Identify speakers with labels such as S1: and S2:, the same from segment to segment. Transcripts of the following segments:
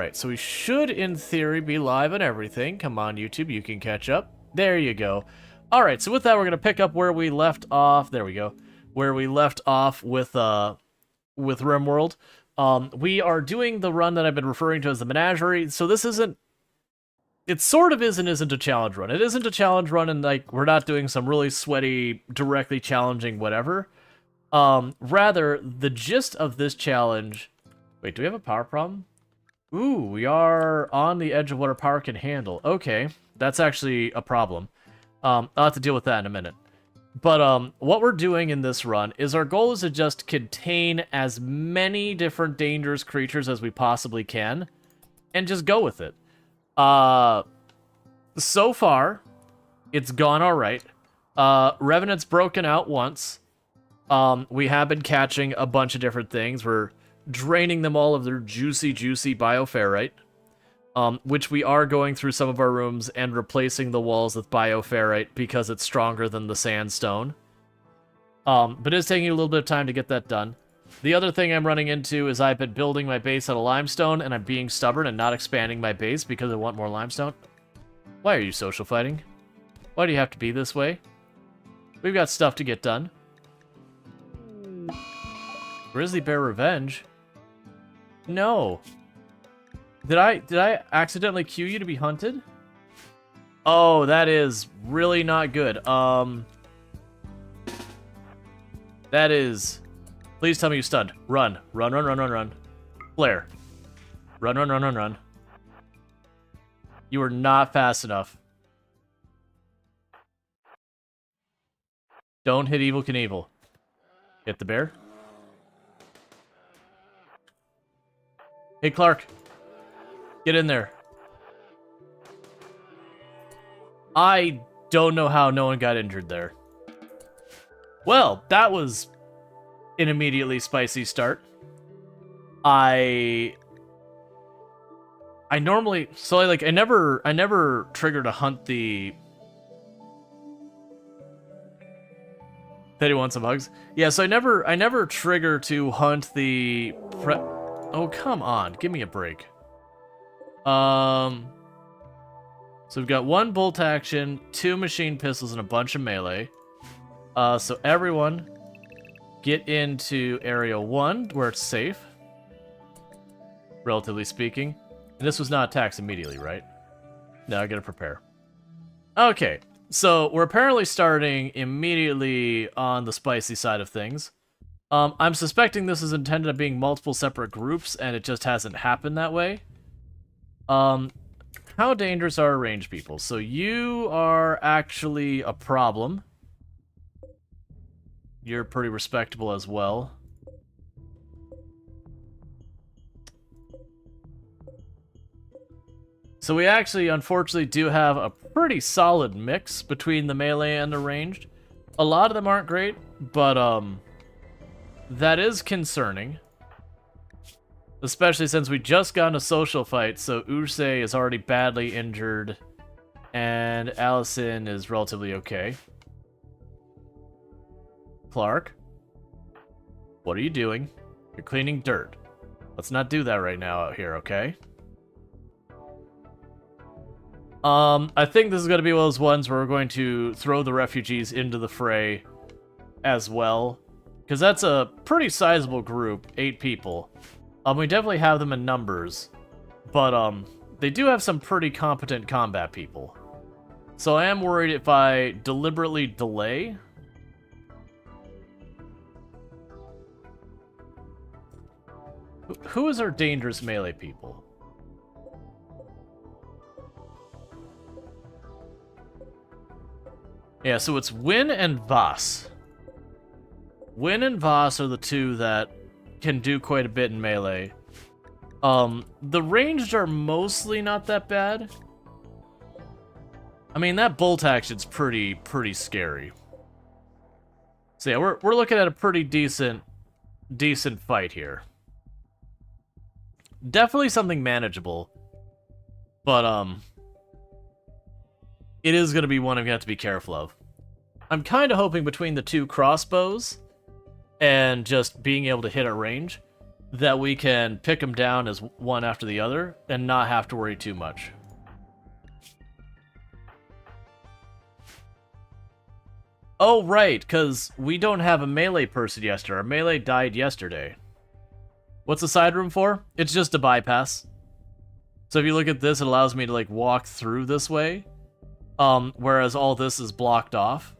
S1: Alright, so we should, in theory, be live and everything. Come on, YouTube, you can catch up. There you go. Alright, so with that, we're going to pick up where we left off. There we go. Where we left off with RimWorld. We are doing the run that I've been referring to as the Menagerie. So this isn't... It sort of is and isn't a challenge run. It isn't a challenge run, and like we're not doing some really sweaty, directly challenging whatever. Rather, the gist of this challenge... Wait, do we have a power problem? Ooh, we are on the edge of what our power can handle. Okay, that's actually a problem. I'll have to deal with that in a minute. But what we're doing in this run is our goal is to just contain as many different dangerous creatures as we possibly can, and just go with it. So far, it's gone alright. Revenant's broken out once. We have been catching a bunch of different things. We're draining them all of their juicy bioferrite, which we are going through some of our rooms and replacing the walls with bioferrite because it's stronger than the sandstone. But it's taking a little bit of time to get that done. The other thing I'm running into is I've been building my base out of limestone, and I'm being stubborn and not expanding my base because I want more limestone. Why are you social fighting? Why do you have to be this way? We've got stuff to get done. Grizzly Bear Revenge? No. Did I accidentally cue you to be hunted? Oh, that is really not good. That is... Please tell me you stunned. Run. Run. Flare. Run. You are not fast enough. Don't hit Evel Knievel. Hit the bear. Hey, Clark. Get in there. I don't know how no one got injured there. Well, that was an immediately spicy start. I normally... So, I never trigger to hunt the... Daddy wants some hugs? Yeah, so I never trigger to hunt the... Oh, come on. Give me a break. So we've got one bolt action, 2 machine pistols, and a bunch of melee. So everyone get into area 1, where it's safe. Relatively speaking. And this was not attacks immediately, right? No, I gotta prepare. Okay, so we're apparently starting immediately on the spicy side of things. I'm suspecting this is intended at being multiple separate groups, and it just hasn't happened that way. How dangerous are ranged people? So you are actually a problem. You're pretty respectable as well. So we actually, unfortunately, do have a pretty solid mix between the melee and the ranged. A lot of them aren't great, but, that is concerning. Especially since we just got in a social fight, so Usei is already badly injured, and Allison is relatively okay. Clark? What are you doing? You're cleaning dirt. Let's not do that right now out here, okay? I think this is going to be one of those ones where we're going to throw the refugees into the fray as well. Because that's a pretty sizable group, 8 people. We definitely have them in numbers, but they do have some pretty competent combat people. So I am worried if I deliberately delay. Who is our dangerous melee people? Yeah, so it's Win and Voss. Win and Voss are the 2 that can do quite a bit in melee. The ranged are mostly not that bad. I mean, that bolt action's pretty scary. So yeah, we're looking at a pretty decent fight here. Definitely something manageable, but it is going to be one I'm going to have to be careful of. I'm kind of hoping between the 2 crossbows and just being able to hit at range, that we can pick them down as one after the other and not have to worry too much. Oh, right, because we don't have a melee person yesterday. Our melee died yesterday. What's the side room for? It's just a bypass. So if you look at this, it allows me to, like, walk through this way. Whereas all this is blocked off.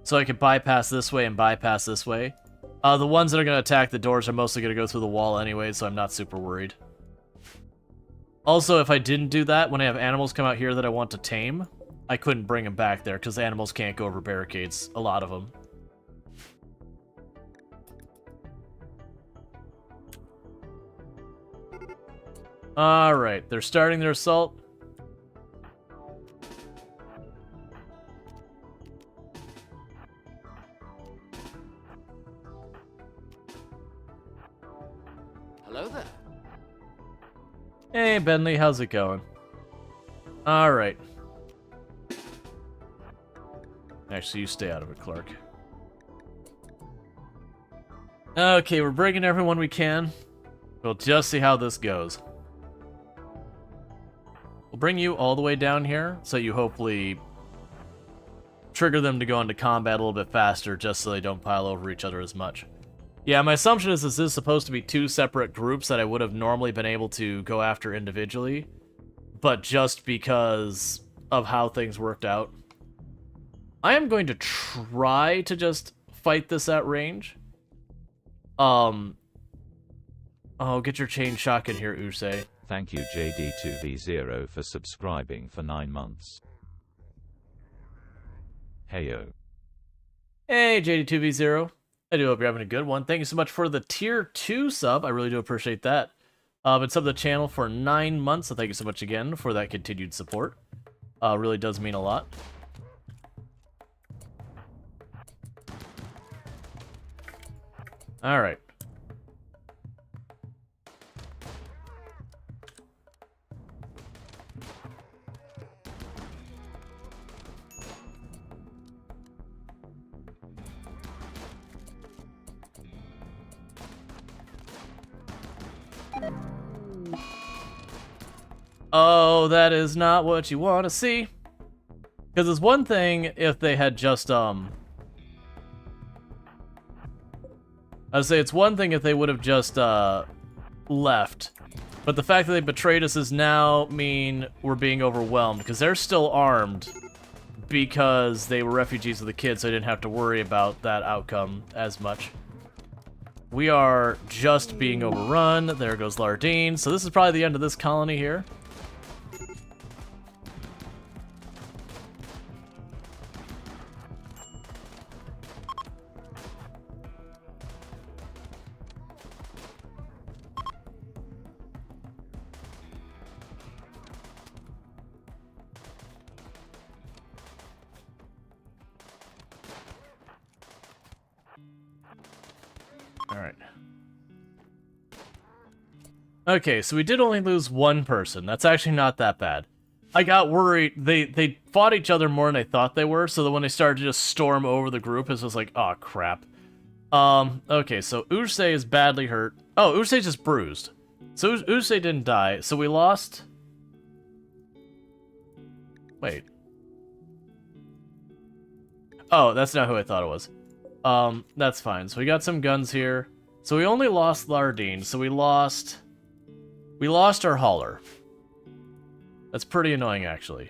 S1: So I can bypass this way and bypass this way. The ones that are going to attack the doors are mostly going to go through the wall anyway, so I'm not super worried. Also, if I didn't do that, when I have animals come out here that I want to tame, I couldn't bring them back there, because animals can't go over barricades, a lot of them. Alright, they're starting their assault.
S2: Hello there.
S1: Hey, Bentley, how's it going? Alright. Actually, you stay out of it, Clark. Okay, we're bringing everyone we can. We'll just see how this goes. We'll bring you all the way down here, so you hopefully trigger them to go into combat a little bit faster, just so they don't pile over each other as much. Yeah, my assumption is this is supposed to be two separate groups that I would have normally been able to go after individually, but just because of how things worked out. I am going to try to just fight this at range. Oh, get your chain shotgun here, Usei.
S3: Thank you JD2V0 for subscribing for 9 months. Heyo.
S1: Hey, JD2V0. I do hope you're having a good one. Thank you so much for the tier 2 sub. I really do appreciate that. Been subbed the channel for 9 months, so thank you so much again for that continued support. Really does mean a lot. Alright. Oh, that is not what you want to see. Because it's one thing if they had just, I'd say it's one thing if they would have just, left. But the fact that they betrayed us is now mean we're being overwhelmed. Because they're still armed. Because they were refugees of the kids, so I didn't have to worry about that outcome as much. We are just being overrun. There goes Lardine. So this is probably the end of this colony here. Alright. Okay, so we did only lose one person. That's actually not that bad. I got worried. They fought each other more than I thought they were, so that when they started to just storm over the group, it was like, oh, crap. Okay, so Usei is badly hurt. Oh, Usei's just bruised. So Usei didn't die, so we lost... Wait. Oh, that's not who I thought it was. That's fine. So we got some guns here. So we only lost Lardine, so we lost our hauler. That's pretty annoying, actually.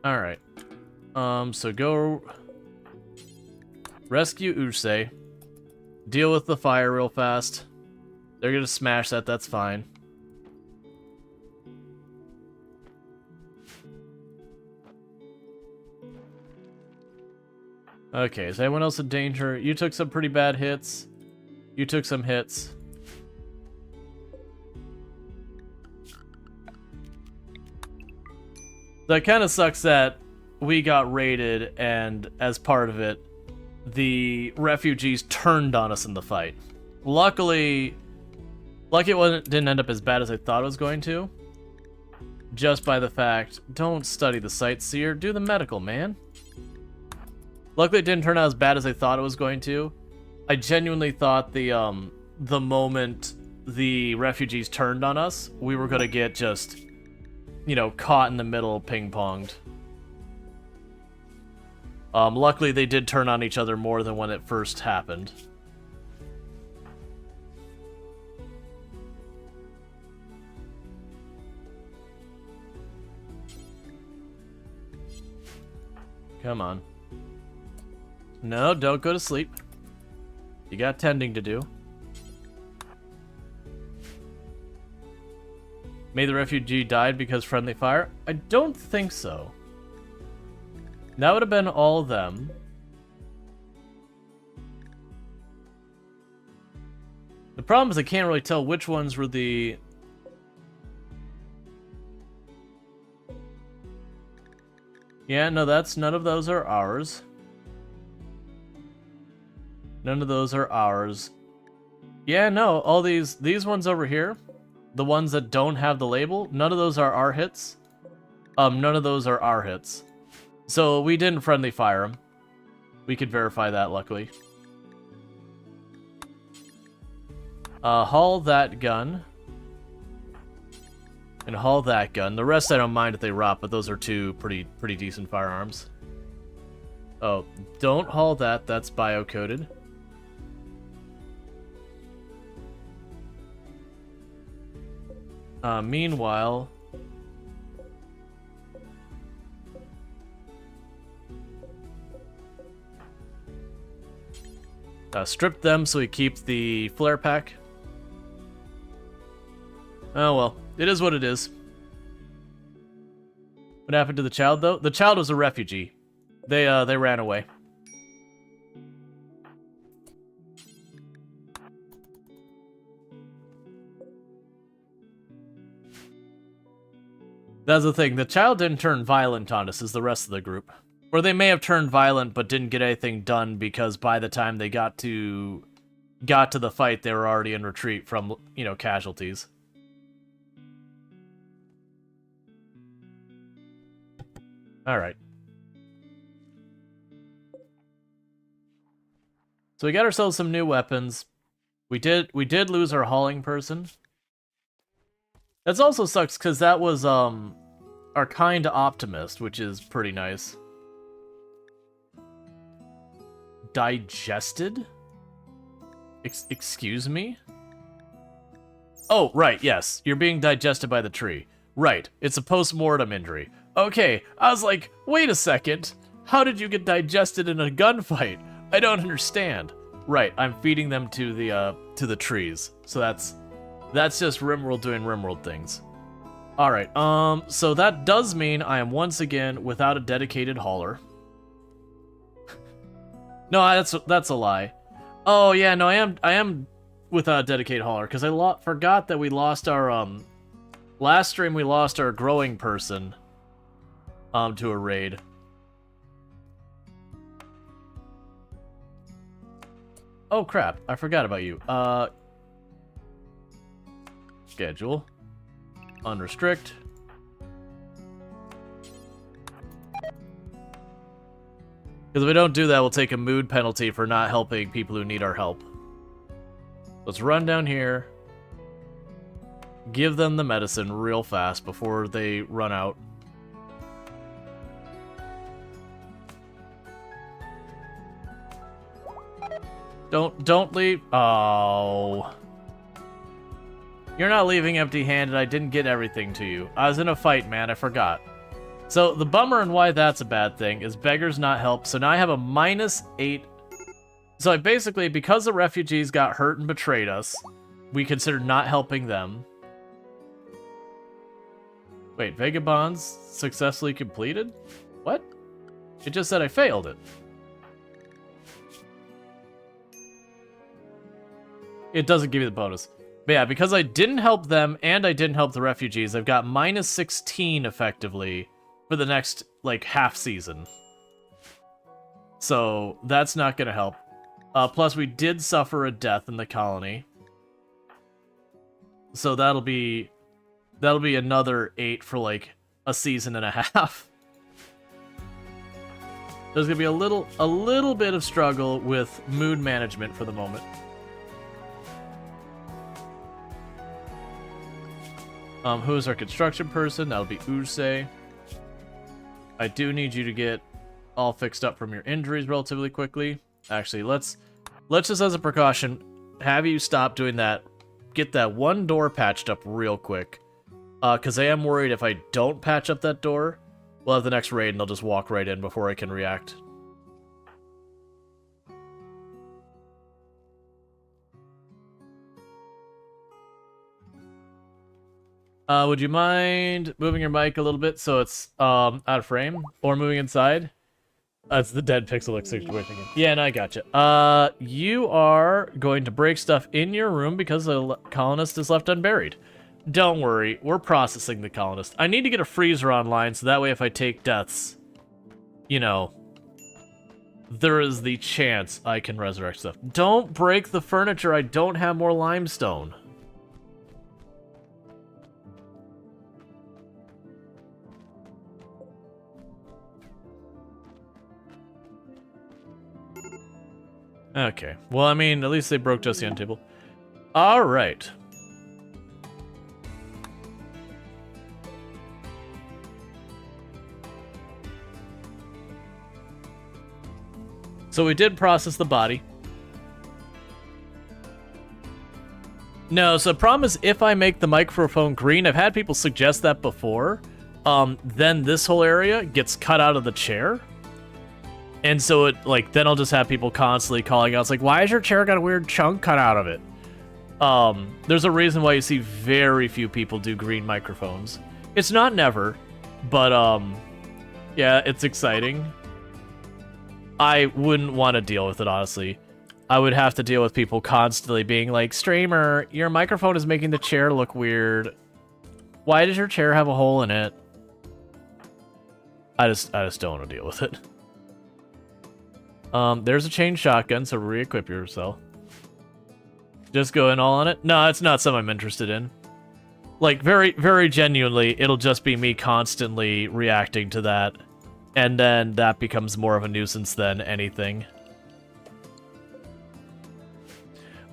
S1: Alright. So go... rescue Usei. Deal with the fire real fast. They're gonna smash that, that's fine. Okay, is anyone else in danger? You took some pretty bad hits. You took some hits. That kind of sucks that we got raided, and as part of it, the refugees turned on us in the fight. Luckily it didn't end up as bad as I thought it was going to. just by the fact, don't study the sightseer, do the medical, man. Luckily it didn't turn out as bad as I thought it was going to. I genuinely thought the moment the refugees turned on us, we were gonna get just, you know, caught in the middle, ping-ponged. Luckily they did turn on each other more than when it first happened. Come on. No, don't go to sleep. You got tending to do. May the refugee died because friendly fire? I don't think so. That would have been all of them. The problem is I can't really tell which ones were the... Yeah, no, none of those are ours. None of those are ours. Yeah, no, all these ones over here, the ones that don't have the label, none of those are our hits. None of those are our hits. So we didn't friendly fire them. We could verify that, luckily. Haul that gun. And haul that gun. The rest I don't mind if they rot, but those are two pretty decent firearms. Oh, don't haul that. That's bio-coded. Meanwhile... strip them so we keep the flare pack. Oh well, it is what it is. What happened to the child, though? The child was a refugee. They ran away. That's the thing. The child didn't turn violent on us as the rest of the group. Or they may have turned violent but didn't get anything done because by the time they got to the fight, they were already in retreat from, you know, casualties. All right. So we got ourselves some new weapons. We did lose our hauling person. That also sucks because that was our kind optimist, which is pretty nice. Digested? Excuse me? Oh, right, yes. You're being digested by the tree. Right, it's a post-mortem injury. Okay, I was like, wait a second. How did you get digested in a gunfight? I don't understand. Right, I'm feeding them to the trees. So that's just RimWorld doing RimWorld things. Alright, so that does mean I am once again without a dedicated hauler. No, that's a lie. Oh yeah, no, I am without a dedicated hauler because I forgot that we lost our last stream we lost our growing person to a raid. Oh crap, I forgot about you. Schedule. Unrestrict. Because if we don't do that, we'll take a mood penalty for not helping people who need our help. Let's run down here. Give them the medicine real fast before they run out. Don't leave. Oh. You're not leaving empty-handed. I didn't get everything to you. I was in a fight, man. I forgot. So the bummer and why that's a bad thing is beggars not help. So now I have a -8. So I basically, because the refugees got hurt and betrayed us, we considered not helping them. Wait, Vagabonds successfully completed? What? It just said I failed it. It doesn't give you the bonus. But yeah, because I didn't help them and I didn't help the refugees, I've got -16 effectively for the next, like, half season. So that's not going to help. Plus, we did suffer a death in the colony. So that'll be That'll be another 8 for like a season and a half. There's gonna be a little bit of struggle with mood management for the moment. Who is our construction person? That'll be Usei. I do need you to get all fixed up from your injuries relatively quickly. Actually, let's just as a precaution have you stop doing that. Get that one door patched up real quick. Because I am worried if I don't patch up that door, we'll have the next raid and they'll just walk right in before I can react. Would you mind moving your mic a little bit so it's out of frame? Or moving inside? It's the dead pixel situation. Yeah, no, I gotcha. You are going to break stuff in your room because the colonist is left unburied. Don't worry, we're processing the colonist. I need to get a freezer online so that way if I take deaths, you know, there is the chance I can resurrect stuff. Don't break the furniture, I don't have more limestone. Okay, well, I mean, at least they broke just the end table. Alright. So we did process the body. No, so the problem is if I make the microphone green, I've had people suggest that before, then this whole area gets cut out of the chair. And so it, like, then I'll just have people constantly calling out, it's like, why has your chair got a weird chunk cut out of it? There's a reason why you see very few people do green microphones. It's not never, but, yeah, it's exciting. I wouldn't want to deal with it, honestly. I would have to deal with people constantly being like, streamer, your microphone is making the chair look weird. Why does your chair have a hole in it? I just don't want to deal with it. There's a chain shotgun, so re-equip yourself. Just going all on it? No, it's not something I'm interested in. Like, very, very genuinely, it'll just be me constantly reacting to that. And then that becomes more of a nuisance than anything.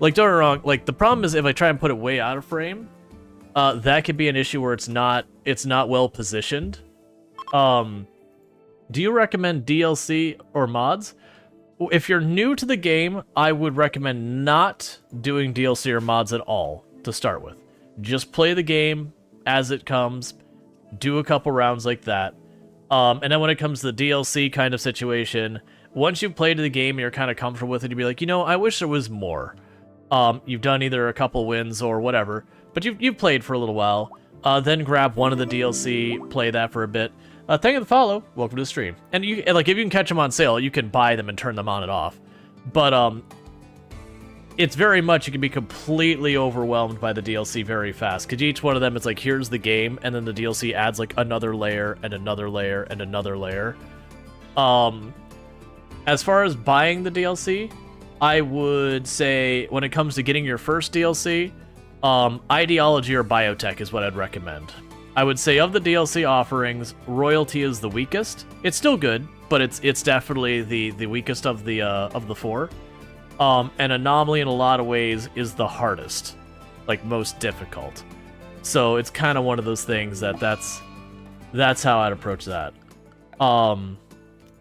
S1: Like, don't get me wrong, like, the problem is if I try and put it way out of frame, that could be an issue where it's not well positioned. Do you recommend DLC or mods? If you're new to the game, I would recommend not doing DLC or mods at all to start with. Just play the game as it comes, do a couple rounds like that. And then when it comes to the DLC kind of situation, once you've played the game and you're kind of comfortable with it, you'd be like, you know, I wish there was more. You've done either a couple wins or whatever, but you've played for a little while. Then grab one of the DLC, play that for a bit. Thank you for the follow. Welcome to the stream. And you, like, if you can catch them on sale, you can buy them and turn them on and off. But it's very much, you can be completely overwhelmed by the DLC very fast. Because each one of them, it's like, here's the game, and then the DLC adds like another layer and another layer and another layer. As far as buying the DLC, I would say when it comes to getting your first DLC, Ideology or Biotech is what I'd recommend. I would say of the DLC offerings, Royalty is the weakest. It's still good, but it's definitely the weakest of the four. And Anomaly in a lot of ways is the hardest, like most difficult. So it's kind of one of those things that's how I'd approach that. I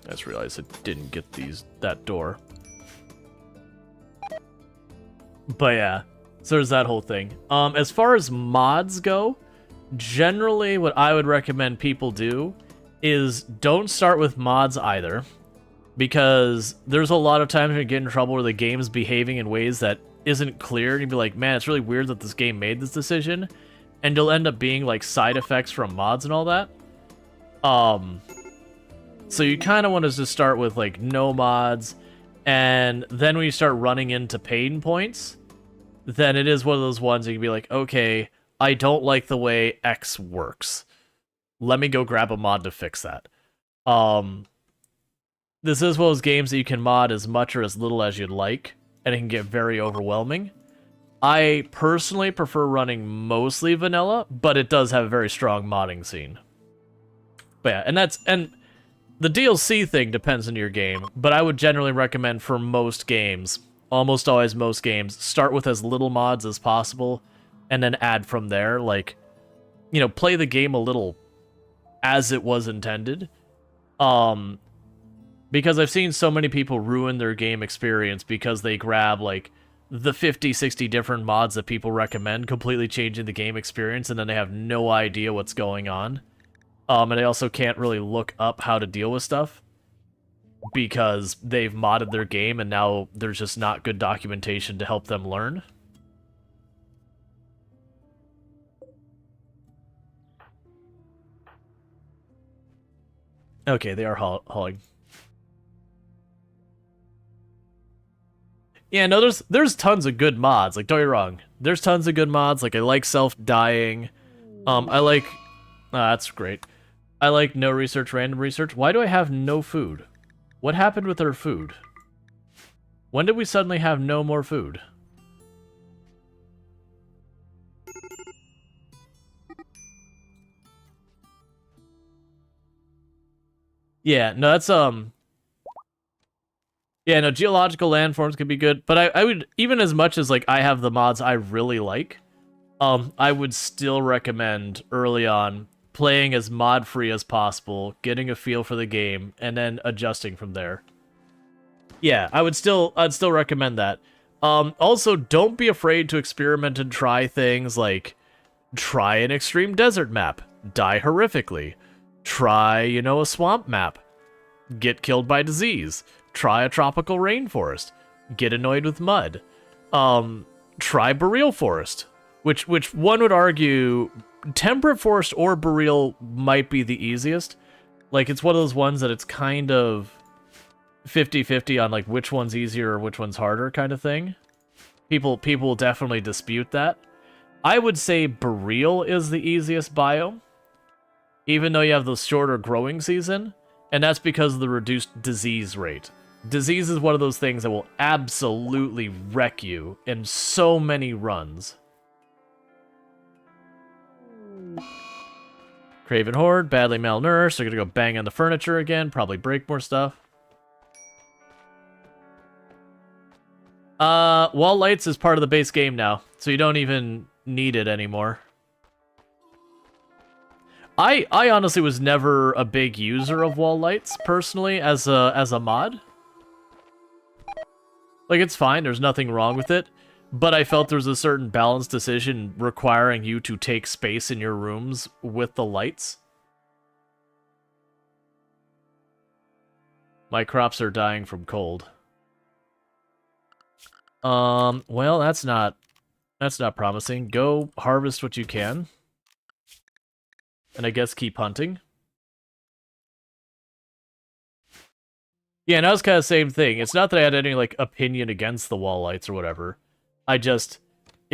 S1: just realized I didn't get that door. But yeah, so there's that whole thing. As far as mods go, generally what I would recommend people do is don't start with mods either, because there's a lot of times when you get in trouble where the game's behaving in ways that isn't clear, and you'd be like, man, it's really weird that this game made this decision, and you'll end up being like side effects from mods and all that. So you kind of want to just start with like no mods, and then when you start running into pain points, then it is one of those ones you can be like, okay, I don't like the way X works. Let me go grab a mod to fix that. This is one of those games that you can mod as much or as little as you'd like, and it can get very overwhelming. I personally prefer running mostly vanilla, but it does have a very strong modding scene. But yeah, and the DLC thing depends on your game, but I would generally recommend for most games, almost always most games, start with as little mods as possible, and then add from there. Like, you know, play the game a little as it was intended. Because I've seen so many people ruin their game experience because they grab, like, the 50, 60 different mods that people recommend, completely changing the game experience, and then they have no idea what's going on. And they also can't really look up how to deal with stuff because they've modded their game and now there's just not good documentation to help them learn. Okay, they are hauling. Yeah, no, there's tons of good mods. Like, don't get me wrong. There's tons of good mods. Like, I like self-dying. I like... that's great. I like no research, random research. Why do I have no food? What happened with our food? When did we suddenly have no more food? Yeah, no, that's, yeah, no, geological landforms could be good, but I would, even as much as, like, I have the mods I really like, I would still recommend early on playing as mod-free as possible, getting a feel for the game, and then adjusting from there. Yeah, I'd still recommend that. Also, don't be afraid to experiment and try things like, try an extreme desert map, die horrifically. Try, you know, a swamp map, get killed by disease. Try a tropical rainforest, get annoyed with mud. Try boreal forest, which one would argue temperate forest or boreal might be the easiest. Like, it's one of those ones that it's kind of 50-50 on, like, which one's easier or which one's harder kind of thing. People will definitely dispute that. I would say boreal is the easiest biome, even though you have the shorter growing season, and that's because of the reduced disease rate. Disease is one of those things that will absolutely wreck you in so many runs. Craven Horde, badly malnourished. They're gonna go bang on the furniture again, probably break more stuff. Wall lights is part of the base game now, so you don't even need it anymore. I honestly was never a big user of wall lights, personally, as a mod. Like, it's fine, there's nothing wrong with it, but I felt there was a certain balanced decision requiring you to take space in your rooms with the lights. My crops are dying from cold. Well, that's not promising. Go harvest what you can. And I guess keep hunting. Yeah, and I was kind of the same thing. It's not that I had any, like, opinion against the wall lights or whatever. It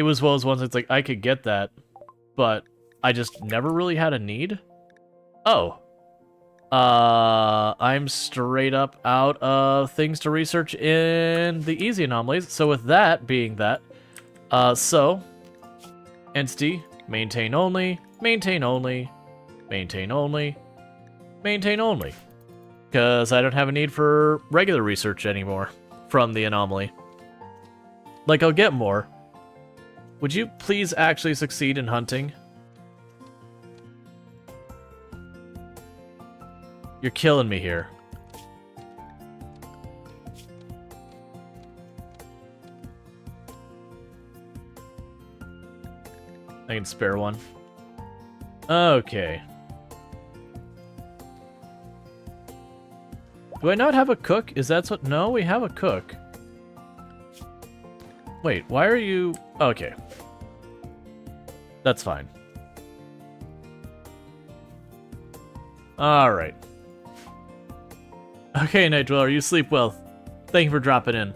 S1: was one of those ones that's like, I could get that, but I just never really had a need. Oh. I'm straight up out of things to research in the easy anomalies. So with that being that, entity, maintain only, maintain only, maintain only, maintain only. Because I don't have a need for regular research anymore from the anomaly. Like, I'll get more. Would you please actually succeed in hunting? You're killing me here. I can spare one. Okay. Do I not have a cook? Is that what? No, we have a cook. Wait, why are you... Okay. That's fine. Alright. Okay, Night Dweller, you sleep well. Thank you for dropping in.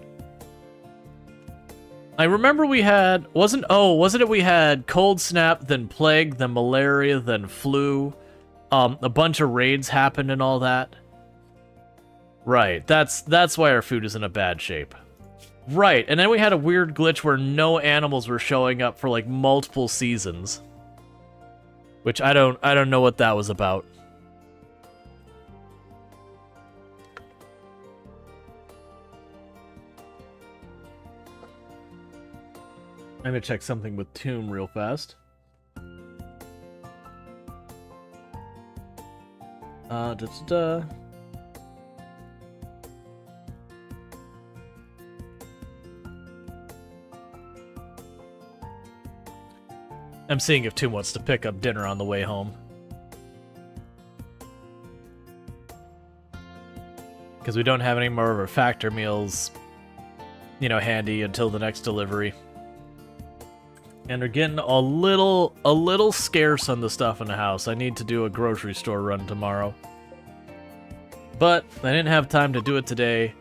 S1: I remember we had... wasn't it we had cold snap, then plague, then malaria, then flu. A bunch of raids happened and all that. Right, that's why our food is in a bad shape. Right, and then we had a weird glitch where no animals were showing up for like multiple seasons. Which I don't know what that was about. I'm gonna check something with Tomb real fast. I'm seeing if Tomb wants to pick up dinner on the way home. Because we don't have any more of our factor meals, you know, handy until the next delivery. And we're getting a little scarce on the stuff in the house. I need to do a grocery store run tomorrow. But I didn't have time to do it today,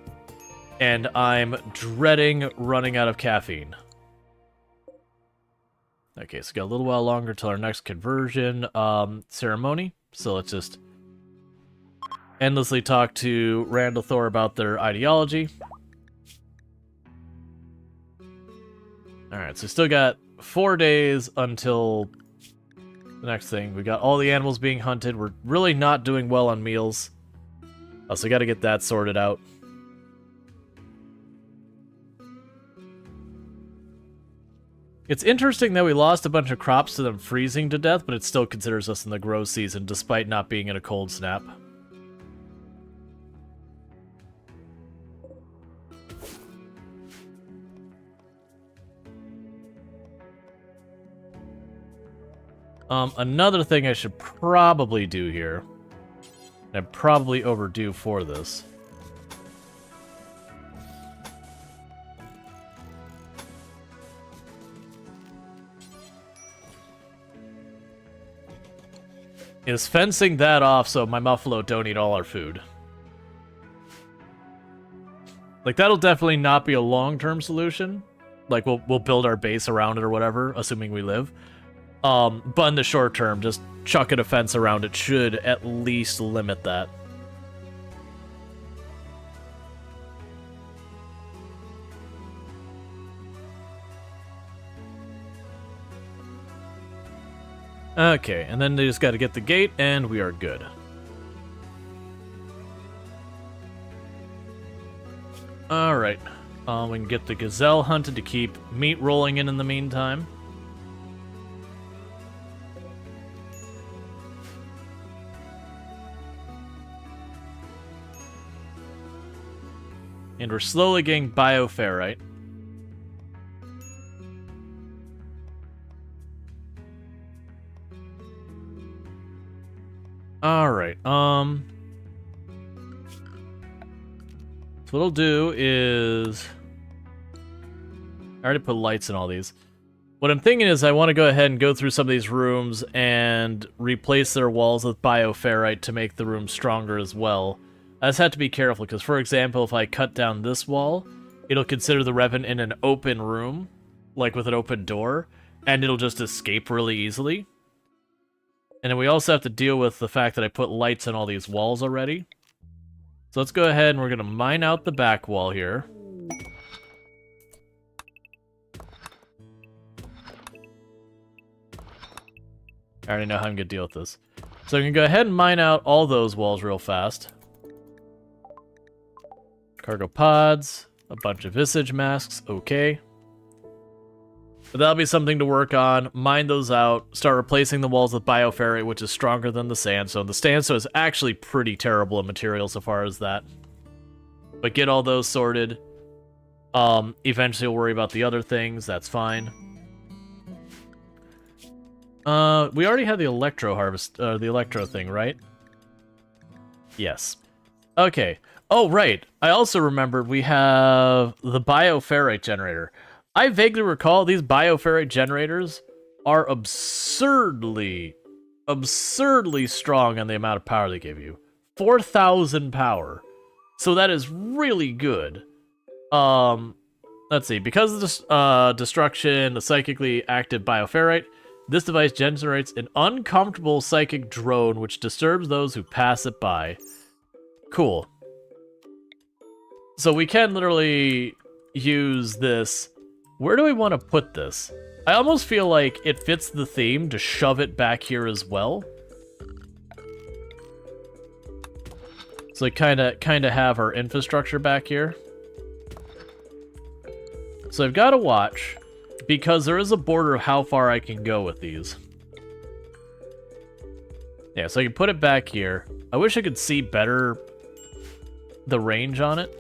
S1: and I'm dreading running out of caffeine. Okay, so we got a little while longer till our next conversion ceremony. So let's just endlessly talk to Randall Thor about their ideology. Alright, so we still got 4 days until the next thing. We got all the animals being hunted. We're really not doing well on meals. So we got to get that sorted out. It's interesting that we lost a bunch of crops to them freezing to death, but it still considers us in the grow season, despite not being in a cold snap. Another thing I should probably do here, and I'm probably overdue for this, is fencing that off so my Muffalo don't eat all our food. Like, that'll definitely not be a long-term solution. Like, we'll build our base around it or whatever, assuming we live. But in the short term, just chucking a fence around it should at least limit that. Okay, and then they just got to get the gate, and we are good. Alright, we can get the gazelle hunted to keep meat rolling in the meantime. And we're slowly getting bioferrite. Alright, so what I'll do is... I already put lights in all these. What I'm thinking is I want to go ahead and go through some of these rooms and replace their walls with bioferrite to make the room stronger as well. I just have to be careful, because for example, if I cut down this wall, it'll consider the Revan in an open room, like with an open door, and it'll just escape really easily. And then we also have to deal with the fact that I put lights on all these walls already. So let's go ahead and we're going to mine out the back wall here. I already know how I'm going to deal with this. So I'm going to go ahead and mine out all those walls real fast. Cargo pods, a bunch of visage masks, okay. But that'll be something to work on. Mine those out, start replacing the walls with bioferrite, which is stronger than the sandstone. The sandstone is actually pretty terrible in material so far as that. But get all those sorted. Eventually we'll worry about the other things, that's fine. We already had the electro harvest, the electro thing, right? Yes. Okay. Oh, right. I also remembered we have the bioferrite generator. I vaguely recall these bioferrite generators are absurdly strong on the amount of power they give you. 4,000 power. So that is really good. Let's see. Because of this destruction, the psychically active bioferrite, this device generates an uncomfortable psychic drone which disturbs those who pass it by. Cool. So we can literally use this. Where do we want to put this? I almost feel like it fits the theme to shove it back here as well. So like kind of have our infrastructure back here. So I've got to watch, because there is a border of how far I can go with these. Yeah, so I can put it back here. I wish I could see better the range on it.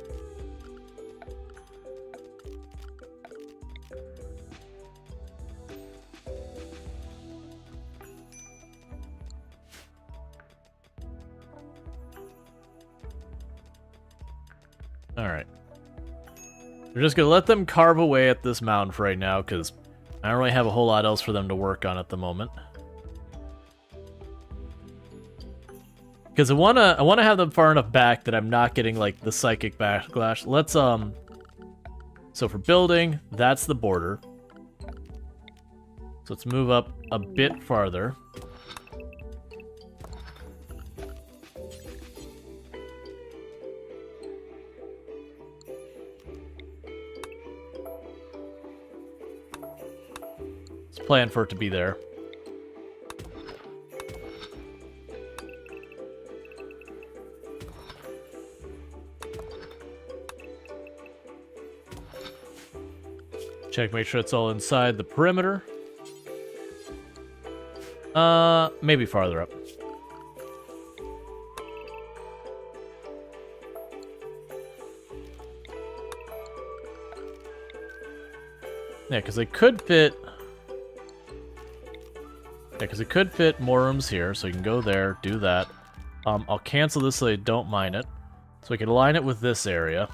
S1: Alright. We're just gonna let them carve away at this mound for right now, because I don't really have a whole lot else for them to work on at the moment. Because I wanna have them far enough back that I'm not getting like the psychic backlash. Let's so for building, that's the border. So let's move up a bit farther. Let's plan for it to be there. Check, make sure it's all inside the perimeter. Maybe farther up. Yeah, because it could fit... Yeah, because it could fit more rooms here, so you can go there, do that. I'll cancel this so I don't mind it. So we can align it with this area.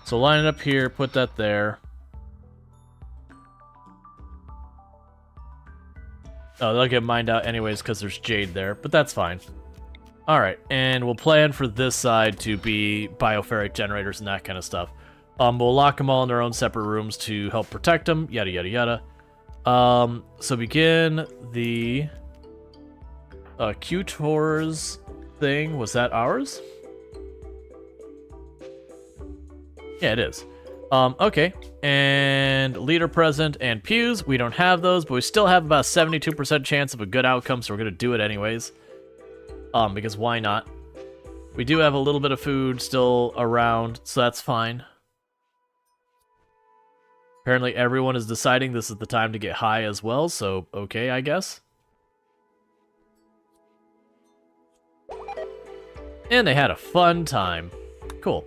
S1: So line it up here, put that there. Oh, they'll get mined out anyways because there's jade there, but that's fine. Alright, and we'll plan for this side to be bioferrite generators and that kind of stuff. We'll lock them all in their own separate rooms to help protect them, yada yada yada. So begin the Q-Tours thing. Was that ours? Yeah, it is. Okay, and leader present and pews. We don't have those, but we still have about a 72% chance of a good outcome, so we're gonna do it anyways. Because why not? We do have a little bit of food still around, so that's fine. Apparently everyone is deciding this is the time to get high as well, so okay, I guess. And they had a fun time. Cool.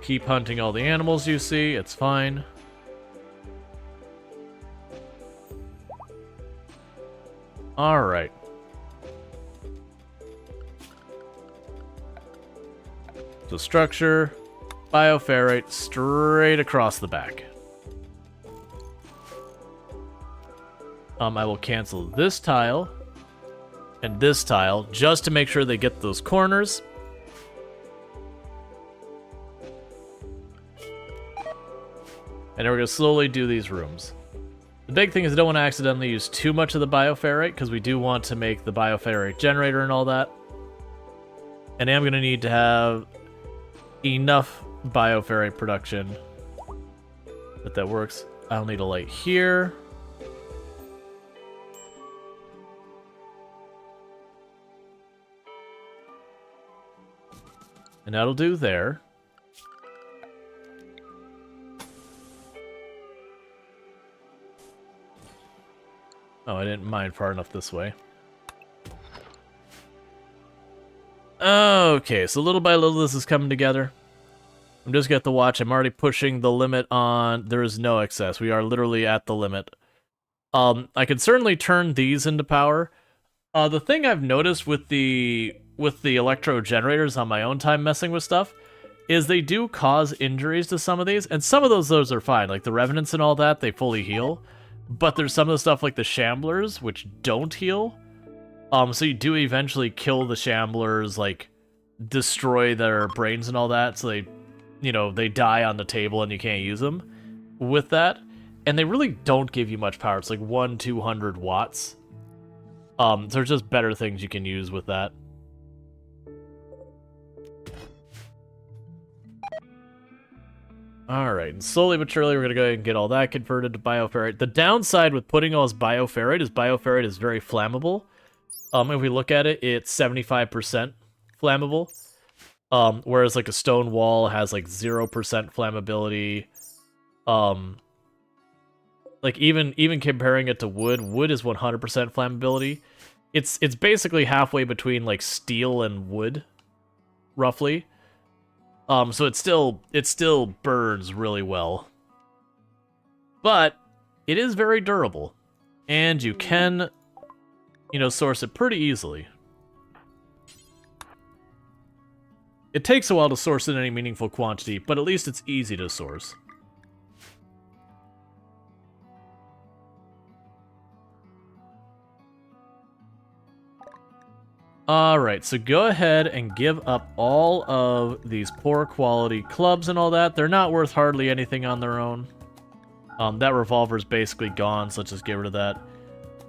S1: Keep hunting all the animals you see, it's fine. Alright. So structure, bioferrite, straight across the back. I will cancel this tile and this tile just to make sure they get those corners. And then we're going to slowly do these rooms. The big thing is I don't want to accidentally use too much of the bioferrite, because we do want to make the bioferrite generator and all that. And I'm going to need to have enough bioferrite production that works. I'll need a light here. And that'll do there. Oh, I didn't mine far enough this way. Okay, so little by little this is coming together. I'm just going to watch. I'm already pushing the limit on... There is no excess. We are literally at the limit. I can certainly turn these into power. The thing I've noticed with the electro generators on my own time messing with stuff is they do cause injuries to some of these, and some of those are fine. Like the Revenants and all that, they fully heal. But there's some of the stuff like the Shamblers, which don't heal. So you do eventually kill the Shamblers, like, destroy their brains and all that, so they, you know, they die on the table and you can't use them with that. And they really don't give you much power. It's like 100-200 watts. So there's just better things you can use with that. Alright, and slowly but surely we're going to go ahead and get all that converted to bioferrite. The downside with putting all this bioferrite is very flammable. If we look at it, it's 75% flammable. Whereas like a stone wall has like 0% flammability. Like even comparing it to wood is 100% flammability. It's basically halfway between like steel and wood, roughly. So it still burns really well. But it is very durable. And you can, source it pretty easily. It takes a while to source in any meaningful quantity, but at least it's easy to source. Alright, so go ahead and give up all of these poor quality clubs and all that. They're not worth hardly anything on their own. That revolver's basically gone, so let's just get rid of that.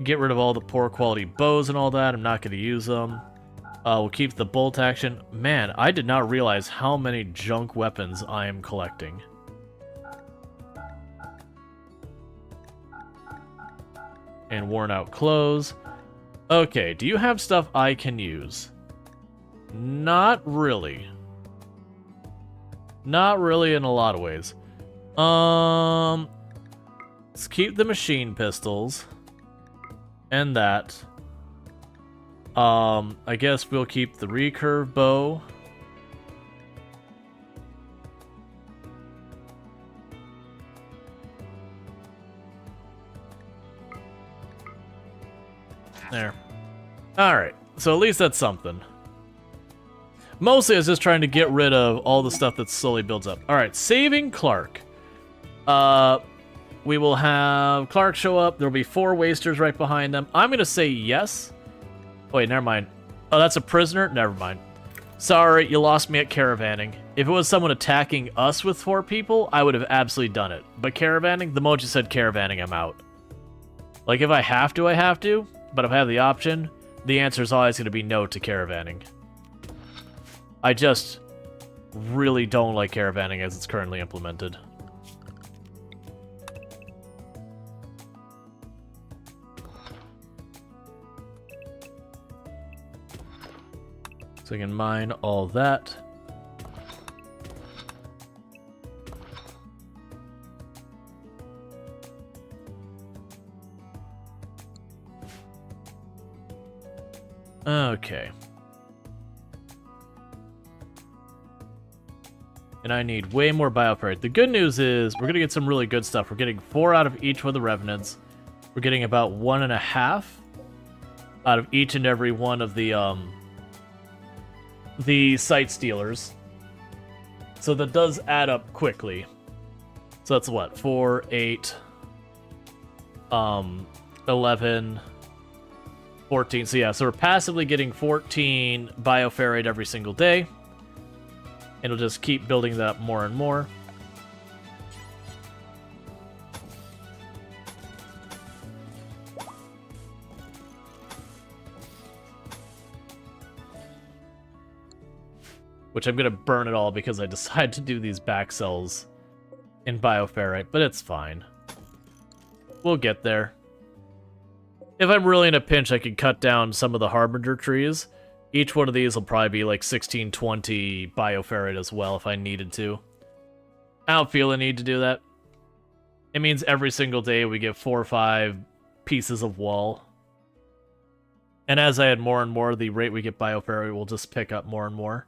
S1: Get rid of all the poor quality bows and all that. I'm not going to use them. We'll keep the bolt action. Man, I did not realize how many junk weapons I am collecting. And worn out clothes. Okay, do you have stuff I can use? Not really. Not really in a lot of ways. Let's keep the machine pistols. And that. I guess we'll keep the recurve bow. There. Alright, so at least that's something. Mostly I was just trying to get rid of all the stuff that slowly builds up. Alright, saving Clark. We will have Clark show up. There'll be 4 wasters right behind them. I'm gonna say yes. Wait, never mind. Oh, that's a prisoner? Never mind. Sorry, you lost me at caravanning. If it was someone attacking us with 4 people, I would have absolutely done it. But caravanning, the moment you said caravanning, I'm out. Like, if I have to, I have to. But if I have the option, the answer is always going to be no to caravanning. I just really don't like caravanning as it's currently implemented. So I can mine all that. Okay. And I need way more bioferrite. The good news is we're going to get some really good stuff. We're getting 4 out of each one of the revenants. We're getting about 1.5 out of each and every one of the sight stealers. So that does add up quickly. So that's what? 4, 8, 11... 14. So yeah, so we're passively getting 14 bioferrite every single day. And we'll just keep building that up more and more. Which I'm going to burn it all because I decided to do these back cells in bioferrite, but it's fine. We'll get there. If I'm really in a pinch, I could cut down some of the Harbinger trees. Each one of these will probably be like 1620 bioferrite as well if I needed to. I don't feel the need to do that. It means every single day we get 4 or 5 pieces of wall. And as I add more and more, the rate we get bioferrite will just pick up more and more.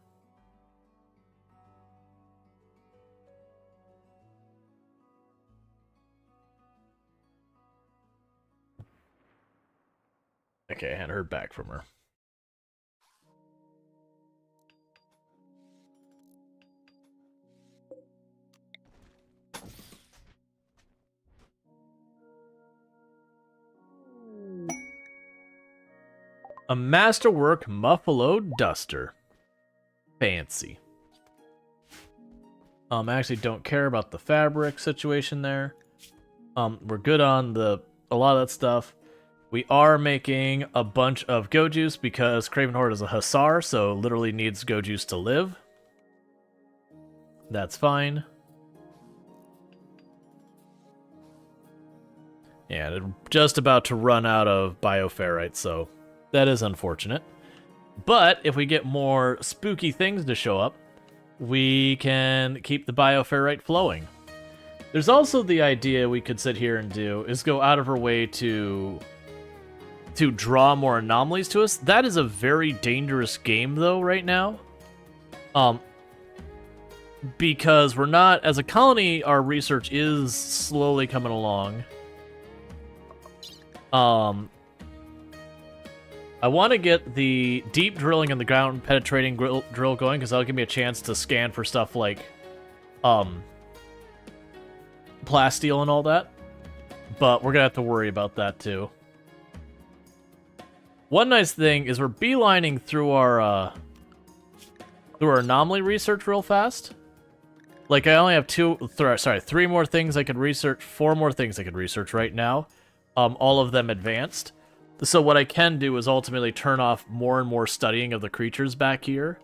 S1: Okay, I hadn't heard back from her. A masterwork Muffalo duster. Fancy. I actually don't care about the fabric situation there. We're good on a lot of that stuff. We are making a bunch of go juice because Craven Horde is a hussar, so literally needs go juice to live. That's fine. Yeah, they're just about to run out of bioferrite, so that is unfortunate. But if we get more spooky things to show up, we can keep the bioferrite flowing. There's also the idea we could sit here and do is go out of our way to draw more anomalies to us. That is a very dangerous game, though, right now. Because we're not, as a colony, our research is slowly coming along. I want to get the deep drilling and the ground penetrating drill going, because that'll give me a chance to scan for stuff like plasteel and all that. But we're gonna have to worry about that too. One nice thing is we're beelining through our anomaly research real fast. Like, I only have three more things I could research, 4 more things I could research right now. All of them advanced. So what I can do is ultimately turn off more and more studying of the creatures back here.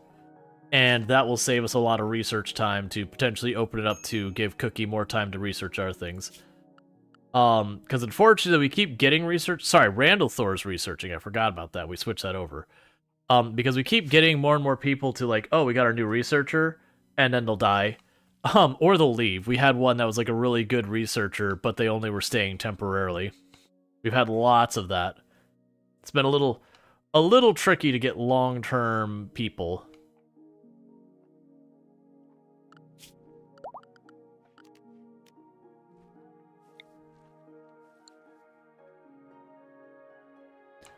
S1: And that will save us a lot of research time to potentially open it up to give Cookie more time to research our things. Because unfortunately we keep getting research. Sorry, Randall Thor's researching. I forgot about that. We switched that over. Because we keep getting more and more people to like, oh, we got our new researcher, and then they'll die. Or they'll leave. We had one that was like a really good researcher, but they only were staying temporarily. We've had lots of that. It's been a little tricky to get long-term people.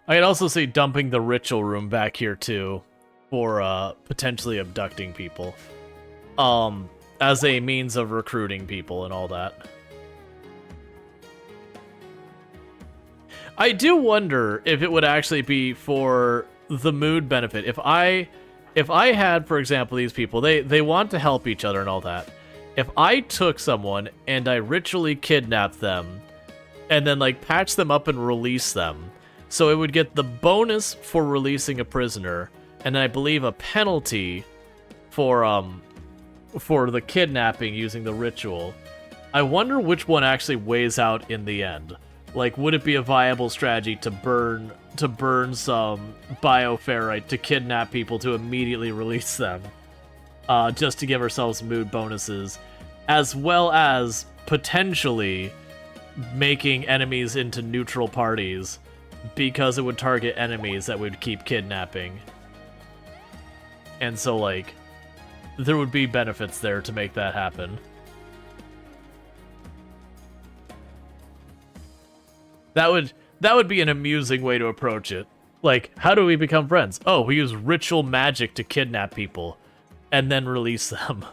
S1: I could also see dumping the ritual room back here too, for potentially abducting people, as a means of recruiting people and all that. I do wonder if it would actually be for the mood benefit. If I had, for example, these people, they want to help each other and all that. If I took someone and I ritually kidnapped them and then like patch them up and release them, so it would get the bonus for releasing a prisoner and I believe a penalty for the kidnapping using the ritual. I wonder which one actually weighs out in the end. Like, would it be a viable strategy to burn some bioferrite to kidnap people to immediately release them, just to give ourselves mood bonuses, as well as potentially making enemies into neutral parties, because it would target enemies that would keep kidnapping. And so, like, there would be benefits there to make that happen. That would be an amusing way to approach it. Like, how do we become friends? Oh, we use ritual magic to kidnap people and then release them.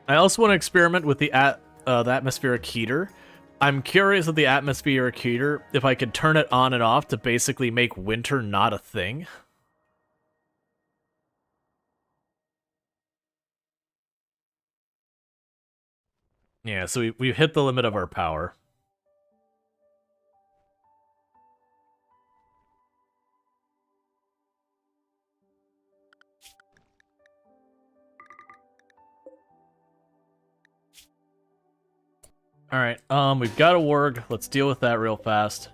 S1: I also want to experiment with the atmospheric heater. I'm curious with the atmospheric heater if I could turn it on and off to basically make winter not a thing. Yeah, so we've hit the limit of our power. Alright, we've got a warg. Let's deal with that real fast.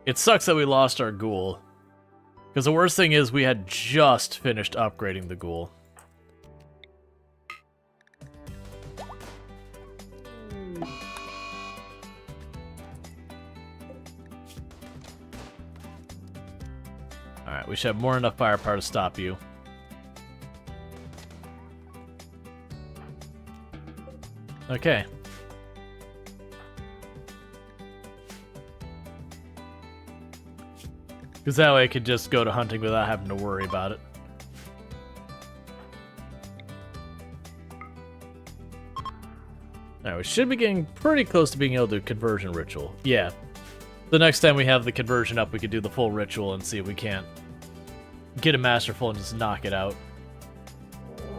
S1: It sucks that we lost our ghoul. Because the worst thing is we had just finished upgrading the ghoul. Alright, we should have more than enough firepower to stop you. Okay. Because that way I could just go to hunting without having to worry about it. Alright, we should be getting pretty close to being able to do conversion ritual. Yeah. The next time we have the conversion up, we could do the full ritual and see if we can't get a masterful and just knock it out.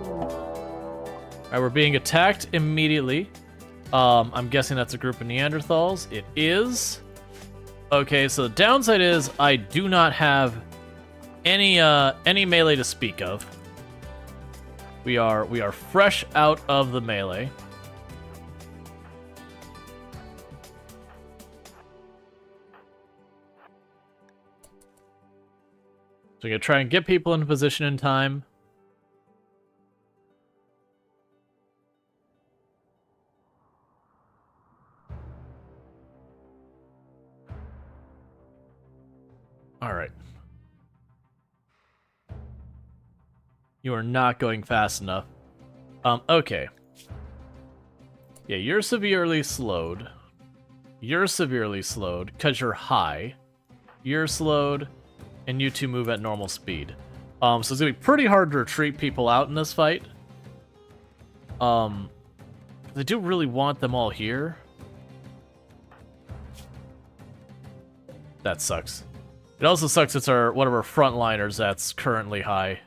S1: Alright, we're being attacked immediately. I'm guessing that's a group of Neanderthals. It is. Okay, so the downside is I do not have any melee to speak of. We are fresh out of the melee. So we're gonna try and get people into position in time. All right. You are not going fast enough. Okay. Yeah, you're severely slowed. You're severely slowed because you're high. You're slowed, and you two move at normal speed. So it's gonna be pretty hard to retreat people out in this fight. I do really want them all here. That sucks. It also sucks it's one of our frontliners that's currently high.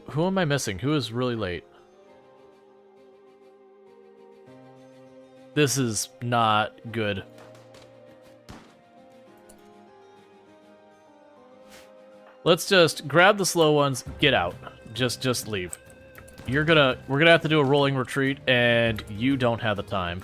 S1: Who am I missing? Who is really late? This is not good. Let's just grab the slow ones, get out. Just leave. We're gonna have to do a rolling retreat, and you don't have the time.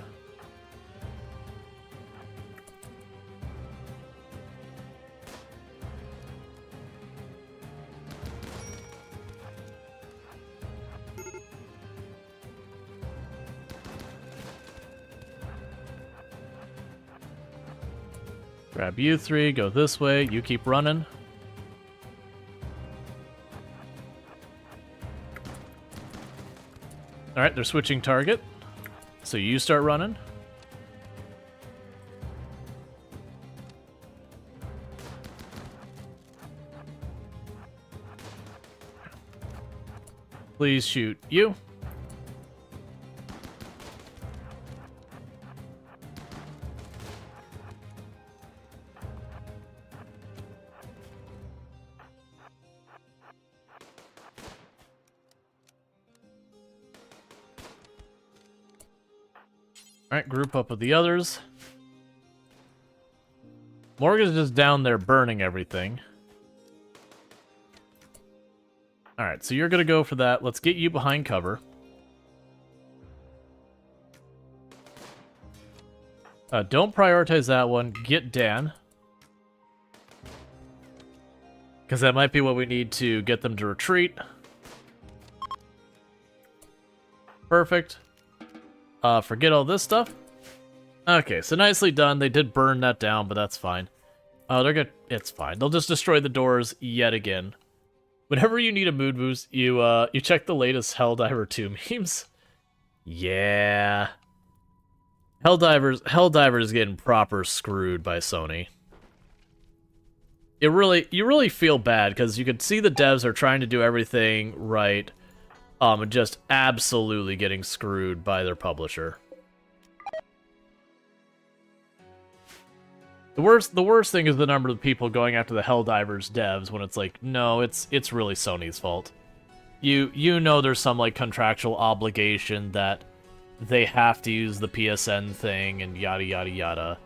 S1: Grab you three, go this way, you keep running. Alright, they're switching target. So you start running. Please shoot you. Alright, group up with the others. Morgan's just down there burning everything. Alright, so you're gonna go for that. Let's get you behind cover. Don't prioritize that one. Get Dan. Because that might be what we need to get them to retreat. Perfect. Forget all this stuff. Okay, so nicely done. They did burn that down, but that's fine. They're good. It's fine. They'll just destroy the doors yet again. Whenever you need a mood boost, you check the latest Helldiver 2 memes. Yeah. Helldiver's getting proper screwed by Sony. You really feel bad because you could see the devs are trying to do everything right. And just absolutely getting screwed by their publisher. The worst thing is the number of people going after the Helldivers devs when it's like, no, it's really Sony's fault. You know there's some like contractual obligation that they have to use the PSN thing and yada yada yada.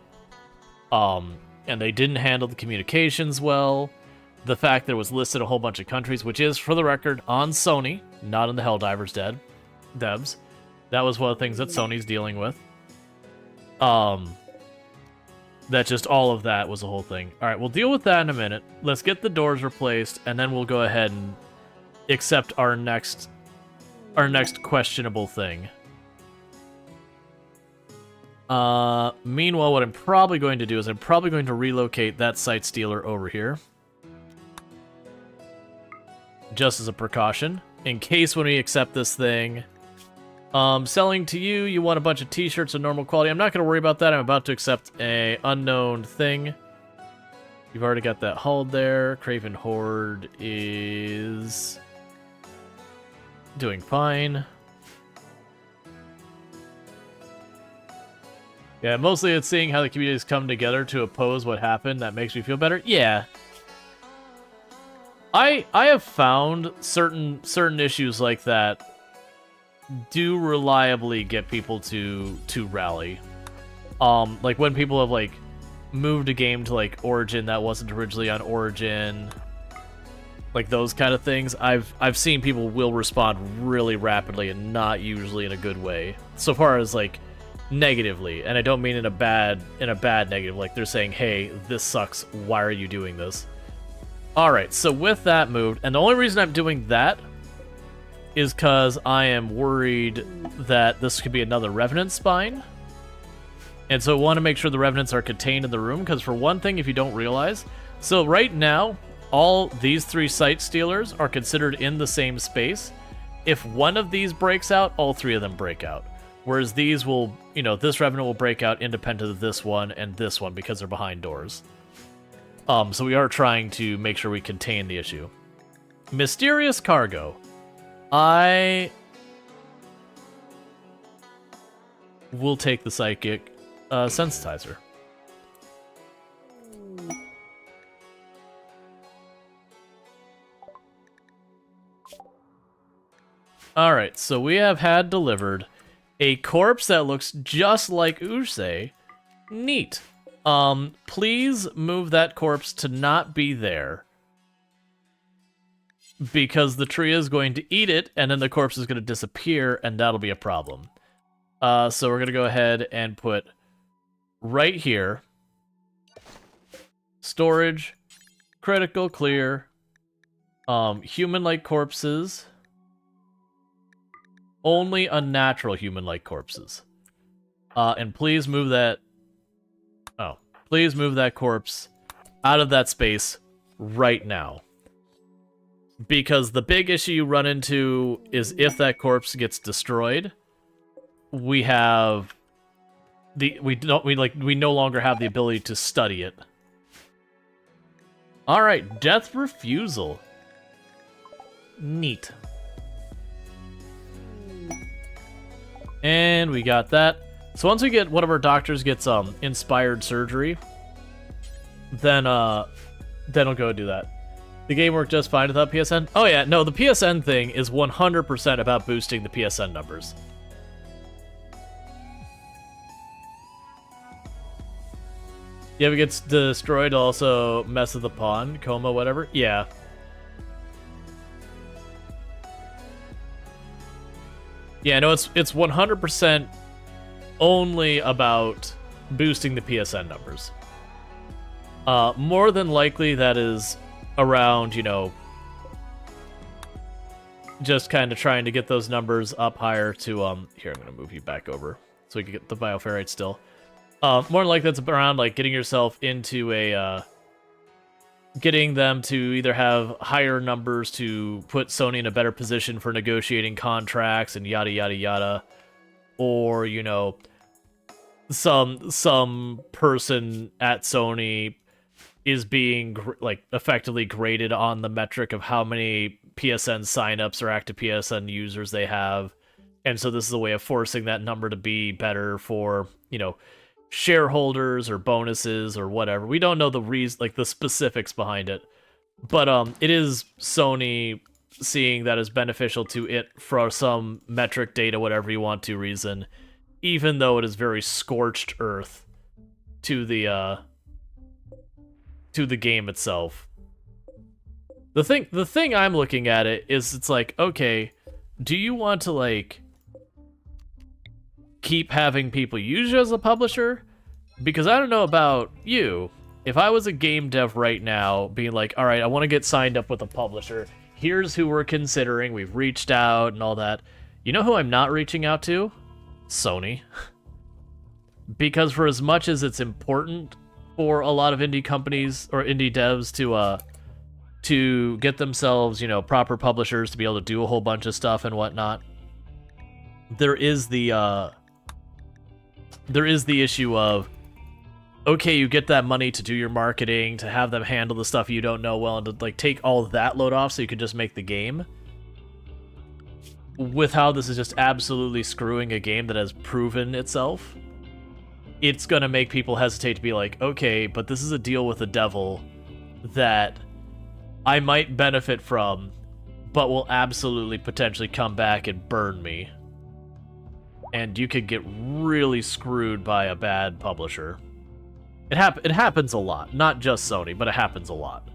S1: And they didn't handle the communications well. The fact that it was listed a whole bunch of countries, which is, for the record, on Sony, not on the Helldivers devs. That was one of the things that Sony's dealing with. That just all of that was the whole thing. Alright, we'll deal with that in a minute. Let's get the doors replaced, and then we'll go ahead and accept our next questionable thing. Meanwhile, what I'm probably going to do is I'm probably going to relocate that Sight Stealer over here. Just as a precaution, in case when we accept this thing. Selling to you, you want a bunch of t-shirts of normal quality. I'm not going to worry about that. I'm about to accept a unknown thing. You've already got that hulled there. Craven Horde is Doing fine. Yeah, mostly it's seeing how the communities come together to oppose what happened that makes me feel better. Yeah. I have found certain issues like that do reliably get people to rally. Like when people have like moved a game to like Origin that wasn't originally on Origin, like those kind of things, I've seen people will respond really rapidly and not usually in a good way. So far as like negatively, and I don't mean in a bad negative, like they're saying, hey, this sucks, why are you doing this? Alright, so with that moved, and the only reason I'm doing that is because I am worried that this could be another Revenant Spine. And so I want to make sure the Revenants are contained in the room, because for one thing, if you don't realize, so right now, all these 3 Sight Stealers are considered in the same space. If one of these breaks out, all 3 of them break out. Whereas these will, you know, this Revenant will break out independent of this one and this one because they're behind doors. So we are trying to make sure we contain the issue. Mysterious Cargo. I will take the Psychic Sensitizer. Alright, so we have had delivered a corpse that looks just like Usei. Neat. Please move that corpse to not be there. Because the tree is going to eat it, and then the corpse is going to disappear, and that'll be a problem. So we're going to go ahead and put right here. Storage. Critical clear. Human-like corpses. Only unnatural human-like corpses. And please move that... Oh. Please move that corpse out of that space right now. Because the big issue you run into is if that corpse gets destroyed, we have... we no longer have the ability to study it. Alright, Death Refusal. Neat. And we got that. So once we get one of our doctors gets inspired surgery, then we'll go do that. The game worked just fine without PSN. Oh yeah, no, the PSN thing is 100% about boosting the PSN numbers. Yeah, if it gets destroyed, also mess with the pawn, coma, whatever. Yeah. Yeah, no, it's 100% only about boosting the PSN numbers. More than likely that is around, you know, just kind of trying to get those numbers up higher to, here, I'm going to move you back over so we can get the Bioferrite still. More than likely that's around, like, getting yourself into a, getting them to either have higher numbers to put Sony in a better position for negotiating contracts and yada yada yada, or, you know, some person at Sony is being like effectively graded on the metric of how many PSN signups or active PSN users they have, and so this is a way of forcing that number to be better for, you know, shareholders or bonuses or whatever. We don't know the like the specifics behind it, but it is Sony seeing that as beneficial to it for some metric data, whatever you want to reason, even though it is very scorched earth to the game itself. The thing I'm looking at it is, it's like, okay, do you want to like keep having people use you as a publisher? Because I don't know about you, if I was a game dev right now being like, all right, I want to get signed up with a publisher, here's who we're considering, we've reached out and all that, you know who I'm not reaching out to? Sony. Because for as much as it's important for a lot of indie companies or indie devs to get themselves, you know, proper publishers to be able to do a whole bunch of stuff and whatnot, there is the issue of, okay, you get that money to do your marketing, to have them handle the stuff you don't know well, and to like take all of that load off so you can just make the game. with how this is just absolutely screwing a game that has proven itself, it's gonna make people hesitate to be like, okay, but this is a deal with the devil that I might benefit from, but will absolutely potentially come back and burn me. And you could get really screwed by a bad publisher. It happens a lot. Not just Sony, but it happens a lot.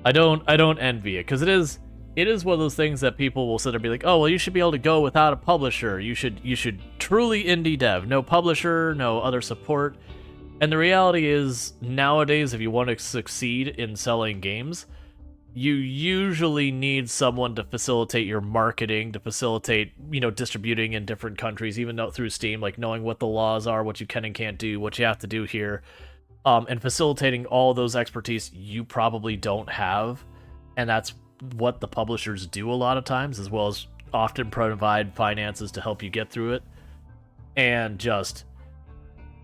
S1: I don't envy it, because it is one of those things that people will sit there and be like, oh, well, you should be able to go without a publisher. You should truly indie dev. No publisher, no other support. And the reality is, nowadays, if you want to succeed in selling games, you usually need someone to facilitate your marketing, to facilitate, distributing in different countries, even though through Steam, like knowing what the laws are, what you can and can't do, what you have to do here, and facilitating all those expertise you probably don't have. And that's what the publishers do a lot of times, as well as often provide finances to help you get through it. And just,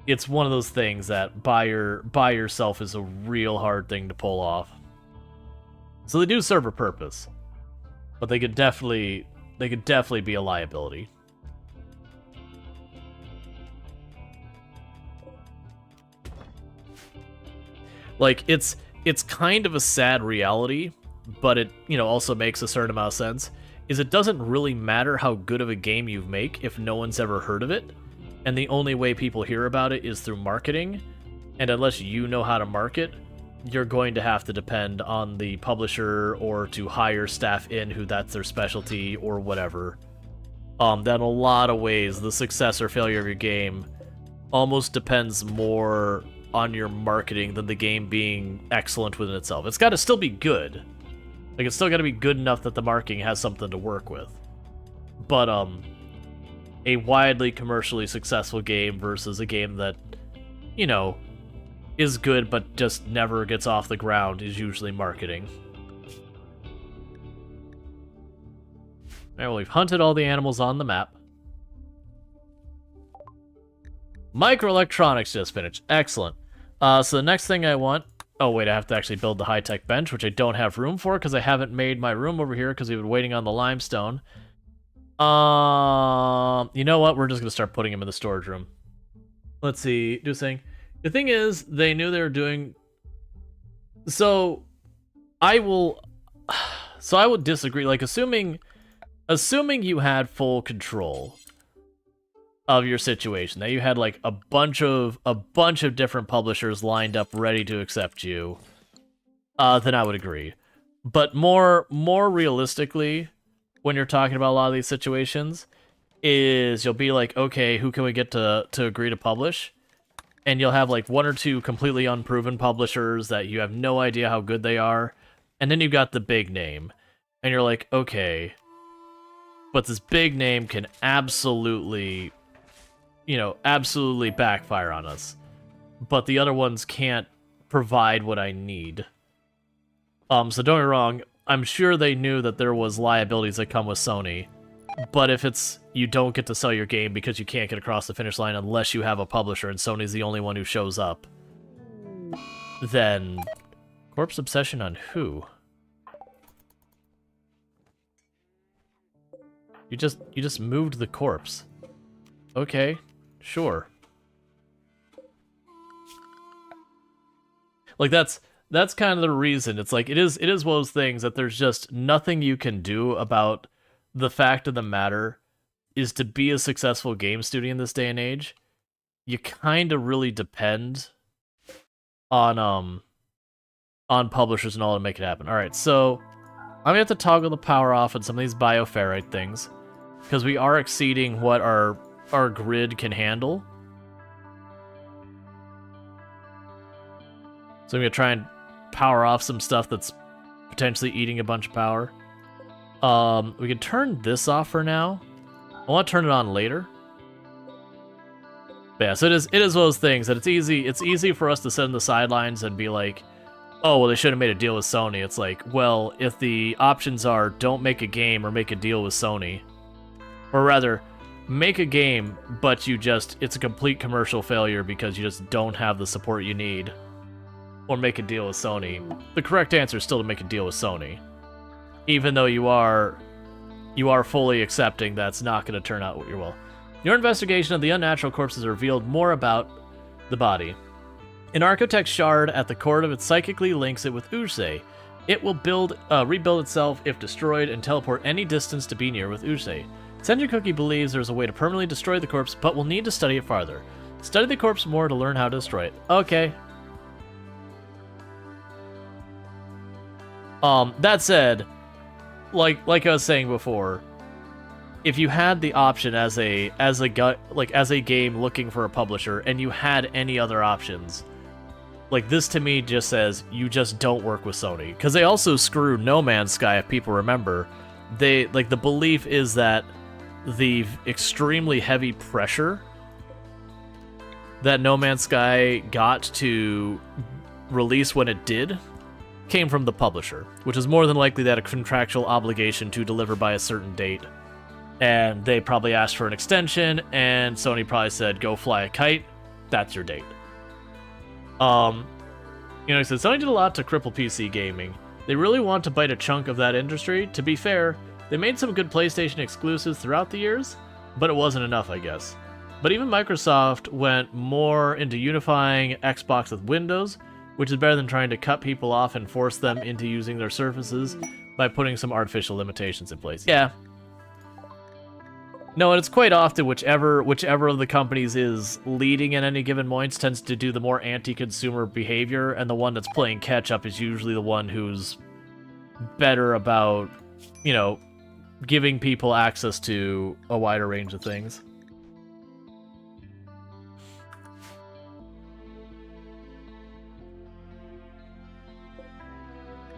S1: it's one of those things that by yourself is a real hard thing to pull off. So they do serve a purpose, but they could definitely be a liability. Like, it's kind of a sad reality, but it, also makes a certain amount of sense, is it doesn't really matter how good of a game you make if no one's ever heard of it, and the only way people hear about it is through marketing, and unless you know how to market, you're going to have to depend on the publisher or to hire staff in who that's their specialty or whatever. That in a lot of ways, the success or failure of your game almost depends more on your marketing than the game being excellent within itself. It's got to still be good. Like, it's still got to be good enough that the marketing has something to work with. But, a widely commercially successful game versus a game that, is good but just never gets off the ground is usually marketing. Alright, well, we've hunted all the animals on the map. Microelectronics just finished. Excellent. So the next thing I want... Oh, wait, I have to actually build the high-tech bench, which I don't have room for because I haven't made my room over here because we've been waiting on the limestone. You know what? We're just going to start putting him in the storage room. Let's see. Do thing. The thing is, they knew they were doing... So, I will disagree. Like, assuming you had full control of your situation, that you had like a bunch of different publishers lined up ready to accept you, then I would agree. But more realistically, when you're talking about a lot of these situations, is you'll be like, okay, who can we get to agree to publish? And you'll have like one or two completely unproven publishers that you have no idea how good they are, and then you've got the big name, and you're like, okay, but this big name can absolutely backfire on us. But the other ones can't provide what I need. So don't get me wrong, I'm sure they knew that there was liabilities that come with Sony. But if it's, you don't get to sell your game because you can't get across the finish line unless you have a publisher and Sony's the only one who shows up, then Corpse Obsession on who? You just moved the corpse. Okay, sure. Like, that's kind of the reason. It's like, it is one of those things that there's just nothing you can do about. The fact of the matter is, to be a successful game studio in this day and age, you kind of really depend on publishers and all to make it happen. All right, so I'm gonna have to toggle the power off on some of these bioferrite things because we are exceeding what our grid can handle. So I'm gonna try and power off some stuff that's potentially eating a bunch of power. We can turn this off for now. I want to turn it on later. But yeah, so it is one of those things that it's easy for us to sit on the sidelines and be like, oh, well, they should have made a deal with Sony. It's like, well, if the options are don't make a game or make a deal with Sony, or rather, make a game, but it's a complete commercial failure because you just don't have the support you need, or make a deal with Sony, the correct answer is still to make a deal with Sony. even though you are fully accepting that's not going to turn out what you will. Your investigation of the unnatural corpses revealed more about the body. An architect's shard at the core of it psychically links it with Usei. It will rebuild itself if destroyed and teleport any distance to be near with Usei. Senju Cookie believes there's a way to permanently destroy the corpse, but will need to study it farther. Study the corpse more to learn how to destroy it. Okay. That said, like I was saying before, if you had the option as a game looking for a publisher and you had any other options, like this to me just says you just don't work with Sony, because they also screwed No Man's Sky, if people remember. The belief is that the extremely heavy pressure that No Man's Sky got to release when it did came from the publisher, which is more than likely that a contractual obligation to deliver by a certain date. And they probably asked for an extension, and Sony probably said, go fly a kite, that's your date. He said, Sony did a lot to cripple PC gaming. They really want to bite a chunk of that industry. To be fair, they made some good PlayStation exclusives throughout the years, but it wasn't enough, I guess. But even Microsoft went more into unifying Xbox with Windows, which is better than trying to cut people off and force them into using their services by putting some artificial limitations in place. Yeah. No, and it's quite often whichever of the companies is leading in any given points tends to do the more anti-consumer behavior, and the one that's playing catch-up is usually the one who's better about, giving people access to a wider range of things.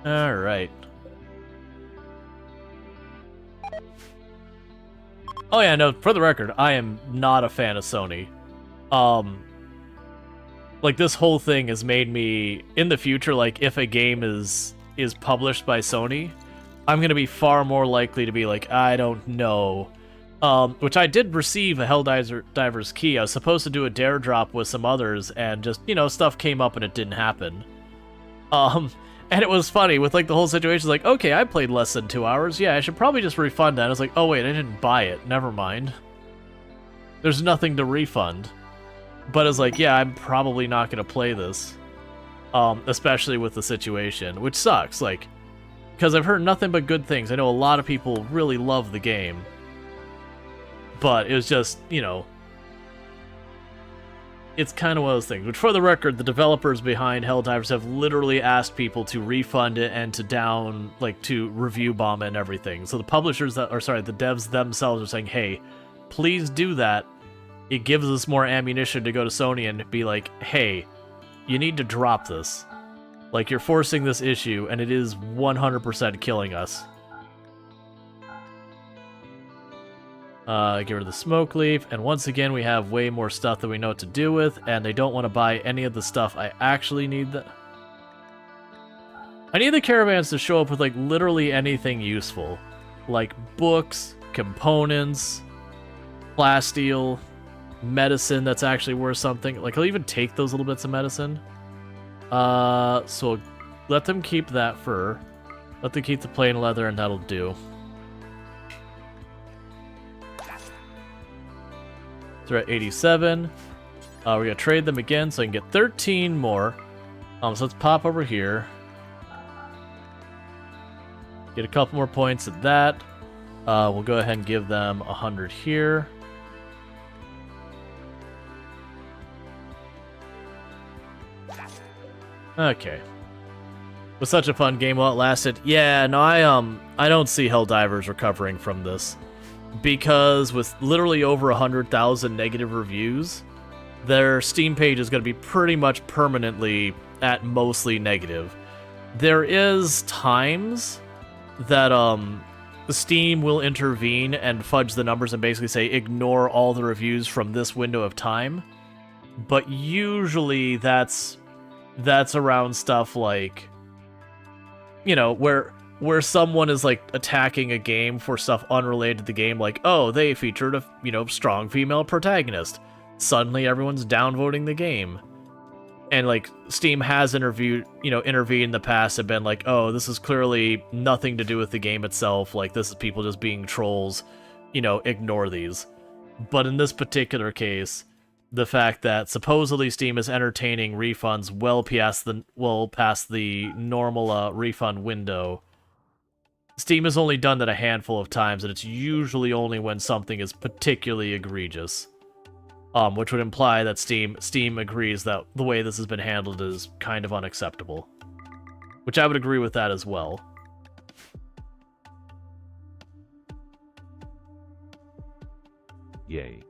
S1: All right. Oh yeah, no, for the record, I am not a fan of Sony. This whole thing has made me, in the future, if a game is published by Sony, I'm gonna be far more likely to be like, I don't know. Which I did receive a Helldiver's key. I was supposed to do a dare drop with some others, and just, stuff came up and it didn't happen. And it was funny with the whole situation. Okay, I played less than 2 hours. Yeah, I should probably just refund that. I was like, oh wait, I didn't buy it. Never mind. There's nothing to refund. But it's yeah, I'm probably not gonna play this, especially with the situation, which sucks. Because I've heard nothing but good things. I know a lot of people really love the game, but it was just, it's kind of one of those things. Which, for the record, the developers behind Helldivers have literally asked people to refund it and to review bomb it and everything. So the publishers the devs themselves are saying, hey, please do that. It gives us more ammunition to go to Sony and be like, hey, you need to drop this. You're forcing this issue, and it is 100% killing us. Get rid of the smoke leaf, and once again we have way more stuff that we know what to do with, and they don't want to buy any of the stuff I actually need. I need the caravans to show up with literally anything useful, like books, components, plasteel, medicine that's actually worth something. I'll even take those little bits of medicine. So let them keep that fur. Let them keep the plain leather, and that'll do. So we're at 87. We're gonna trade them again so I can get 13 more. So let's pop over here. Get a couple more points at that. We'll go ahead and give them 100 here. Okay. It was such a fun game while it lasted. Yeah, no, I don't see Helldivers recovering from this. Because with literally over 100,000 negative reviews, their Steam page is going to be pretty much permanently at mostly negative. There is times that Steam will intervene and fudge the numbers and basically say ignore all the reviews from this window of time, but usually that's around stuff where someone is attacking a game for stuff unrelated to the game, oh, they featured a strong female protagonist. Suddenly everyone's downvoting the game. And, like, Steam has intervened in the past and been like, oh, this is clearly nothing to do with the game itself. Like, this is people just being trolls. Ignore these. But in this particular case, the fact that supposedly Steam is entertaining refunds well past the normal refund window. Steam has only done that a handful of times, and it's usually only when something is particularly egregious. Which would imply that Steam agrees that the way this has been handled is kind of unacceptable. Which I would agree with that as well.
S3: Yay.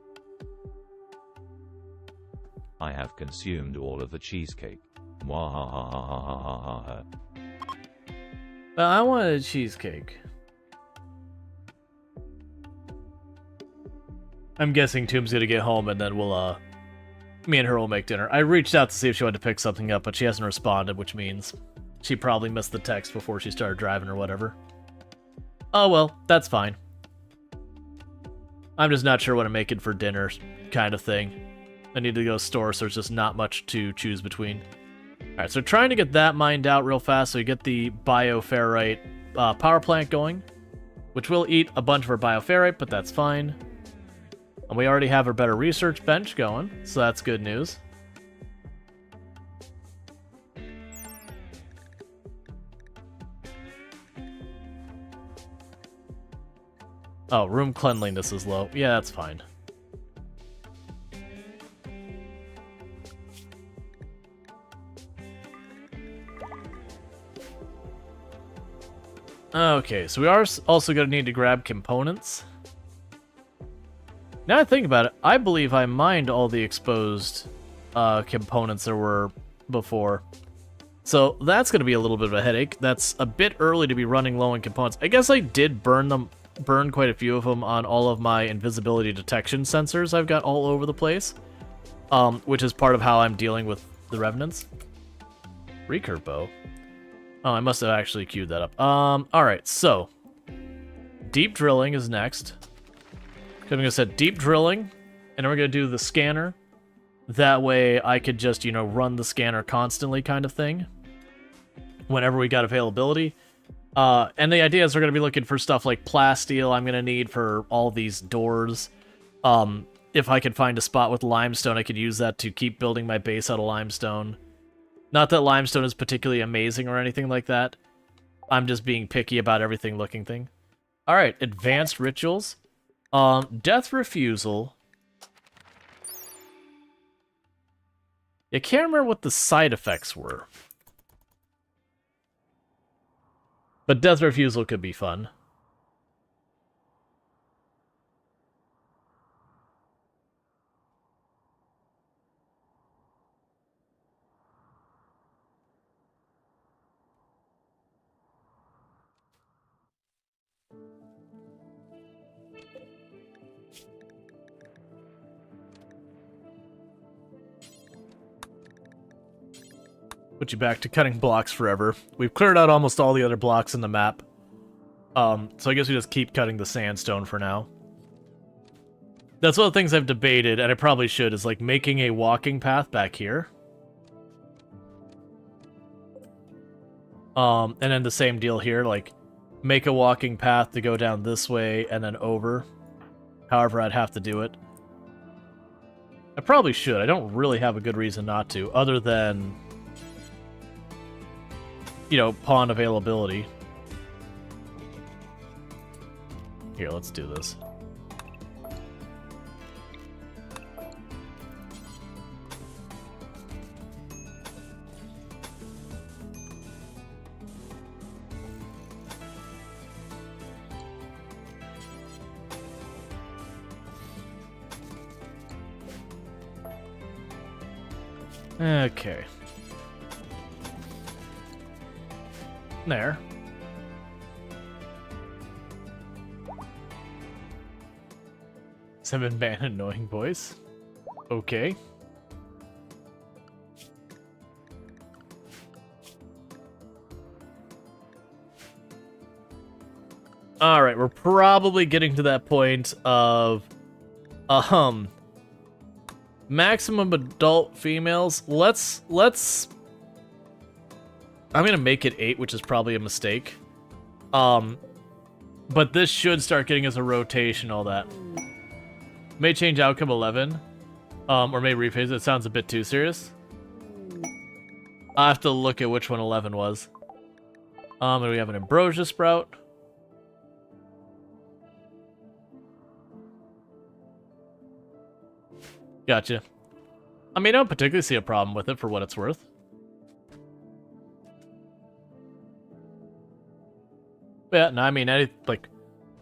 S3: I have consumed all of the cheesecake. Mwahahahahaha.
S1: I wanted a cheesecake. I'm guessing Tomb's gonna get home and then me and her will make dinner. I reached out to see if she wanted to pick something up, but she hasn't responded, which means she probably missed the text before she started driving or whatever. Oh well, that's fine. I'm just not sure what I'm making for dinner, kind of thing. I need to go store, so there's just not much to choose between. Alright, so trying to get that mined out real fast so we get the bioferrite power plant going, which will eat a bunch of our bioferrite, but that's fine. And we already have our better research bench going, so that's good news. Oh, room cleanliness is low. Yeah, that's fine. Okay, so we are also going to need to grab components. Now I think about it, I believe I mined all the exposed components there were before. So that's going to be a little bit of a headache. That's a bit early to be running low on components. I guess I did burn quite a few of them on all of my invisibility detection sensors I've got all over the place. Which is part of how I'm dealing with the revenants. Recurve bow. Oh, I must have actually queued that up. Alright, so deep drilling is next. I'm going to set deep drilling, and then we're going to do the scanner. That way I could just, run the scanner constantly kind of thing. Whenever we got availability. And the idea is we're going to be looking for stuff like plasteel I'm going to need for all these doors. If I could find a spot with limestone, I could use that to keep building my base out of limestone. Not that limestone is particularly amazing or anything like that. I'm just being picky about everything looking thing. Alright, advanced rituals. Death refusal. I can't remember what the side effects were. But death refusal could be fun. Put you back to cutting blocks forever. We've cleared out almost all the other blocks in the map. So I guess we just keep cutting the sandstone for now. That's one of the things I've debated, and I probably should, is like making a walking path back here. And then the same deal here, like make a walking path to go down this way and then over. However I'd have to do it. I probably should. I don't really have a good reason not to, other than, pawn availability. Here, let's do this. Okay. There. 7-man annoying voice. Okay. Alright, we're probably getting to that point of Maximum adult females. Let's. I'm gonna make it 8, which is probably a mistake. But this should start getting us a rotation, all that. May change outcome 11. Or may rephase. It sounds a bit too serious. I have to look at which one 11 was. And we have an ambrosia sprout. Gotcha. I mean, I don't particularly see a problem with it for what it's worth. Yeah, no, I mean,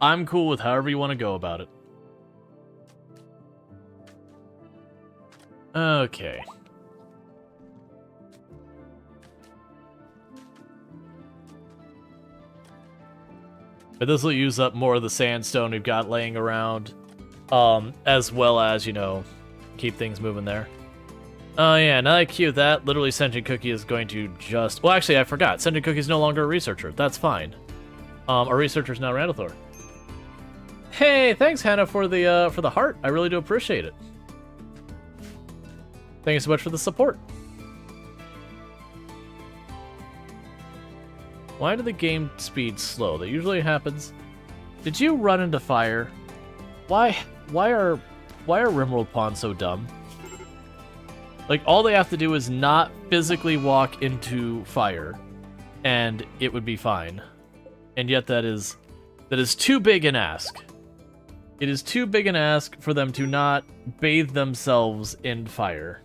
S1: I'm cool with however you want to go about it. Okay. But this will use up more of the sandstone we've got laying around, as well as, you know, keep things moving there. Oh yeah, now that I queue that, literally Sentient Cookie is going to just... Well, actually, I forgot. Sentient Cookie is no longer a researcher. That's fine. Our researcher's now Randall Thor. Hey, thanks, Hannah, for the heart. I really do appreciate it. Thank you so much for the support. Why did the game speed slow? That usually happens. Did you run into fire? Why are RimWorld pawns so dumb? Like, all they have to do is not physically walk into fire, and it would be fine. And yet that is too big an ask. It is too big an ask for them to not bathe themselves in fire.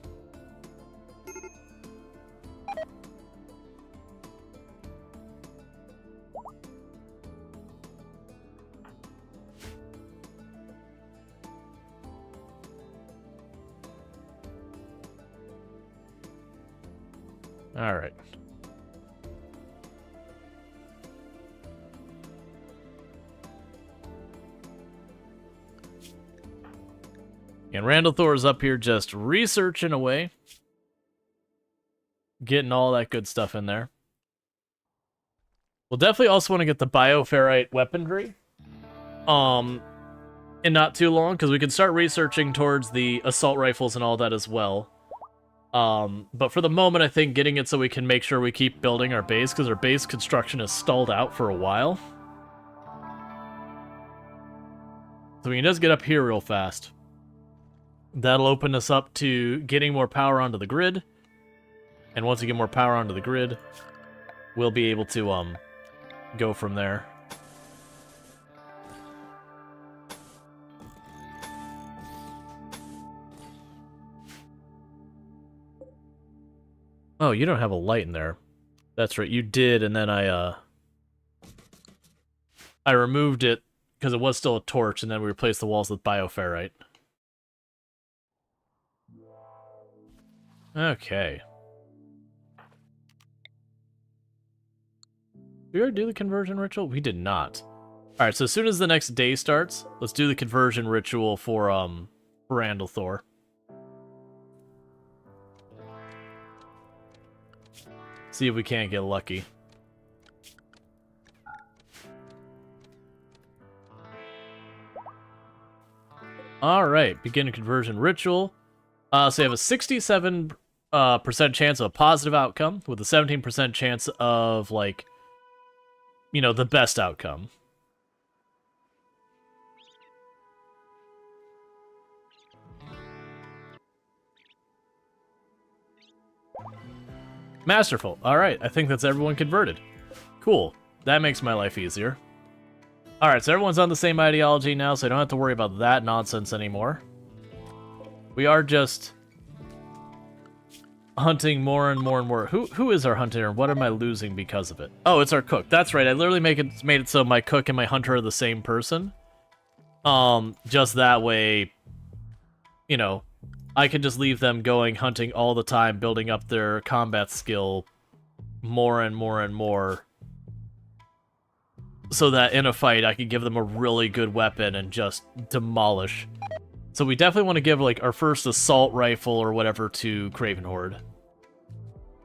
S1: All right. And Randall Thor is up here just researching away. Getting all that good stuff in there. We'll definitely also want to get the bioferrite weaponry. In not too long, because we can start researching towards the assault rifles and all that as well. But for the moment, I think getting it so we can make sure we keep building our base, because our base construction is stalled out for a while. So we can just get up here real fast. That'll open us up to getting more power onto the grid. And once we get more power onto the grid, we'll be able to, go from there. Oh, you don't have a light in there. That's right, you did, and then I removed it because it was still a torch, and then we replaced the walls with bioferrite. Okay. Did we already do the conversion ritual? We did not. Alright, so as soon as the next day starts, let's do the conversion ritual for Randall Thor. See if we can't get lucky. Alright, begin a conversion ritual. So you have a 67% chance of a positive outcome, with a 17% chance of, like, you know, the best outcome. Masterful. Alright, I think that's everyone converted. Cool. That makes my life easier. Alright, so everyone's on the same ideology now, so I don't have to worry about that nonsense anymore. We are just hunting more and more and more. Who is our hunter, and what am I losing because of it? Oh, it's our cook. That's right, I literally made it so my cook and my hunter are the same person. Just that way, you know, I can just leave them going hunting all the time, building up their combat skill more and more and more, so that in a fight I can give them a really good weapon and just demolish. So we definitely want to give, like, our first assault rifle or whatever to Craven Horde.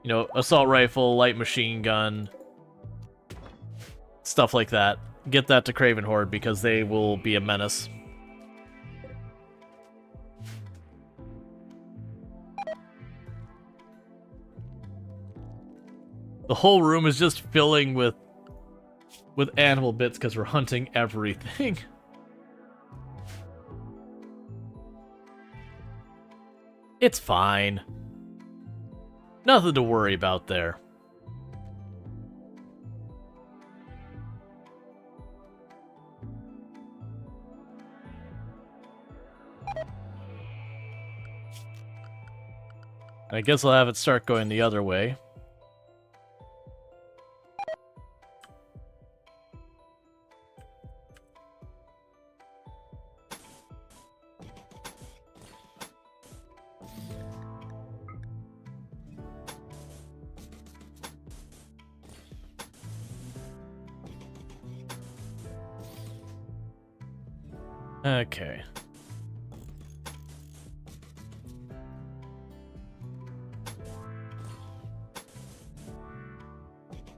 S1: You know, assault rifle, light machine gun, stuff like that. Get that to Craven Horde because they will be a menace. The whole room is just filling with animal bits because we're hunting everything. It's fine. Nothing to worry about there. I guess I'll have it start going the other way. Okay.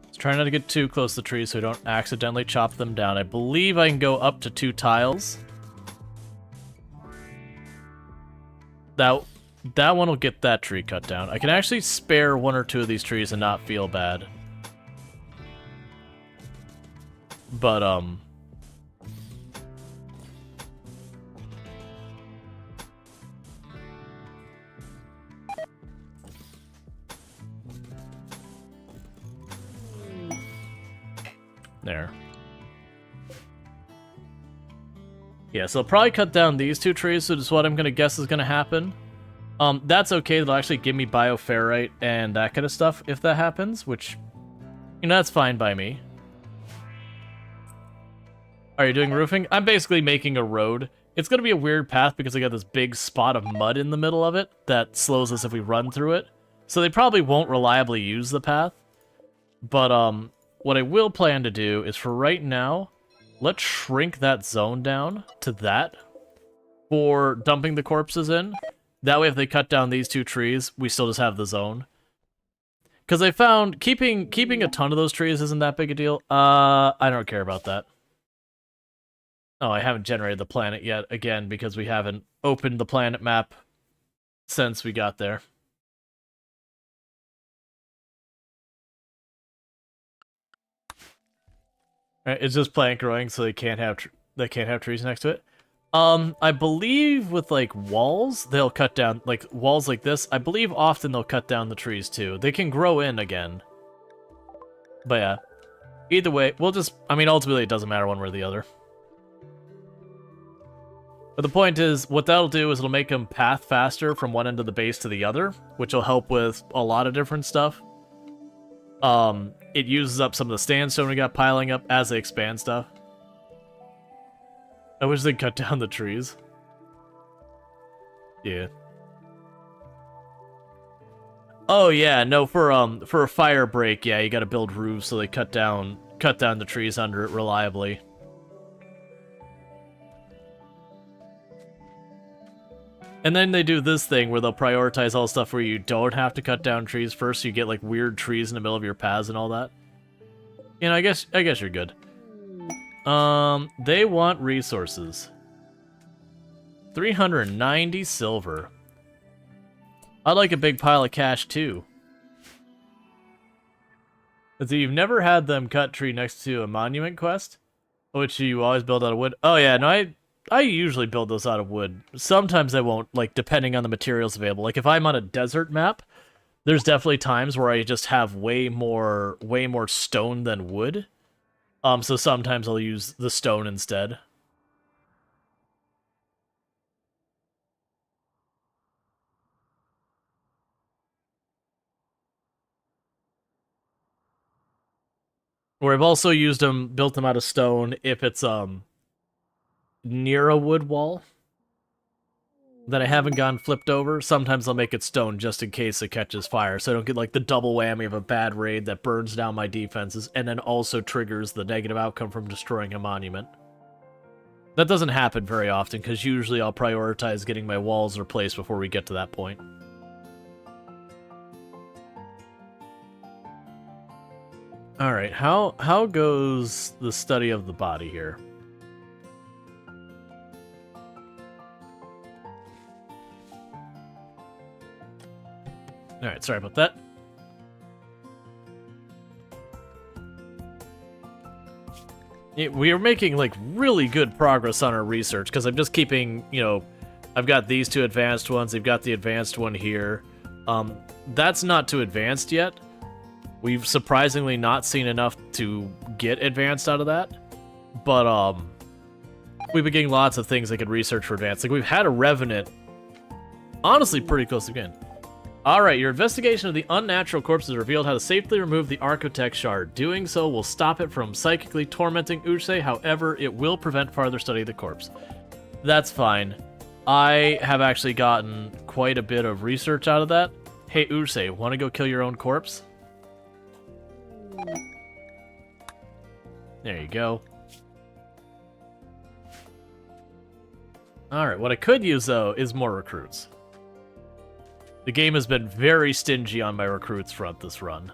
S1: Let's try not to get too close to the trees so we don't accidentally chop them down. I believe I can go up to 2 tiles. That one will get that tree cut down. I can actually spare 1 or 2 of these trees and not feel bad. But, there. Yeah, so I'll probably cut down these 2 trees, so just what I'm gonna guess is gonna happen. That's okay, that'll actually give me bioferrite and that kind of stuff if that happens, which, you know, that's fine by me. Are you doing roofing? I'm basically making a road. It's gonna be a weird path because I got this big spot of mud in the middle of it that slows us if we run through it. So they probably won't reliably use the path. But, what I will plan to do is for right now, let's shrink that zone down to that for dumping the corpses in. That way if they cut down these 2 trees, we still just have the zone. Because I found keeping a ton of those trees isn't that big a deal. I don't care about that. Oh, I haven't generated the planet yet, again, because we haven't opened the planet map since we got there. Right, it's just plant growing, so they can't have trees next to it. I believe with like walls, they'll cut down like walls like this. I believe often they'll cut down the trees too. They can grow in again. But yeah, either way, we'll just. I mean, ultimately, it doesn't matter one way or the other. But the point is, what that'll do is it'll make them path faster from one end of the base to the other, which will help with a lot of different stuff. It uses up some of the sandstone we got piling up as they expand stuff. I wish they'd cut down the trees. Yeah. Oh yeah, no, for a fire break, yeah, you gotta build roofs so they cut down the trees under it reliably. And then they do this thing where they'll prioritize all stuff where you don't have to cut down trees first, so you get like weird trees in the middle of your paths and all that. You know, I guess you're good. They want resources. 390 silver. I'd like a big pile of cash too. So you've never had them cut tree next to a monument quest, which you always build out of wood. Oh yeah, no, I usually build those out of wood. Sometimes I won't, like, depending on the materials available. Like, if I'm on a desert map, there's definitely times where I just have way more stone than wood. So sometimes I'll use the stone instead. Or I've also built them out of stone if it's, near a wood wall that I haven't gotten flipped over. Sometimes I'll make it stone just in case it catches fire, so I don't get like the double whammy of a bad raid that burns down my defenses and then also triggers the negative outcome from destroying a monument. That doesn't happen very often, because usually I'll prioritize getting my walls replaced before we get to that point. Alright, how goes the study of the body here? Alright, sorry about that. We are making, like, really good progress on our research, because I'm just keeping, you know, I've got these two advanced ones, they've got the advanced one here. That's not too advanced yet. We've surprisingly not seen enough to get advanced out of that. But, we've been getting lots of things I could research for advanced. Like, we've had a Revenant, honestly, pretty close again. Alright, your investigation of the unnatural corpse has revealed how to safely remove the Architect Shard. Doing so will stop it from psychically tormenting Ursay, however, it will prevent farther study of the corpse. That's fine. I have actually gotten quite a bit of research out of that. Hey, Ursay, want to go kill your own corpse? There you go. Alright, what I could use, though, is more recruits. The game has been very stingy on my recruits front this run.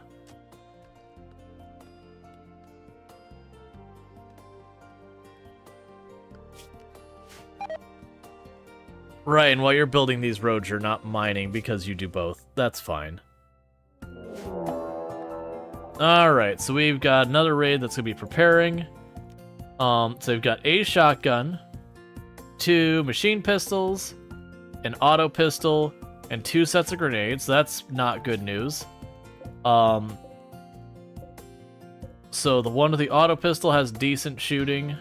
S1: Right, and while you're building these roads, you're not mining because you do both. That's fine. Alright, so we've got another raid that's going to be preparing. So we've got a shotgun, 2 machine pistols, an auto pistol, and 2 sets of grenades. That's not good news. So the one with the auto pistol has decent shooting.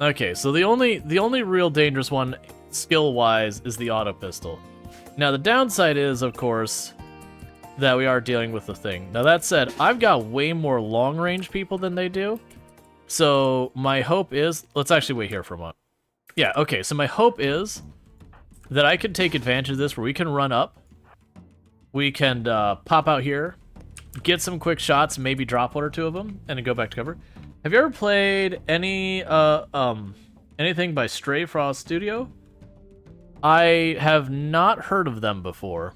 S1: Okay, so the only real dangerous one, skill-wise, is the auto pistol. Now, the downside is, of course, that we are dealing with the thing. Now, that said, I've got way more long-range people than they do. So, my hope is... Let's actually wait here for a moment. Yeah, okay, so my hope is that I can take advantage of this where we can run up. We can pop out here, get some quick shots, maybe drop 1 or 2 of them, and then go back to cover. Have you ever played any anything by Stray Frost Studio? I have not heard of them before.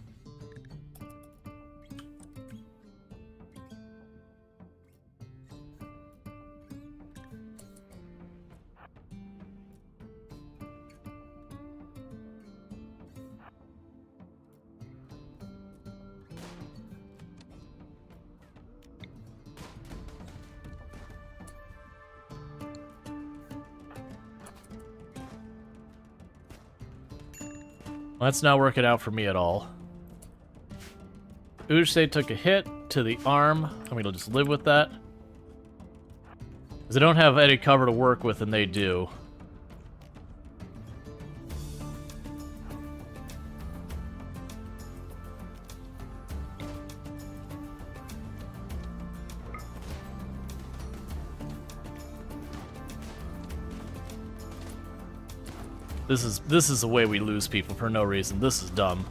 S1: That's not working out for me at all. Ursay took a hit to the arm. I'm going to just live with that. Because I don't have any cover to work with, and they do. This is the way we lose people for no reason. This is dumb.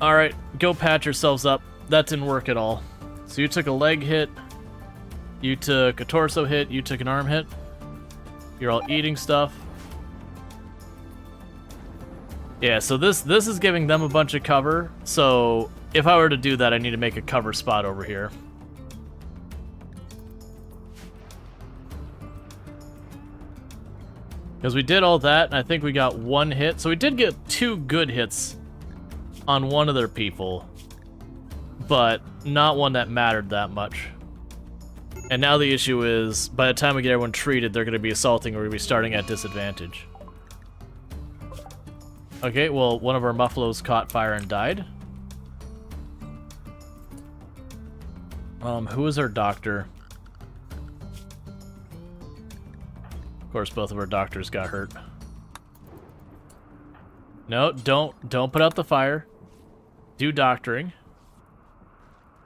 S1: Alright, go patch yourselves up. That didn't work at all. So you took a leg hit, you took a torso hit, you took an arm hit. You're all eating stuff. Yeah, so this is giving them a bunch of cover. So if I were to do that, I need to make a cover spot over here. Because we did all that, and I think we got 1 hit. So we did get 2 good hits on one of their people, but not one that mattered that much. And now the issue is, by the time we get everyone treated, they're going to be assaulting, or we're going to be starting at disadvantage. Okay, well, one of our muffaloes caught fire and died. Who is our doctor? Of course, both of our doctors got hurt. No, don't put out the fire. Do doctoring.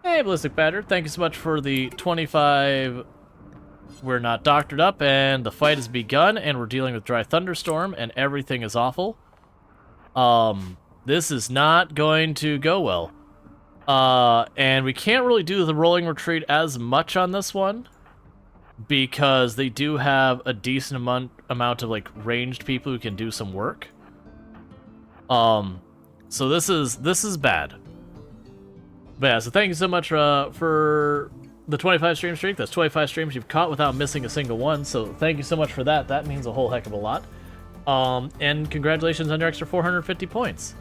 S1: Hey, Ballistic Badger, thank you so much for the 25. We're not doctored up, and the fight has begun, and we're dealing with Dry Thunderstorm, and everything is awful. This is not going to go well. And we can't really do the rolling retreat as much on this one, because they do have a decent amount of, like, ranged people who can do some work. So this is bad. But yeah, so thank you so much for the 25 stream streak. That's 25 streams you've caught without missing a single one, so thank you so much for that. That means a whole heck of a lot. And congratulations on your extra 450 points.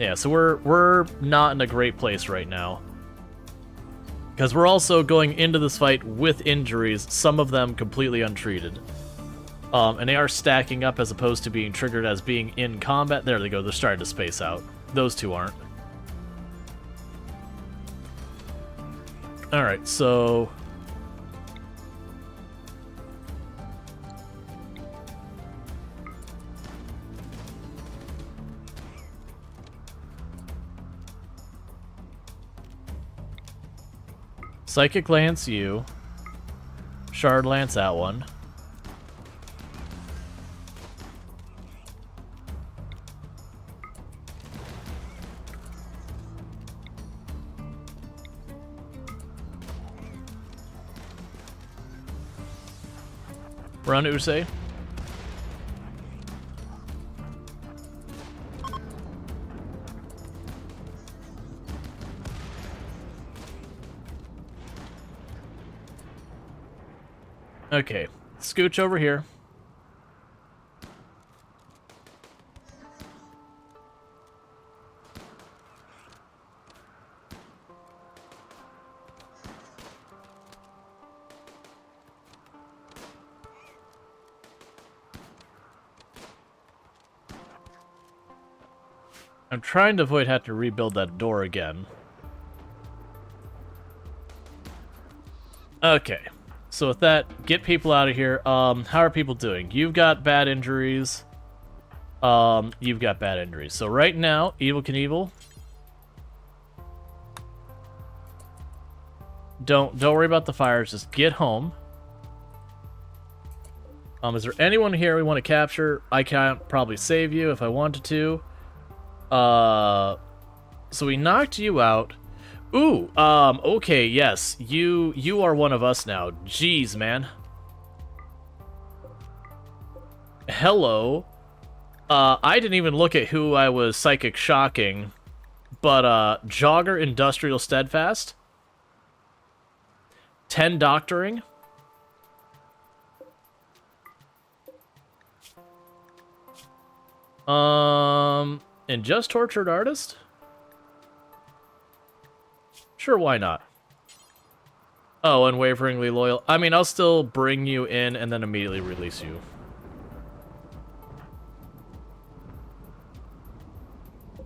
S1: Yeah, so we're not in a great place right now. Because we're also going into this fight with injuries, some of them completely untreated. And they are stacking up as opposed to being triggered as being in combat. There they go, they're starting to space out. Those two aren't. Alright, so... Psychic Lance you. Shard Lance that one. Run, Usei. Okay, scooch over here. I'm trying to avoid having to rebuild that door again. Okay. So with that, get people out of here. How are people doing? You've got bad injuries. You've got bad injuries. So right now, Evel Knievel. Don't worry about the fires. Just get home. Is there anyone here we want to capture? I can't probably save you if I wanted to. So we knocked you out. Ooh, okay, yes. You are one of us now. Jeez, man. Hello. I didn't even look at who I was psychic shocking, but, Jogger Industrial Steadfast. 10 Doctoring. And just Tortured Artist? Sure, why not? Oh, unwaveringly loyal. I mean, I'll still bring you in and then immediately release you. I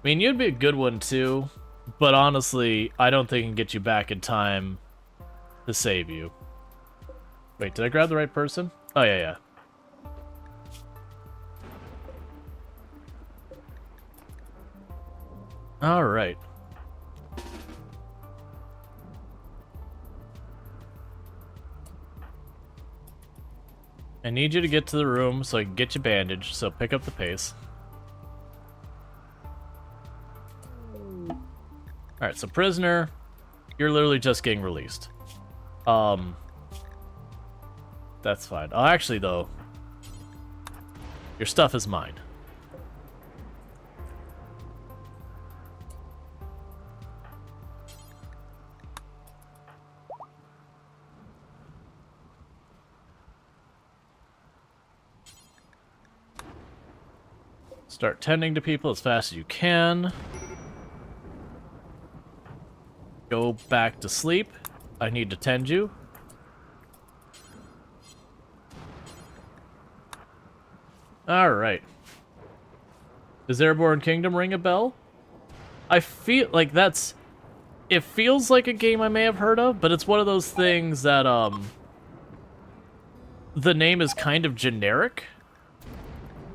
S1: mean, you'd be a good one too, but honestly, I don't think I can get you back in time to save you. Wait, did I grab the right person? Oh, yeah, yeah. Alright. I need you to get to the room so I can get you bandaged, so pick up the pace. Alright, so prisoner, you're literally just getting released. That's fine. Oh, actually, though, your stuff is mine. Start tending to people as fast as you can. Go back to sleep. I need to tend you. Alright. Does Airborne Kingdom ring a bell? I feel like that's... It feels like a game I may have heard of, but it's one of those things that, the name is kind of generic.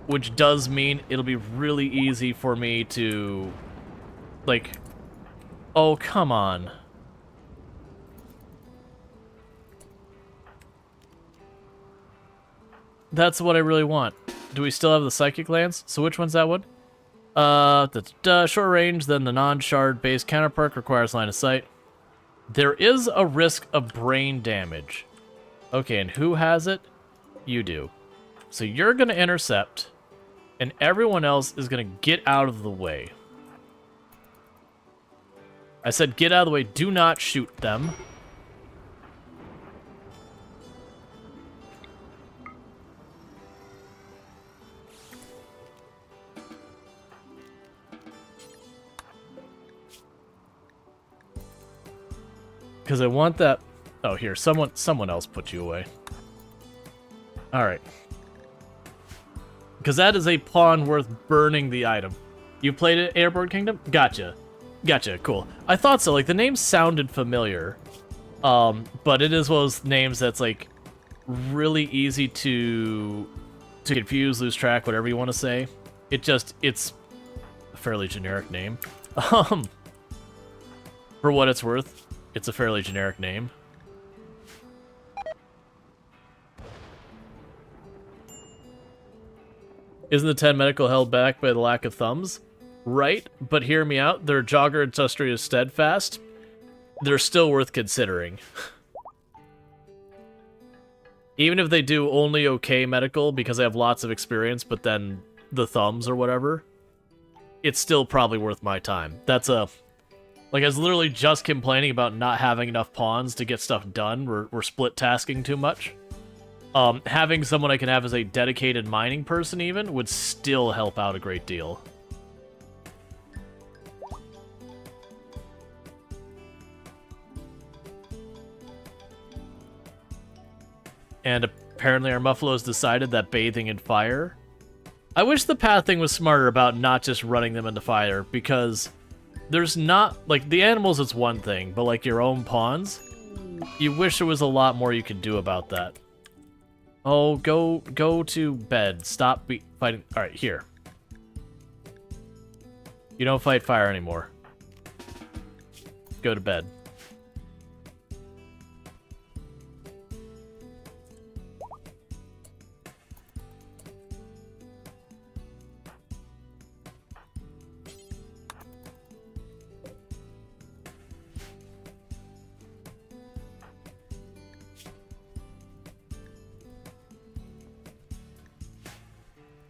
S1: Which does mean it'll be really easy for me to... Like... Oh, come on. That's what I really want. Do we still have the Psychic Lance? So which one's that one? Short range, then the non-shard base counter perk requires line of sight. There is a risk of brain damage. Okay, and who has it? You do. So you're going to intercept, and everyone else is going to get out of the way. I said get out of the way. Do not shoot them. Because I want that... Oh, here, someone else put you away. Alright. Because that is a pawn worth burning the item. You played it, Airborne Kingdom? Gotcha. Gotcha, cool. I thought so, like, the name sounded familiar. But it is one of those names that's, like, really easy to confuse, lose track, whatever you want to say. It's a fairly generic name. For what it's worth, it's a fairly generic name. Isn't the 10 medical held back by the lack of thumbs? Right, but hear me out. Their jogger ancestry is steadfast. They're still worth considering. Even if they do only okay medical because they have lots of experience, but then the thumbs or whatever, it's still probably worth my time. That's a... Like, I was literally just complaining about not having enough pawns to get stuff done. We're split tasking too much. Having someone I can have as a dedicated mining person even would still help out a great deal. And apparently our Muffalo's decided that bathing in fire... I wish the pathing was smarter about not just running them into fire, because there's not... Like, the animals is one thing, but like your own pawns, you wish there was a lot more you could do about that. Oh, go to bed. Stop fighting... Alright, here. You don't fight fire anymore. Go to bed.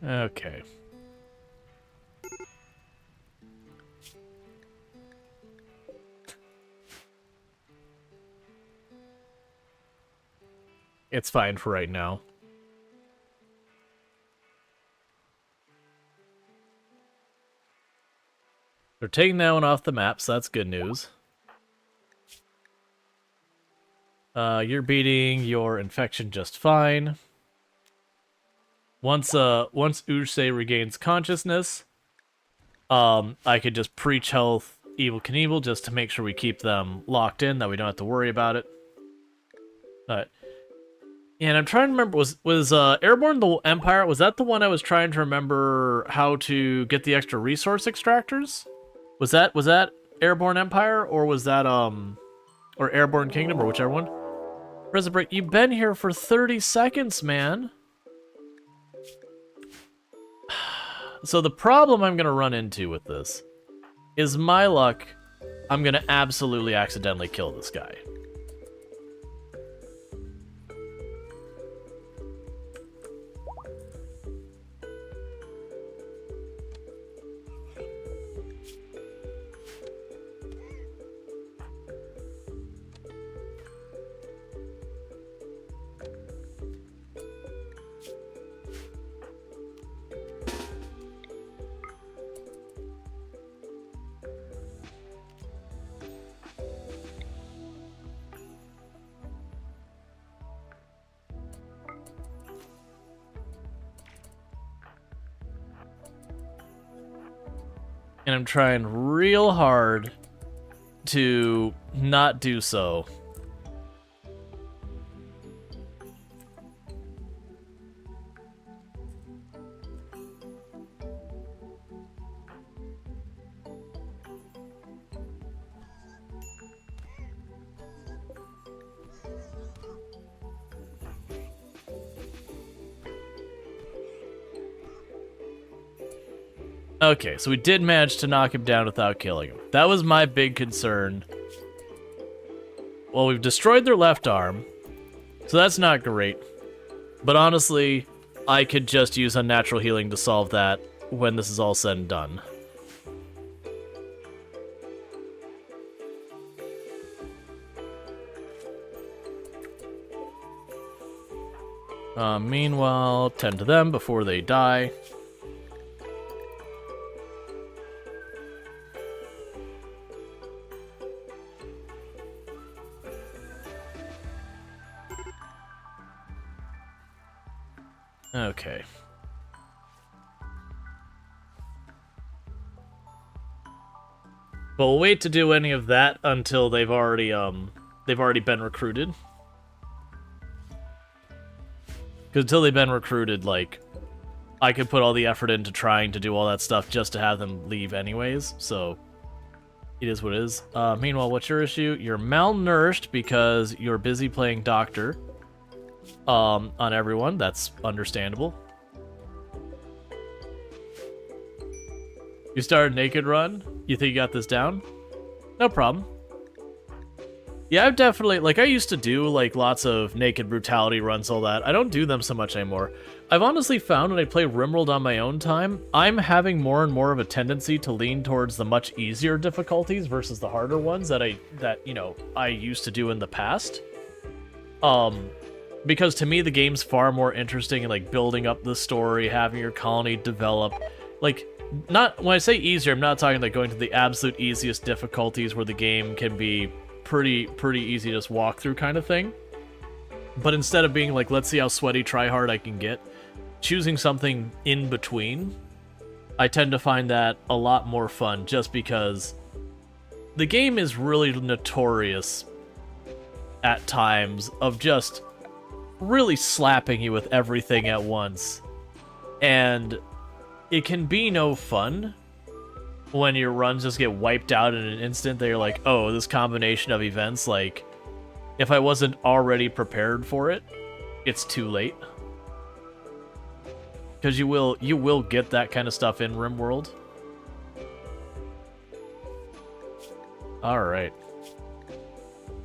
S1: Okay. It's fine for right now. They're taking that one off the map, so that's good news. You're beating your infection just fine. Once Ursay regains consciousness, I could just preach health Evil Knievel just to make sure we keep them locked in, that we don't have to worry about it. Alright. And I'm trying to remember, was Airborne the Empire, was that the one I was trying to remember how to get the extra resource extractors? Was that Airborne Empire, or was that, or Airborne Kingdom, or whichever one? Prison Break, you've been here for 30 seconds, man. So the problem I'm going to run into with this is my luck, I'm going to absolutely accidentally kill this guy. And I'm trying real hard to not do so. Okay, so we did manage to knock him down without killing him. That was my big concern. Well, we've destroyed their left arm, so that's not great. But honestly, I could just use unnatural healing to solve that when this is all said and done. Meanwhile, tend to them before they die. Okay. But we'll wait to do any of that until they've already been recruited. Because until they've been recruited, like, I could put all the effort into trying to do all that stuff just to have them leave anyways, so it is what it is. Meanwhile, what's your issue? You're malnourished because you're busy playing doctor on everyone. That's understandable. You started Naked Run? You think you got this down? No problem. Yeah, I've definitely, like, I used to do, like, lots of Naked Brutality runs, all that. I don't do them so much anymore. I've honestly found when I play RimWorld on my own time, I'm having more and more of a tendency to lean towards the much easier difficulties versus the harder ones that I used to do in the past. Because to me, the game's far more interesting in, like, building up the story, having your colony develop. Like, not, when I say easier, I'm not talking like going to the absolute easiest difficulties where the game can be pretty easy to just walk through kind of thing. But instead of being like, let's see how sweaty try hard I can get, choosing something in between, I tend to find that a lot more fun just because the game is really notorious at times of just really slapping you with everything at once. And it can be no fun when your runs just get wiped out in an instant that you're like, oh, this combination of events, like, if I wasn't already prepared for it, it's too late. Because you will get that kind of stuff in RimWorld. Alright.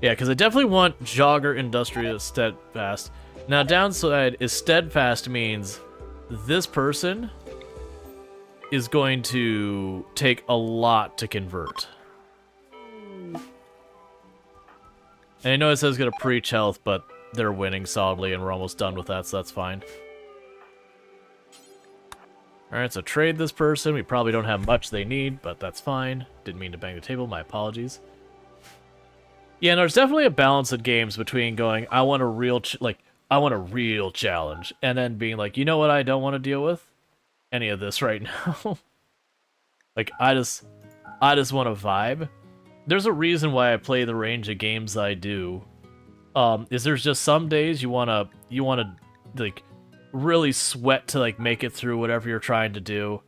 S1: Yeah, because I definitely want Jogger, Industrious, Steadfast. Now, downside is Steadfast means this person is going to take a lot to convert. And I know it says gonna preach health, but they're winning solidly and we're almost done with that, so that's fine. Alright, so trade this person. We probably don't have much they need, but that's fine. Didn't mean to bang the table, my apologies. Yeah, no, there's definitely a balance in games between going, I want a real challenge, and then being like, you know what I don't want to deal with? Any of this right now. Like, I just want to vibe. There's a reason why I play the range of games I do. Is there's just some days you wanna like really sweat to like make it through whatever you're trying to do,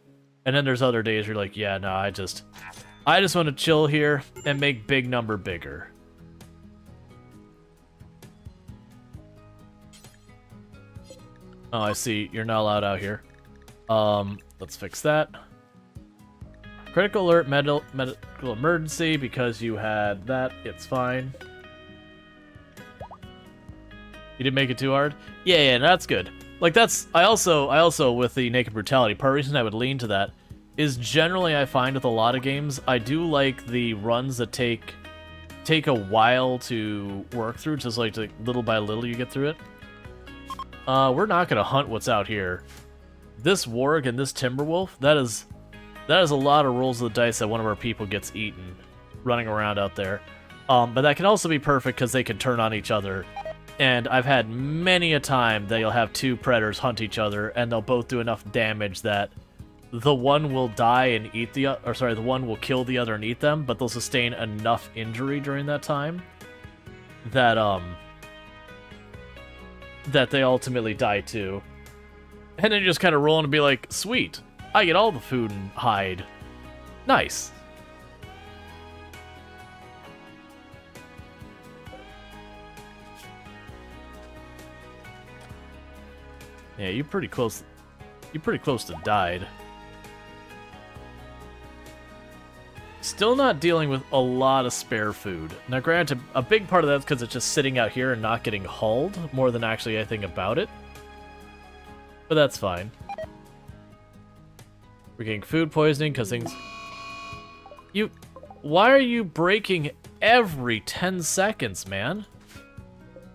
S1: and then there's other days you're like, yeah, no, I just want to chill here and make big number bigger. Oh, I see. You're not allowed out here. Let's fix that. Critical alert, medical emergency, because you had that, it's fine. You didn't make it too hard? Yeah, that's good. Like, that's, I also, with the Naked Brutality, part of the reason I would lean to that is generally I find with a lot of games, I do like the runs that take a while to work through, just like little by little you get through it. We're not gonna hunt what's out here. This warg and this Timberwolf, that is a lot of rolls of the dice that one of our people gets eaten running around out there. But that can also be perfect because they can turn on each other. And I've had many a time that you'll have two predators hunt each other and they'll both do enough damage that the one will die and eat the one will kill the other and eat them, but they'll sustain enough injury during that time that that they ultimately die too. And then you just kind of roll and be like, sweet, I get all the food and hide. Nice. Yeah, you're pretty close. You're pretty close to died. Still not dealing with a lot of spare food. Now, granted, a big part of that's because it's just sitting out here and not getting hauled more than actually anything about it. But that's fine. We're getting food poisoning because things... Why are you breaking every 10 seconds, man?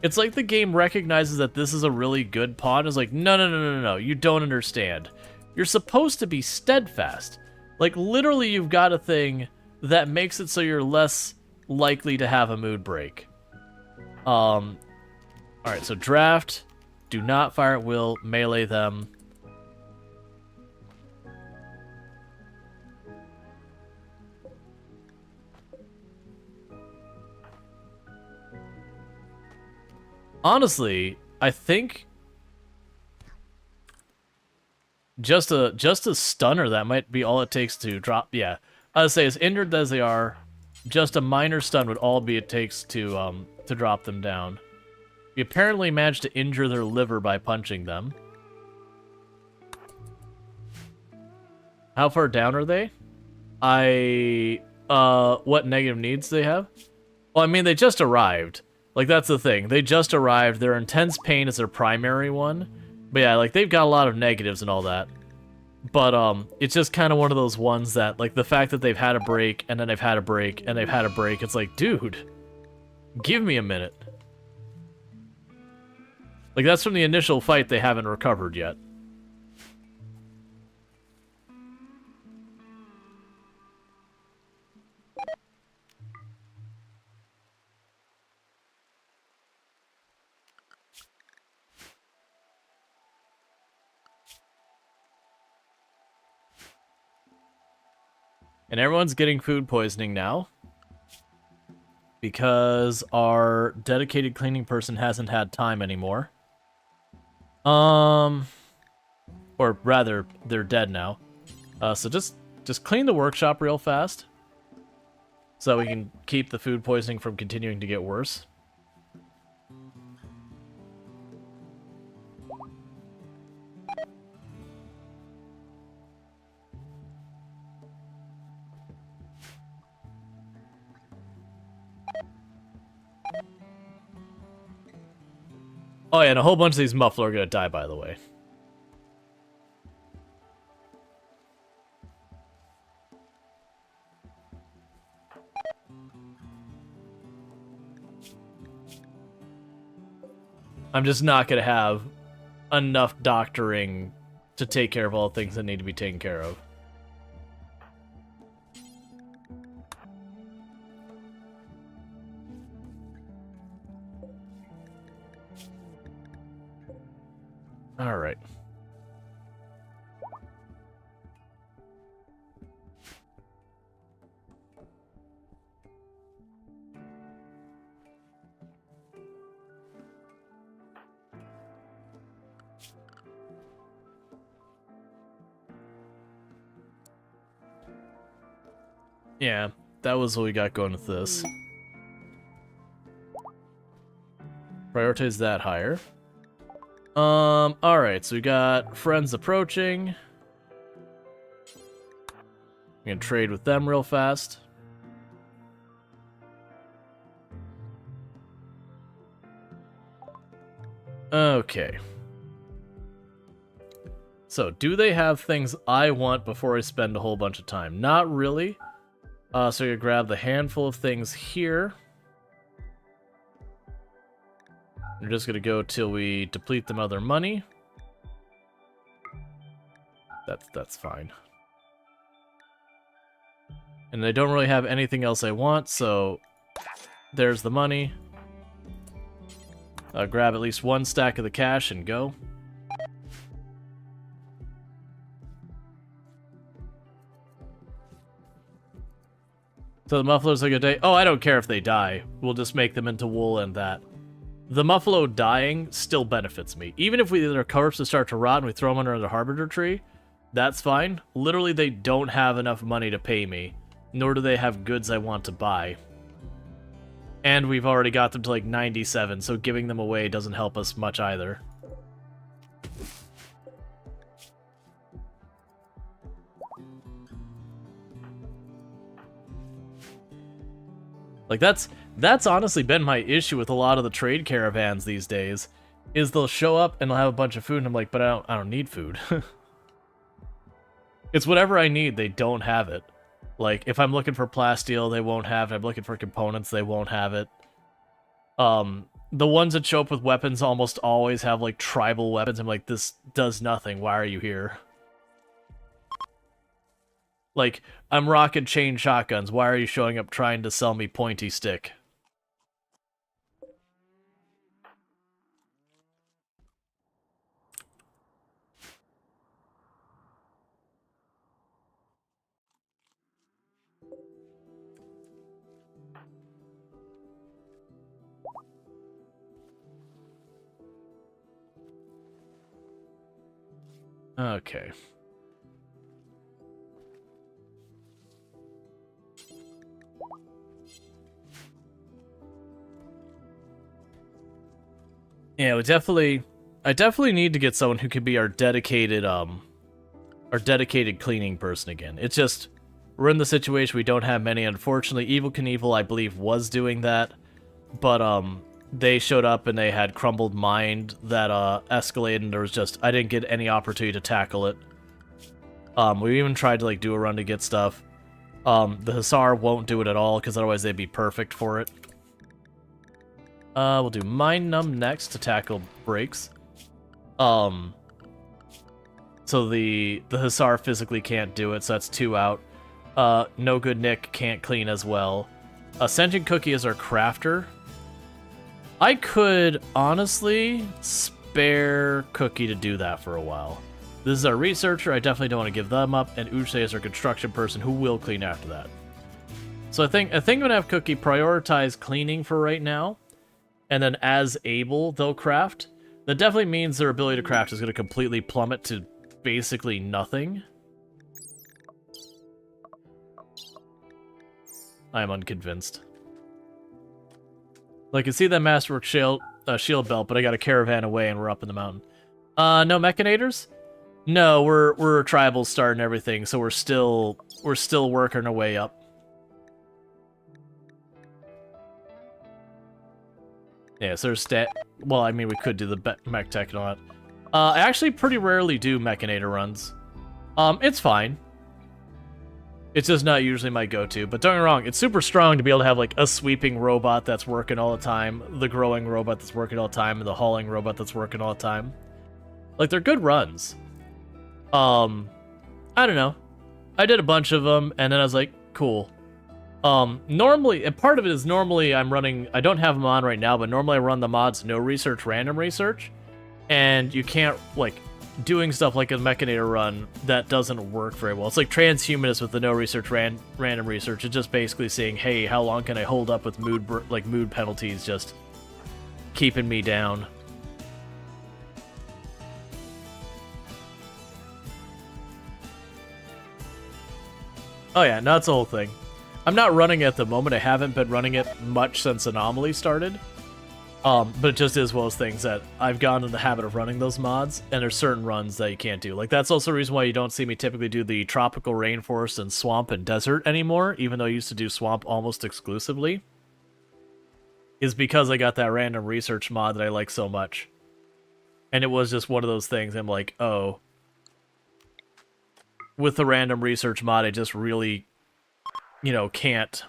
S1: It's like the game recognizes that this is a really good pawn. It's like, no, you don't understand. You're supposed to be steadfast. Like, literally, you've got a thing that makes it so you're less likely to have a mood break. Alright, so draft Do not fire at will. Melee them. Honestly, I think just a stunner, that might be all it takes to drop. Yeah, I would say as injured as they are, just a minor stun would all be it takes to drop them down. We apparently managed to injure their liver by punching them. How far down are they? What negative needs they have? Well, I mean, they just arrived. Like, that's the thing. They just arrived. Their intense pain is their primary one. But yeah, like, they've got a lot of negatives and all that. But, it's just kind of one of those ones that, like, the fact that they've had a break, and then they've had a break, and they've had a break, it's like, dude, give me a minute. Like, that's from the initial fight they haven't recovered yet. And everyone's getting food poisoning now. Because our dedicated cleaning person hasn't had time anymore. Or rather, they're dead now. So just clean the workshop real fast. So we can keep the food poisoning from continuing to get worse. Oh yeah, and a whole bunch of these muffler are gonna die, by the way. I'm just not gonna have enough doctoring to take care of all the things that need to be taken care of. All right. Yeah, that was what we got going with this. Prioritize that higher. Alright, so we got friends approaching. I'm gonna trade with them real fast. Okay. So, do they have things I want before I spend a whole bunch of time? Not really. So you grab the handful of things here. We're just gonna go till we deplete them of their money. That's fine. And I don't really have anything else I want, so there's the money. Grab at least one stack of the cash and go. So the mufflers are gonna die. Oh, I don't care if they die. We'll just make them into wool and that. The muffalo dying still benefits me. Even if their corpses start to rot and we throw them under the Harbinger tree, that's fine. Literally, they don't have enough money to pay me, nor do they have goods I want to buy. And we've already got them to like 97, so giving them away doesn't help us much either. Like, that's honestly been my issue with a lot of the trade caravans these days, is they'll show up and they'll have a bunch of food and I'm like, but I don't need food. It's whatever I need, they don't have it. Like, if I'm looking for plasteel, they won't have it. I'm looking for components, they won't have it. The ones that show up with weapons almost always have, like, tribal weapons. I'm like, this does nothing, why are you here? Like, I'm rocking chain shotguns. Why are you showing up trying to sell me pointy stick? Okay. Yeah, I definitely need to get someone who could be our dedicated cleaning person again. It's just, we're in the situation we don't have many. Unfortunately, Evil Knievel, I believe, was doing that, but they showed up and they had crumbled mind that escalated, and there was just, I didn't get any opportunity to tackle it. We even tried to like do a run to get stuff. The Hussar won't do it at all because otherwise they'd be perfect for it. We'll do Mind Numb next to tackle breaks. So the Hussar physically can't do it, so that's 2 out. No Good Nick can't clean as well. Sentient Cookie is our crafter. I could honestly spare Cookie to do that for a while. This is our researcher, I definitely don't want to give them up, and Uche is our construction person who will clean after that. So I think I'm gonna have Cookie prioritize cleaning for right now, and then as able, they'll craft. That definitely means their ability to craft is gonna completely plummet to basically nothing. I am unconvinced. Like, I can see that Masterwork shield belt, but I got a caravan away and we're up in the mountain. No Mechanators? No, we're tribal start and everything, so we're still working our way up. Yeah, so there's well, I mean, we could do the mech tech and all that. I actually pretty rarely do Mechanator runs. It's fine. It's just not usually my go-to, but don't get me wrong, it's super strong to be able to have, like, a sweeping robot that's working all the time, the growing robot that's working all the time, and the hauling robot that's working all the time. Like, they're good runs. I don't know. I did a bunch of them, and then I was like, cool. Normally, and part of it is normally I'm running, I don't have them on right now, but normally I run the mods no research, random research, and you can't, like, doing stuff like a Mechanator run, that doesn't work very well. It's like Transhumanist with the no research, random research. It's just basically saying, hey, how long can I hold up with mood penalties just keeping me down? Oh yeah, no, that's the whole thing. I'm not running it at the moment. I haven't been running it much since Anomaly started. But it just is one of those things that I've gotten in the habit of running those mods, and there's certain runs that you can't do. Like, that's also the reason why you don't see me typically do the tropical rainforest and swamp and desert anymore, even though I used to do swamp almost exclusively. Is because I got that random research mod that I like so much. And it was just one of those things, I'm like, oh. With the random research mod, I just really, you know, can't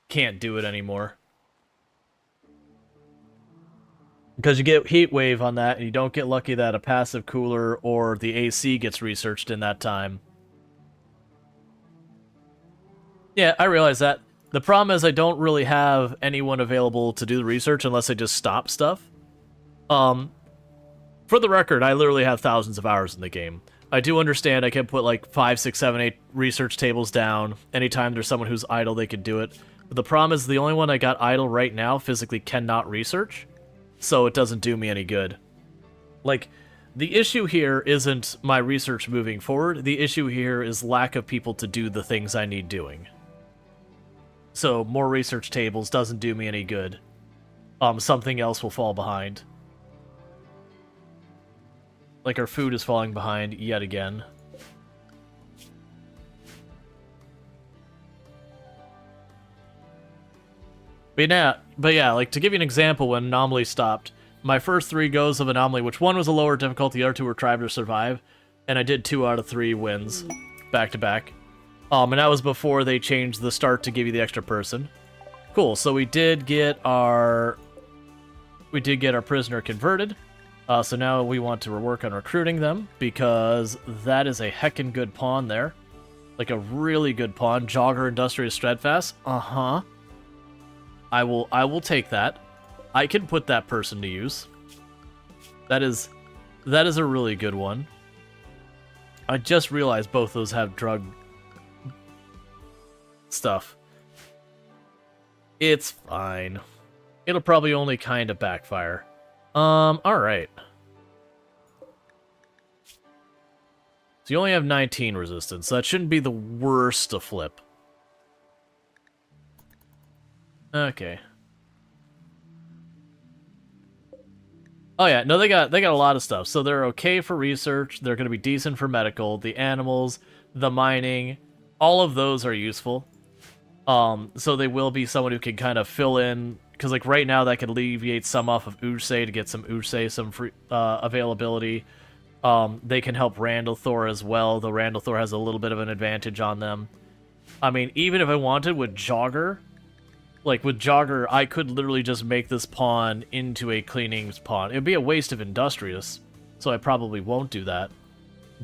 S1: do it anymore. Because you get heat wave on that, and you don't get lucky that a passive cooler or the AC gets researched in that time. Yeah, I realize that. The problem is I don't really have anyone available to do the research unless I just stop stuff. For the record, I literally have thousands of hours in the game. I do understand I can put like 5, 6, 7, 8 research tables down. Anytime there's someone who's idle, they can do it. But the problem is the only one I got idle right now physically cannot research. So it doesn't do me any good. Like, the issue here isn't my research moving forward. The issue here is lack of people to do the things I need doing. So more research tables doesn't do me any good. Something else will fall behind. Like, our food is falling behind yet again. But yeah, like, to give you an example, when Anomaly stopped, my first 3 goes of Anomaly, which one was a lower difficulty, the other 2 were Tribe to Survive, and I did 2 out of 3 wins, back to back. And that was before they changed the start to give you the extra person. Cool, so we did get our prisoner converted. So now we want to work on recruiting them, because that is a heckin' good pawn there. Like, a really good pawn. Jogger, Industrious, Steadfast. Uh-huh. I will take that. I can put that person to use. That is a really good one. I just realized both those have drug stuff. It's fine. It'll probably only kind of backfire. Alright. So you only have 19 resistance, so that shouldn't be the worst to flip. Okay. Oh yeah, no, they got a lot of stuff. So they're okay for research, they're going to be decent for medical, the animals, the mining, all of those are useful. So they will be someone who can kind of fill in, because like right now that could alleviate some off of Usei to get some Usei some free availability. They can help Randall Thor as well, though Randall Thor has a little bit of an advantage on them. I mean, even if I wanted with Jogger, I could literally just make this pawn into a cleaning pawn. It would be a waste of Industrious, so I probably won't do that.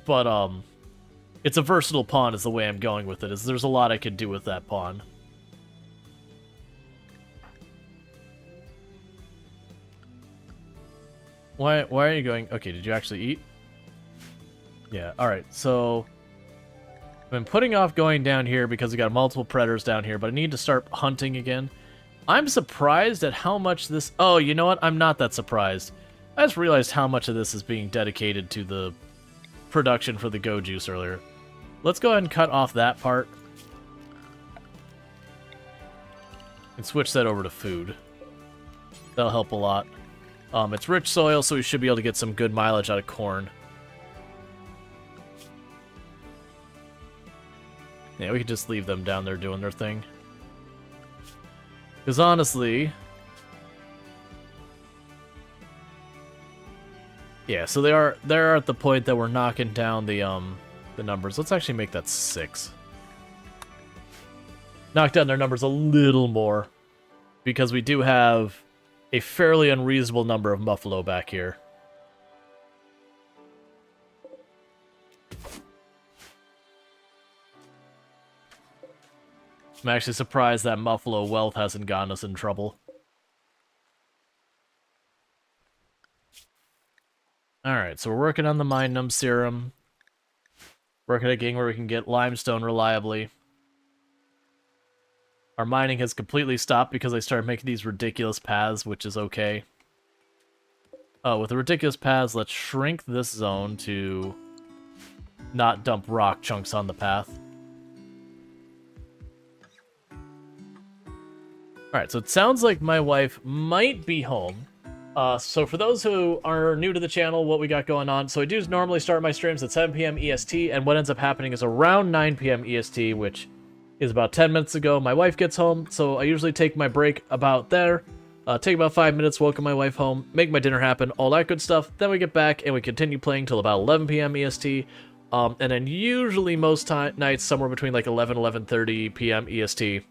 S1: But, it's a versatile pawn is the way I'm going with it, is there's a lot I could do with that pawn. Why are you going... Okay, did you actually eat? Yeah, alright, so... I've been putting off going down here because we got multiple predators down here, but I need to start hunting again. I'm surprised at how much this... Oh, you know what? I'm not that surprised. I just realized how much of this is being dedicated to the production for the Go Juice earlier. Let's go ahead and cut off that part. And switch that over to food. That'll help a lot. It's rich soil, so we should be able to get some good mileage out of corn. Yeah, we could just leave them down there doing their thing. Because honestly... Yeah, so they're at the point that we're knocking down the numbers. Let's actually make that 6. Knock down their numbers a little more. Because we do have a fairly unreasonable number of Muffalo back here. I'm actually surprised that Muffalo wealth hasn't gotten us in trouble. Alright, so we're working on the Mind Numb Serum. Working at a game where we can get limestone reliably. Our mining has completely stopped because I started making these ridiculous paths, which is okay. With the ridiculous paths, let's shrink this zone to not dump rock chunks on the path. Alright, so it sounds like my wife might be home. So for those who are new to the channel, what we got going on, so I do normally start my streams at 7 p.m. EST, and what ends up happening is around 9 p.m. EST, which is about 10 minutes ago, my wife gets home, so I usually take my break about there, take about 5 minutes, welcome my wife home, make my dinner happen, all that good stuff, then we get back and we continue playing till about 11 p.m. EST, and then usually most nights somewhere between like 11:30 p.m. EST.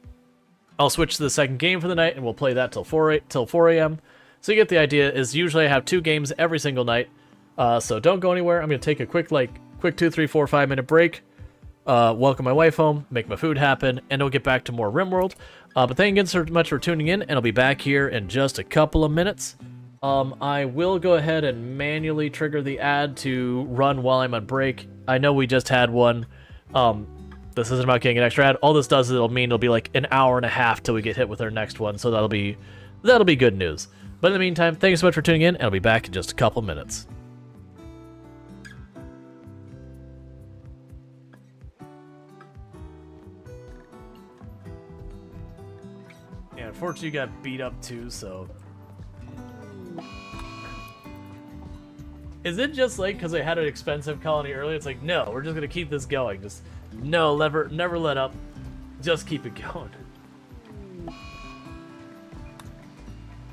S1: I'll switch to the second game for the night, and we'll play that till 4 a.m. So you get the idea, is usually I have 2 games every single night. So don't go anywhere. I'm going to take a quick 2, 3, 4, 5 minute break. Welcome my wife home, make my food happen, and we'll get back to more RimWorld. But thank you so much for tuning in, and I'll be back here in just a couple of minutes. I will go ahead and manually trigger the ad to run while I'm on break. I know we just had one. This isn't about getting an extra ad. All this does is it'll be like an hour and a half till we get hit with our next one, so that'll be good news. But in the meantime, thank you so much for tuning in, and I'll be back in just a couple minutes. Yeah, unfortunately you got beat up too, so... Is it just like because I had an expensive colony earlier? It's like, no, we're just going to keep this going. Just, no, never let up. Just keep it going.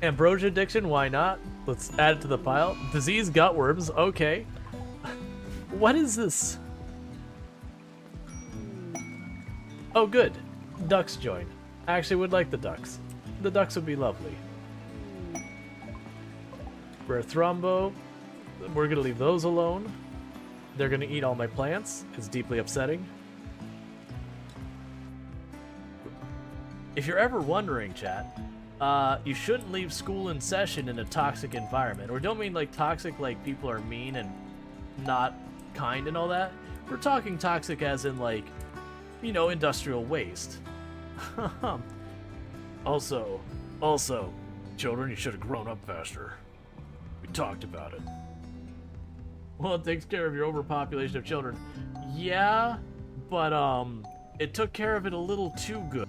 S1: Ambrosia addiction, why not? Let's add it to the pile. Disease gutworms, okay. What is this? Oh, good. Ducks joined. I actually would like the ducks. The ducks would be lovely. Rare thrombo. We're gonna leave those alone. They're gonna eat all my plants. It's deeply upsetting. If you're ever wondering, chat, you shouldn't leave school in session in a toxic environment. Or don't mean like toxic like people are mean and not kind and all that. We're talking toxic as in like, you know, industrial waste. Also, children, you should have grown up faster. We talked about it. Well, it takes care of your overpopulation of children. Yeah, but it took care of it a little too good.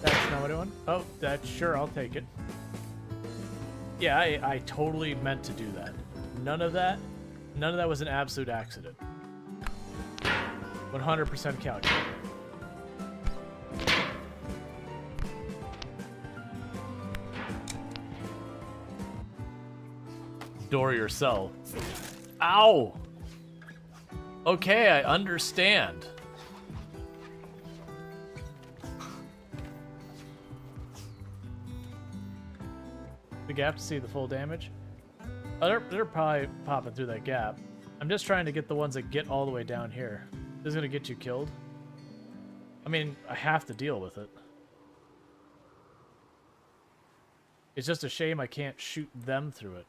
S1: That's not what I want. Oh, that's sure, I'll take it. Yeah, I totally meant to do that. None of that was an absolute accident. 100% calculated. Door yourself. Ow! Okay, I understand. The gap to see the full damage? Oh, they're probably popping through that gap. I'm just trying to get the ones that get all the way down here. This is gonna get you killed. I mean, I have to deal with it. It's just a shame I can't shoot them through it.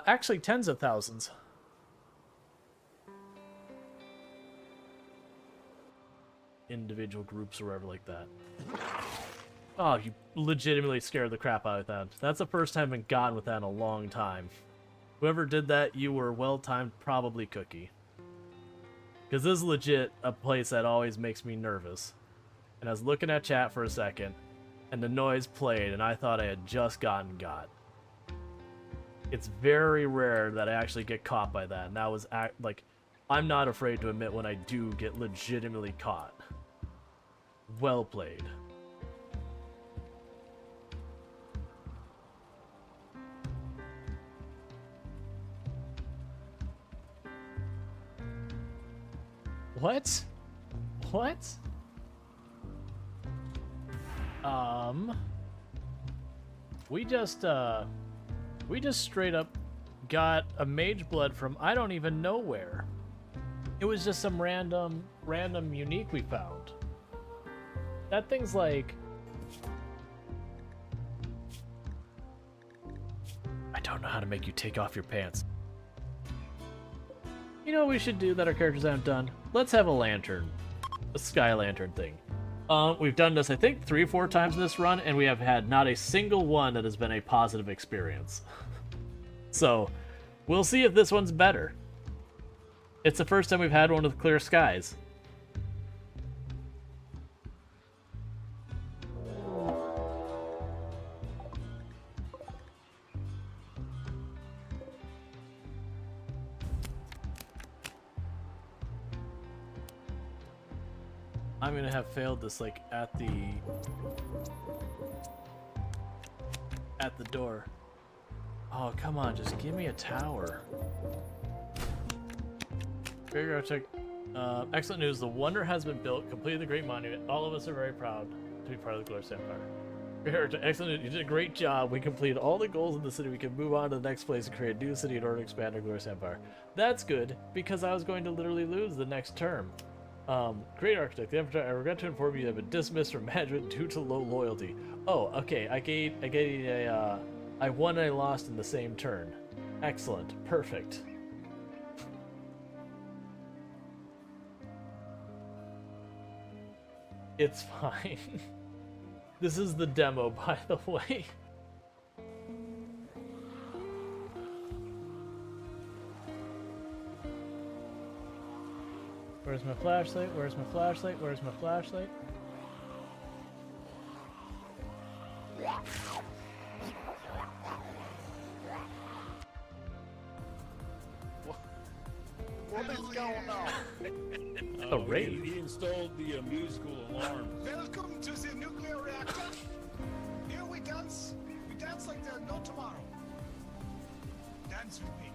S1: Actually, tens of thousands. Individual groups or whatever like that. Oh, you legitimately scared the crap out of that. That's the first time I've been gotten with that in a long time. Whoever did that, you were well-timed, probably Cookie. Because this is legit a place that always makes me nervous. And I was looking at chat for a second, and the noise played, and I thought I had just gotten got. It's very rare that I actually get caught by that, and that was, like, I'm not afraid to admit when I do get legitimately caught. Well played. What? What? We just straight up got a mage blood from I don't even know where. It was just some random unique we found. That thing's like... I don't know how to make you take off your pants. You know what we should do that our characters haven't done? Let's have a lantern. A sky lantern thing. We've done this, I think, 3 or 4 times in this run, and we have had not a single one that has been a positive experience. So, we'll see if this one's better. It's the first time we've had one with clear skies. I'm gonna have failed this, like, at the door. Oh, come on, just give me a tower. Check. Excellent news, the wonder has been built, completed the great monument. All of us are very proud to be part of the Glorious Empire. Excellent news, you did a great job. We completed all the goals in the city. We can move on to the next place and create a new city in order to expand our Glorious Empire. That's good, because I was going to literally lose the next term. Great architect, the Emperor, I regret to inform you you have been dismissed from management due to low loyalty. Oh, okay, I won and I lost in the same turn. Excellent, perfect. It's fine. This is the demo, by the way. Where's my flashlight? Where's my flashlight? Where's my flashlight?
S2: What is going on?
S1: A raid.
S4: He installed the musical alarm.
S5: Welcome to the nuclear reactor. Here we dance. We dance like there's no tomorrow. Dance with me.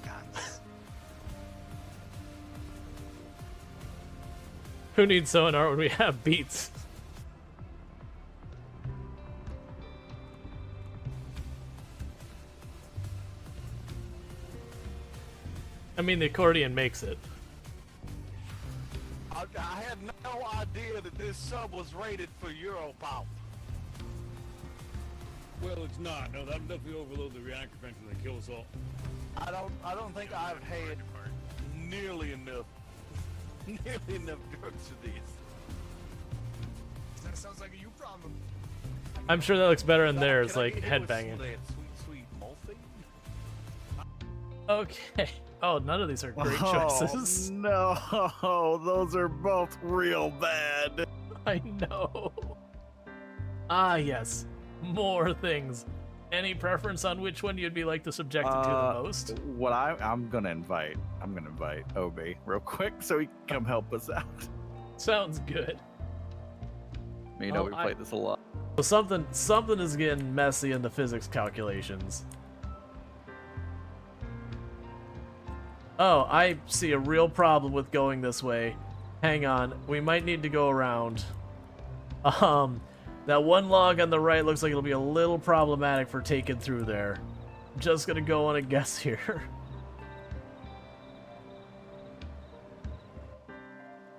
S5: Dance.
S1: Who needs sonar when we have beats? I mean, the accordion makes it.
S2: I had no idea that this sub was rated for Euro power.
S4: Well, it's not. No, that'll definitely overload the reactor vent and kill us all.
S2: I don't think I've had nearly enough drugs for these.
S5: That sounds like a you problem.
S1: I'm sure that looks better in
S2: Can I
S1: theirs,
S2: get
S1: like
S2: hit with
S1: headbanging.
S2: that sweet morphine?
S1: Okay. Oh, none of these are great choices.
S6: No, those are both real bad.
S1: I know. Ah, yes. More things. Any preference on which one you'd be like to subject to the most?
S6: What I'm gonna invite Obi real quick so he can come help us out.
S1: Sounds good.
S6: You know,
S1: Oh,
S6: we played this a lot.
S1: So something is getting messy in the physics calculations. Oh, I see a real problem with going this way. Hang on, we might need to go around. That one log on the right looks like it'll be a little problematic for taking through there. Just gonna go on a guess here.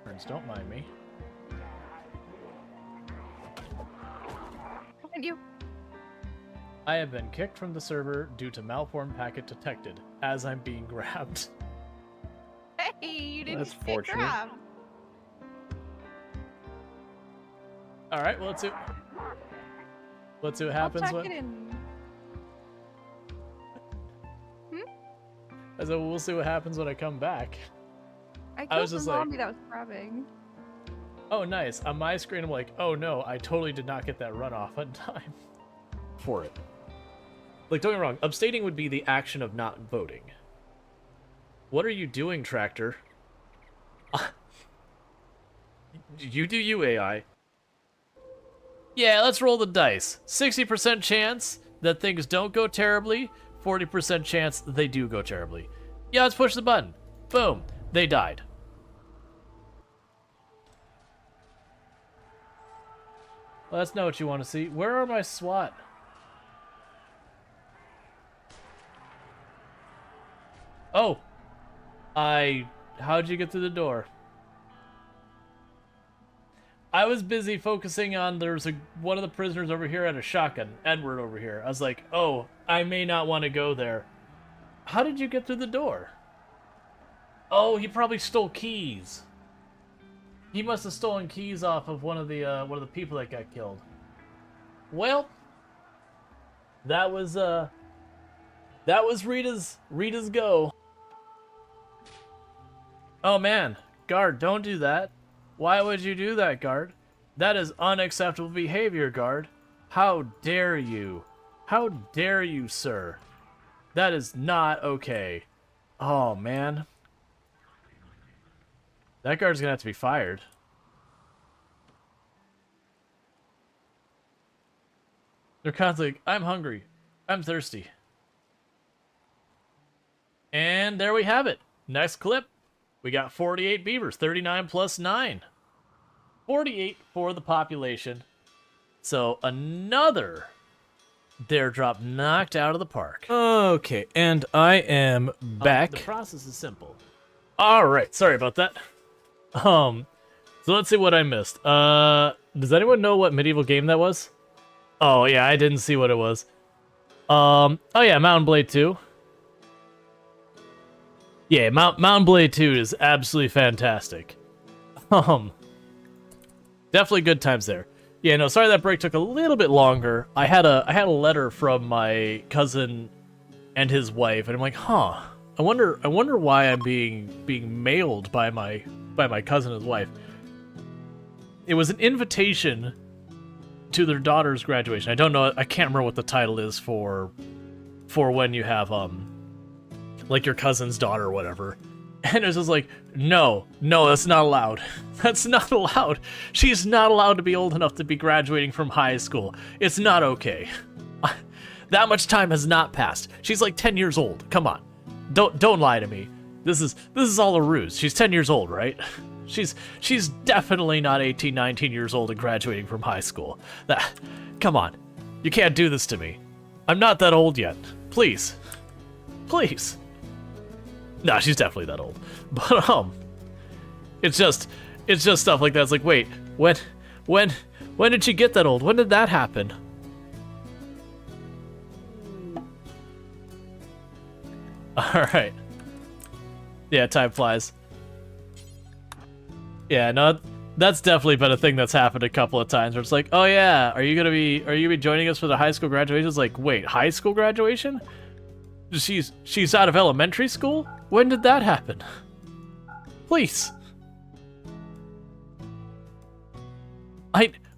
S1: Friends, don't mind me.
S7: And you.
S1: I have been kicked from the server due to malformed packet detected as I'm being grabbed.
S7: Hey, you didn't
S6: That's
S7: get
S6: fortunate.
S7: grabbed.
S1: All right, well, let's see what happens
S7: I'll check
S1: when.
S7: it in.
S1: I said, we'll see what happens when I come back.
S7: I
S1: I was
S7: killed
S1: just
S7: the
S1: like-
S7: zombie that was grabbing.
S1: Oh, nice. On my screen, I'm like, oh no, I totally did not get that runoff on time for it. Like, don't get me wrong, abstaining would be the action of not voting. What are you doing, Tractor? You do you, AI. Yeah, let's roll the dice. 60% chance that things don't go terribly, 40% chance they do go terribly. Yeah, let's push the button. Boom. They died. Well, that's not what you want to see. Where are my SWAT? Oh. How'd you get through the door? I was busy focusing on one of the prisoners over here had a shotgun. Edward over here. I was like, oh, I may not want to go there. How did you get through the door? Oh, he probably stole keys. He must have stolen keys off of one of the people that got killed. Well, that was Rita's go. Oh man, guard, don't do that. Why would you do that, guard? That is unacceptable behavior, guard. How dare you? How dare you, sir? That is not okay. Oh man. That guard's gonna have to be fired. They're constantly like, I'm hungry. I'm thirsty. And there we have it. Next clip. We got 48 beavers. 39 plus 9. 48 for the population. So another dare drop knocked out of the park. Okay, and I am back. The process is simple. All right, sorry about that. So let's see what I missed. Does anyone know what medieval game that was? Oh yeah, I didn't see what it was. Oh yeah, Mountain Blade 2. Yeah, Mountain Blade 2 is absolutely fantastic. Definitely good times there. Yeah, no, sorry that break took a little bit longer. I had a letter from my cousin and his wife, and I'm like, huh. I wonder why I'm being mailed by my cousin and his wife. It was an invitation to their daughter's graduation. I don't know, I can't remember what the title is for when you have like your cousin's daughter or whatever. And it was just like, no, that's not allowed. That's not allowed. She's not allowed to be old enough to be graduating from high school. It's not okay. That much time has not passed. She's like 10 years old. Come on. Don't lie to me. This is all a ruse. She's 10 years old, right? She's definitely not 18, 19 years old and graduating from high school. Come on. You can't do this to me. I'm not that old yet. Please. Please. Nah, she's definitely that old. But it's just stuff like that. It's like, wait, when did she get that old? When did that happen? Alright. Yeah, time flies. Yeah, no, that's definitely been a thing that's happened a couple of times where it's like, oh yeah, are you gonna be joining us for the high school graduation? It's like, wait, high school graduation? She's out of elementary school? When did that happen? Please.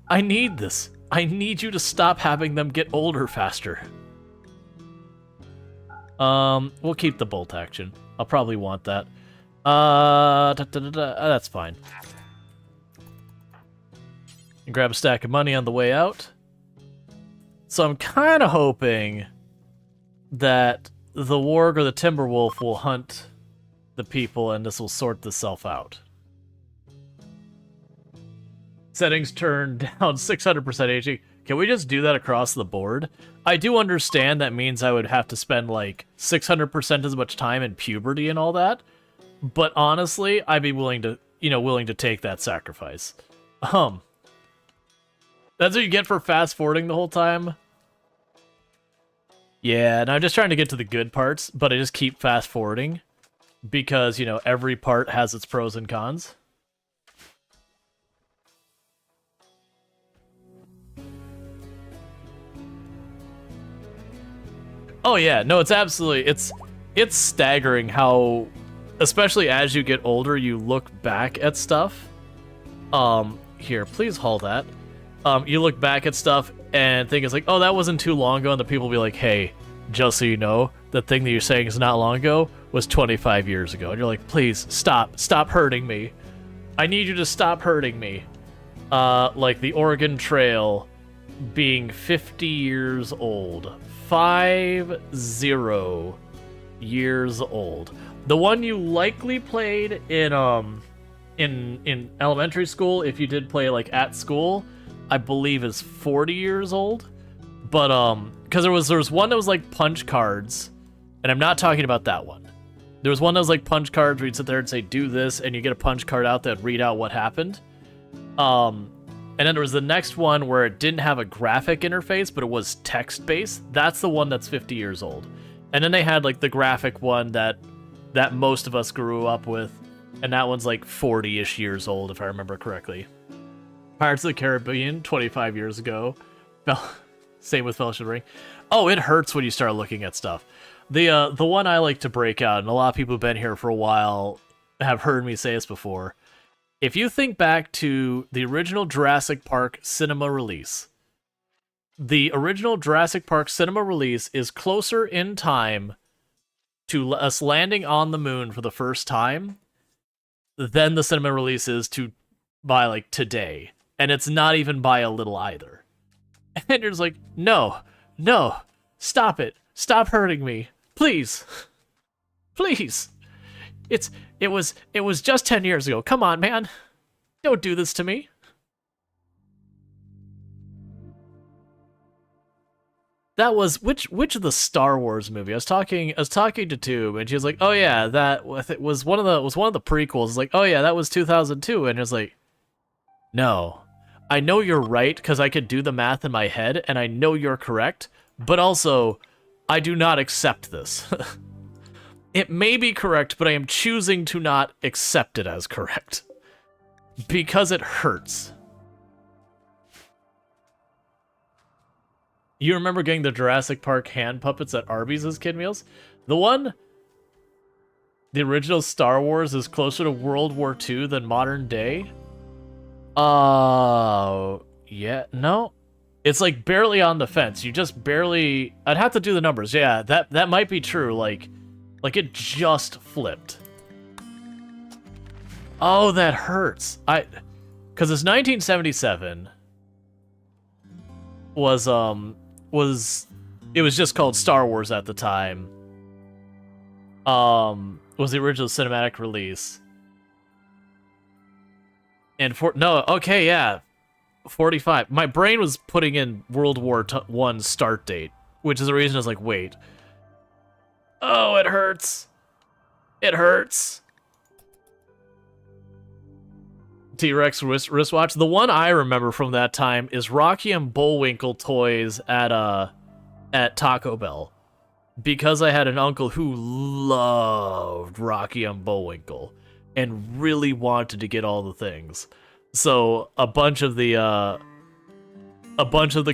S1: I need this. I need you to stop having them get older faster. We'll keep the bolt action. I'll probably want that. That's fine. And grab a stack of money on the way out. So I'm kind of hoping that the warg or the timberwolf will hunt the people and this will sort itself out. Settings turned down 600% HE. Can we just do that across the board? I do understand that means I would have to spend like 600% as much time in puberty and all that. But honestly, I'd be willing to take that sacrifice. That's what you get for fast forwarding the whole time. Yeah, and I'm just trying to get to the good parts, but I just keep fast forwarding because, every part has its pros and cons. Oh yeah, no, it's absolutely, it's staggering how, especially as you get older, you look back at stuff. Here, please haul that. You look back at stuff and think it's like, oh, that wasn't too long ago, and the people will be like, hey, just so you know, the thing that you're saying is not long ago was 25 years ago. And you're like, please, stop hurting me. I need you to stop hurting me. Like the Oregon Trail being 50 years old. 50 years old. The one you likely played in elementary school, if you did play like at school, I believe is 40 years old. But because there was one that was like punch cards, and I'm not talking about that one. There was one that was like punch cards where you'd sit there and say do this, and you get a punch card out that read out what happened. And then there was the next one where it didn't have a graphic interface, but it was text-based. That's the one that's 50 years old. And then they had like the graphic one that most of us grew up with, and that one's like 40-ish years old, if I remember correctly. Pirates of the Caribbean, 25 years ago. Same with Fellowship of the Ring. Oh, it hurts when you start looking at stuff. The one I like to break out, and a lot of people who've been here for a while have heard me say this before. If you think back to the original Jurassic Park cinema release, the original Jurassic Park cinema release is closer in time to us landing on the moon for the first time than the cinema release is by like today. And it's not even by a little either. And you're just like, no, stop it. Stop hurting me. Please. Please. It was just 10 years ago. Come on, man. Don't do this to me. That was which of the Star Wars movie? I was talking to Tube, and she was like, "Oh yeah, that was one of the prequels." It's like, "Oh yeah, that was 2002," and it was like, "No, I know you're right because I could do the math in my head, and I know you're correct, but also, I do not accept this." It may be correct, but I am choosing to not accept it as correct. Because it hurts. You remember getting the Jurassic Park hand puppets at Arby's as kid meals? The original Star Wars is closer to World War II than modern day? Yeah, no. It's like barely on the fence. You just barely... I'd have to do the numbers. Yeah, that might be true. Like it just flipped. Oh, that hurts. Because it's 1977 it was just called Star Wars at the time. Was the original cinematic release. And okay, yeah. 45. My brain was putting in World War I start date, which is the reason I was like, wait. Oh, it hurts. It hurts. T-Rex wristwatch. The one I remember from that time is Rocky and Bullwinkle toys at Taco Bell. because I had an uncle who loved Rocky and Bullwinkle and really wanted to get all the things. So a bunch of the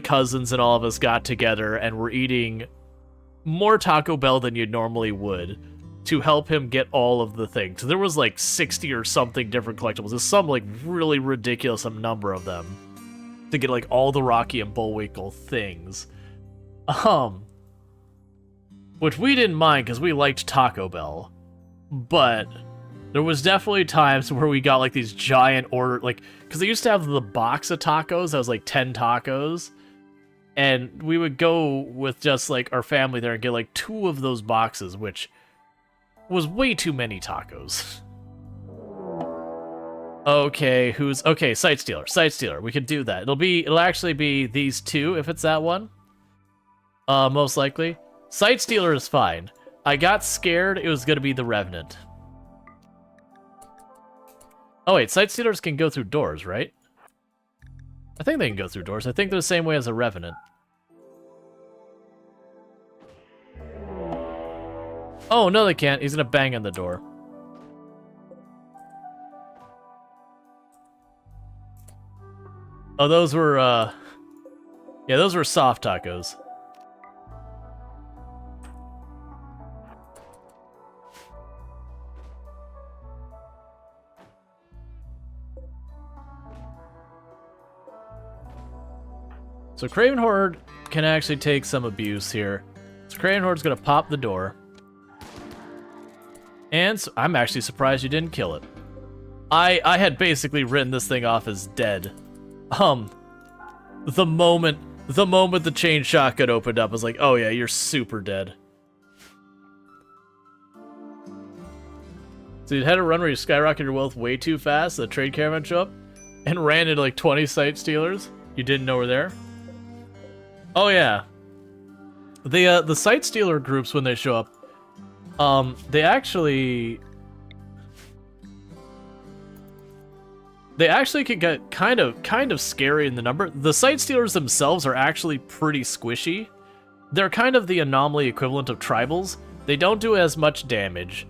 S1: cousins and all of us got together and were eating more Taco Bell than you normally would to help him get all of the things. So there was like 60 or something different collectibles. There's some like really ridiculous number of them to get like all the Rocky and Bullwinkle things. Which we didn't mind because we liked Taco Bell. But there was definitely times where we got like these giant order, like, because they used to have the box of tacos that was like 10 tacos. And we would go with just like our family there and get like 2 of those boxes, which was way too many tacos. Okay, okay, Site Stealer. We could do that. It'll actually be these 2 if it's that one. Most likely. Site Stealer is fine. I got scared it was gonna be the Revenant. Oh wait, Site Stealers can go through doors, right? I think they can go through doors. I think they're the same way as a Revenant. Oh, no they can't. He's gonna bang on the door. Oh, those were, yeah, those were soft tacos. So Craven Horde can actually take some abuse here. So Craven Horde's gonna pop the door. And so I'm actually surprised you didn't kill it. I had basically written this thing off as dead. The moment the chain shotgun opened up, I was like, oh yeah, you're super dead. So you had a run where you skyrocketed your wealth way too fast, the trade caravan show up, and ran into like 20 Site Stealers. You didn't know were there? Oh yeah. The Site Stealer groups, when they show up, they actually can get kind of scary in the number. The Site Stealers themselves are actually pretty squishy. They're kind of the anomaly equivalent of tribals. They don't do as much damage.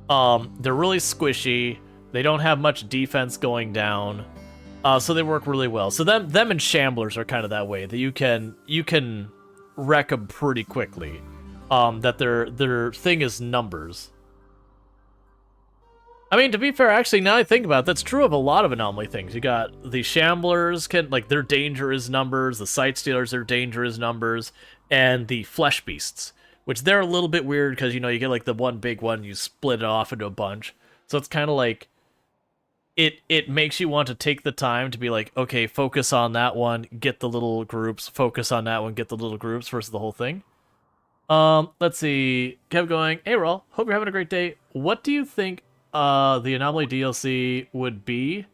S1: They're really squishy. They don't have much defense going down. So they work really well. So them and Shamblers are kind of that way, that you can wreck them pretty quickly. That their thing is numbers. I mean, to be fair, actually, now I think about it, that's true of a lot of anomaly things. You got the Shamblers, their danger is numbers, the Site Stealers, their danger is numbers, and the Flesh Beasts, which they're a little bit weird because, you know, you get like the one big one, you split it off into a bunch. So it's kind of like, it makes you want to take the time to be like, okay, focus on that one, get the little groups, focus on that one, get the little groups versus the whole thing. Let's see. Kept going. Hey, Rual. Hope you're having a great day. What do you think the Anomaly DLC would be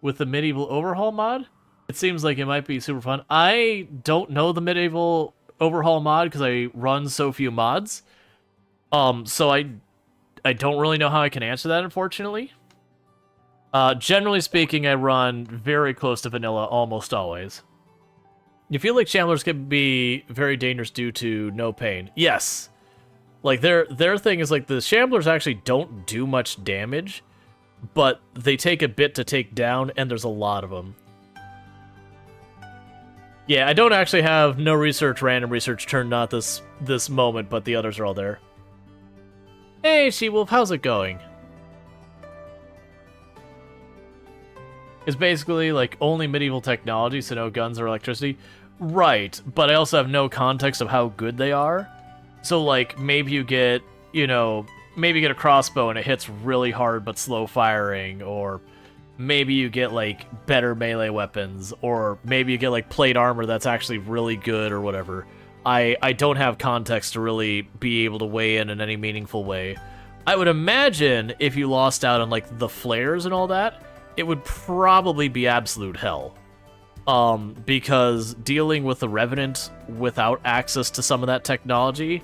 S1: with the Medieval Overhaul mod? It seems like it might be super fun. I don't know the Medieval Overhaul mod because I run so few mods. So I don't really know how I can answer that, unfortunately. Generally speaking, I run very close to vanilla almost always. You feel like Shamblers can be very dangerous due to no pain. Yes. Like, their thing is, like, the Shamblers actually don't do much damage, but they take a bit to take down, and there's a lot of them. Yeah, I don't actually have no research, random research turned on this moment, but the others are all there. Hey, She-Wolf, how's it going? It's basically, like, only medieval technology, so no guns or electricity. Right, but I also have no context of how good they are. So, like, maybe you get, you know, maybe you get a crossbow and it hits really hard but slow firing, or maybe you get, like, better melee weapons, or maybe you get, like, plate armor that's actually really good or whatever. I don't have context to really be able to weigh in any meaningful way. I would imagine if you lost out on, like, the flares and all that, it would probably be absolute hell. Because dealing with the Revenant without access to some of that technology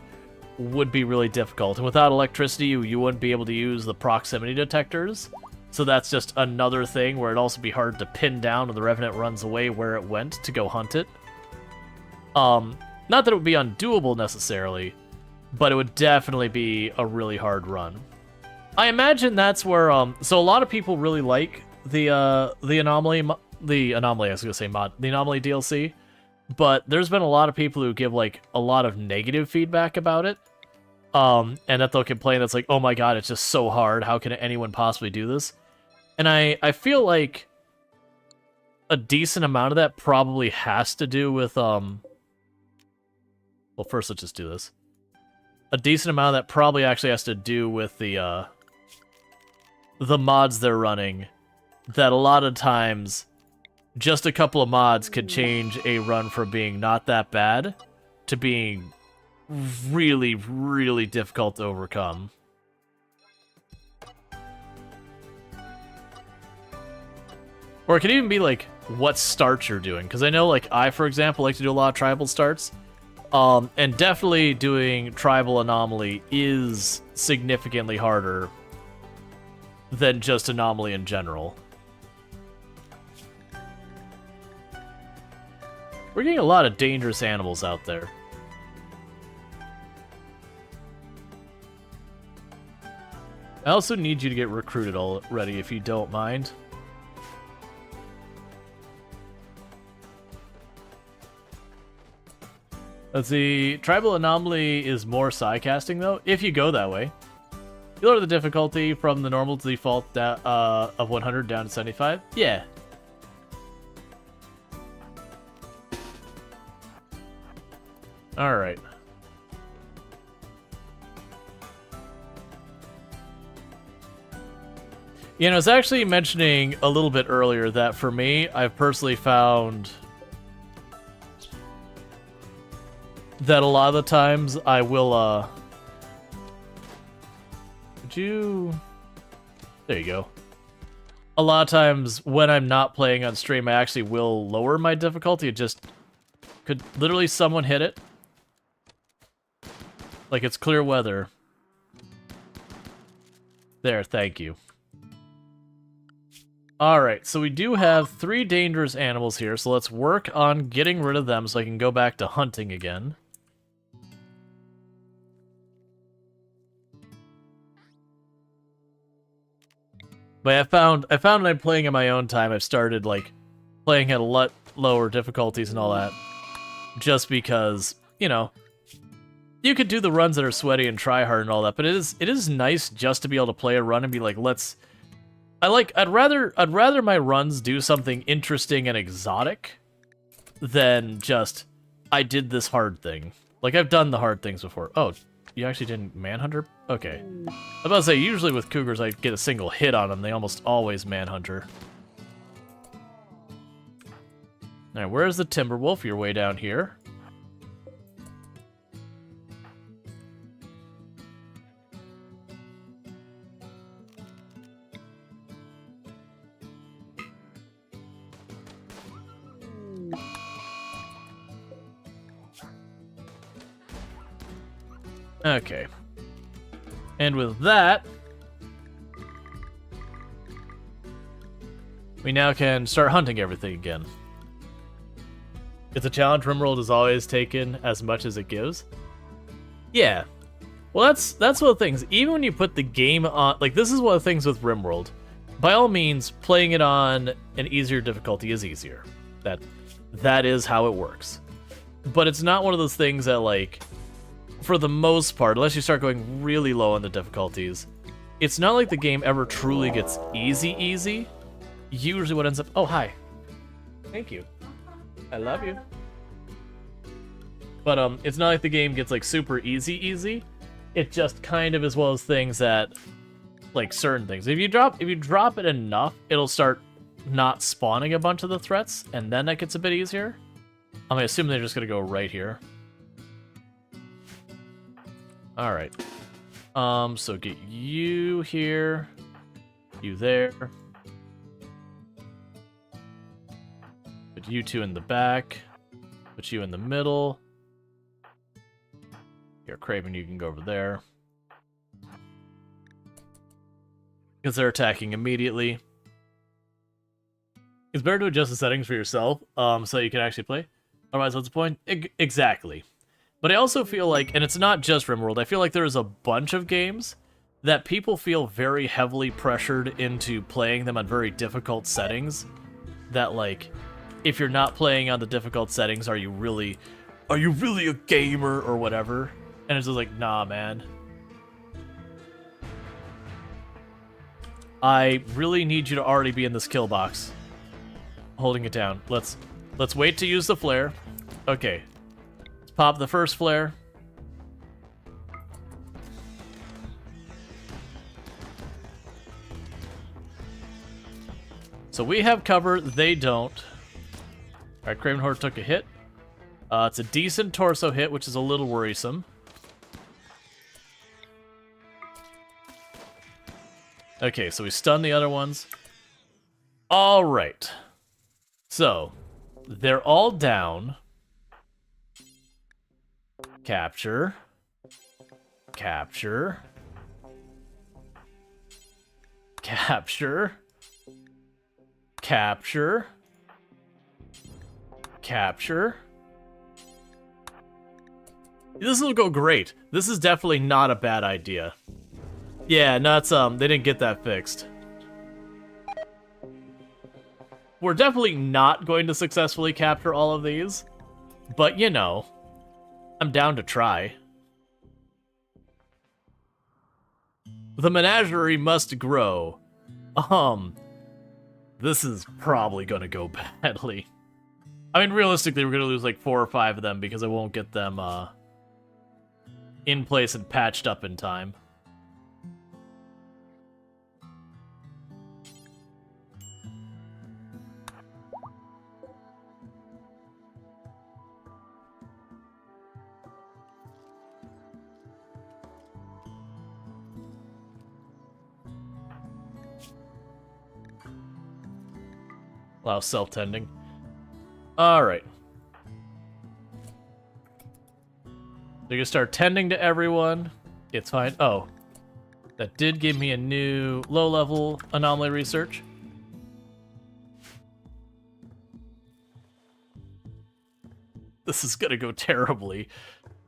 S1: would be really difficult. And without electricity, you wouldn't be able to use the proximity detectors. So that's just another thing where it'd also be hard to pin down when the Revenant runs away where it went to go hunt it. Not that it would be undoable necessarily, but it would definitely be a really hard run. I imagine that's where so a lot of people really like the anomaly I was gonna say mod, the anomaly DLC, but there's been a lot of people who give like a lot of negative feedback about it, and that they'll complain that's like, oh my god, it's just so hard, how can anyone possibly do this? And I feel like a decent amount of that probably has to do with well, first let's just do this. A decent amount of that probably actually has to do with the mods they're running, that a lot of times just a couple of mods could change a run from being not that bad to being really, really difficult to overcome. Or it could even be like what starts you're doing, because I know like I, for example, like to do a lot of tribal starts, and definitely doing tribal anomaly is significantly harder than just anomaly in general. We're getting a lot of dangerous animals out there. I also need you to get recruited already, if you don't mind. Let's see, Tribal Anomaly is more sidecasting, though, if you go that way. You lower the difficulty from the normal to default of 100 down to 75. Yeah. Alright. You know, I was actually mentioning a little bit earlier that for me, I've personally found that a lot of the times I will, there you go. A lot of times when I'm not playing on stream, I actually will lower my difficulty. It just could literally someone hit it. Like it's clear weather. There, thank you. Alright, so we do have 3 dangerous animals here, so let's work on getting rid of them so I can go back to hunting again. But I found when I'm playing in my own time, I've started like playing at a lot lower difficulties and all that. Just because, you know, you could do the runs that are sweaty and try hard and all that, but it is nice just to be able to play a run and be like, I'd rather my runs do something interesting and exotic than just I did this hard thing. Like I've done the hard things before. Oh, you actually didn't manhunter? Okay. I was about to say, usually with cougars I get a single hit on them. They almost always manhunter. Alright, where's the timber wolf? You're way down here. Okay. And with that, we now can start hunting everything again. It's a challenge RimWorld is always taken as much as it gives. Yeah. Well, that's one of the things. Even when you put the game on, like this is one of the things with RimWorld. By all means, playing it on an easier difficulty is easier. That is how it works. But it's not one of those things that like, for the most part, unless you start going really low on the difficulties, it's not like the game ever truly gets easy. Usually what ends up... Oh, hi. Thank you. I love you. But it's not like the game gets like super easy. It just kind of is one of those things that, like certain things, if you drop it enough, it'll start not spawning a bunch of the threats, and then that gets a bit easier. I'm gonna assume they're just gonna go right here. Alright. So get you here. You there. Put you 2 in the back. Put you in the middle. Here, Craven, you can go over there. Because they're attacking immediately. It's better to adjust the settings for yourself, so you can actually play. Otherwise, what's the point? Exactly. But I also feel like, and it's not just RimWorld, I feel like there's a bunch of games that people feel very heavily pressured into playing them on very difficult settings. That, like, if you're not playing on the difficult settings, are you really a gamer or whatever? And it's just like, nah, man. I really need you to already be in this kill box. Holding it down. Let's wait to use the flare. Okay. Let's pop the first flare. So we have cover, they don't. Alright, Craven Horde took a hit. It's a decent torso hit, which is a little worrisome. Okay, so we stun the other ones. Alright. So, they're all down. Capture. Capture. Capture. Capture. Capture. This will go great. This is definitely not a bad idea. Yeah, nuts, they didn't get that fixed. We're definitely not going to successfully capture all of these, but you know, I'm down to try. The menagerie must grow. This is probably gonna go badly. I mean, realistically, we're gonna lose like 4 or 5 of them because I won't get them, in place and patched up in time. Allow self-tending. Alright. They're gonna start tending to everyone. It's fine. Oh. That did give me a new low-level anomaly research. This is gonna go terribly.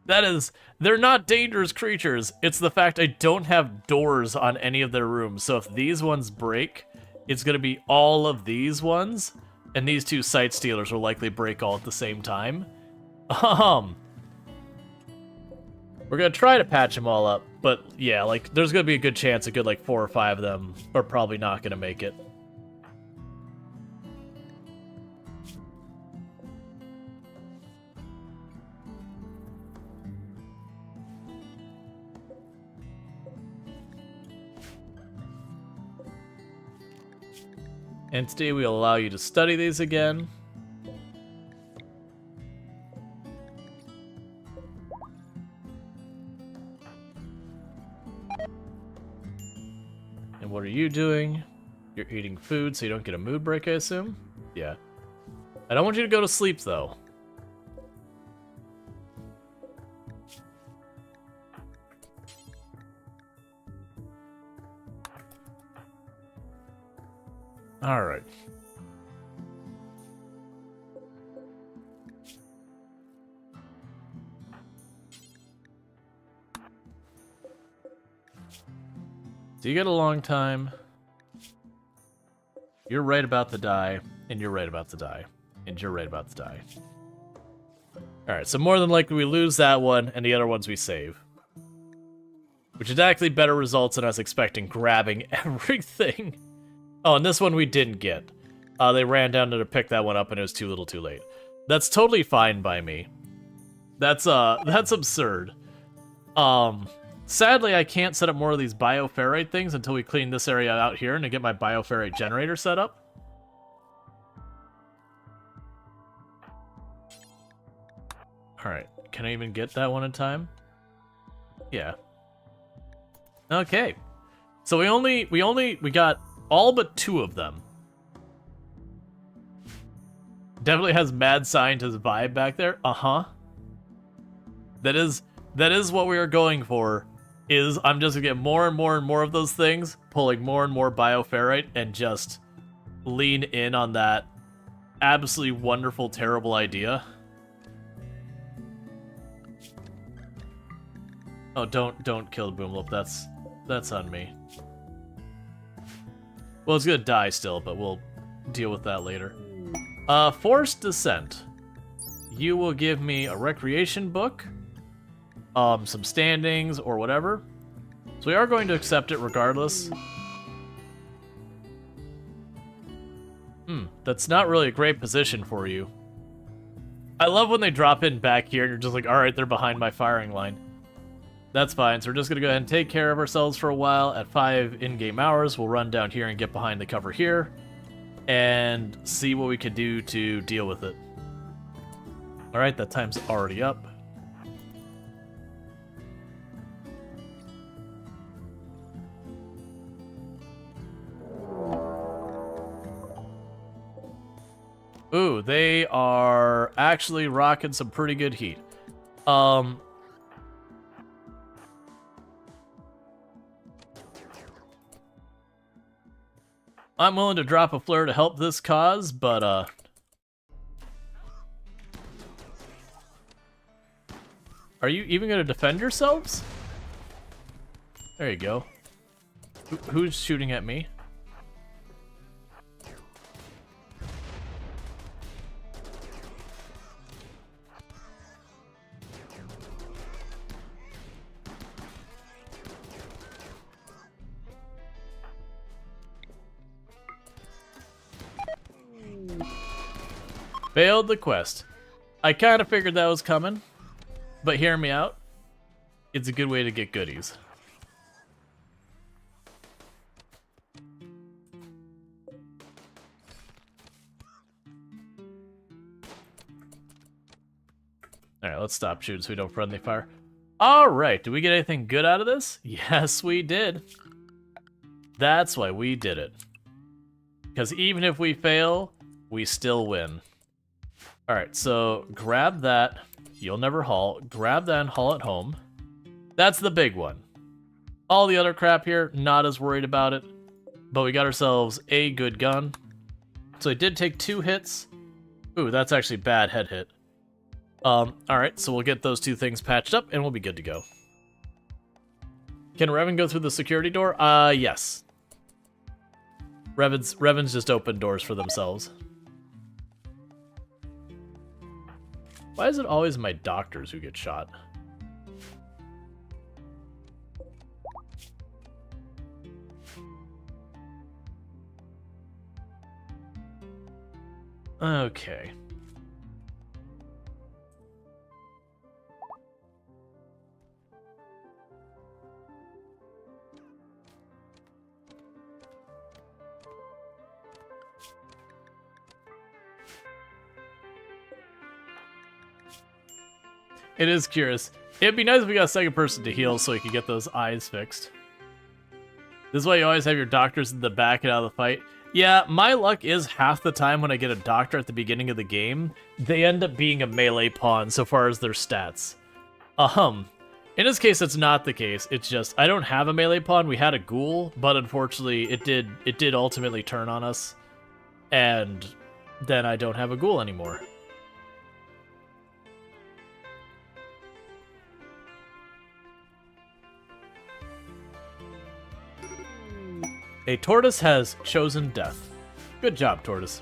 S1: That is... They're not dangerous creatures. It's the fact I don't have doors on any of their rooms. So if these ones break, it's gonna be all of these ones. And these 2 Sight Stealers will likely break all at the same time. We're gonna try to patch them all up, but yeah, like, there's gonna be a good chance a good, like, 4 or 5 of them are probably not gonna make it. Entity will allow you to study these again. And what are you doing? You're eating food so you don't get a mood break, I assume? Yeah. I don't want you to go to sleep, though. Alright. So you got a long time. You're right about to die, and you're right about to die, and you're right about to die. Alright, so more than likely we lose that one, and the other ones we save. Which is actually better results than I was expecting, grabbing everything. Oh, and this one we didn't get. They ran down to pick that one up and it was too little too late. That's totally fine by me. That's absurd. Sadly, I can't set up more of these bioferrite things until we clean this area out here and to get my bioferrite generator set up. Alright, can I even get that one in time? Yeah. Okay. So we got all but 2 of them. Definitely has mad scientist vibe back there. Uh-huh. That is what we are going for. Is I'm just gonna get more and more and more of those things, pulling more and more bioferrite, and just lean in on that absolutely wonderful, terrible idea. Oh, don't kill the boomloop. That's on me. Well, it's gonna die still, but we'll deal with that later. Forced Descent. You will give me a recreation book, some standings or whatever. So we are going to accept it regardless. That's not really a great position for you. I love when they drop in back here and you're just like, alright, they're behind my firing line. That's fine, so we're just gonna go ahead and take care of ourselves for a while. At 5 in-game hours, we'll run down here and get behind the cover here and see what we can do to deal with it. Alright, that time's already up. Ooh, they are actually rocking some pretty good heat. I'm willing to drop a flare to help this cause, but are you even going to defend yourselves? There you go. Who's shooting at me? Failed the quest. I kind of figured that was coming, but hear me out. It's a good way to get goodies. Alright, let's stop shooting so we don't friendly fire. Alright, did we get anything good out of this? Yes, we did. That's why we did it. Because even if we fail, we still win. Alright, so grab that. You'll never haul. Grab that and haul it home. That's the big one. All the other crap here, not as worried about it. But we got ourselves a good gun. So I did take 2 hits. Ooh, that's actually bad head hit. Alright, so we'll get those 2 things patched up and we'll be good to go. Can Revan go through the security door? Yes. Revan's just opened doors for themselves. Why is it always my doctors who get shot? Okay. It is curious. It'd be nice if we got a second person to heal so we could get those eyes fixed. This is why you always have your doctors in the back and out of the fight. Yeah, my luck is half the time when I get a doctor at the beginning of the game, they end up being a melee pawn so far as their stats. In this case, it's not the case. It's just, I don't have a melee pawn. We had a ghoul, but unfortunately, it did ultimately turn on us. And then I don't have a ghoul anymore. A tortoise has chosen death. Good job, tortoise.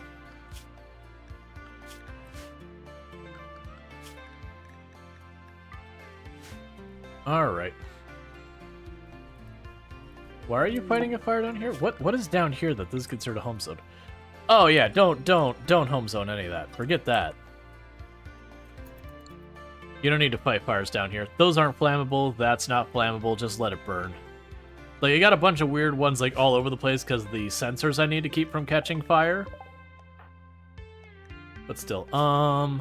S1: Alright. Why are you fighting a fire down here? What is down here that this is considered a home zone? Oh yeah, don't home zone any of that. Forget that. You don't need to fight fires down here. Those aren't flammable, that's not flammable, just let it burn. Like, I got a bunch of weird ones, like, all over the place because the sensors I need to keep from catching fire. But still, I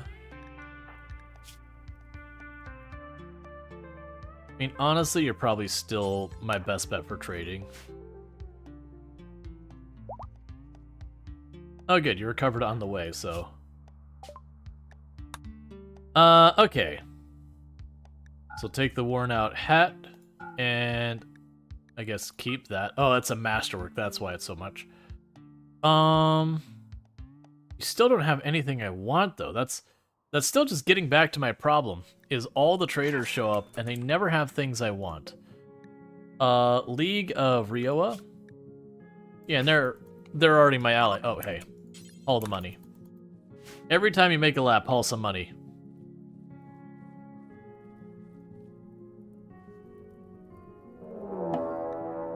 S1: mean, honestly, you're probably still my best bet for trading. Oh, good, you recovered on the way, so... okay. So take the worn out hat, and... I guess keep that. Oh, that's a masterwork. That's why it's so much. You still don't have anything I want though. That's That's still just getting back to my problem, is all the traders show up and they never have things I want. League of Rioa? Yeah, and they're already my ally. Oh, hey. Haul the money. Every time you make a lap, haul some money.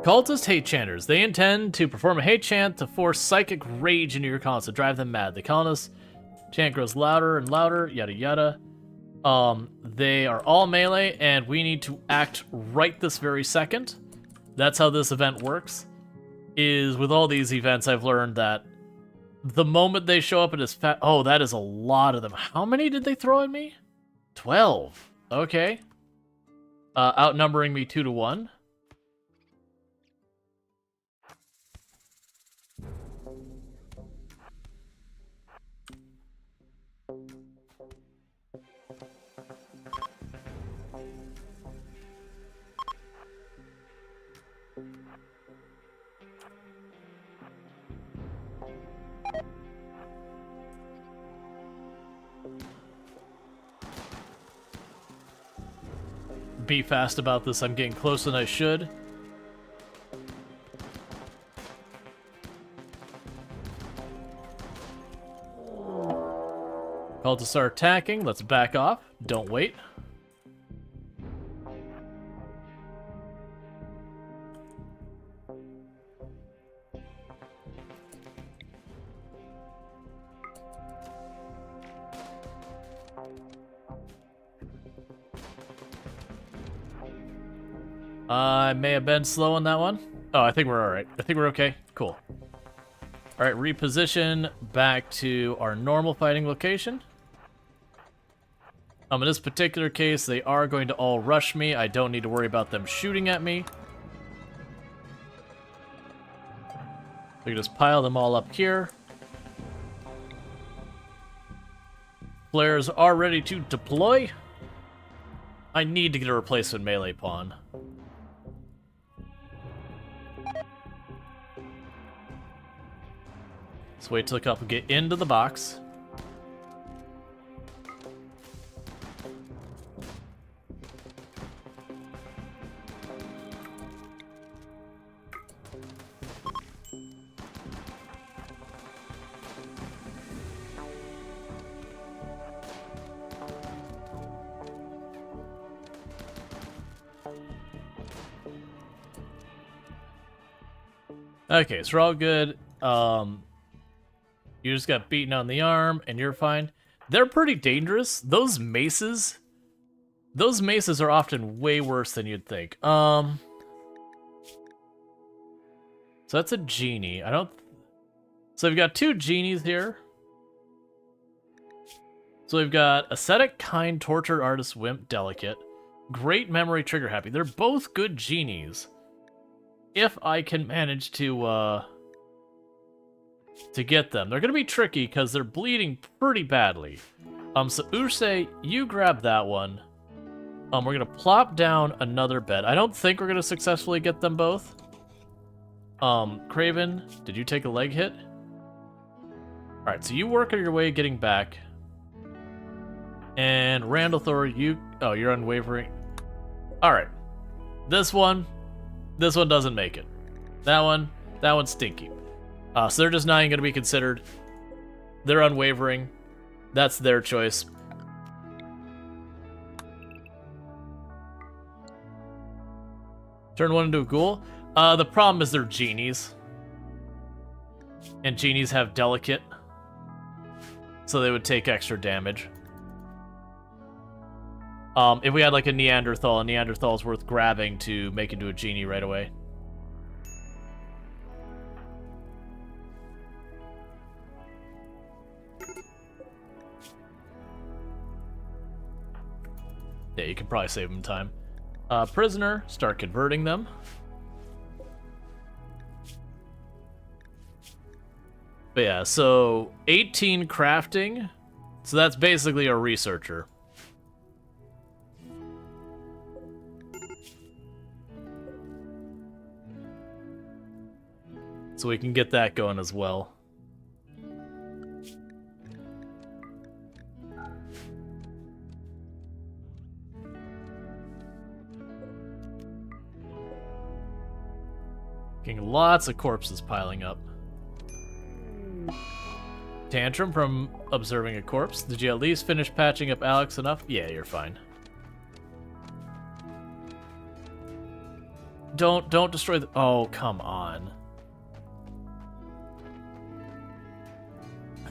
S1: Cultist hate chanters. They intend to perform a hate chant to force psychic rage into your colonists to drive them mad. The colonists chant grows louder and louder, yada yada. They are all melee, and we need to act right this very second. That's how this event works. Is with all these events, I've learned that the moment they show up, it is oh, that is a lot of them. How many did they throw at me? 12. Okay. Outnumbering me 2-1. Be fast about this. I'm getting closer than I should. Call to start attacking. Let's back off. Don't wait. I may have been slow on that one. Oh, I think we're alright. I think we're okay. Cool. Alright, reposition back to our normal fighting location. In this particular case, they are going to all rush me. I don't need to worry about them shooting at me. We can just pile them all up here. Flares are ready to deploy. I need to get a replacement melee pawn. Let's wait till a couple get into the box. Okay, so we're all good. You just got beaten on the arm, and you're fine. They're pretty dangerous. Those maces are often way worse than you'd think. So that's a genie. So we've got two genies here. So we've got ascetic, kind, tortured artist, wimp, delicate, great memory, trigger happy. They're both good genies. If I can manage to get them. They're going to be tricky because they're bleeding pretty badly. So Urse, you grab that one. We're going to plop down another bed. I don't think we're going to successfully get them both. Craven, did you take a leg hit? Alright, so you work on your way getting back. And Randall Thor, you're unwavering. Alright. This one doesn't make it. That one's stinky. So they're just not even going to be considered. They're unwavering. That's their choice. Turn one into a ghoul. The problem is they're genies. And genies have delicate. So they would take extra damage. If we had like a Neanderthal is worth grabbing to make into a genie right away. Yeah, you can probably save them time. Prisoner, start converting them. But yeah, so 18 crafting. So that's basically a researcher. So we can get that going as well. Getting lots of corpses piling up. Tantrum from observing a corpse. Did you at least finish patching up Alex enough? Yeah, you're fine. Don't destroy the... Oh, come on.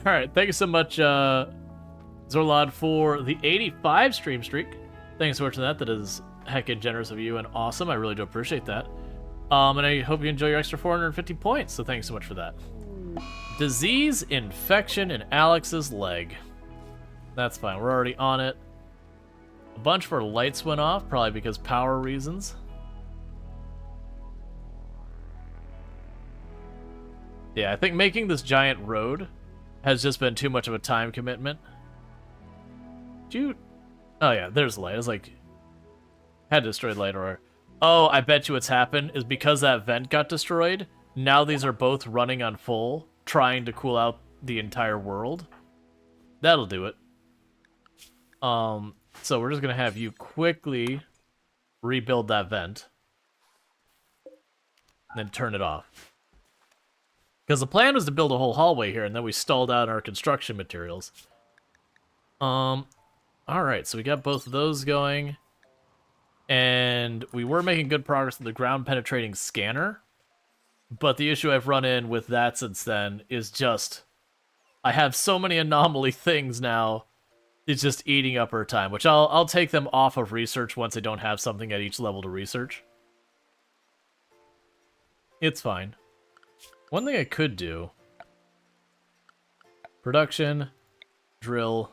S1: Alright, thank you so much, Zorlod, for the 85 stream streak. Thanks so much for that. That is heckin' generous of you and awesome. I really do appreciate that. And I hope you enjoy your extra 450 points, so thanks so much for that. Disease infection in Alex's leg. That's fine, we're already on it. A bunch of our lights went off, probably because power reasons. Yeah, I think making this giant road has just been too much of a time commitment. Oh yeah, there's the light. I was like, had to destroy the light or... Oh, I bet you what's happened is because that vent got destroyed, now these are both running on full, trying to cool out the entire world. That'll do it. So we're just gonna have you quickly rebuild that vent. And then turn it off. Because the plan was to build a whole hallway here, and then we stalled out our construction materials. Alright, so we got both of those going. And we were making good progress with the ground-penetrating scanner. But the issue I've run in with that since then is just... I have so many anomaly things now, it's just eating up our time. Which I'll take them off of research once I don't have something at each level to research. It's fine. One thing I could do... Production, drill...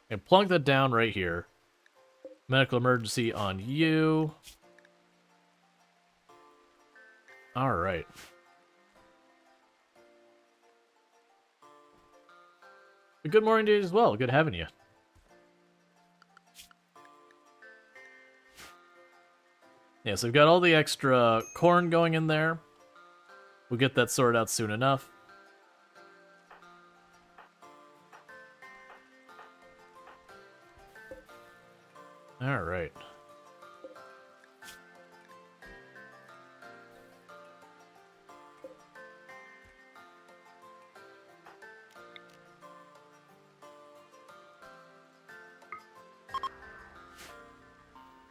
S1: And plunk that down right here. Medical emergency on you. Alright. Good morning to you as well. Good having you. Yeah, so we've got all the extra corn going in there. We'll get that sorted out soon enough. All right.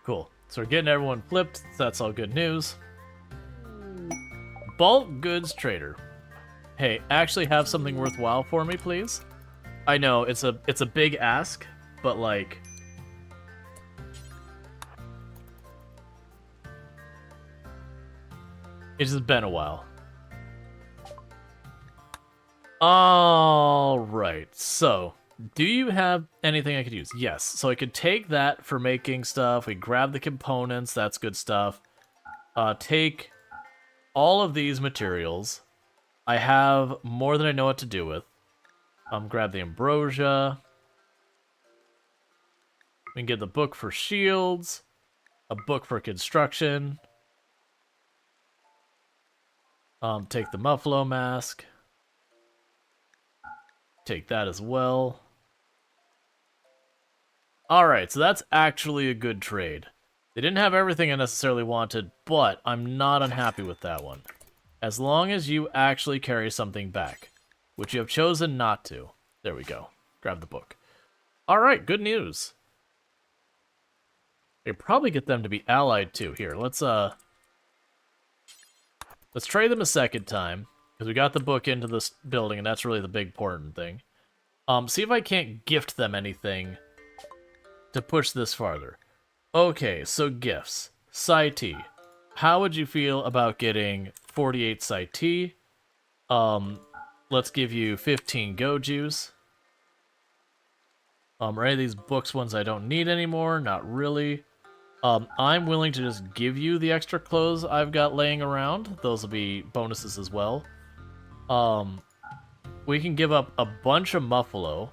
S1: Cool. So we're getting everyone flipped. So that's all good news. Bulk goods trader. Hey, actually have something worthwhile for me, please. I know it's a big ask, but like... It's just been a while. Alright, so, do you have anything I could use? Yes, so I could take that for making stuff. We grab the components, that's good stuff. Take all of these materials. I have more than I know what to do with. Grab the ambrosia. We can get the book for shields. A book for construction. Take the Muffalo mask. Take that as well. Alright, so that's actually a good trade. They didn't have everything I necessarily wanted, but I'm not unhappy with that one. As long as you actually carry something back, which you have chosen not to. There we go. Grab the book. Alright, good news. I could probably get them to be allied too. Here, let's trade them a second time, because we got the book into this building, and that's really the big important thing. See if I can't gift them anything to push this farther. Okay, so gifts. Psi-T. How would you feel about getting 48 Psi-T? Let's give you 15 Go Juice. Are any of these books ones I don't need anymore? Not really. I'm willing to just give you the extra clothes I've got laying around. Those will be bonuses as well. We can give up a bunch of Muffalo.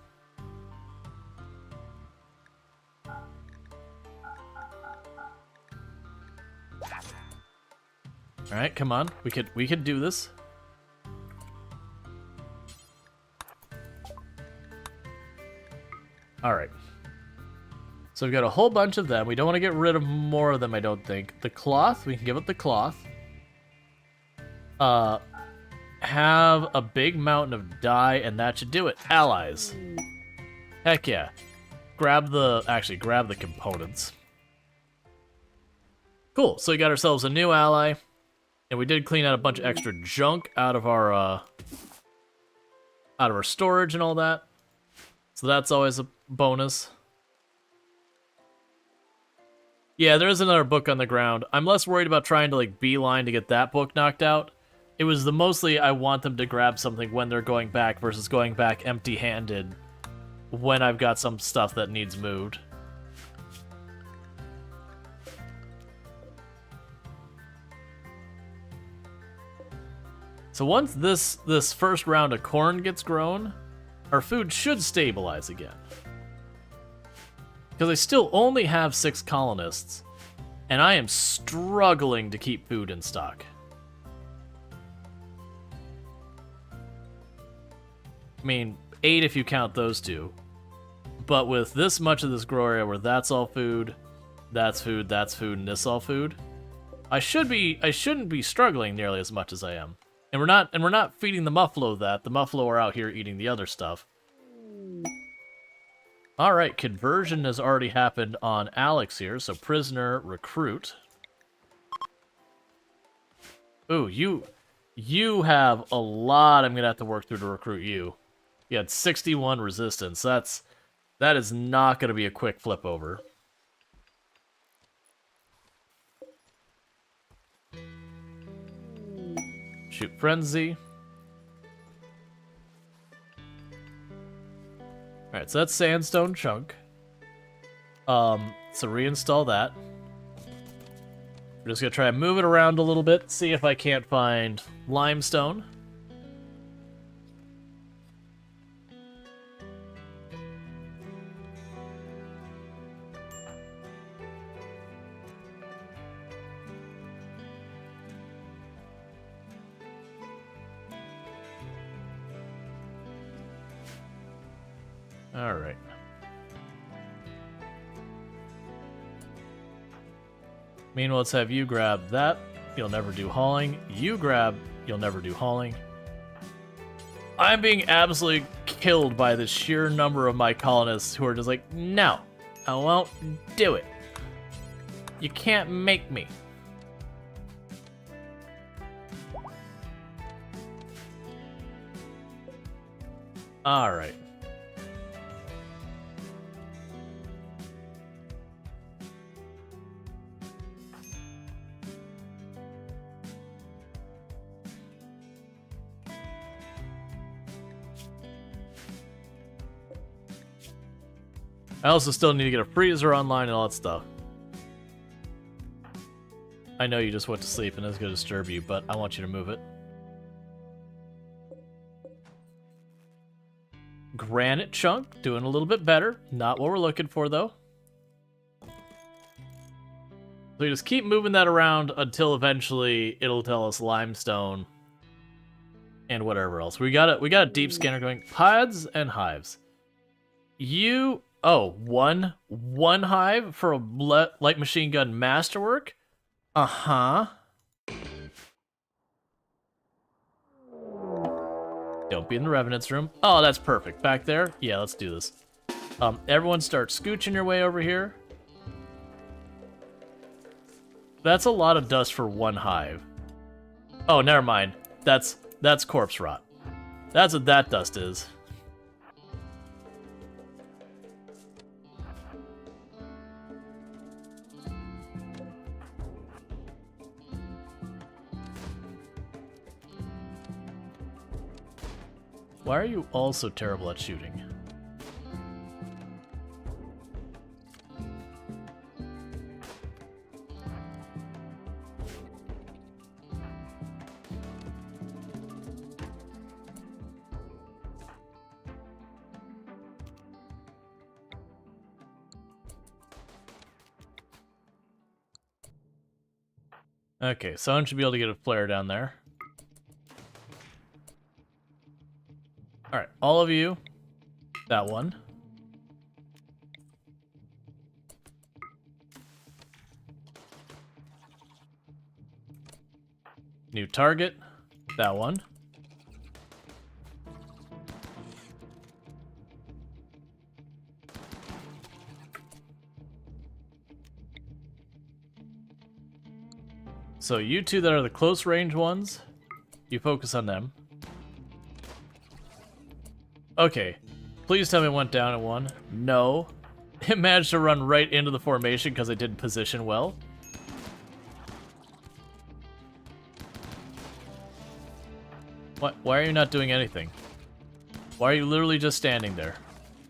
S1: Alright, come on. We could do this. Alright. So we've got a whole bunch of them. We don't want to get rid of more of them, I don't think. The cloth, we can give up the cloth. have a big mountain of dye, and that should do it. Allies. Heck yeah. Grab the components. Cool, so we got ourselves a new ally, and we did clean out a bunch of extra junk out of our storage and all that. So that's always a bonus. Yeah, there is another book on the ground. I'm less worried about trying to like beeline to get that book knocked out. It was the mostly I want them to grab something when they're going back versus going back empty-handed when I've got some stuff that needs moved. So once this first round of corn gets grown, our food should stabilize again. Because I still only have 6 colonists, and I am struggling to keep food in stock. I mean, 8 if you count those two. But with this much of this grow area where that's all food, that's food, and this all food, I shouldn't be struggling nearly as much as I am. And we're not feeding the muffalo that. The muffalo are out here eating the other stuff. Alright, conversion has already happened on Alex here, so prisoner, recruit. Ooh, you have a lot I'm gonna have to work through to recruit you. You had 61 resistance. That is not gonna be a quick flip over. Shoot frenzy. Alright, so that's sandstone chunk. So reinstall that. We're just gonna try and move it around a little bit, see if I can't find limestone. Alright. Meanwhile, let's have you grab that. You'll never do hauling. You grab, you'll never do hauling. I'm being absolutely killed by the sheer number of my colonists who are just like, no, I won't do it. You can't make me. Alright. I also still need to get a freezer online and all that stuff. I know you just went to sleep and it's going to disturb you, but I want you to move it. Granite chunk, doing a little bit better. Not what we're looking for, though. So you just keep moving that around until eventually it'll tell us limestone and whatever else. We got a deep scanner going. Pods and hives. One hive for a light machine gun masterwork? Uh-huh. Don't be in the Revenant's room. Oh, that's perfect. Back there? Yeah, let's do this. Everyone start scooching your way over here. That's a lot of dust for one hive. Oh, never mind. That's corpse rot. That's what that dust is. Why are you all so terrible at shooting? Okay, someone should be able to get a flare down there. Alright, all of you. That one. New target. That one. So you two that are the close range ones, you focus on them. Okay, please tell me it went down at one. No. It managed to run right into the formation because I didn't position well. What? Why are you not doing anything? Why are you literally just standing there?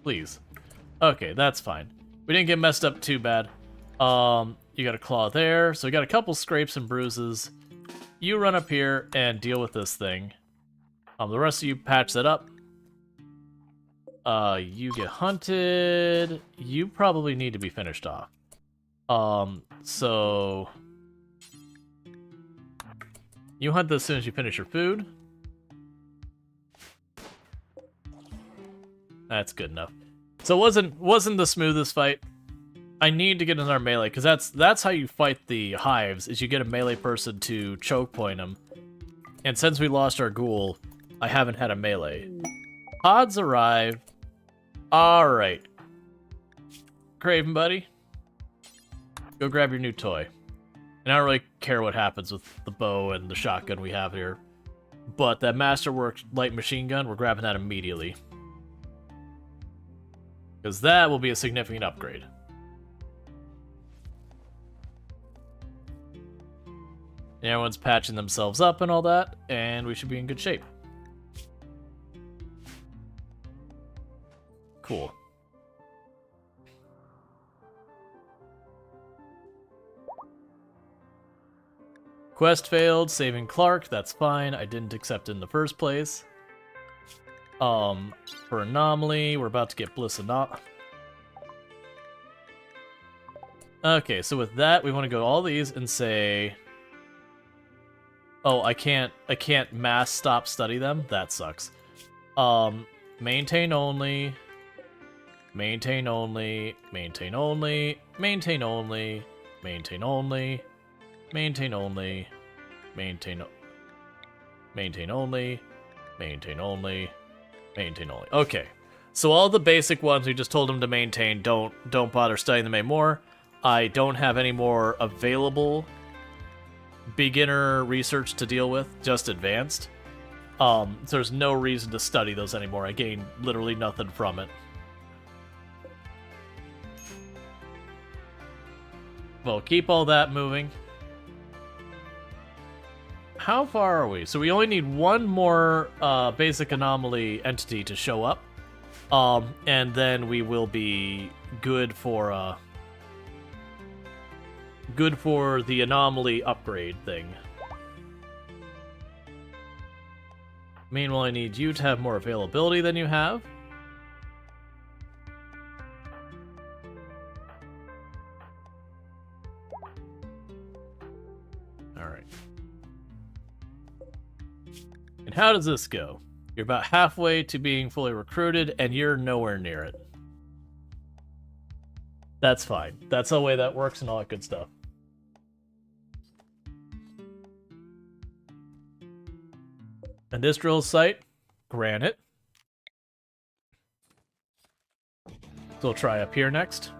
S1: Please. Okay, that's fine. We didn't get messed up too bad. You got a claw there, so we got a couple scrapes and bruises. You run up here and deal with this thing. The rest of you patch that up. You get hunted. You probably need to be finished off. So... You hunt this as soon as you finish your food. That's good enough. So it wasn't the smoothest fight. I need to get another melee, because that's how you fight the hives, is you get a melee person to choke point them. And since we lost our ghoul, I haven't had a melee. Pods arrive. Alright. Craven, buddy. Go grab your new toy. And I don't really care what happens with the bow and the shotgun we have here. But that Masterwork light machine gun, we're grabbing that immediately. Because that will be a significant upgrade. And everyone's patching themselves up and all that, and we should be in good shape. Cool. Quest failed, saving Clark, that's fine. I didn't accept it in the first place. For Anomaly, we're about to get Bliss Anomaly. Okay, so with that, we want to go to all these and say... Oh, I can't mass stop study them? That sucks. Maintain only. Maintain only. Maintain only. Maintain only. Maintain only. Maintain only. Maintain maintain only. Maintain only. Maintain only. Okay. So all the basic ones we just told them to maintain, don't bother studying them anymore. I don't have any more available beginner research to deal with, just advanced. So there's no reason to study those anymore. I gain literally nothing from it. Well, keep all that moving. How far are we? So we only need one more basic anomaly entity to show up. And then we will be good for the anomaly upgrade thing. Meanwhile, I need you to have more availability than you have. Alright. And how does this go? You're about halfway to being fully recruited, and you're nowhere near it. That's fine. That's the way that works and all that good stuff. And this drill site, granite. So we'll try up here next.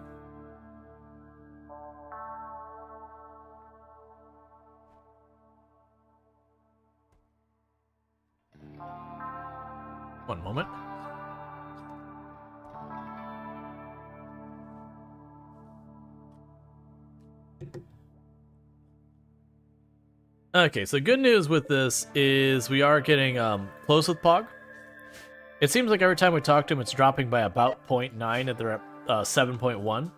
S1: One moment. Okay, so good news with this is we are getting close with Pog. It seems like every time we talk to him, it's dropping by about 0.9 and they're at 7.1.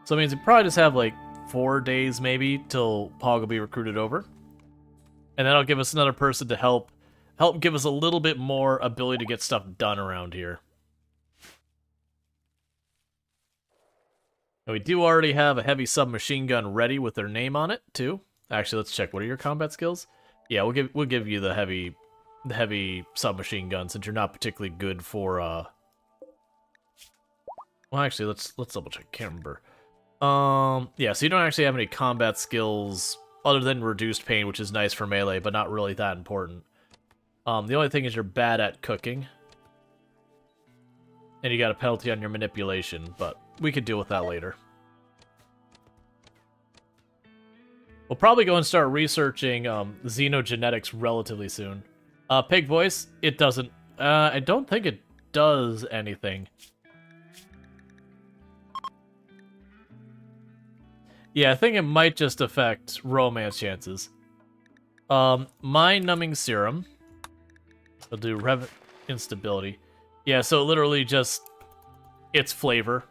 S1: So it means we probably just have like 4 days maybe till Pog will be recruited over. And that'll give us another person to help give us a little bit more ability to get stuff done around here. And we do already have a heavy submachine gun ready with their name on it, too. Actually, let's check. What are your combat skills? Yeah, we'll give you the heavy submachine gun since you're not particularly good for Well, actually, let's double check. Can't remember. Yeah, so you don't actually have any combat skills other than reduced pain, which is nice for melee, but not really that important. The only thing is you're bad at cooking. And you got a penalty on your manipulation, but we could deal with that later. We'll probably go and start researching xenogenetics relatively soon. Pig voice, it doesn't... I don't think it does anything. Yeah, I think it might just affect romance chances. Mind-numbing serum. I'll do instability. Yeah, so literally just... It's flavor.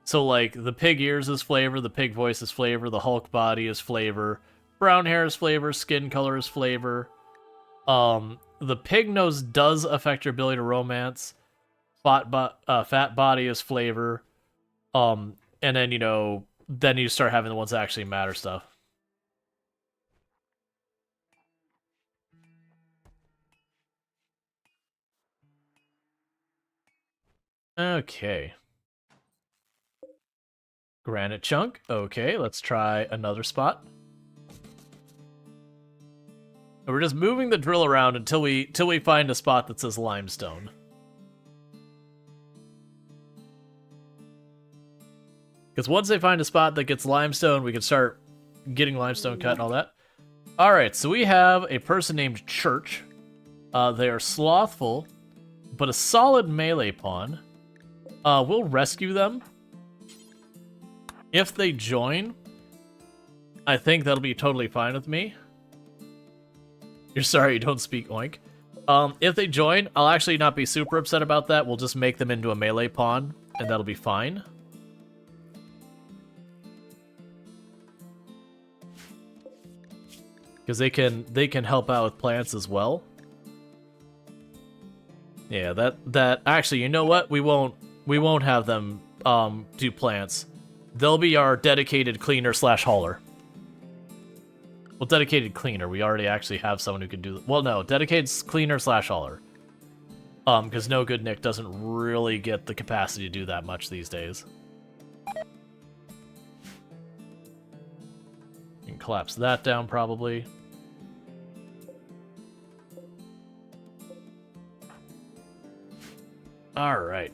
S1: So, like, the pig ears is flavor, the pig voice is flavor, the Hulk body is flavor, brown hair is flavor, skin color is flavor. The pig nose does affect your ability to romance. Fat body is flavor. And then, you know, then you start having the ones that actually matter stuff. Okay. Granite chunk. Okay, let's try another spot. And we're just moving the drill around until we find a spot that says limestone. Because once they find a spot that gets limestone, we can start getting limestone cut and all that. Alright, so we have a person named Church. They are slothful, but a solid melee pawn. We'll rescue them. If they join, I think that'll be totally fine with me. You're sorry you don't speak oink. If they join, I'll actually not be super upset about that. We'll just make them into a melee pawn, and that'll be fine. Because they can help out with plants as well. Yeah, that actually, you know what? We won't have them do plants. They'll be our dedicated cleaner / hauler. Well, dedicated cleaner. We already actually have someone who can do... Well, no, dedicated cleaner / hauler. Because No Good Nick doesn't really get the capacity to do that much these days. You can collapse that down, probably. Alright.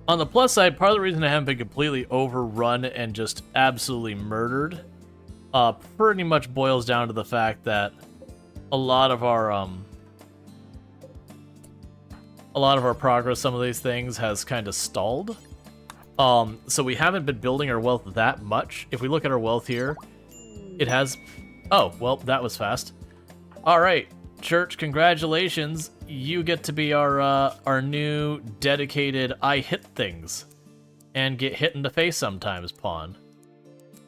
S1: On the plus side, part of the reason I haven't been completely overrun and just absolutely murdered, pretty much boils down to the fact that a lot of our progress, some of these things, has kind of stalled. So we haven't been building our wealth that much. If we look at our wealth here, it has... Oh, well, that was fast. Alright, Church, congratulations. You get to be our new dedicated I hit things and get hit in the face sometimes pawn.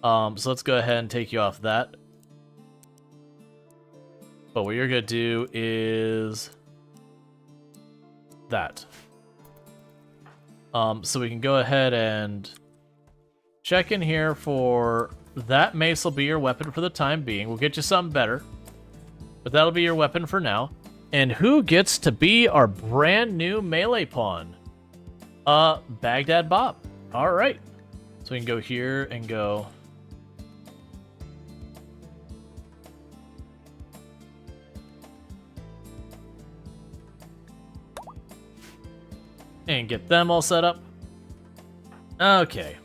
S1: So let's go ahead and take you off that. But what you're gonna do is that. So we can go ahead and check in here for that mace will be your weapon for the time being. We'll get you something better, but that'll be your weapon for now. And who gets to be our brand new melee pawn? Baghdad Bob. All right. So we can go here and go. And get them all set up. Okay.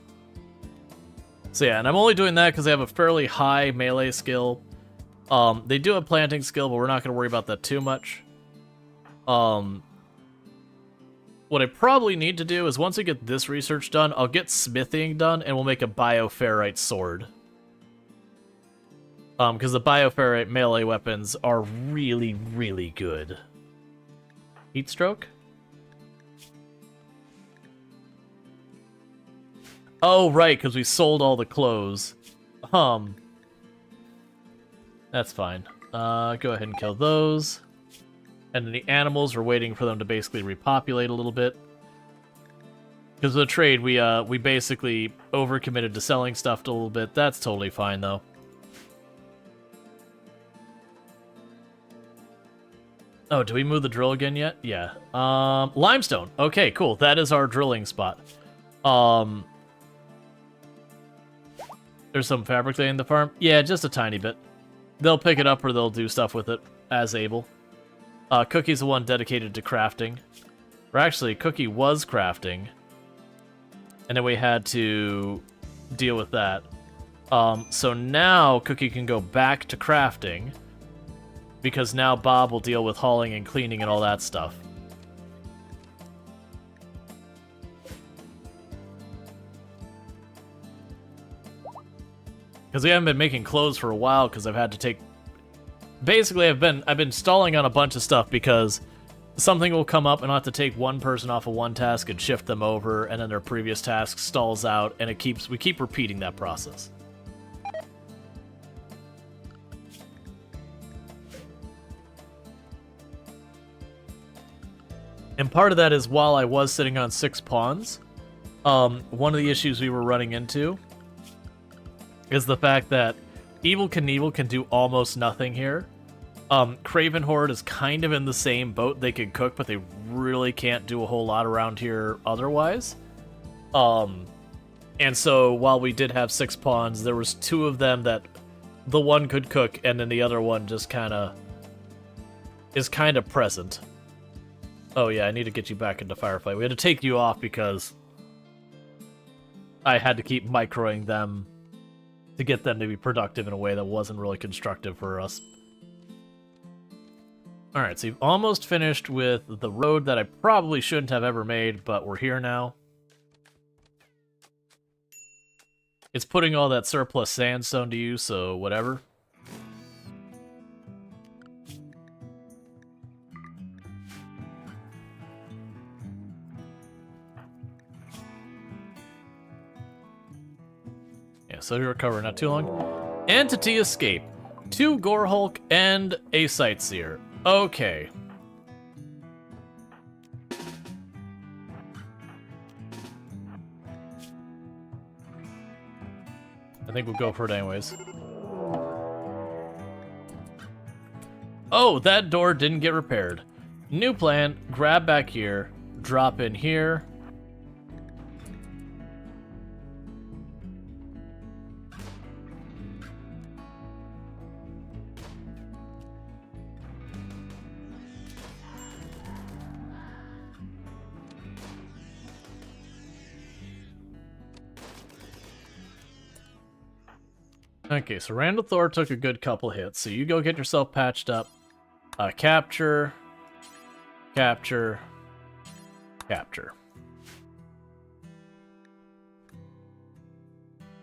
S1: So yeah, and I'm only doing that because they have a fairly high melee skill. They do have planting skill, but we're not going to worry about that too much. What I probably need to do is once I get this research done, I'll get smithing done, and we'll make a bioferrite sword. Because the bioferrite melee weapons are really, really good. Heat stroke? Oh, right, because we sold all the clothes. That's fine. Go ahead and kill those. And then the animals, we're waiting for them to basically repopulate a little bit. Because of the trade, we basically overcommitted to selling stuff a little bit. That's totally fine, though. Oh, do we move the drill again yet? Yeah. Limestone. Okay, cool. That is our drilling spot. There's some fabric in the farm. Yeah, just a tiny bit. They'll pick it up or they'll do stuff with it as able. Cookie's the one dedicated to crafting. Or actually, Cookie was crafting. And then we had to deal with that. So now Cookie can go back to crafting. Because now Bob will deal with hauling and cleaning and all that stuff. Because we haven't been making clothes for a while because I've had to take... Basically, I've been stalling on a bunch of stuff because something will come up and I'll have to take one person off of one task and shift them over, and then their previous task stalls out, and we keep repeating that process. And part of that is while I was sitting on 6 pawns, one of the issues we were running into is the fact that Evel Knievel can do almost nothing here. Craven Horde is kind of in the same boat. They can cook, but they really can't do a whole lot around here otherwise. And so while we did have 6 pawns, there was 2 of them that the one could cook, and then the other one just is kind of present. Oh yeah, I need to get you back into Firefight. We had to take you off because I had to keep microing them to get them to be productive in a way that wasn't really constructive for us. Alright, so you've almost finished with the road that I probably shouldn't have ever made, but we're here now. It's putting all that surplus sandstone to use, so whatever. So we recover not too long. Entity escape. 2 Gore Hulk and a Sightseer. Okay. I think we'll go for it anyways. Oh, that door didn't get repaired. New plan, grab back here, drop in here. Okay, so Randall Thor took a good couple hits, so you go get yourself patched up. Capture. Capture. Capture.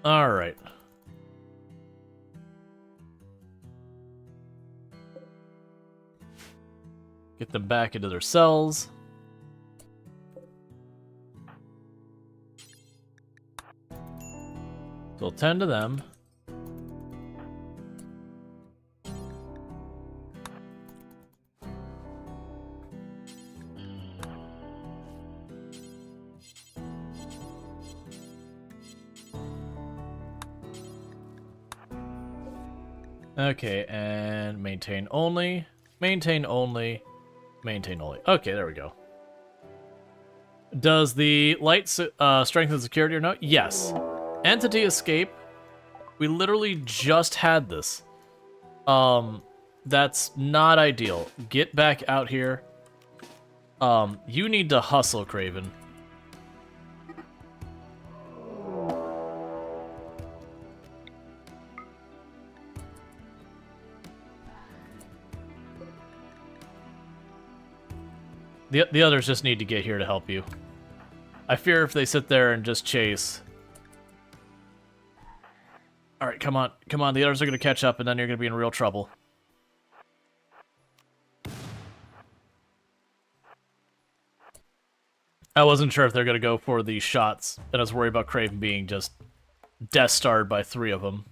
S1: Alright. Get them back into their cells. So we'll tend to them. Okay, and maintain only, maintain only, maintain only. Okay, there we go. Does the light strengthen security or not? Yes. Entity escape. We literally just had this. That's not ideal. Get back out here. You need to hustle, Craven. The others just need to get here to help you. I fear if they sit there and just chase. Alright, come on. Come on, the others are going to catch up, and then you're going to be in real trouble. I wasn't sure if they're going to go for the shots, and I was worried about Craven being just Death Starred by 3 of them.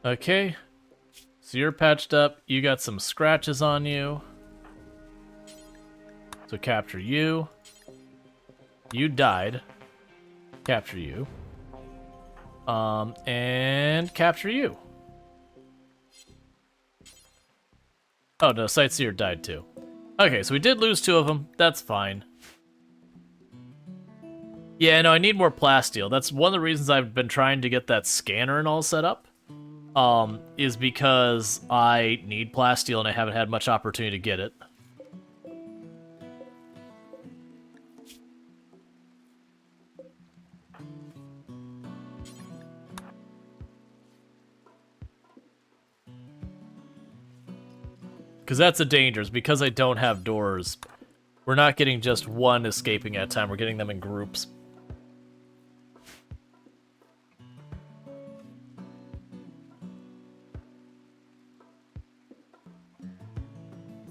S1: Okay, so you're patched up, you got some scratches on you. So So capture you. You died. Capture you. And capture you. Oh, no, Sightseer died too. Okay, so we did lose 2 of them. That's fine. Yeah, no, I need more plasteel. That's one of the reasons I've been trying to get that scanner and all set up. Is because I need plasteel and I haven't had much opportunity to get it. Because that's a danger, is because I don't have doors. We're not getting just one escaping at a time, we're getting them in groups.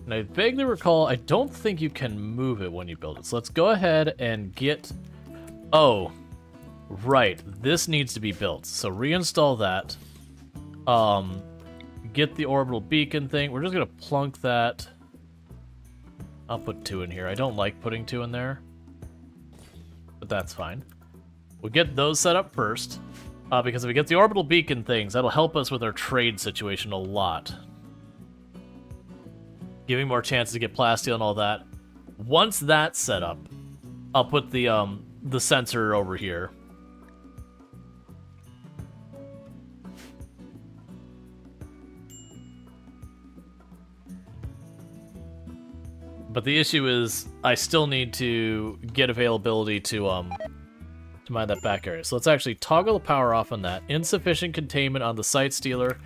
S1: And I vaguely recall, I don't think you can move it when you build it. So let's go ahead and get... Oh, right. This needs to be built. So reinstall that. Get the orbital beacon thing. We're just going to plunk that. I'll put 2 in here. I don't like putting 2 in there. But that's fine. We'll get those set up first. Because if we get the orbital beacon things, that'll help us with our trade situation a lot. Giving more chances to get plasteel and all that. Once that's set up, I'll put the sensor over here. But the issue is, I still need to get availability to mine that back area. So let's actually toggle the power off on that. Insufficient containment on the Sight Stealer.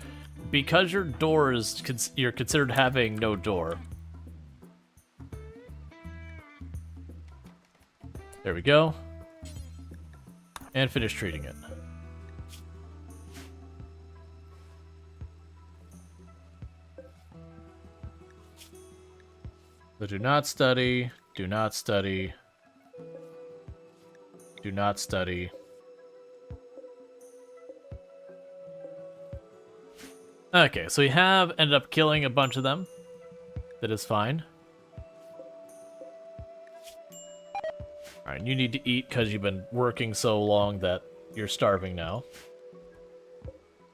S1: Because your door is, you're considered having no door. There we go. And finish treating it. So do not study, do not study, do not study. Okay, so we have ended up killing a bunch of them. That is fine. Alright, you need to eat because you've been working so long that you're starving now.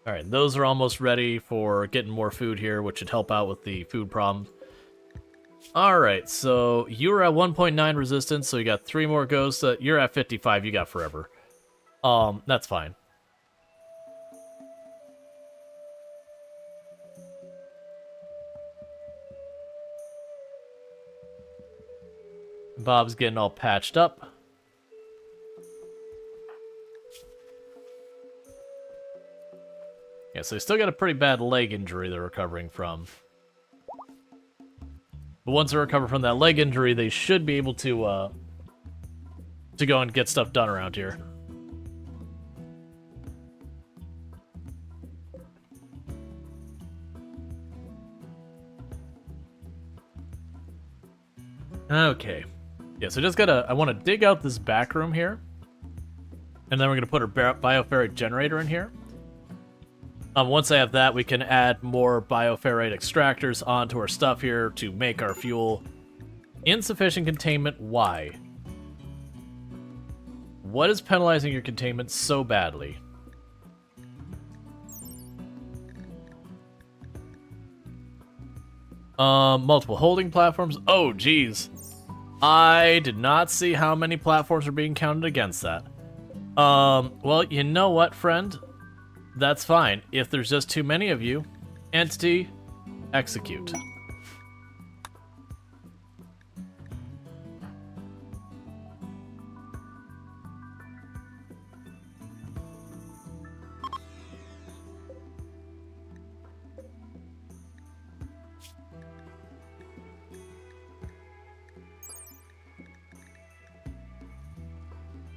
S1: Alright, those are almost ready for getting more food here, which should help out with the food problem. Alright, so you were at 1.9 resistance, so you got 3 more ghosts. You're at 55, you got forever. That's fine. Bob's getting all patched up. Yeah, so he's still got a pretty bad leg injury they're recovering from. But once they recover from that leg injury, they should be able to go and get stuff done around here. Okay. Yeah, so just gotta... I want to dig out this back room here. And then we're going to put our bioferrite generator in here. Once I have that, we can add more bioferrite extractors onto our stuff here to make our fuel. Insufficient containment, why? What is penalizing your containment so badly? Multiple holding platforms. Oh, geez. I did not see how many platforms are being counted against that. Well, you know what, friend? That's fine. If there's just too many of you, entity, execute.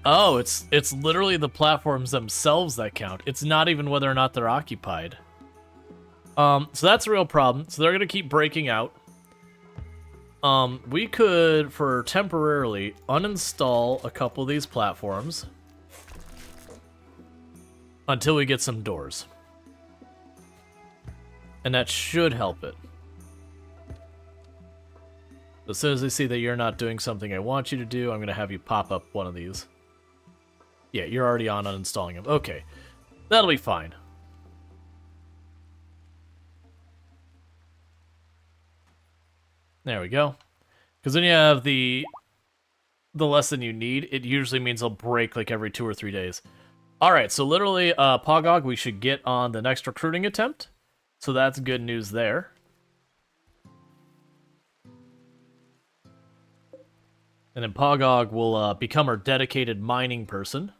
S1: Oh, it's literally the platforms themselves that count. It's not even whether or not they're occupied. So that's a real problem. So they're gonna keep breaking out. We could, for temporarily, uninstall a couple of these platforms until we get some doors. And that should help it. As soon as I see that you're not doing something I want you to do, I'm going to have you pop up one of these. Yeah, you're already on uninstalling them. Okay, that'll be fine. There we go. Because when you have the less than you need, it usually means they'll break like every 2 or 3 days. Alright, so literally, Pogog, we should get on the next recruiting attempt. So that's good news there. And then Pogog will become our dedicated mining person,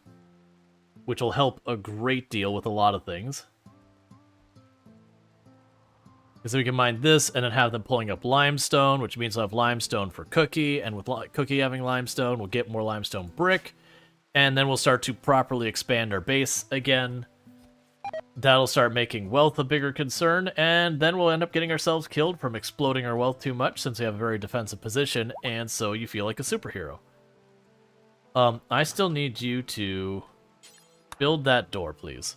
S1: which will help a great deal with a lot of things. Because we can mine this and then have them pulling up limestone, which means we'll have limestone for Cookie, and with Cookie having limestone, we'll get more limestone brick, and then we'll start to properly expand our base again. That'll start making wealth a bigger concern, and then we'll end up getting ourselves killed from exploding our wealth too much since we have a very defensive position, and so you feel like a superhero. I still need you to build that door, please.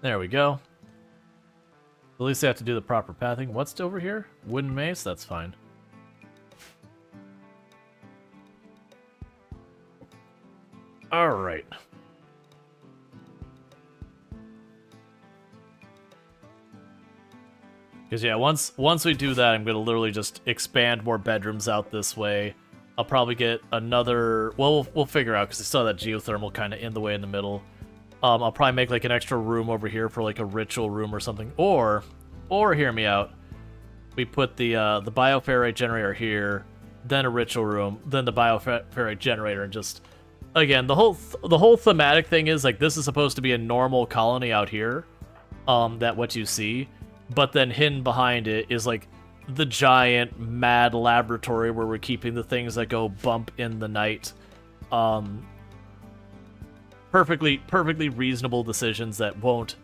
S1: There we go. At least I have to do the proper pathing. What's over here? Wooden mace? That's fine. Alright. Because yeah, once we do that, I'm going to literally just expand more bedrooms out this way. I'll probably get another... Well, we'll figure out, because I saw that geothermal kind of in the way in the middle. I'll probably make like an extra room over here for like a ritual room or something. Or hear me out. We put the bioferrite generator here, then a ritual room, then the bioferrite generator, and just... Again, the whole thematic thing is like this is supposed to be a normal colony out here, that what you see, but then hidden behind it is like the giant mad laboratory where we're keeping the things that go bump in the night. Perfectly reasonable decisions that won't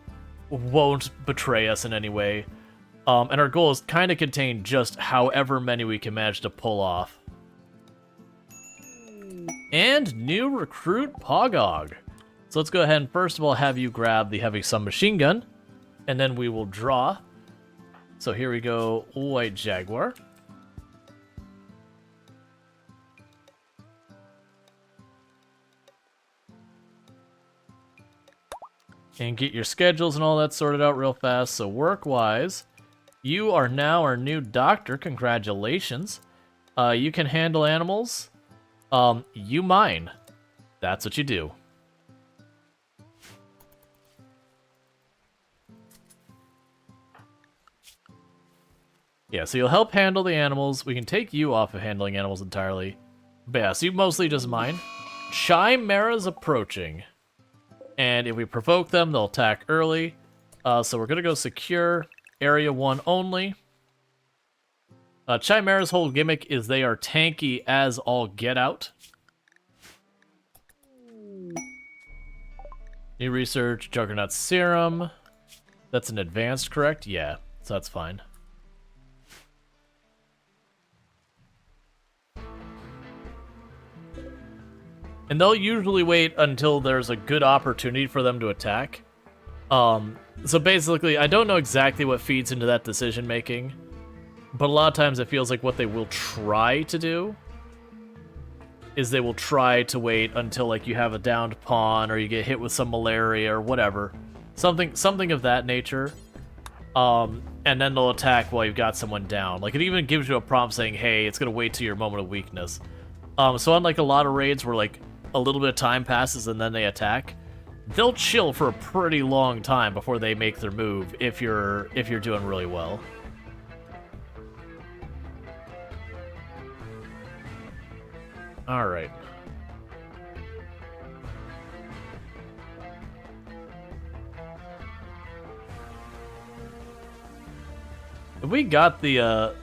S1: betray us in any way. And our goal is kind of contain just however many we can manage to pull off. And new recruit Pogog. So let's go ahead and first of all have you grab the heavy submachine gun, and then we will draw. So here we go, White Jaguar. And get your schedules and all that sorted out real fast. So work-wise, you are now our new doctor. Congratulations. You can handle animals. You mine. That's what you do. Yeah, so you'll help handle the animals. We can take you off of handling animals entirely. But yeah, so you mostly just mine. Chimera's approaching. And if we provoke them, they'll attack early. So we're going to go secure Area 1 only. Chimera's whole gimmick is they are tanky as all get out. New research, Juggernaut Serum. That's an advanced, correct? Yeah, so that's fine. And they'll usually wait until there's a good opportunity for them to attack. So basically, I don't know exactly what feeds into that decision making. But a lot of times it feels like what they will try to do is they will try to wait until like you have a downed pawn or you get hit with some malaria or whatever. Something of that nature. And then they'll attack while you've got someone down. Like it even gives you a prompt saying, hey, it's going to wait till your moment of weakness. So unlike a lot of raids where like a little bit of time passes and then they attack, they'll chill for a pretty long time before they make their move if you're doing really well. All right. If we got the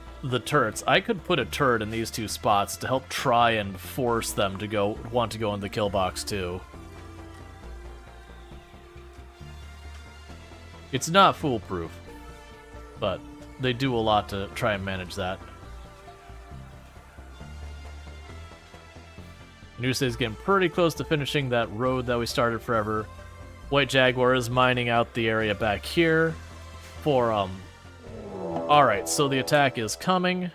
S1: turrets, I could put a turret in these two spots to help try and force them to want to go in the kill box too. It's not foolproof, but they do a lot to try and manage that. Noose is getting pretty close to finishing that road that we started forever. White Jaguar is mining out the area back here. for, Alright, so the attack is coming.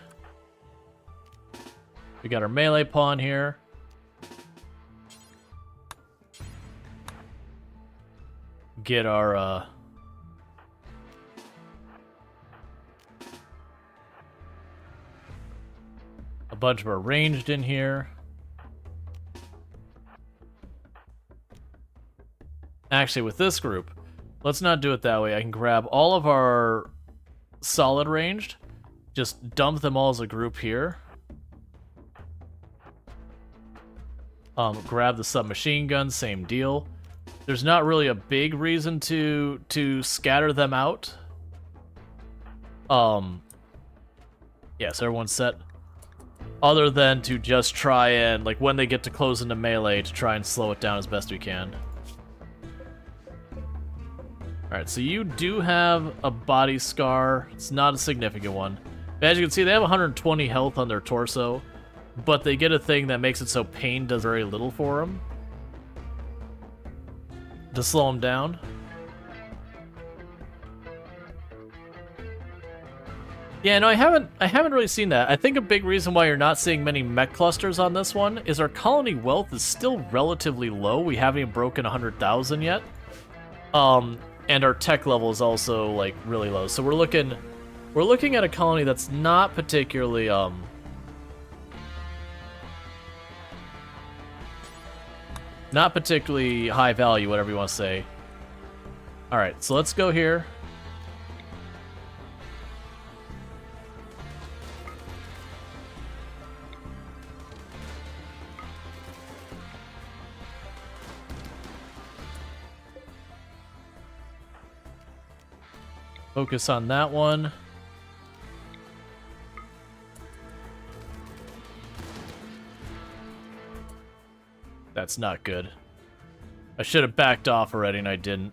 S1: We got our melee pawn here. Get our, a bunch of our ranged in here. Actually, with this group, let's not do it that way. I can grab all of our solid ranged, just dump them all as a group here. Grab the submachine gun, same deal. There's not really a big reason to scatter them out. Yeah, so everyone's set. Other than to just try and, like, when they get to close into melee, to try and slow it down as best we can. Alright, so you do have a body scar. It's not a significant one. As you can see, they have 120 health on their torso, but they get a thing that makes it so pain does very little for them. To slow them down. Yeah, no, I haven't really seen that. I think a big reason why you're not seeing many mech clusters on this one is our colony wealth is still relatively low. We haven't even broken 100,000 yet. And our tech level is also like really low. So we're looking at a colony that's not particularly not particularly high value, whatever you want to say. All right, so let's go here. Focus on that one. That's not good. I should have backed off already, and I didn't.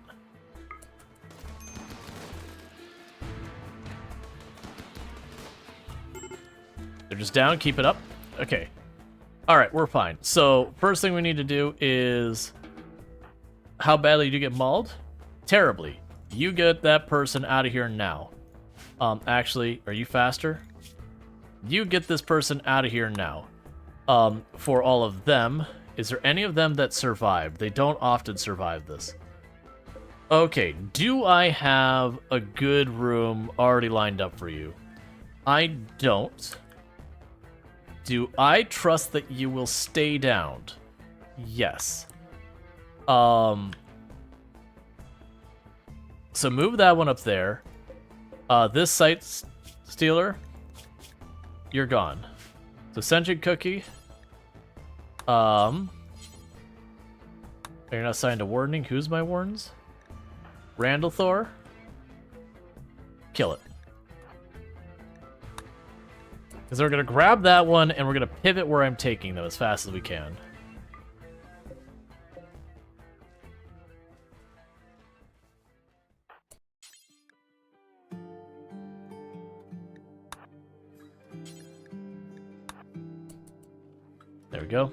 S1: They're just down. Keep it up. Okay. Alright, we're fine. So, first thing we need to do is... How badly do you get mauled? Terribly. You get that person out of here now. Actually, are you faster? You get this person out of here now. For all of them, is there any of them that survived? They don't often survive this. Okay, do I have a good room already lined up for you? I don't. Do I trust that you will stay down? Yes. So move that one up there. This site stealer, you're gone. So sentient cookie. Are you not assigned to wardening? Who's my wardens? Randall Thor. Kill it. Because we're gonna grab that one and we're gonna pivot where I'm taking them as fast as we can. There we go.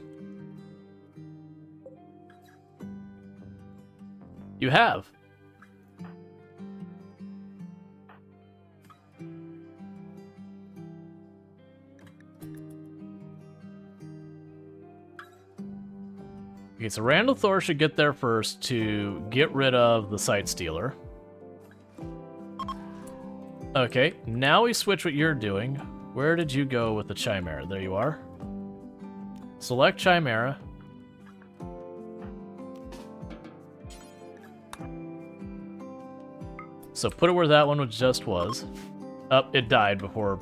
S1: You have. Okay, so Randall Thor should get there first to get rid of the Sight Stealer. Okay, now we switch what you're doing. Where did you go with the Chimera? There you are. Select Chimera. So put it where that one just was. Oh, it died before.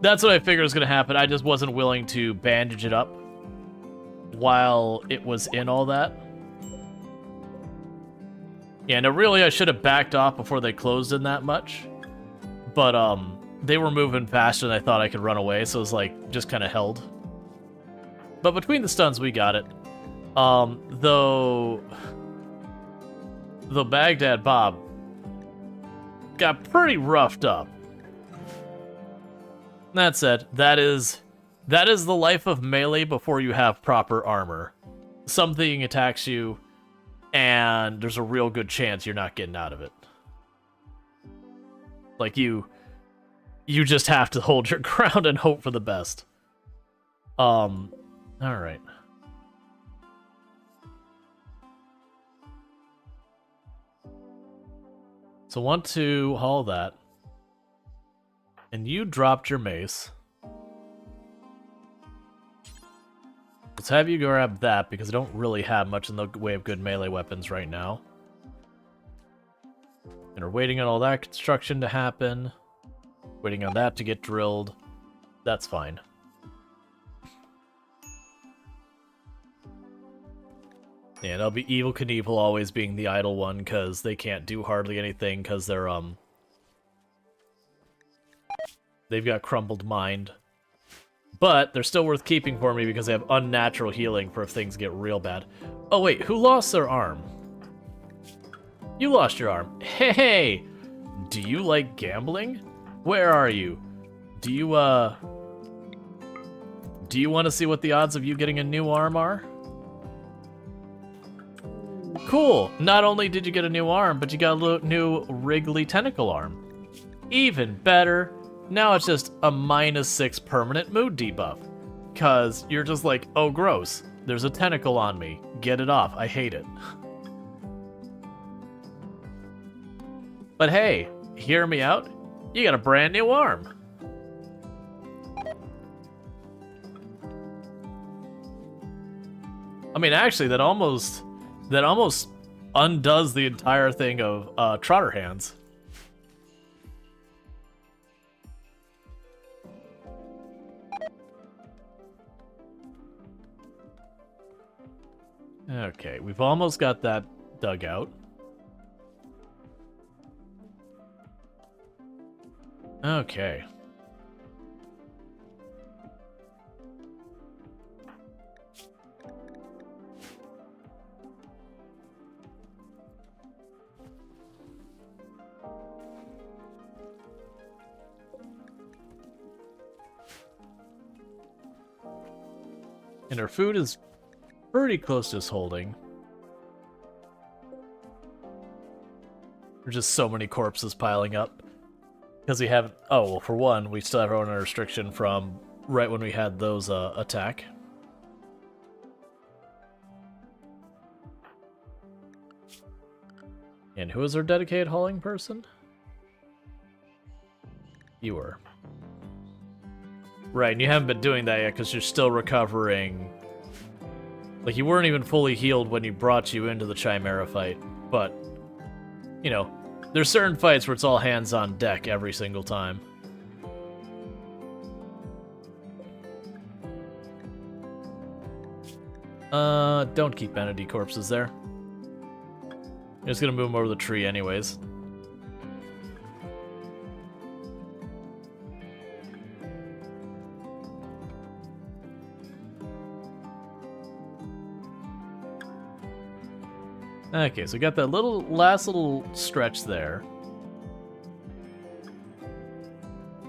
S1: That's what I figured was going to happen. I just wasn't willing to bandage it up while it was in all that. Yeah, no, really, I should have backed off before they closed in that much. But, they were moving faster than I thought I could run away, so it was, like, just kind of held. But between the stuns, we got it. Though Baghdad Bob got pretty roughed up. That said, that is the life of melee before you have proper armor. Something attacks you, and there's a real good chance you're not getting out of it. Like, you just have to hold your ground and hope for the best. Alright. So want to haul that. And you dropped your mace. Let's have you grab that, because I don't really have much in the way of good melee weapons right now. And we're waiting on all that construction to happen. Waiting on that to get drilled. That's fine. Yeah, that'll be Evil Knievel always being the idle one, because they can't do hardly anything, because they're, they've got crumbled mind. But they're still worth keeping for me because they have unnatural healing for if things get real bad. Oh wait, who lost their arm? You lost your arm. Hey! Do you like gambling? Where are you? Do you want to see what the odds of you getting a new arm are? Cool! Not only did you get a new arm, but you got a new wriggly tentacle arm. Even better, now it's just a -6 permanent mood debuff. Cause you're just like, oh gross, there's a tentacle on me. Get it off, I hate it. But hey, hear me out? You got a brand new arm. I mean, actually, that almost undoes the entire thing of Trotter Hands. Okay, we've almost got that dug out. Okay. And our food is pretty close to us holding. There's just so many corpses piling up. Because we haven't... Oh, well, for one, we still have our own restriction from right when we had those attack. And who is our dedicated hauling person? You were. Right, and you haven't been doing that yet because you're still recovering. Like, you weren't even fully healed when he brought you into the Chimera fight. But, you know, there's certain fights where it's all hands on deck every single time. Don't keep entity corpses there. I'm just gonna move them over the tree anyways. Okay, so we got that last little stretch there.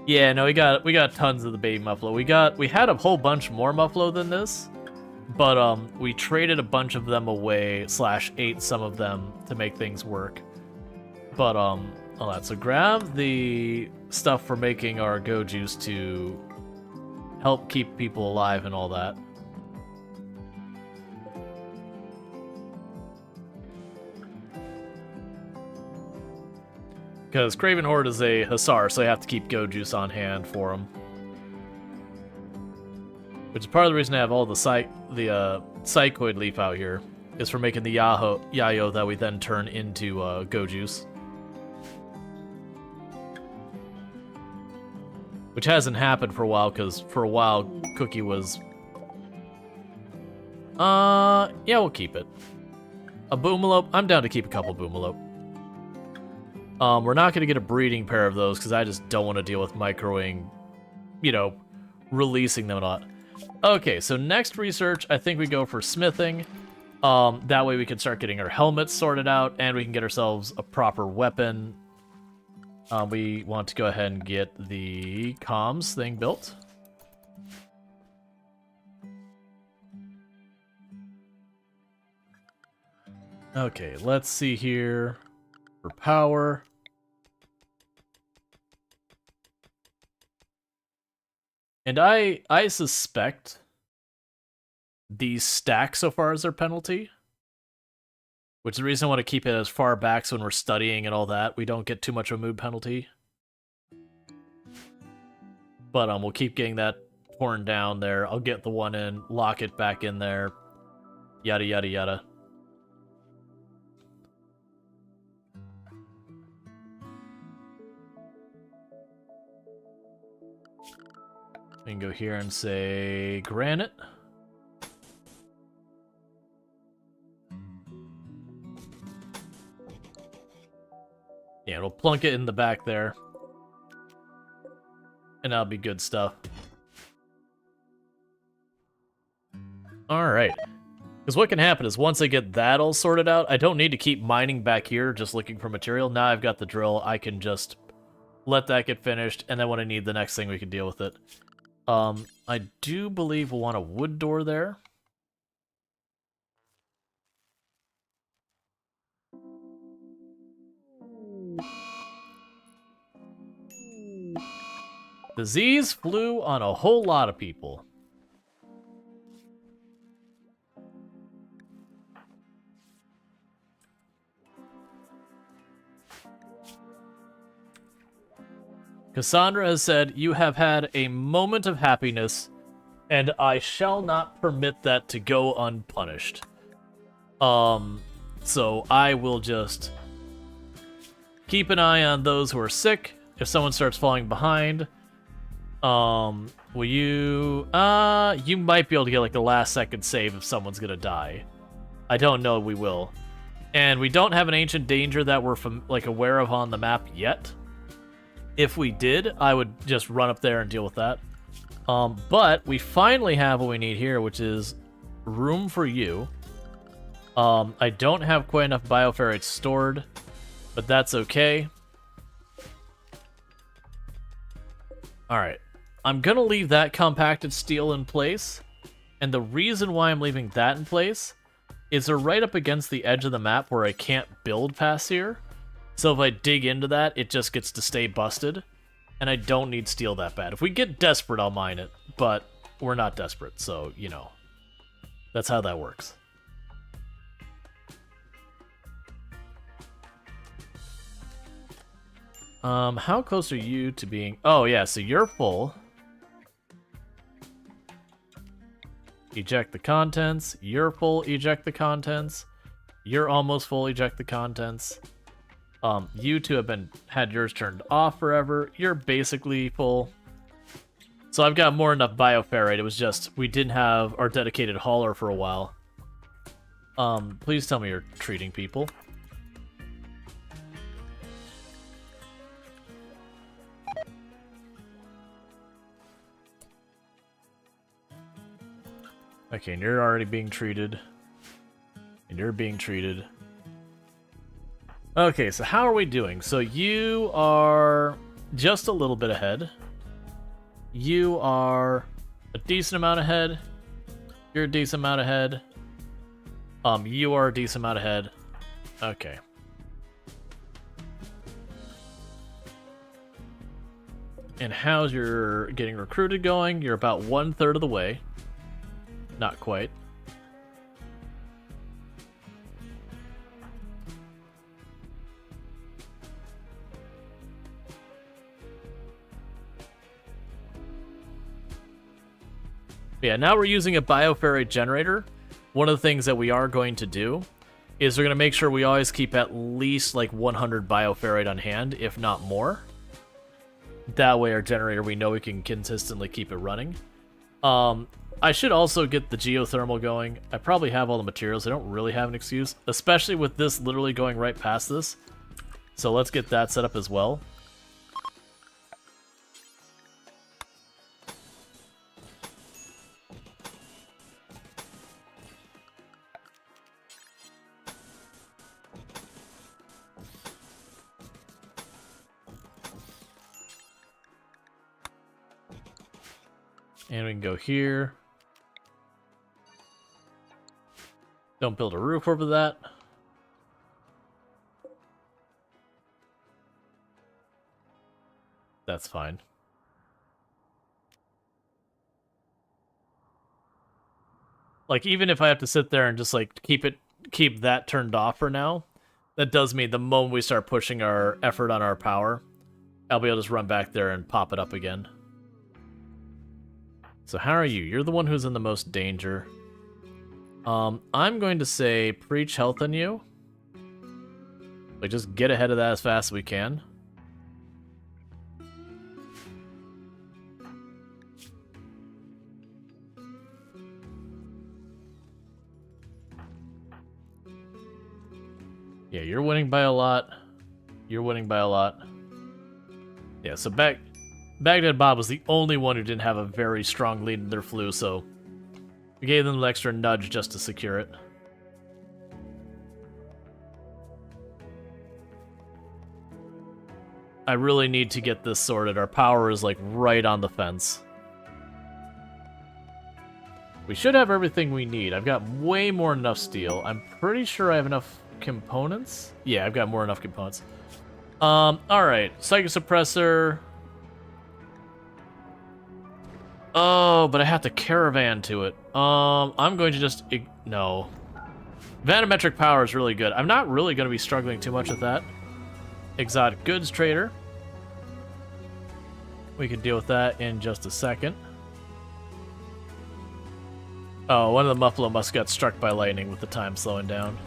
S1: Yeah, no, we got tons of the baby Muffalo. We had a whole bunch more Muffalo than this, but we traded a bunch of them away / ate some of them to make things work. But all that. So grab the stuff for making our go juice to help keep people alive and all that. Because Craven Horde is a Hussar, so I have to keep Go Juice on hand for him. Which is part of the reason I have all the Psychoid Leaf out here, is for making the Yayo that we then turn into Go Juice. Which hasn't happened for a while, because for a while Cookie was... yeah, we'll keep it. A Boomalope? I'm down to keep a couple Boomalope. We're not going to get a breeding pair of those because I just don't want to deal with microing, you know, releasing them or not. Okay, so next research, I think we go for smithing. That way we can start getting our helmets sorted out and we can get ourselves a proper weapon. We want to go ahead and get the comms thing built. Okay, let's see here. For power... And I suspect these stack so far as their penalty, which is the reason I want to keep it as far back so when we're studying and all that, we don't get too much of a mood penalty. But we'll keep getting that torn down there. I'll get the one in, lock it back in there, yada yada yada. We can go here and say granite. Yeah, it'll plunk it in the back there. And that'll be good stuff. Alright. Because what can happen is once I get that all sorted out, I don't need to keep mining back here just looking for material. Now I've got the drill, I can just let that get finished, and then when I need the next thing, we can deal with it. I do believe we'll want a wood door there. Disease flew on a whole lot of people. Cassandra has said, "You have had a moment of happiness, and I shall not permit that to go unpunished." So I will just keep an eye on those who are sick. If someone starts falling behind, will you... you might be able to get, like, the last second save if someone's gonna die. I don't know, we will. And we don't have an ancient danger that we're, aware of on the map yet. If we did, I would just run up there and deal with that. But we finally have what we need here, which is room for you. I don't have quite enough bioferrites stored, but that's okay. Alright. I'm gonna leave that compacted steel in place, and the reason why I'm leaving that in place is they're right up against the edge of the map where I can't build past here. So if I dig into that, it just gets to stay busted, and I don't need steel that bad. If we get desperate, I'll mine it, but we're not desperate, so, you know. That's how that works. How close are you to being... Oh, yeah, so you're full. Eject the contents. You're full, eject the contents. You're almost full, eject the contents. You two have had yours turned off forever. You're basically full. So I've got more than enough bioferrite. It was just, we didn't have our dedicated hauler for a while. Please tell me you're treating people. Okay, and you're already being treated. And you're being treated. Okay, so how are we doing? So you are just a little bit ahead. You are a decent amount ahead. You're a decent amount ahead. You are a decent amount ahead. Okay. And how's your getting recruited going? You're about 1/3 of the way. Not quite. Yeah, now we're using a bioferrite generator. One of the things that we are going to do is we're going to make sure we always keep at least like 100 bioferrite on hand, if not more. That way our generator, we know we can consistently keep it running. I should also get the geothermal going. I probably have all the materials. I don't really have an excuse, especially with this literally going right past this. So let's get that set up as well. And we can go here. Don't build a roof over that. That's fine. Like, even if I have to sit there and just, like, keep that turned off for now, that does mean the moment we start pushing our effort on our power, I'll be able to just run back there and pop it up again. So how are you? You're the one who's in the most danger. I'm going to say preach health on you. Like, just get ahead of that as fast as we can. Yeah, you're winning by a lot. You're winning by a lot. Yeah, so Baghdad Bob was the only one who didn't have a very strong lead in their flu, so we gave them an extra nudge just to secure it. I really need to get this sorted. Our power is like right on the fence. We should have everything we need. I've got way more than enough steel. I'm pretty sure I have enough components. Yeah, I've got more than enough components. Alright. Psychosuppressor. Oh, but I have to caravan to it. I'm going to just... No. Vanometric power is really good. I'm not really going to be struggling too much with that. Exotic goods trader. We can deal with that in just a second. Oh, one of the Muffalo must got struck by lightning with the time slowing down.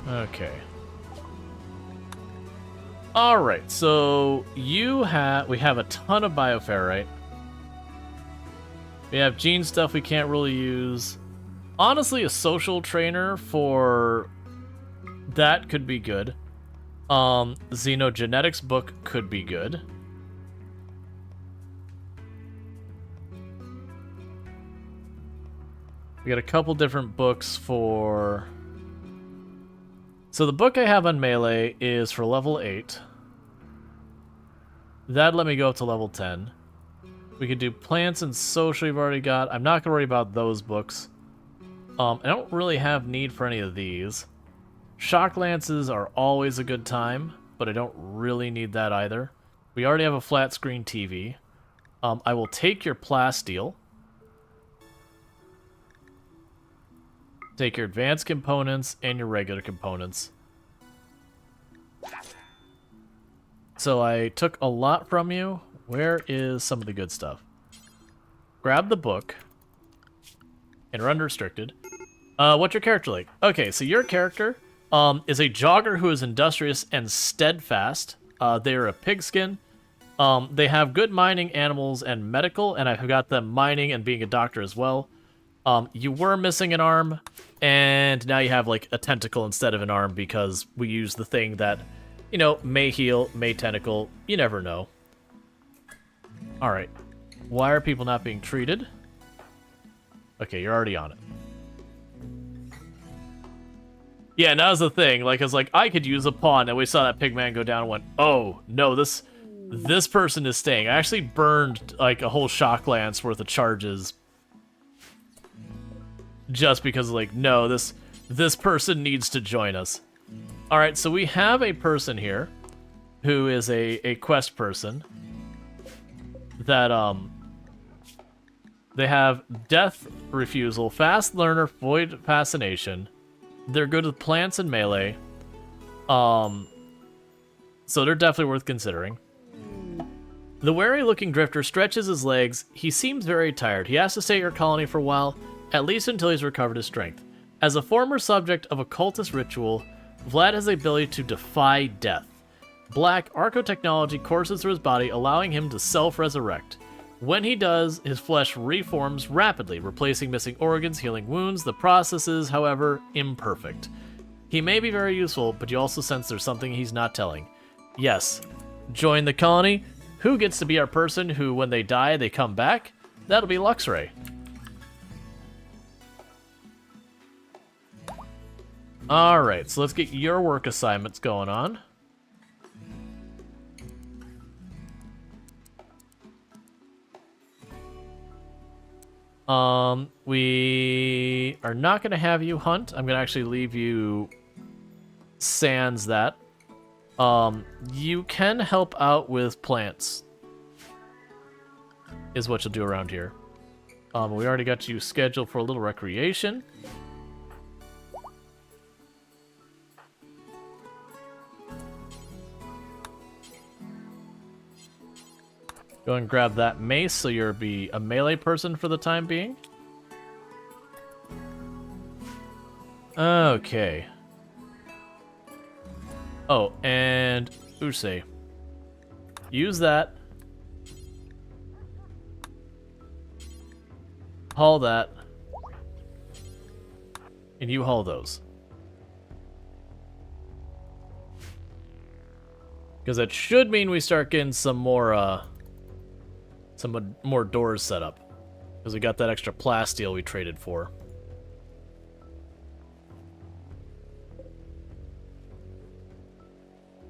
S1: Okay. Alright, so we have a ton of bioferrite. We have gene stuff we can't really use. Honestly, a social trainer for that could be good. Xenogenetics book could be good. We got a couple different books for... So the book I have on Melee is for level 8. That'd let me go up to level 10. We could do plants and social we've already got. I'm not going to worry about those books. I don't really have need for any of these. Shock lances are always a good time, but I don't really need that either. We already have a flat screen TV. I will take your plasteel. Take your advanced components and your regular components. So I took a lot from you. Where is some of the good stuff? Grab the book. And run restricted. What's your character like? Okay, so your character is a jogger who is industrious and steadfast. They are a pigskin. They have good mining, animals, and medical, and I've got them mining and being a doctor as well. You were missing an arm, and now you have like a tentacle instead of an arm because we use the thing that, you know, may heal, may tentacle. You never know. Alright. Why are people not being treated? Okay, you're already on it. Yeah, and that was the thing. Like, I was like, I could use a pawn, and we saw that pigman go down and went, oh, no, this person is staying. I actually burned, like, a whole shock lance worth of charges. Just because, like, no, this person needs to join us. Alright, so we have a person here who is a quest person that, they have death refusal, fast learner, void fascination. They're good with plants and melee. So they're definitely worth considering. The wary-looking drifter stretches his legs. He seems very tired. He has to stay at your colony for a while, at least until he's recovered his strength. As a former subject of a cultist ritual, Vlad has the ability to defy death. Black archotechnology courses through his body, allowing him to self-resurrect. When he does, his flesh reforms rapidly, replacing missing organs, healing wounds. The process is, however, imperfect. He may be very useful, but you also sense there's something he's not telling. Yes, join the colony. Who gets to be our person who, when they die, they come back? That'll be Luxray. Alright, so let's get your work assignments going on. We are not going to have you hunt. I'm going to actually leave you sans that. You can help out with plants. Is what you'll do around here. We already got you scheduled for a little recreation. Go and grab that mace so you'll be a melee person for the time being. Okay. Oh, and Usei. Use that. Haul that. And you haul those. Because that should mean we start getting some more doors set up. Because we got that extra plasteel we traded for.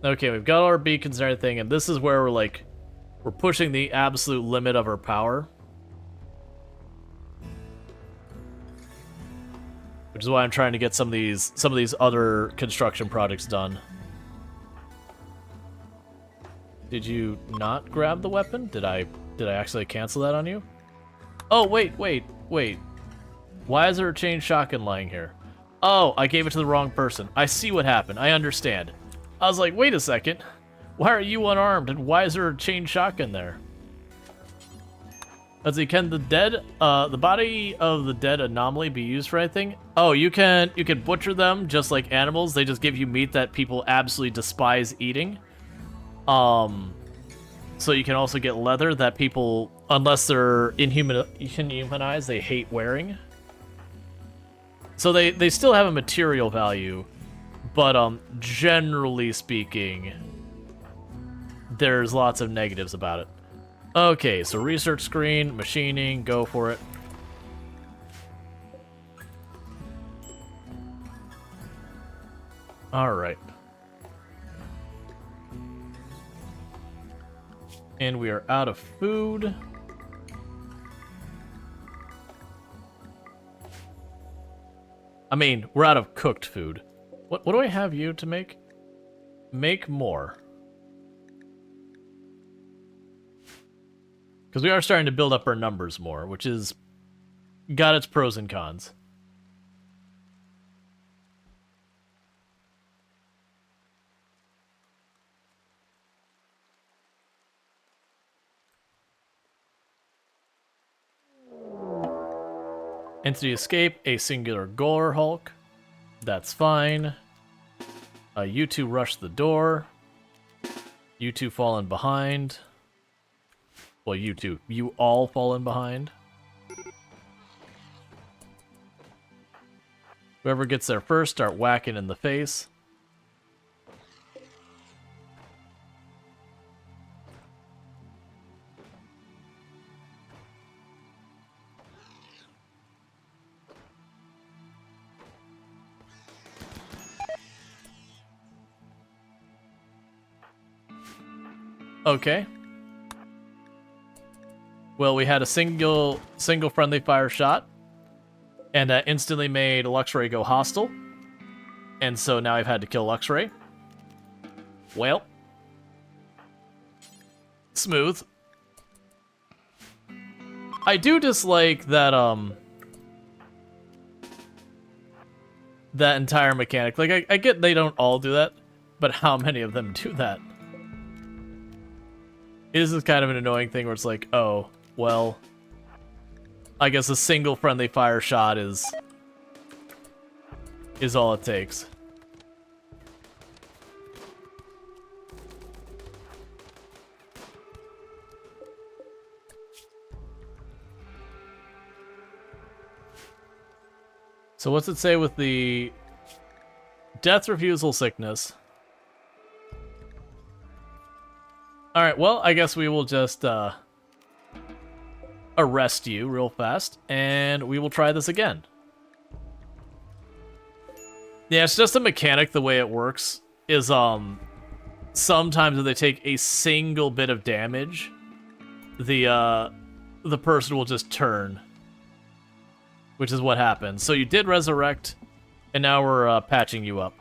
S1: Okay, we've got all our beacons and everything, and this is where we're pushing the absolute limit of our power. Which is why I'm trying to get some of these other construction projects done. Did you not grab the weapon? Did I actually cancel that on you? Oh, wait. Why is there a chain shotgun lying here? Oh, I gave it to the wrong person. I see what happened. I understand. I was like, wait a second. Why are you unarmed, and why is there a chain shotgun there? Let's see, can the body of the dead anomaly be used for anything? Oh, you can butcher them just like animals. They just give you meat that people absolutely despise eating. So you can also get leather that people, unless they're inhumanized, they hate wearing. So they still have a material value, but generally speaking, there's lots of negatives about it. Okay, so research screen, machining, go for it. Alright. And we are out of food. I mean, we're out of cooked food. What do I have you to make? Make more. Because we are starting to build up our numbers more, which is got its pros and cons. Entity escape, a singular gore Hulk. That's fine. You two rush the door. You two fall in behind. Well, you two. You all fall in behind. Whoever gets there first, start whacking in the face. Okay. Well, we had a single friendly fire shot, and that instantly made Luxray go hostile. And so now I've had to kill Luxray. Well. Smooth. I do dislike that, that entire mechanic. Like, I get they don't all do that, but how many of them do that? It is kind of an annoying thing where it's like, oh, well, I guess a single friendly fire shot is all it takes. So what's it say with the death refusal sickness? Alright, well, I guess we will just arrest you real fast, and we will try this again. Yeah, it's just a mechanic. The way it works is sometimes if they take a single bit of damage, the person will just turn, which is what happens. So you did resurrect, and now we're patching you up.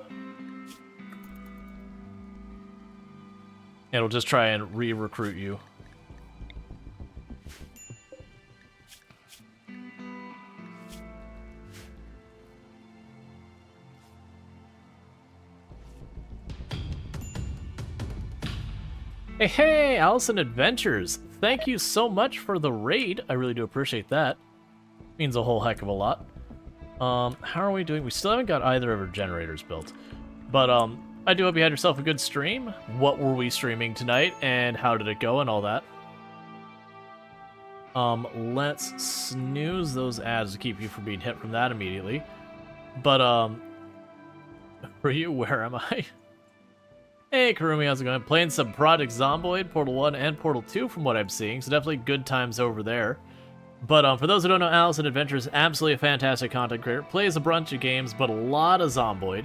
S1: it'll just try and re-recruit you. Hey, Allison Adventures! Thank you so much for the raid. I really do appreciate that. Means a whole heck of a lot. How are we doing? We still haven't got either of our generators built. But, I do hope you had yourself a good stream. What were we streaming tonight, and how did it go, and all that? Let's snooze those ads to keep you from being hit from that immediately. But, for you, where am I? Hey, Karumi, how's it going? Playing some Project Zomboid, Portal 1 and Portal 2 from what I'm seeing, so definitely good times over there. But for those who don't know, Allison Adventures, absolutely a fantastic content creator. Plays a bunch of games, but a lot of Zomboid.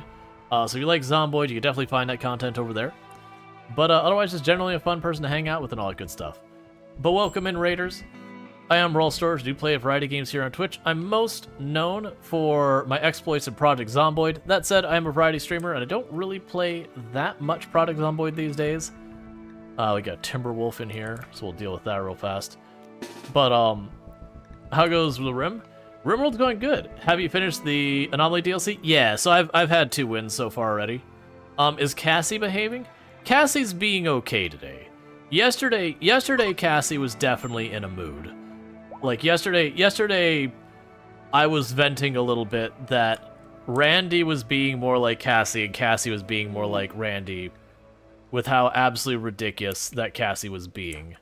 S1: So if you like Zomboid, you can definitely find that content over there. But otherwise, just generally a fun person to hang out with and all that good stuff. But welcome in, Raiders. I am Rual Storge, do play a variety of games here on Twitch. I'm most known for my exploits in Project Zomboid. That said, I am a variety streamer, and I don't really play that much Project Zomboid these days. We got Timberwolf in here, so we'll deal with that real fast. But, how goes the Rim? RimWorld's going good. Have you finished the Anomaly DLC? Yeah, so I've had 2 wins so far already. Is Cassy behaving? Cassy's being okay today. Yesterday, Cassy was definitely in a mood. Like, yesterday, I was venting a little bit that Randy was being more like Cassy, and Cassy was being more like Randy, with how absolutely ridiculous that Cassy was being.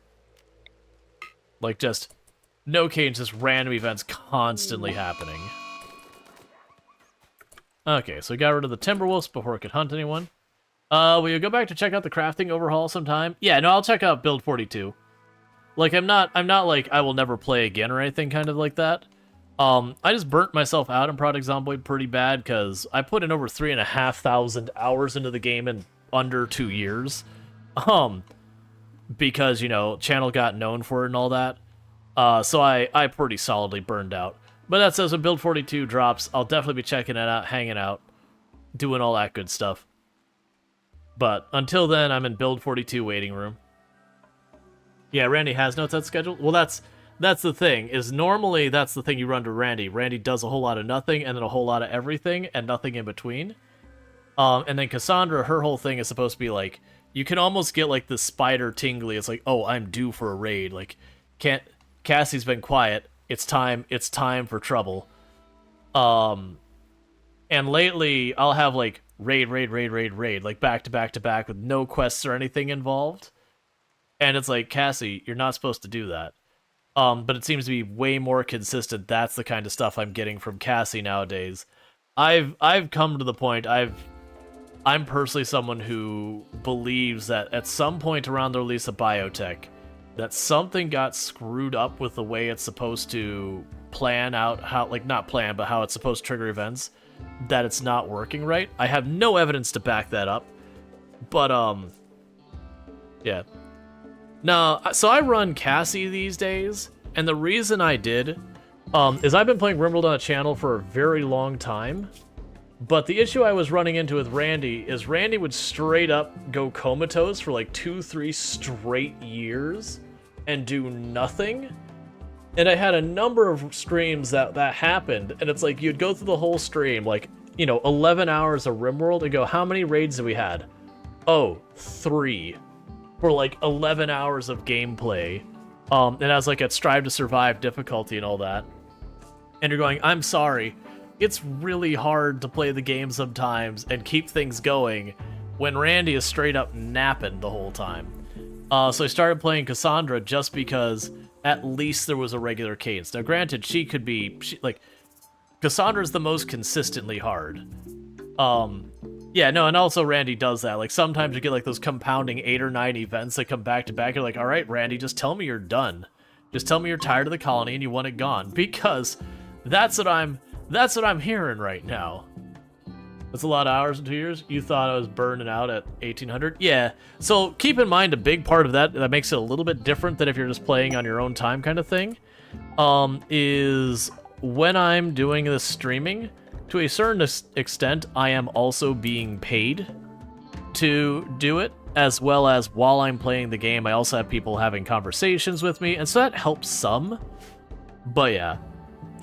S1: Like, just no cadence, just random events constantly happening. Okay, so we got rid of the Timberwolves before it could hunt anyone. Will you go back to check out the crafting overhaul sometime? Yeah, no, I'll check out Build 42. Like, I'm not like, I will never play again or anything kind of like that. I just burnt myself out in Project Zomboid pretty bad, because I put in over 3,500 hours into the game in under 2 years. Because, you know, channel got known for it and all that. So I pretty solidly burned out. But that says when Build 42 drops, I'll definitely be checking it out, hanging out, doing all that good stuff. But until then, I'm in Build 42 waiting room. Yeah, Randy has notes on schedule. Well, that's the thing, is normally that's the thing you run to Randy. Randy does a whole lot of nothing, and then a whole lot of everything, and nothing in between. And then Cassandra, her whole thing is supposed to be like, you can almost get like the spider tingly. It's like, oh, I'm due for a raid. Like, Cassie's been quiet. It's time for trouble. And lately, I'll have like raid, like back to back with no quests or anything involved. And it's like, Cassy, you're not supposed to do that. But it seems to be way more consistent. That's the kind of stuff I'm getting from Cassy nowadays. I've come to the point, I'm personally someone who believes that at some point around the release of Biotech, that something got screwed up with the way it's supposed to plan out how, like, not plan, but how it's supposed to trigger events, that it's not working right. I have no evidence to back that up. But, yeah. No, so I run Cassy these days, and the reason I did, is I've been playing RimWorld on a channel for a very long time, but the issue I was running into with Randy is Randy would straight up go comatose for like 2-3 straight years and do nothing, and I had a number of streams that happened, and it's like, you'd go through the whole stream, like, you know, 11 hours of RimWorld, and go, how many raids have we had? Oh, 3. For like 11 hours of gameplay, and as like a strive to survive difficulty and all that, and you're going, I'm sorry, it's really hard to play the game sometimes and keep things going when Randy is straight up napping the whole time. So I started playing Cassandra just because at least there was a regular cadence. Now granted, she could be, like, Cassandra's the most consistently hard. Yeah, no, and also Randy does that. Like, sometimes you get, like, those compounding 8 or 9 events that come back to back. You're like, all right, Randy, just tell me you're done. Just tell me you're tired of the colony and you want it gone. Because that's what I'm hearing right now. That's a lot of hours in 2 years. You thought I was burning out at 1800? Yeah. So keep in mind, a big part of that makes it a little bit different than if you're just playing on your own time kind of thing, is when I'm doing this streaming, to a certain extent, I am also being paid to do it. as well as while I'm playing the game, I also have people having conversations with me, and so that helps some. But yeah,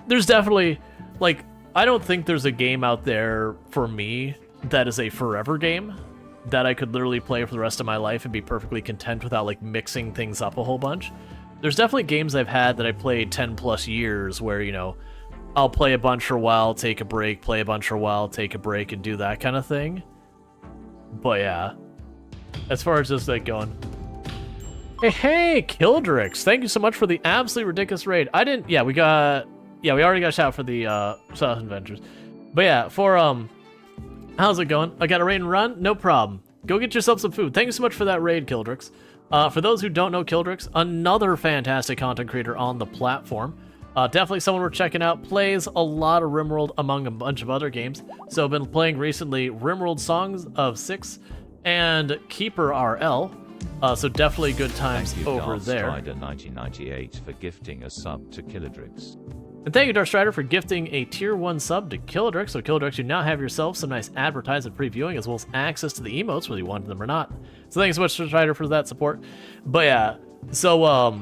S1: there's definitely, like, I don't think there's a game out there for me that is a forever game that I could literally play for the rest of my life and be perfectly content without, like, mixing things up a whole bunch. There's definitely games I've had that I played 10 plus years where, you know, I'll play a bunch for a while, take a break, play a bunch for a while, take a break, and do that kind of thing. But yeah, as far as just like going, hey, Kildrix, thank you so much for the absolutely ridiculous raid. We already got a shout for the South Adventures. But yeah, for how's it going? I got a raid and run? No problem. Go get yourself some food. Thank you so much for that raid, Kildrix. For those who don't know Kildrix, another fantastic content creator on the platform. Definitely someone we're checking out. Plays a lot of RimWorld among a bunch of other games. So I've been playing recently RimWorld Songs of 6 and Keeper RL. So definitely good times
S3: Thank you,
S8: over
S3: Dark
S8: there.
S3: Strider 1998 for gifting a sub to Killadrix.
S1: And thank you, Dark Strider, for gifting a tier 1 sub to Killadrix. So Killadrix, you now have yourself some nice advertisement previewing as well as access to the emotes, whether you wanted them or not. So thanks so much, Dark Strider, for that support. But yeah, so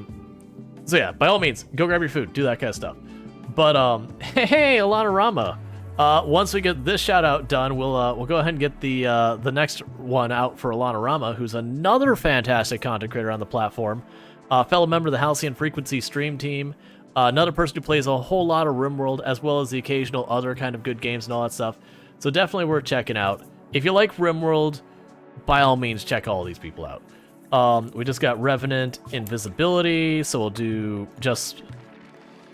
S1: yeah, by all means, go grab your food, do that kind of stuff. But hey, Alana Rama. Once we get this shout out done, we'll go ahead and get the next one out for Alana Rama, who's another fantastic content creator on the platform, fellow member of the Halcyon Frequency stream team, another person who plays a whole lot of RimWorld, as well as the occasional other kind of good games and all that stuff. So definitely worth checking out. If you like RimWorld, by all means, check all these people out. We just got Revenant Invisibility, so we'll do just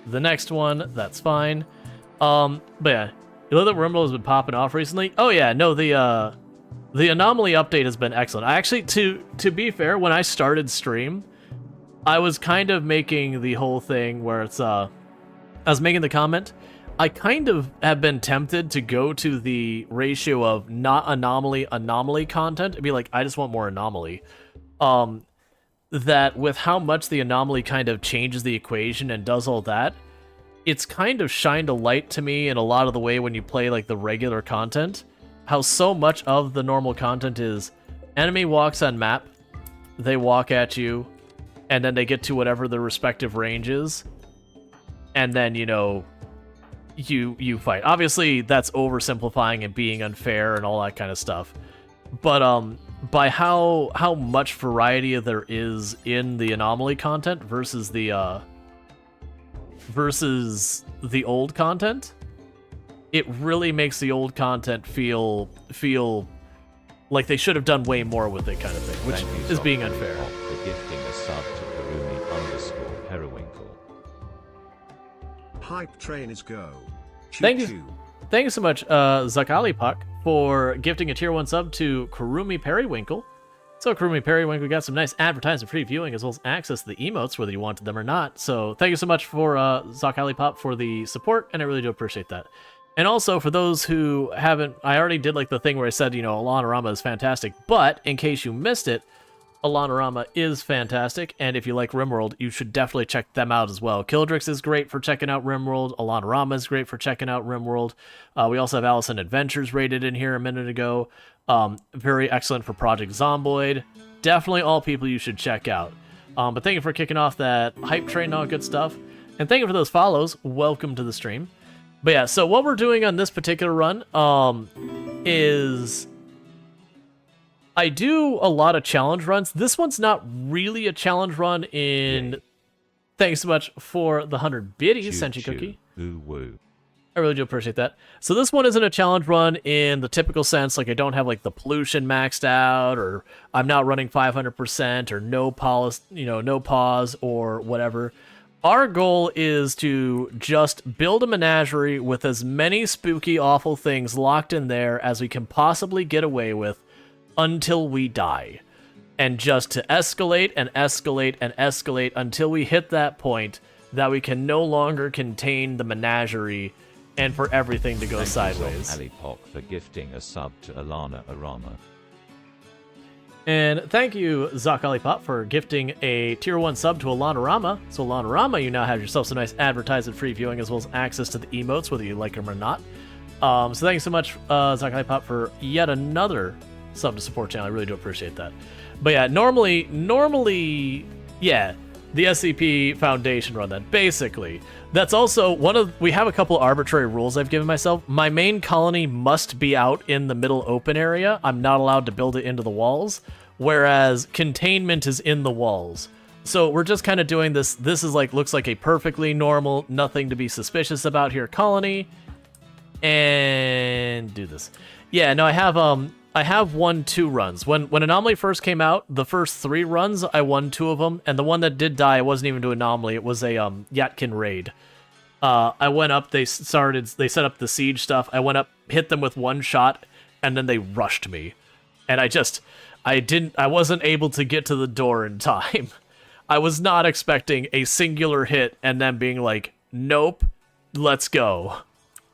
S1: the next one. That's fine. But yeah, you know that RimWorld has been popping off recently? Oh yeah, no, the anomaly update has been excellent. I actually, to be fair, when I started stream, I was kind of making the whole thing where it's I was making the comment. I kind of have been tempted to go to the ratio of not anomaly content and be like, I just want more anomaly. That with how much the anomaly kind of changes the equation and does all that, it's kind of shined a light to me in a lot of the way when you play like the regular content, how so much of the normal content is enemy walks on map, they walk at you, and then they get to whatever their respective range is, and then, you know, you fight. Obviously, that's oversimplifying and being unfair and all that kind of stuff. But by how much variety there is in the anomaly content versus the old content, it really makes the old content feel like they should have done way more with it, kind of thing, which
S3: Thank you,
S1: is being
S3: Dr.
S1: unfair.
S3: Pop, for gifting a sub to Karumi_Periwinkle.
S9: Hype train is go.
S1: Thank you. Thank you so much, Zakali Puck, for gifting a tier 1 sub to Karumi Periwinkle. So Karumi Periwinkle got some nice advertising previewing as well as access to the emotes, whether you wanted them or not. So thank you so much for Zakali Pop for the support, and I really do appreciate that. And also, for those who haven't, I already did like the thing where I said, you know, Alana Rama is fantastic, but in case you missed it, Alana Rama is fantastic, and if you like RimWorld, you should definitely check them out as well. Kildrix is great for checking out RimWorld. Alana Rama is great for checking out RimWorld. We also have Allison Adventures rated in here a minute ago. Very excellent for Project Zomboid. Definitely all people you should check out. But thank you for kicking off that hype train and all good stuff. And thank you for those follows. Welcome to the stream. But yeah, so what we're doing on this particular run is I do a lot of challenge runs. This one's not really a challenge run in... Thanks so much for the 100 biddies, Senshi Cookie.
S3: Ooh woo.
S1: I really do appreciate that. So this one isn't a challenge run in the typical sense, like I don't have like the pollution maxed out, or I'm not running 500%, or no pause, no pause, or whatever. Our goal is to just build a menagerie with as many spooky, awful things locked in there as we can possibly get away with until we die. And just to escalate and escalate and escalate until we hit that point that we can no longer contain the menagerie and for everything to go
S3: Thank
S1: sideways.
S3: you, Alipok, for gifting a sub to Alana Arama.
S1: And thank you, Zak Alipop, for gifting a tier 1 sub to Alana Rama. So Alana Rama, you now have yourself some nice advertisement free viewing as well as access to the emotes, whether you like them or not. So thank you so much, Zak Alipop, for yet another sub to support channel. I really do appreciate that. But yeah, normally, yeah, the SCP Foundation run that, basically. That's also we have a couple arbitrary rules I've given myself. My main colony must be out in the middle open area. I'm not allowed to build it into the walls, whereas containment is in the walls. So we're just kind of doing this. This is like, looks like a perfectly normal, nothing to be suspicious about here colony. And do this. Yeah, no, I have won 2 runs. When Anomaly first came out, the first 3 runs, I won 2 of them, and the one that did die, it wasn't even to Anomaly, it was a Yatkin raid. I went up, they set up the siege stuff, I went up, hit them with 1 shot, and then they rushed me. And I wasn't able to get to the door in time. I was not expecting a singular hit and then being like, nope, let's go.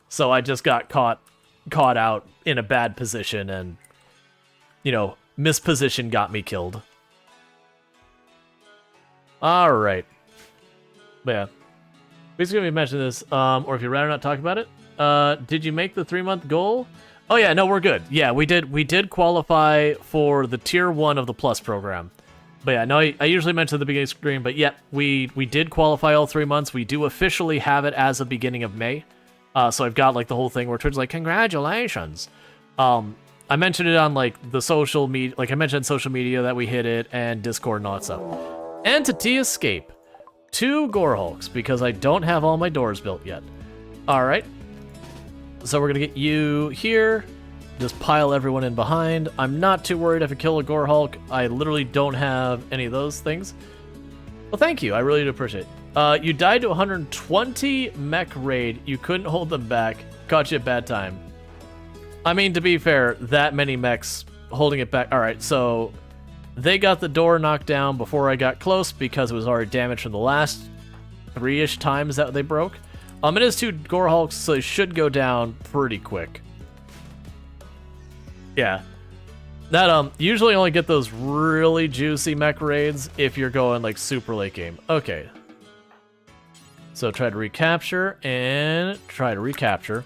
S1: So I just got caught out in a bad position, and misposition got me killed. Alright. But yeah. Basically, we mentioned this, or if you'd rather not talk about it. Did you make the 3-month goal? Oh yeah, no, we're good. Yeah, we did qualify for the tier 1 of the Plus program. But yeah, no, I usually mention at the beginning of the screen, but yeah, we did qualify all 3 months. We do officially have it as of beginning of May. So I've got like the whole thing where Twitter's like, congratulations. I mentioned it on like the social media, like I mentioned social media that we hit it, and Discord and all that stuff. Entity escape. 2 Gore Hulks, because I don't have all my doors built yet. Alright. So we're gonna get you here. Just pile everyone in behind. I'm not too worried if I kill a Gore Hulk. I literally don't have any of those things. Well, thank you. I really do appreciate it. You died to 120 mech raid. You couldn't hold them back. Caught you at bad time. I mean, to be fair, that many mechs holding it back. All right, so they got the door knocked down before I got close because it was already damaged from the last 3-ish times that they broke. It is 2 Gore Hulks, so they should go down pretty quick. Yeah. That, usually only get those really juicy mech raids if you're going, like, super late game. Okay. So try to recapture, and try to recapture.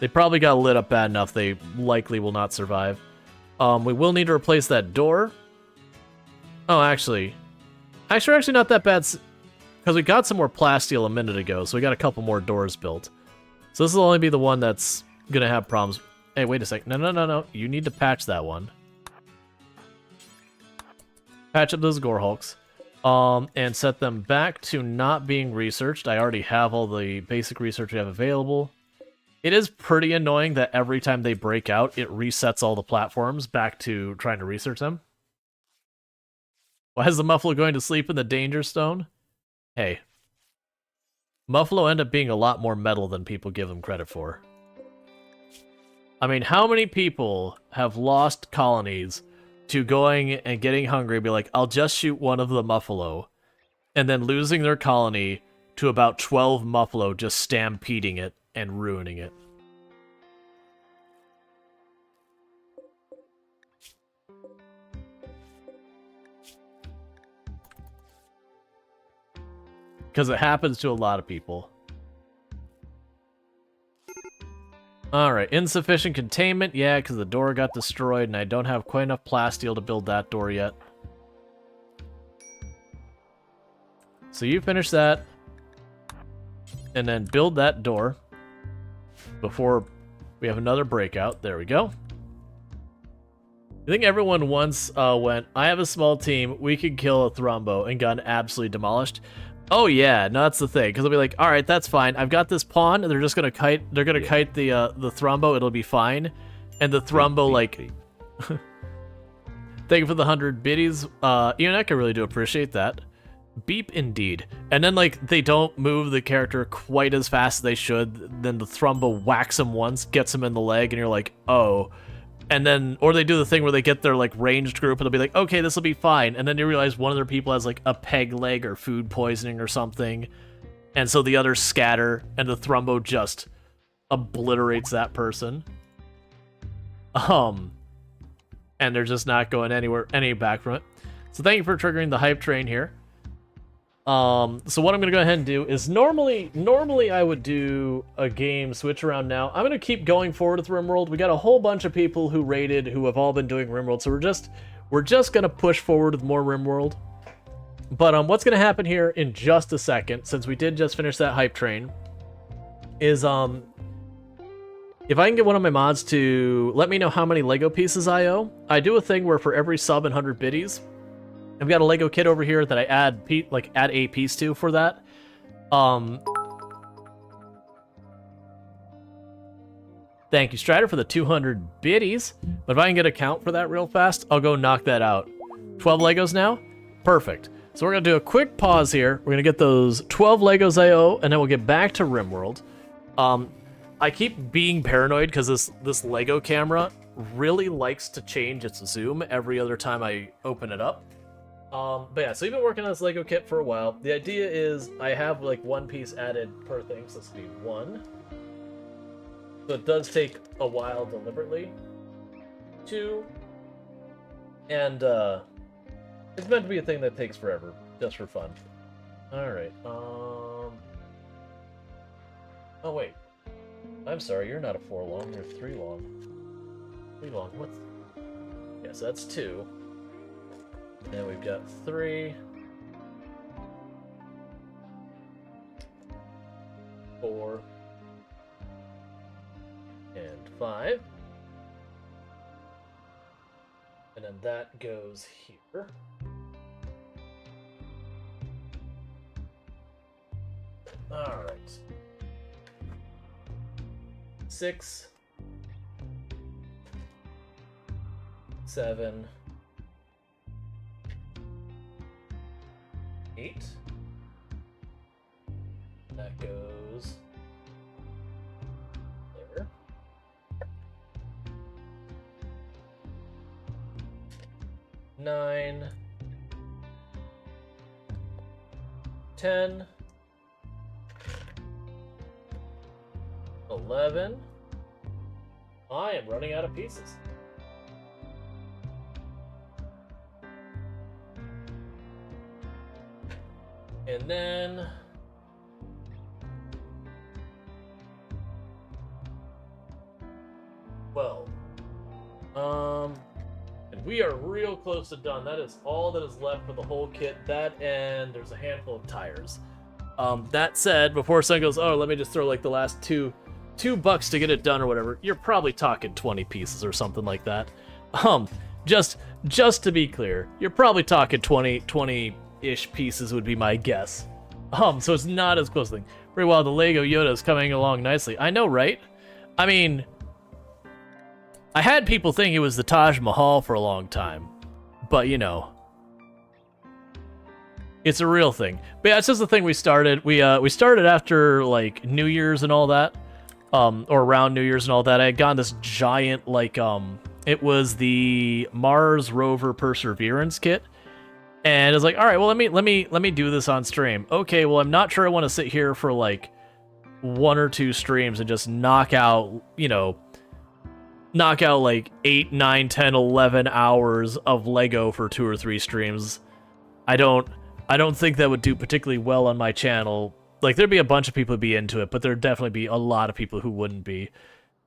S1: They probably got lit up bad enough they likely will not survive. We will need to replace that door. Oh, actually not that bad, because we got some more plasteel a minute ago, so we got a couple more doors built. So this will only be the one that's gonna have problems. Hey, wait a sec. No. You need to patch that one. Patch up those Gore Hulks. And set them back to not being researched. I already have all the basic research we have available. It is pretty annoying that every time they break out, it resets all the platforms back to trying to research them. Why is the Muffalo going to sleep in the Danger Stone? Hey. Muffalo end up being a lot more metal than people give him credit for. I mean, how many people have lost colonies to going and getting hungry and be like, I'll just shoot one of the Muffalo, and then losing their colony to about 12 Muffalo just stampeding it and ruining it. Because it happens to a lot of people. Alright, insufficient containment. Yeah, because the door got destroyed and I don't have quite enough plasteel to build that door yet. So you finish that. And then build that door. Before we have another breakout. There we go. I think everyone once went, I have a small team, we could kill a Thrombo, and got absolutely demolished. Oh yeah, no, that's the thing, because they'll be like, all right, that's fine. I've got this pawn, and they're just gonna kite. They're gonna kite the Thrombo. It'll be fine, and the Thrombo like. Thank you for the 100 biddies, Ionek. I really do appreciate that. Beep indeed. And then like they don't move the character quite as fast as they should. Then the Thrombo whacks him once, gets him in the leg, and you're like, oh. And then, or they do the thing where they get their, like, ranged group, and they'll be like, okay, this will be fine. And then you realize one of their people has, like, a peg leg or food poisoning or something. And so the others scatter, and the Thrombo just obliterates that person. And they're just not going any back from it. So thank you for triggering the hype train here. So what I'm gonna go ahead and do is normally I would do a game switch around now. I'm gonna keep going forward with RimWorld. We got a whole bunch of people who rated who have all been doing RimWorld, so we're just gonna push forward with more RimWorld. But what's gonna happen here in just a second, since we did just finish that hype train, is if I can get one of my mods to let me know how many Lego pieces I owe, I do a thing where for every sub and 100 biddies, I've got a Lego kit over here that I add a piece to for that. Thank you, Strider, for the 200 biddies. But if I can get a count for that real fast, I'll go knock that out. 12 Legos now? Perfect. So we're going to do a quick pause here. We're going to get those 12 Legos I owe, and then we'll get back to RimWorld. I keep being paranoid because this Lego camera really likes to change its zoom every other time I open it up. But yeah, so we've been working on this Lego kit for a while. The idea is I have like one piece added per thing, so this will be one. So it does take a while deliberately. 2. And it's meant to be a thing that takes forever, just for fun. Alright, oh wait. I'm sorry, you're not a 4 long, you're 3 long. 3 long, what's... Yes, that's 2. And we've got 3. 4. And 5. And then that goes here. Alright. 6. 7. 8. That goes there. 9. 10. 11. I am running out of pieces. And then 12. And we are real close to done. That is all that is left for the whole kit. That and there's a handful of tires. That said, before someone goes, oh, let me just throw like the last $2 to get it done or whatever, you're probably talking 20 pieces or something like that. Just to be clear, you're probably talking 20-ish pieces would be my guess. So it's not as close a thing. Pretty well, the Lego Yoda is coming along nicely. I know, right? I mean, I had people think it was the Taj Mahal for a long time, but you know, it's a real thing. But yeah, it's just the thing we started. We started after like New Year's and all that, or around New Year's and all that. I had gotten this giant like it was the Mars Rover Perseverance kit. And it's like, all right, well, let me do this on stream. Okay, well, I'm not sure I want to sit here for like 1 or 2 streams and just knock out like 8, 9, 10, 11 hours of Lego for 2 or 3 streams. I don't think that would do particularly well on my channel. Like, there'd be a bunch of people who'd be into it, but there'd definitely be a lot of people who wouldn't be.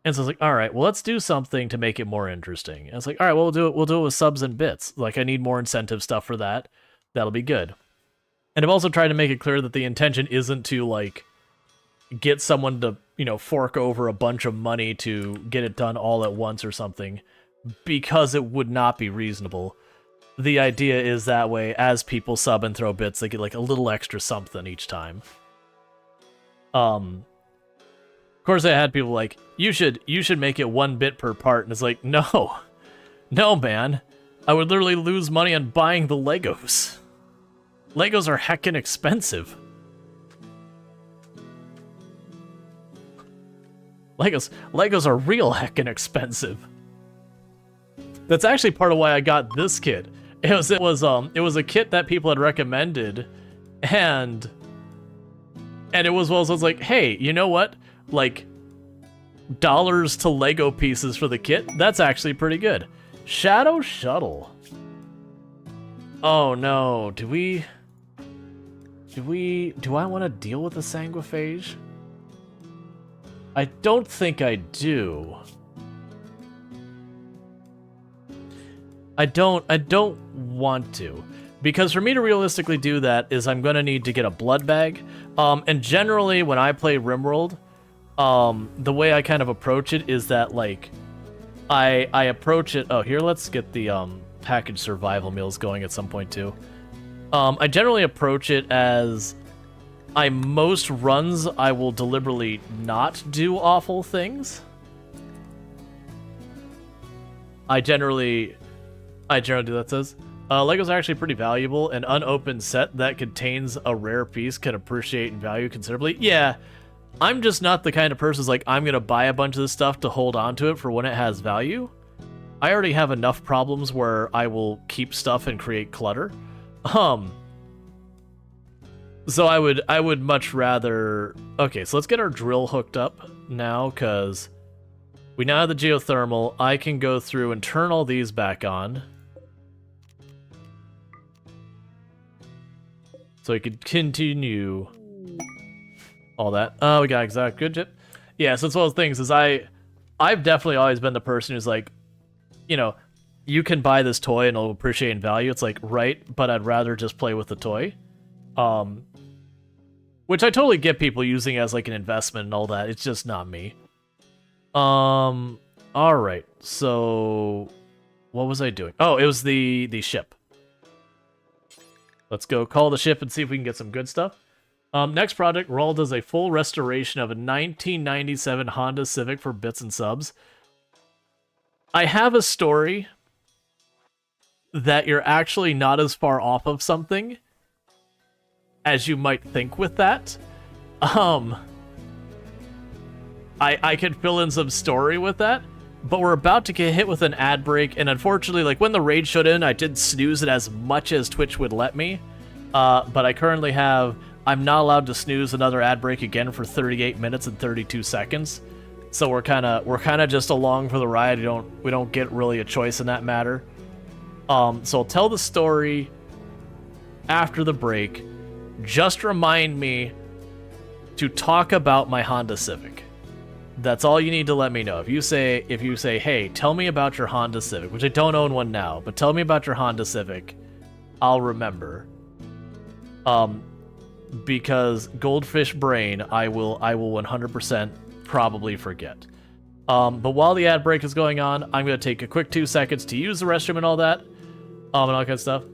S1: And so it's like, all right, well, let's do something to make it more interesting. And it's like, all right, well, we'll do it with subs and bits. Like, I need more incentive stuff for that. That'll be good. And I've also tried to make it clear that the intention isn't to, like, get someone to, you know, fork over a bunch of money to get it done all at once or something, because it would not be reasonable. The idea is that way, as people sub and throw bits, they get, like, a little extra something each time. Of course, I had people like, you should make it 1 bit per part, and it's like, no, man, I would literally lose money on buying the Legos. Legos are heckin' expensive. Legos are real heckin' expensive. That's actually part of why I got this kit. It was a kit that people had recommended, and it was like, hey, you know what? Like, dollars to Lego pieces for the kit, that's actually pretty good. Shadow Shuttle. Oh no, do I want to deal with the Sanguiphage? I don't think I do. I don't want to. Because for me to realistically do that is I'm going to need to get a blood bag. And generally when I play RimWorld, the way I kind of approach it is that, like, I approach it... Oh, here, let's get the packaged survival meals going at some point, too. I generally approach it as... most runs, I will deliberately not do awful things. I generally do that, says. Legos are actually pretty valuable. An unopened set that contains a rare piece can appreciate in value considerably. Yeah, I'm just not the kind of person who's like, I'm going to buy a bunch of this stuff to hold on to it for when it has value. I already have enough problems where I will keep stuff and create clutter. So I would much rather... Okay, so let's get our drill hooked up now, because we now have the geothermal. I can go through and turn all these back on. So we could continue all that. Oh, we got exact good chip. Yeah, so it's one of those things is I've definitely always been the person who's like, you know, you can buy this toy and it'll appreciate in value. It's like, right, but I'd rather just play with the toy. Which I totally get people using as like an investment and all that. It's just not me. Alright, so what was I doing? Oh, it was the ship. Let's go call the ship and see if we can get some good stuff. Next project, Rual does a full restoration of a 1997 Honda Civic for bits and subs. I have a story that you're actually not as far off of something as you might think with that. I could fill in some story with that, but we're about to get hit with an ad break, and unfortunately, like, when the raid showed in, I did snooze it as much as Twitch would let me, but I currently have... I'm not allowed to snooze another ad break again for 38 minutes and 32 seconds, so we're kind of just along for the ride. We don't get really a choice in that matter. So I'll tell the story after the break. Just remind me to talk about my Honda Civic. That's all you need to let me know. If you say, hey, tell me about your Honda Civic, which I don't own one now, but tell me about your Honda Civic, I'll remember. Because Goldfish Brain, I will 100% probably forget. But while the ad break is going on, I'm going to take a quick 2 seconds to use the restroom and all that, and all that kind of stuff.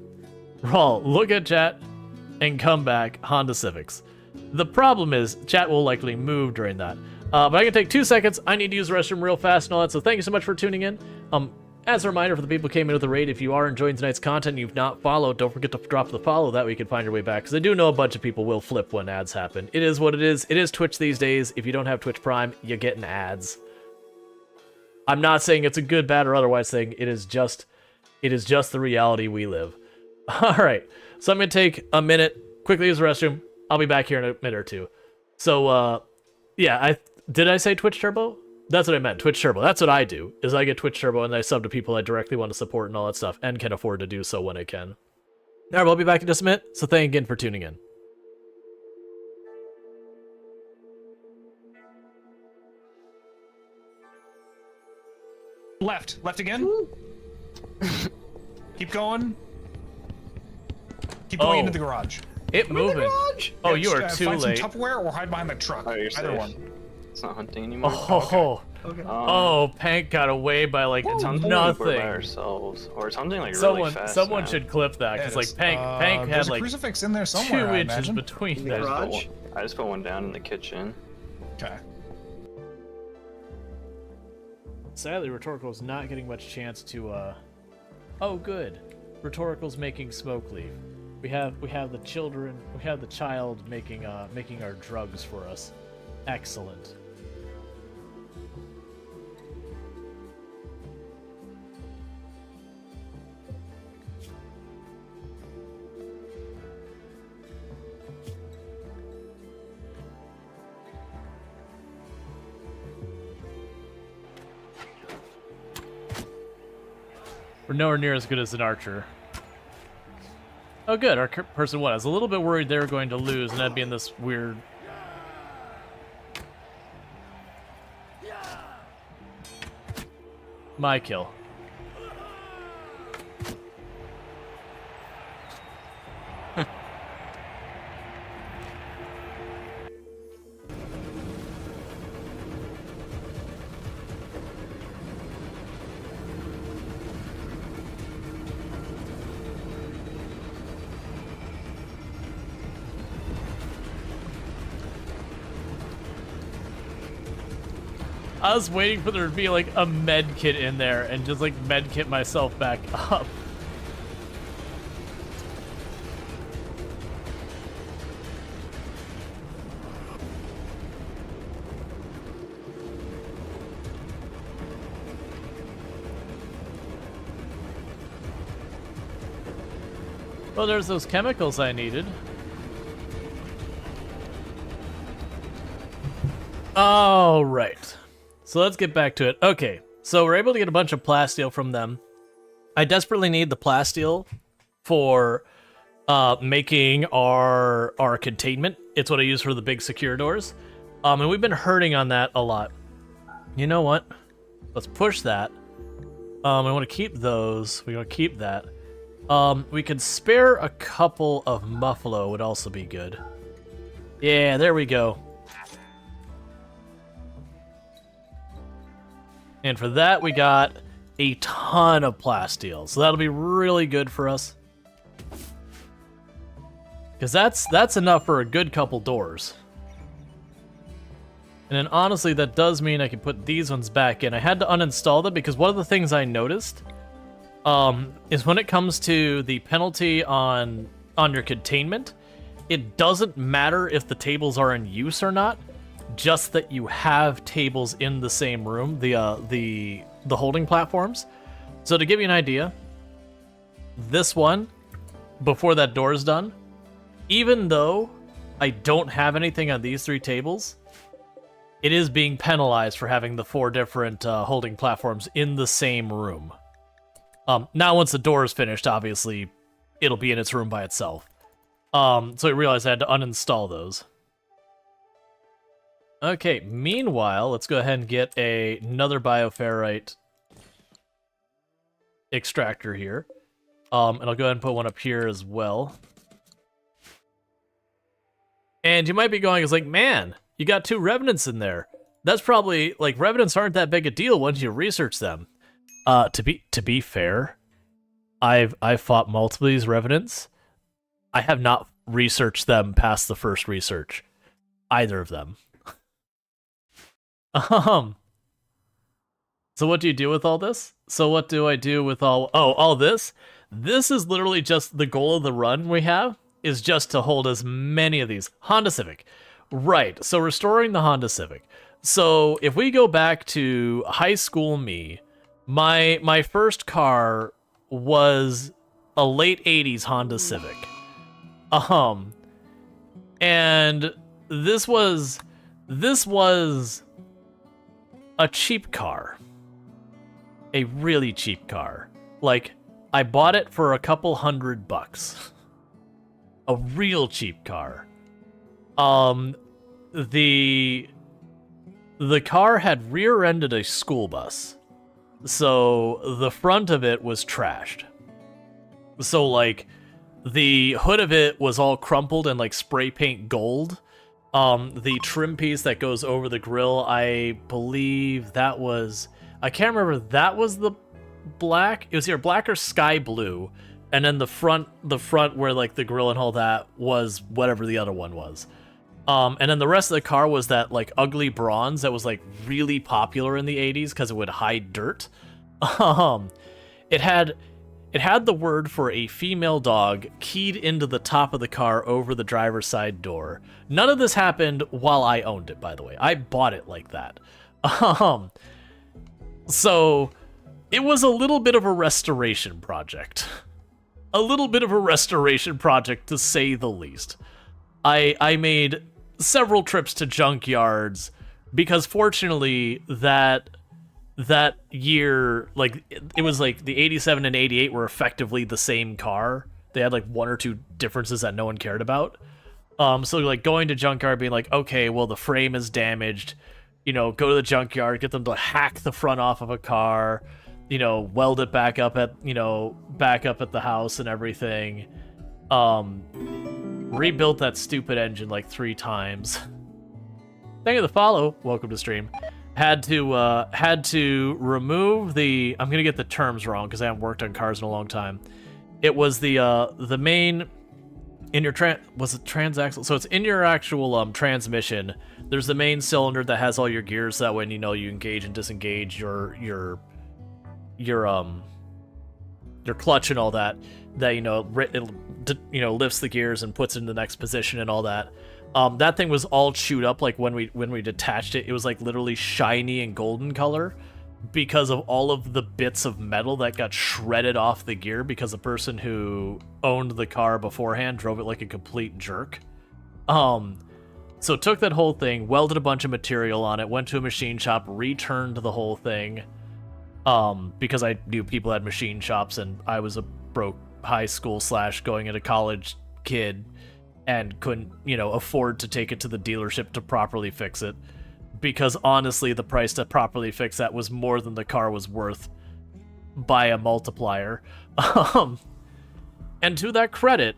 S1: Rual, look at chat and come back, Honda Civics. The problem is, chat will likely move during that. But I can take 2 seconds. I need to use the restroom real fast and all that, so thank you so much for tuning in. As a reminder for the people who came into the raid, if you are enjoying tonight's content and you've not followed, don't forget to drop the follow. That way you can find your way back, because I do know a bunch of people will flip when ads happen. It is what it is. It is Twitch these days. If you don't have Twitch Prime, you're getting ads. I'm not saying it's a good, bad, or otherwise thing. It is just the reality we live. Alright, so I'm going to take a minute, quickly use the restroom. I'll be back here in a minute or two. So, yeah, did I say Twitch Turbo? That's what I meant, Twitch Turbo. That's what I do, is I get Twitch Turbo and I sub to people I directly want to support and all that stuff, and can afford to do so when I can. Alright, we'll be back in just a minute, so thank you again for tuning in.
S5: Left again. Keep going. Keep going into the garage.
S1: It moving. Oh, you are too
S5: find
S1: late.
S5: Some Tupperware or hide behind the truck.
S8: Oh, you're
S5: Either
S8: safe.
S5: one.
S8: It's not hunting anymore.
S1: Oh,
S5: Okay.
S1: oh, Pank got away by like
S8: It's hunting We're by
S1: nothing.
S8: ourselves, or it's hunting like really fast.
S1: Someone
S8: now.
S1: should clip that, because
S5: Yeah,
S1: like Pank had
S5: there's a
S1: like
S5: crucifix in there somewhere,
S1: 2
S5: I
S1: inches
S5: imagine.
S1: between
S8: I
S1: them.
S8: just, put one, I just put one down in the kitchen.
S5: Okay.
S1: Sadly, Rhetorical's not getting much chance to, Oh, good. Rhetorical's making smoke leave. We have the children. We have the child making our drugs for us. Excellent. We're nowhere near as good as an archer. Oh good, our person won. I was a little bit worried they were going to lose, and I'd be in this weird... My kill. I was waiting for there to be like a med kit in there and just like med kit myself back up. Well, there's those chemicals I needed. All right. So let's get back to it. Okay, so we're able to get a bunch of plasteel from them. I desperately need the plasteel for making our containment. It's what I use for the big secure doors. And we've been hurting on that a lot. You know what? Let's push that. I want to keep those. We want to keep that. We could spare a couple of Muffalo would also be good. Yeah, there we go. And for that, we got a ton of plasteel, so that'll be really good for us. Because that's enough for a good couple doors. And then honestly, that does mean I can put these ones back in. I had to uninstall them because one of the things I noticed is when it comes to the penalty on your containment, it doesn't matter if the tables are in use or not, just that you have tables in the same room, the holding platforms. So to give you an idea, this one, before that door is done, even though I don't have anything on these 3 tables, it is being penalized for having the 4 different holding platforms in the same room. Now, once the door is finished, obviously, it'll be in its room by itself. So I realized I had to uninstall those. Okay, meanwhile, let's go ahead and get another bioferrite extractor here. And I'll go ahead and put one up here as well. And you might be going, it's like, man, you got 2 revenants in there. That's probably, like, revenants aren't that big a deal once you research them. To be fair, I've fought multiple of these revenants. I have not researched them past the first research. Either of them. So what do you do with all this? So what do I do with all this? This is literally just the goal of the run we have, is just to hold as many of these. Honda Civic. Right, so restoring the Honda Civic. So if we go back to high school me, my first car was a late 80s Honda Civic. And this was a cheap car. A really cheap car. Like, I bought it for a couple $100. A real cheap car. The car had rear-ended a school bus. So the front of it was trashed. So like the hood of it was all crumpled and like spray paint gold. The trim piece that goes over the grill, I believe that was, I can't remember, that was the black. It was either black or sky blue. And then the front where like the grill and all that was whatever the other one was. And then the rest of the car was that like ugly bronze that was like really popular in the 80s because it would hide dirt. It had the word for a female dog keyed into the top of the car over the driver's side door. None of this happened while I owned it, by the way. I bought it like that. So it was a little bit of a restoration project. A little bit of a restoration project, to say the least. I made several trips to junkyards because fortunately that year, like, it was like the 87 and 88 were effectively the same car. They had like 1 or 2 differences that no one cared about. So like going to junkyard being like, okay, well the frame is damaged, you know, go to the junkyard, get them to hack the front off of a car, you know, weld it back up at the house and everything. Rebuilt that stupid engine like 3 times. Thank you for the follow. Welcome to stream. Had to remove the, I'm gonna get the terms wrong because I haven't worked on cars in a long time. It was the main in your was it transaxle? So it's in your actual transmission. There's the main cylinder that has all your gears. That when you engage and disengage your clutch and all that. That it lifts the gears and puts it in the next position and all that. That thing was all chewed up. Like when we detached it, it was like literally shiny and golden color because of all of the bits of metal that got shredded off the gear because the person who owned the car beforehand drove it like a complete jerk. So took that whole thing, welded a bunch of material on it, went to a machine shop, returned the whole thing, because I knew people had machine shops and I was a broke high school / going into college kid and couldn't, afford to take it to the dealership to properly fix it. Because honestly, the price to properly fix that was more than the car was worth by a multiplier. And to that credit,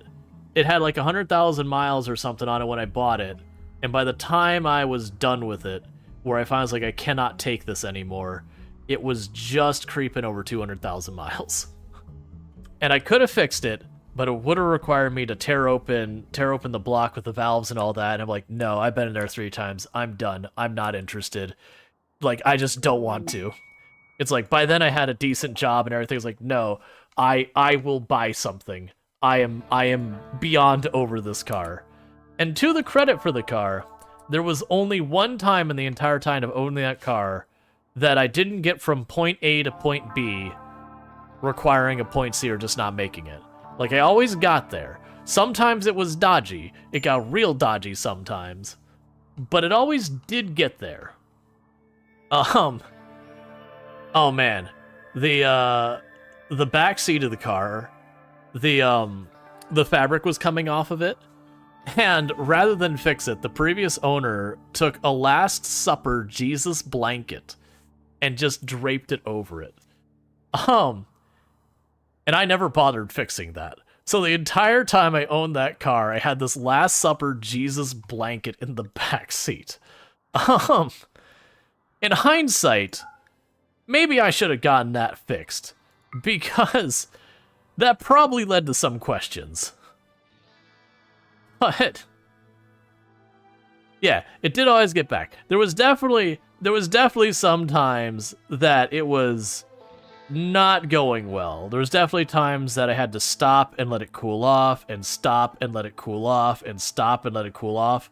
S1: it had like 100,000 miles or something on it when I bought it. And by the time I was done with it, where I finally was like, I cannot take this anymore, it was just creeping over 200,000 miles. And I could have fixed it, but it would have required me to tear open the block with the valves and all that. And I'm like, no, I've been in there 3 times. I'm done. I'm not interested. Like, I just don't want to. It's like, by then I had a decent job and everything. It's like, no, I will buy something. I am beyond over this car. And to the credit for the car, there was only one time in the entire time of owning that car that I didn't get from point A to point B requiring a point C or just not making it. Like, I always got there. Sometimes it was dodgy. It got real dodgy sometimes. But it always did get there. Oh man. The back seat of the car, the fabric was coming off of it. And rather than fix it, the previous owner took a Last Supper Jesus blanket and just draped it over it. And I never bothered fixing that. So the entire time I owned that car, I had this Last Supper Jesus blanket in the back seat. In hindsight, maybe I should have gotten that fixed, because that probably led to some questions. But yeah, it did always get back. There was definitely some times that it was not going well. There was definitely times that I had to stop and let it cool off, and stop and let it cool off, and stop and let it cool off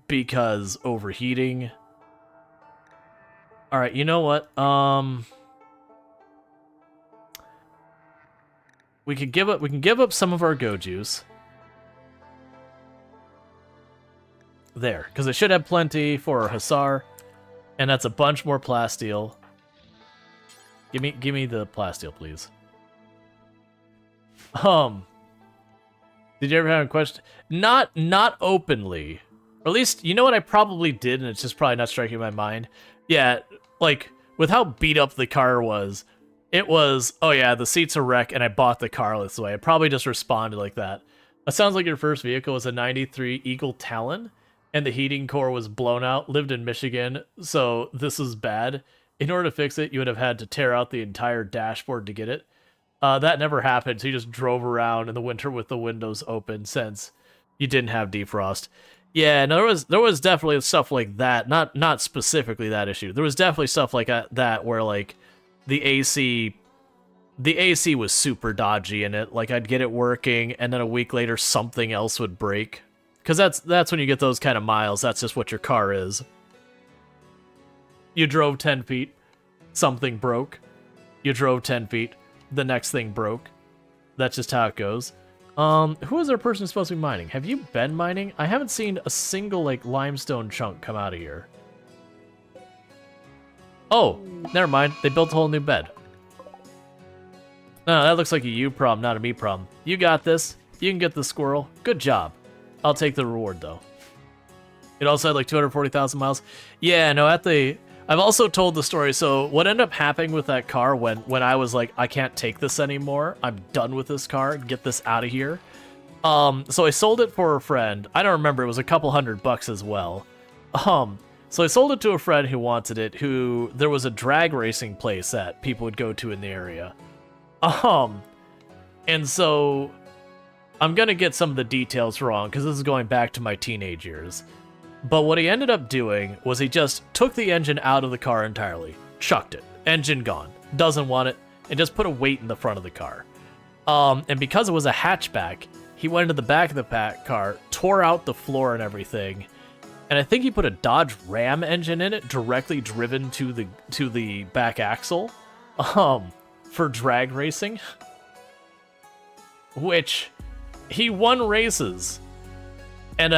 S1: because overheating. All right, you know what? We can give up some of our go juice. There, because it should have plenty for our Hussar, and that's a bunch more plasteel. Give me the plasteel, please. Did you ever have a question? Not openly, or at least you know what I probably did, and it's just probably not striking my mind. Yeah, like with how beat up the car was, it was, oh yeah, the seat's a wreck, and I bought the car this way. I probably just responded like that. That sounds like your first vehicle was a '93 Eagle Talon. And the heating core was blown out, lived in Michigan, so this is bad. In order to fix it, you would have had to tear out the entire dashboard to get it. That never happened, so you just drove around in the winter with the windows open since you didn't have defrost. Yeah, no, there was definitely stuff like that, not specifically that issue. There was definitely stuff like that where like the AC was super dodgy in it. Like I'd get it working, and then a week later something else would break. Because that's when you get those kind of miles. That's just what your car is. You drove 10 feet, something broke. You drove 10 feet, the next thing broke. That's just how it goes. Who is our person supposed to be mining? Have you been mining? I haven't seen a single, like, limestone chunk come out of here. Oh, never mind. They built a whole new bed. No, that looks like a you problem, not a me problem. You got this. You can get the squirrel. Good job. I'll take the reward, though. It also had like 240,000 miles. Yeah, no, I've also told the story. So what ended up happening with that car when I was like, I can't take this anymore. I'm done with this car. Get this out of here. So I sold it for a friend. I don't remember. It was a couple $100 as well. So I sold it to a friend who wanted it, who there was a drag racing place that people would go to in the area. And so I'm going to get some of the details wrong because this is going back to my teenage years. But what he ended up doing was he just took the engine out of the car entirely, chucked it, engine gone, doesn't want it, and just put a weight in the front of the car. And because it was a hatchback, he went into the back of the car, tore out the floor and everything, and I think he put a Dodge Ram engine in it, directly driven to the back axle, for drag racing. Which he won races, and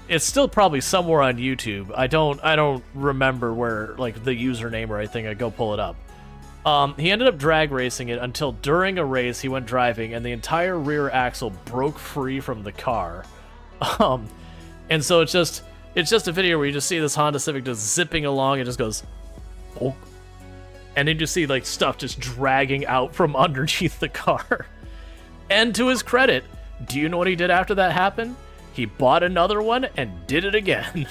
S1: it's still probably somewhere on YouTube. I don't remember where, like, the username or anything. I go pull it up. He ended up drag racing it until during a race he went driving and the entire rear axle broke free from the car. And so it's just a video where you just see this Honda Civic just zipping along. It just goes, oh, and then you see like stuff just dragging out from underneath the car. And to his credit, do you know what he did after that happened? He bought another one and did it again.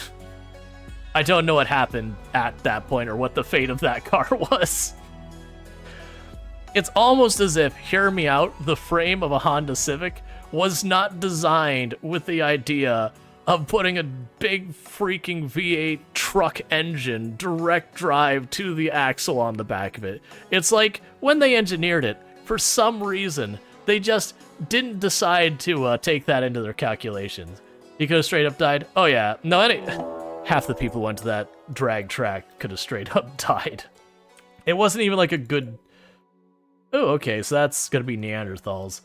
S1: I don't know what happened at that point or what the fate of that car was. It's almost as if, hear me out, the frame of a Honda Civic was not designed with the idea of putting a big freaking V8 truck engine direct drive to the axle on the back of it. It's like when they engineered it, for some reason, they just didn't decide to take that into their calculations. He could have straight up died. Oh yeah, no, half the people who went to that drag track could have straight up died. It wasn't even like a good... Oh, okay, so that's gonna be Neanderthals.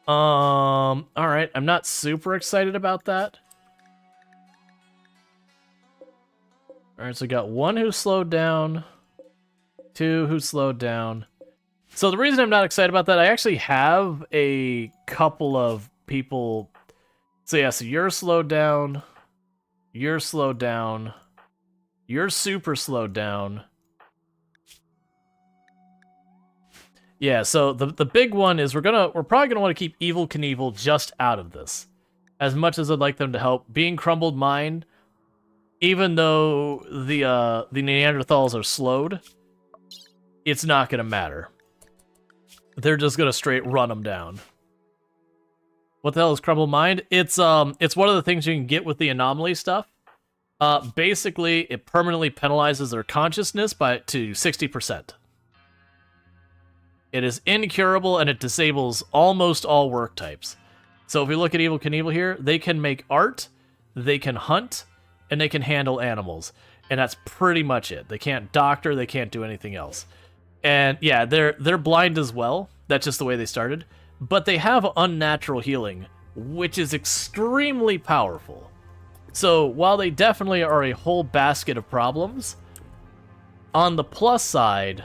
S1: Alright, I'm not super excited about that. Alright, so we got one who slowed down, two who slowed down. So the reason I'm not excited about that, I actually have a couple of people... So yeah, so you're slowed down, you're slowed down, you're super slowed down. Yeah, so the big one is we're probably gonna want to keep Evil Knievel just out of this. As much as I'd like them to help. Being Crumbled Mind, even though the Neanderthals are slowed, it's not gonna matter. They're just gonna straight run them down. What the hell is Crumbled Mind? It's one of the things you can get with the anomaly stuff. Basically, it permanently penalizes their consciousness to 60%. It is incurable, and it disables almost all work types. So if we look at Evil Knievel here, they can make art, they can hunt, and they can handle animals. And that's pretty much it. They can't doctor, they can't do anything else. And yeah, they're blind as well. That's just the way they started. But they have unnatural healing, which is extremely powerful. So while they definitely are a whole basket of problems, on the plus side...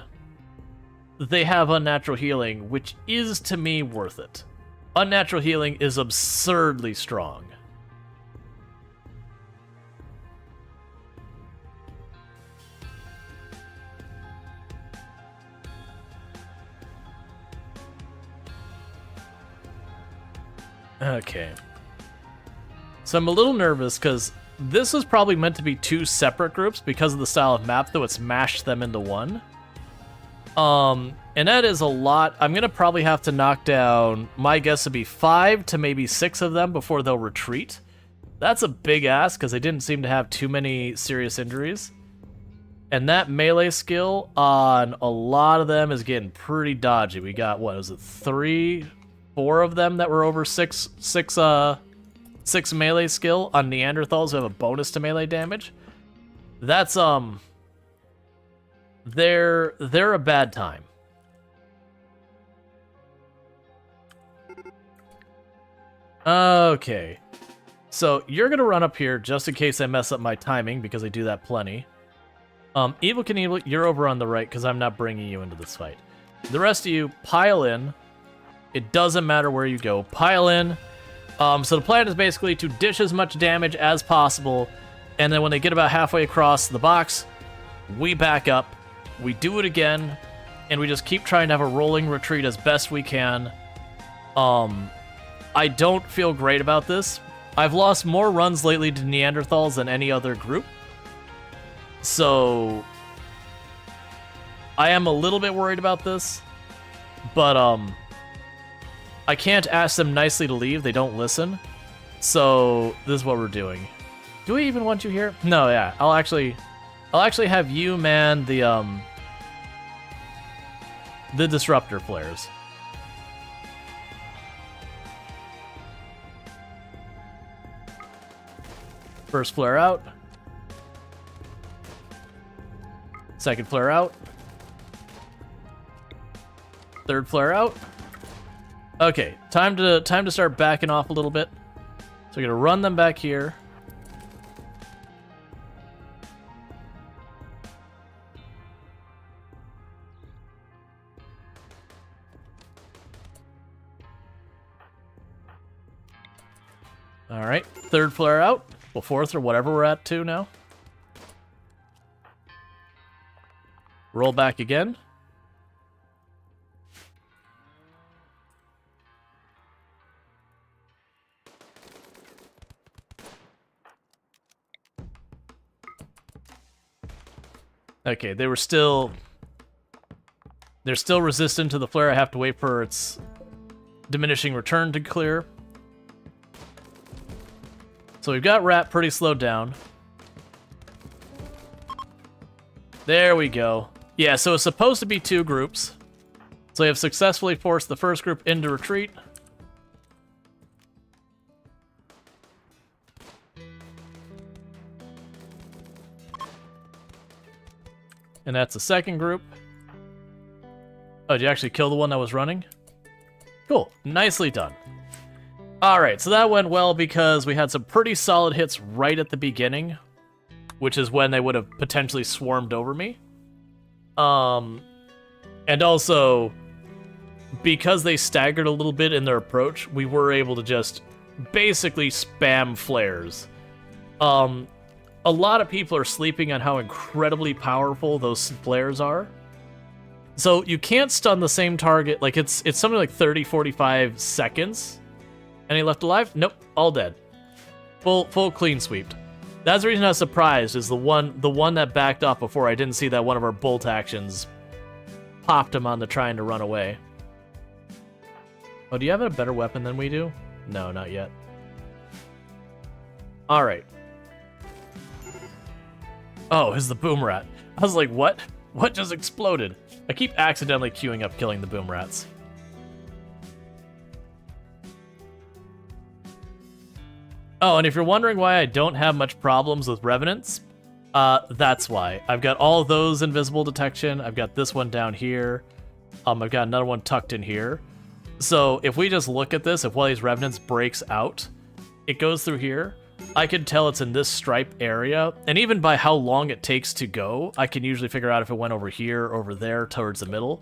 S1: they have unnatural healing, which is, to me, worth it. Unnatural healing is absurdly strong. Okay. So I'm a little nervous, because this was probably meant to be two separate groups because of the style of map, though it's mashed them into one. And that is a lot. I'm gonna probably have to knock down, my guess would be 5 to maybe 6 of them before they'll retreat. That's a big ask, because they didn't seem to have too many serious injuries. And that melee skill on a lot of them is getting pretty dodgy. We got, what was it, 3, 4 of them that were over 6 melee skill on Neanderthals who have a bonus to melee damage. That's, they're a bad time. Okay. So you're gonna run up here just in case I mess up my timing, because I do that plenty. Evil Knievel, you're over on the right because I'm not bringing you into this fight. The rest of you, pile in. It doesn't matter where you go. Pile in. So the plan is basically to dish as much damage as possible, and then when they get about halfway across the box, we back up. We do it again, and we just keep trying to have a rolling retreat as best we can. I don't feel great about this. I've lost more runs lately to Neanderthals than any other group. So I am a little bit worried about this. But I can't ask them nicely to leave. They don't listen. So this is what we're doing. Do we even want you here? No, yeah. I'll actually have you man the disruptor flares. First flare out. Second flare out. Third flare out. Okay, time to start backing off a little bit. So we're gonna run them back here. All right, third flare out. Well, fourth or whatever we're at to now. Roll back again. Okay, they're still resistant to the flare. I have to wait for its diminishing return to clear. So we've got Rat pretty slowed down. There we go. Yeah, so it's supposed to be 2 groups. So we have successfully forced the first group into retreat. And that's the second group. Oh, did you actually kill the one that was running? Cool. Nicely done. Alright, so that went well because we had some pretty solid hits right at the beginning, which is when they would have potentially swarmed over me. And also, because they staggered a little bit in their approach, we were able to just basically spam flares. A lot of people are sleeping on how incredibly powerful those flares are. So you can't stun the same target, like it's something like 30-45 seconds. Any left alive? Nope, all dead. Full clean sweep. That's the reason I was surprised, is the one that backed off before. I didn't see that one of our bolt actions popped him on the trying to run away. Oh, do you have a better weapon than we do? No, not yet. Alright. Oh, it's the boom rat. I was like, what? What just exploded? I keep accidentally queuing up killing the boom rats. Oh, and if you're wondering why I don't have much problems with revenants, that's why. I've got all of those invisible detection. I've got this one down here. I've got another one tucked in here. So if we just look at this, if one of these revenants breaks out, it goes through here. I can tell it's in this stripe area, and even by how long it takes to go, I can usually figure out if it went over here, or over there, towards the middle.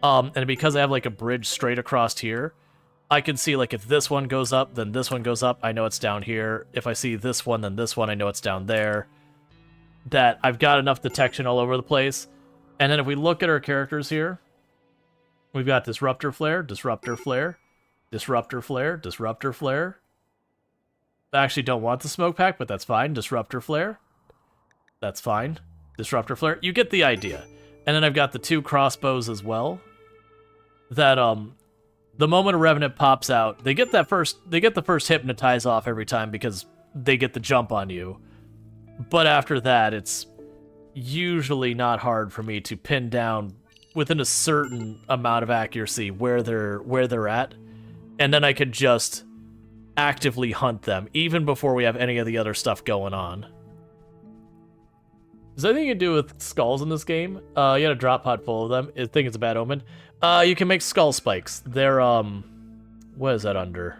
S1: And because I have like a bridge straight across here, I can see like if this one goes up, then this one goes up, I know it's down here. If I see this one, then this one, I know it's down there. That I've got enough detection all over the place. And then if we look at our characters here, we've got Disruptor Flare, Disruptor Flare, Disruptor Flare, Disruptor Flare. I actually don't want the smoke pack, but that's fine. Disruptor Flare. That's fine. Disruptor Flare. You get the idea. And then I've got the 2 crossbows as well. That, the moment a Revenant pops out, they get the first hypnotize off every time because they get the jump on you. But after that, it's usually not hard for me to pin down within a certain amount of accuracy where they're at. And then I could just actively hunt them, even before we have any of the other stuff going on. Is there anything you can do with skulls in this game? You had a drop pod full of them. I think it's a bad omen. You can make skull spikes. They're, what is that under?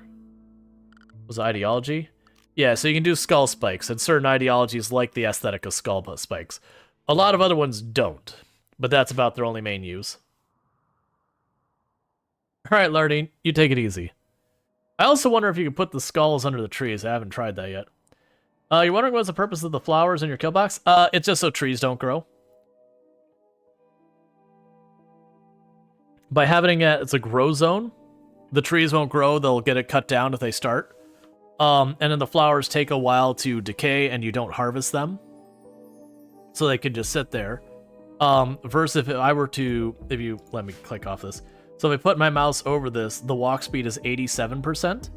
S1: Was it ideology? Yeah, so you can do skull spikes, and certain ideologies like the aesthetic of skull spikes. A lot of other ones don't, but that's about their only main use. Alright, Lardine, you take it easy. I also wonder if you can put the skulls under the trees. I haven't tried that yet. You're wondering what's the purpose of the flowers in your kill box? It's just so trees don't grow. By having it's a grow zone, the trees won't grow, they'll get it cut down if they start. And then the flowers take a while to decay and you don't harvest them. So they can just sit there. Versus if you let me click off this. So if I put my mouse over this, the walk speed is 87%,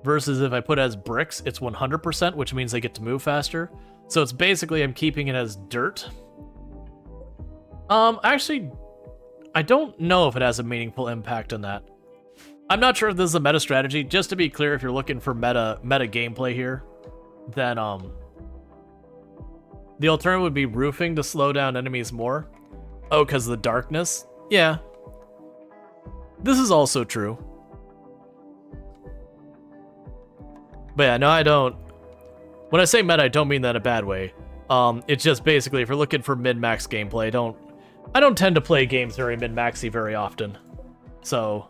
S1: versus if I put it as bricks, it's 100%, which means they get to move faster. So it's basically I'm keeping it as dirt. Actually, I don't know if it has a meaningful impact on that. I'm not sure if this is a meta strategy. Just to be clear, if you're looking for meta gameplay here, then the alternative would be roofing to slow down enemies more. Oh, because of the darkness? Yeah. This is also true. But yeah, no, I don't. When I say meta, I don't mean that in a bad way. It's just basically if you're looking for min-max gameplay, I don't tend to play games very min-maxy very often. So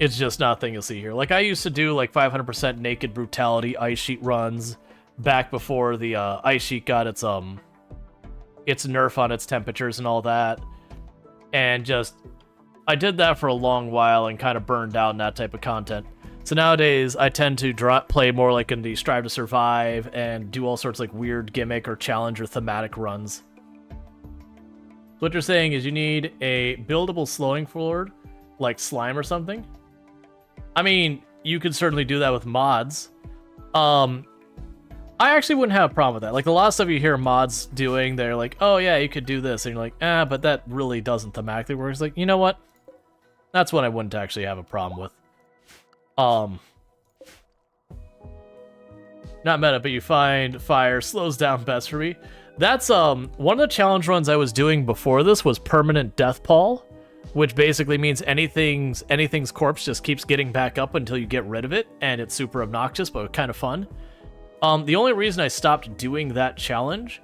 S1: it's just not a thing you'll see here. Like I used to do like 500% naked brutality ice sheet runs back before the ice sheet got its nerf on its temperatures and all that. And just I did that for a long while and kind of burned out in that type of content. So nowadays, I tend to play more like in the Strive to Survive and do all sorts of like weird gimmick or challenge or thematic runs. So what you're saying is you need a buildable slowing forward, like slime or something. I mean, you could certainly do that with mods. I actually wouldn't have a problem with that. Like a lot of stuff you hear mods doing, they're like, oh yeah, you could do this. And you're like, but that really doesn't thematically work. It's like, you know what? That's what I wouldn't actually have a problem with. Not meta, but you find fire slows down best for me. That's one of the challenge runs I was doing before this was permanent death pall, which basically means anything's corpse just keeps getting back up until you get rid of it, and it's super obnoxious but kind of fun. The only reason I stopped doing that challenge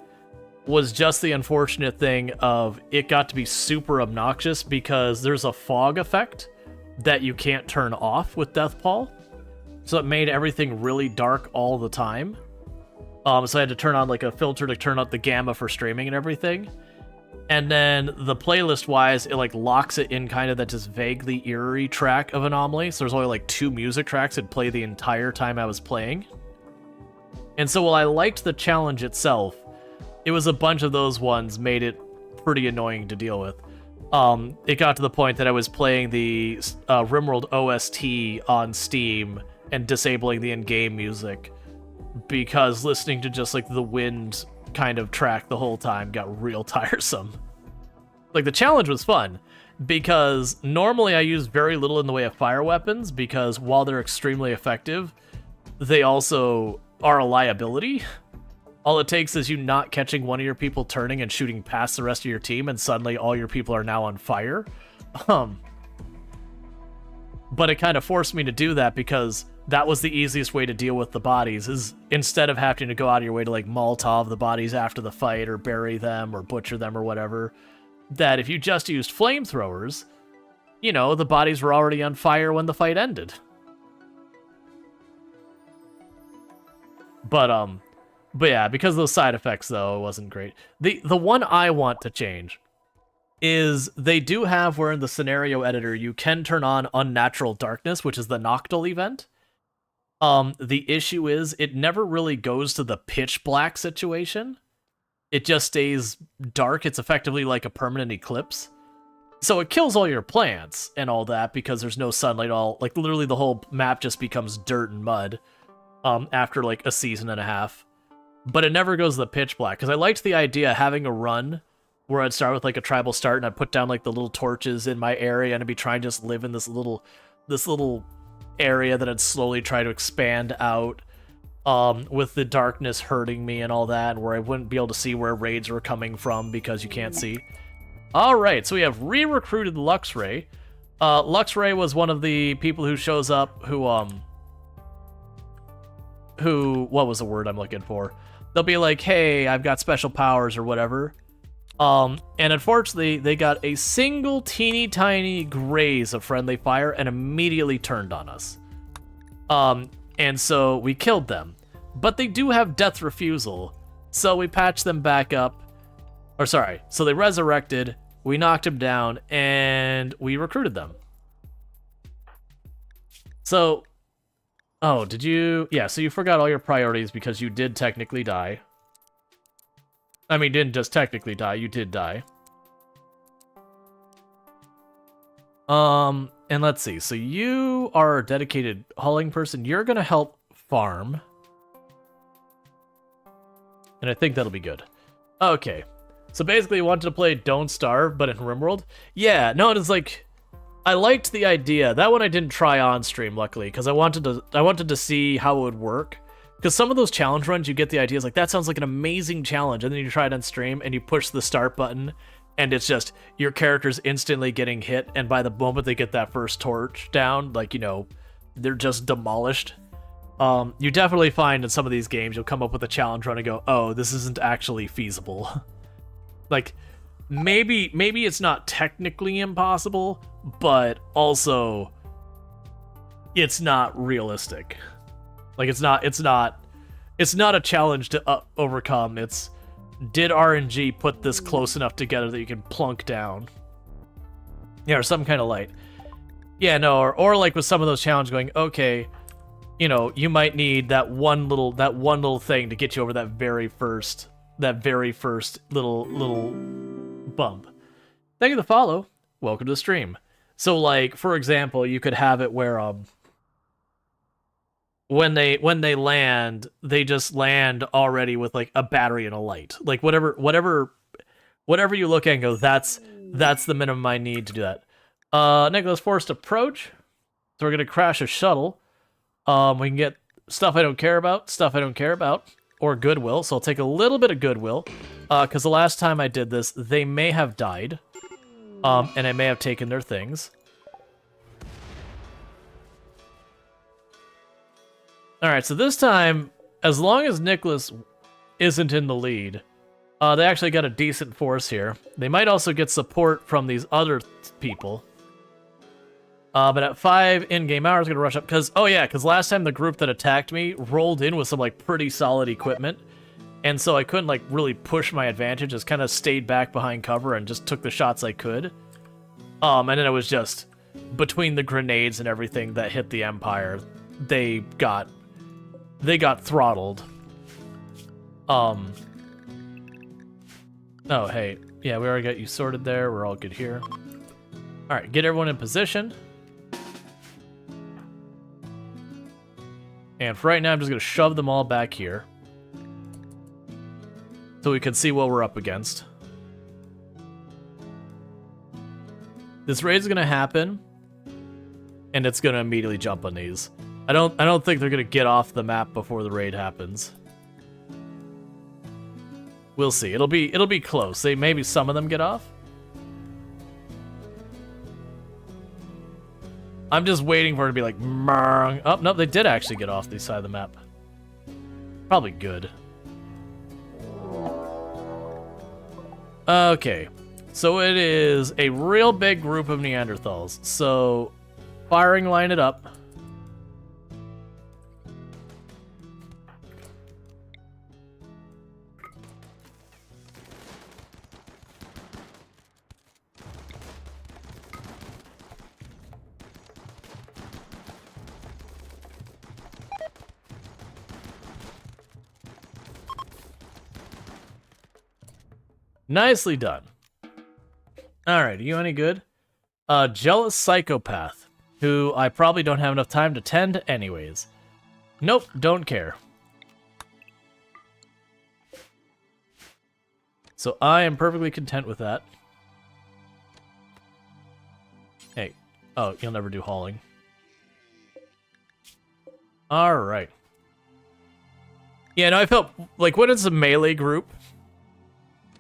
S1: was just the unfortunate thing of it got to be super obnoxious because there's a fog effect that you can't turn off with Death Pall. So it made everything really dark all the time. So I had to turn on like a filter to turn up the gamma for streaming and everything. And then the playlist-wise, it like locks it in kind of that just vaguely eerie track of Anomaly. So there's only like 2 music tracks that play the entire time I was playing. And so while I liked the challenge itself, it was a bunch of those ones made it pretty annoying to deal with. It got to the point that I was playing the RimWorld OST on Steam and disabling the in-game music because listening to just like the wind kind of track the whole time got real tiresome. Like the challenge was fun because normally I use very little in the way of fire weapons because while they're extremely effective, they also are a liability. All it takes is you not catching one of your people turning and shooting past the rest of your team, and suddenly all your people are now on fire. But it kind of forced me to do that because that was the easiest way to deal with the bodies, is instead of having to go out of your way to like Molotov the bodies after the fight or bury them or butcher them or whatever, that if you just used flamethrowers, you know, the bodies were already on fire when the fight ended. But yeah, because of those side effects, though, it wasn't great. The one I want to change is they do have where in the scenario editor you can turn on unnatural darkness, which is the Noctil event. The issue is it never really goes to the pitch black situation. It just stays dark. It's effectively like a permanent eclipse. So it kills all your plants and all that because there's no sunlight at all. Like literally the whole map just becomes dirt and mud after like a season and a half. But it never goes to the pitch black, because I liked the idea of having a run where I'd start with like a tribal start and I'd put down like the little torches in my area and I'd be trying to just live in this little area that I'd slowly try to expand out with the darkness hurting me and all that, and where I wouldn't be able to see where raids were coming from because you can't see. Alright, so we have re-recruited Luxray. Luxray was one of the people who shows up who, what was the word I'm looking for? They'll be like, hey, I've got special powers or whatever. And unfortunately, they got a single teeny tiny graze of friendly fire and immediately turned on us. And so we killed them. But they do have death refusal, so we patched them back up. Or sorry, so they resurrected, we knocked them down, and we recruited them. So... oh, did you... yeah, so you forgot all your priorities because you did technically die. I mean, didn't just technically die, you did die. And let's see. So you are a dedicated hauling person. You're gonna help farm. And I think that'll be good. Okay. So basically you wanted to play Don't Starve, but in RimWorld? Yeah, no, it's like I liked the idea. That one I didn't try on stream, luckily, because I wanted to see how it would work. Because some of those challenge runs, you get the idea, it's like, that sounds like an amazing challenge, and then you try it on stream, and you push the start button, and it's just, your character's instantly getting hit, and by the moment they get that first torch down, like, you know, they're just demolished. You definitely find in some of these games, you'll come up with a challenge run and go, oh, this isn't actually feasible. Like, maybe it's not technically impossible, but also, it's not realistic. Like, it's not a challenge to overcome. It's, did RNG put this close enough together that you can plunk down? Yeah, or some kind of light. Yeah, no, or like with some of those challenges going, okay, you know, you might need that one little thing to get you over that very first little bump. Thank you for the follow. Welcome to the stream. So, like, for example, you could have it where when they land, they just land already with like a battery and a light. Like whatever you look at and go, that's the minimum I need to do that. Nicholas forced approach. So we're gonna crash a shuttle. We can get stuff I don't care about, or goodwill. So I'll take a little bit of goodwill, because the last time I did this, they may have died, and I may have taken their things. Alright, so this time, as long as Nicholas isn't in the lead, they actually got a decent force here. They might also get support from these other people. But at 5 in-game hours, gonna rush up, because last time the group that attacked me rolled in with some, like, pretty solid equipment, and so I couldn't, like, really push my advantage, just kind of stayed back behind cover and just took the shots I could. And then it was just, between the grenades and everything that hit the Empire, they got throttled. Oh, hey. Yeah, we already got you sorted there. We're all good here. Alright, get everyone in position. And for right now, I'm just going to shove them all back here. So we can see what we're up against. This raid's going to happen. And it's going to immediately jump on these. I don't think they're gonna get off the map before the raid happens. We'll see. It'll be close. Maybe some of them get off. I'm just waiting for it to be like, Mrrng. Oh, no, they did actually get off this side of the map. Probably good. Okay. So it is a real big group of Neanderthals. So, firing line it up. Nicely done. Alright, are you any good? Jealous psychopath, who I probably don't have enough time to tend anyways. Nope, don't care. So I am perfectly content with that. Hey, oh, you'll never do hauling. Alright. Yeah, no, I felt like when it's a melee group,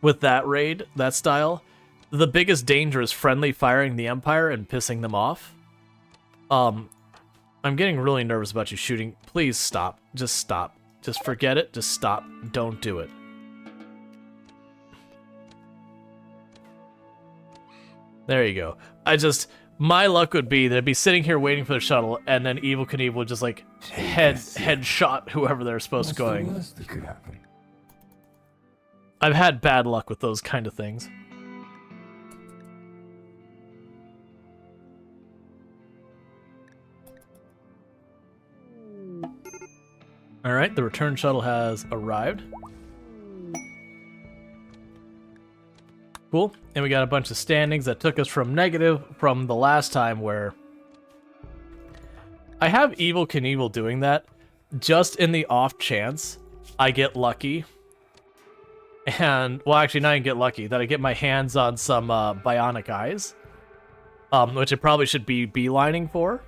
S1: with that raid, that style, the biggest danger is friendly firing the Empire and pissing them off. I'm getting really nervous about you shooting. Please stop. Just stop. Just forget it. Just stop. Don't do it. There you go. My luck would be that I'd be sitting here waiting for the shuttle, and then Evil Knievel would just, like, headshot whoever they're supposed to going.
S9: That could happen.
S1: I've had bad luck with those kind of things. Alright, the return shuttle has arrived. Cool. And we got a bunch of standings that took us from negative from the last time where I have Evel Knievel doing that just in the off chance I get lucky. And, well, actually, not even get lucky, that I get my hands on some bionic eyes. Which I probably should be beelining for.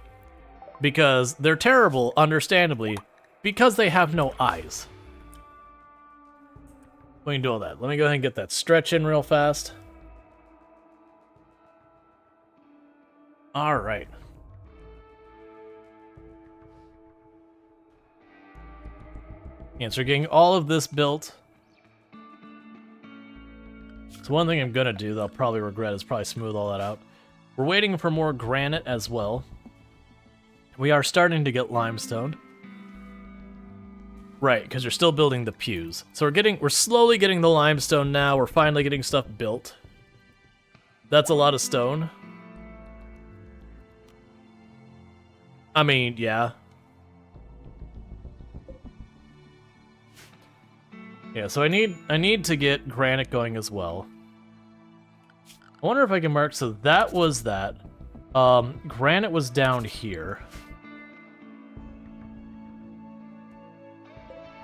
S1: Because they're terrible, understandably, because they have no eyes. We can do all that. Let me go ahead and get that stretch in real fast. Alright. And so we're getting all of this built. So one thing I'm gonna do that I'll probably regret is probably smooth all that out. We're waiting for more granite as well. We are starting to get limestone. Right, because you're still building the pews. So we're slowly getting the limestone now. We're finally getting stuff built. That's a lot of stone. I mean, yeah. Yeah, so I need to get granite going as well. I wonder if I can mark, so that was that. Granite was down here.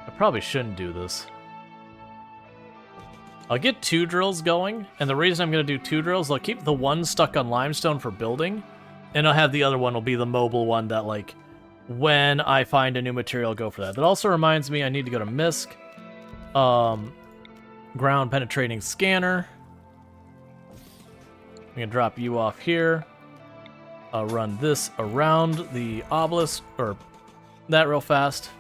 S1: I probably shouldn't do this. I'll get 2 drills going, and the reason I'm going to do 2 drills, I'll keep the one stuck on limestone for building, and I'll have the other one will be the mobile one that, like, when I find a new material, I'll go for that. That also reminds me I need to go to MISC. Ground penetrating scanner. I'm going to drop you off here. I'll run this around the obelisk, or that real fast.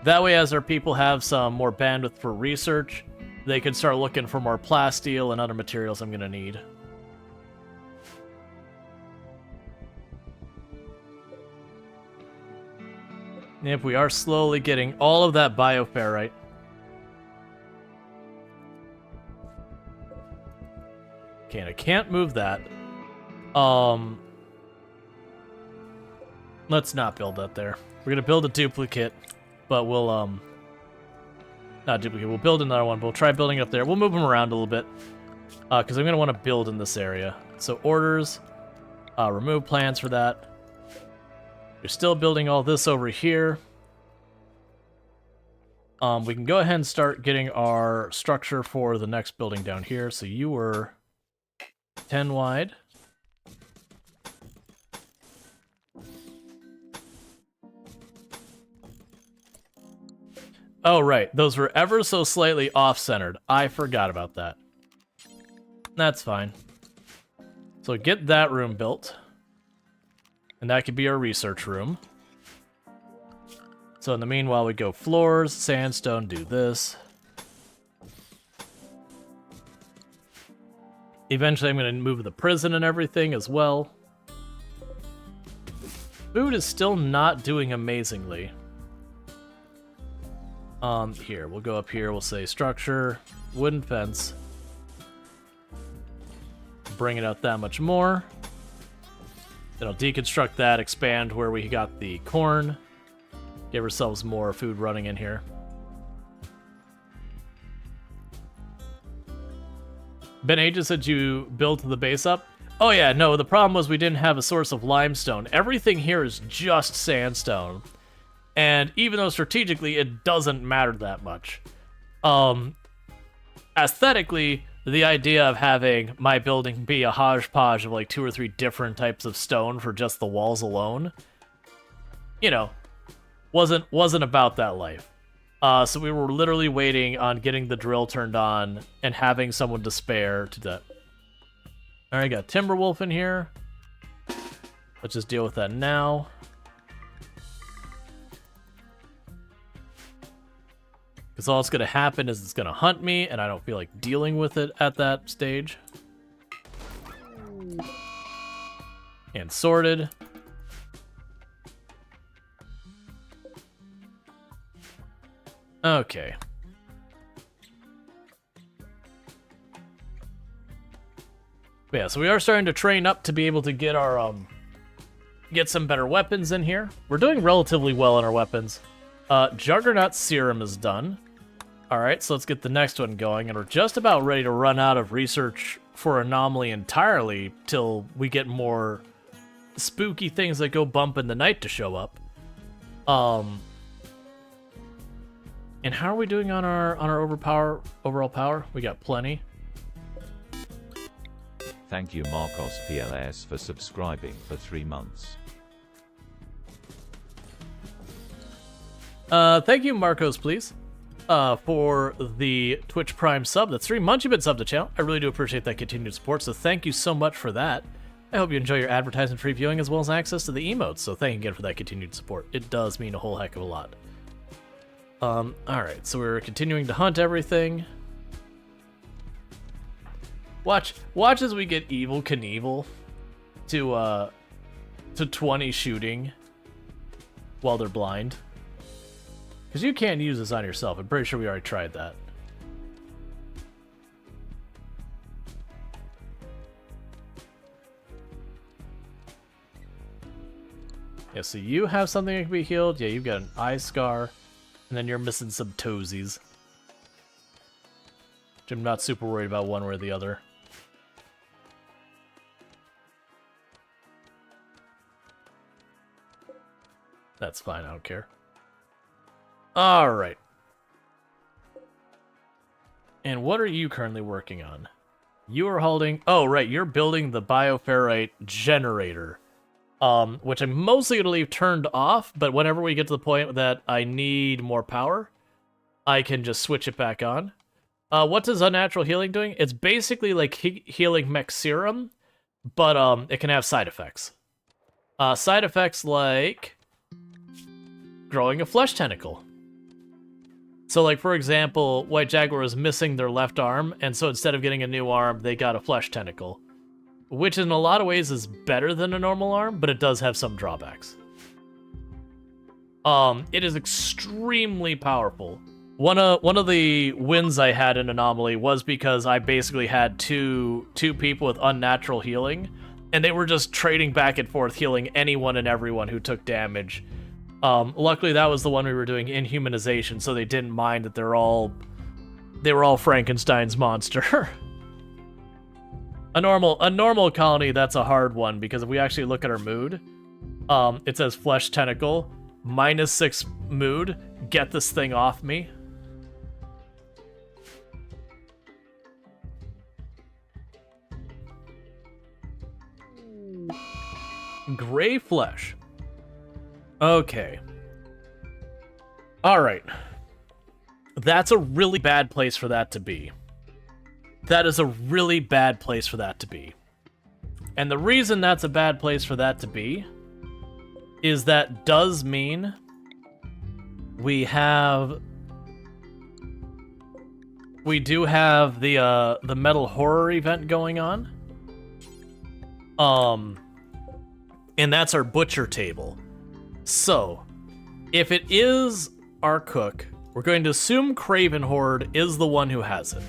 S1: That way, as our people have some more bandwidth for research, they can start looking for more plasteel and other materials I'm going to need. Yep, we are slowly getting all of that bioferrite. Okay, and I can't move that. Let's not build that there. We're gonna build a duplicate, but we'll, not duplicate, we'll build another one, but we'll try building up there. We'll move them around a little bit, because I'm gonna want to build in this area. So orders, remove plans for that. You're still building all this over here. We can go ahead and start getting our structure for the next building down here. So you were 10 wide. Oh, right. Those were ever so slightly off-centered. I forgot about that. That's fine. So get that room built. And that could be our research room. So in the meanwhile, we go floors, sandstone, do this. Eventually, I'm going to move the prison and everything as well. Food is still not doing amazingly. Here, we'll go up here, we'll say structure, wooden fence. Bring it out that much more. Then I'll deconstruct that, expand where we got the corn. Give ourselves more food running in here. Ben Ages said you built the base up? Oh yeah, no, the problem was we didn't have a source of limestone. Everything here is just sandstone. And even though strategically it doesn't matter that much. Aesthetically, the idea of having my building be a hodgepodge of like 2 or 3 different types of stone for just the walls alone, you know, wasn't about that life. So we were literally waiting on getting the drill turned on and having someone to spare to that. Alright, got Timberwolf in here. Let's just deal with that now. Because all that's going to happen is it's going to hunt me, and I don't feel like dealing with it at that stage. And sorted. Okay. But yeah, so we are starting to train up to be able to get our, get some better weapons in here. We're doing relatively well in our weapons. Juggernaut Serum is done. Alright, so let's get the next one going, and we're just about ready to run out of research for Anomaly entirely till we get more spooky things that go bump in the night to show up. And how are we doing on our overall power? We got plenty.
S3: Thank you Marcos PLS for subscribing for 3 months.
S1: Thank you, Marcos, please, for the Twitch Prime sub. That's 3 months you've been subbed to the channel. I really do appreciate that continued support, so thank you so much for that. I hope you enjoy your advertisement-free viewing as well as access to the emotes, so thank you again for that continued support. It does mean a whole heck of a lot. Alright, so we're continuing to hunt everything. Watch as we get Evil Knievel to 20 shooting while they're blind. Because you can't use this on yourself. I'm pretty sure we already tried that. Yeah, so you have something that can be healed. Yeah, you've got an eye scar. And then you're missing some toesies. Which I'm not super worried about one way or the other. That's fine, I don't care. Alright. And what are you currently working on? You are holding... Oh, right, you're building the bioferrite generator. Which I'm mostly going to leave turned off, but whenever we get to the point that I need more power, I can just switch it back on. What is Unnatural Healing doing? It's basically like healing mech serum, but it can have side effects. Side effects like growing a flesh tentacle. So like, for example, White Jaguar is missing their left arm, and so instead of getting a new arm, they got a flesh tentacle. Which in a lot of ways is better than a normal arm, but it does have some drawbacks. It is extremely powerful. One of the wins I had in Anomaly was because I basically had two people with unnatural healing, and they were just trading back and forth healing anyone and everyone who took damage. Luckily that was the one we were doing Inhumanization, so they didn't mind that they were all Frankenstein's monster. A normal colony, that's a hard one, because if we actually look at our mood, it says Flesh Tentacle, -6 mood, get this thing off me. Gray Flesh. Okay. Alright. That's a really bad place for that to be. That is a really bad place for that to be. And the reason that's a bad place for that to be is that does mean we do have the metal horror event going on. And that's our butcher table. So, if it is our cook, we're going to assume Craven Horde is the one who has it.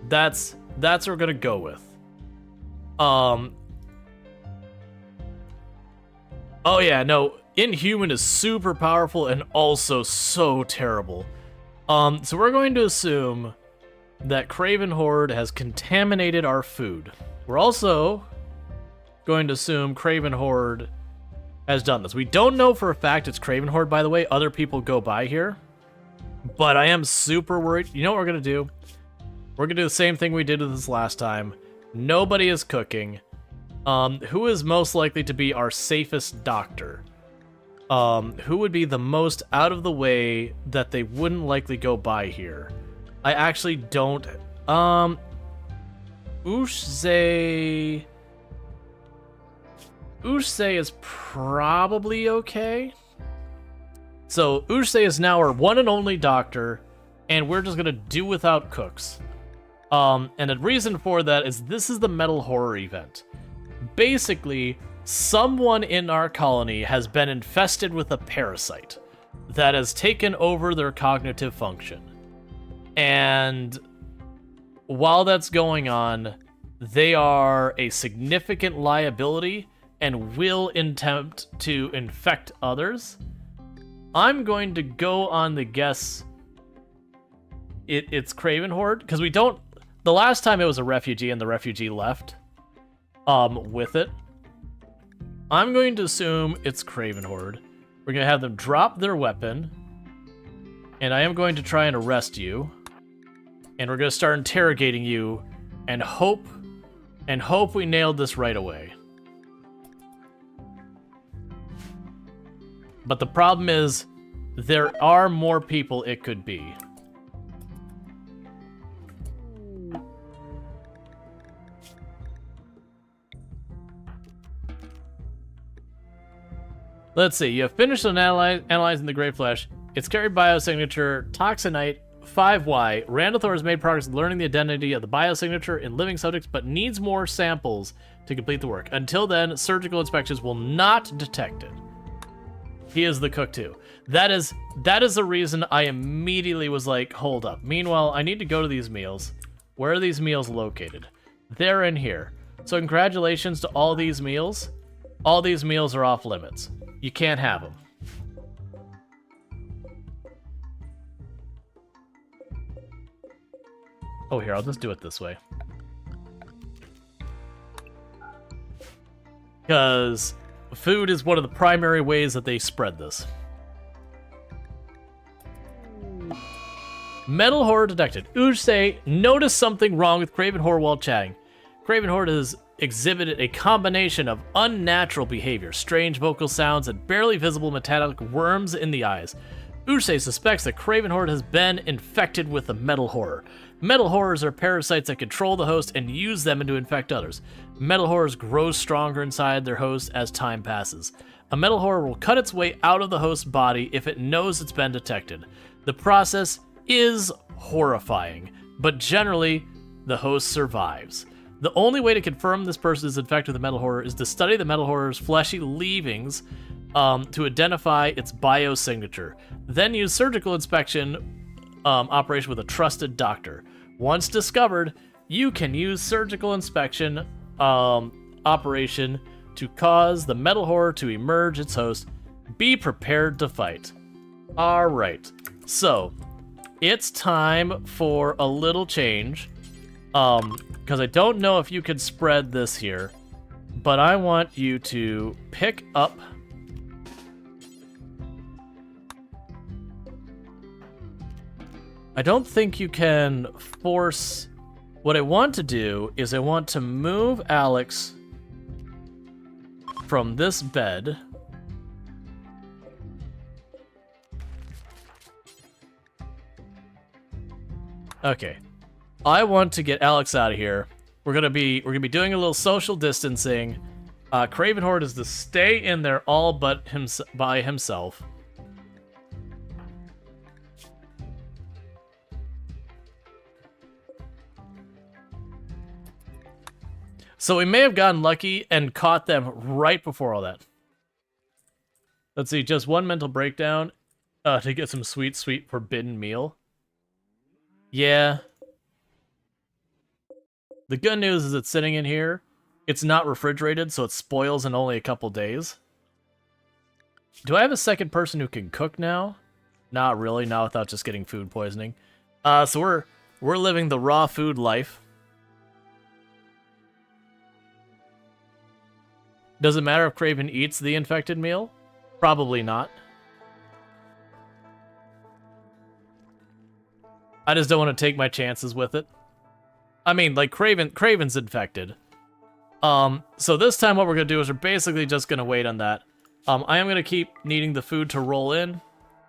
S1: That's what we're gonna go with. Oh yeah, no, Inhuman is super powerful and also so terrible. So we're going to assume that Craven Horde has contaminated our food. We're also going to assume Craven Horde has done this. We don't know for a fact it's Craven Horde, by the way. Other people go by here. But I am super worried. You know what we're gonna do? We're gonna do the same thing we did with this last time. Nobody is cooking. Who is most likely to be our safest doctor? Who would be the most out of the way that they wouldn't likely go by here? I actually don't... Ushze is probably okay. So Ushze is now our one and only doctor, and we're just gonna do without cooks. And the reason for that is this is the metal horror event. Basically, someone in our colony has been infested with a parasite that has taken over their cognitive function. And while that's going on, they are a significant liability and will attempt to infect others. I'm going to go on the guess it's Craven Horde, because we don't... The last time it was a refugee and the refugee left with it. I'm going to assume it's Craven Horde. We're going to have them drop their weapon. And I am going to try and arrest you. And we're going to start interrogating you and hope we nailed this right away. But the problem is, there are more people it could be. Let's see, you have finished analyzing the Great Flesh. Its carried biosignature, Toxinite 5Y. Randall has made progress in learning the identity of the biosignature in living subjects, but needs more samples to complete the work. Until then, surgical inspections will not detect it. He is the cook too. That is the reason I immediately was like, hold up. Meanwhile, I need to go to these meals. Where are these meals located? They're in here. So congratulations to all these meals. All these meals are off limits. You can't have them. Oh, here, I'll just do it this way. Because food is one of the primary ways that they spread this. Metal Horror detected. Ursay noticed something wrong with Craven Horde while chatting. Craven Horde has exhibited a combination of unnatural behavior, strange vocal sounds, and barely visible metallic worms in the eyes. Ursay suspects that Craven Horde has been infected with the Metal Horror. Metal Horrors are parasites that control the host and use them to infect others. Metal Horrors grow stronger inside their host as time passes. A Metal Horror will cut its way out of the host's body if it knows it's been detected. The process is horrifying, but generally, the host survives. The only way to confirm this person is infected with the Metal Horror is to study the Metal Horror's fleshy leavings to identify its biosignature. Then use surgical inspection operation with a trusted doctor. Once discovered, you can use surgical inspection operation to cause the Metal Horror to emerge its host. Be prepared to fight. Alright, so it's time for a little change. Because I don't know if you can spread this here, but I want you to pick up... I don't think you can force... What I want to do is I want to move Alex from this bed. Okay. I want to get Alex out of here. We're gonna be doing a little social distancing. Craven Horde is to stay in there all but by himself. So we may have gotten lucky and caught them right before all that. Let's see, just one mental breakdown to get some sweet forbidden meal. Yeah. The good news is it's sitting in here. It's not refrigerated, so it spoils in only a couple days. Do I have a second person who can cook now? Not really, not without just getting food poisoning. So we're living the raw food life. Does it matter if Craven eats the infected meal? Probably not. I just don't want to take my chances with it. I mean, like, Craven's infected. So this time what we're going to do is we're basically just going to wait on that. I am going to keep needing the food to roll in.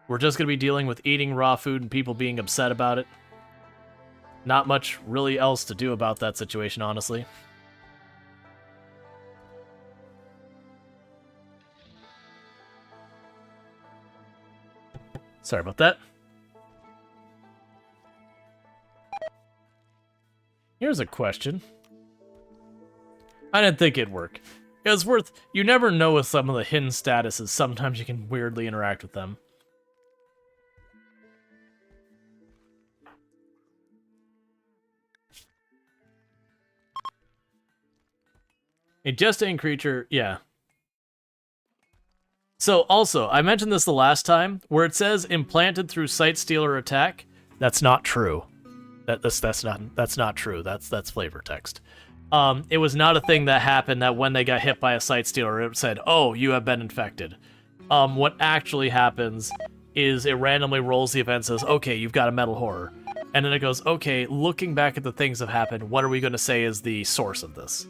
S1: We're just going to be dealing with eating raw food and people being upset about it. Not much really else to do about that situation, honestly. Sorry about that. Here's a question. I didn't think it'd work. It was worth... You never know with some of the hidden statuses. Sometimes you can weirdly interact with them. A gestating creature, yeah. So, also, I mentioned this the last time, where it says implanted through sight, steal, or attack. That's not true. That's not true. That's flavor text. It was not a thing that happened that when they got hit by a sight stealer, it said, "Oh, you have been infected." What actually happens is it randomly rolls the event, says, "Okay, you've got a metal horror," and then it goes, "Okay, looking back at the things that have happened, what are we going to say is the source of this?"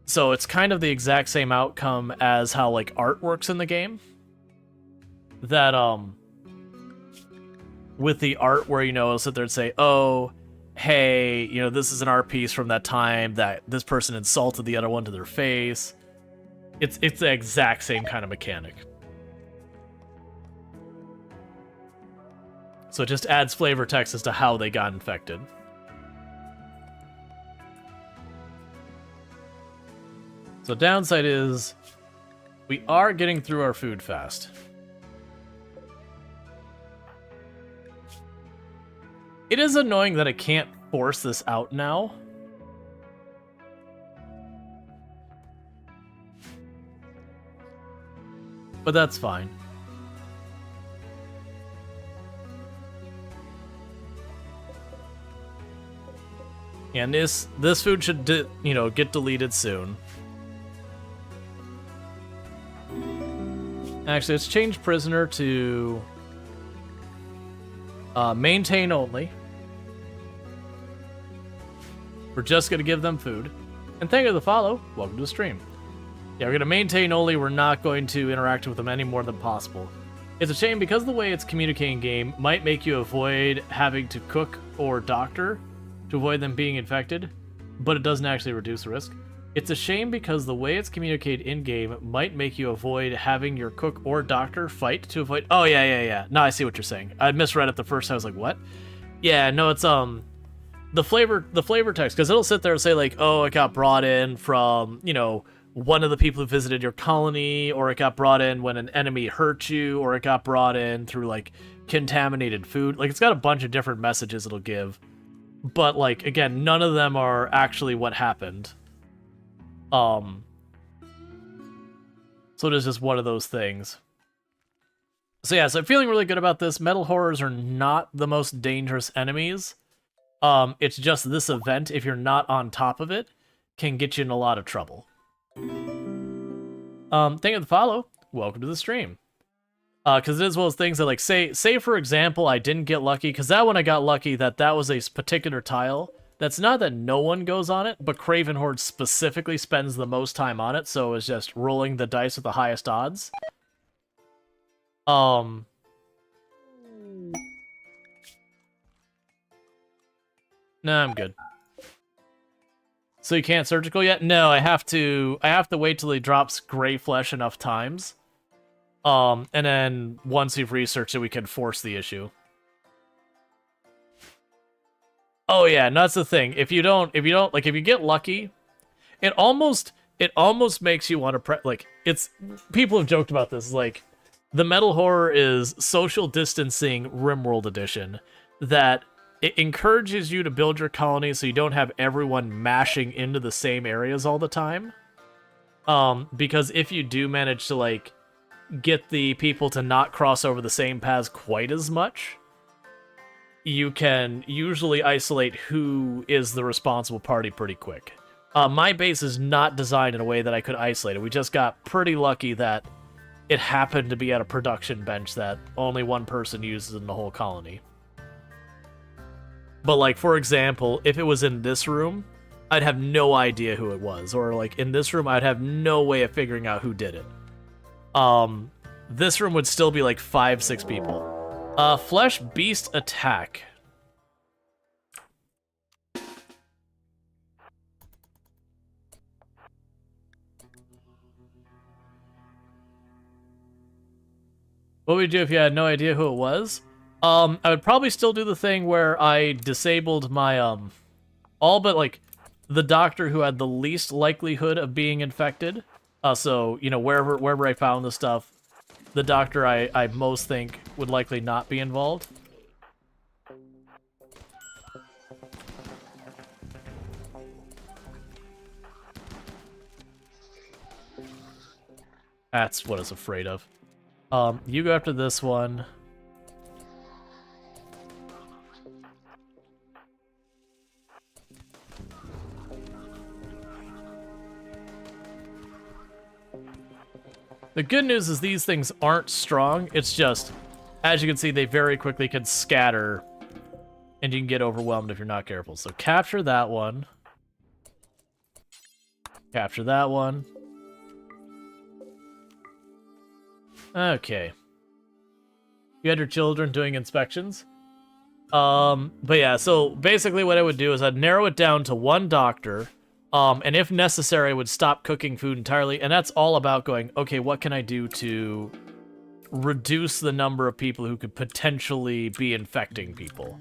S1: So it's kind of the exact same outcome as how like art works in the game. That with the art where it'll sit there and say, "Oh, hey, this is an art piece from that time that this person insulted the other one to their face." It's the exact same kind of mechanic. So it just adds flavor text as to how they got infected. So downside is we are getting through our food fast. It is annoying that I can't force this out now. But that's fine. And this food should get deleted soon. Actually, let's change prisoner to maintain only. We're just going to give them food. And thank you for the follow. Welcome to the stream. Yeah, we're going to maintain only. We're not going to interact with them any more than possible. It's a shame because the way it's communicating game might make you avoid having to cook or doctor to avoid them being infected, but it doesn't actually reduce the risk. It's a shame because the way it's communicated in-game might make you avoid having your cook or doctor fight to avoid... Oh, yeah. No, I see what you're saying. I misread it the first time. I was like, what? Yeah, no, it's, the flavor text, because it'll sit there and say, like, oh, it got brought in from, one of the people who visited your colony, or it got brought in when an enemy hurt you, or it got brought in through, like, contaminated food. Like, it's got a bunch of different messages it'll give. But, like, again, none of them are actually what happened. So it is just one of those things. So yeah, so I'm feeling really good about this. Metal horrors are not the most dangerous enemies. It's just this event, if you're not on top of it, can get you in a lot of trouble. Thank you for the follow. Welcome to the stream. Because it is one of those things that, like, say for example, I didn't get lucky, because that one I got lucky that was a particular tile. That's not that no one goes on it, but Craven Horde specifically spends the most time on it, so it's just rolling the dice with the highest odds. No, I'm good. So you can't surgical yet? No, I have to wait till he drops gray flesh enough times. And then once you've researched it, we can force the issue. Oh yeah, and that's the thing. If you get lucky, it almost makes you want to people have joked about this, like, the metal horror is social distancing RimWorld edition, that it encourages you to build your colony so you don't have everyone mashing into the same areas all the time. Because if you do manage to, like, get the people to not cross over the same paths quite as much, you can usually isolate who is the responsible party pretty quick. My base is not designed in a way that I could isolate it. We just got pretty lucky that it happened to be at a production bench that only one person uses in the whole colony. But, like, for example, if it was in this room, I'd have no idea who it was. Or, like, in this room, I'd have no way of figuring out who did it. This room would still be, like, 5-6 people. Flesh Beast Attack. What would you do if you had no idea who it was? I would probably still do the thing where I disabled my, all but, like, the doctor who had the least likelihood of being infected. So, wherever I found the stuff, the doctor I most think would likely not be involved. That's what it's afraid of. You go after this one. The good news is these things aren't strong. It's just, as you can see, they very quickly can scatter, and you can get overwhelmed if you're not careful. So capture that one. Capture that one. Okay. You had your children doing inspections? But yeah, so basically what I would do is I'd narrow it down to one doctor, and if necessary, I would stop cooking food entirely, and that's all about going, okay, what can I do to reduce the number of people who could potentially be infecting people?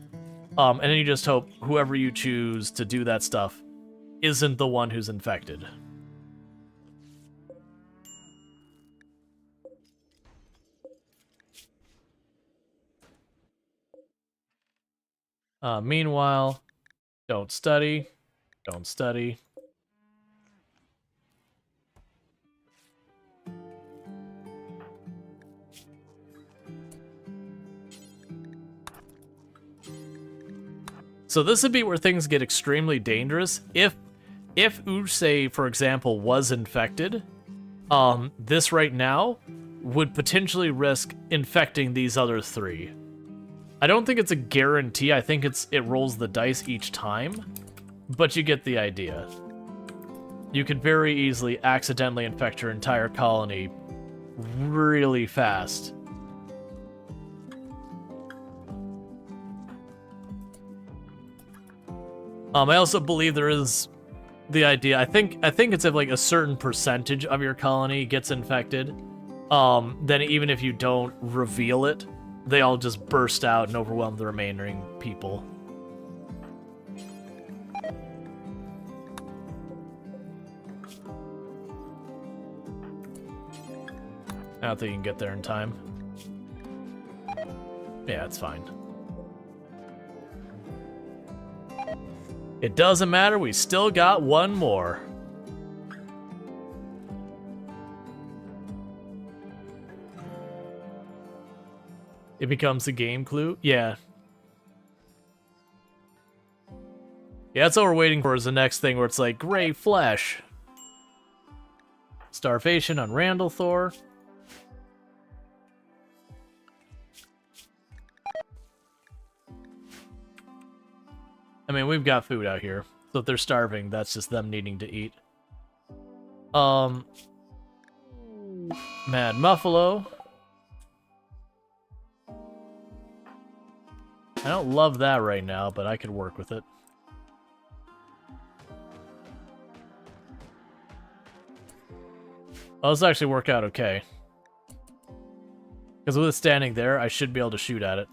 S1: And then you just hope whoever you choose to do that stuff isn't the one who's infected. Meanwhile, don't study. Don't study. So this would be where things get extremely dangerous. If Usei, for example, was infected, this right now would potentially risk infecting these other three. I don't think it's a guarantee. I think it rolls the dice each time, but you get the idea. You could very easily accidentally infect your entire colony really fast. I also believe there is the idea. I think it's if like a certain percentage of your colony gets infected, then even if you don't reveal it, they all just burst out and overwhelm the remaining people. I don't think you can get there in time. Yeah, it's fine. It doesn't matter, we still got one more. It becomes a game clue? Yeah. Yeah, that's what we're waiting for, is the next thing where it's like, gray flesh. Starvation on Randall Thor. I mean, we've got food out here. So if they're starving, that's just them needing to eat. Mad Muffalo. I don't love that right now, but I could work with it. Well, this actually work out okay. Because with it standing there, I should be able to shoot at it.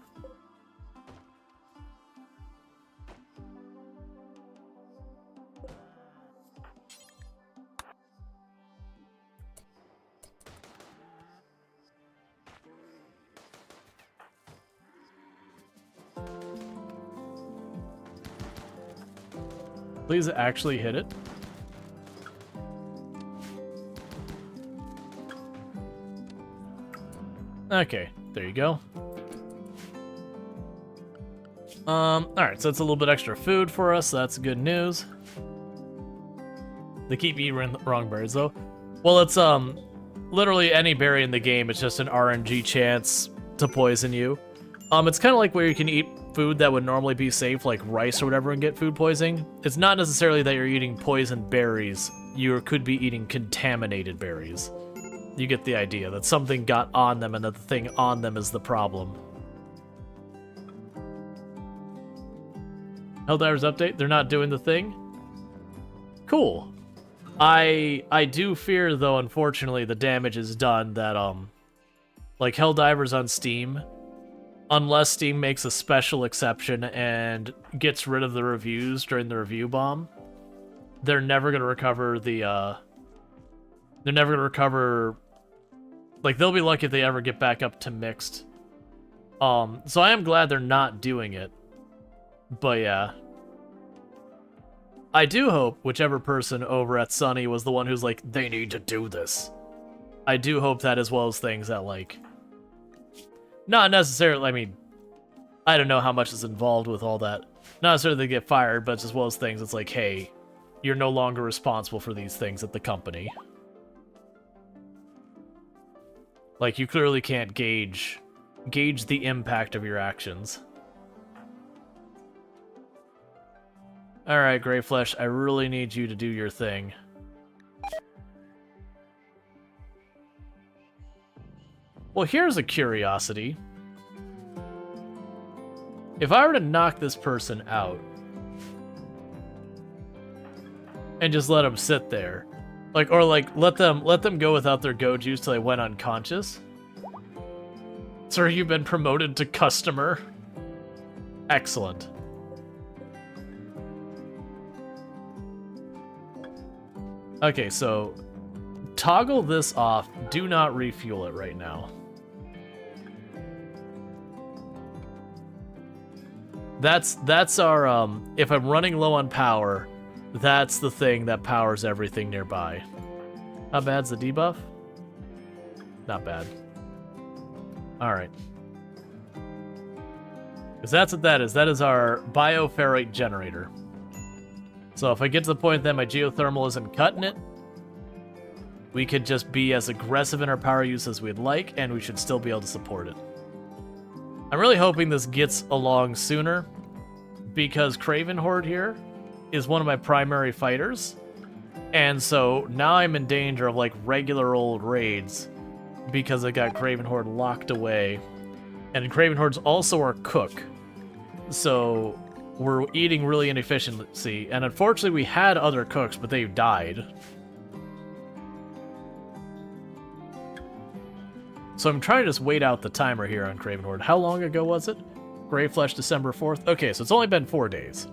S1: Please actually hit it. Okay, there you go. Alright, so that's a little bit extra food for us, so that's good news. They keep eating wrong berries, though. Well, it's, literally any berry in the game, it's just an RNG chance to poison you. It's kind of like where you can eat food that would normally be safe, like rice or whatever, and get food poisoning. It's not necessarily that you're eating poisoned berries. You could be eating contaminated berries. You get the idea, that something got on them and that the thing on them is the problem. Helldivers update, they're not doing the thing? Cool. I do fear, though, unfortunately, the damage is done that, like Helldivers on Steam, unless Steam makes a special exception and gets rid of the reviews during the review bomb, they're never going to recover the, they're never going to recover, like, they'll be lucky if they ever get back up to mixed. So I am glad they're not doing it. But yeah. I do hope whichever person over at Sunny was the one who's like, they need to do this. I do hope that, as well as things that, like, not necessarily, I mean, I don't know how much is involved with all that. Not necessarily they get fired, but as well as things, it's like, hey, you're no longer responsible for these things at the company. Like, you clearly can't gauge the impact of your actions. Alright, Greyflesh, I really need you to do your thing. Well, here's a curiosity. If I were to knock this person out and just let them sit there, like, or like let them go without their go juice till they went unconscious. Sir, you've been promoted to customer. Excellent. Okay, so toggle this off. Do not refuel it right now. That's our if I'm running low on power, that's the thing that powers everything nearby. How bad's the debuff? Not bad. Alright. Because that's what that is. That is our bioferrite generator. So if I get to the point that my geothermal isn't cutting it, we could just be as aggressive in our power use as we'd like, and we should still be able to support it. I'm really hoping this gets along sooner, because Craven Horde here is one of my primary fighters, and so now I'm in danger of like regular old raids because I got Craven Horde locked away, and Craven Horde's also our cook, so we're eating really inefficiently, and unfortunately we had other cooks, but they've died. So I'm trying to just wait out the timer here on Craven Horde. How long ago was it? Greyflesh, December 4th? Okay, so it's only been 4 days.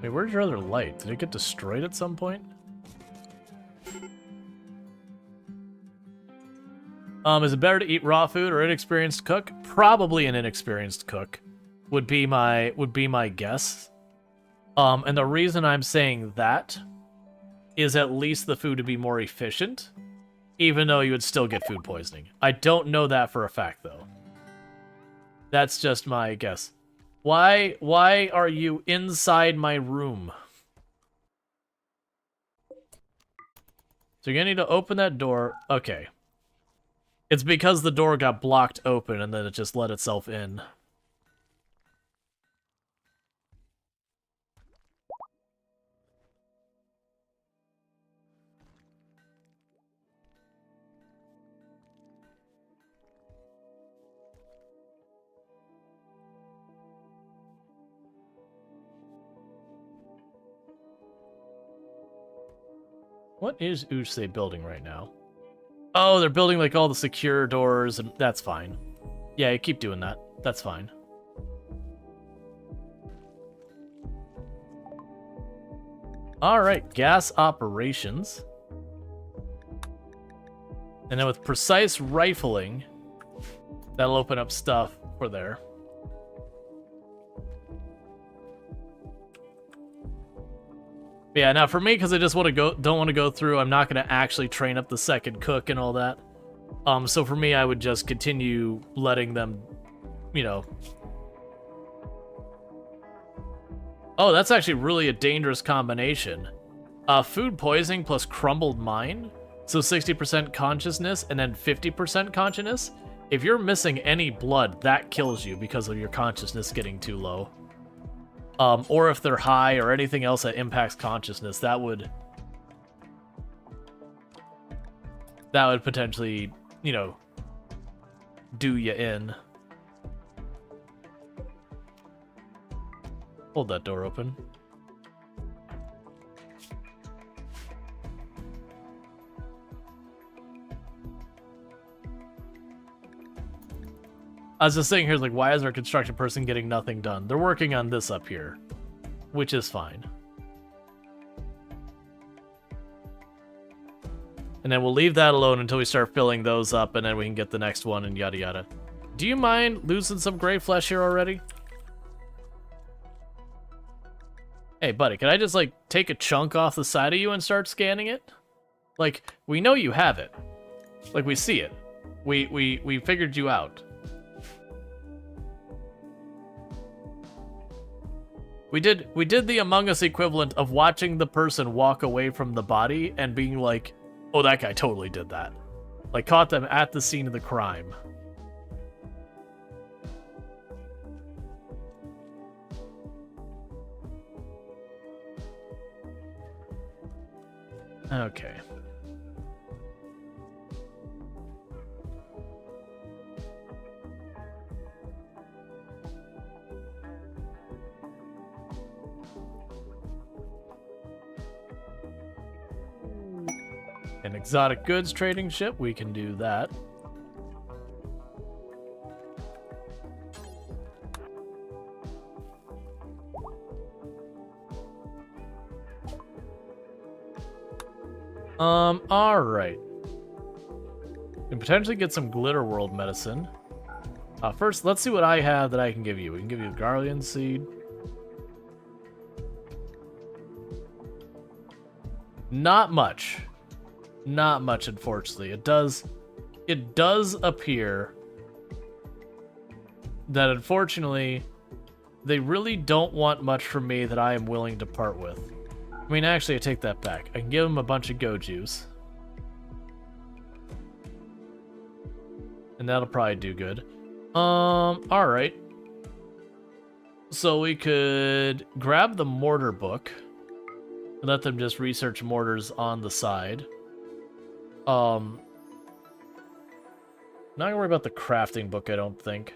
S1: Wait, where's your other light? Did it get destroyed at some point? Is it better to eat raw food or inexperienced cook? Probably an inexperienced cook would be my guess. And the reason I'm saying that is at least the food to be more efficient, even though you would still get food poisoning. I don't know that for a fact, though. That's just my guess. Why are you inside my room? So you're gonna need to open that door. Okay. It's because the door got blocked open and then it just let itself in. What is Uche building right now? Oh, they're building like all the secure doors, and that's fine. Yeah, you keep doing that. That's fine. Alright, gas operations. And then with precise rifling, that'll open up stuff for there. But yeah, now for me, because I just want to don't want to go through, I'm not going to actually train up the second cook and all that. So for me, I would just continue letting them, you know. Oh, that's actually really a dangerous combination. Food poisoning plus crumbled mind. So 60% consciousness and then 50% consciousness. If you're missing any blood, that kills you because of your consciousness getting too low. Or if they're high or anything else that impacts consciousness, that would potentially, you know, do you in. Hold that door open. I was just saying here, like, why is our construction person getting nothing done? They're working on this up here, which is fine. And then we'll leave that alone until we start filling those up, and then we can get the next one and yada yada. Do you mind losing some gray flesh here already? Hey, buddy, can I just, like, take a chunk off the side of you and start scanning it? Like, we know you have it. Like, we see it. We figured you out. We did the Among Us equivalent of watching the person walk away from the body and being like, oh, that guy totally did that. Like, caught them at the scene of the crime. Okay. An exotic goods trading ship, we can do that. Alright. We can potentially get some Glitter World medicine. First, let's see what I have that I can give you. We can give you a Garlean seed. Not much. Not much, unfortunately. It does appear that, unfortunately, they really don't want much from me that I am willing to part with. I mean, actually, I take that back. I can give them a bunch of Go Juice. And that'll probably do good. Alright. So we could grab the mortar book and let them just research mortars on the side. Not gonna worry about the crafting book, I don't think.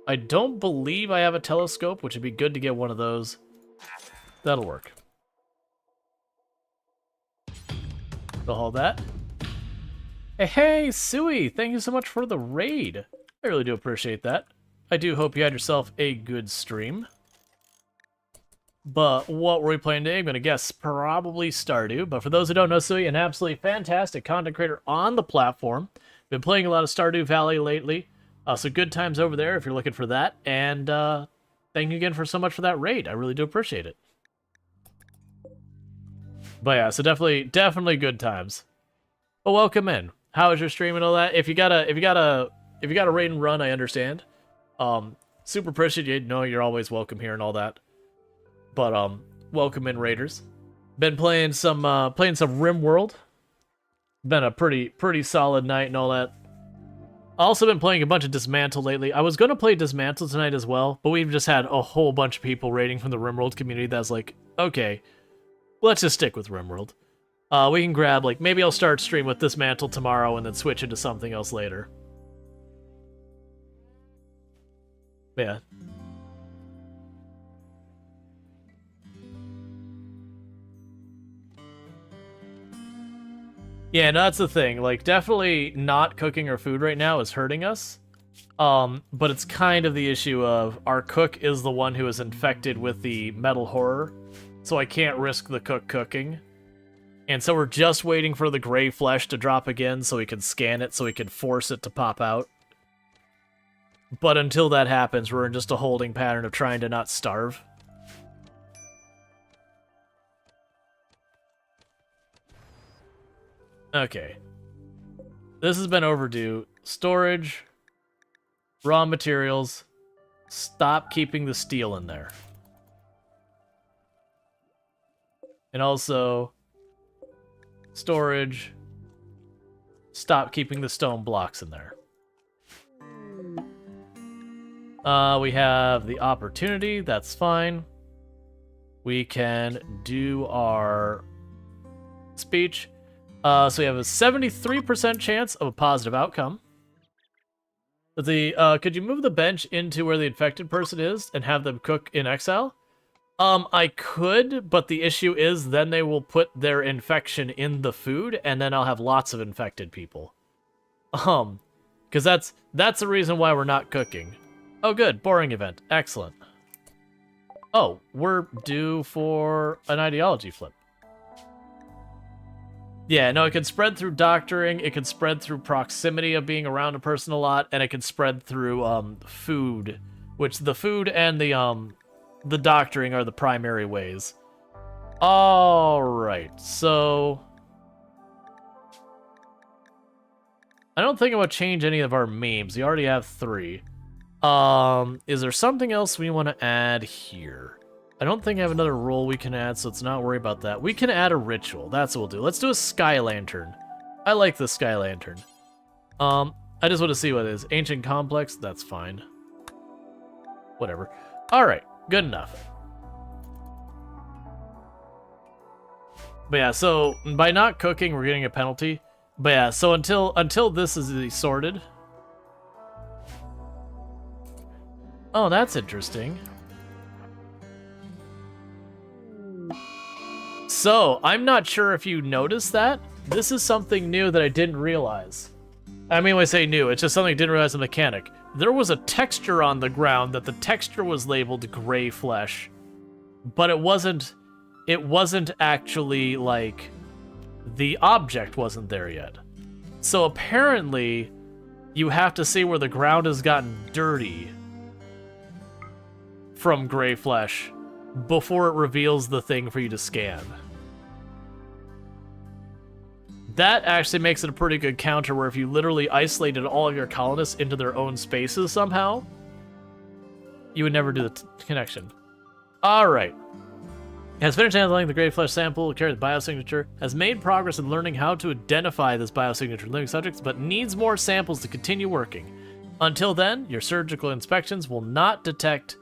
S1: I don't believe I have a telescope, which would be good to get one of those. That'll work. We'll hold that. Hey, Suey! Thank you so much for the raid. I really do appreciate that. I do hope you had yourself a good stream. But what were we playing today? I'm going to guess probably Stardew. But for those who don't know, Suey, an absolutely fantastic content creator on the platform. Been playing a lot of Stardew Valley lately. So good times over there if you're looking for that. And thank you again for so much for that raid. I really do appreciate it. But yeah, so definitely good times. Well, welcome in. How is your stream and all that? If you got a raid and run, I understand. Super appreciate you know you're always welcome here and all that. But welcome in, raiders. Been playing some RimWorld. Been a pretty solid night and all that. Also been playing a bunch of Dismantle lately. I was gonna play Dismantle tonight as well, but we've just had a whole bunch of people raiding from the RimWorld community that's like, okay, let's just stick with RimWorld. We can grab, like, maybe I'll start stream with Dismantle tomorrow and then switch into something else later. Yeah. Yeah, no, that's the thing. Like, definitely not cooking our food right now is hurting us. But it's kind of the issue of our cook is the one who is infected with the metal horror, so I can't risk the cook cooking. And so we're just waiting for the gray flesh to drop again so we can scan it so we can force it to pop out. But until that happens, we're in just a holding pattern of trying to not starve. Okay. This has been overdue. Storage, raw materials, stop keeping the steel in there. And also, storage, stop keeping the stone blocks in there. We have the opportunity, that's fine. We can do our speech. So we have a 73% chance of a positive outcome. Could you move the bench into where the infected person is and have them cook in exile? I could, but the issue is then they will put their infection in the food, and then I'll have lots of infected people. Because that's the reason why we're not cooking. Oh, good. Boring event. Excellent. Oh, we're due for an ideology flip. Yeah, no, it can spread through doctoring, it can spread through proximity of being around a person a lot, and it can spread through food, which the food and the doctoring are the primary ways. Alright, so I don't think I would change any of our memes. We already have 3. Is there something else we want to add here? I don't think I have another role we can add, so let's not worry about that. We can add a ritual. That's what we'll do. Let's do a sky lantern. I like the sky lantern. I just want to see what it is. Ancient complex, that's fine. Whatever. Alright, good enough. But yeah, so by not cooking, we're getting a penalty. But yeah, so until this is sorted. Oh, that's interesting. So, I'm not sure if you noticed that. This is something new that I didn't realize. I mean, when I say new, it's just something I didn't realize the mechanic. There was a texture on the ground that the texture was labeled gray flesh, but it wasn't actually, like, the object wasn't there yet. So apparently, you have to see where the ground has gotten dirty from gray flesh before it reveals the thing for you to scan. That actually makes it a pretty good counter where if you literally isolated all of your colonists into their own spaces somehow, you would never do the connection. Alright. Has finished handling the gray flesh sample, carried the biosignature, has made progress in learning how to identify this biosignature in living subjects, but needs more samples to continue working. Until then, your surgical inspections will not detect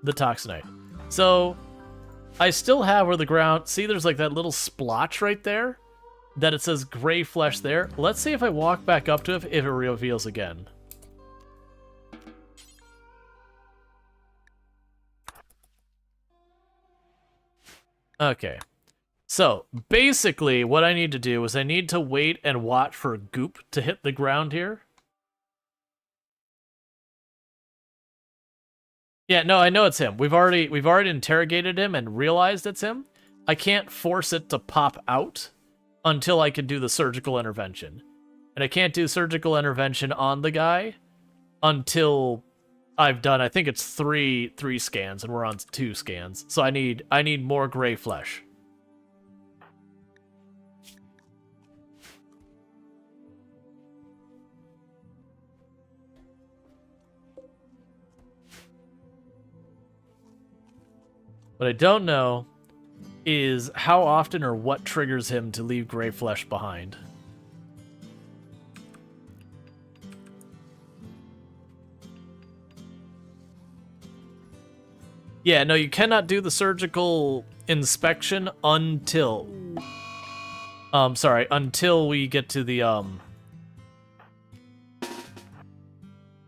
S1: the toxinite. So, I still have where the ground... See, there's like that little splotch right there? That it says gray flesh there. Let's see if I walk back up to it if it reveals again. Okay. So, basically, what I need to do is I need to wait and watch for goop to hit the ground here. Yeah, no, I know it's him. We've already interrogated him and realized it's him. I can't force it to pop out until I can do the surgical intervention. And I can't do surgical intervention on the guy until I've done, I think it's three scans, and we're on 2 scans. So I need more gray flesh. What I don't know is how often or what triggers him to leave gray flesh behind. Yeah, no, you cannot do the surgical inspection until... until we get to the, Oh,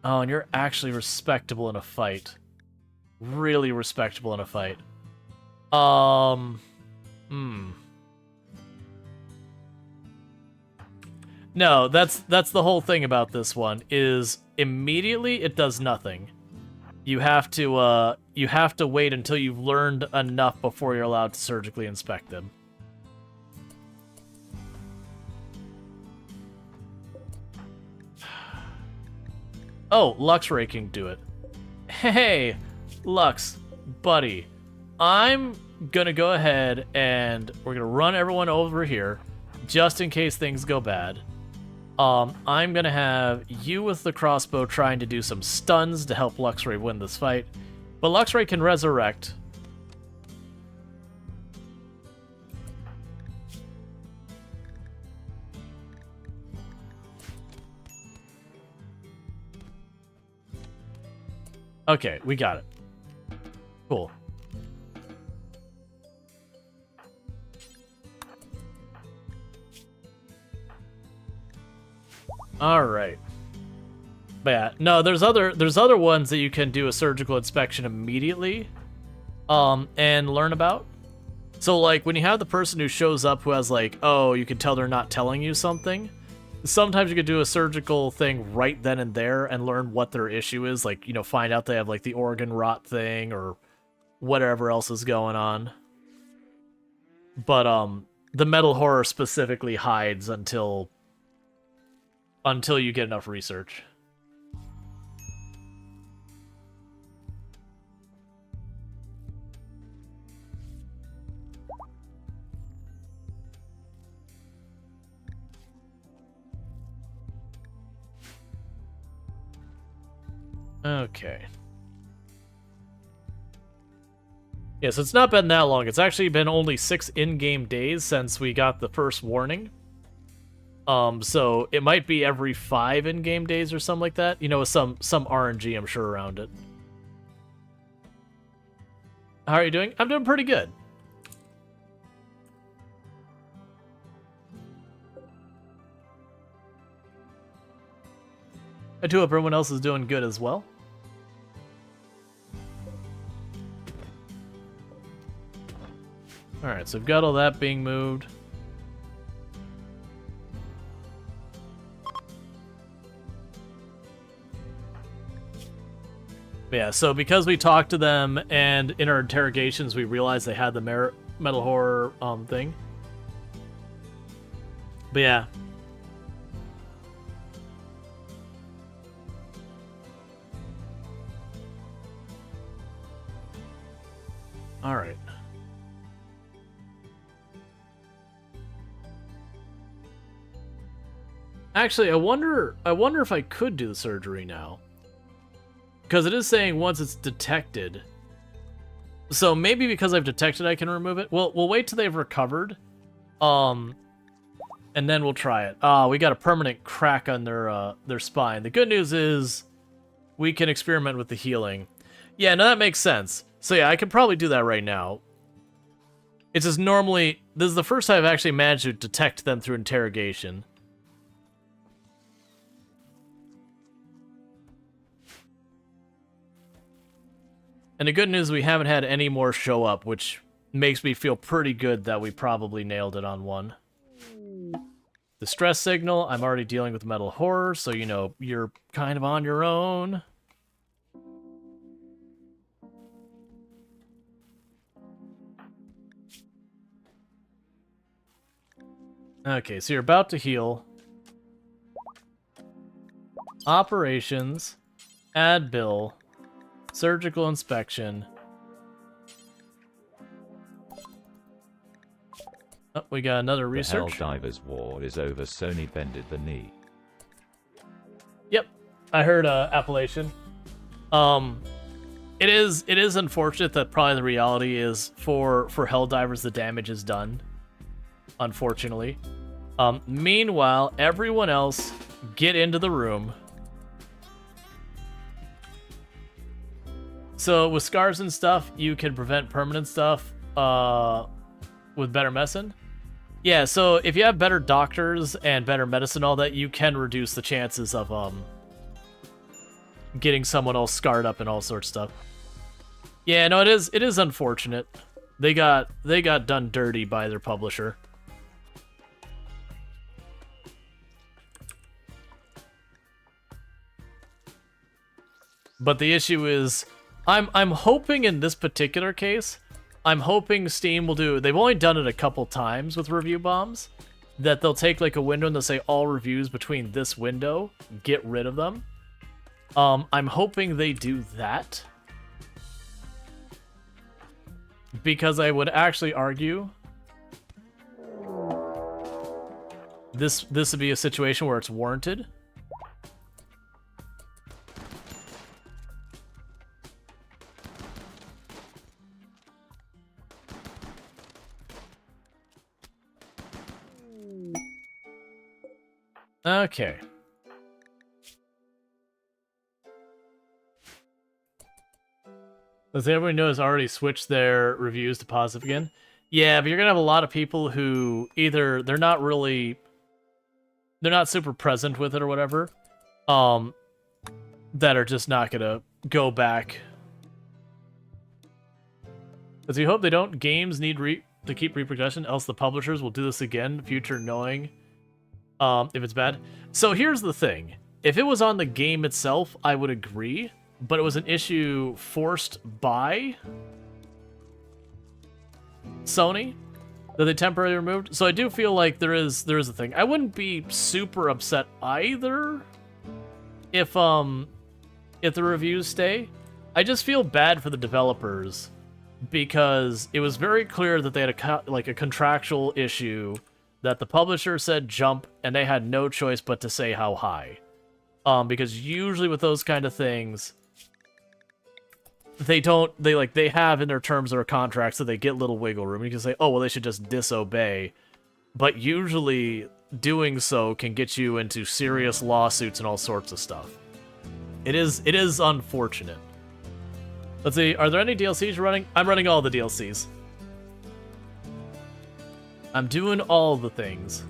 S1: and you're actually respectable in a fight. Really respectable in a fight. No, that's the whole thing about this one, is immediately it does nothing. You have to wait until you've learned enough before you're allowed to surgically inspect them. Oh, Luxray can do it. Hey, Lux, buddy. I'm gonna go ahead and we're gonna run everyone over here, just in case things go bad. I'm gonna have you with the crossbow trying to do some stuns to help Luxray win this fight. But Luxray can resurrect. Okay, we got it. Cool. All right. But yeah, no, there's other ones that you can do a surgical inspection immediately, and learn about. So like when you have the person who shows up who has like, oh, you can tell they're not telling you something. Sometimes you could do a surgical thing right then and there and learn what their issue is. Like, you know, find out they have like the organ rot thing or whatever else is going on. But the metal horror specifically hides until you get enough research. Okay. Yeah, so it's not been that long. It's actually been only 6 in-game days since we got the first warning. So it might be every 5 in-game days or something like that. You know, with some RNG, I'm sure, around it. How are you doing? I'm doing pretty good. I do hope everyone else is doing good as well. Alright, so we've got all that being moved. Yeah, so because we talked to them and in our interrogations we realized they had the metal horror thing. But yeah. All right. Actually, I wonder if I could do the surgery now. Because it is saying once it's detected. So maybe because I've detected I can remove it. We'll wait till they've recovered. And then we'll try it. We got a permanent crack on their spine. The good news is we can experiment with the healing. Yeah, no, that makes sense. So yeah, I could probably do that right now. It's just normally... This is the first time I've actually managed to detect them through interrogation. And the good news is we haven't had any more show up, which makes me feel pretty good that we probably nailed it on one. The stress signal, I'm already dealing with metal horror, so you know, you're kind of on your own. Okay, so you're about to heal. Operations. Add bill. Surgical inspection. Oh, we got another research.
S3: The Helldivers War is over. Sony bended the knee.
S1: Yep, I heard Appellation. It is unfortunate that probably the reality is for Helldivers the damage is done. Unfortunately. Meanwhile, everyone else get into the room. So with scars and stuff, you can prevent permanent stuff with better medicine. Yeah, so if you have better doctors and better medicine, all that, you can reduce the chances of getting someone all scarred up and all sorts of stuff. Yeah, no, it is unfortunate. They got done dirty by their publisher. But the issue is, I'm hoping in this particular case, I'm hoping Steam will do... They've only done it a couple times with review bombs. That they'll take like a window and they'll say all reviews between this window, get rid of them. I'm hoping they do that. Because I would actually argue this would be a situation where it's warranted. Okay. Does everyone know has already switched their reviews to positive again? Yeah, but you're gonna have a lot of people who either they're not super present with it or whatever, that are just not gonna go back. Does he hope they don't? Games need to keep reproduction, else the publishers will do this again, future knowing if it's bad. So here's the thing. If it was on the game itself, I would agree, but it was an issue forced by Sony that they temporarily removed. So I do feel like there is a thing. I wouldn't be super upset either if the reviews stay. I just feel bad for the developers because it was very clear that they had a contractual issue that the publisher said jump, and they had no choice but to say how high. Because usually with those kind of things, they have in their terms of their contracts that they get little wiggle room. You can say, oh, well, they should just disobey. But usually doing so can get you into serious lawsuits and all sorts of stuff. It is unfortunate. Let's see, are there any DLCs you're running? I'm running all the DLCs. I'm doing all the things.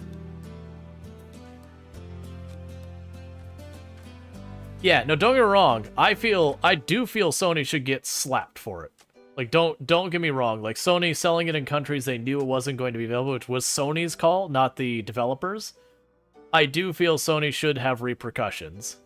S1: Yeah, no, don't get me wrong. I do feel Sony should get slapped for it. Like, don't get me wrong. Like, Sony selling it in countries they knew it wasn't going to be available, which was Sony's call, not the developers. I do feel Sony should have repercussions.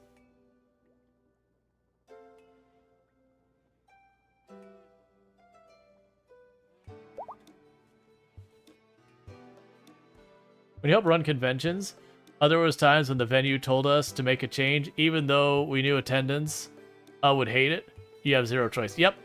S1: When you help run conventions, there was times when the venue told us to make a change, even though we knew attendance would hate it. You have zero choice. Yep.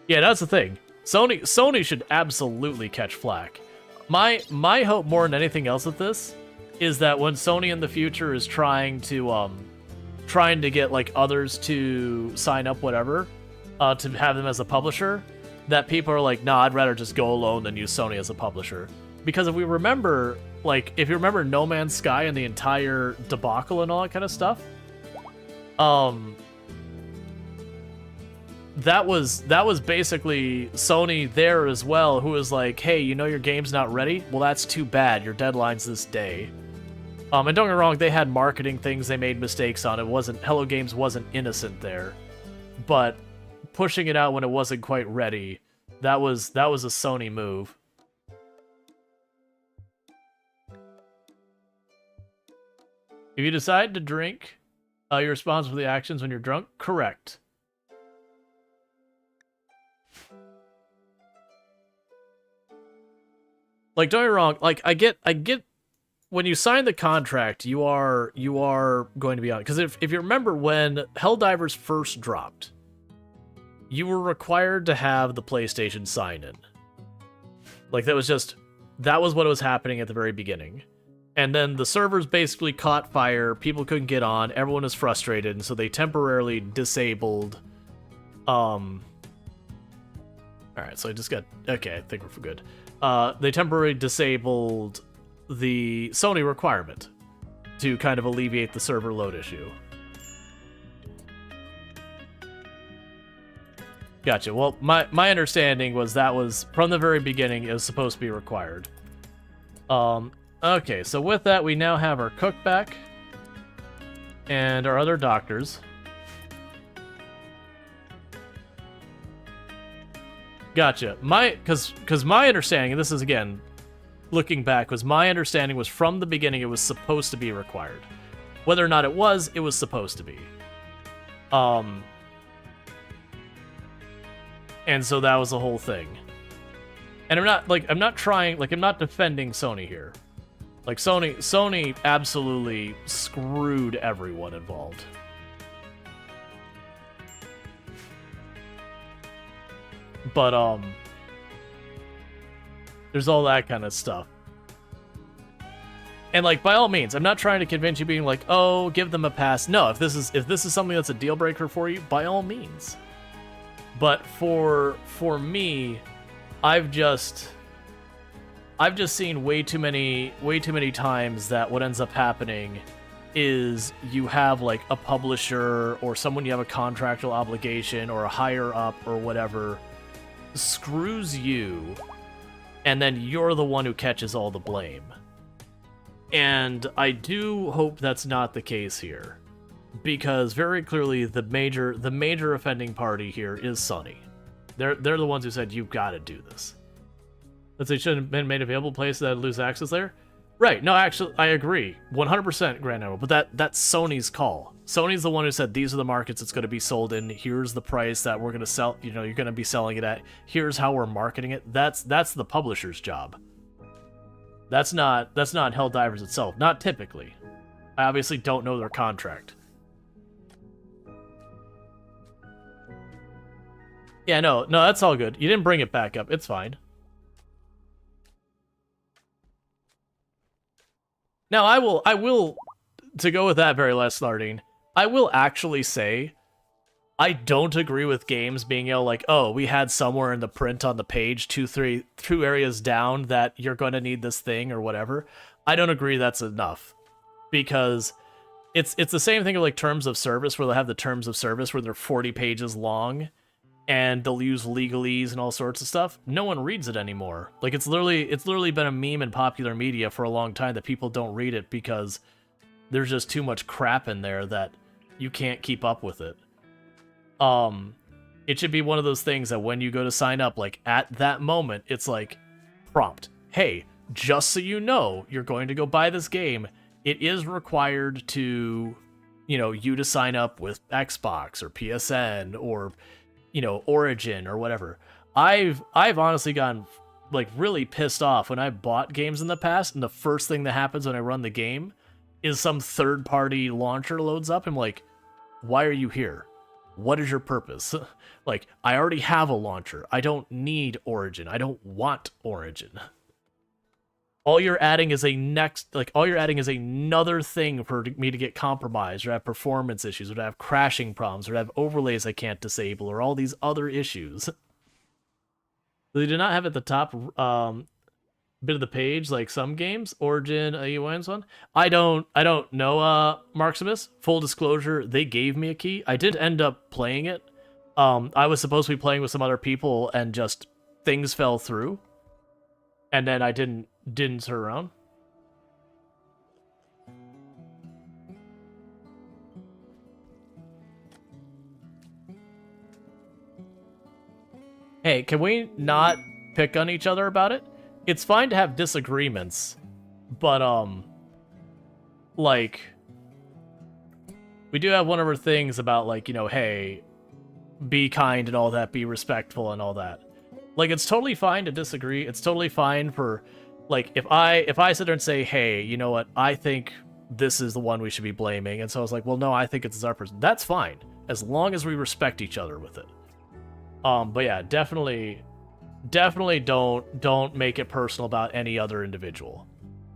S1: Yeah, that's the thing. Sony should absolutely catch flack. My hope more than anything else with this is that when Sony in the future is trying to get like others to sign up, whatever, to have them as a publisher, that people are like, nah, I'd rather just go alone than use Sony as a publisher. Because if we remember, like, if you remember No Man's Sky and the entire debacle and all that kind of stuff, that was basically Sony there as well, who was like, hey, you know your game's not ready? Well, that's too bad. Your deadline's this day. And don't get me wrong, they had marketing things they made mistakes on. Hello Games wasn't innocent there. But pushing it out when it wasn't quite ready, that was a Sony move. If you decide to drink, you're responsible for the actions when you're drunk? Correct. Like, don't get me wrong, like, I get when you sign the contract, you are going to be on it. Because if you remember when Helldivers first dropped, you were required to have the PlayStation sign-in. Like, that was what was happening at the very beginning. And then the servers basically caught fire, people couldn't get on, everyone was frustrated, and so they temporarily disabled... Alright, so I just got... Okay, I think we're good. They temporarily disabled the Sony requirement to kind of alleviate the server load issue. Gotcha. Well, my understanding was that was, from the very beginning, it was supposed to be required. Okay, so with that, we now have our cook back and our other doctors. Gotcha. Because my understanding, and this is again looking back, was my understanding was from the beginning it was supposed to be required. Whether or not it was supposed to be. And so that was the whole thing. And I'm not defending Sony here. Like, Sony absolutely screwed everyone involved. But, there's all that kind of stuff. And, like, by all means, I'm not trying to convince you being like, oh, give them a pass. No, if this is something that's a deal breaker for you, by all means. But for me, I've just seen way too many times that what ends up happening is you have like a publisher or someone you have a contractual obligation or a higher up or whatever screws you, and then you're the one who catches all the blame. And I do hope that's not the case here, because very clearly the major offending party here is Sony. They're the ones who said you've got to do this. That they shouldn't have been made available places that lose access there? Right, no, actually, I agree. 100% Grand Admiral, but that's Sony's call. Sony's the one who said, these are the markets it's going to be sold in, here's the price that we're going to sell, you're going to be selling it at, here's how we're marketing it. That's the publisher's job. That's not Helldivers itself, not typically. I obviously don't know their contract. Yeah, no, that's all good. You didn't bring it back up, it's fine. Now, I will, to go with that very last Lardine, I will actually say I don't agree with games being able like, oh, we had somewhere in the print on the page two areas down that you're going to need this thing or whatever. I don't agree that's enough, because it's the same thing with like terms of service, where they'll have the terms of service where they're 40 pages long and they'll use legalese and all sorts of stuff. No one reads it anymore. Like it's literally been a meme in popular media for a long time that people don't read it because there's just too much crap in there that you can't keep up with it. It should be one of those things that when you go to sign up, like at that moment, it's like prompt, hey, just so you know, you're going to go buy this game. It is required to, you to sign up with Xbox or PSN or, Origin or whatever. I've honestly gotten like really pissed off when I bought games in the past, and the first thing that happens when I run the game is some third-party launcher loads up. I'm like, why are you here? What is your purpose? Like, I already have a launcher. I don't need Origin. I don't want Origin. All you're adding is another thing for me to get compromised, or have performance issues, or to have crashing problems, or to have overlays I can't disable, or all these other issues. They do not have at the top bit of the page like some games. Origin, AUN's one. I don't know, Marximus. Full disclosure, they gave me a key. I did end up playing it. I was supposed to be playing with some other people, and just things fell through. And then I didn't turn around. Hey, can we not pick on each other about it? It's fine to have disagreements, but, like, we do have one of our things about, like, hey, be kind and all that, be respectful and all that. Like, it's totally fine to disagree. It's totally fine for, like, if I sit there and say, hey, you know what, I think this is the one we should be blaming, and so I was like, well, no, I think it's our person. That's fine, as long as we respect each other with it. But yeah, definitely don't make it personal about any other individual.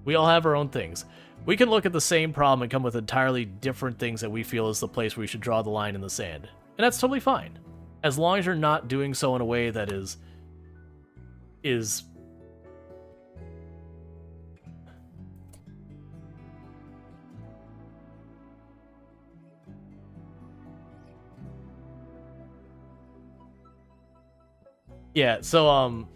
S1: We all have our own things. We can look at the same problem and come with entirely different things that we feel is the place where we should draw the line in the sand. And that's totally fine. As long as you're not doing so in a way that is yeah, so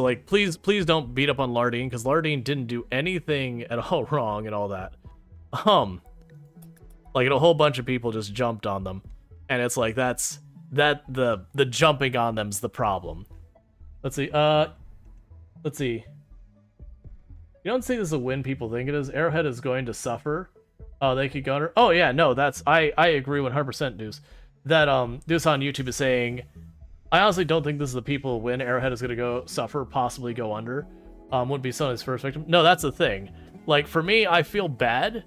S1: like please don't beat up on Lardine, because Lardine didn't do anything at all wrong and all that. Like a whole bunch of people just jumped on them, and it's like the jumping on them's the problem. Let's see. You don't see this is a win people think it is. Arrowhead is going to suffer. Oh, they could go under. Oh yeah, no, that's I agree 100%, Deuce. That Deuce on YouTube is saying, I honestly don't think this is the people who win. Arrowhead is gonna go suffer, possibly go under. Wouldn't be Sony's first victim. No, that's the thing. Like for me, I feel bad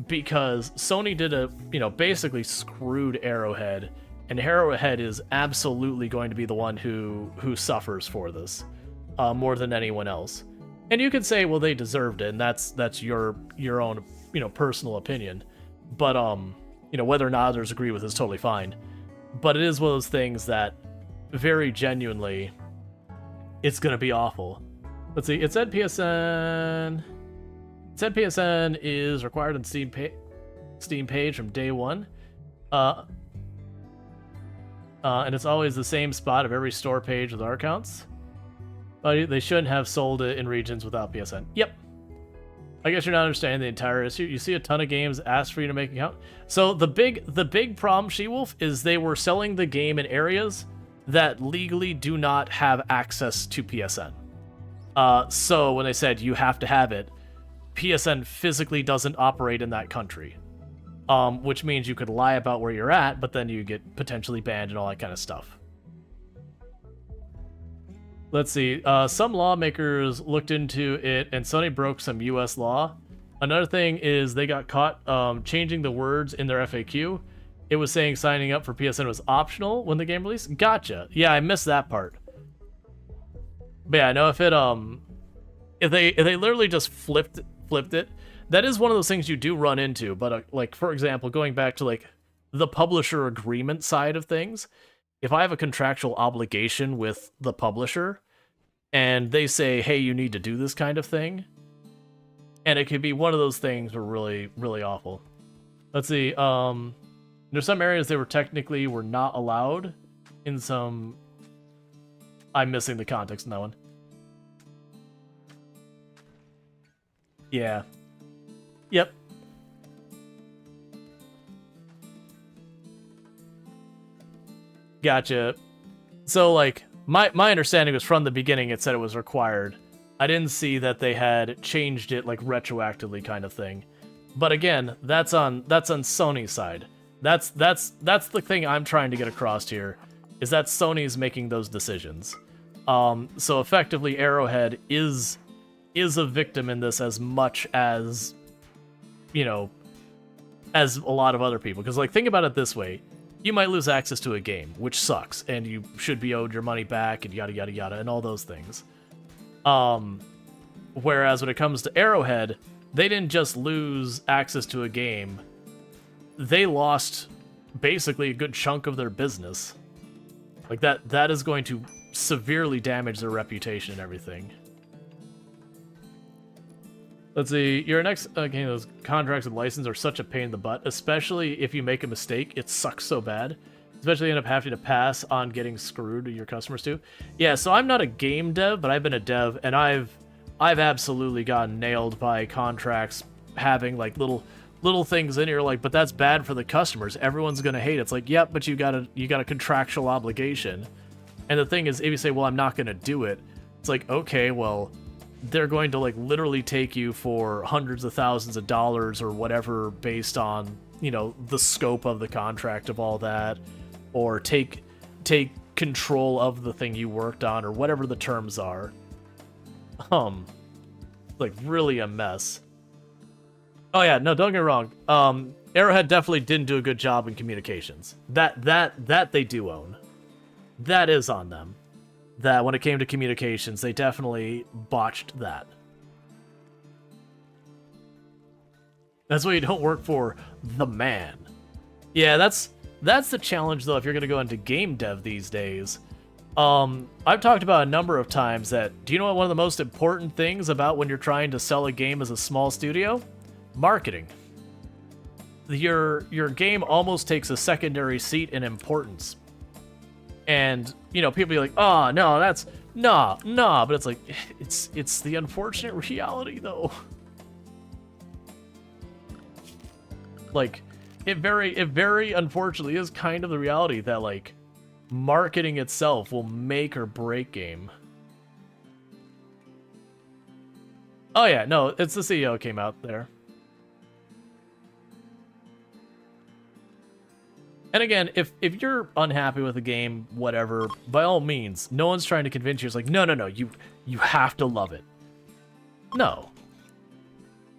S1: because Sony did basically screwed Arrowhead, and Arrowhead is absolutely going to be the one who suffers for this, more than anyone else. And you could say, well, they deserved it, and that's your own personal opinion. But whether or not others agree with is totally fine. But it is one of those things that very genuinely, it's gonna be awful. Let's see. It said PSN is required on Steam page from day one. And it's always the same spot of every store page with our accounts. But they shouldn't have sold it in regions without PSN. Yep. I guess you're not understanding the entire issue. You see a ton of games ask for you to make an account. So the big problem, She-Wolf, is they were selling the game in areas that legally do not have access to PSN. So when they said you have to have it, PSN physically doesn't operate in that country. Which means you could lie about where you're at, but then you get potentially banned and all that kind of stuff. Let's see. Some lawmakers looked into it, and Sony broke some U.S. law. Another thing is they got caught changing the words in their FAQ. It was saying signing up for PSN was optional when the game released. Gotcha. Yeah, I missed that part. But yeah, I know if they literally just flipped it, that is one of those things you do run into. But like for example, going back to like the publisher agreement side of things, if I have a contractual obligation with the publisher and they say, hey, you need to do this kind of thing, and it could be one of those things that are really, really awful. Let's see. There's some areas they were not allowed. In some... I'm missing the context in that one. Yeah. Yep. Gotcha. So, like, my understanding was from the beginning it said it was required. I didn't see that they had changed it, like, retroactively kind of thing. But again, that's on Sony's side. That's the thing I'm trying to get across here, is that Sony's making those decisions. So effectively, Arrowhead is a victim in this as much as, you know, as a lot of other people. Because, like, think about it this way. You might lose access to a game, which sucks, and you should be owed your money back, and yada yada yada, and all those things. Whereas when it comes to Arrowhead, they didn't just lose access to a game. They lost basically a good chunk of their business. Like, that is going to severely damage their reputation and everything. Let's see, your next game, those contracts and license are such a pain in the butt, especially if you make a mistake. It sucks so bad. Especially end up having to pass on getting screwed to your customers too. Yeah, so I'm not a game dev, but I've been a dev, and I've absolutely gotten nailed by contracts having like little things in here, like, but that's bad for the customers. Everyone's gonna hate it. It's like, yep, but you got a contractual obligation. And the thing is, if you say, well, I'm not gonna do it, it's like, okay, well, they're going to like literally take you for hundreds of thousands of dollars or whatever based on, you know, the scope of the contract of all that, or take control of the thing you worked on, or whatever the terms are. Like, really a mess. Oh yeah, no, don't get me wrong. Arrowhead definitely didn't do a good job in communications. That they do own. That is on them. That when it came to communications, they definitely botched that. That's why you don't work for the man. Yeah, that's the challenge though if you're gonna go into game dev these days. I've talked about a number of times that, do you know what one of the most important things about when you're trying to sell a game as a small studio? Marketing. Your game almost takes a secondary seat in importance. And, you know, people be like, oh, no, that's, nah, but it's like, it's the unfortunate reality, though. Like, it very unfortunately is kind of the reality that, like, marketing itself will make or break game. Oh, yeah, no, it's the CEO came out there. And again, if you're unhappy with the game, whatever, by all means, no one's trying to convince you. It's like, no, you have to love it. No.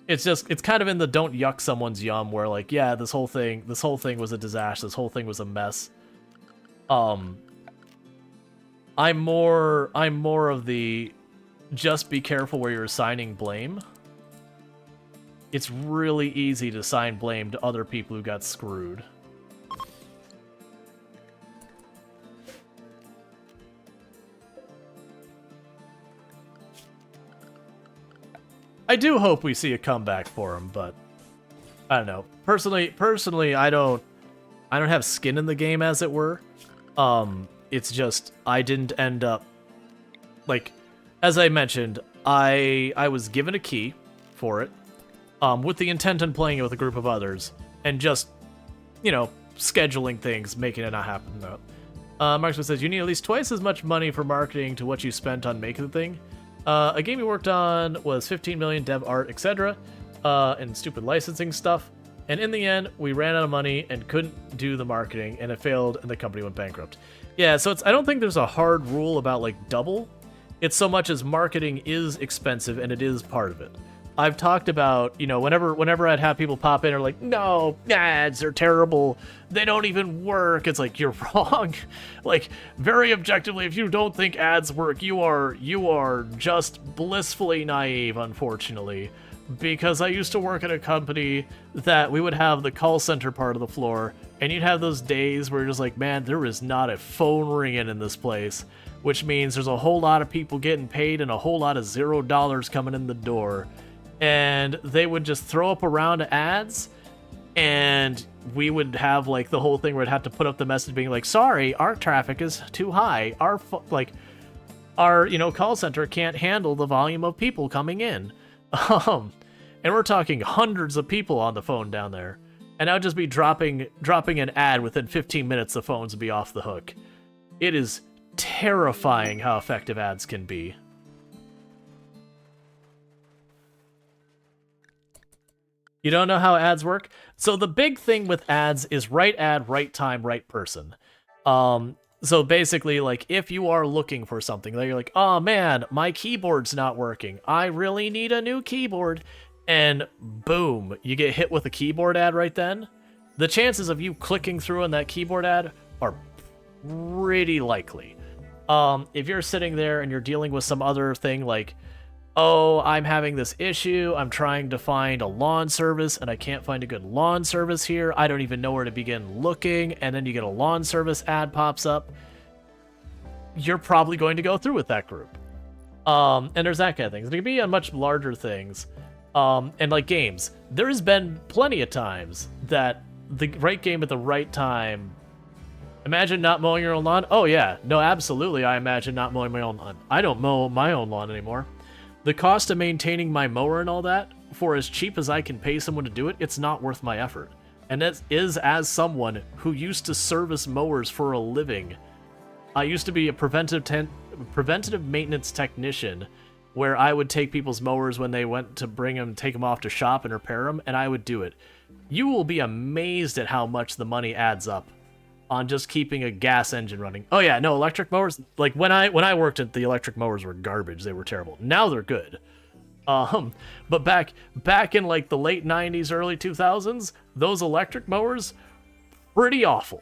S1: It's just, it's kind of in the don't yuck someone's yum where, like, yeah, this whole thing was a disaster, this whole thing was a mess. I'm more of the just be careful where you're assigning blame. It's really easy to assign blame to other people who got screwed. I do hope we see a comeback for him, but I don't know. Personally, I don't have skin in the game, as it were. It's just I didn't end up, like, as I mentioned, I was given a key for it, with the intent on playing it with a group of others, and just, you know, scheduling things, making it not happen. No. Marksman says, you need at least twice as much money for marketing to what you spent on making the thing. A game we worked on was 15 million dev art, etc., and stupid licensing stuff. And in the end, we ran out of money and couldn't do the marketing, and it failed, and the company went bankrupt. Yeah, so I don't think there's a hard rule about, like, double. It's so much as marketing is expensive, and it is part of it. I've talked about, you know, whenever I'd have people pop in and are like, no, ads are terrible, they don't even work. It's like, you're wrong. Like, very objectively, if you don't think ads work, you are just blissfully naive, unfortunately. because I used to work at a company that we would have the call center part of the floor, and you'd have those days where you're just like, man, there is not a phone ringing in this place, which means there's a whole lot of people getting paid and a whole lot of $0 coming in the door. And they would just throw up around ads, and we would have like the whole thing where we'd have to put up the message being like, sorry, our traffic is too high. Our call center can't handle the volume of people coming in. And we're talking hundreds of people on the phone down there. And I would just be dropping an ad within 15 minutes, the phones would be off the hook. It is terrifying how effective ads can be. You don't know how ads work? So the big thing with ads is right ad, right time, right person. So basically, like, if you are looking for something, like, you're like, oh man, my keyboard's not working. I really need a new keyboard. And boom, you get hit with a keyboard ad right then. The chances of you clicking through on that keyboard ad are pretty likely. If you're sitting there and you're dealing with some other thing like, oh, I'm having this issue, I'm trying to find a lawn service and I can't find a good lawn service here, I don't even know where to begin looking, and then you get a lawn service ad pops up, you're probably going to go through with that group. And there's that kind of things. It can be on much larger things. And like games, there's been plenty of times that the right game at the right time. Imagine not mowing your own lawn. Oh yeah, no, absolutely. I imagine not mowing my own lawn. I don't mow my own lawn anymore. The cost of maintaining my mower and all that, for as cheap as I can pay someone to do it, it's not worth my effort. And that is as someone who used to service mowers for a living. I used to be a preventative maintenance technician, where I would take people's mowers when they went to take them off to shop and repair them, and I would do it. You will be amazed at how much the money adds up on just keeping a gas engine running. Oh yeah, no, electric mowers, like when I worked at the electric mowers were garbage. They were terrible. Now they're good. But back in like the late 90s, early 2000s, those electric mowers, pretty awful.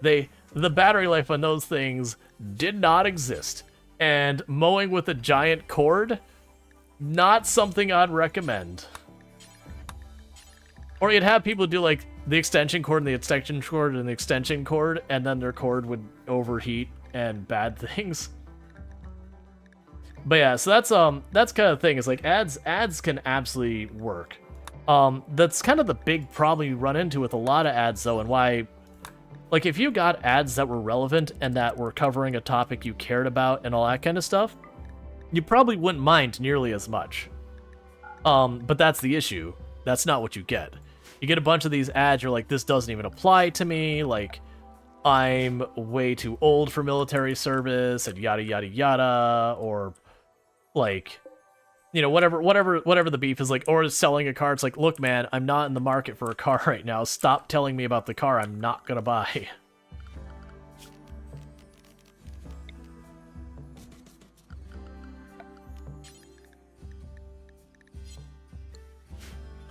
S1: The battery life on those things did not exist. And mowing with a giant cord, not something I'd recommend. Or you'd have people do like the extension cord and the extension cord and the extension cord, and then their cord would overheat and bad things. But yeah, so that's kind of the thing. Is like ads can absolutely work. That's kind of the big problem you run into with a lot of ads though, and why. Like, if you got ads that were relevant and that were covering a topic you cared about and all that kind of stuff, you probably wouldn't mind nearly as much. But that's the issue. That's not what you get. You get a bunch of these ads, you're like, this doesn't even apply to me, like, I'm way too old for military service, and yada yada yada, or, like, you know, whatever the beef is, like, or selling a car, it's like, look, man, I'm not in the market for a car right now. Stop telling me about the car I'm not gonna buy.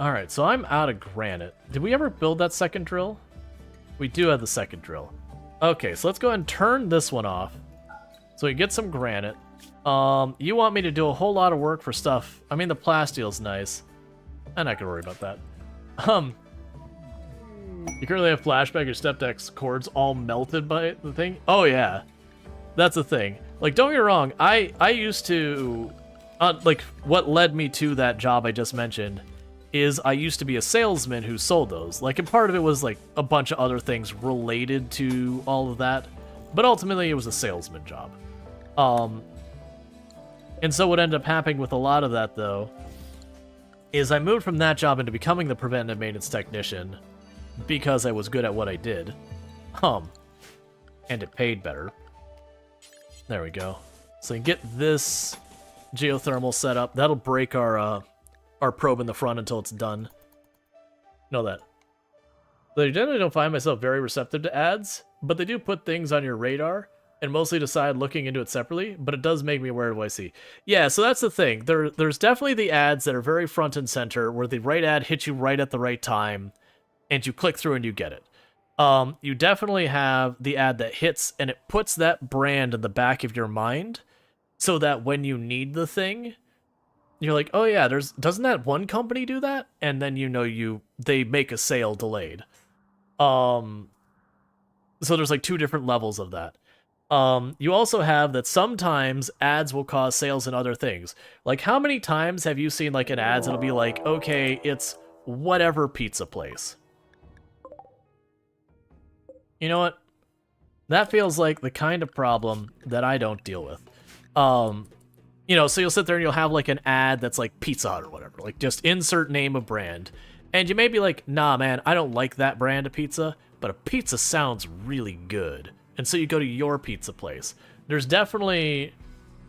S1: Alright, so I'm out of granite. Did we ever build that second drill? We do have the second drill. Okay, so let's go ahead and turn this one off. So we get some granite. You want me to do a whole lot of work for stuff. I mean, the plastile's nice. I'm not gonna worry about that. You currently have flashback your stepdeck's cords all melted by the thing? Oh yeah. That's the thing. Like, don't get me wrong, I used to... like, what led me to that job I just mentioned is I used to be a salesman who sold those. Like, and part of it was, like, a bunch of other things related to all of that. But ultimately, it was a salesman job. And so what ended up happening with a lot of that, though, is I moved from that job into becoming the preventative maintenance technician because I was good at what I did. And it paid better. There we go. So you get this geothermal set up. That'll break our probe in the front until it's done. Know that. So I generally don't find myself very receptive to ads, but they do put things on your radar and mostly decide looking into it separately, but it does make me aware of what I see. Yeah, so that's the thing. There's definitely the ads that are very front and center, where the right ad hits you right at the right time, and you click through and you get it. You definitely have the ad that hits, and it puts that brand in the back of your mind, so that when you need the thing, you're like, oh yeah, doesn't that one company do that? And then they make a sale delayed. So there's like 2 different levels of that. You also have that sometimes ads will cause sales in other things. Like, how many times have you seen like an ads that'll be like, okay, it's whatever pizza place. You know what? That feels like the kind of problem that I don't deal with. You know, so you'll sit there and you'll have like an ad that's like Pizza Hut or whatever, like just insert name of brand. And you may be like, nah, man, I don't like that brand of pizza, but a pizza sounds really good. And so you go to your pizza place. There's definitely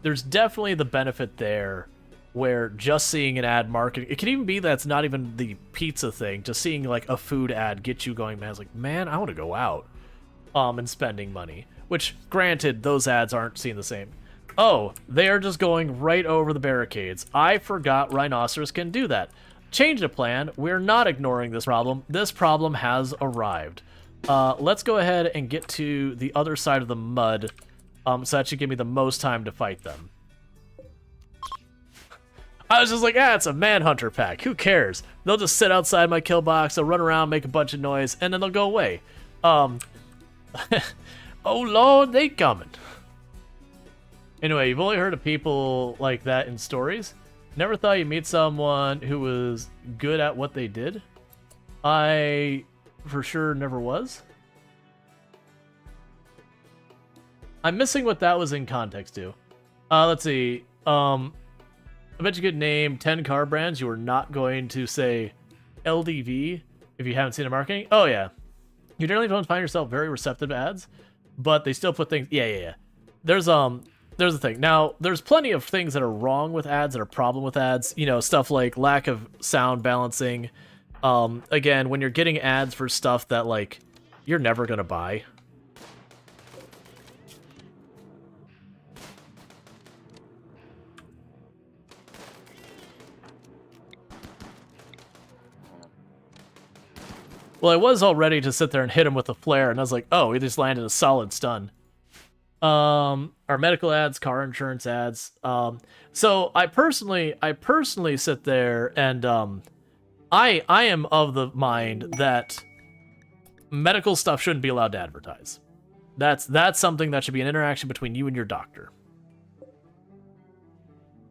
S1: the benefit there where just seeing an ad marketing, it can even be that's not even the pizza thing, just seeing like a food ad gets you going, man, it's like, man, I want to go out and spending money. Which, granted, those ads aren't seen the same. Oh, they are just going right over the barricades. I forgot rhinoceros can do that. Change the plan. We're not ignoring this problem. This problem has arrived. Let's go ahead and get to the other side of the mud, so that should give me the most time to fight them. I was just like, it's a manhunter pack. Who cares? They'll just sit outside my kill box, they'll run around, make a bunch of noise, and then they'll go away. Oh lord, they coming. Anyway, you've only heard of people like that in stories. Never thought you'd meet someone who was good at what they did. I for sure never was. I'm missing what that was in context to. Let's see. I bet you could name 10 car brands you are not going to say LDV if you haven't seen the marketing. Oh yeah. You generally don't find yourself very receptive to ads, but they still put things. Yeah. There's the thing. Now, there's plenty of things that are wrong with ads, that are problem with ads. You know, stuff like lack of sound balancing. Again, when you're getting ads for stuff that, like, you're never gonna buy. Well, I was all ready to sit there and hit him with a flare, and I was like, oh, he just landed a solid stun. Our medical ads, car insurance ads. So I personally sit there and, I am of the mind that medical stuff shouldn't be allowed to advertise. That's something that should be an interaction between you and your doctor.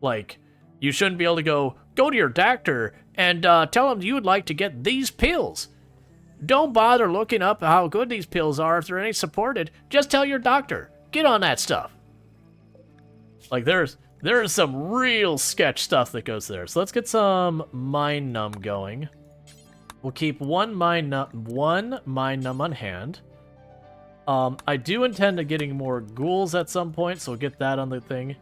S1: Like, you shouldn't be able to go to your doctor and tell him you would like to get these pills. Don't bother looking up how good these pills are if they're any supported. Just tell your doctor. Get on that stuff. Like, there's some real sketch stuff that goes there. So let's get some Mind Numb going. We'll keep one Mind Numb on hand. I do intend to getting more ghouls at some point, so we'll get that on the thing.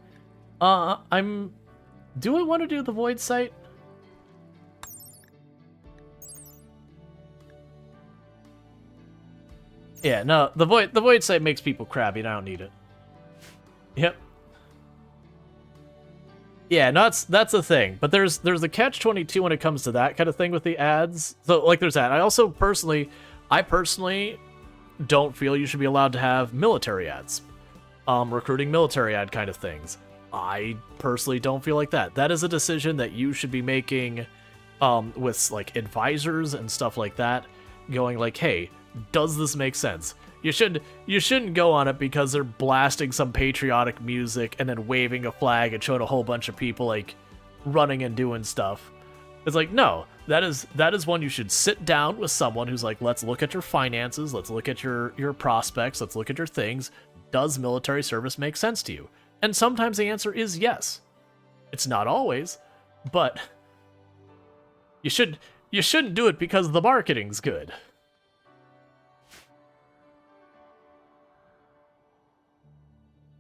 S1: Do I want to do the Void Sight? Yeah, no, the Void Sight makes people crabby, and I don't need it. Yep. Yeah, no, that's the thing. But there's a catch-22 when it comes to that kind of thing with the ads. So, like, there's that. I personally don't feel you should be allowed to have military ads. Recruiting military ad kind of things. I personally don't feel like that. That is a decision that you should be making with, like, advisors and stuff like that. Going like, hey, does this make sense? You shouldn't go on it because they're blasting some patriotic music and then waving a flag and showing a whole bunch of people like running and doing stuff. It's like, no, that is one you should sit down with someone who's like, let's look at your finances, let's look at your prospects, let's look at your things. Does military service make sense to you? And sometimes the answer is yes. It's not always, but you shouldn't do it because the marketing's good.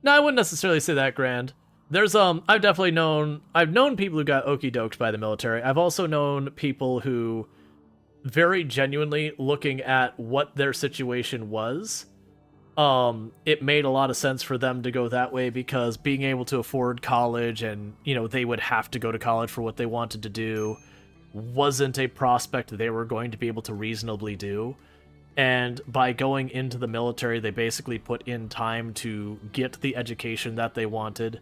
S1: No, I wouldn't necessarily say that, Grand. There's I've known people who got okey doked by the military. I've also known people who, very genuinely looking at what their situation was, it made a lot of sense for them to go that way because being able to afford college and, you know, they would have to go to college for what they wanted to do wasn't a prospect they were going to be able to reasonably do. And by going into the military, they basically put in time to get the education that they wanted.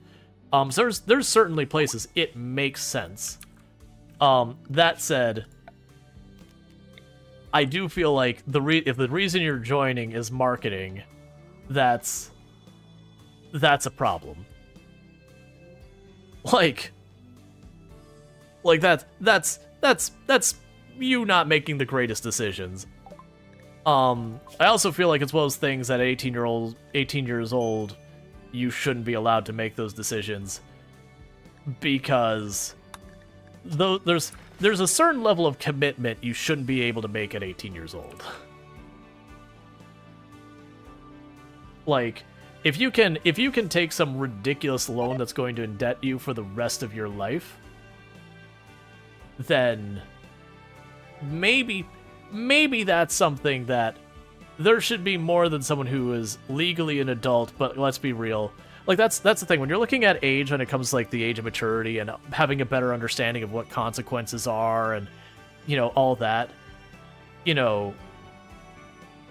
S1: So there's certainly places it makes sense. That said, I do feel like if the reason you're joining is marketing, that's a problem. Like that's you not making the greatest decisions. I also feel like it's one of those things that 18 years old, you shouldn't be allowed to make those decisions, because there's a certain level of commitment you shouldn't be able to make at 18 years old. Like, if you can take some ridiculous loan that's going to indebt you for the rest of your life, then maybe that's something that there should be more than someone who is legally an adult. But let's be real, like that's the thing when you're looking at age, when it comes to like the age of maturity and having a better understanding of what consequences are, and all that,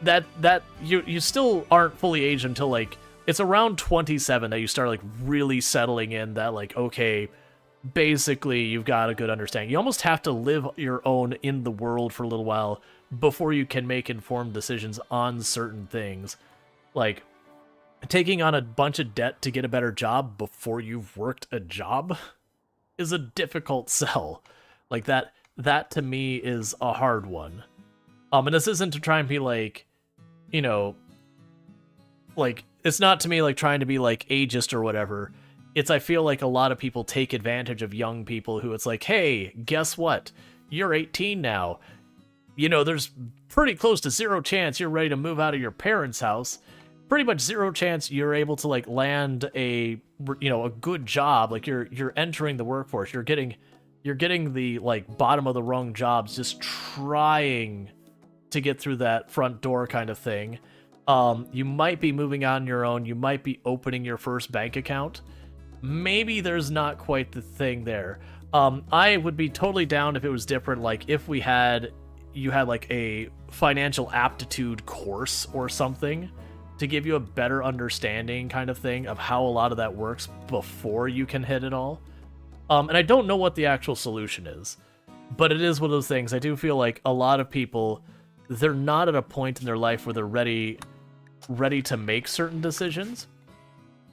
S1: that you still aren't fully aged until like it's around 27 that you start like really settling in that, like, okay, basically you've got a good understanding. You almost have to live your own in the world for a little while before you can make informed decisions on certain things. Like, taking on a bunch of debt to get a better job before you've worked a job is a difficult sell. Like, that to me is a hard one. And this isn't to try and be like, like, it's not to me like trying to be like ageist or whatever. It's, I feel like a lot of people take advantage of young people who it's like, hey, guess what? You're 18 now. There's pretty close to zero chance you're ready to move out of your parents' house. Pretty much zero chance you're able to like land a good job. Like you're entering the workforce. You're getting the like bottom of the rung jobs, just trying to get through that front door kind of thing. You might be moving on your own. You might be opening your first bank account. Maybe there's not quite the thing there. I would be totally down if it was different. Like if you had like a financial aptitude course or something to give you a better understanding kind of thing of how a lot of that works before you can hit it all. And I don't know what the actual solution is, but it is one of those things. I do feel like a lot of people, they're not at a point in their life where they're ready to make certain decisions.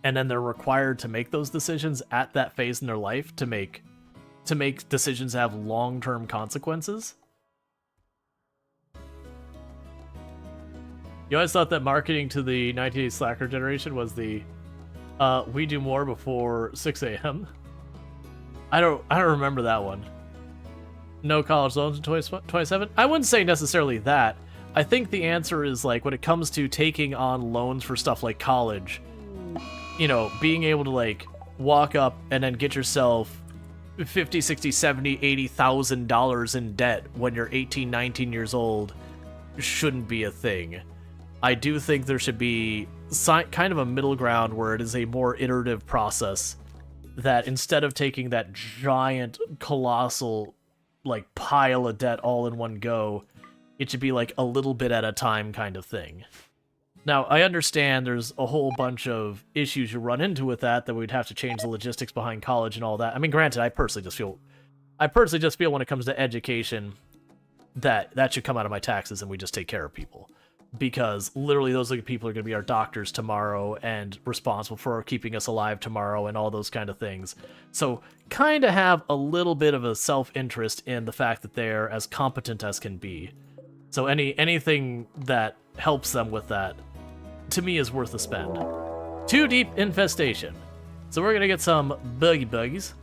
S1: And then they're required to make those decisions at that phase in their life to make decisions that have long-term consequences. You always thought that marketing to the 1980s slacker generation was the we do more before 6 a.m. I don't remember that one. No college loans in 27? I wouldn't say necessarily that. I think the answer is like when it comes to taking on loans for stuff like college, being able to like walk up and then get yourself $50, $60, $70, $80,000 in debt when you're 18, 19 years old shouldn't be a thing. I do think there should be kind of a middle ground where it is a more iterative process, that instead of taking that giant, colossal, like pile of debt all in one go, it should be like a little bit at a time kind of thing. Now, I understand there's a whole bunch of issues you run into with that we'd have to change the logistics behind college and all that. I mean, granted, I personally just feel when it comes to education that should come out of my taxes and we just take care of people. Because literally those people are going to be our doctors tomorrow and responsible for keeping us alive tomorrow and all those kind of things. So kind of have a little bit of a self-interest in the fact that they're as competent as can be. So anything that helps them with that, to me, is worth a spend. Too deep infestation. So we're going to get some buggies.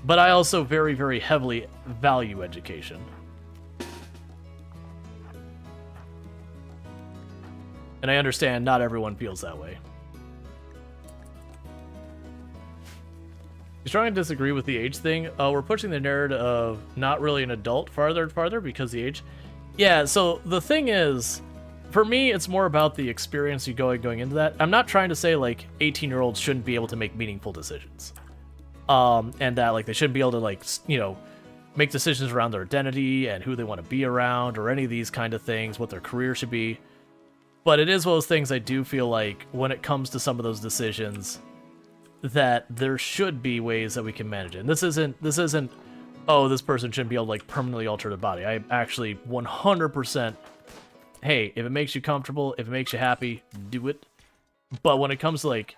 S1: But I also very, very heavily value education. And I understand not everyone feels that way. You're trying to disagree with the age thing. We're pushing the narrative of not really an adult farther and farther because the age. Yeah, so the thing is, for me, it's more about the experience you going into that. I'm not trying to say like 18-year-olds shouldn't be able to make meaningful decisions. And that like they shouldn't be able to like, make decisions around their identity and who they want to be around or any of these kind of things, what their career should be. But it is one of those things I do feel like when it comes to some of those decisions, that there should be ways that we can manage it. And this isn't, oh, this person shouldn't be able to like permanently alter their body. I actually 100%, hey, if it makes you comfortable, if it makes you happy, do it. But when it comes to like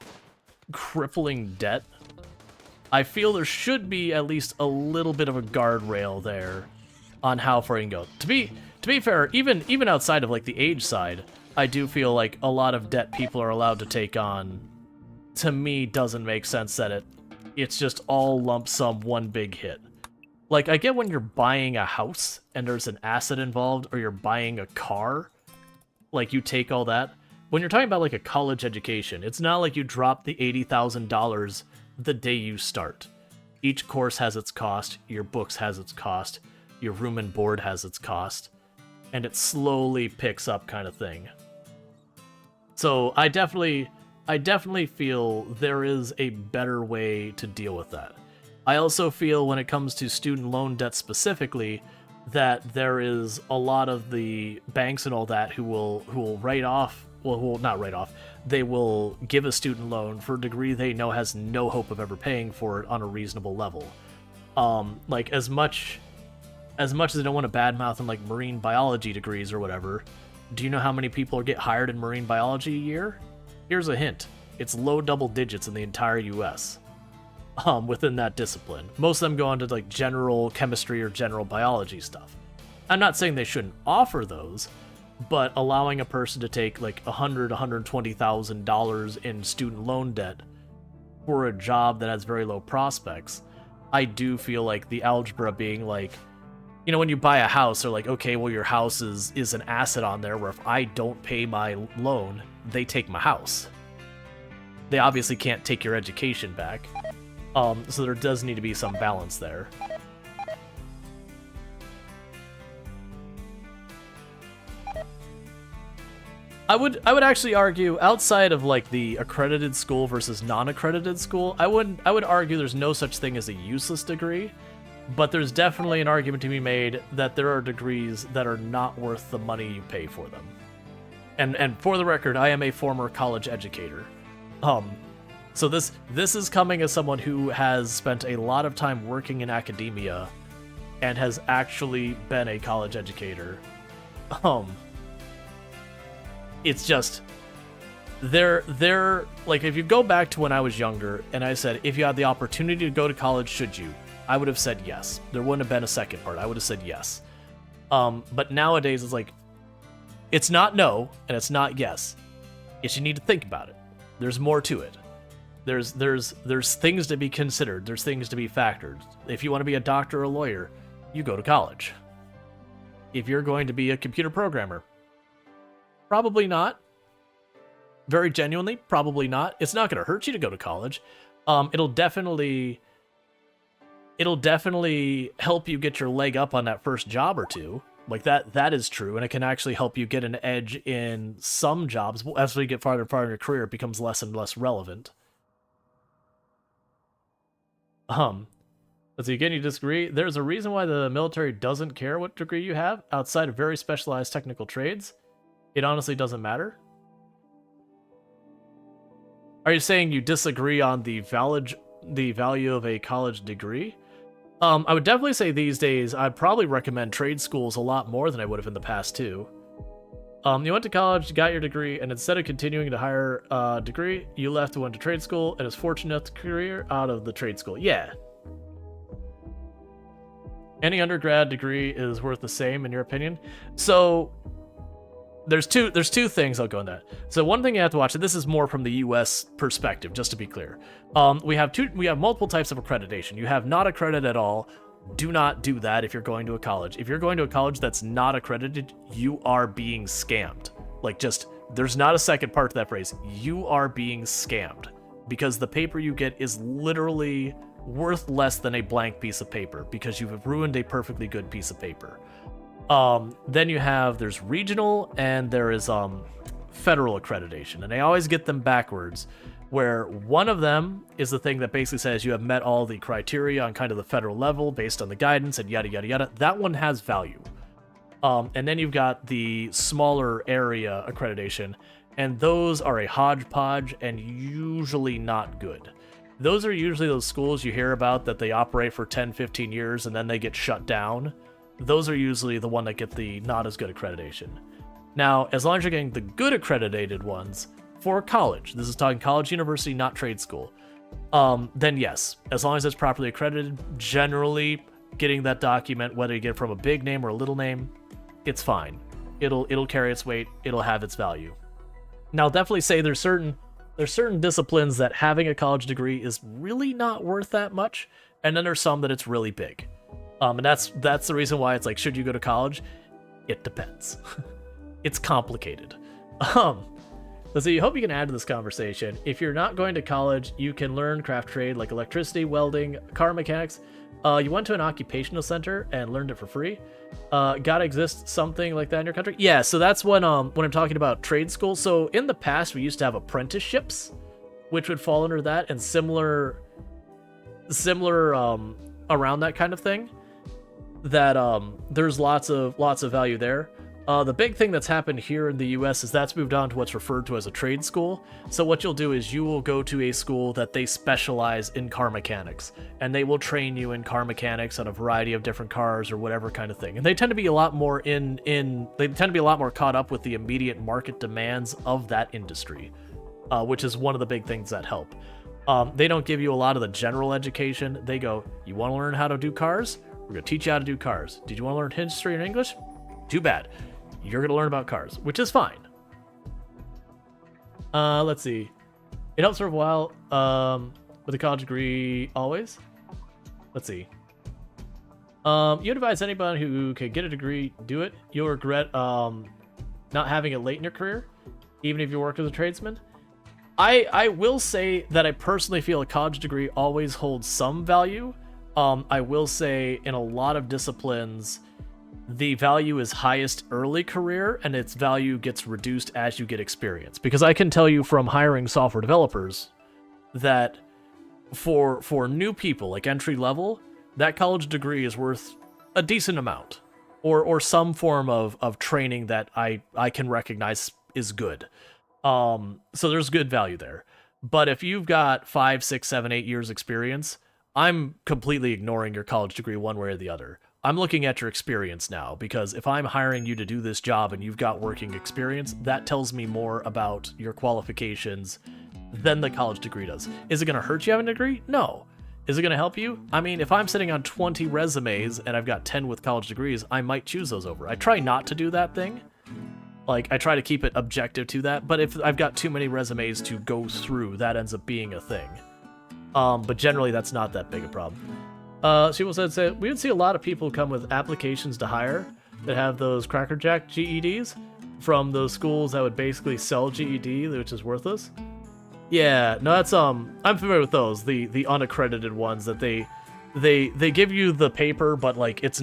S1: crippling debt, I feel there should be at least a little bit of a guardrail there on how far you can go. To be fair, even outside of like the age side, I do feel like a lot of debt people are allowed to take on, to me, doesn't make sense that it's just all lump sum one big hit. Like, I get when you're buying a house and there's an asset involved, or you're buying a car, like you take all that. When you're talking about like a college education, it's not like you drop the $80,000 the day you start. Each course has its cost, your books has its cost, your room and board has its cost, and it slowly picks up kind of thing. So I definitely feel there is a better way to deal with that. I also feel when it comes to student loan debt specifically, that there is a lot of the banks and all that who will write off, well, who will not write off, they will give a student loan for a degree they know has no hope of ever paying for it on a reasonable level. Like as much as I don't want to badmouth on like marine biology degrees or whatever, do you know how many people get hired in marine biology a year? Here's a hint. It's low double digits in the entire US. Within that discipline. Most of them go on to like general chemistry or general biology stuff. I'm not saying they shouldn't offer those, but allowing a person to take like $120,000 in student loan debt for a job that has very low prospects, I do feel like the algebra being like, you know, when you buy a house, they're like, okay, well, your house is an asset on there where if I don't pay my loan, they take my house. They obviously can't take your education back. So there does need to be some balance there. I would actually argue, outside of like the accredited school versus non-accredited school, I would argue there's no such thing as a useless degree, but there's definitely an argument to be made that there are degrees that are not worth the money you pay for them. And for the record, I am a former college educator. So this is coming as someone who has spent a lot of time working in academia and has actually been a college educator. It's just they're like, if you go back to when I was younger and I said, if you had the opportunity to go to college, should you? I would have said yes. There wouldn't have been a second part. I would have said yes. But nowadays it's like, it's not no and it's not yes. It's you need to think about it. There's more to it. There's things to be considered. There's things to be factored. If you want to be a doctor or a lawyer, you go to college. If you're going to be a computer programmer, probably not. Very genuinely, probably not. It's not going to hurt you to go to college. It'll definitely help you get your leg up on that first job or two. Like that is true, and it can actually help you get an edge in some jobs. As we get farther and farther in your career, it becomes less and less relevant. Let's see, again, you disagree. There's a reason why the military doesn't care what degree you have outside of very specialized technical trades. It honestly doesn't matter. Are you saying you disagree on the value of a college degree? I would definitely say these days I'd probably recommend trade schools a lot more than I would have in the past too. You went to college, got your degree, and instead of continuing to higher degree, you left and went to trade school, and is fortunate enough to career out of the trade school. Yeah. Any undergrad degree is worth the same, in your opinion? So there's two things I'll go on that. So one thing you have to watch, and this is more from the US perspective, just to be clear. We have multiple types of accreditation. You have not accredited at all. Do not do that if you're going to a college. If you're going to a college that's not accredited, you are being scammed. Like, just, there's not a second part to that phrase. You are being scammed. Because the paper you get is literally worth less than a blank piece of paper, because you've ruined a perfectly good piece of paper. Then there's regional, and there is federal accreditation. And I always get them backwards, where one of them is the thing that basically says you have met all the criteria on kind of the federal level based on the guidance and yada, yada, yada. That one has value. And then you've got the smaller area accreditation, and those are a hodgepodge and usually not good. those are usually those schools you hear about that they operate for 10, 15 years and then they get shut down. Those are usually the one that get the not as good accreditation. Now, as long as you're getting the good accredited ones for college, this is talking college, university, not trade school, then yes, as long as it's properly accredited, generally getting that document, whether you get it from a big name or a little name, it's fine. It'll carry its weight. It'll have its value. Now, I'll definitely say there's certain disciplines that having a college degree is really not worth that much, and then there's some that it's really big. And that's the reason why it's like, should you go to college? It depends. It's complicated. Let's see, I hope you can add to this conversation. If you're not going to college, you can learn craft trade like electricity, welding, car mechanics. You went to an occupational center and learned it for free. Gotta exist something like that in your country? Yeah, so that's when I'm talking about trade school. So in the past, we used to have apprenticeships, which would fall under that, and similar around that kind of thing. That there's lots of value there. The big thing that's happened here in the US is that's moved on to what's referred to as a trade school. So what you'll do is you will go to a school that they specialize in car mechanics, and they will train you in car mechanics on a variety of different cars or whatever kind of thing. And they tend to be a lot more caught up with the immediate market demands of that industry, which is one of the big things that help. They don't give you a lot of the general education. They go, you want to learn how to do cars? We're going to teach you how to do cars. Did you want to learn history and English? Too bad. You're going to learn about cars, which is fine. Let's see. It helps for a while with a college degree always. Let's see. You advise anybody who can get a degree, do it. You'll regret not having it late in your career, even if you work as a tradesman. I will say that I personally feel a college degree always holds some value. I will say in a lot of disciplines, the value is highest early career, and its value gets reduced as you get experience. Because I can tell you from hiring software developers that for new people, like entry level, that college degree is worth a decent amount, or some form of training that I can recognize is good. So there's good value there. But if you've got 5, 6, 7, 8 years experience, I'm completely ignoring your college degree one way or the other. I'm looking at your experience now, because if I'm hiring you to do this job and you've got working experience, that tells me more about your qualifications than the college degree does. Is it going to hurt you having a degree? No. Is it going to help you? I mean, if I'm sitting on 20 resumes and I've got 10 with college degrees, I might choose those over. I try not to do that thing. Like, I try to keep it objective to that, but if I've got too many resumes to go through, that ends up being a thing. But generally, that's not that big a problem. People said we would see a lot of people come with applications to hire that have those crackerjack GEDs from those schools that would basically sell GED, which is worthless. Yeah, no, that's I'm familiar with those, the unaccredited ones that they give you the paper, but like it's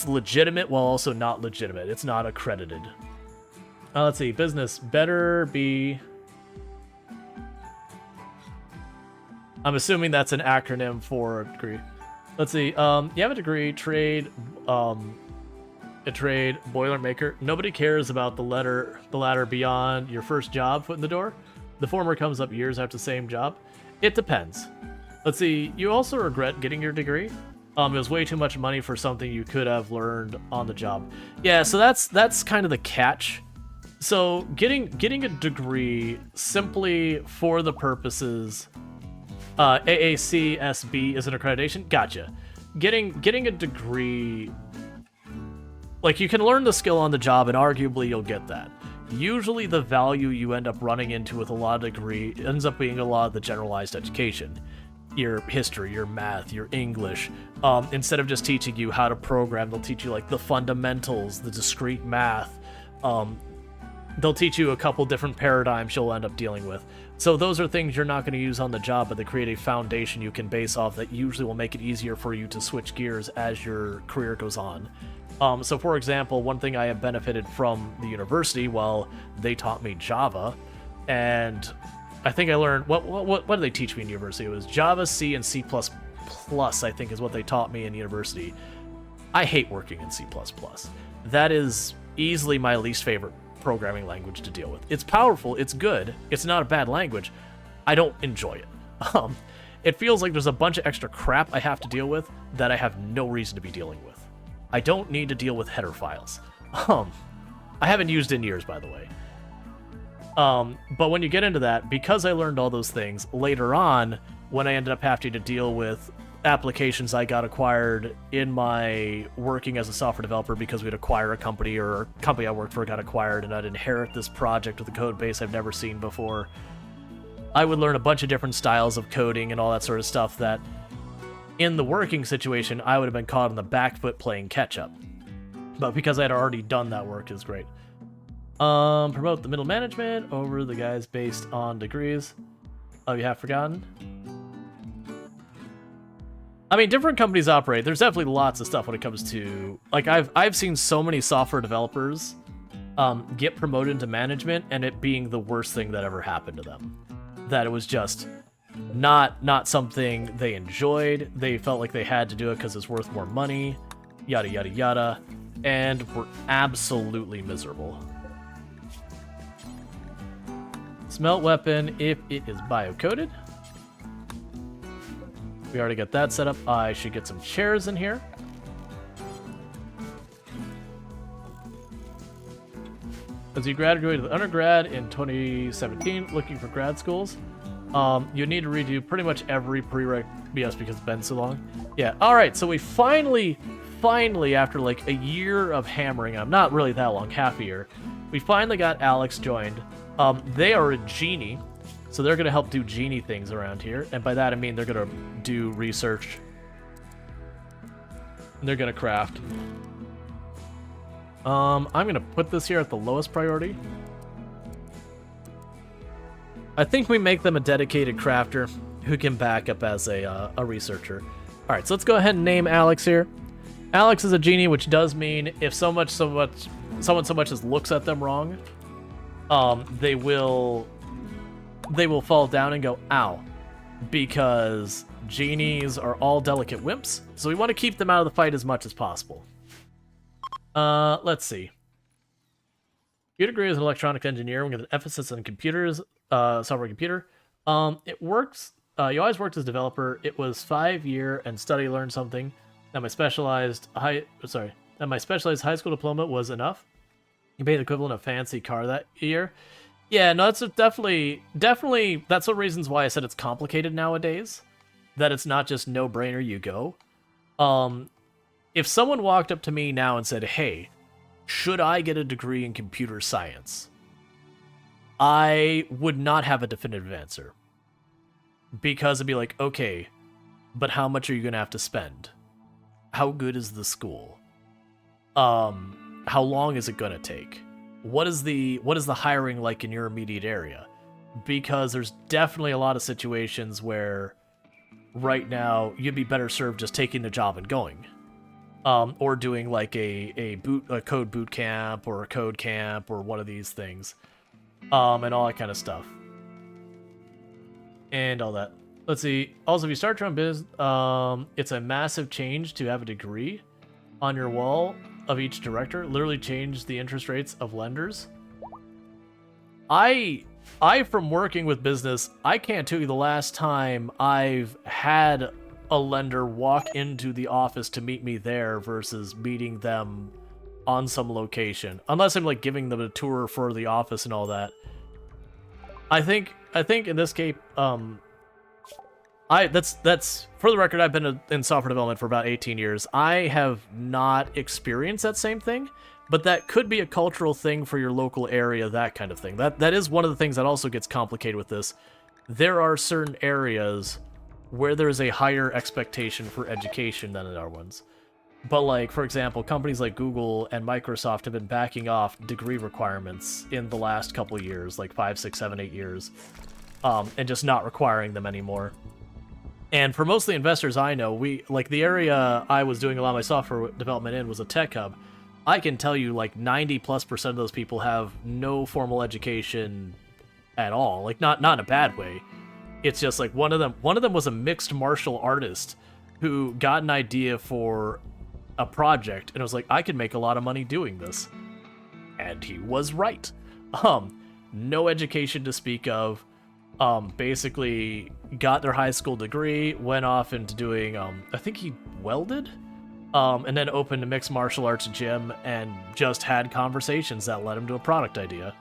S1: legitimate while also not legitimate. It's not accredited. Let's see, business better be. I'm assuming that's an acronym for a degree. Let's see. You have a degree, trade, boilermaker. Nobody cares about the ladder beyond your first job foot in the door. The former comes up years after the same job. It depends. Let's see. You also regret getting your degree. It was way too much money for something you could have learned on the job. Yeah, so that's kind of the catch. So getting a degree simply for the purposes. AACSB is an accreditation. Gotcha. Getting a degree, like, you can learn the skill on the job, and arguably you'll get that. Usually the value you end up running into with a lot of degree ends up being a lot of the generalized education. Your history, your math, your English. Instead of just teaching you how to program, they'll teach you like the fundamentals, the discrete math. They'll teach you a couple different paradigms you'll end up dealing with. So those are things you're not going to use on the job, but they create a foundation you can base off that usually will make it easier for you to switch gears as your career goes on. So for example, one thing I have benefited from the university, well, they taught me Java, and I think I learned, what did they teach me in university? It was Java, C, and C++, I think is what they taught me in university. I hate working in C++. That is easily my least favorite programming language to deal with. It's powerful, it's good, it's not a bad language, I don't enjoy it. It feels like there's a bunch of extra crap I have to deal with that I have no reason to be dealing with. I don't need to deal with header files. I haven't used in years, by the way. But when you get into that, because I learned all those things, later on, when I ended up having to deal with applications I got acquired in my working as a software developer because we'd acquire a company, or a company I worked for got acquired, and I'd inherit this project with a code base I've never seen before, I would learn a bunch of different styles of coding and all that sort of stuff that, in the working situation, I would have been caught on the back foot playing catch-up. But because I had already done that work, is great. Promote the middle management over the guys based on degrees. Oh, you have forgotten? I mean, different companies operate. There's definitely lots of stuff when it comes to... Like, I've seen so many software developers get promoted into management, and it being the worst thing that ever happened to them. That it was just not something they enjoyed. They felt like they had to do it because it's worth more money, yada, yada, yada, and were absolutely miserable. Smelt weapon if it is bio-coded. We already got that set up. I should get some chairs in here. As you graduated with undergrad in 2017, looking for grad schools, you need to redo pretty much every prereq. Yes, because it's been so long. Yeah. All right. So we finally, after like a year of hammering, not really that long, half a year, we finally got Alex joined. They are a genie, so they're gonna help do genie things around here, and by that I mean they're gonna do research. And they're gonna craft. I'm gonna put this here at the lowest priority. I think we make them a dedicated crafter who can back up as a researcher. All right, so let's go ahead and name Alex here. Alex is a genie, which does mean if someone so much as looks at them wrong, they will fall down and go, ow, because genies are all delicate wimps, so we want to keep them out of the fight as much as possible. Let's see. Your degree as an electronics engineer with an emphasis on computers, software computer. It works. You always worked as a developer. It was 5-year and study learn something. That my specialized high school diploma was enough. You paid the equivalent of fancy car that year. Yeah, no, that's definitely. That's the reasons why I said it's complicated nowadays. That it's not just no brainer. You go. If someone walked up to me now and said, "Hey, should I get a degree in computer science?" I would not have a definitive answer. Because it'd be like, okay, but how much are you gonna have to spend? How good is the school? How long is it gonna take? What is the hiring like in your immediate area? Because there's definitely a lot of situations where right now you'd be better served just taking the job and going. Or doing like a code boot camp or a code camp or one of these things. And all that kind of stuff. And all that. Let's see. Also, if you start your own business, it's a massive change to have a degree on your wall of each director. Literally change the interest rates of lenders. I from working with business, I can't tell you the last time I've had a lender walk into the office to meet me there versus meeting them on some location. Unless I'm like giving them a tour for the office and all that. I think in this case, that's for the record, I've been in software development for about 18 years. I have not experienced that same thing, but that could be a cultural thing for your local area, that kind of thing. That is one of the things that also gets complicated with this. There are certain areas where there's a higher expectation for education than in other ones. But like, for example, companies like Google and Microsoft have been backing off degree requirements in the last couple of years, like 5, 6, 7, 8 years, and just not requiring them anymore. And for most of the investors I know, the area I was doing a lot of my software development in was a tech hub. I can tell you like 90+% of those people have no formal education at all. Like not in a bad way. It's just like one of them was a mixed martial artist who got an idea for a project and was like, I could make a lot of money doing this. And he was right. No education to speak of. basically got their high school degree, went off into doing, I think he welded, and then opened a mixed martial arts gym and just had conversations that led him to a product idea.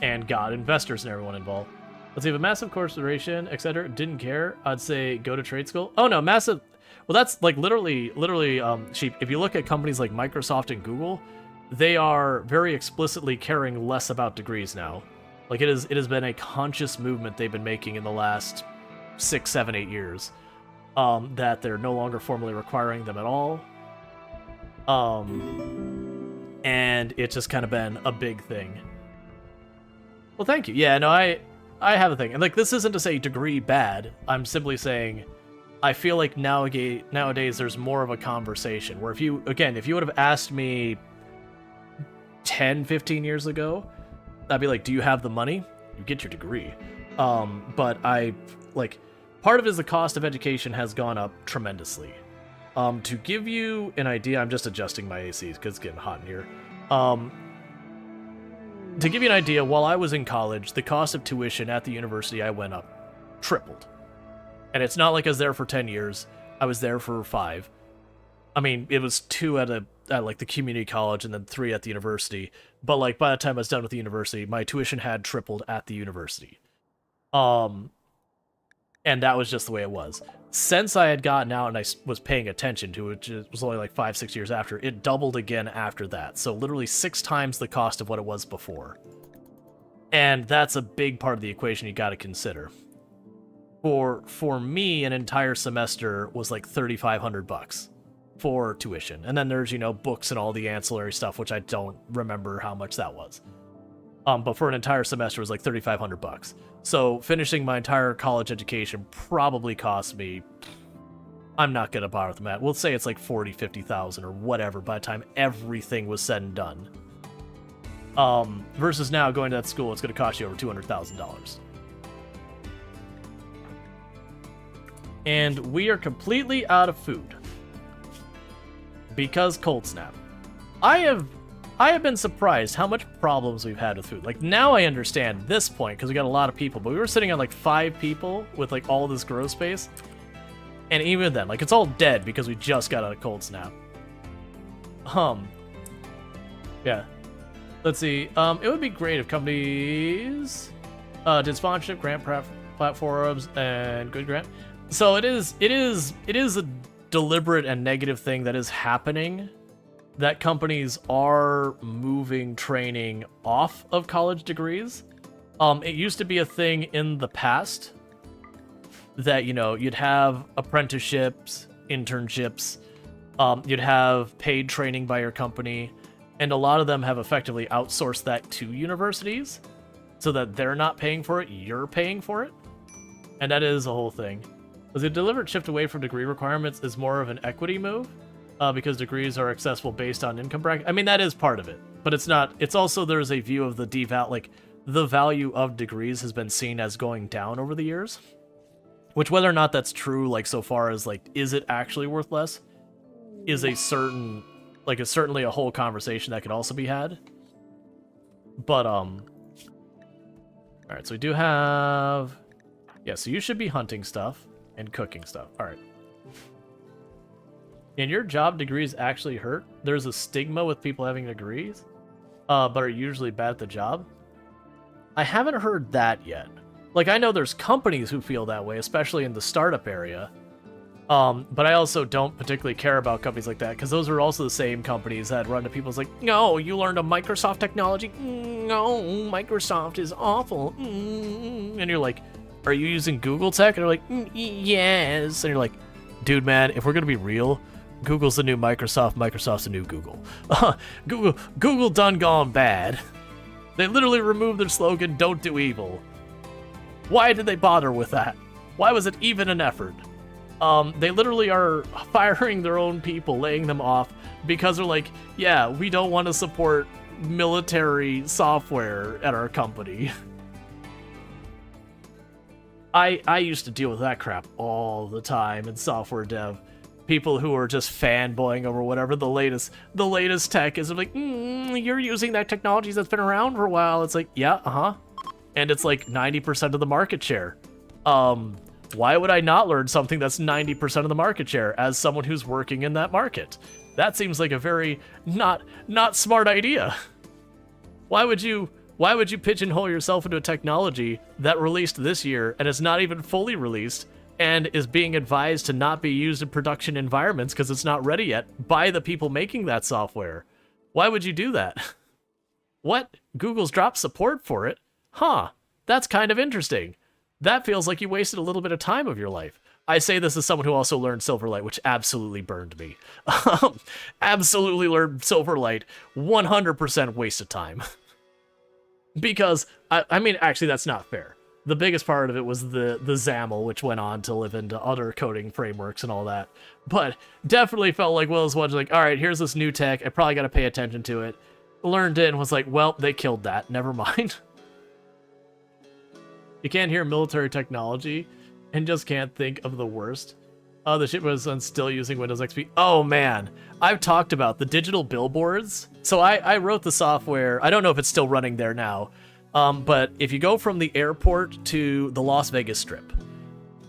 S1: And got investors and everyone involved. Let's see, if a massive corporation, etc., didn't care, I'd say go to trade school. Oh no, massive. Well, that's like literally, sheep. If you look at companies like Microsoft and Google, they are very explicitly caring less about degrees now. Like it has been a conscious movement they've been making in the last 6, 7, 8 years, that they're no longer formally requiring them at all. And it's just kind of been a big thing. Well, thank you. Yeah, no, I have a thing. And like, this isn't to say degree bad. I'm simply saying I feel like nowadays there's more of a conversation where if you would have asked me 10, 15 years ago, I'd be like, do you have the money? You get your degree. But part of it is the cost of education has gone up tremendously. To give you an idea, I'm just adjusting my ACs because it's getting hot in here. To give you an idea, while I was in college, the cost of tuition at the university I went up tripled. And it's not like I was there for 10 years. I was there for 5. I mean, it was 2 at the community college and then 3 at the university. But like by the time I was done with the university, my tuition had tripled at the university. And that was just the way it was. Since I had gotten out and I was paying attention to it, which was only like 5, 6 years after, it doubled again after that. So literally 6 times the cost of what it was before. And that's a big part of the equation you got to consider. For me, an entire semester was like $3,500 for tuition. And then there's, books and all the ancillary stuff, which I don't remember how much that was. But for an entire semester, it was like $3,500. So finishing my entire college education probably cost me, I'm not going to bother with the math. We'll say it's like 40, 50,000 or whatever by the time everything was said and done. Versus now going to that school, it's going to cost you over $200,000. And we are completely out of food. Because cold snap. I have been surprised how much problems we've had with food. Like, now I understand this point, because we got a lot of people, but we were sitting on, like, 5 people with, like, all this grow space. And even then, like, it's all dead because we just got out of cold snap. Yeah. Let's see. It would be great if companies did sponsorship, grant platforms, and good grant. So it is a deliberate and negative thing that is happening, that companies are moving training off of college degrees. It used to be a thing in the past that, you'd have apprenticeships, internships, you'd have paid training by your company, and a lot of them have effectively outsourced that to universities so that they're not paying for it, you're paying for it. And that is a whole thing. The deliberate shift away from degree requirements is more of an equity move. Because degrees are accessible based on income bracket. I mean, that is part of it, but it's not. It's also, there's a view of the value of degrees has been seen as going down over the years. Which, whether or not that's true, like, so far as, like, is it actually worth less, is a certain, like, it's certainly a whole conversation that could also be had. But, alright, so we do have, yeah, so you should be hunting stuff and cooking stuff. Alright. And your job degrees actually hurt? There's a stigma with people having degrees, but are usually bad at the job? I haven't heard that yet. Like, I know there's companies who feel that way, especially in the startup area. But I also don't particularly care about companies like that, because those are also the same companies that run to people's like, no, you learned a Microsoft technology? No, Microsoft is awful. And you're like, are you using Google tech? And they're like, yes. And you're like, dude, man, if we're going to be real, Google's the new Microsoft, Microsoft's the new Google. Google done gone bad. They literally removed their slogan, don't do evil. Why did they bother with that? Why was it even an effort? They literally are firing their own people, laying them off, because they're like, yeah, we don't want to support military software at our company. I used to deal with that crap all the time in software dev. People who are just fanboying over whatever the latest tech is. I'm like, you're using that technology that's been around for a while. It's like, yeah, and it's like 90% of the market share. Why would I not learn something that's 90% of the market share as someone who's working in that market? That seems like a very not smart idea. Why would you pigeonhole yourself into a technology that released this year and is not even fully released and is being advised to not be used in production environments because it's not ready yet by the people making that software? Why would you do that? What? Google's dropped support for it? Huh, that's kind of interesting. That feels like you wasted a little bit of time of your life. I say this as someone who also learned Silverlight, which absolutely burned me. Absolutely learned Silverlight, 100% waste of time. Because, I mean, actually, that's not fair. The biggest part of it was the XAML, which went on to live into other coding frameworks and all that. But definitely felt like Will was like, all right, here's this new tech. I probably got to pay attention to it. Learned it and was like, well, they killed that. Never mind. You can't hear military technology and just can't think of the worst. Oh, the ship was still using Windows XP. Oh, man. I've talked about the digital billboards. So I wrote the software. I don't know if it's still running there now. But if you go from the airport to the Las Vegas Strip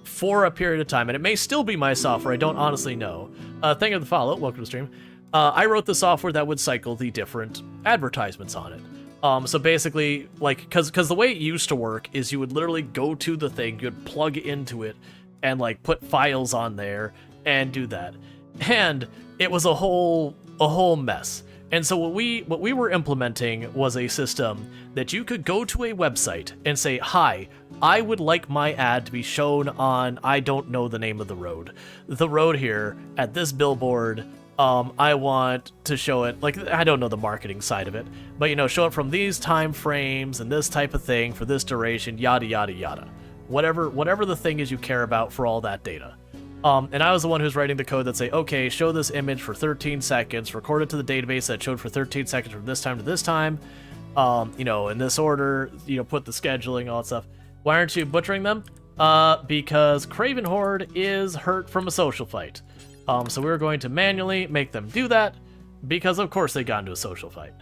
S1: for a period of time, and it may still be my software, I don't honestly know. Thank you for the follow. Welcome to the stream. I wrote the software that would cycle the different advertisements on it. So basically, like, because the way it used to work is you would literally go to the thing, you'd plug into it, and, like, put files on there, and do that. And it was a whole mess. And so what we were implementing was a system that you could go to a website and say, hi, I would like my ad to be shown on, I don't know the name of the road here at this billboard. I want to show it, like, I don't know the marketing side of it, but, you know, show it from these time frames and this type of thing for this duration, yada, yada, yada. Whatever the thing is you care about for all that data. And I was the one who's writing the code that say, okay, show this image for 13 seconds, record it to the database that showed for 13 seconds from this time to this time, you know, in this order, you know, put the scheduling, all that stuff. Why aren't you butchering them? Because Craven Horde is hurt from a social fight. So we were going to manually make them do that, because of course they got into a social fight.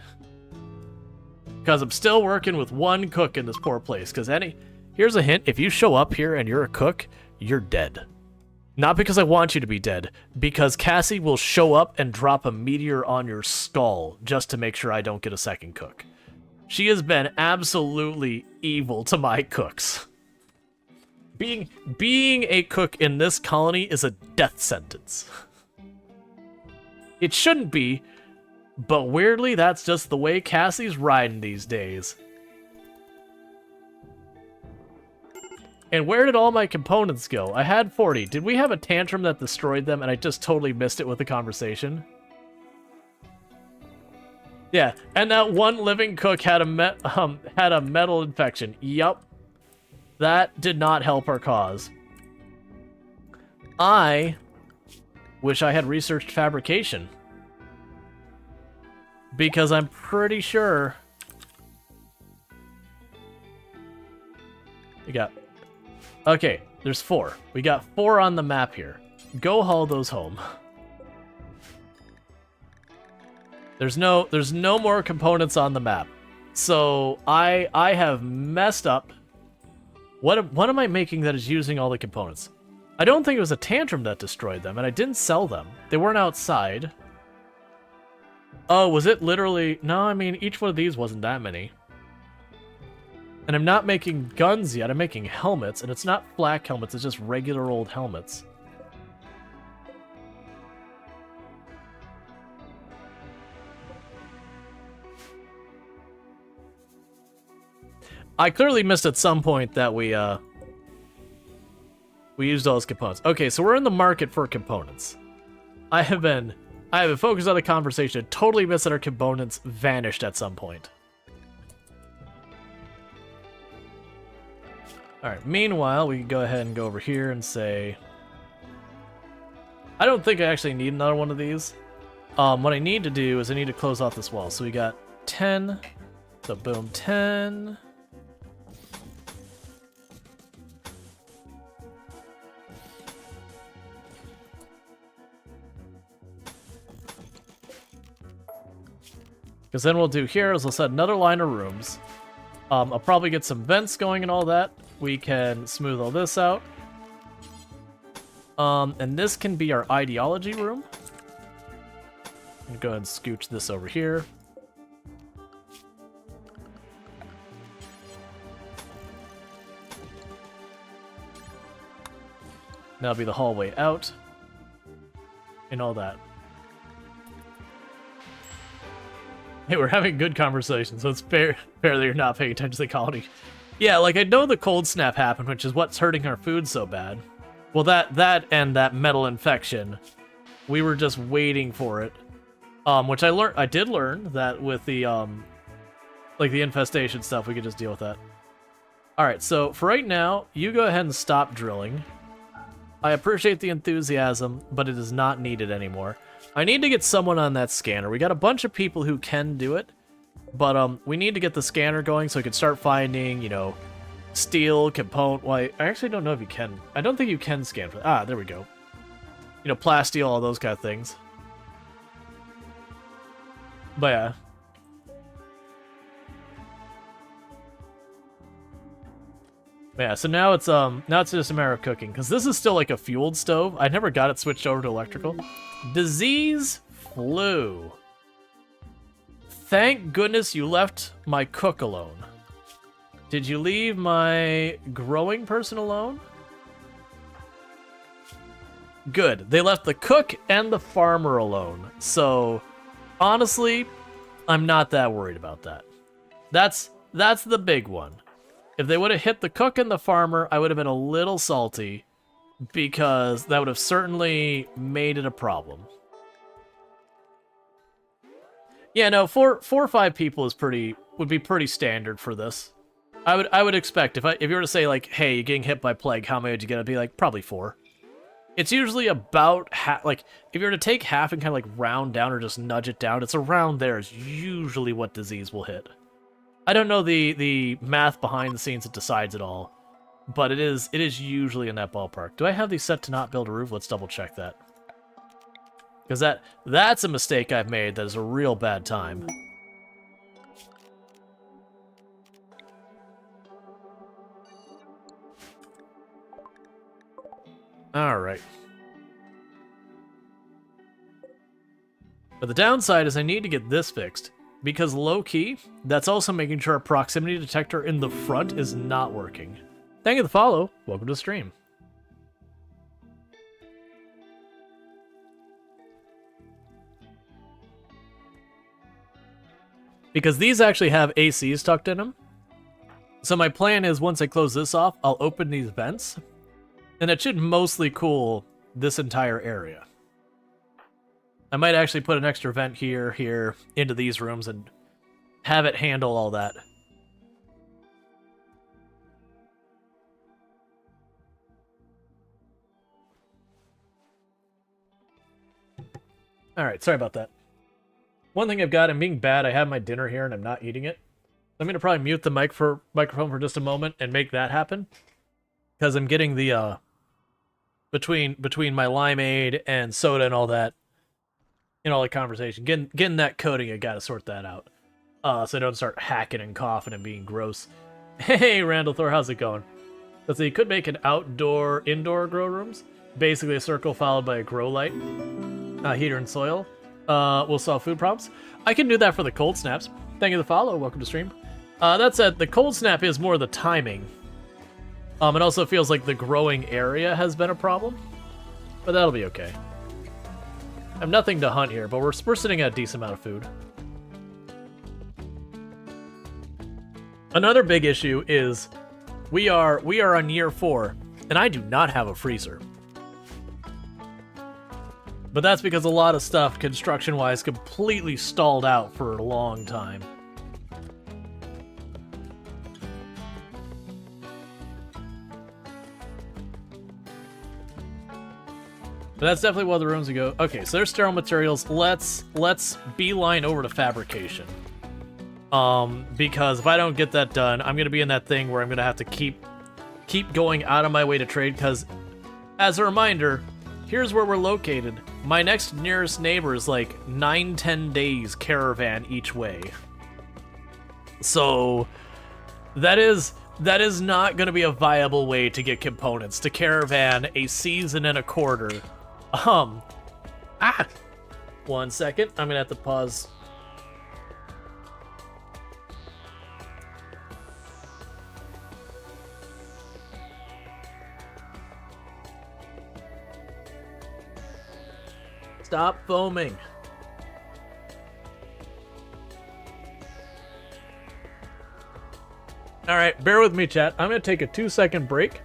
S1: Because I'm still working with one cook in this poor place, because here's a hint, if you show up here and you're a cook, you're dead. Not because I want you to be dead, because Cassy will show up and drop a meteor on your skull just to make sure I don't get a second cook. She has been absolutely evil to my cooks. Being a cook in this colony is a death sentence. It shouldn't be, but weirdly, that's just the way Cassy's riding these days. And where did all my components go? I had 40. Did we have a tantrum that destroyed them and I just totally missed it with the conversation? Yeah, and that one living cook had a metal infection. Yup. That did not help our cause. I wish I had researched fabrication. Because I'm pretty sure... We got... Okay, there's 4. We got 4 on the map here. Go haul those home. There's no more components on the map. So I have messed up. What am I making that is using all the components? I don't think it was a tantrum that destroyed them, and I didn't sell them. They weren't outside. Oh, was it literally... No, I mean, each one of these wasn't that many. And I'm not making guns yet, I'm making helmets, and it's not flak helmets, it's just regular old helmets. I clearly missed at some point that we used all those components. Okay, so we're in the market for components. I have been focused on the conversation, totally missed that our components vanished at some point. Alright, meanwhile, we can go ahead and go over here and say... I don't think I actually need another one of these. What I need to do is I need to close off this wall. So we got 10. So boom, 10. Because then we'll do here is we'll set another line of rooms. I'll probably get some vents going and all that. We can smooth all this out. And this can be our ideology room. I'm gonna go ahead and scooch this over here. That'll be the hallway out. And all that. Hey, we're having good conversation, so it's fair that you're not paying attention to the colony. Yeah, like, I know the cold snap happened, which is what's hurting our food so bad. Well, that and that metal infection, we were just waiting for it. Which I did learn that with the, like, the infestation stuff, we could just deal with that. Alright, so for right now, you go ahead and stop drilling. I appreciate the enthusiasm, but it is not needed anymore. I need to get someone on that scanner. We got a bunch of people who can do it, but we need to get the scanner going so we can start finding, you know, steel, component. Well, I actually don't know if you can. I don't think you can scan for that. Ah, there we go. You know, plasteel, all those kind of things. But yeah. Yeah, so now it's just a matter of cooking, because this is still like a fueled stove. I never got it switched over to electrical. Disease flu. Thank goodness you left my cook alone. Did you leave my growing person alone? Good. They left the cook and the farmer alone. So, honestly, I'm not that worried about that. That's the big one. If they would have hit the cook and the farmer, I would have been a little salty, because that would have certainly made it a problem. Yeah, no, four or five people would be pretty standard for this. I would expect if you were to say like, hey, you're getting hit by plague, how many would you get? I'd be like, probably 4. It's usually about half. Like, if you were to take half and kind of like round down or just nudge it down, it's around there is usually what disease will hit. I don't know the math behind the scenes that decides it all, but it is usually in that ballpark. Do I have these set to not build a roof? Let's double check that. Because that's a mistake I've made that is a real bad time. Alright. But the downside is I need to get this fixed. Because low-key, that's also making sure our proximity detector in the front is not working. Thank you for the follow. Welcome to the stream. Because these actually have ACs tucked in them. So my plan is once I close this off, I'll open these vents. And it should mostly cool this entire area. I might actually put an extra vent here, into these rooms and have it handle all that. Alright, sorry about that. One thing I've got, I'm being bad, I have my dinner here and I'm not eating it. I'm going to probably mute the microphone for just a moment and make that happen. Because I'm getting the, between my limeade and soda and all that, in all the conversation. Getting that coating, I gotta sort that out. So I don't start hacking and coughing and being gross. Hey, Randall Thor, how's it going? Let's see, you could make an indoor grow rooms. Basically a circle followed by a grow light. Heater and soil. Will solve food problems. I can do that for the cold snaps. Thank you for the follow, welcome to stream. That said, the cold snap is more the timing. It also feels like the growing area has been a problem. But that'll be okay. I have nothing to hunt here, but we're sitting at a decent amount of food. Another big issue is we are on year 4, and I do not have a freezer. But that's because a lot of stuff, construction-wise, completely stalled out for a long time. But that's definitely one of the rooms we go. Okay, so there's sterile materials. Let's beeline over to fabrication. Because if I don't get that done, I'm gonna be in that thing where I'm gonna have to keep going out of my way to trade. Because, as a reminder, here's where we're located. My next nearest neighbor is like 9-10 days caravan each way. So That is not going to be a viable way to get components to caravan a season and a quarter. 1 second. I'm going to have to pause. Stop foaming. All right, bear with me, chat. I'm going to take a 2-second break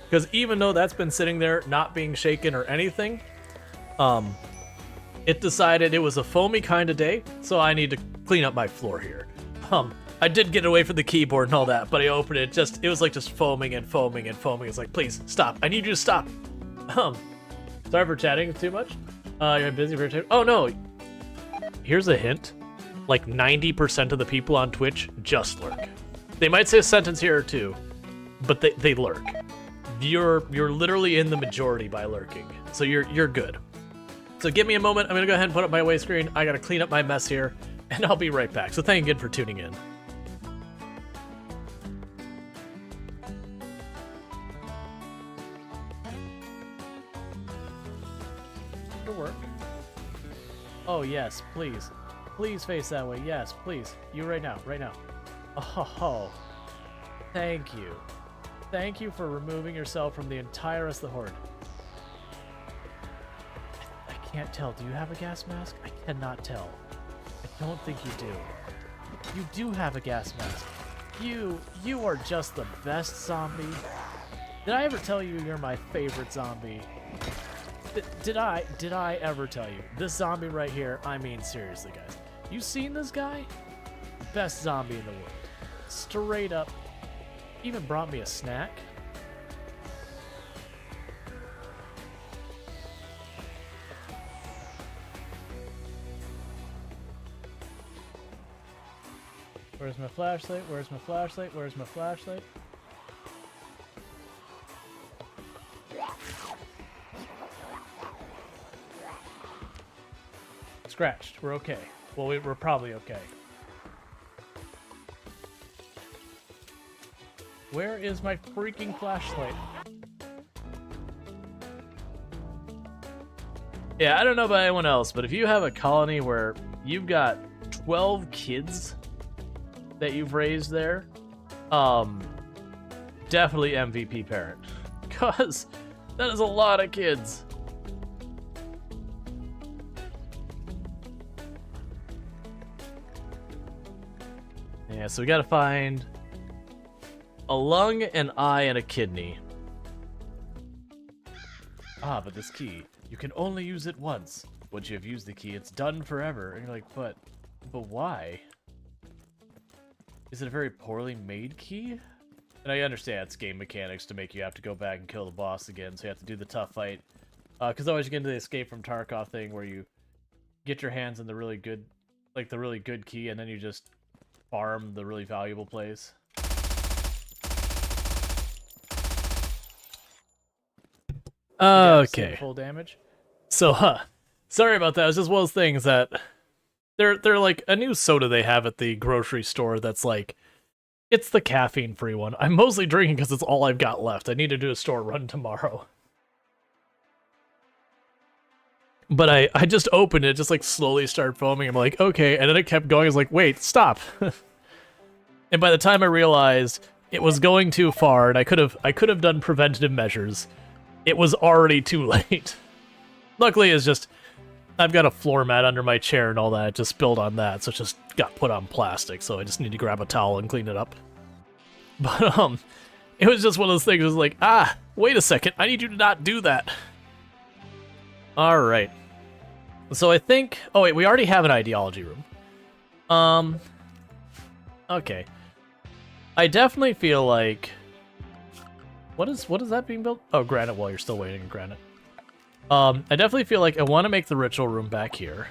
S1: because even though that's been sitting there not being shaken or anything, it decided it was a foamy kind of day, so I need to clean up my floor here. I did get away from the keyboard and all that, but I opened it, it was like just foaming and foaming and foaming. It's like, please stop. I need you to stop. Sorry for chatting too much. You're busy for chatting. Oh no. Here's a hint. Like 90% of the people on Twitch just lurk. They might say a sentence here or two, but they lurk. You're literally in the majority by lurking, so you're good. So give me a moment. I'm gonna go ahead and put up my away screen. I gotta clean up my mess here, and I'll be right back. So thank you again for tuning in. To work. Oh yes, please, please face that way. Yes, please. You right now, right now. Oh, thank you. Thank you for removing yourself from the entire rest of the horde. I can't tell. Do you have a gas mask? I cannot tell. I don't think you do. You do have a gas mask. You are just the best zombie. Did I ever tell you you're my favorite zombie? Did I ever tell you? This zombie right here, I mean seriously, guys. You seen this guy? Best zombie in the world. Straight up. Even brought me a snack. Where's my flashlight? Where's my flashlight? Where's my flashlight? Scratched. We're okay. Well, we're probably okay. Where is my freaking flashlight? Yeah, I don't know about anyone else, but if you have a colony where you've got 12 kids that you've raised there, definitely MVP parent. Because that is a lot of kids. Yeah, so we gotta find a lung, an eye, and a kidney. Ah, but this key, you can only use it once. Once you have used the key, it's done forever. And you're like, but why? Is it a very poorly made key? And I understand it's game mechanics to make you have to go back and kill the boss again, so you have to do the tough fight. Because always you get into the Escape from Tarkov thing where you get your hands on the really good, like the really good key, and then you just farm the really valuable place. Okay. Full damage. So, sorry about that. It's just one of those things that they're like a new soda they have at the grocery store that's like, it's the caffeine-free one. I'm mostly drinking because it's all I've got left. I need to do a store run tomorrow. But I just opened it, just like slowly started foaming. I'm like, okay, and then it kept going. I was like, wait, stop. And by the time I realized it was going too far, and I could have done preventative measures, it was already too late. Luckily, it's just I've got a floor mat under my chair and all that. It just spilled on that, so it just got put on plastic. So I just need to grab a towel and clean it up. But it was just one of those things. It was like, wait a second, I need you to not do that. All right. So I think. Oh wait, we already have an ideology room. Okay. I definitely feel like. What is that being built? Oh, granite wall. You're still waiting on granite. I definitely feel like I want to make the ritual room back here.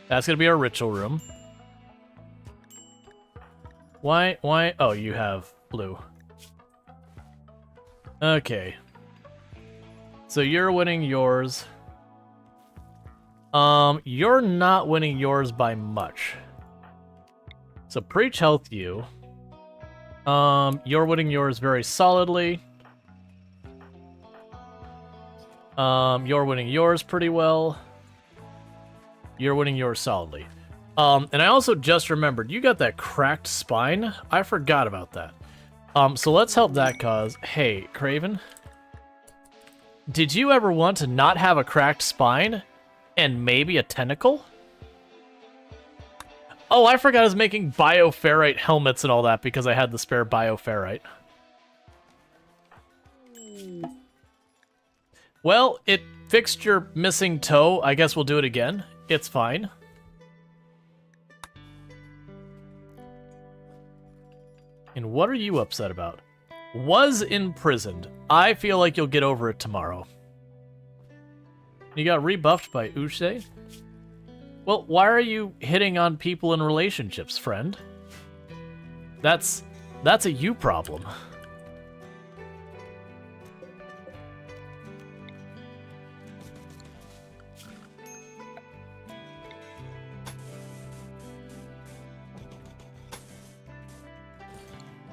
S1: That's gonna be our ritual room. Why? Oh, you have blue. Okay. So you're winning yours. You're not winning yours by much. So preach health you. You're winning yours very solidly. You're winning yours pretty well. You're winning yours solidly. And I also just remembered, you got that cracked spine? I forgot about that. So let's help that cause. Hey, Craven. Did you ever want to not have a cracked spine? And maybe a tentacle? Oh, I forgot I was making bioferrite helmets and all that because I had the spare bioferrite. Well, it fixed your missing toe. I guess we'll do it again. It's fine. And what are you upset about? Was imprisoned. I feel like you'll get over it tomorrow. You got rebuffed by Uche? Well, why are you hitting on people in relationships, friend? That's a you problem.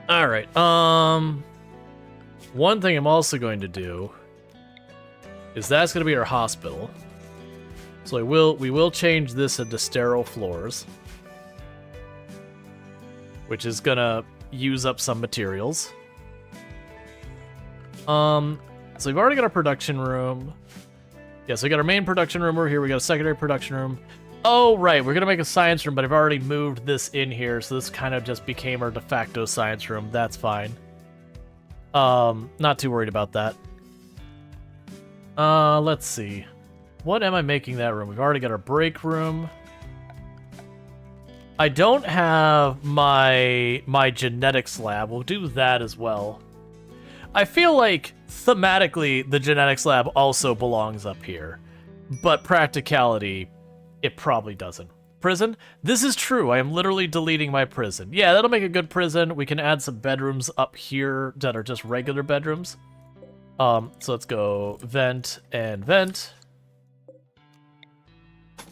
S1: All right. One thing I'm also going to do is that's going to be our hospital. So we will change this into sterile floors, which is going to use up some materials. So we've already got our production room. Yeah, so we got our main production room over here. We got a secondary production room. Oh, right, we're going to make a science room, but I've already moved this in here, so this kind of just became our de facto science room. That's fine. Not too worried about that. Let's see. What am I making that room? We've already got our break room. I don't have my genetics lab. We'll do that as well. I feel like, thematically, the genetics lab also belongs up here. But practicality, it probably doesn't. Prison? This is true. I am literally deleting my prison. Yeah, that'll make a good prison. We can add some bedrooms up here that are just regular bedrooms. So let's go vent and vent.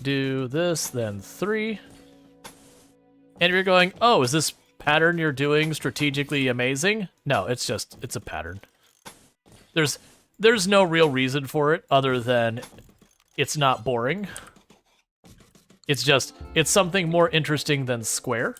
S1: Do this, then 3. And you're going, oh, is this pattern you're doing strategically amazing? No, it's a pattern. There's no real reason for it other than it's not boring. It's something more interesting than square.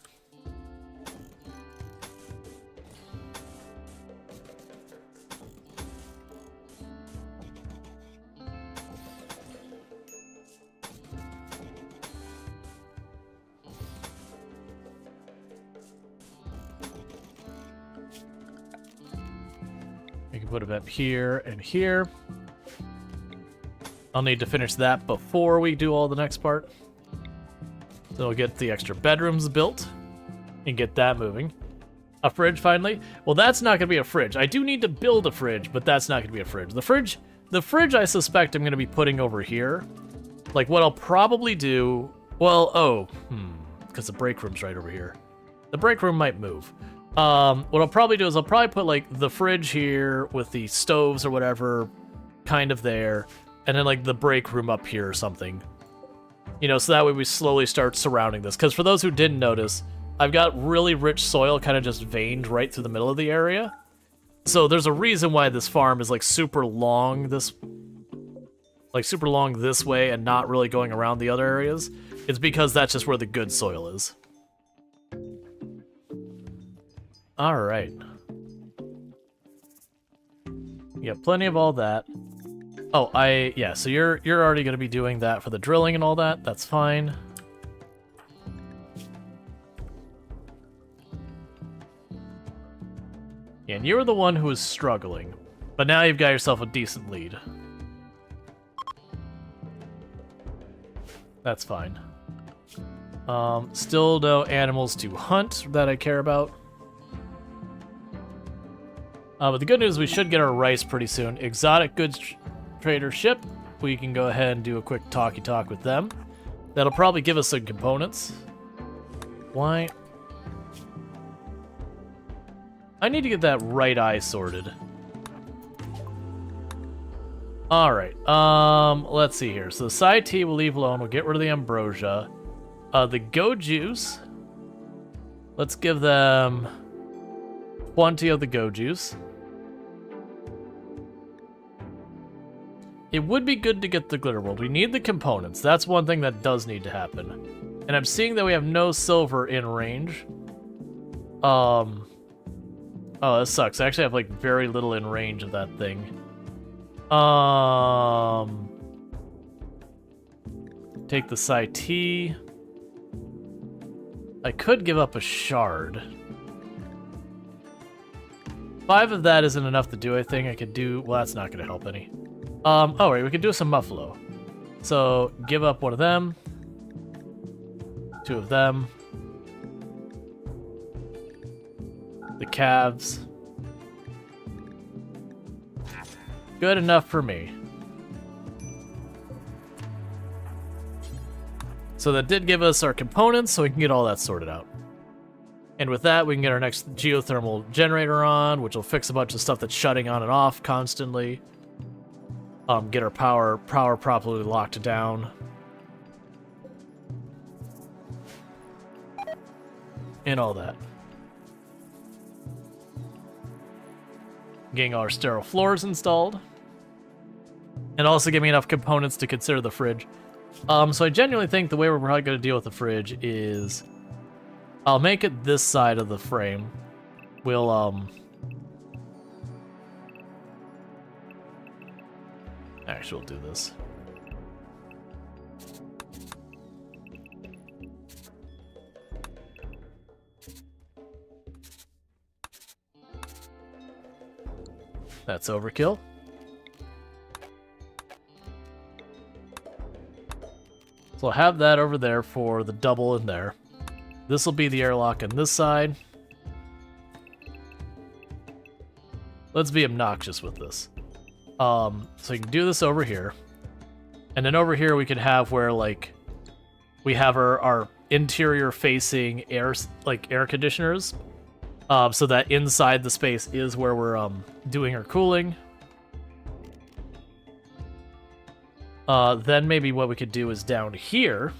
S1: We can put it up here and here. I'll need to finish that before we do all the next part. So we'll get the extra bedrooms built and get that moving. A fridge, finally. Well, that's not going to be a fridge. I do need to build a fridge, but that's not going to be a fridge. The fridge, I suspect I'm going to be putting over here. Like, what I'll probably do... Well, because the break room's right over here. The break room might move. What I'll probably do is I'll probably put, like, the fridge here with the stoves or whatever kind of there. And then, like, the break room up here or something. You know, so that way we slowly start surrounding this. Because for those who didn't notice, I've got really rich soil kind of just veined right through the middle of the area. So there's a reason why this farm is, like, super long this way and not really going around the other areas. It's because that's just where the good soil is. All right. You got plenty of all that. Oh, yeah, so you're already going to be doing that for the drilling and all that. That's fine. Yeah, and you were the one who was struggling. But now you've got yourself a decent lead. That's fine. Still no animals to hunt that I care about. But the good news is we should get our rice pretty soon. Exotic goods trader ship. We can go ahead and do a quick talk with them. That'll probably give us some components. Why? I need to get that right eye sorted. Alright, let's see here. So the side tea we'll leave alone. We'll get rid of the ambrosia. The go juice. Let's give them 20 of the go juice. It would be good to get the glitter world. We need the components. That's one thing that does need to happen. And I'm seeing that we have no silver in range. Oh, this sucks. I actually have like very little in range of that thing. Take the Sci-T. I could give up a shard. 5 of that isn't enough to do anything. I could do... Well, that's not going to help any. Oh, right, we could do some Muffalo. So, give up one of them. 2 of them. The calves. Good enough for me. So that did give us our components, so we can get all that sorted out. And with that, we can get our next geothermal generator on, which will fix a bunch of stuff that's shutting on and off constantly. Get our power properly locked down. And all that. Getting our sterile floors installed. And also give me enough components to consider the fridge. So I genuinely think the way we're probably going to deal with the fridge is... I'll make it this side of the frame. We'll, Actually, we'll do this. That's overkill. So I'll have that over there for the double in there. This will be the airlock on this side. Let's be obnoxious with this. So you can do this over here. And then over here we could have where, like, we have our interior facing air conditioners. So that inside the space is where we're doing our cooling. Then maybe what we could do is down here.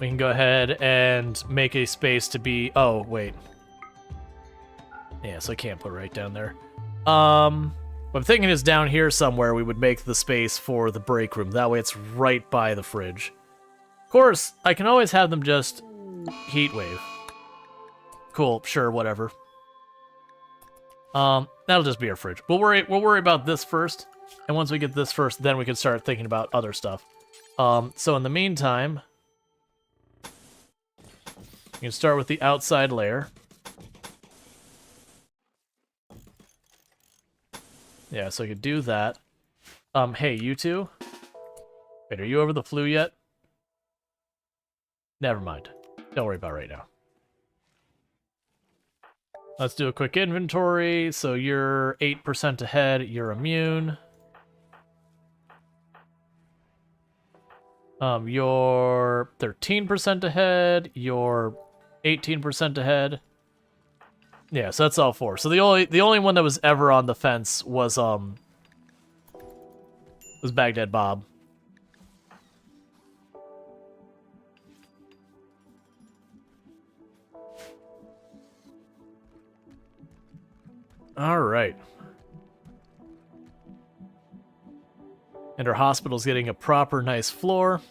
S1: We can go ahead and make a space to be... Oh, wait. Yeah, so I can't put it right down there. What I'm thinking is down here somewhere we would make the space for the break room. That way it's right by the fridge. Of course, I can always have them just heat wave. Cool, sure, whatever. That'll just be our fridge. We'll worry about this first, and once we get this first, then we can start thinking about other stuff. So in the meantime, you can start with the outside layer. Yeah, so you could do that. Hey, you two. Wait, are you over the flu yet? Never mind. Don't worry about it right now. Let's do a quick inventory. So you're 8% ahead. You're immune. You're 13% ahead. You're 18% ahead. Yeah, so that's all 4. So the only one that was ever on the fence was Baghdad Bob. All right. And our hospital's getting a proper nice floor.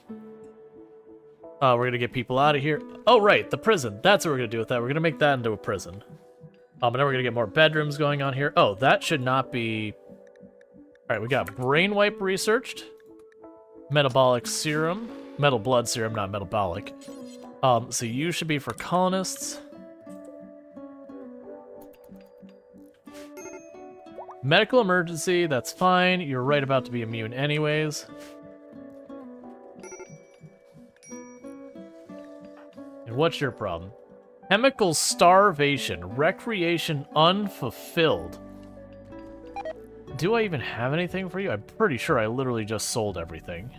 S1: We're going to get people out of here. Oh, right, the prison. That's what we're going to do with that. We're going to make that into a prison. And then we're going to get more bedrooms going on here. Oh, that should not be... All right, we got brain wipe researched. Metabolic serum. Metal blood serum, not metabolic. So you should be for colonists. Medical emergency, that's fine. You're right about to be immune anyways. And what's your problem? Chemical starvation. Recreation unfulfilled. Do I even have anything for you? I'm pretty sure I literally just sold everything.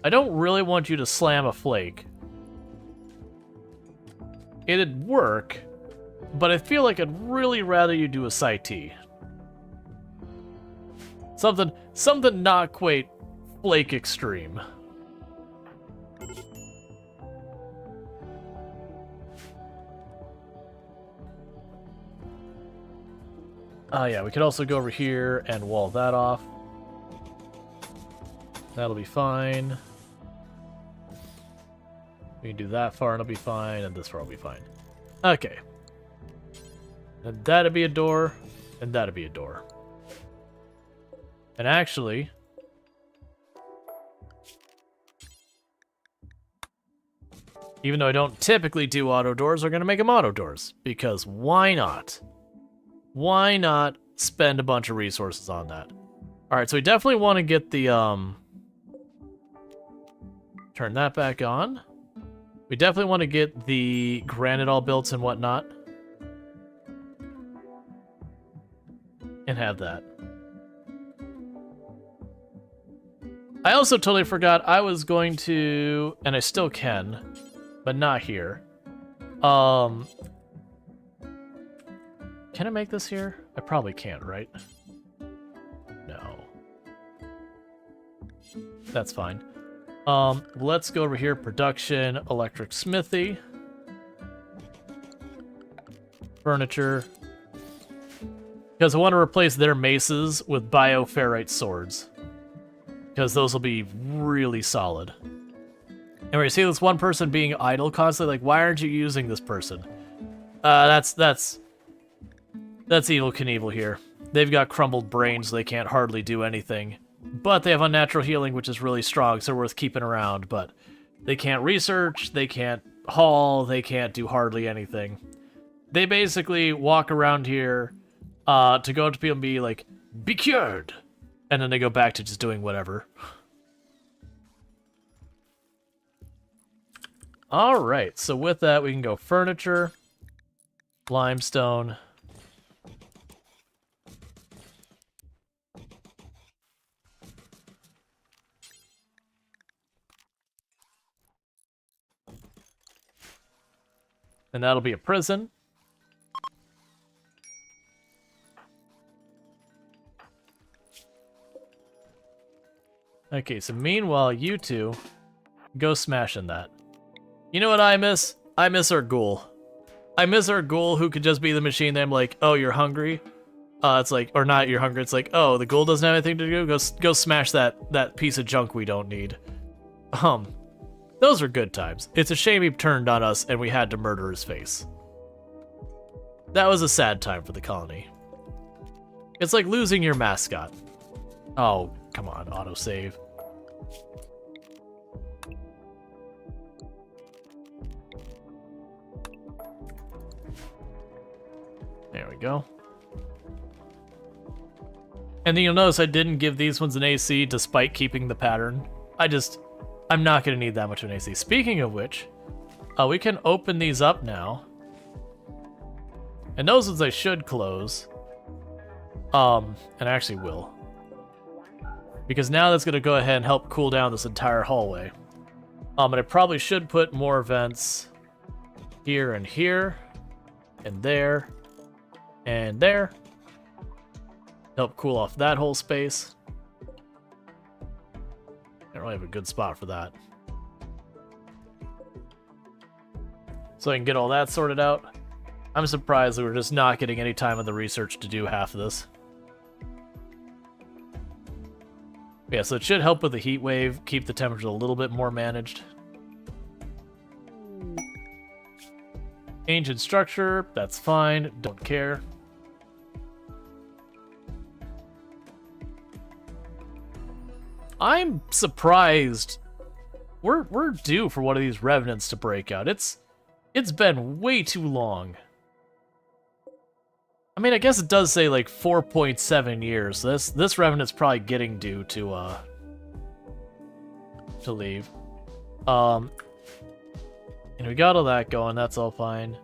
S1: I don't really want you to slam a flake. It'd work, but I feel like I'd really rather you do a Sci-T. Something not quite flake extreme. Yeah, we could also go over here and wall that off. That'll be fine. We can do that far and it'll be fine, and this far will be fine. Okay. And that'd be a door, and that'd be a door. And actually... even though I don't typically do auto doors, we're going to make them auto doors. Because why not? Why not spend a bunch of resources on that? Alright, so we definitely want to get the, turn that back on. We definitely want to get the granite all built and whatnot. And have that. I also totally forgot I was going to, and I still can, but not here. Can I make this here? I probably can't, right? No. That's fine. Let's go over here, production, electric smithy. Furniture. Because I want to replace their maces with bioferrite swords. Because those will be really solid. And we see this one person being idle constantly, like, why aren't you using this person? That's Evil Knievel here. They've got crumbled brains, so they can't hardly do anything. But they have unnatural healing, which is really strong, so worth keeping around. But they can't research, they can't haul, they can't do hardly anything. They basically walk around here to go to people and be like, be cured! And then they go back to just doing whatever. Alright, so with that we can go furniture, limestone, and that'll be a prison. Okay, so meanwhile, you two go smashing that. You know what I miss? I miss our ghoul. I miss our ghoul who could just be the machine that I'm like, oh, you're hungry? It's like, or not, you're hungry. It's like, oh, the ghoul doesn't have anything to do? Go smash that piece of junk we don't need. Those are good times. It's a shame he turned on us and we had to murder his face. That was a sad time for the colony. It's like losing your mascot. Oh, come on, autosave. There we go. And then you'll notice I didn't give these ones an AC despite keeping the pattern. I'm not going to need that much of an AC. Speaking of which, we can open these up now. And those ones I should close. And I actually will. Because now that's going to go ahead and help cool down this entire hallway. And I probably should put more vents here and here. And there. And there. Help cool off that whole space. I don't really have a good spot for that. So I can get all that sorted out. I'm surprised that we're just not getting any time on the research to do half of this. Yeah, so it should help with the heat wave, keep the temperature a little bit more managed. Ancient structure, that's fine, don't care. I'm surprised. We're due for one of these revenants to break out. It's been way too long. I mean, I guess it does say like 4.7 years. So this revenant's probably getting due to leave. And we got all that going. That's all fine.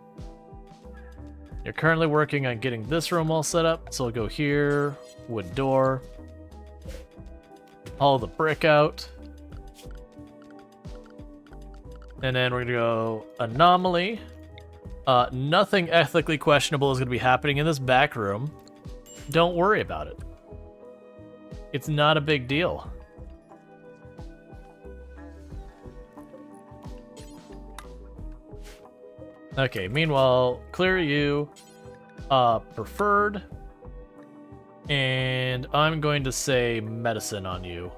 S1: You're currently working on getting this room all set up. So we'll go here, wood door. Haul the brick out. And then we're gonna go anomaly. Nothing ethically questionable is gonna be happening in this back room. Don't worry about it. It's not a big deal. Okay, meanwhile, clear you. Preferred. And I'm going to say medicine on you.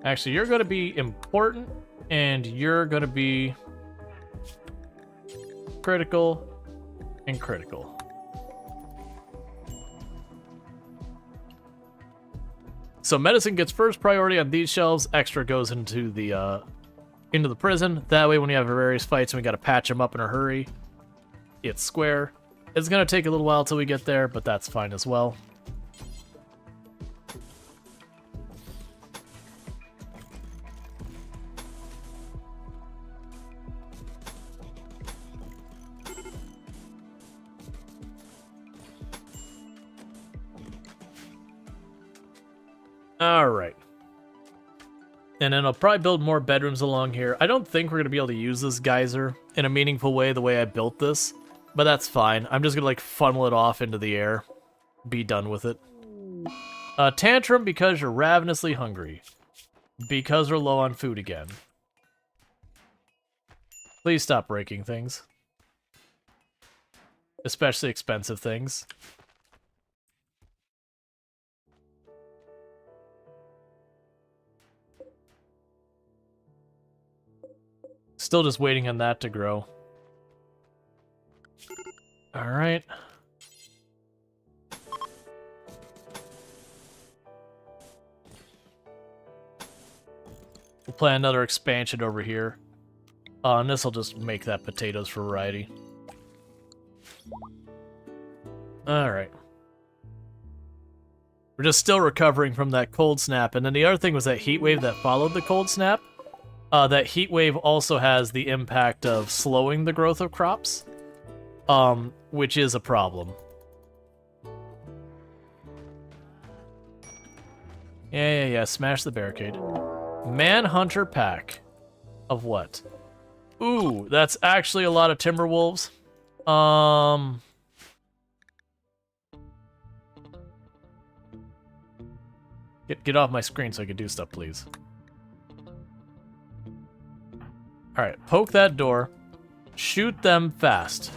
S1: Actually, you're going to be important, and you're going to be critical and critical. So medicine gets first priority on these shelves. Extra goes into the prison. That way, when you have various fights and we got to patch them up in a hurry, it's square. It's going to take a little while till we get there, but that's fine as well. Alright. And then I'll probably build more bedrooms along here. I don't think we're going to be able to use this geyser in a meaningful way the way I built this. But that's fine. I'm just going to like funnel it off into the air. Be done with it. Tantrum because you're ravenously hungry. Because we're low on food again. Please stop breaking things. Especially expensive things. Still just waiting on that to grow. Alright. We'll plan another expansion over here. And this will just make that potatoes for variety. Alright. We're just still recovering from that cold snap. And then the other thing was that heat wave that followed the cold snap. That heat wave also has the impact of slowing the growth of crops, which is a problem. Yeah, smash the barricade. Manhunter pack. Of what? Ooh, that's actually a lot of timber wolves. Get off my screen so I can do stuff, please. Alright, poke that door. Shoot them fast.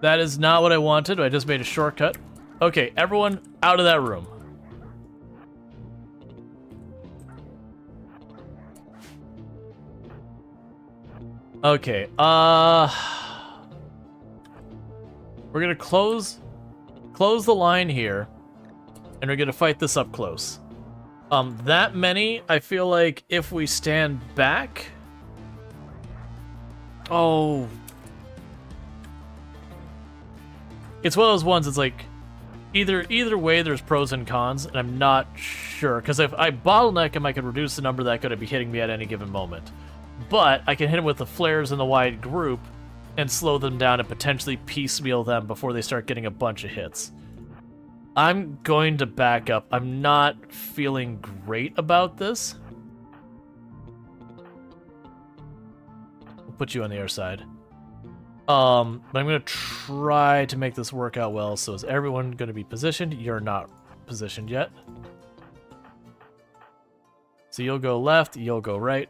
S1: That is not what I wanted. I just made a shortcut. Okay, everyone out of that room. Okay, we're gonna close the line here. And we're gonna fight this up close. That many, I feel like if we stand back... Oh. It's one of those ones, it's like, either way there's pros and cons, and I'm not sure. Because if I bottleneck him, I can reduce the number that could be hitting me at any given moment. But I can hit him with the flares in the wide group, and slow them down and potentially piecemeal them before they start getting a bunch of hits. I'm going to back up. I'm not feeling great about this. We'll put you on the other side. But I'm going to try to make this work out well. So is everyone going to be positioned? You're not positioned yet. So you'll go left, you'll go right.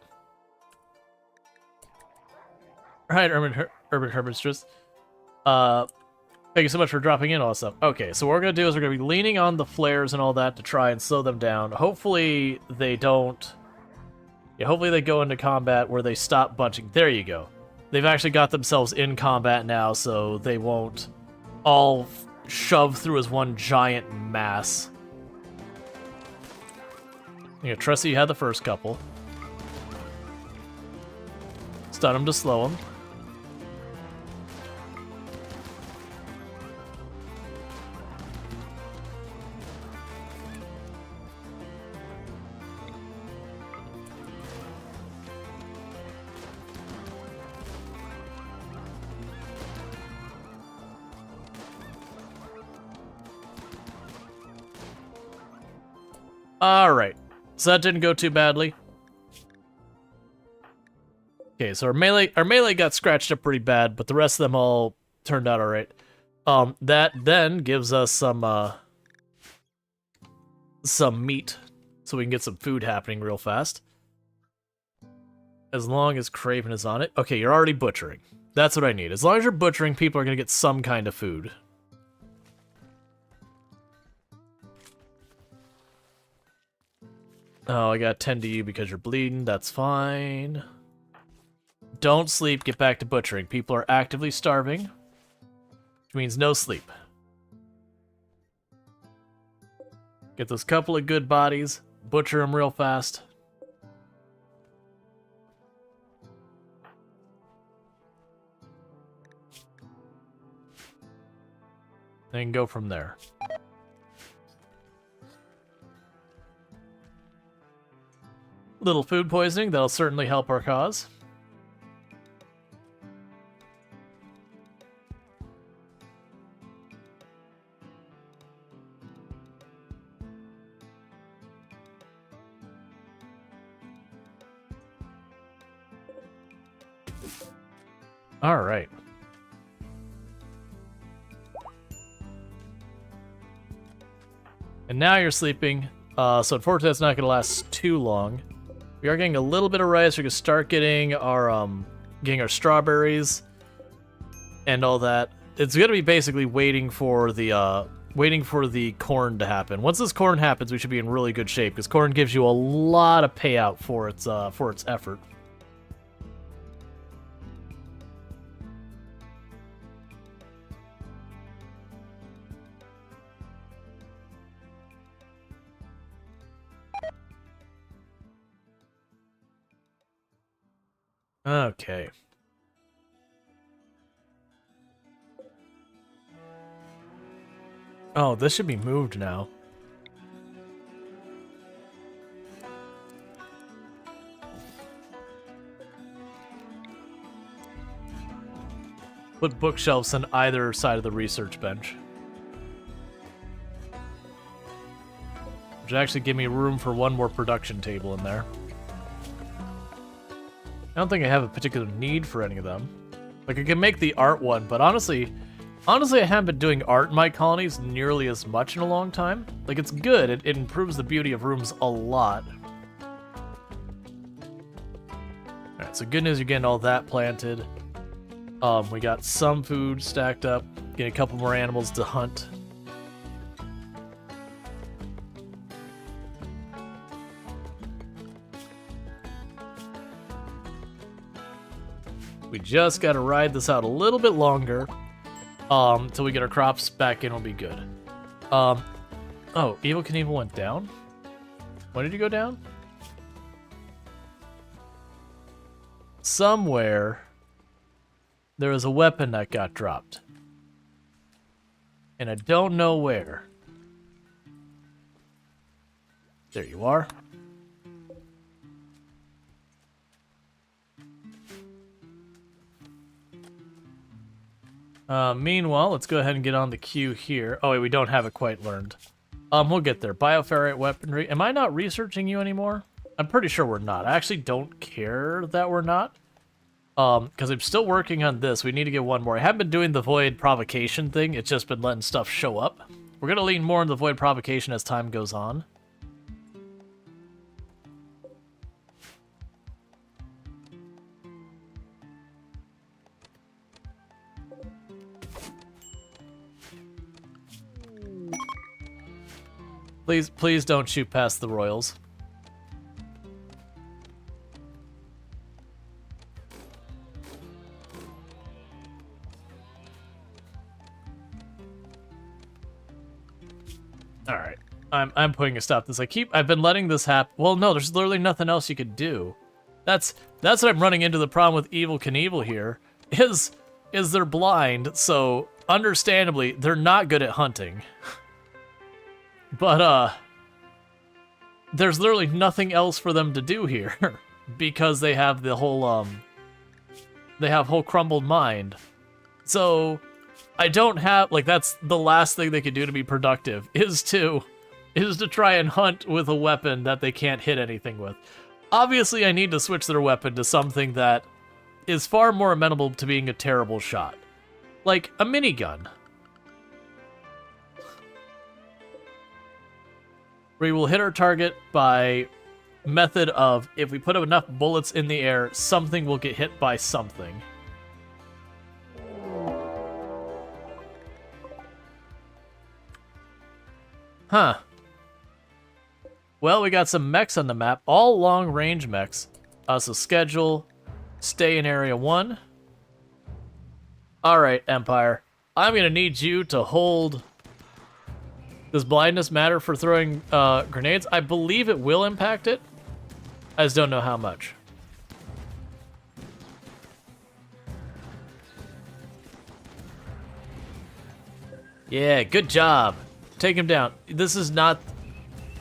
S1: All right, Urban Herbistress. Thank you so much for dropping in, all that stuff. Okay, so what we're going to do is we're going to be leaning on the flares and all that to try and slow them down. Hopefully they don't... Yeah, hopefully they go into combat where they stop bunching. There you go. They've actually got themselves in combat now, so they won't all shove through as one giant mass. Yeah, trust that you had the first couple. Stun them to slow them. Alright, so that didn't go too badly. Okay, so our melee got scratched up pretty bad, but the rest of them all turned out all right. That then gives us some meat, so we can get some food happening real fast. As long as Craven is on it. Okay, you're already butchering. That's what I need. As long as you're butchering, people are gonna get some kind of food. Oh, I gotta tend to you because you're bleeding. That's fine. Don't sleep. Get back to butchering. People are actively starving, which means no sleep. Get those couple of good bodies. Butcher them real fast. Then go from there. Little food poisoning, that'll certainly help our cause. All right. And now you're sleeping. So unfortunately, that's not going to last too long. We are getting a little bit of rice. We're going to start getting our strawberries and all that. It's going to be basically waiting for the corn to happen. Once this corn happens, we should be in really good shape because corn gives you a lot of payout for its effort. Okay. Oh, this should be moved now. Put bookshelves on either side of the research bench. Which actually give me room for one more production table in there. I don't think I have a particular need for any of them. Like, I can make the art one, but honestly, I haven't been doing art in my colonies nearly as much in a long time. Like, it's good. It improves the beauty of rooms a lot. Alright, so good news, you're getting all that planted. We got some food stacked up. Get a couple more animals to hunt. We just gotta ride this out a little bit longer. Till we get our crops back in, will be good. Oh, Evil Knievel went down? When did you go down? Somewhere, there was a weapon that got dropped. And I don't know where. There you are. Meanwhile, let's go ahead and get on the queue here. Oh, wait, we don't have it quite learned. We'll get there. Bioferrite weaponry. Am I not researching you anymore? I'm pretty sure we're not. I actually don't care that we're not. Because I'm still working on this. We need to get one more. I haven't been doing the void provocation thing. It's just been letting stuff show up. We're going to lean more into the void provocation as time goes on. Please don't shoot past the royals. All right, I'm putting a stop to this. I've been letting this happen. Well, no, there's literally nothing else you could do. That's what I'm running into the problem with Evil Knievel here. Is they're blind, so understandably they're not good at hunting. But, there's literally nothing else for them to do here, because they have the whole, whole crumbled mind. So, I don't have, like, that's the last thing they could do to be productive, is to try and hunt with a weapon that they can't hit anything with. Obviously, I need to switch their weapon to something that is far more amenable to being a terrible shot. Like a minigun. We will hit our target by method of, if we put enough bullets in the air, something will get hit by something. Huh. Well, we got some mechs on the map, all long-range mechs. So schedule, stay in area 1. Alright, Empire. I'm gonna need you to hold... Does blindness matter for throwing grenades? I believe it will impact it. I just don't know how much. Yeah, good job. Take him down. This is not...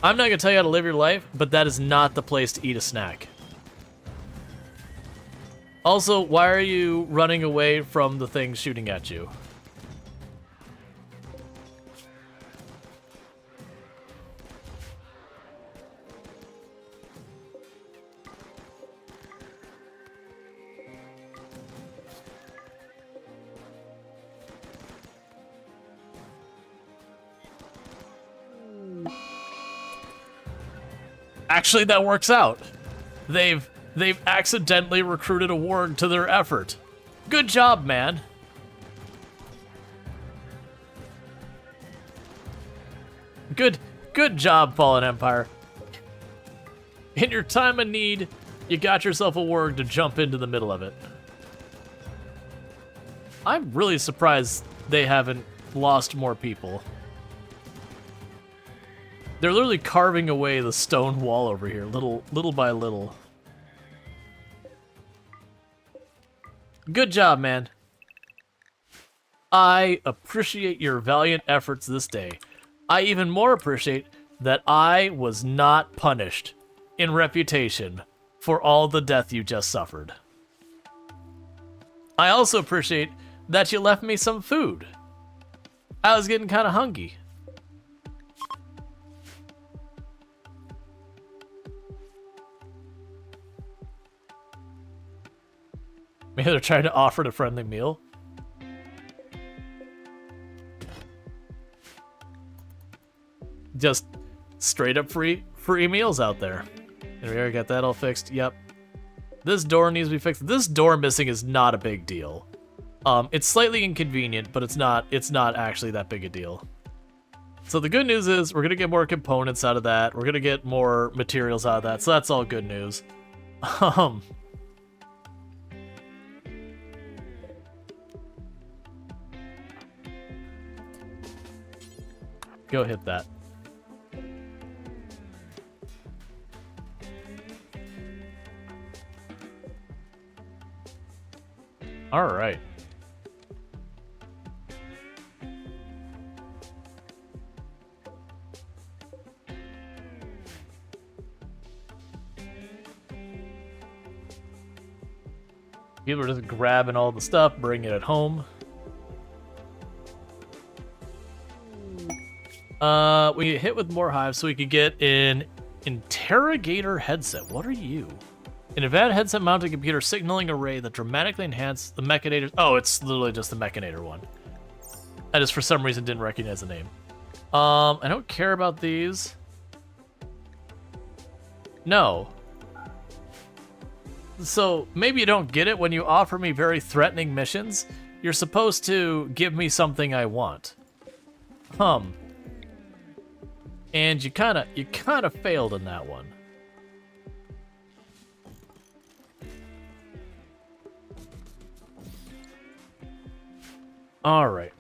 S1: I'm not going to tell you how to live your life, but that is not the place to eat a snack. Also, why are you running away from the thing shooting at you? Actually, that works out. They've accidentally recruited a warg to their effort. Good job, man. Good job, Fallen Empire. In your time of need, you got yourself a warg to jump into the middle of it. I'm really surprised they haven't lost more people. They're literally carving away the stone wall over here, little by little. Good job, man. I appreciate your valiant efforts this day. I even more appreciate that I was not punished in reputation for all the death you just suffered. I also appreciate that you left me some food. I was getting kind of hungry. Maybe they're trying to offer a friendly meal. Just straight up free meals out there. There we are, got that all fixed. Yep. This door needs to be fixed. This door missing is not a big deal. It's slightly inconvenient, but it's not actually that big a deal. So the good news is we're gonna get more components out of that. We're gonna get more materials out of that. So that's all good news. Go hit that. All right. People are just grabbing all the stuff, bringing it home. We get hit with more hives, so we could get an interrogator headset. What are you? An advanced headset-mounted computer signaling array that dramatically enhanced the mechanator. Oh, it's literally just the mechanator one. I just, for some reason, didn't recognize the name. I don't care about these. No. So, maybe you don't get it when you offer me very threatening missions. You're supposed to give me something I want. And you kind of failed in that one. All right.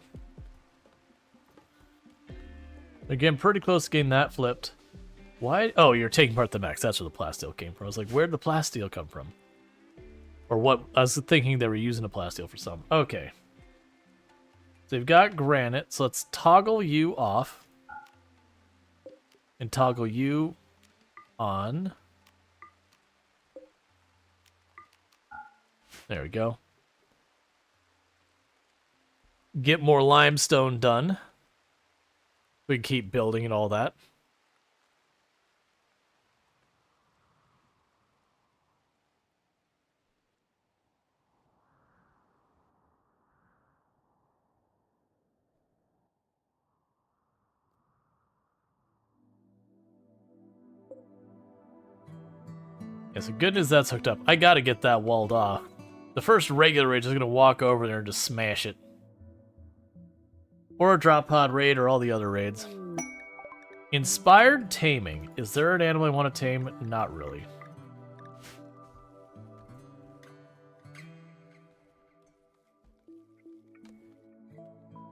S1: Again, pretty close to getting that flipped. Why? Oh, you're taking apart the mechs. That's where the plasteel came from. I was like, where'd the plasteel come from? Or what? I was thinking they were using a plasteel for some. Okay. So they've got granite. So let's toggle you off. And toggle you on. There we go. Get more limestone done. We can keep building and all that. Yeah, so good news that's hooked up. I gotta get that walled off. The first regular raid is gonna walk over there and just smash it. Or a drop pod raid or all the other raids. Inspired taming. Is there an animal I want to tame? Not really.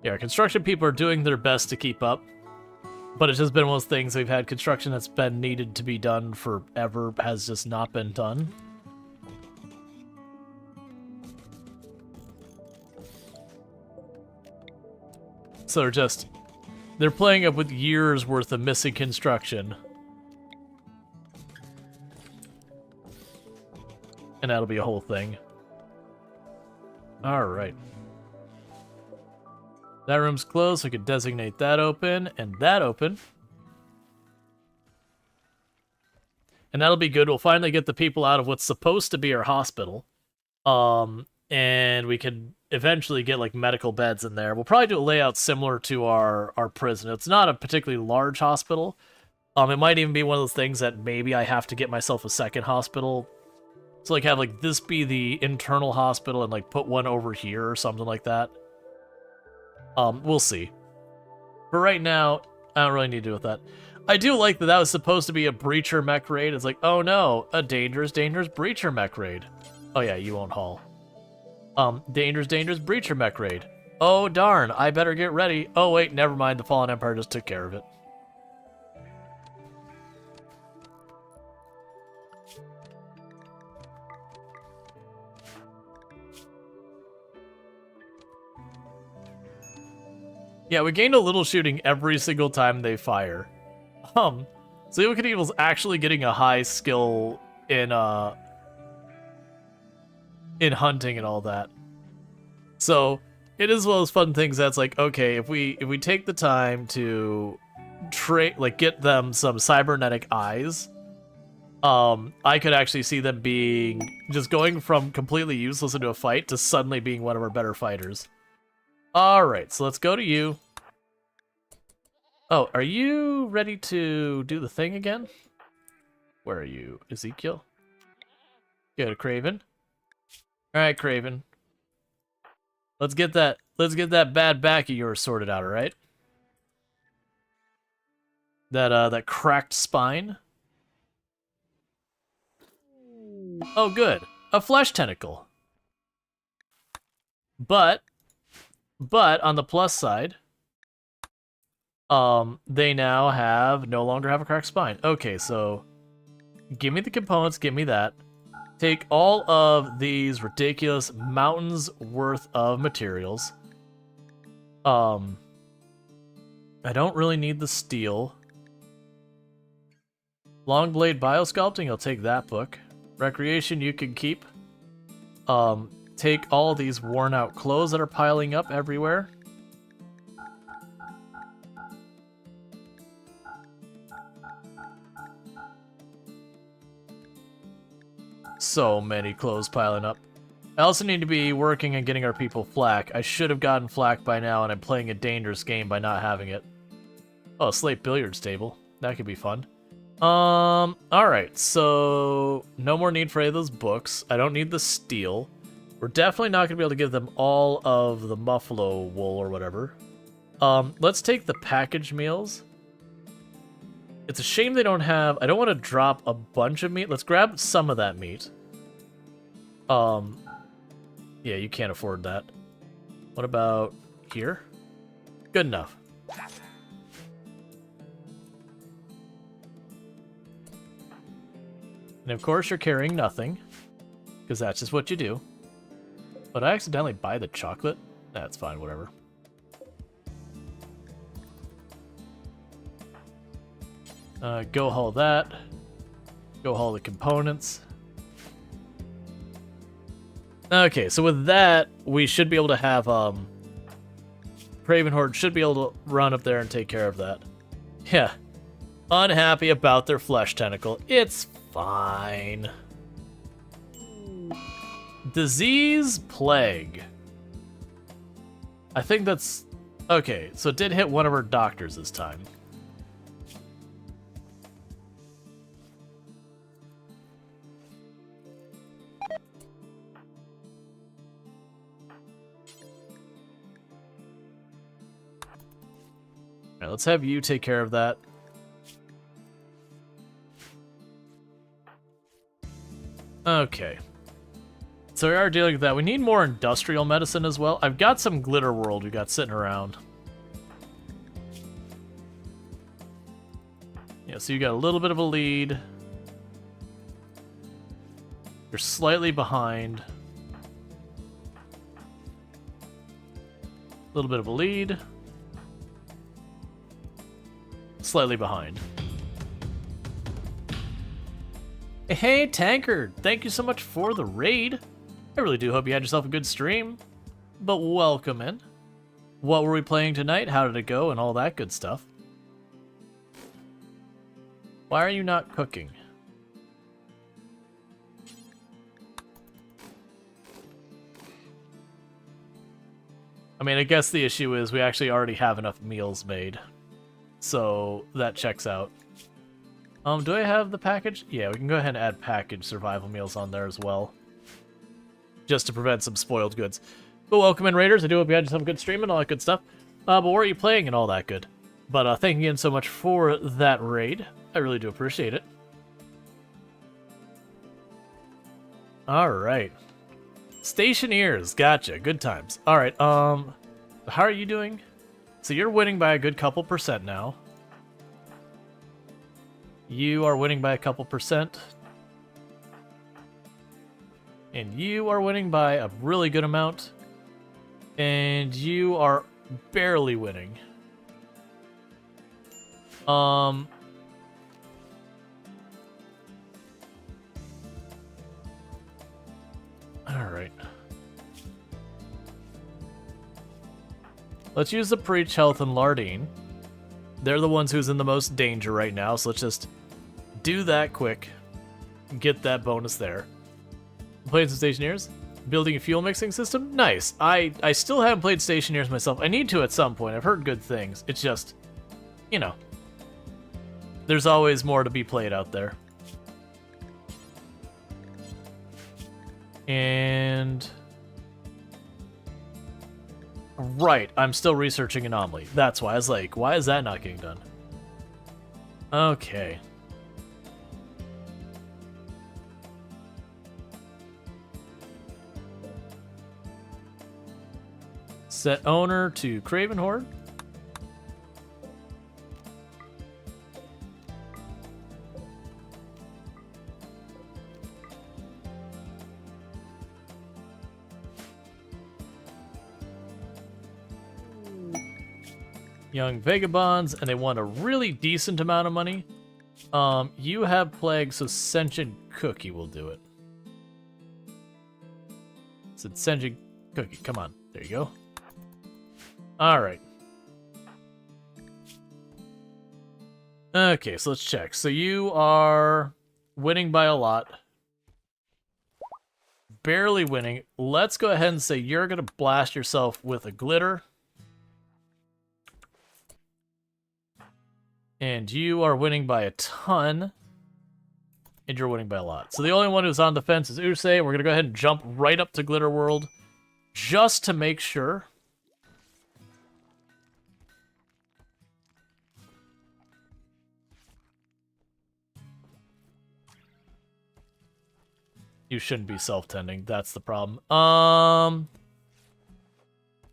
S1: Yeah, construction people are doing their best to keep up. But it's just been one of those things we've had construction that's been needed to be done forever has just not been done. So they're playing up with years worth of missing construction. And that'll be a whole thing. Alright. That room's closed, so we could designate that open and that open. And that'll be good. We'll finally get the people out of what's supposed to be our hospital. And we can eventually get like medical beds in there. We'll probably do a layout similar to our prison. It's not a particularly large hospital. It might even be one of those things that maybe I have to get myself a second hospital. So like have like this be the internal hospital and like put one over here or something like that. We'll see. But right now, I don't really need to deal with that. I do like that was supposed to be a breacher mech raid. It's like, oh no, a dangerous breacher mech raid. Oh yeah, you won't haul. Dangerous breacher mech raid. Oh darn, I better get ready. Oh wait, never mind, the Fallen Empire just took care of it. Yeah, we gained a little shooting every single time they fire. So Evil Knievel's actually getting a high skill in hunting and all that. So it is one of those fun things that's like, okay, if we take the time to get them some cybernetic eyes, I could actually see them being just going from completely useless into a fight to suddenly being one of our better fighters. Alright, so let's go to you. Oh, are you ready to do the thing again? Where are you? Ezekiel? Go to Craven. Alright, Craven. Let's get that bad back of yours sorted out, alright? That cracked spine. Oh good. A flesh tentacle. But on the plus side, they now no longer have a cracked spine. Okay, so give me the components, give me that. Take all of these ridiculous mountains worth of materials. I don't really need the steel. Long blade biosculpting, I'll take that book. Recreation you can keep. Take all these worn out clothes that are piling up everywhere. So many clothes piling up. I also need to be working on getting our people flak. I should have gotten flak by now, and I'm playing a dangerous game by not having it. Oh, a slate billiards table. That could be fun. Alright, so no more need for any of those books. I don't need the steel. We're definitely not going to be able to give them all of the buffalo wool or whatever. Let's take the packaged meals. It's a shame they don't have... I don't want to drop a bunch of meat. Let's grab some of that meat. Yeah, you can't afford that. What about here? Good enough. And of course you're carrying nothing, because that's just what you do. But I accidentally buy the chocolate? That's fine, whatever. Go haul that. Go haul the components. Okay, so with that, we should be able to have, Craven Horde should be able to run up there and take care of that. Yeah. Unhappy about their flesh tentacle. It's fine. Disease Plague. I think that's... Okay, so it did hit one of our doctors this time. Alright, let's have you take care of that. Okay. So we are dealing with that. We need more industrial medicine as well. I've got some glitter world we got sitting around. Yeah, so you got a little bit of a lead. You're slightly behind. A little bit of a lead. Slightly behind. Hey, Tankard! Thank you so much for the raid. I really do hope you had yourself a good stream. But welcome in. What were we playing tonight? How did it go? And all that good stuff. Why are you not cooking? I mean, I guess the issue is we actually already have enough meals made. So that checks out. Do I have the package? Yeah, we can go ahead and add package survival meals on there as well. Just to prevent some spoiled goods. But welcome in, Raiders. I do hope you had some good stream and all that good stuff. But what are you playing and all that good? But thank you again so much for that raid. I really do appreciate it. Alright. Stationeers. Gotcha. Good times. Alright, how are you doing? So you're winning by a good couple percent now. You are winning by a couple percent. And you are winning by a really good amount. And you are barely winning. Alright. Let's use the Preach, Health, and Lardine. They're the ones who's in the most danger right now, so let's just do that quick. Get that bonus there. Playing some Stationeers. Building a fuel mixing system? Nice. I still haven't played Stationeers myself. I need to at some point. I've heard good things. It's just, you know, there's always more to be played out there. And... right, I'm still researching Anomaly. That's why I was like, why is that not getting done? Okay. Set owner to Craven Horde. Young Vagabonds, and they want a really decent amount of money. You have Plague, so Sentient Cookie will do it. So Sentient Cookie, come on. There you go. Alright. Okay, so let's check. So you are winning by a lot. Barely winning. Let's go ahead and say you're going to blast yourself with a glitter. And you are winning by a ton. And you're winning by a lot. So the only one who's on the fence is Usei. We're going to go ahead and jump right up to Glitter World. Just to make sure. You shouldn't be self-tending. That's the problem.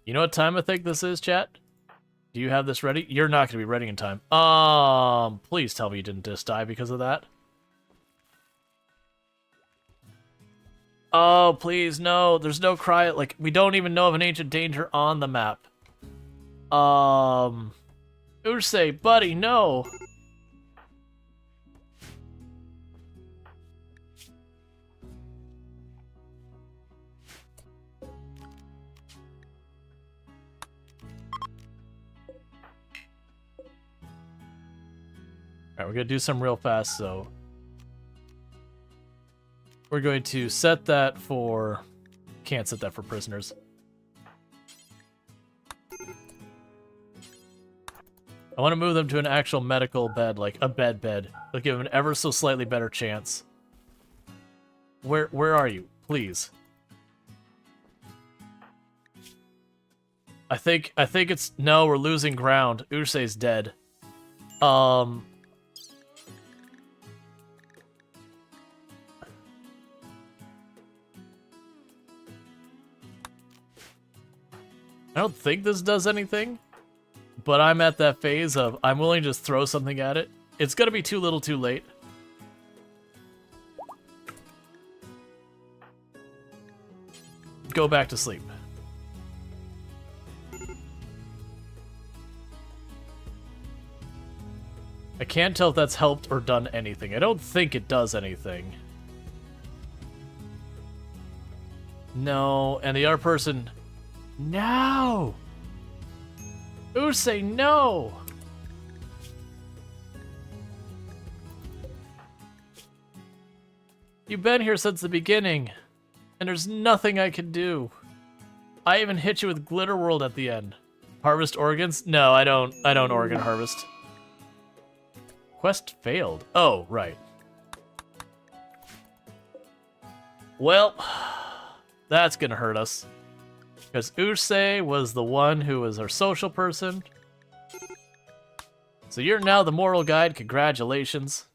S1: You know what time I think this is, chat? Do you have this ready? You're not going to be ready in time. Please tell me you didn't just die because of that. Oh, please, no. There's no cry. Like, we don't even know of an ancient danger on the map. Usei, buddy, no. Alright, we're going to do some real fast, so... we're going to set that for... can't set that for prisoners. I want to move them to an actual medical bed, like a bed. It'll give them an ever so slightly better chance. Where are you? Please. I think it's no, we're losing ground. Ursay's dead. I don't think this does anything, but I'm at that phase of I'm willing to just throw something at it. It's gonna be too little too late. Go back to sleep. I can't tell if that's helped or done anything. I don't think it does anything. No, and the other person... No! Usay, no! You've been here since the beginning, and there's nothing I can do. I even hit you with Glitter World at the end. Harvest organs? No, I don't organ harvest. Quest failed. Oh, right. Well, that's gonna hurt us. Because Usay was the one who was our social person. So you're now the moral guide. Congratulations.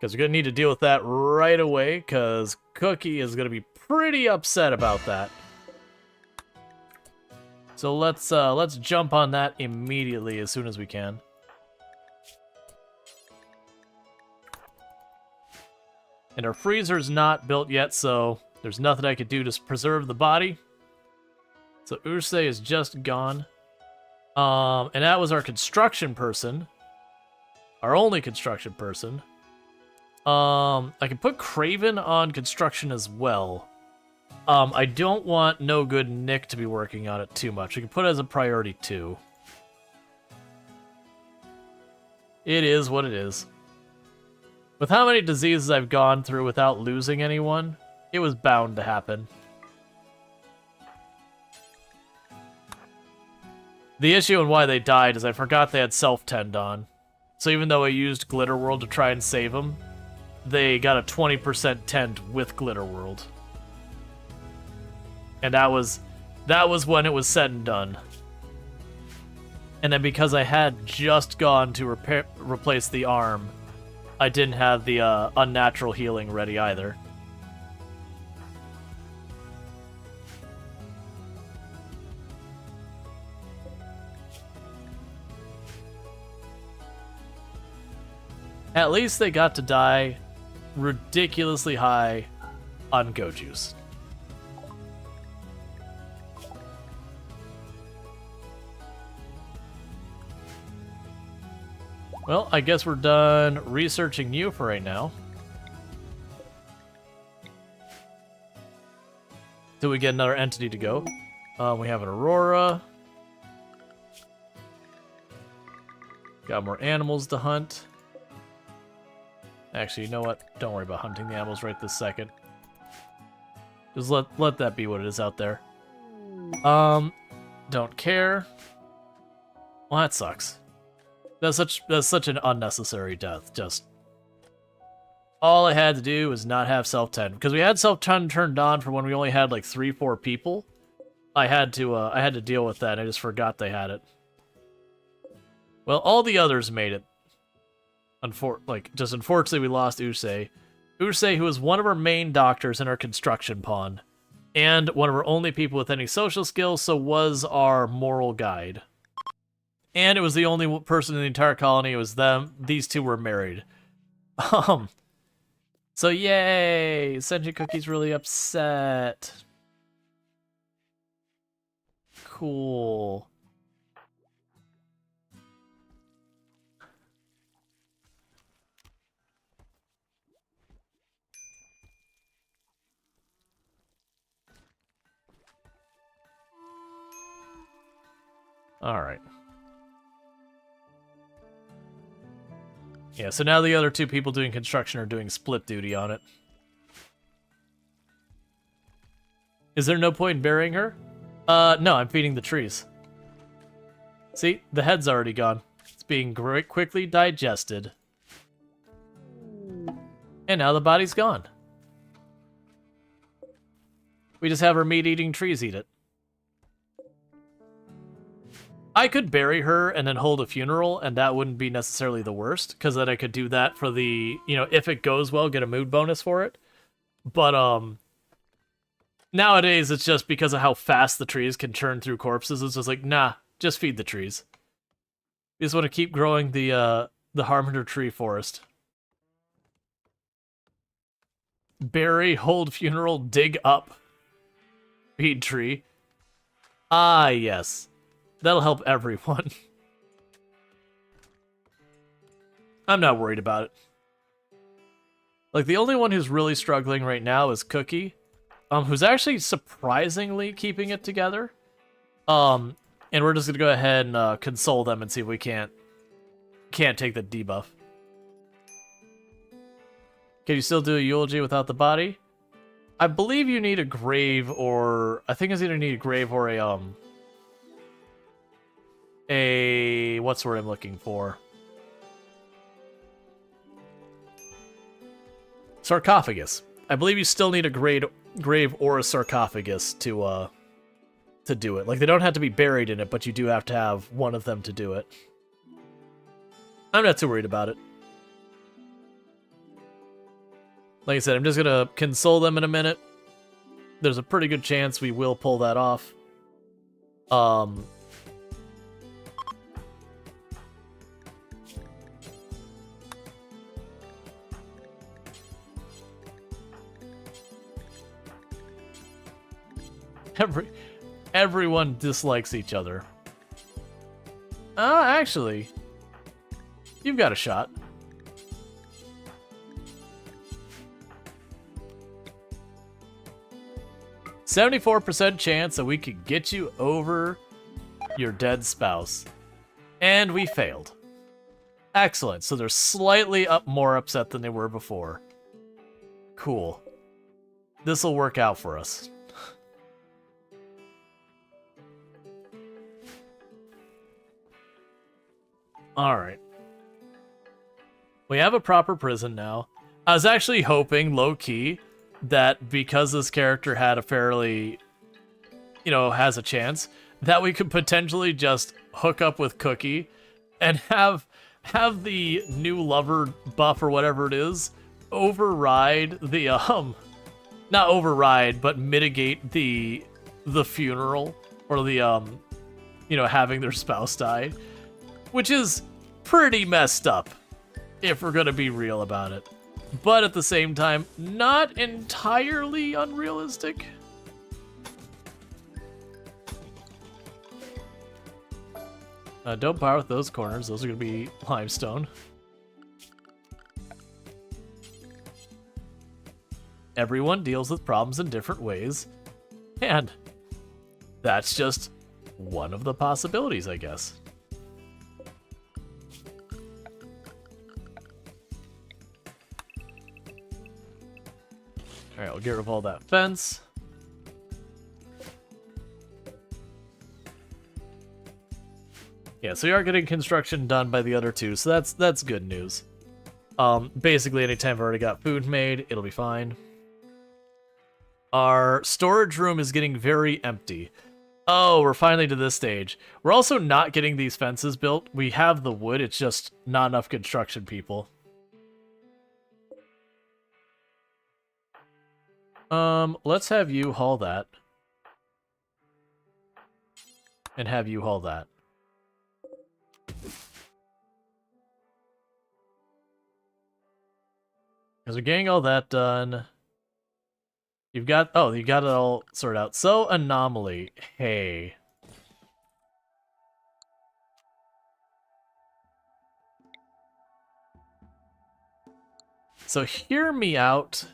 S1: Because we're going to need to deal with that right away, because Cookie is going to be pretty upset about that. So let's jump on that immediately as soon as we can. And our freezer's not built yet, so there's nothing I could do to preserve the body. So Usay is just gone. And that was our construction person. Our only construction person. I can put Craven on construction as well. I don't want No Good Nick to be working on it too much. We can put it as a priority 2. It is what it is. With how many diseases I've gone through without losing anyone, it was bound to happen. The issue and why they died is I forgot they had self-tend on. So even though I used Glitter World to try and save them, they got a 20% tend with Glitter World. And that was when it was said and done. And then because I had just gone to replace the arm, I didn't have the unnatural healing ready either. At least they got to die ridiculously high on Go Juice. Well, I guess we're done researching you for right now. Till we get another entity to go. We have an Aurora. Got more animals to hunt. Actually, you know what? Don't worry about hunting the animals right this second. Just let that be what it is out there. Don't care. Well, that sucks. That's such an unnecessary death. Just all I had to do was not have self-tend, because we had self-tend turned on for when we only had like 3-4 people. I had to deal with that. I just forgot they had it. Well, all the others made it. Unfortunately, we lost Usay. Usay, who was one of our main doctors in our construction pond, and one of our only people with any social skills, so was our moral guide. And it was the only person in the entire colony. It was them. These two were married. So yay! Sentient Cookie's really upset. Cool. All right. Yeah, so now the other two people doing construction are doing split duty on it. Is there no point in burying her? No, I'm feeding the trees. See, the head's already gone. It's being quickly digested. And now the body's gone. We just have our meat-eating trees eat it. I could bury her and then hold a funeral, and that wouldn't be necessarily the worst, because then I could do that for the, you know, if it goes well, get a mood bonus for it. But, nowadays, it's just because of how fast the trees can churn through corpses, it's just like, nah, just feed the trees. We just want to keep growing the Harbinger tree forest. Bury, hold funeral, dig up. Feed tree. Ah, yes. That'll help everyone. I'm not worried about it. Like, the only one who's really struggling right now is Cookie, who's actually surprisingly keeping it together. And we're just gonna go ahead and console them and see if we can't take the debuff. Can you still do a eulogy without the body? I believe you need a grave, or I think it's either need a grave or a what's the word I'm looking for? Sarcophagus. I believe you still need a grave or a sarcophagus to do it. Like, they don't have to be buried in it, but you do have to have one of them to do it. I'm not too worried about it. Like I said, I'm just gonna console them in a minute. There's a pretty good chance we will pull that off. Everyone dislikes each other. Actually, you've got a shot. %74% chance that we could get you over your dead spouse. And we failed. Excellent. So they're slightly more upset than they were before. Cool. This'll work out for us. Alright. We have a proper prison now. I was actually hoping, low-key, that because this character had a fairly, you know, has a chance, that we could potentially just hook up with Cookie and have the new lover buff or whatever it is override the, not override, but mitigate the funeral or the, you know, having their spouse die, which is pretty messed up, if we're gonna be real about it. But at the same time, not entirely unrealistic. Don't power with those corners. Those are going to be limestone. Everyone deals with problems in different ways. And that's just one of the possibilities, I guess. Alright, we'll get rid of all that fence. Yeah, so we are getting construction done by the other two, so that's good news. Basically, anytime I've already got food made, it'll be fine. Our storage room is getting very empty. Oh, we're finally to this stage. We're also not getting these fences built. We have the wood, it's just not enough construction people. Let's have you haul that. And have you haul that. Because we're getting all that done. You got it all sorted out. So, anomaly. Hey. So, hear me out.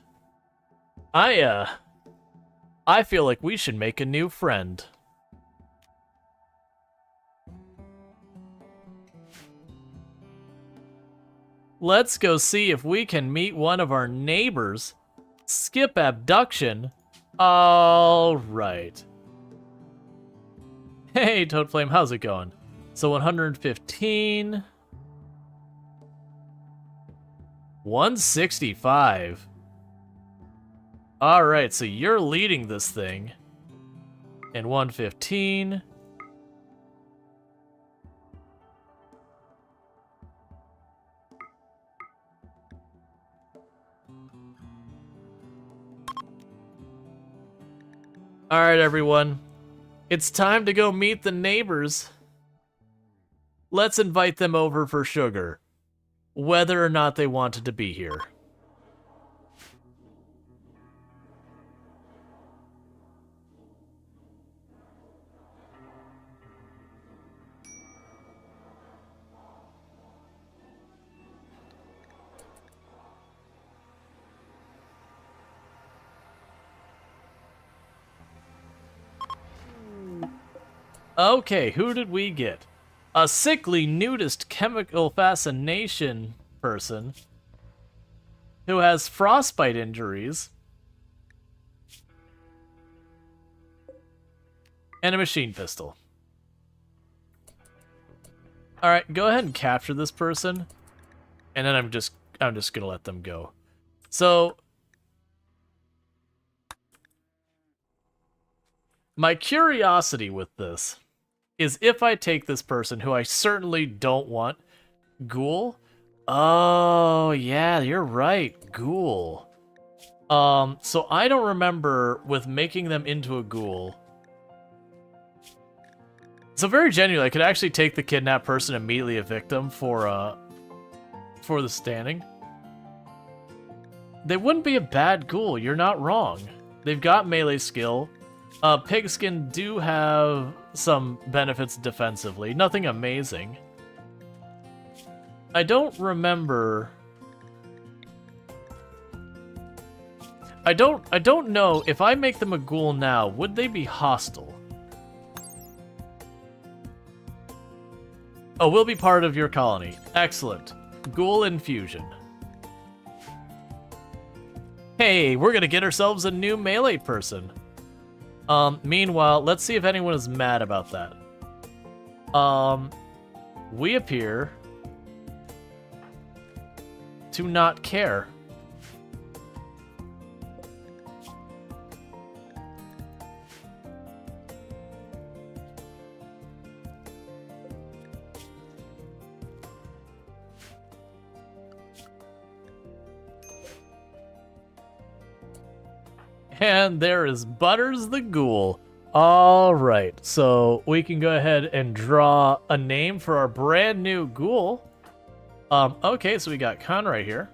S1: I feel like we should make a new friend. Let's go see if we can meet one of our neighbors. Skip abduction. All right. Hey, Toadflame, how's it going? So 115. 165. Alright, so you're leading this thing. And 115. Alright, everyone. It's time to go meet the neighbors. Let's invite them over for sugar, whether or not they wanted to be here. Okay, who did we get? A sickly nudist chemical fascination person who has frostbite injuries and a machine pistol. All right, go ahead and capture this person, and then I'm just gonna let them go. So my curiosity with this is if I take this person, who I certainly don't want, Ghoul. Oh, yeah, you're right, Ghoul. So I don't remember with making them into a Ghoul. So very genuinely, I could actually take the kidnapped person and immediately evict them for the standing. They wouldn't be a bad Ghoul, you're not wrong. They've got melee skill. Pigskin do have some benefits defensively, nothing amazing. I don't remember. I don't know if I make them a ghoul now, would they be hostile? Oh, we'll be part of your colony. Excellent. Ghoul infusion. Hey, we're gonna get ourselves a new melee person. Meanwhile, let's see if anyone is mad about that. We appear to not care. And there is Butters the Ghoul. Alright, so we can go ahead and draw a name for our brand new ghoul. Okay, so we got Khan right here.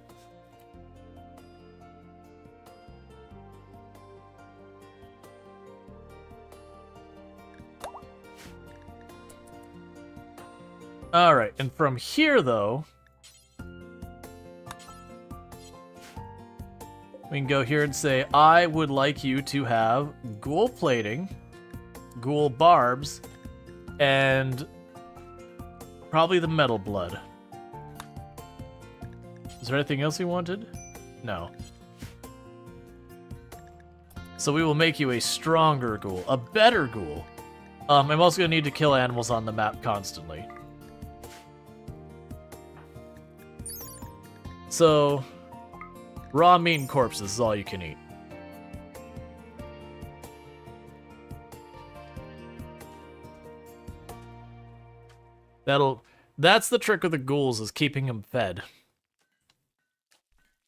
S1: Alright, and from here, though, we can go here and say, I would like you to have ghoul plating, ghoul barbs, and probably the metal blood. Is there anything else you wanted? No. So we will make you a stronger ghoul, a better ghoul. I'm also going to need to kill animals on the map constantly. So raw meat and corpses is all you can eat. That's the trick with the ghouls, is keeping them fed.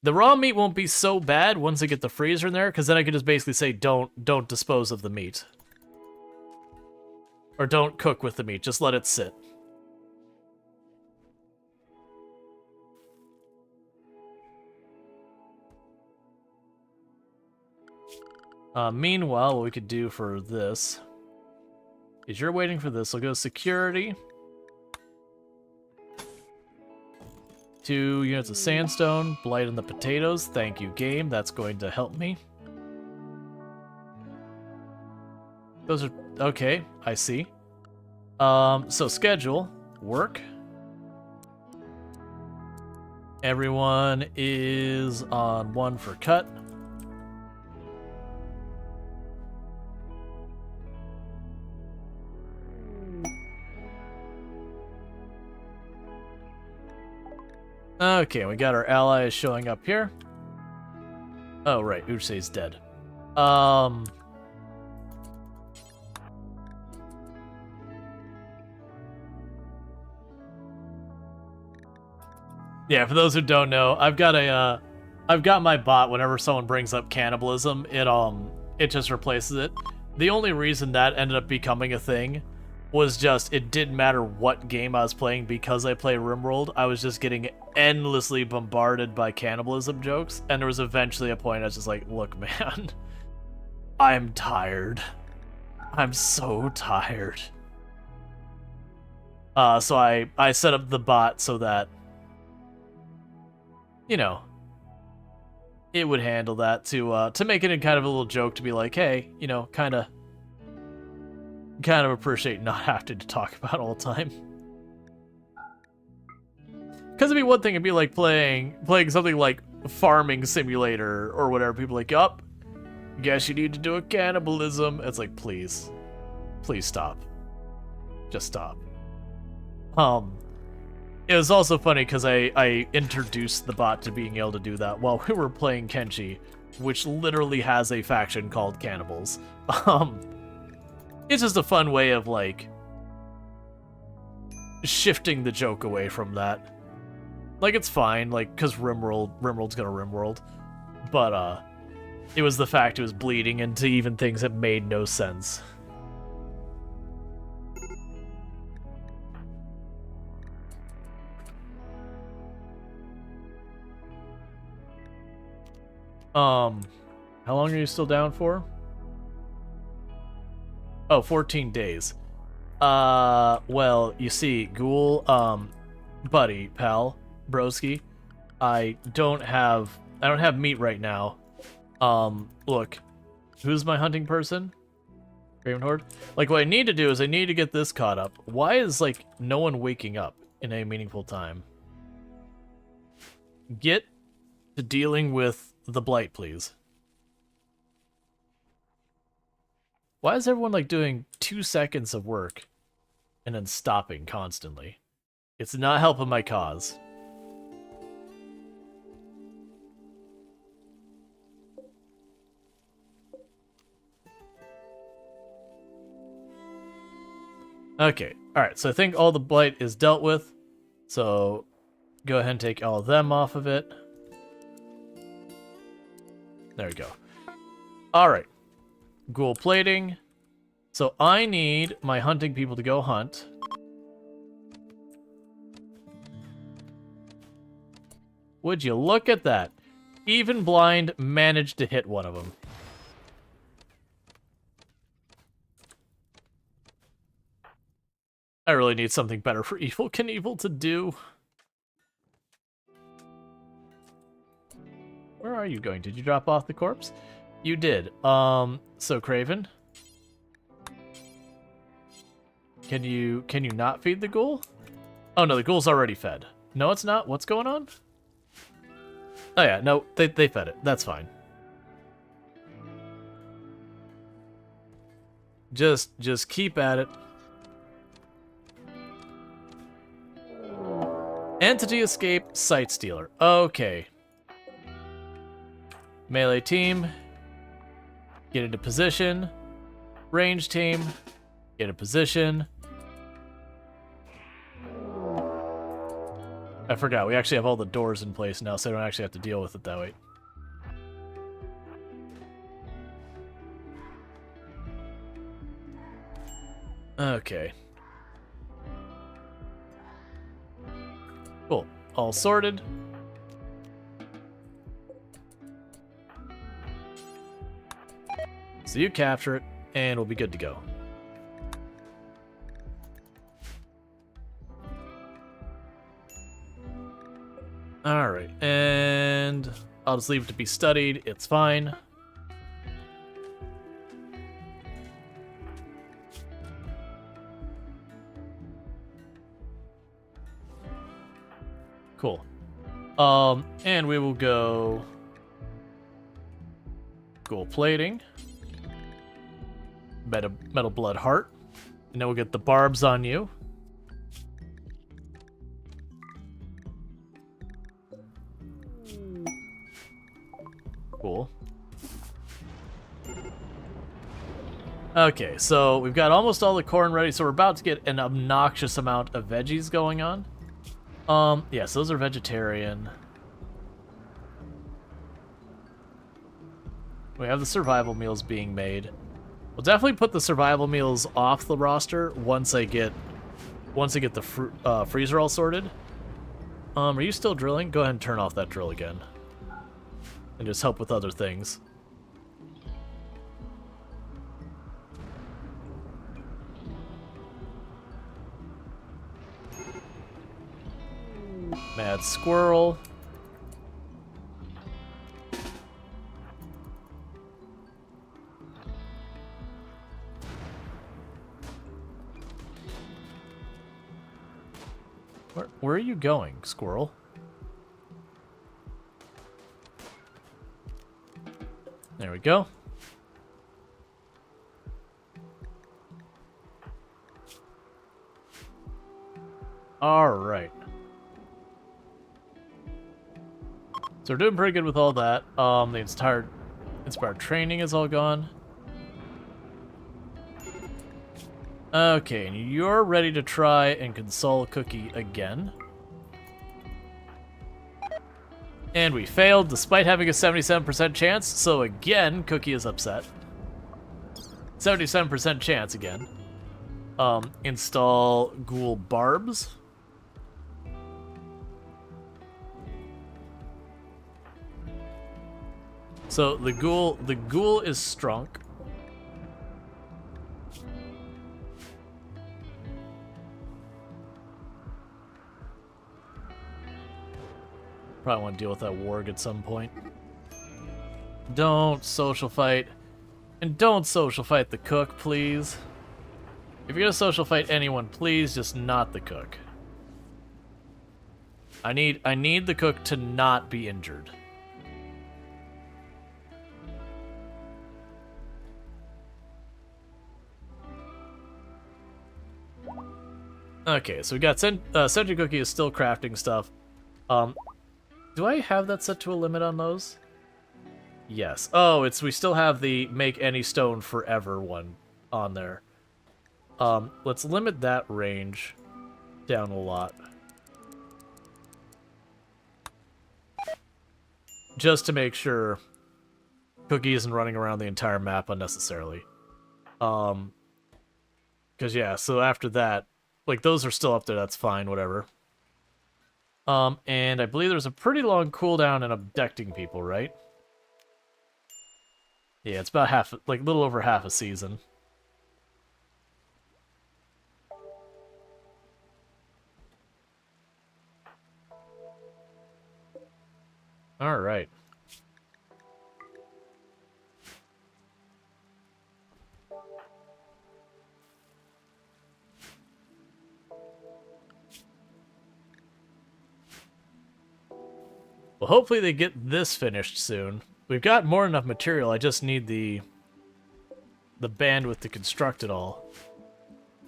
S1: The raw meat won't be so bad once I get the freezer in there, because then I can just basically say don't dispose of the meat. Or don't cook with the meat, just let it sit. Meanwhile, what we could do for this is you're waiting for this. I'll go security. 2 units of sandstone, blight on the potatoes. Thank you, game. That's going to help me. Those are okay. I see. So schedule work. Everyone is on 1 for cut. Okay, we got our allies showing up here. Oh, right, Uchse's dead. Yeah, for those who don't know, I've got my bot. Whenever someone brings up cannibalism, it just replaces it. The only reason that ended up becoming a thing was just it didn't matter what game I was playing, because I play RimWorld. I was just getting endlessly bombarded by cannibalism jokes, and there was eventually a point I was just like, look, man, I'm tired. I'm so tired. So I set up the bot so that, you know, it would handle that to make it in kind of a little joke, to be like, hey, you know, kind of appreciate not having to talk about it all the time. Because it'd be one thing, it'd be like playing something like Farming Simulator or whatever. People are like, yup, guess you need to do a cannibalism. It's like, please stop. Just stop. It was also funny because I introduced the bot to being able to do that while we were playing Kenshi, which literally has a faction called Cannibals. It's just a fun way of, like, shifting the joke away from that. Like, it's fine, like, because RimWorld's gonna RimWorld. But, it was the fact it was bleeding into even things that made no sense. How long are you still down for? Oh, 14 days. Well, you see, Ghoul, buddy, pal, broski, I don't have meat right now. Look, who's my hunting person? Raven Horde? Like, what I need to do is I need to get this caught up. Why is, like, no one waking up in a meaningful time? Get to dealing with the blight, please. Why is everyone, like, doing 2 seconds of work and then stopping constantly? It's not helping my cause. Okay, alright, so I think all the blight is dealt with. So, go ahead and take all of them off of it. There we go. Alright. Ghoul plating. So I need my hunting people to go hunt. Would you look at that? Even blind managed to hit one of them. I really need something better for Evil Knievel to do. Where are you going? Did you drop off the corpse? You did. So Craven, can you not feed the ghoul? Oh no, the ghoul's already fed. No, it's not. What's going on? Oh yeah, no, they fed it. That's fine. Just keep at it. Entity escape, Sight Stealer. Okay. Melee team, get into position. Range team, get in position. I forgot, we actually have all the doors in place now, so I don't actually have to deal with it that way. Okay. Cool. All sorted. So you capture it, and we'll be good to go. Alright, and I'll just leave it to be studied. It's fine. Cool. And we will go gold plating, metal blood heart, and then we'll get the barbs on you. Cool. Okay, so we've got almost all the corn ready, so we're about to get an obnoxious amount of veggies going on. Yes, those are vegetarian. We have the survival meals being made. We'll definitely put the survival meals off the roster once I get the freezer all sorted. Are you still drilling? Go ahead and turn off that drill again. And just help with other things. Mad squirrel. Where are you going, squirrel? There we go. All right. So we're doing pretty good with all that. The inspired training is all gone. Okay, and you're ready to try and console Cookie again. And we failed despite having a 77% chance, so again, Cookie is upset. 77% chance again. Install Ghoul Barbs. So the ghoul is strunk. Probably want to deal with that warg at some point. Don't social fight. And don't social fight the cook, please. If you're gonna social fight anyone, please just not the cook. I need the cook to not be injured. Okay, so we got Sentry Cookie is still crafting stuff. Do I have that set to a limit on those? Yes. Oh, we still have the make any stone forever one on there. Let's limit that range down a lot. Just to make sure Cookie isn't running around the entire map unnecessarily. Because yeah, so after that, like, those are still up there, that's fine, whatever. And I believe there's a pretty long cooldown in abducting people, right? Yeah, it's about half, like, a little over half a season. Alright. Well, hopefully they get this finished soon. We've got more than enough material, I just need the bandwidth to construct it all.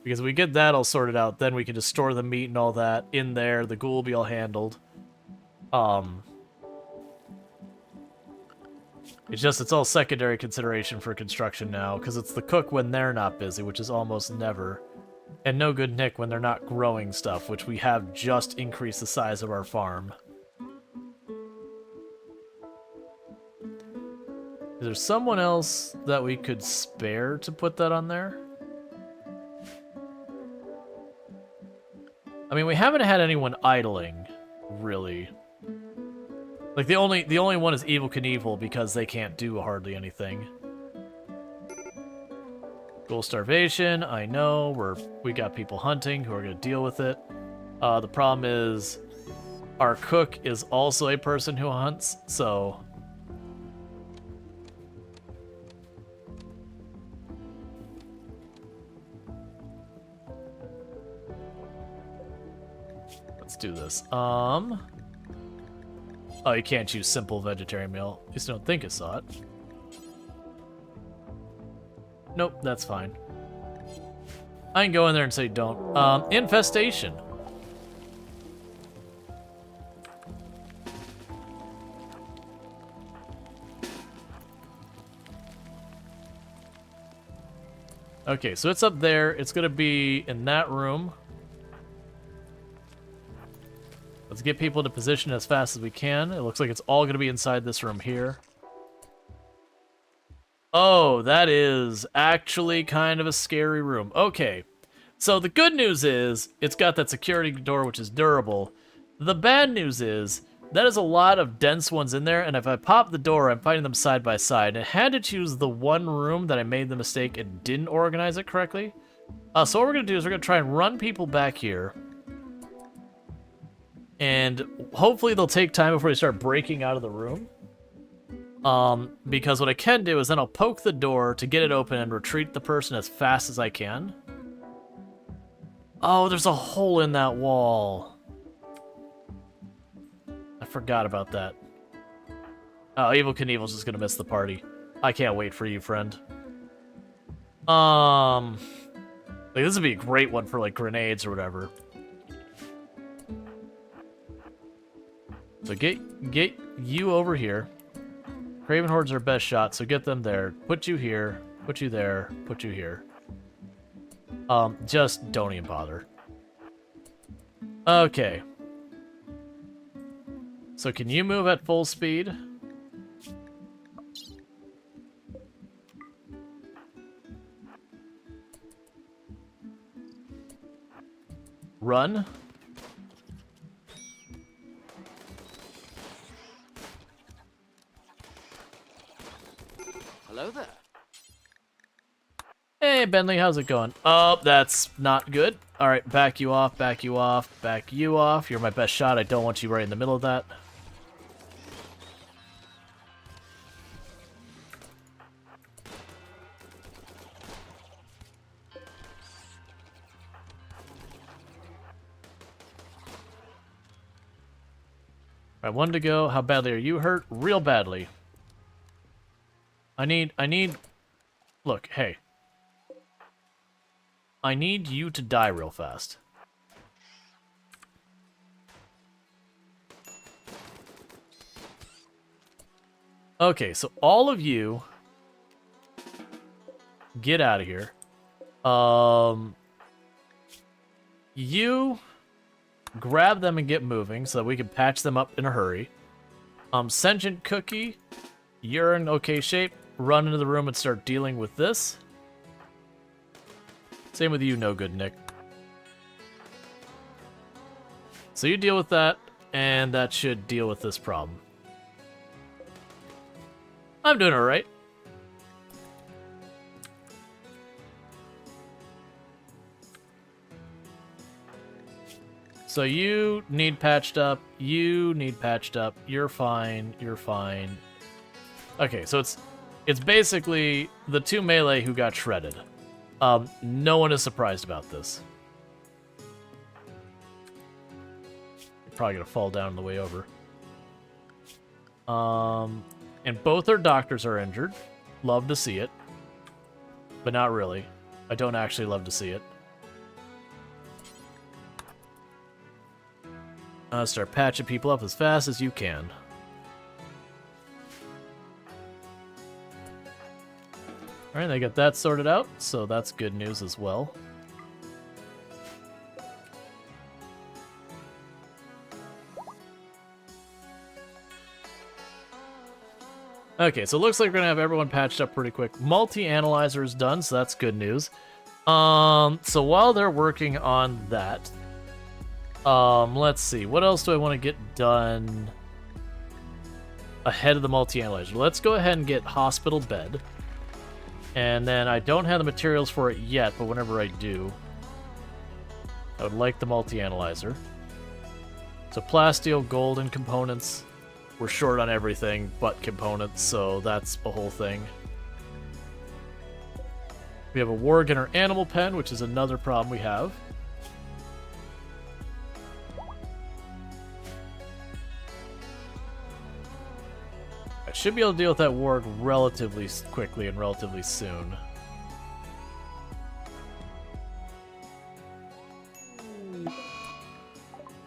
S1: Because if we get that all sorted out, then we can just store the meat and all that in there, the ghoul will be all handled. It's all secondary consideration for construction now, because it's the cook when they're not busy, which is almost never. And no good Nick when they're not growing stuff, which we have just increased the size of our farm. Is there someone else that we could spare to put that on there? I mean, we haven't had anyone idling, really. Like, the only one is Evil Knievel because they can't do hardly anything. Ghoul starvation, I know. We got people hunting who are going to deal with it. The problem is our cook is also a person who hunts, so... Let's do this. Oh, you can't choose simple vegetarian meal. At least I don't think I saw it. Nope, that's fine. I can go in there and say don't. Infestation. Okay, so it's up there. It's going to be in that room. Let's get people to position as fast as we can. It looks like it's all going to be inside this room here. Oh, that is actually kind of a scary room. Okay, so the good news is it's got that security door, which is durable. The bad news is that is a lot of dense ones in there, and if I pop the door, I'm finding them side by side. I had to choose the one room that I made the mistake and didn't organize it correctly. So what we're going to do is we're going to try and run people back here. And hopefully they'll take time before they start breaking out of the room. Because what I can do is then I'll poke the door to get it open and retreat the person as fast as I can. Oh, there's a hole in that wall. I forgot about that. Oh, Evil Knievel's just gonna miss the party. I can't wait for you, friend. Like, this would be a great one for, like, grenades or whatever. So get you over here. Craven Horde's our best shot, so get them there. Put you here, put you there, put you here. Just don't even bother. Okay. So can you move at full speed? Run.
S2: Hello there.
S1: Hey, Bentley, how's it going? Oh, that's not good. All right, back you off, back you off, back you off. You're my best shot. I don't want you right in the middle of that. All right, one to go. How badly are you hurt? Real badly. I need... Look, hey. I need you to die real fast. Okay, so all of you... get out of here. You... grab them and get moving so that we can patch them up in a hurry. Sentient Cookie, you're in okay shape. Run into the room and start dealing with this. Same with you, no good, Nick. So you deal with that, and that should deal with this problem. I'm doing alright. So you need patched up, you need patched up, you're fine, you're fine. Okay, so it's basically the two melee who got shredded. No one is surprised about this. You're probably gonna fall down on the way over. And both their doctors are injured. Love to see it. But not really. I don't actually love to see it. Start patching people up as fast as you can. Alright, they got that sorted out, so that's good news as well. Okay, so it looks like we're gonna have everyone patched up pretty quick. Multi-analyzer is done, so that's good news. So while they're working on that, let's see, what else do I want to get done ahead of the multi-analyzer? Let's go ahead and get hospital bed. And then I don't have the materials for it yet, but whenever I do, I would like the multi-analyzer. So plasteel, gold, and components. We're short on everything but components, so that's a whole thing. We have a Worgener animal pen, which is another problem we have. I should be able to deal with that warg relatively quickly and relatively soon.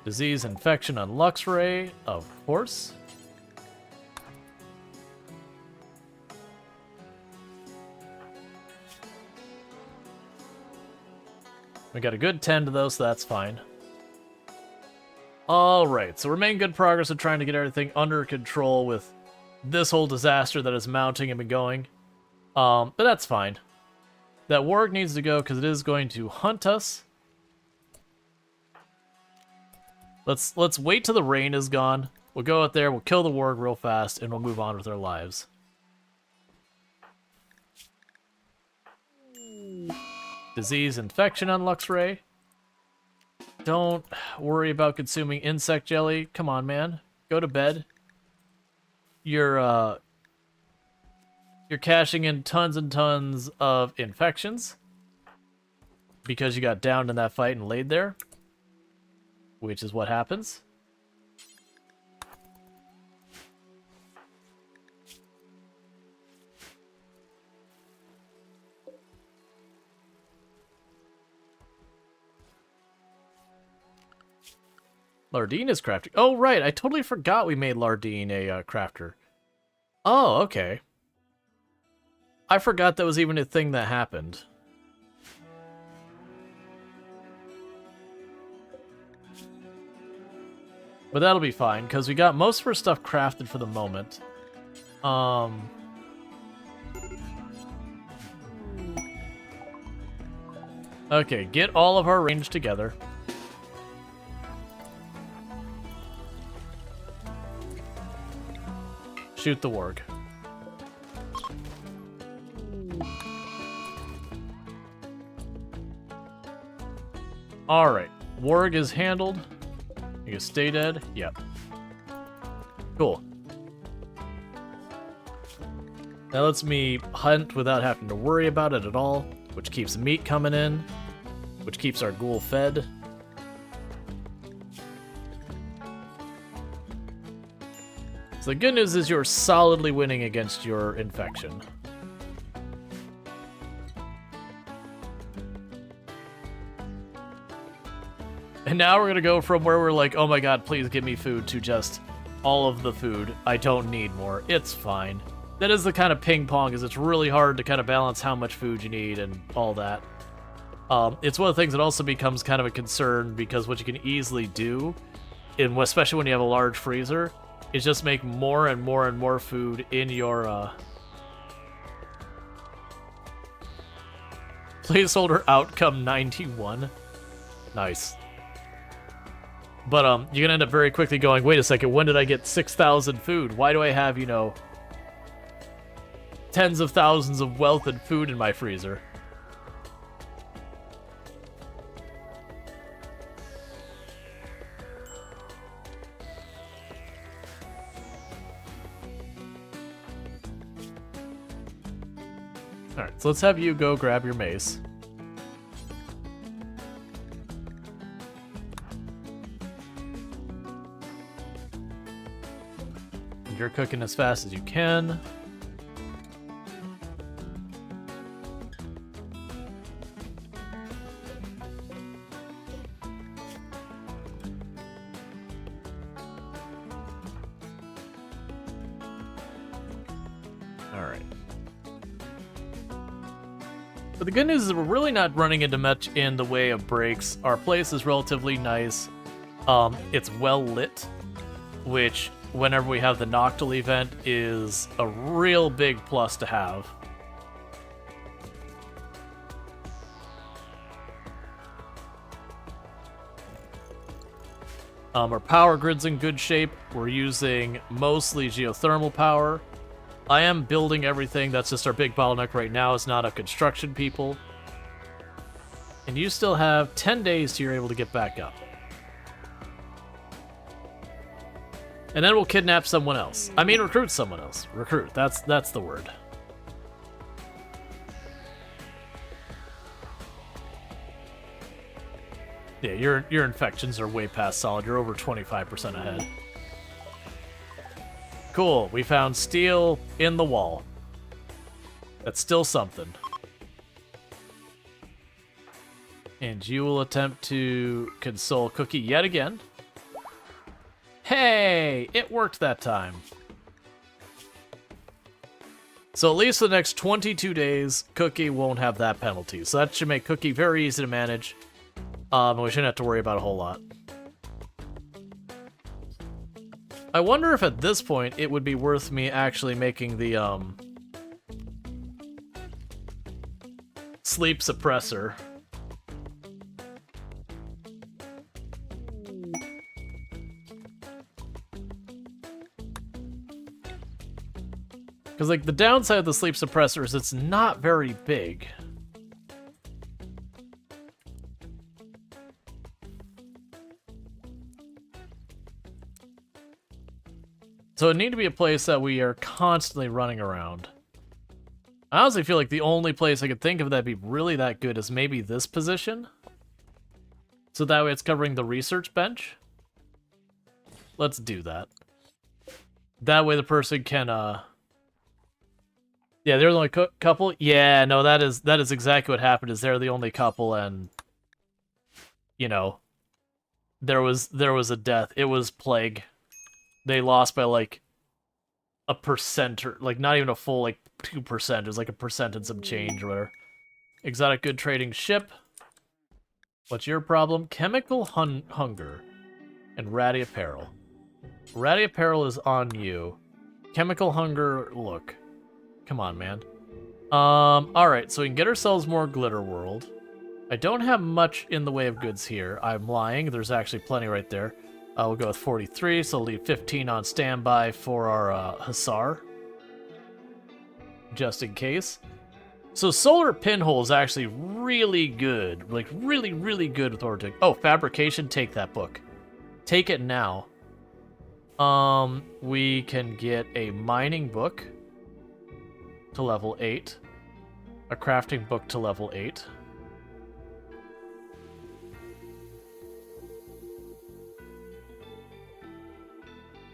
S1: Disease infection on Luxray, of course. We got a good 10 to those, so that's fine. Alright, so we're making good progress of trying to get everything under control with this whole disaster that is mounting and been going. But that's fine. That warg needs to go because it is going to hunt us. Let's wait till the rain is gone. We'll go out there, we'll kill the warg real fast, and we'll move on with our lives. Disease infection on Luxray. Don't worry about consuming insect jelly. Come on, man. Go to bed. You're cashing in tons and tons of infections because you got downed in that fight and laid there, which is what happens. Lardine is crafting. Oh, right. I totally forgot we made Lardine a crafter. Oh, okay. I forgot that was even a thing that happened. But that'll be fine, because we got most of our stuff crafted for the moment. Okay, get all of our range together. Shoot the warg. Alright, warg is handled. You can stay dead? Yep. Cool. That lets me hunt without having to worry about it at all, which keeps meat coming in, which keeps our ghoul fed. So the good news is you're solidly winning against your infection. And now we're gonna go from where we're like, oh my god, please give me food, to just all of the food. I don't need more. It's fine. That is the kind of ping pong, is it's really hard to kind of balance how much food you need and all that. It's one of the things that also becomes kind of a concern, because what you can easily do, especially when you have a large freezer, is just make more and more and more food in your placeholder outcome 91. Nice. But you're gonna end up very quickly going, wait a second, when did I get 6,000 food? Why do I have, you know, tens of thousands of wealth and food in my freezer? Alright, so let's have you go grab your mace. You're cooking as fast as you can. Alright. But the good news is we're really not running into much in the way of breaks. Our place is relatively nice. It's well lit, which, whenever we have the Noctil event, is a real big plus to have. Our power grid's in good shape. We're using mostly geothermal power. I am building everything. That's just our big bottleneck right now, is not a construction people. And you still have 10 days till you're able to get back up. And then we'll kidnap someone else. I mean, recruit someone else. Recruit. That's the word. Yeah, your infections are way past solid. You're over 25% ahead. Cool. We found steel in the wall. That's still something. And you will attempt to console Cookie yet again. Hey! It worked that time. So at least for the next 22 days, Cookie won't have that penalty. So that should make Cookie very easy to manage. We shouldn't have to worry about a whole lot. I wonder if at this point it would be worth me actually making the, sleep suppressor. Because, like, the downside of the sleep suppressor is it's not very big. So it need to be a place that we are constantly running around. I honestly feel like the only place I could think of that'd be really that good is maybe this position. So that way it's covering the research bench. Let's do that. That way the person can, yeah, they're the only couple? Yeah, no, that is exactly what happened, is they're the only couple, and, you know, there was a death. It was plague. They lost by, like, a percent, or, like, not even a full, like, 2%. It was, like, a percent and some change, or whatever. Exotic good trading ship. What's your problem? Chemical hunger and ratty apparel. Ratty apparel is on you. Chemical hunger, look. Come on, man. Alright, so we can get ourselves more glitter world. I don't have much in the way of goods here. I'm lying. There's actually plenty right there. We'll go with 43, so we'll leave 15 on standby for our Hussar. Just in case. So solar pinhole is actually really good. Like, really, really good with what we're doing. Oh, fabrication, take that book. Take it now. We can get a mining book to level 8. A crafting book to level 8.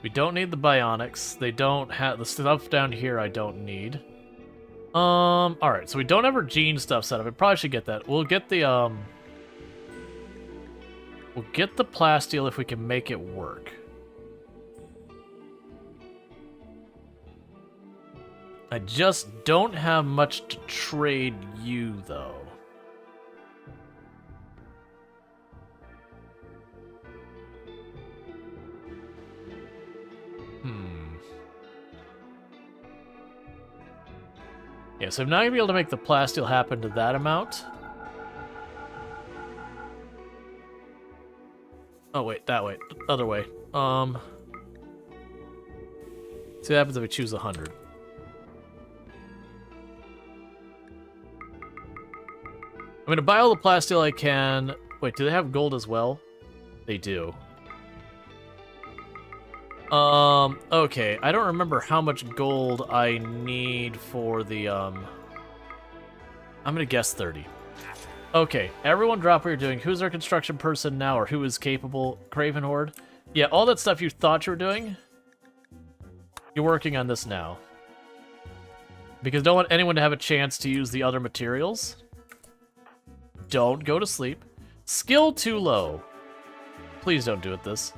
S1: We don't need the bionics. They don't have the stuff down here I don't need. Alright, so we don't have our gene stuff set up. I probably should get that. We'll get the plasteel if we can make it work. I just don't have much to trade you, though. Yeah, so I'm not going to be able to make the plasteel happen to that amount. Oh, wait, that way. Other way. See what happens if we choose 100. I'm going to buy all the plasteel I can. Wait, do they have gold as well? They do. Okay, I don't remember how much gold I need for the, I'm gonna guess 30. Okay, everyone drop what you're doing. Who's our construction person now, or who is capable? Craven Horde? Yeah, all that stuff you thought you were doing, you're working on this now. Because don't want anyone to have a chance to use the other materials. Don't go to sleep. Skill too low. Please don't do it this.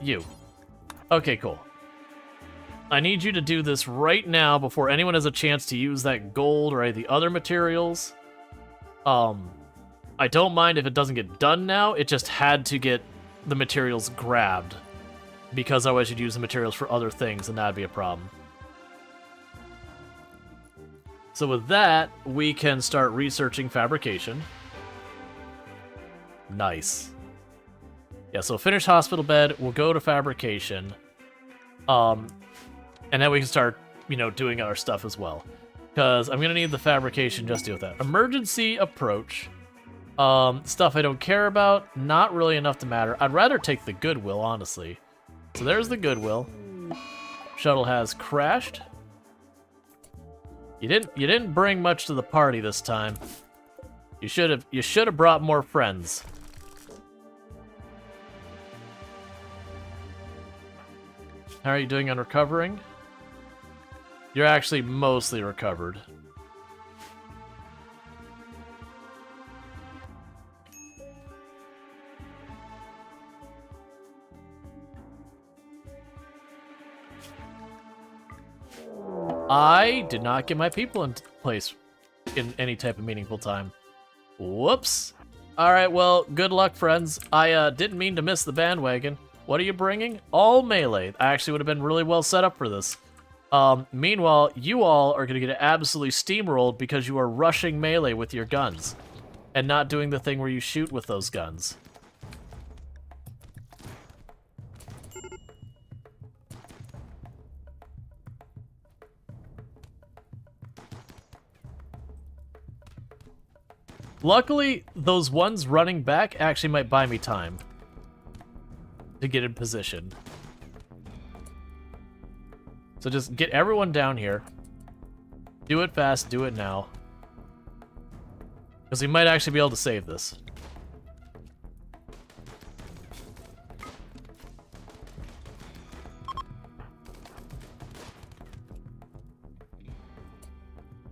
S1: You. Okay, cool. I need you to do this right now before anyone has a chance to use that gold or any of the other materials. I don't mind if it doesn't get done now. It just had to get the materials grabbed. Because otherwise you'd use the materials for other things and that'd be a problem. So with that, we can start researching fabrication. Nice. Yeah, so finish hospital bed, we'll go to fabrication. And then we can start, you know, doing our stuff as well. Because I'm going to need the fabrication just to deal with that. Emergency approach. Stuff I don't care about, not really enough to matter. I'd rather take the Goodwill, honestly. So there's the Goodwill. Shuttle has crashed. You didn't bring much to the party this time. You should have brought more friends. How are you doing on recovering? You're actually mostly recovered. I did not get my people in place in any type of meaningful time. Whoops. Alright, well, good luck, friends. I didn't mean to miss the bandwagon. What are you bringing? All melee. I actually would have been really well set up for this. Meanwhile, you all are going to get absolutely steamrolled because you are rushing melee with your guns. And not doing the thing where you shoot with those guns. Luckily, those ones running back actually might buy me time to get in position. So just get everyone down here. Do it fast, do it now. Because we might actually be able to save this.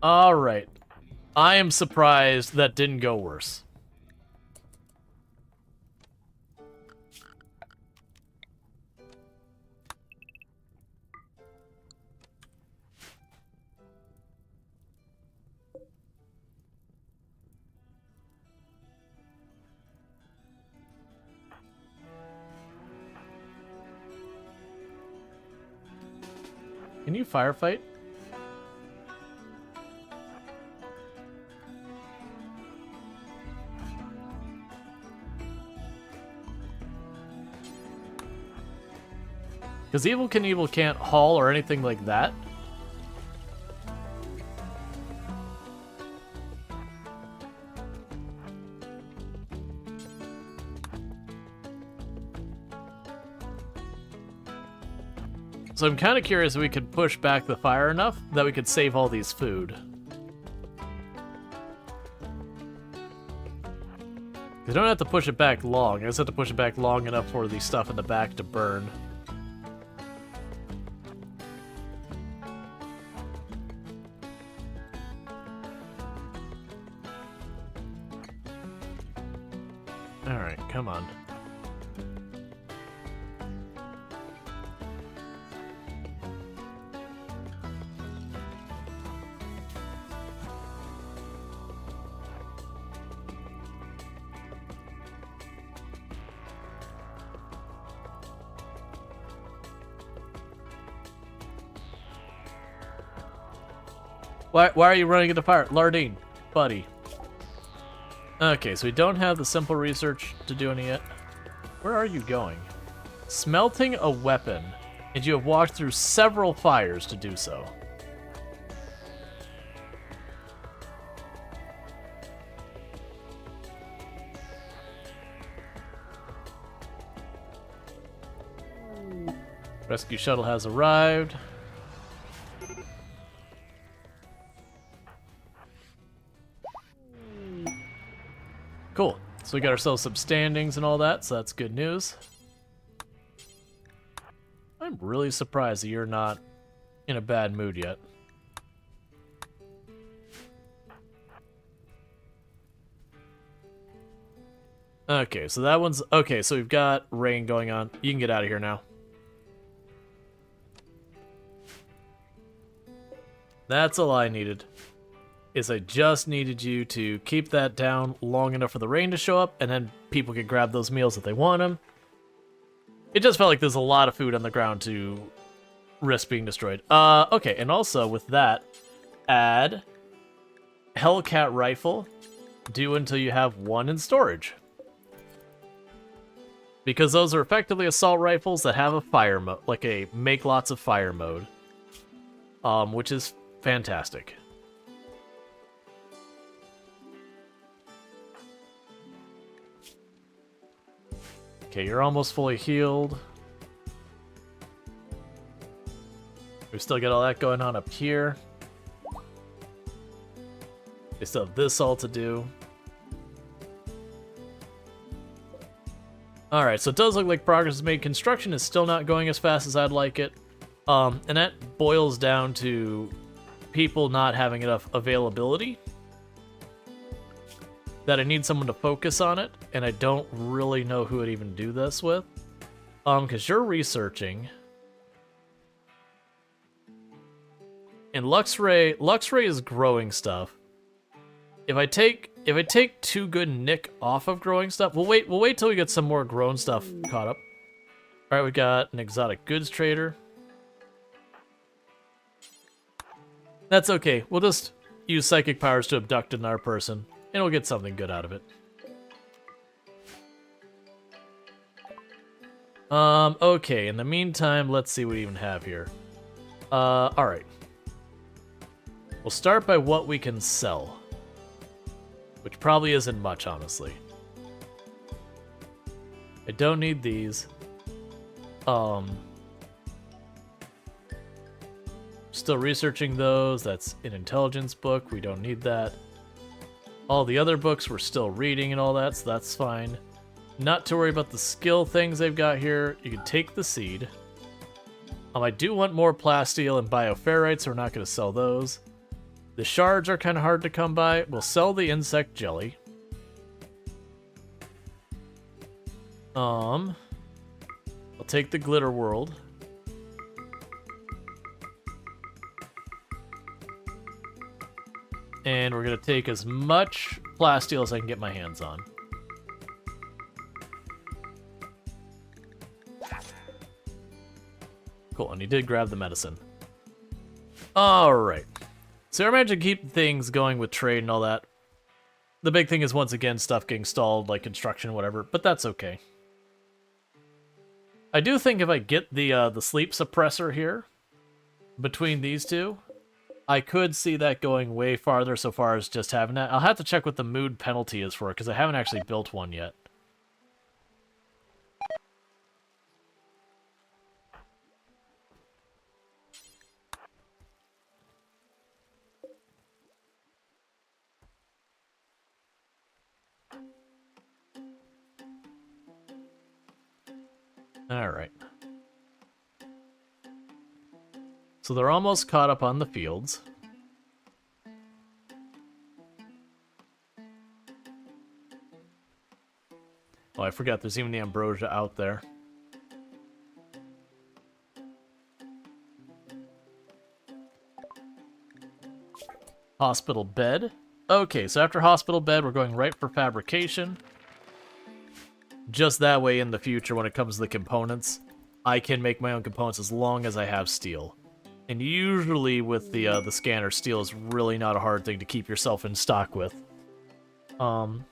S1: Alright. I am surprised that didn't go worse. Can you firefight? Because Evil Knievel can't haul or anything like that. So I'm kind of curious if we could push back the fire enough that we could save all these food. You don't have to push it back long. I just have to push it back long enough for the stuff in the back to burn. Alright, come on. Why are you running into fire? Lardine, buddy. Okay, so we don't have the simple research to do any yet. Where are you going? Smelting a weapon, and you have walked through several fires to do so. Rescue shuttle has arrived. Cool. So we got ourselves some standings and all that, so that's good news. I'm really surprised that you're not in a bad mood yet. Okay, so that one's... Okay, so we've got rain going on. You can get out of here now. That's all I needed. Is I just needed you to keep that down long enough for the rain to show up, and then people can grab those meals if they want them. It just felt like there's a lot of food on the ground to risk being destroyed. Okay, and also with that, add Hellcat rifle, do until you have one in storage. Because those are effectively assault rifles that have a fire mode, like a make lots of fire mode, which is fantastic. Okay, you're almost fully healed. We still got all that going on up here. They still have this all to do. Alright, so it does look like progress is made. Construction is still not going as fast as I'd like it. And that boils down to people not having enough availability. That I need someone to focus on it, and I don't really know who I'd even do this with. Because you're researching. And Luxray is growing stuff. If I take if I take too good nick off of growing stuff, we'll wait till we get some more grown stuff caught up. All right, we got an exotic goods trader. That's okay. We'll just use psychic powers to abduct another person, and we'll get something good out of it. Okay, in the meantime, let's see what we even have here. Alright. We'll start by what we can sell. Which probably isn't much, honestly. I don't need these. Still researching those. That's an intelligence book. We don't need that. All the other books we're still reading and all that, so that's fine. Not to worry about the skill things they've got here. You can take the seed. I do want more plasteel and bioferrite, so we're not going to sell those. The shards are kind of hard to come by. We'll sell the insect jelly. I'll take the glitter world. And we're going to take as much plasteel as I can get my hands on. Cool, and he did grab the medicine. Alright. So I managed to keep things going with trade and all that. The big thing is, once again, stuff getting stalled, like construction, whatever, but that's okay. I do think if I get the sleep suppressor here, between these two, I could see that going way farther so far as just having that. I'll have to check what the mood penalty is for it, because I haven't actually built one yet. Alright. So they're almost caught up on the fields. Oh, I forgot there's even the ambrosia out there. Hospital bed. Okay, so after hospital bed, we're going right for fabrication. Just that way in the future, when it comes to the components, I can make my own components as long as I have steel. And usually with the scanner, steel is really not a hard thing to keep yourself in stock with. Well,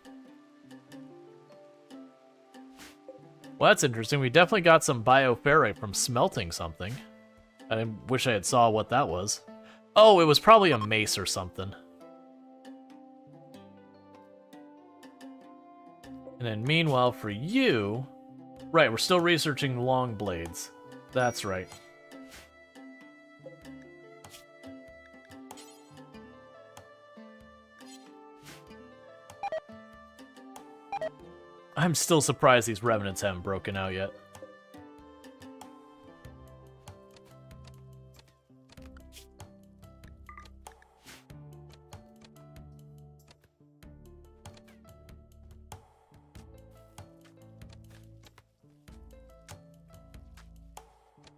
S1: that's interesting. We definitely got some bioferrite from smelting something. I wish I had saw what that was. Oh, it was probably a mace or something. And then meanwhile for you... Right, we're still researching long blades. That's right. I'm still surprised these revenants haven't broken out yet.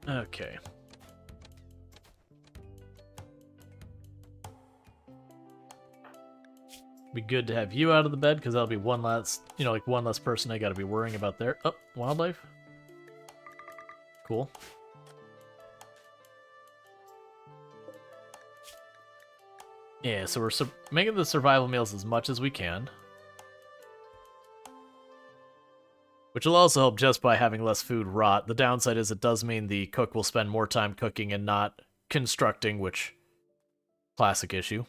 S1: Okay. Be good to have you out of the bed, because that'll be one less, like one less person I gotta be worrying about there. Oh, wildlife. Cool. Yeah, so we're making the survival meals as much as we can. Which will also help just by having less food rot. The downside is it does mean the cook will spend more time cooking and not constructing, which... classic issue.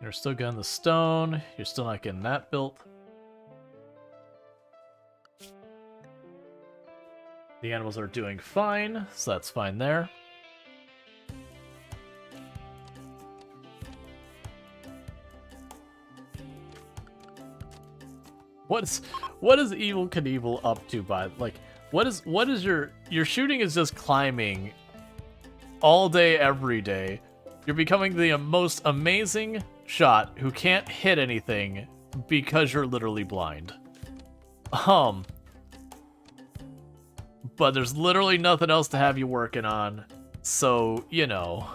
S1: You're still getting the stone. You're still not getting that built. The animals are doing fine, so that's fine there. What is Evil Knievel up to by what is your shooting is just climbing all day every day. You're becoming the most amazing shot who can't hit anything because you're literally blind. But there's literally nothing else to have you working on, so, you know.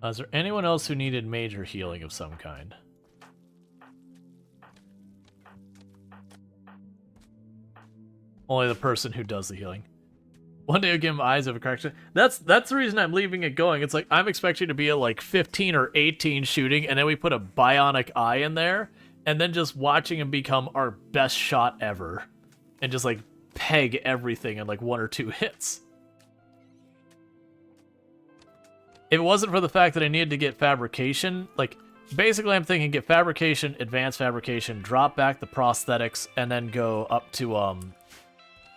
S1: Is there anyone else who needed major healing of some kind? Only the person who does the healing. One day I'll give him eyes of a correction. That's the reason I'm leaving it going. It's like I'm expecting to be at like 15 or 18 shooting, and then we put a bionic eye in there, and then just watching him become our best shot ever. And just like peg everything in like 1 or 2 hits. If it wasn't for the fact that I needed to get fabrication, like, basically I'm thinking get fabrication, advanced fabrication, drop back the prosthetics, and then go up to,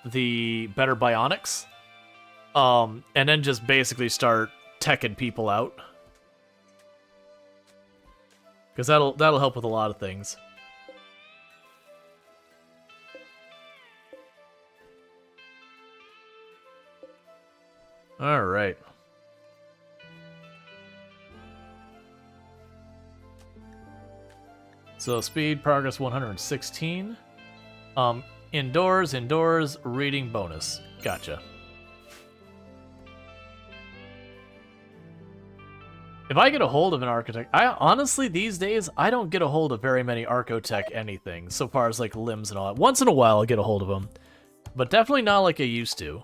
S1: the better bionics. And then just basically start teching people out. Because that'll help with a lot of things. Alright. So speed, progress 116. Indoors, reading bonus. Gotcha. If I get a hold of an architect, honestly, these days, I don't get a hold of very many archotech anything, so far as, like, limbs and all that. Once in a while, I'll get a hold of them. But definitely not like I used to.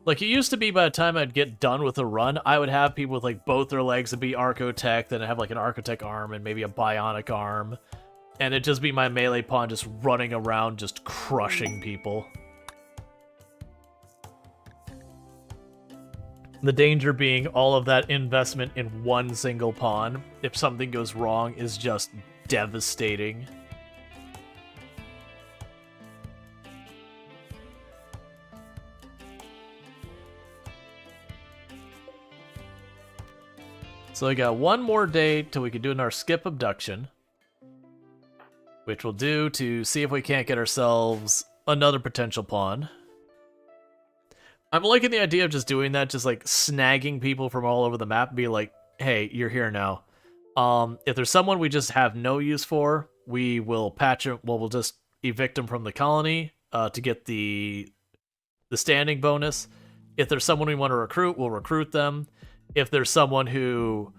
S1: Like, it used to be by the time I'd get done with a run, I would have people with, like, both their legs to be archotech, then I'd have, like, an architect arm and maybe a bionic arm. And it'd just be my melee pawn just running around, just crushing people. The danger being all of that investment in one single pawn, if something goes wrong, is just devastating. So I got one more day till we can do our skip abduction. Which we'll do to see if we can't get ourselves another potential pawn. I'm liking the idea of just doing that, just like snagging people from all over the map and be like, hey, you're here now. If there's someone we just have no use for, we will patch it. Well, we'll just evict them from the colony to get the standing bonus. If there's someone we want to recruit, we'll recruit them. If there's someone who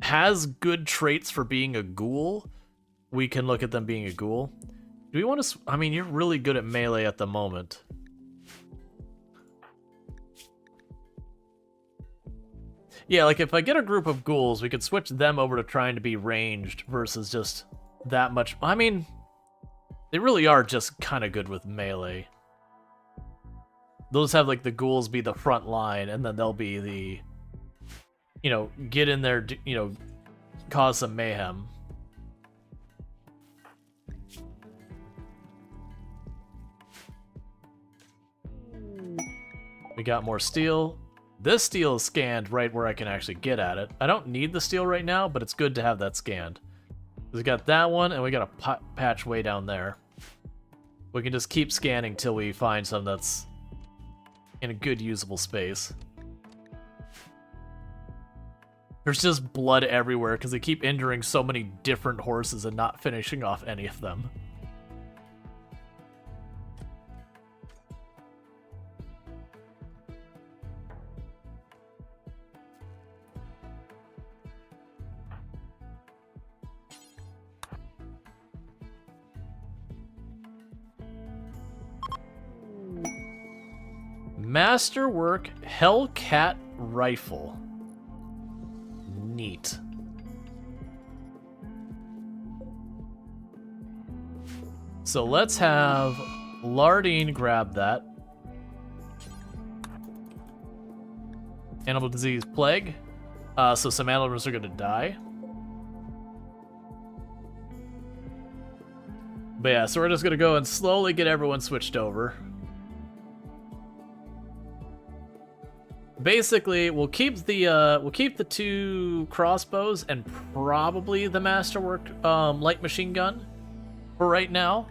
S1: has good traits for being a ghoul, we can look at them being a ghoul. Do we want to... I mean, you're really good at melee at the moment. Yeah, like if I get a group of ghouls, we could switch them over to trying to be ranged versus just that much... I mean, they really are just kind of good with melee. Those have, like, the ghouls be the front line, and then they'll be the... You know, get in there, you know, cause some mayhem. We got more steel. This steel is scanned right where I can actually get at it. I don't need the steel right now, but it's good to have that scanned. We got that one, and we got a patch way down there. We can just keep scanning till we find some that's in a good usable space. There's just blood everywhere because they keep injuring so many different horses and not finishing off any of them. Masterwork Hellcat Rifle. Neat. So let's have Lardine grab that. Animal disease plague. So some animals are going to die. But yeah, so we're just going to go and slowly get everyone switched over. Basically, we'll keep the 2 crossbows and probably the masterwork light machine gun for right now.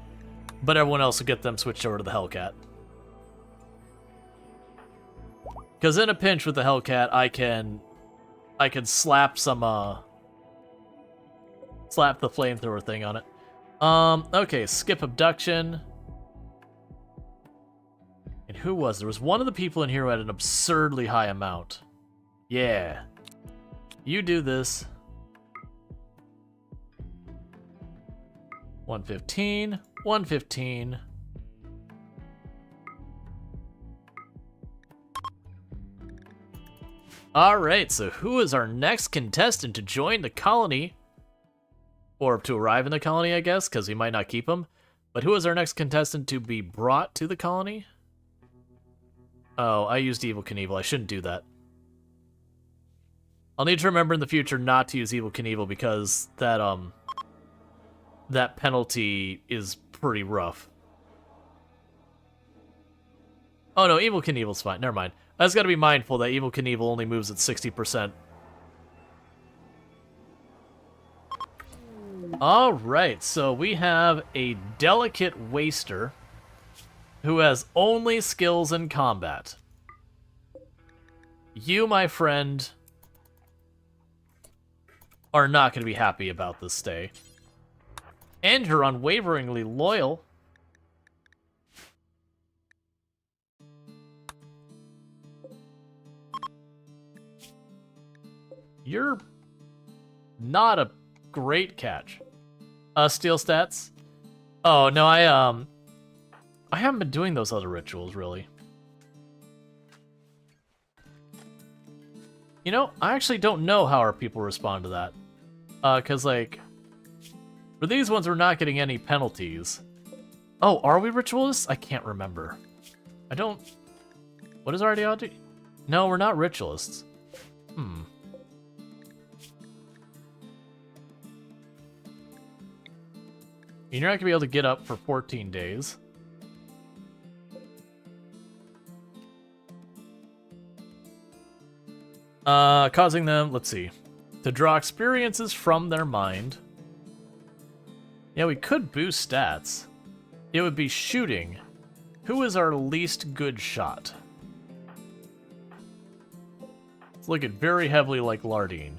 S1: but everyone else will get them switched over to the Hellcat. Because in a pinch with the Hellcat, I can slap some slap the flamethrower thing on it. Okay, skip abduction. And who was there? Was one of the people in here who had an absurdly high amount. Yeah. You do this. 115, 115. Alright, so who is our next contestant to join the colony? Or to arrive in the colony, I guess, because we might not keep him. But who is our next contestant to be brought to the colony? Oh, I used Evil Knievel. I shouldn't do that. I'll need to remember in the future not to use Evil Knievel because that penalty is pretty rough. Oh no, Evil Knievel's fine. Never mind. I just gotta be mindful that Evil Knievel only moves at 60%. Alright, so we have a Delicate Waster who has only skills in combat. You, my friend, are not going to be happy about this stay. And you're unwaveringly loyal. You're not a great catch. Steal stats? Oh, no, I haven't been doing those other rituals, really. You know, I actually don't know how our people respond to that. Because, like, for these ones, we're not getting any penalties. Oh, are we ritualists? I can't remember. I don't... What is our ideology? No, we're not ritualists. You're not going to be able to get up for 14 days. Causing them, let's see, to draw experiences from their mind. Yeah, we could boost stats. It would be shooting. Who is our least good shot? It's looking very heavily like Lardine.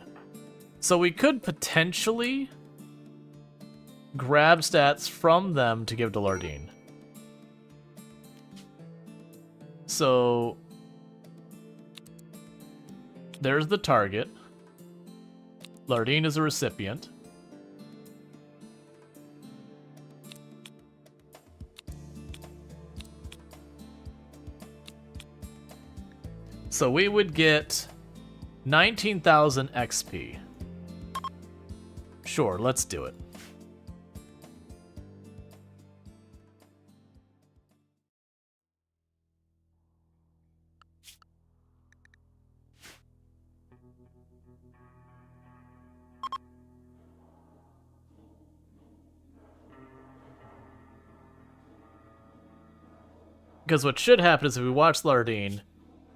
S1: So we could potentially grab stats from them to give to Lardine. So there's the target. Lardine is a recipient. So we would get 19,000 XP. Sure, let's do it. Because what should happen is if we watch Lardine,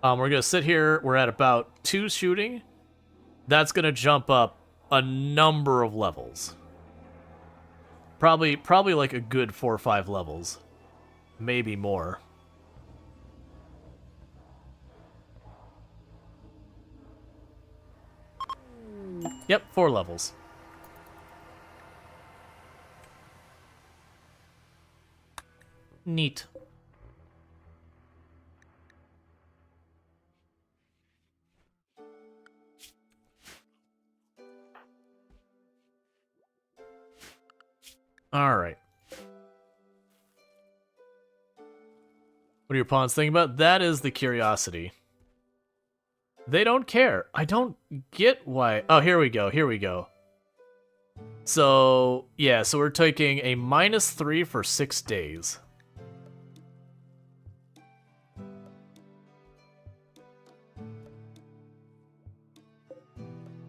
S1: we're going to sit here, we're at about 2 shooting. That's going to jump up a number of levels. Probably like a good 4 or 5 levels. Maybe more. Yep, 4 levels. Neat. Alright. What are your pawns thinking about? That is the curiosity. They don't care. I don't get why. Oh, here we go. Here we go. So, yeah, so we're taking a -3 for 6 days.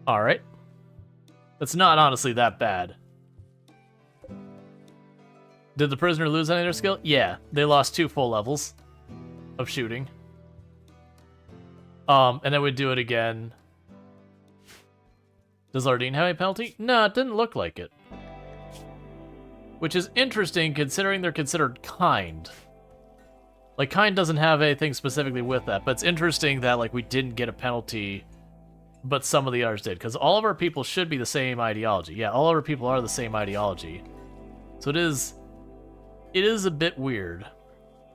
S1: Alright. That's not honestly that bad. Did the prisoner lose any of their skill? Yeah, they lost 2 full levels of shooting. And then we'd do it again. Does Lardine have a penalty? No, it didn't look like it. which is interesting considering they're considered kind. Like, kind doesn't have anything specifically with that, but it's interesting that, like, we didn't get a penalty, but some of the others did, because all of our people should be the same ideology. Yeah, all of our people are the same ideology. So it is a bit weird.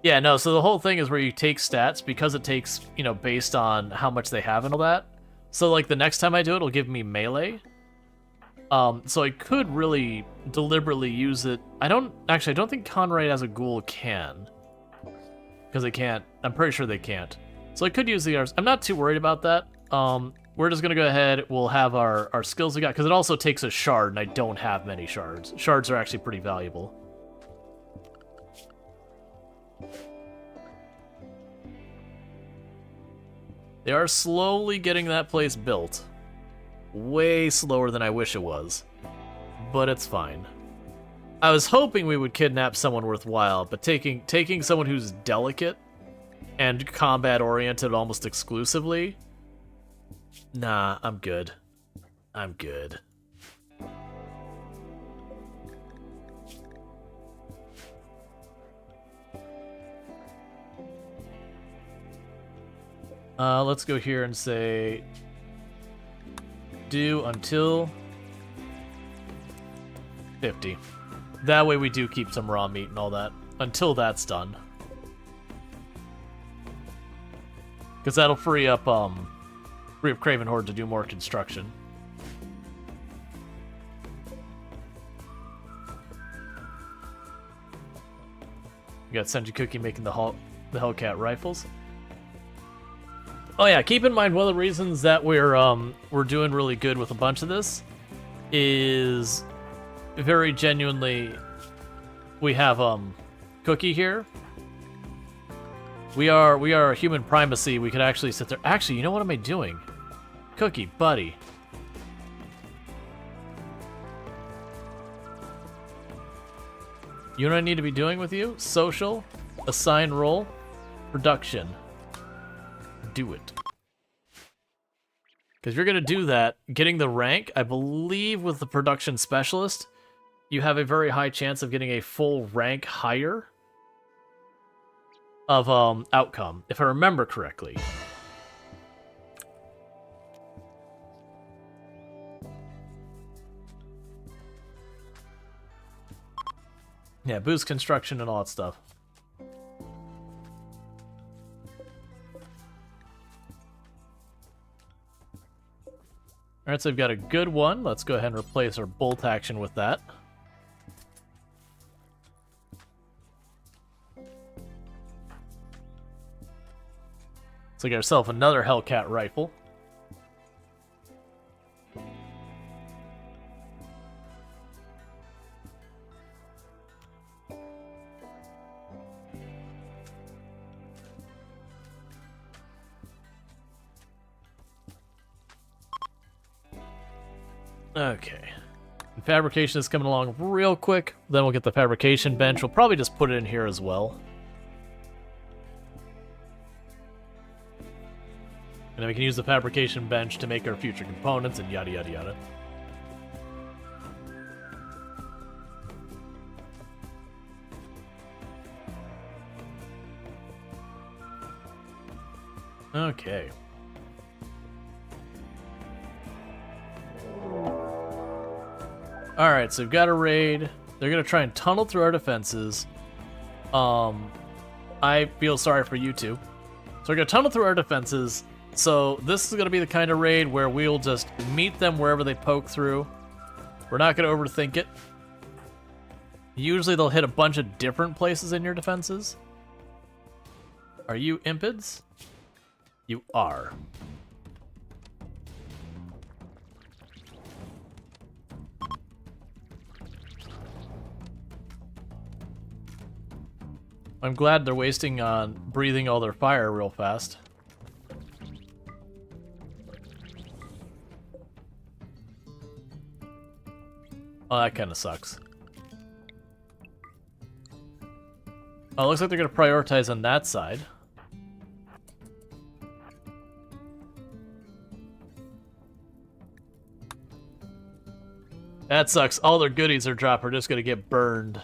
S1: Yeah, no, so the whole thing is where you take stats, because it takes, you know, based on how much they have and all that. So, like, the next time I do it, it'll give me melee. So I could really deliberately use it. I don't think Conrad as a ghoul can. Because they can't. I'm pretty sure they can't. So I could use the others. I'm not too worried about that. We're just going to go ahead. We'll have our skills we got. Because it also takes a shard, and I don't have many shards. Shards are actually pretty valuable. They are slowly getting that place built. Way slower than I wish it was. But it's fine. I was hoping we would kidnap someone worthwhile, but taking someone who's delicate and combat-oriented almost exclusively? Nah, I'm good. I'm good. Let's go here and say do until 50. That way we do keep some raw meat and all that until that's done. Because that'll free up Craven Horde to do more construction. We got Senji Cookie making the Hellcat rifles. Oh yeah, keep in mind one of the reasons that we're doing really good with a bunch of this is very genuinely we have Cookie here. We are human primacy. We could actually sit there. Actually, you know what am I doing? Cookie, buddy. You know what I need to be doing with you? Social, assign role, production. Do it. Because you're going to do that, getting the rank, I believe with the production specialist, you have a very high chance of getting a full rank higher of outcome, if I remember correctly. Yeah, boost construction and all that stuff. Alright, so we've got a good one. Let's go ahead and replace our bolt action with that. Let's get ourselves another Hellcat rifle. Okay. Fabrication is coming along real quick. Then we'll get the fabrication bench. We'll probably just put it in here as well. And then we can use the fabrication bench to make our future components and yada yada yada. Okay. Alright, so we've got a raid. They're going to try and tunnel through our defenses. I feel sorry for you two. So we're going to tunnel through our defenses. So this is going to be the kind of raid where we'll just meet them wherever they poke through. We're not going to overthink it. Usually they'll hit a bunch of different places in your defenses. Are you impids? You are. I'm glad they're wasting on breathing all their fire real fast. Oh, that kind of sucks. Oh, it looks like they're going to prioritize on that side. That sucks. All their goodies are dropped. We're just gonna get burned.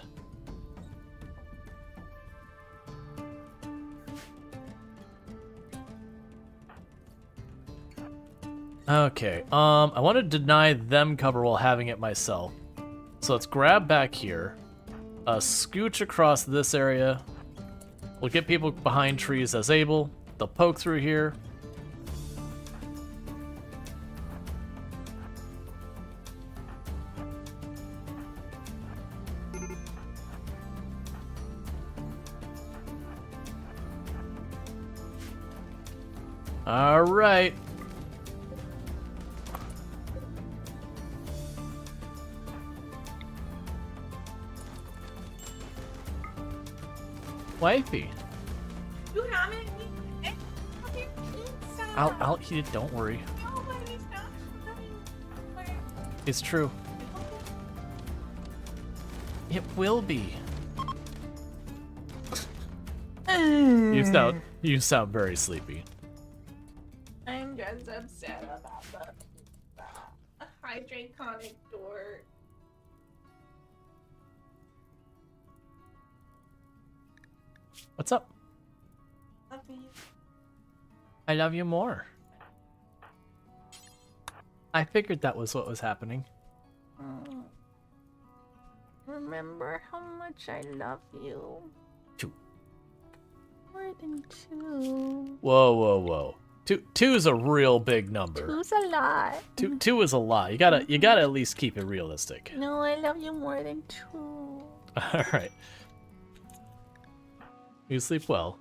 S1: Okay, I want to deny them cover while having it myself. So let's grab back here, scooch across this area. We'll get people behind trees as able. They'll poke through here. All right. Wifey.
S9: You haven't eaten any pizza.
S1: I'll eat it, don't worry.
S9: Nobody's not having.
S1: It's true. It will be. You sound very sleepy.
S9: I'm just upset about the pizza. Hydroconic door.
S1: What's up?
S9: Love you.
S1: I love you more. I figured that was what was happening.
S9: Remember how much I love you.
S1: 2.
S9: More than 2.
S1: Whoa, whoa, whoa. Two is a real big number.
S9: 2's a lot.
S1: Two is a lot. You gotta at least keep it realistic.
S9: No, I love you more than 2.
S1: All right. You sleep well.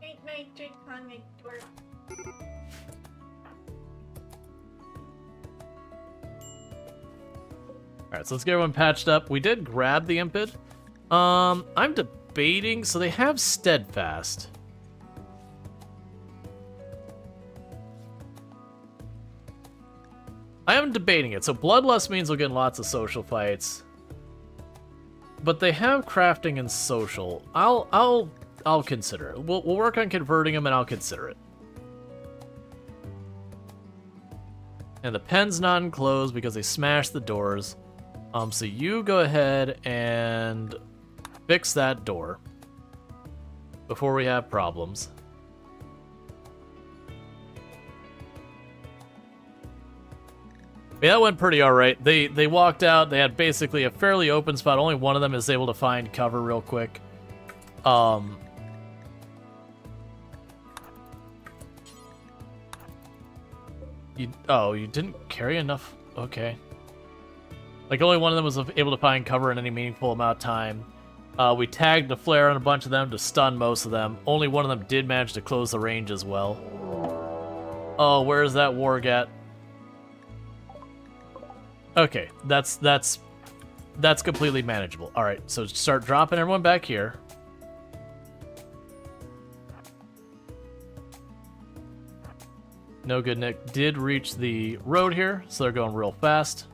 S9: Great night, Draconic door.
S1: Alright, so let's get everyone patched up. We did grab the Impid. I'm debating, so they have Steadfast. I am debating it. So Bloodlust means we'll get in lots of social fights. But they have crafting and social. I'll consider it. We'll work on converting them and I'll consider it. And the pen's not enclosed because they smashed the doors. So you go ahead and fix that door before we have problems. Yeah, that went pretty alright. They walked out, they had basically a fairly open spot. Only one of them is able to find cover real quick. You didn't carry enough? Okay. Like, only one of them was able to find cover in any meaningful amount of time. We tagged the flare on a bunch of them to stun most of them. Only one of them did manage to close the range as well. Oh, where's that warg at? Okay, that's completely manageable. All right, so start dropping everyone back here. No good Nick did reach the road here, so they're going real fast.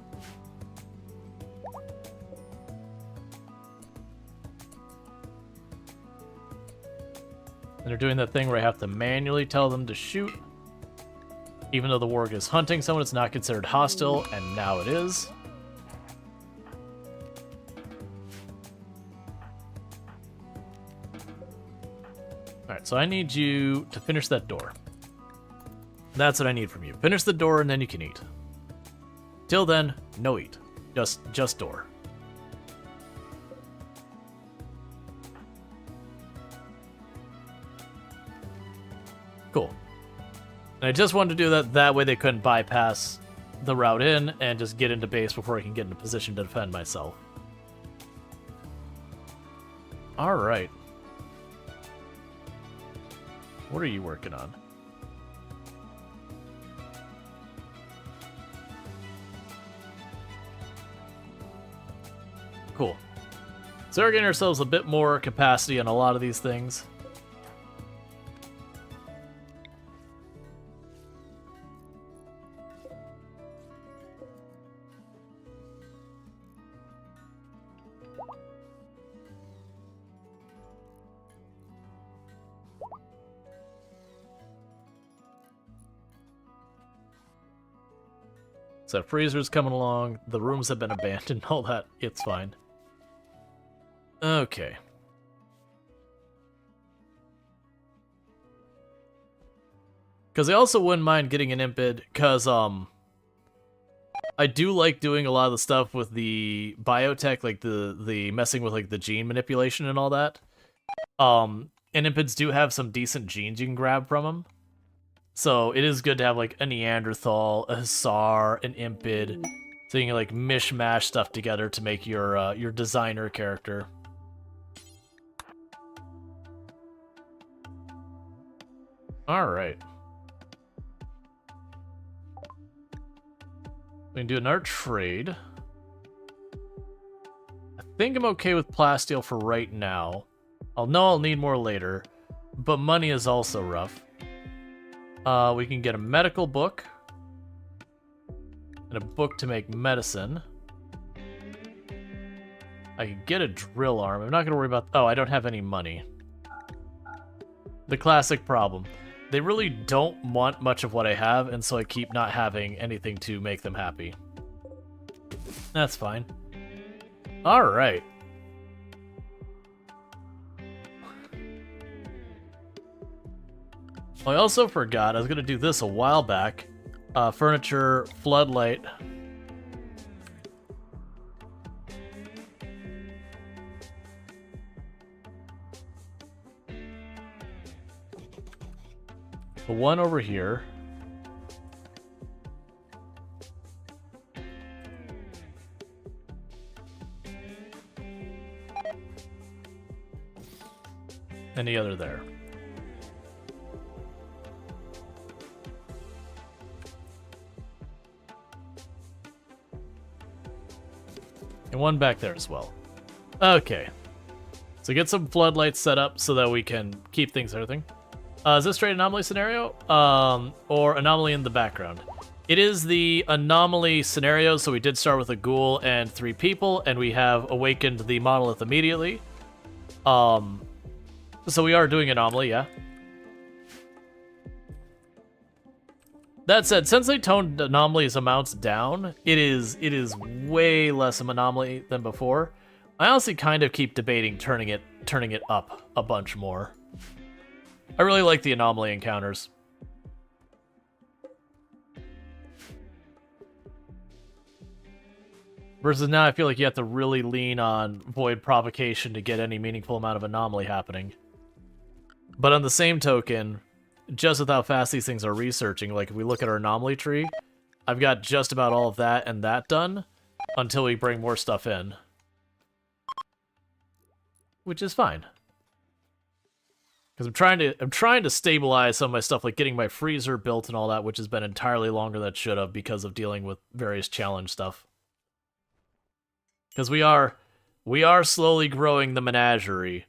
S1: And they're doing that thing where I have to manually tell them to shoot. Even though the warg is hunting someone, it's not considered hostile, and now it is. Alright, so I need you to finish that door. That's what I need from you. Finish the door and then you can eat. Till then, no eat. Just door. Cool. And I just wanted to do that way they couldn't bypass the route in and just get into base before I can get in a position to defend myself. Alright. What are you working on? Cool. So we're getting ourselves a bit more capacity on a lot of these things. So freezer's coming along, the rooms have been abandoned, all that, it's fine. Okay. Because I also wouldn't mind getting an impid, because, I do like doing a lot of the stuff with the biotech, like the messing with, like, the gene manipulation and all that. And impids do have some decent genes you can grab from them. So it is good to have, like, a Neanderthal, a Hussar, an impid, so you can, like, mishmash stuff together to make your designer character. Alright. We can do another trade. I think I'm okay with plasteel for right now. I'll know I'll need more later, but money is also rough. We can get a medical book and a book to make medicine. I can get a drill arm. I'm not going to worry about... Oh, I don't have any money. The classic problem. They really don't want much of what I have, and so I keep not having anything to make them happy. That's fine. Alright. I also forgot, I was going to do this a while back. Furniture, floodlight. The one over here. And the other there. And one back there as well. Okay. So get some floodlights set up so that we can keep things everything. Is this straight anomaly scenario? Or anomaly in the background? It is the anomaly scenario, so we did start with a ghoul and 3 people, and we have awakened the monolith immediately. So we are doing anomaly, yeah. That said, since they toned anomalies amounts down, it is way less of an anomaly than before. I honestly kind of keep debating turning it up a bunch more. I really like the anomaly encounters. Versus now I feel like you have to really lean on void provocation to get any meaningful amount of anomaly happening. But on the same token, just with how fast these things are researching, like if we look at our anomaly tree, I've got just about all of that and that done until we bring more stuff in. Which is fine. Because I'm trying to stabilize some of my stuff, like getting my freezer built and all that, which has been entirely longer than it should have because of dealing with various challenge stuff. Because we are slowly growing the menagerie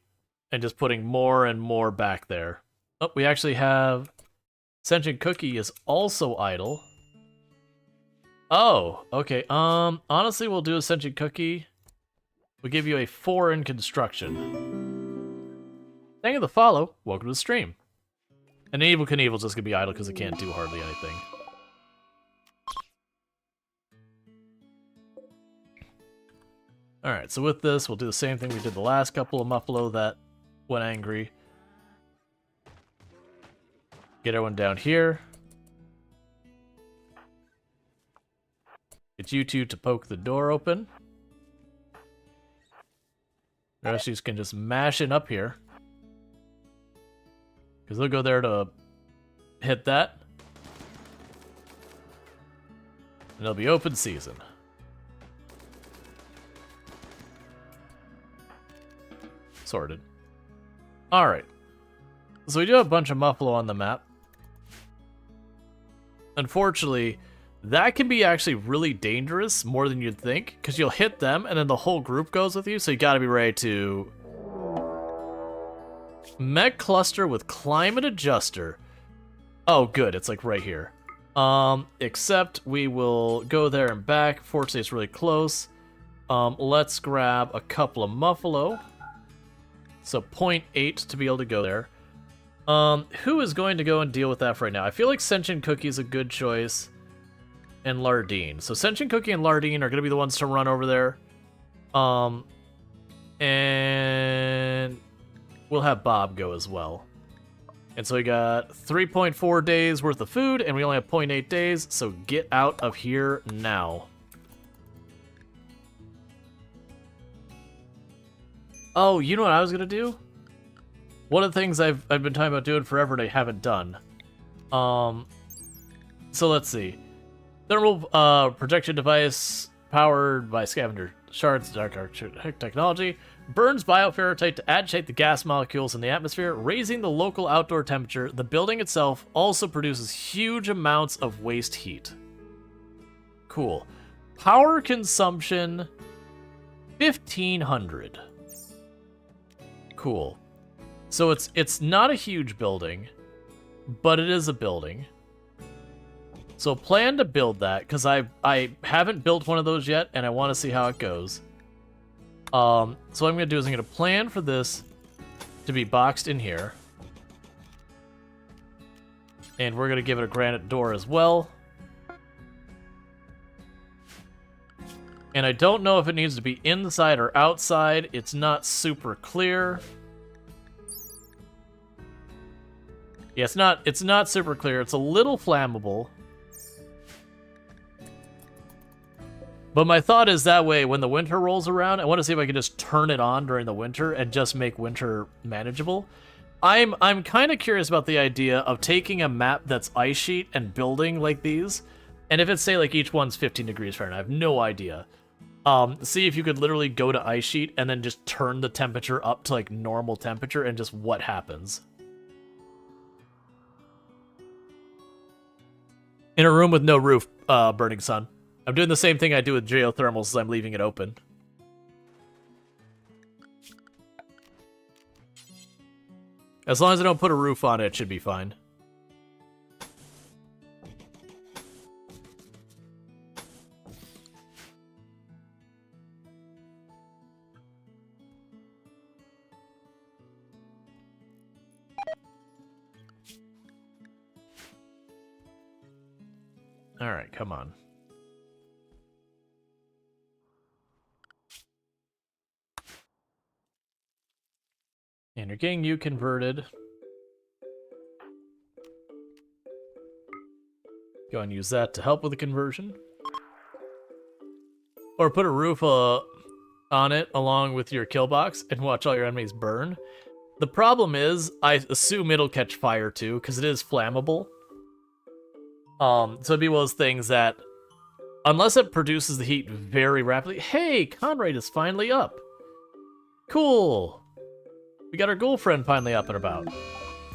S1: and just putting more and more back there. Oh, we actually have Sentient Cookie is also idle. Oh, okay. Honestly, we'll do a Sentient Cookie. We'll give you a 4 in construction. Thank you for the follow. Welcome to the stream. And Evil Knievel's just gonna be idle because it can't do hardly anything. Alright, so with this, we'll do the same thing we did the last couple of Muffalo that went angry. Get everyone down here. Get you two to poke the door open. The rest of you can just mash it up here. Because they'll go there to hit that. And it'll be open season. Sorted. Alright. So we do have a bunch of Muffalo on the map. Unfortunately, that can be actually really dangerous, more than you'd think, because you'll hit them and then the whole group goes with you, so you gotta be ready to... Mech cluster with climate adjuster. Oh, good, it's like right here. Except we will go there and back. Fortunately, it's really close. Let's grab a couple of Muffalo. So 0.8 to be able to go there. Who is going to go and deal with that for right now? I feel like Sentient Cookie is a good choice. and Lardine. So Sentient Cookie and Lardine are going to be the ones to run over there. And we'll have Bob go as well. And so we got 3.4 days worth of food, and we only have 0.8 days, so get out of here now. Oh, you know what I was going to do? One of the things I've been talking about doing forever and I haven't done. So let's see. Thermal projection device powered by scavenger shards, dark technology, burns bioferrotite to agitate the gas molecules in the atmosphere, raising the local outdoor temperature. The building itself also produces huge amounts of waste heat. Cool. Power consumption 1500. Cool. So it's not a huge building, but it is a building. So plan to build that, because I haven't built one of those yet, and I want to see how it goes. So what I'm going to do is I'm going to plan for this to be boxed in here. And we're going to give it a granite door as well. And I don't know if it needs to be inside or outside. It's not super clear. Yeah, it's not super clear. It's a little flammable. But my thought is that way, when the winter rolls around, I want to see if I can just turn it on during the winter and just make winter manageable. I'm kind of curious about the idea of taking a map that's ice sheet and building like these. And if it's, say, like each one's 15 degrees Fahrenheit, I have no idea. See if you could literally go to ice sheet and then just turn the temperature up to like normal temperature and just what happens. In a room with no roof, Burning Sun. I'm doing the same thing I do with geothermals as I'm leaving it open. As long as I don't put a roof on it, it should be fine. Alright, come on. And you're getting you converted. Go and use that to help with the conversion. Or put a roof on it along with your kill box and watch all your enemies burn. The problem is, I assume it'll catch fire too, because it is flammable. So it'd be one of those things that, unless it produces the heat very rapidly... Hey, Conrad is finally up! Cool! We got our girlfriend finally up and about.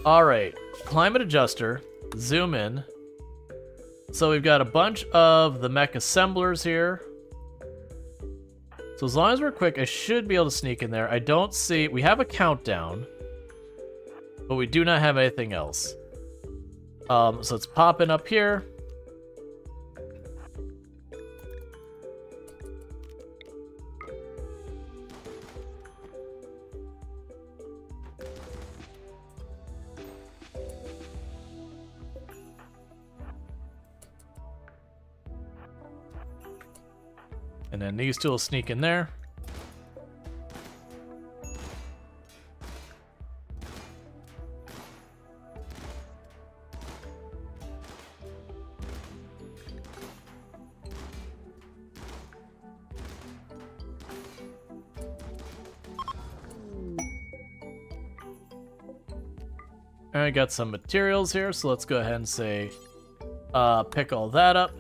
S1: Alright, climate adjuster, zoom in. So we've got a bunch of the mech assemblers here. So as long as we're quick, I should be able to sneak in there. I don't see... We have a countdown, but we do not have anything else. So it's popping up here. And then these two will sneak in there. I got some materials here, so let's go ahead and say, pick all that up.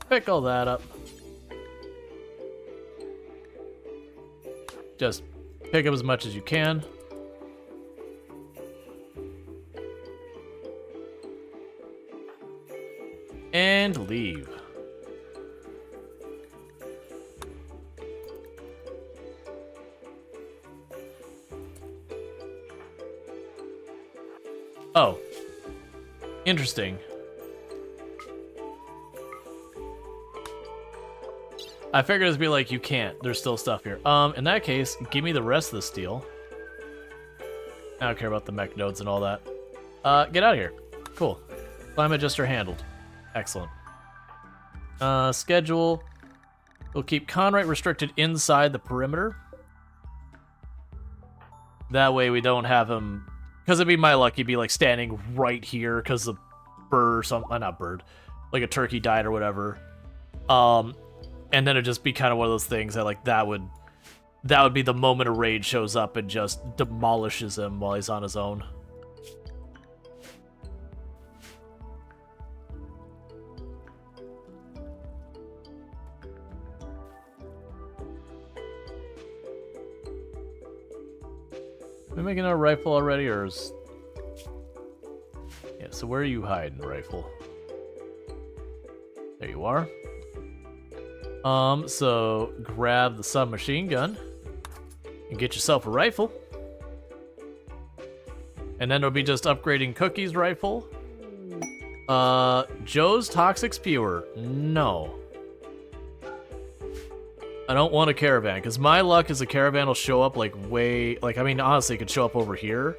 S1: Pick all that up. Just pick up as much as you can. And leave. Oh. Interesting. I figured it'd be like, you can't. There's still stuff here. In that case, give me the rest of the steel. I don't care about the mech nodes and all that. Get out of here. Cool. Climate adjuster handled. Excellent. Schedule. We'll keep Conrite restricted inside the perimeter. That way we don't have him... Because it'd be my luck, he'd be like standing right here because the bird or something... not bird. Like a turkey died or whatever. And then it'd just be kind of one of those things that like that would be the moment a raid shows up and just demolishes him while he's on his own. Are we making a rifle already, or is... Yeah, so where are you hiding, rifle? There you are. So grab the submachine gun and get yourself a rifle. And then it'll be just upgrading Cookie's rifle. Joe's Toxic Spewer. No. I don't want a caravan, because my luck is a caravan will show up like way... Like, I mean, honestly, it could show up over here.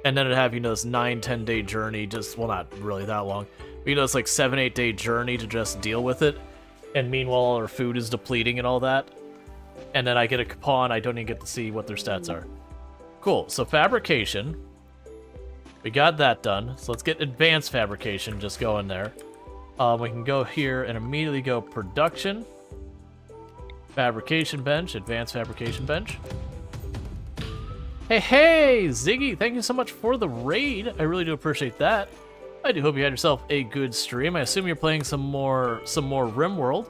S1: And then it'd have, you know, this 9-10 day journey, just... Well, not really that long. But, you know, it's like 7-8 day journey to just deal with it. And meanwhile, all our food is depleting and all that. And then I get a pawn, I don't even get to see what their stats are. Cool, so fabrication. We got that done. So let's get advanced fabrication just going there. We can go here and immediately go production. Fabrication bench, advanced fabrication bench. Hey, Ziggy, thank you so much for the raid. I really do appreciate that. I do hope you had yourself a good stream. I assume you're playing some more RimWorld.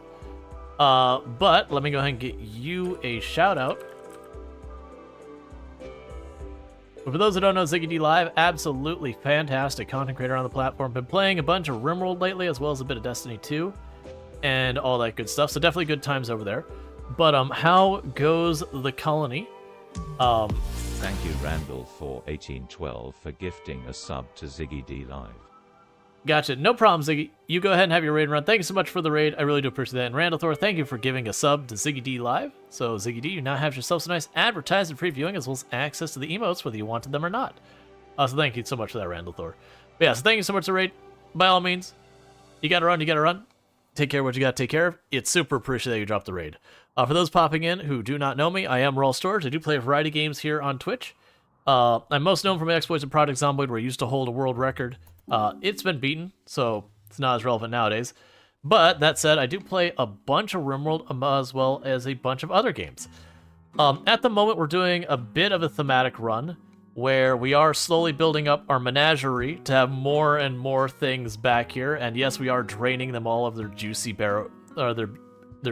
S1: But let me go ahead and get you a shout out. But for those who don't know, Ziggy D Live, absolutely fantastic content creator on the platform. Been playing a bunch of RimWorld lately, as well as a bit of Destiny 2 and all that good stuff. So definitely good times over there. But how goes the colony?
S3: Thank you, Randall, for 1812 for gifting a sub to Ziggy D Live.
S1: Gotcha. No problem, Ziggy. You go ahead and have your raid run. Thank you so much for the raid. I really do appreciate that. And Randall Thor, thank you for giving a sub to Ziggy D Live. So, Ziggy D, you now have yourself some nice advertising previewing as well as access to the emotes, whether you wanted them or not. So thank you so much for that, Randall Thor. But yeah, so thank you so much for the raid. By all means, you gotta run, you gotta run. Take care of what you gotta take care of. It's super appreciated that you dropped the raid. For those popping in who do not know me, I am Rual Storge. I do play a variety of games here on Twitch. I'm most known for my exploits in Project Zomboid, where I used to hold a world record. It's been beaten, so it's not as relevant nowadays. But that said, I do play a bunch of RimWorld as well as a bunch of other games. At the moment, we're doing a bit of a thematic run where we are slowly building up our menagerie to have more and more things back here. And yes, we are draining them all of their juicy their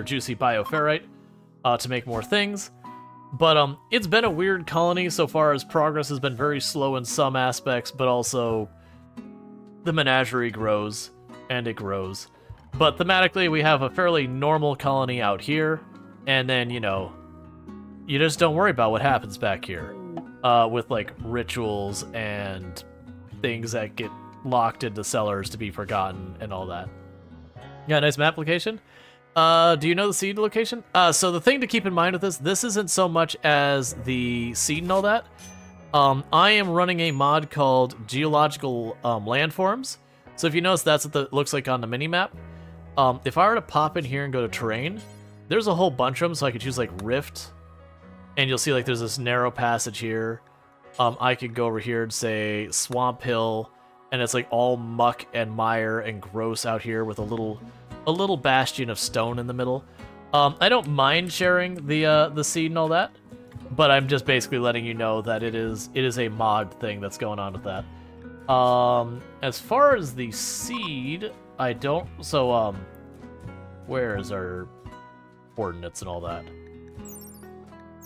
S1: juicy bioferrite to make more things. But it's been a weird colony so far, as progress has been very slow in some aspects, but also the menagerie grows, and it grows. But thematically, we have a fairly normal colony out here, and then, you know, you just don't worry about what happens back here. With, like, rituals and things that get locked into cellars to be forgotten and all that. Yeah, nice map location. Do you know the seed location? So the thing to keep in mind with this isn't so much as the seed and all that. I am running a mod called Geological Landforms. So if you notice, that's what it looks like on the minimap. If I were to pop in here and go to terrain, there's a whole bunch of them, so I could choose like Rift. And you'll see like there's this narrow passage here. I could go over here and say Swamp Hill, and it's like all muck and mire and gross out here with a little bastion of stone in the middle. I don't mind sharing the seed and all that, but I'm just basically letting you know that it is a mod thing that's going on with that. As far as the seed, I don't. So where is our coordinates and all that?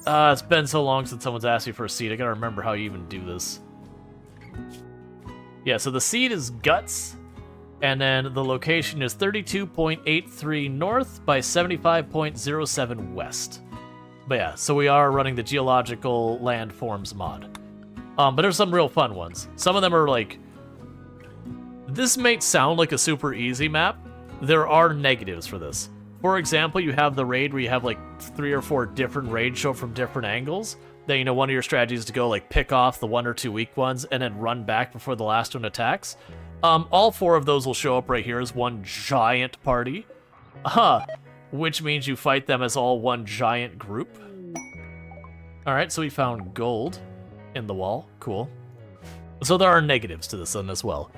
S1: It's been so long since someone's asked me for a seed. I gotta remember how you even do this. Yeah, so the seed is guts. And then the location is 32.83 north by 75.07 west. But yeah, so we are running the Geological Landforms mod. But there's some real fun ones. Some of them are like... This may sound like a super easy map. There are negatives for this. For example, you have the raid where you have like 3 or 4 different raids show from different angles. Then, you know, one of your strategies is to go like pick off the 1 or 2 weak ones and then run back before the last one attacks. All 4 of those will show up right here as one giant party. Which means you fight them as all one giant group. Alright, so we found gold in the wall. Cool. So there are negatives to this one as well.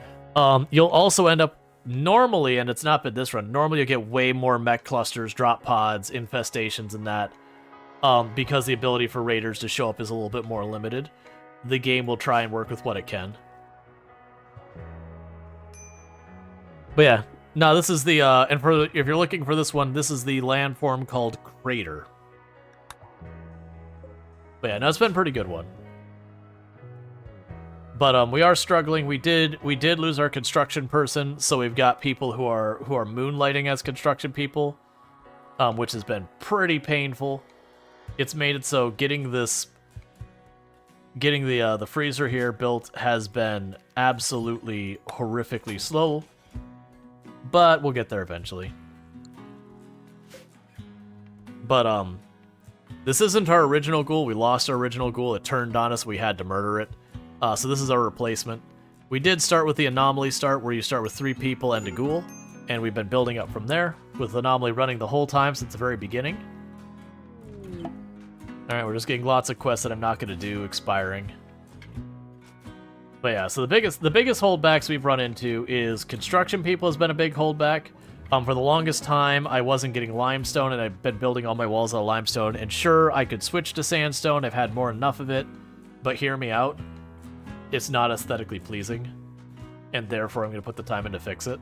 S1: You'll also end up, normally, and it's not been this run, normally you'll get way more mech clusters, drop pods, infestations, and that. Because the ability for raiders to show up is a little bit more limited. The game will try and work with what it can. But yeah, no, this is the, and for if you're looking for this one, this is the landform called Crater. But yeah, no, it's been a pretty good one. But we are struggling. We did lose our construction person, so we've got people who are moonlighting as construction people, which has been pretty painful. It's made it so getting the freezer here built has been absolutely horrifically slow, but we'll get there eventually. But this isn't our original ghoul. We lost our original ghoul. It turned on us. We had to murder it. So this is our replacement. We did start with the anomaly start, where you start with 3 people and a ghoul, and we've been building up from there, with anomaly running the whole time since the very beginning. Alright, we're just getting lots of quests that I'm not going to do expiring. But yeah, so the biggest holdbacks we've run into is construction people has been a big holdback. For the longest time, I wasn't getting limestone, and I've been building all my walls out of limestone. And sure, I could switch to sandstone. I've had more than enough of it. But hear me out. It's not aesthetically pleasing. And therefore, I'm going to put the time in to fix it.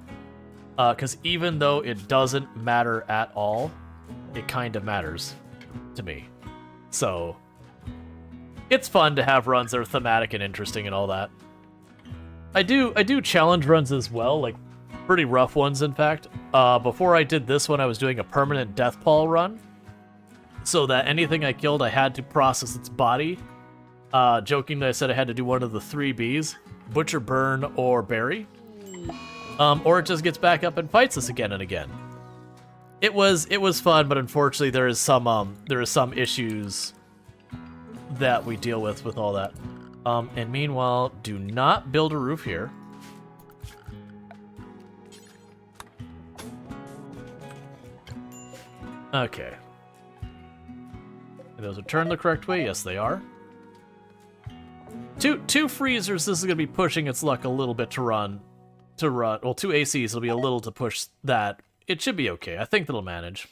S1: Because even though it doesn't matter at all, it kind of matters to me. So, it's fun to have runs that are thematic and interesting and all that. I do challenge runs as well, like pretty rough ones, in fact. Before I did this one, I was doing a permanent death pall run, so that anything I killed, I had to process its body. Jokingly, I said I had to do one of the 3 Bs: butcher, burn, or bury. Or it just gets back up and fights us again and again. It was fun, but unfortunately there is some issues that we deal with all that. And meanwhile, do not build a roof here. Okay. Are those are turned the correct way? Yes, they are. Two freezers, this is going to be pushing its luck a little bit to run. Well, 2 ACs will be a little to push that. It should be okay. I think that'll manage.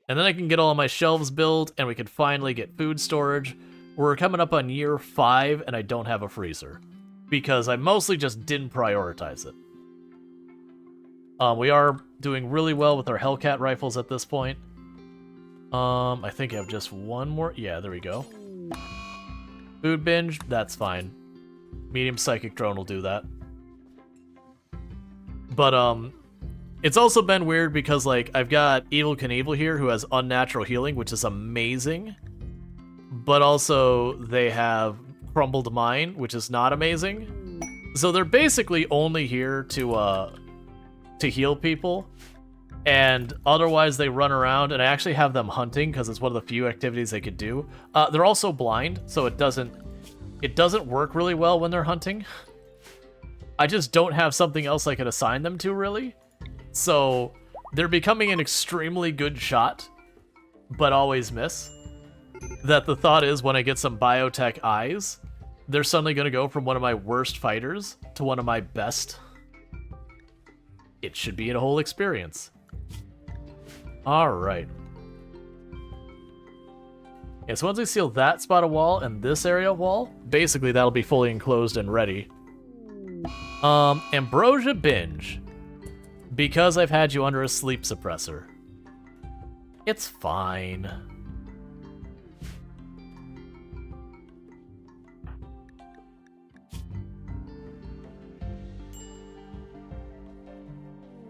S1: And then I can get all of my shelves built, and we can finally get food storage. We're coming up on year 5, and I don't have a freezer, because I mostly just didn't prioritize it. We are doing really well with our Hellcat rifles at this point. I think I have just one more. Yeah, there we go. Food binge, that's fine. Medium psychic drone will do that. But, it's also been weird because, like, I've got Evil Knievel here who has unnatural healing, which is amazing. But also, they have Crumbled Mine, which is not amazing. So they're basically only here to heal people. And otherwise, they run around, and I actually have them hunting because it's one of the few activities they could do. They're also blind, so it doesn't work really well when they're hunting. I just don't have something else I could assign them to, really. So they're becoming an extremely good shot, but always miss. That the thought is, when I get some biotech eyes, they're suddenly going to go from one of my worst fighters to one of my best. It should be a whole experience. Alright. Yeah, so once I seal that spot of wall and this area of wall, basically that'll be fully enclosed and ready. Ambrosia binge. Because I've had you under a sleep suppressor. It's fine.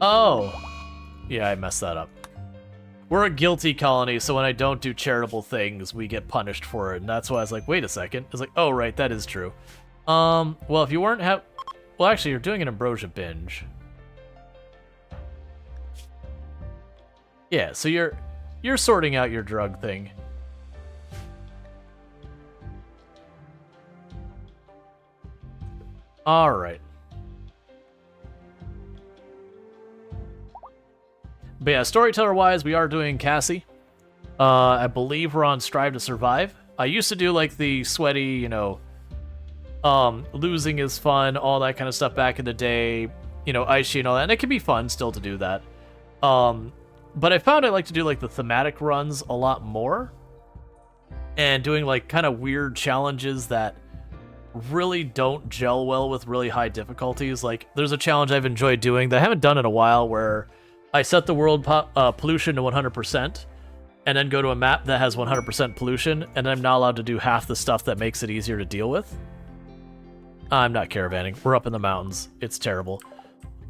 S1: Oh. Yeah, I messed that up. We're a guilty colony, so when I don't do charitable things, we get punished for it. And that's why I was like, wait a second. I was like, oh, right, that is true. Well, if you weren't well, actually, you're doing an ambrosia binge. Yeah, so you're sorting out your drug thing. All right. But yeah, storyteller-wise, we are doing Cassy. I believe we're on Strive to Survive. I used to do like the sweaty, you know, losing is fun, all that kind of stuff back in the day, you know, Ice Sheet and all that, and it can be fun still to do that. But I found I like to do like the thematic runs a lot more, and doing like kind of weird challenges that really don't gel well with really high difficulties. Like, there's a challenge I've enjoyed doing that I haven't done in a while where I set the world pollution to 100%, and then go to a map that has 100% pollution, and I'm not allowed to do half the stuff that makes it easier to deal with. I'm not caravanning. We're up in the mountains. It's terrible.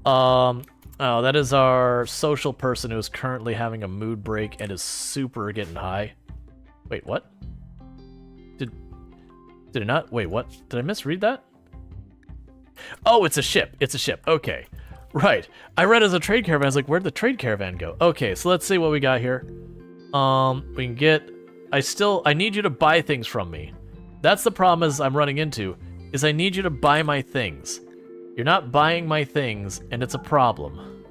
S1: Oh, that is our social person who is currently having a mood break and is super getting high. Wait, what? Did it not? Wait, what? Did I misread that? Oh, it's a ship. It's a ship. Okay. Right. I read it as a trade caravan. I was like, where'd the trade caravan go? Okay, so let's see what we got here. We can get... I need you to buy things from me. That's the problem is I'm running into, is I need you to buy my things. You're not buying my things, and it's a problem.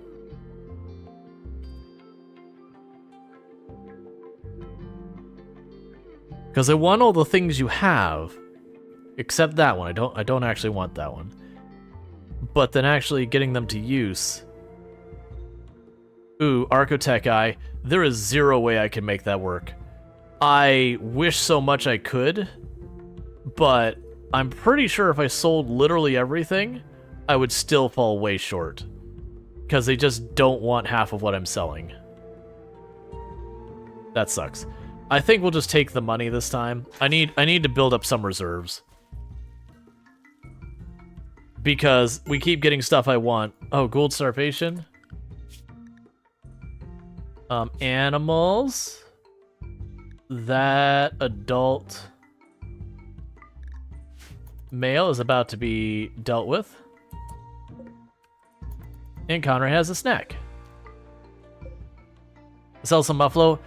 S1: Because I want all the things you have, except that one. I don't actually want that one. But then actually getting them to use... Ooh, Architect Eye. There is zero way I can make that work. I wish so much I could, but I'm pretty sure if I sold literally everything, I would still fall way short. Because they just don't want half of what I'm selling. That sucks. I think we'll just take the money this time. I need to build up some reserves. Because we keep getting stuff I want. Oh, gold starvation. Animals. That adult male is about to be dealt with. And Conrad has a snack. Sell some Muffalo.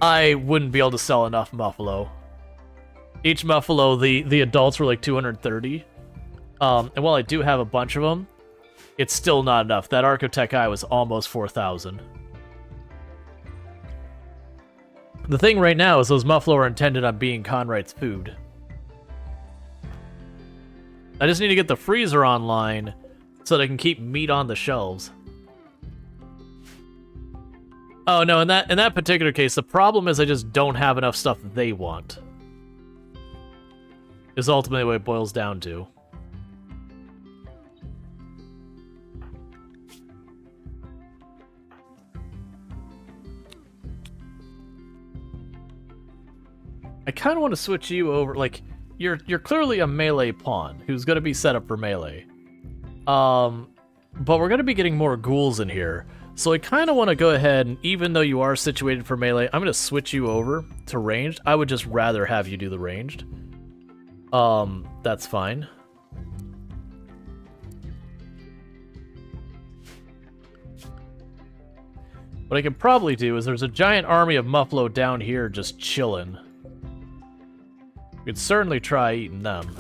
S1: I wouldn't be able to sell enough Muffalo. Each Muffalo, the adults were like 230. And while I do have a bunch of them, it's still not enough. That Architect Eye was almost 4,000. The thing right now is those Muffalo are intended on being Conright's food. I just need to get the freezer online so that I can keep meat on the shelves. Oh no, in that particular case, the problem is I just don't have enough stuff they want. Is ultimately what it boils down to. I kind of want to switch you over. Like, you're clearly a melee pawn who's going to be set up for melee. But we're going to be getting more ghouls in here. So I kind of want to go ahead and, even though you are situated for melee, I'm going to switch you over to ranged. I would just rather have you do the ranged. That's fine. What I can probably do is there's a giant army of Muffalo down here just chilling. We could certainly try eating them.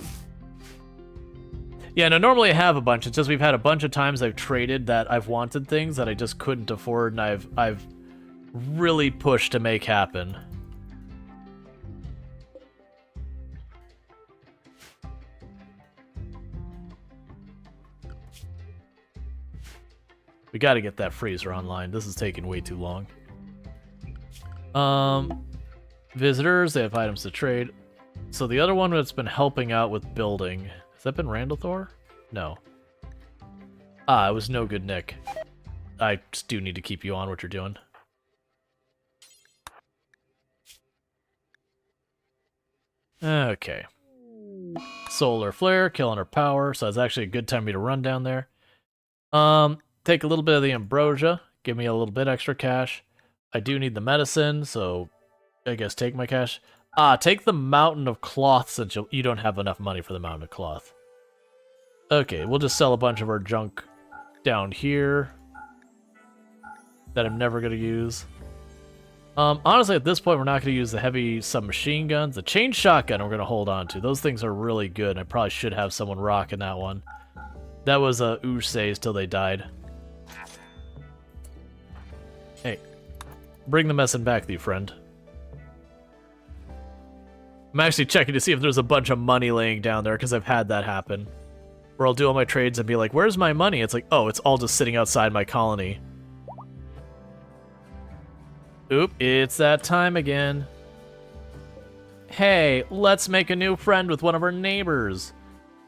S1: Yeah, no, normally I have a bunch. It's just we've had a bunch of times I've traded that I've wanted things that I just couldn't afford, and I've really pushed to make happen. We gotta get that freezer online. This is taking way too long. Visitors, they have items to trade. So the other one that's been helping out with building, has that been Randallthor? No. Ah, it was no good, Nick. I just do need to keep you on what you're doing. Okay. Solar flare, killing her power, so it's actually a good time for me to run down there. Take a little bit of the ambrosia, give me a little bit extra cash. I do need the medicine, so I guess take my cash. Take the mountain of cloth since you don't have enough money for the mountain of cloth. Okay, we'll just sell a bunch of our junk down here that I'm never going to use. Honestly, at this point, we're not going to use the heavy submachine guns. The chain shotgun we're going to hold on to. Those things are really good, and I probably should have someone rocking that one. That was Usays till they died. Hey, bring the medicine back with you, friend. I'm actually checking to see if there's a bunch of money laying down there, because I've had that happen. Where I'll do all my trades and be like, where's my money? It's like, oh, it's all just sitting outside my colony. Oop, it's that time again. Hey, let's make a new friend with one of our neighbors.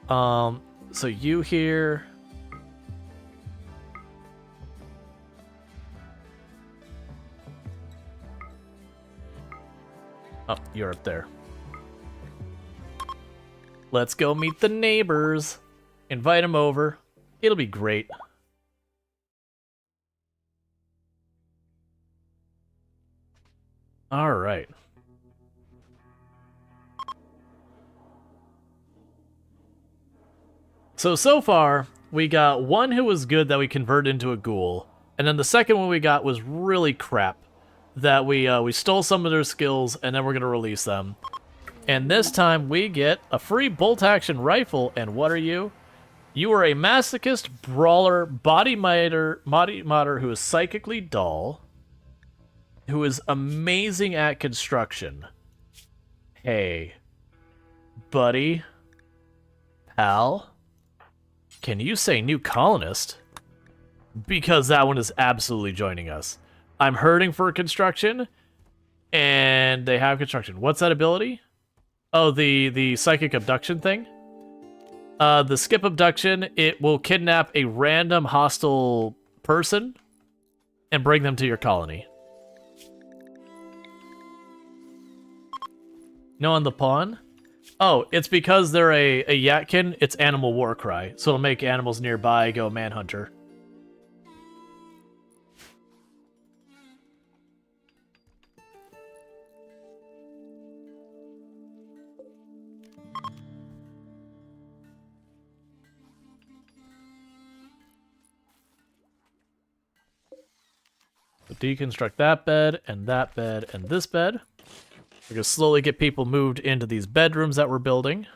S1: So you here... Oh, you're up there. Let's go meet the neighbors. Invite them over. It'll be great. All right. So far, we got one who was good that we converted into a ghoul, and then the second one we got was really crap. That we stole some of their skills, and then we're gonna release them. And this time we get a free bolt-action rifle, and what are you? You are a masochist, brawler, body modder who is psychically dull, who is amazing at construction. Hey, buddy, pal, can you say new colonist? Because that one is absolutely joining us. I'm hurting for construction, and they have construction. What's that ability? Oh, the psychic abduction thing? The skip abduction, it will kidnap a random hostile person and bring them to your colony. No on the pawn? Oh, it's because they're a Yatkin, it's animal war cry, so it'll make animals nearby go manhunter. Deconstruct that bed, and this bed. We're going to slowly get people moved into these bedrooms that we're building.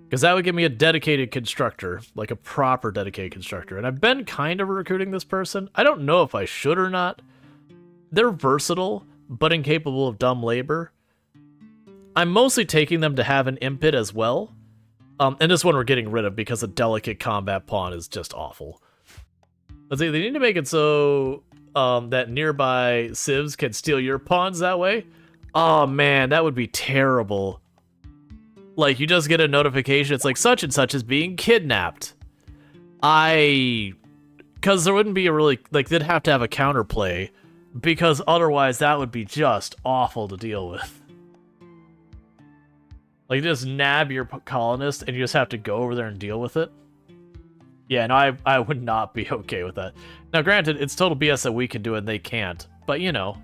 S1: Because that would give me a dedicated constructor, like a proper dedicated constructor. And I've been kind of recruiting this person. I don't know if I should or not. They're versatile, but incapable of dumb labor. I'm mostly taking them to have an impit as well. And this one we're getting rid of because a delicate combat pawn is just awful. Let's see, they need to make it so that nearby civs can steal your pawns that way. Oh man, that would be terrible. Like, you just get a notification, it's like, such and such is being kidnapped. Because there wouldn't be a really, like, they'd have to have a counterplay, because otherwise that would be just awful to deal with. Like, you just nab your colonist, and you just have to go over there and deal with it. Yeah, no, I would not be okay with that. Now, granted, it's total BS that we can do it and they can't. But, you know.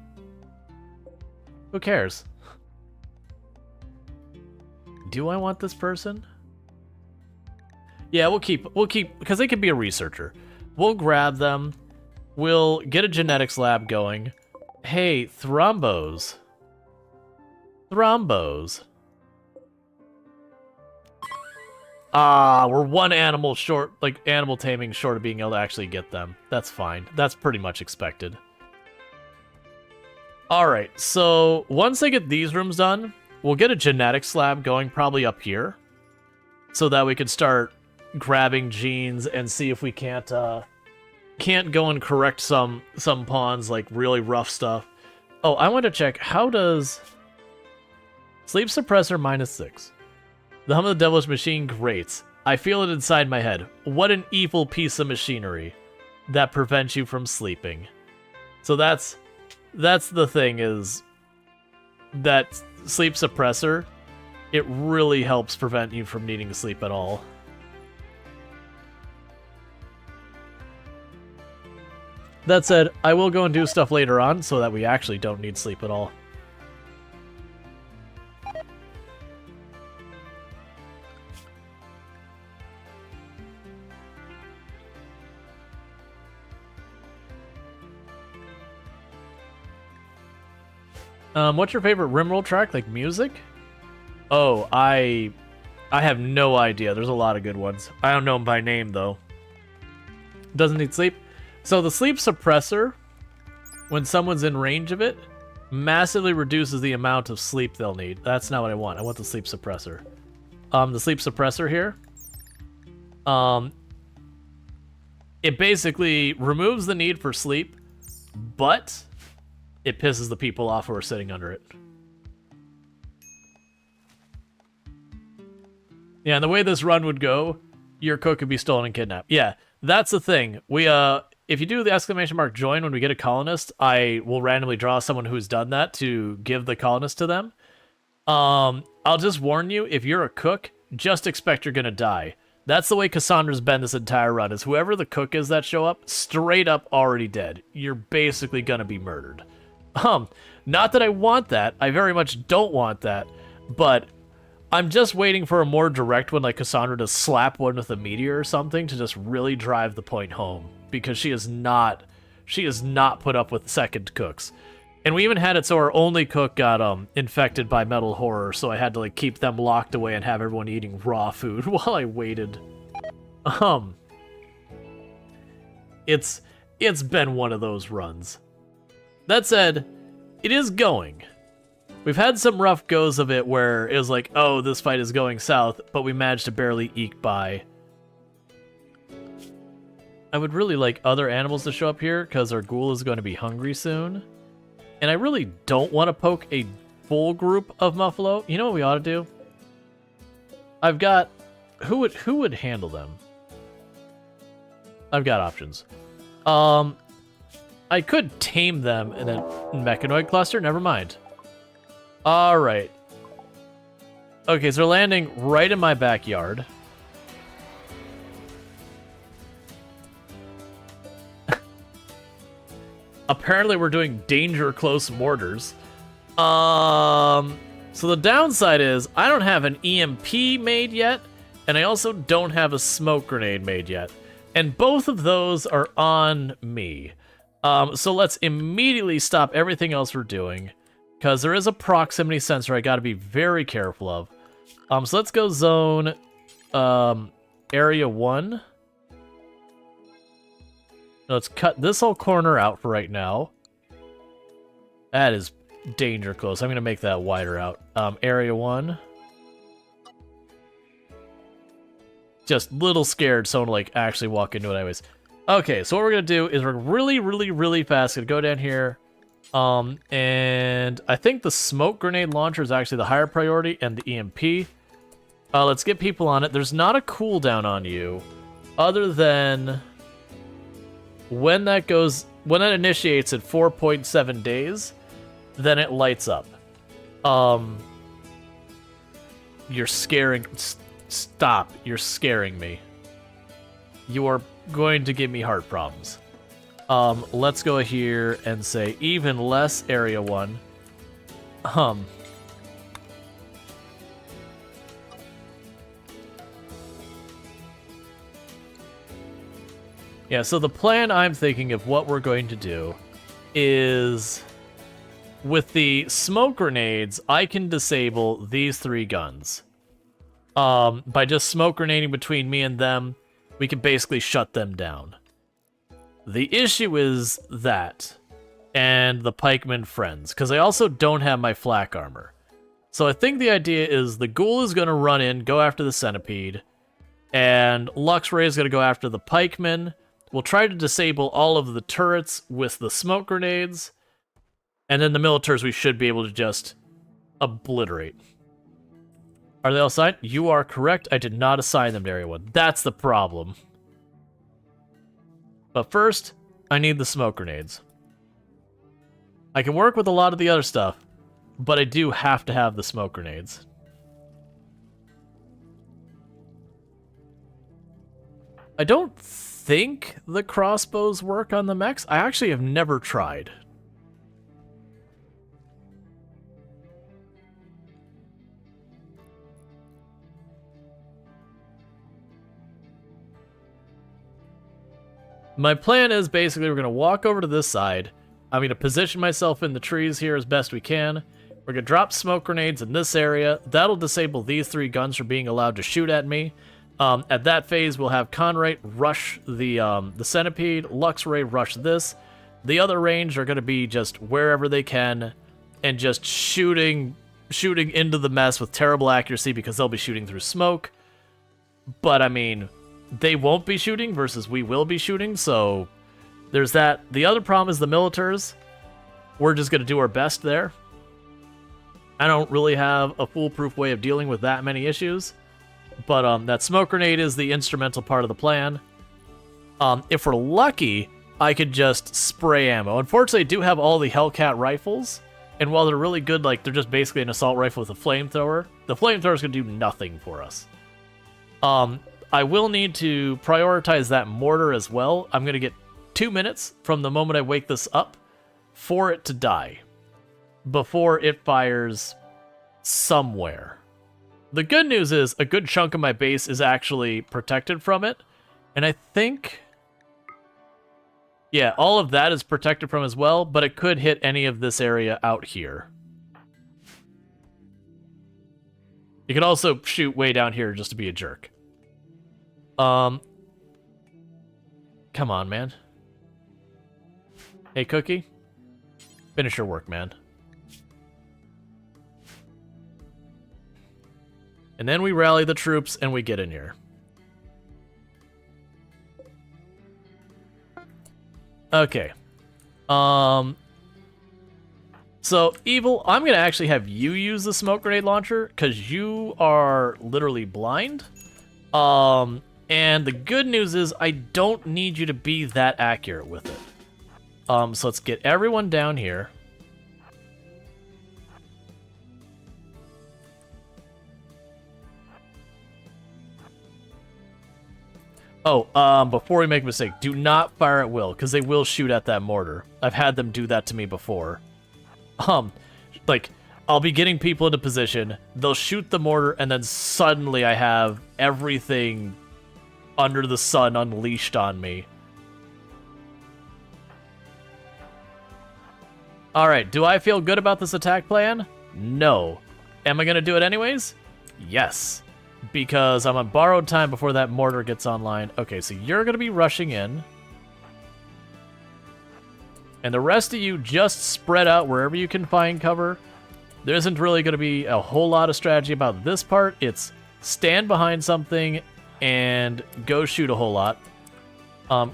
S1: Who cares? Do I want this person? Yeah, we'll keep, because they could be a researcher. We'll grab them. We'll get a genetics lab going. Hey, thrombos. We're one animal short, like animal taming short of being able to actually get them. That's fine. That's pretty much expected. Alright, so once they get these rooms done, we'll get a genetics lab going probably up here. So that we can start grabbing genes and see if we can't go and correct some pawns, like really rough stuff. Oh, I want to check, how does... Sleep suppressor -6. The hum of the devilish machine grates. I feel it inside my head. What an evil piece of machinery that prevents you from sleeping. So that's the thing, is that sleep suppressor, it really helps prevent you from needing to sleep at all. That said, I will go and do stuff later on so that we actually don't need sleep at all. What's your favorite RimWorld track? Like music? Oh, I have no idea. There's a lot of good ones. I don't know them by name, though. Doesn't need sleep? So the sleep suppressor, when someone's in range of it, massively reduces the amount of sleep they'll need. That's not what I want. I want the sleep suppressor. The sleep suppressor here, it basically removes the need for sleep, but it pisses the people off who are sitting under it. Yeah, and the way this run would go, your cook could be stolen and kidnapped. Yeah, that's the thing. We, if you do the exclamation mark join when we get a colonist, I will randomly draw someone who's done that to give the colonist to them. I'll just warn you, if you're a cook, just expect you're gonna die. That's the way Cassandra's been this entire run, is whoever the cook is that show up, straight up already dead. You're basically gonna be murdered. Not that I want that, I very much don't want that, but I'm just waiting for a more direct one like Cassandra to slap one with a meteor or something to just really drive the point home, because she is not put up with second cooks. And we even had it so our only cook got infected by metal horror, so I had to like keep them locked away and have everyone eating raw food while I waited. It's been one of those runs. That said, it is going. We've had some rough goes of it where it was like, oh, this fight is going south, but we managed to barely eke by. I would really like other animals to show up here, because our ghoul is going to be hungry soon. And I really don't want to poke a full group of Muffalo. You know what we ought to do? I've got... Who would handle them? I've got options. I could tame them in a mechanoid cluster. Never mind. Alright. Okay, so they're landing right in my backyard. Apparently we're doing danger close mortars. So the downside is I don't have an EMP made yet, and I also don't have a smoke grenade made yet. And both of those are on me. So let's immediately stop everything else we're doing, because there is a proximity sensor I gotta be very careful of. So let's go zone area 1. Let's cut this whole corner out for right now. That is danger close. I'm going to make that wider out. Area 1. Just little scared someone to like actually walk into it anyways. Okay, so what we're going to do is we're really fast going to go down here. And I think the smoke grenade launcher is actually the higher priority, and the EMP. Let's get people on it. There's not a cooldown on you other than... When that initiates at 4.7 days, then it lights up. You're scaring... Stop. You're scaring me. You are going to give me heart problems. Let's go here and say even less area 1. Yeah, so the plan I'm thinking of what we're going to do is with the smoke grenades, I can disable these 3 guns. By just smoke grenading between me and them, we can basically shut them down. The issue is that, and the pikeman friends, because I also don't have my flak armor. So I think the idea is the ghoul is going to run in, go after the centipede, and Luxray is going to go after the pikeman. We'll try to disable all of the turrets with the smoke grenades, and then the militars we should be able to just obliterate. Are they all assigned? You are correct. I did not assign them to Area 1. That's the problem. But first, I need the smoke grenades. I can work with a lot of the other stuff, but I do have to have the smoke grenades. I don't think the crossbows work on the mechs. I actually have never tried. My plan is basically we're going to walk over to this side. I'm going to position myself in the trees here as best we can. We're going to drop smoke grenades in this area. That'll disable these 3 guns from being allowed to shoot at me. At that phase, we'll have Conrate rush the Centipede, Luxray rush this. The other range are going to be just wherever they can and just shooting into the mess with terrible accuracy because they'll be shooting through smoke. But, I mean, they won't be shooting versus we will be shooting, so there's that. The other problem is the Militars. We're just going to do our best there. I don't really have a foolproof way of dealing with that many issues. But that smoke grenade is the instrumental part of the plan. If we're lucky, I could just spray ammo. Unfortunately, I do have all the Hellcat rifles. And while they're really good, like, they're just basically an assault rifle with a flamethrower. The flamethrower is going to do nothing for us. I will need to prioritize that mortar as well. I'm going to get 2 minutes from the moment I wake this up for it to die before it fires somewhere. The good news is a good chunk of my base is actually protected from it. And I think... yeah, all of that is protected from as well, but it could hit any of this area out here. You could also shoot way down here just to be a jerk. Come on, man. Hey, Cookie. Finish your work, man. And then we rally the troops and we get in here. Okay. So, Evil, I'm going to actually have you use the smoke grenade launcher because you are literally blind. And the good news is I don't need you to be that accurate with it. So let's get everyone down here. Oh, before we make a mistake, do not fire at will, because they will shoot at that mortar. I've had them do that to me before. Like, I'll be getting people into position, they'll shoot the mortar, and then suddenly I have everything under the sun unleashed on me. Alright, do I feel good about this attack plan? No. Am I going to do it anyways? Yes. Because I'm on borrowed time before that mortar gets online. Okay, so you're going to be rushing in. And the rest of you just spread out wherever you can find cover. There isn't really going to be a whole lot of strategy about this part. It's stand behind something and go shoot a whole lot.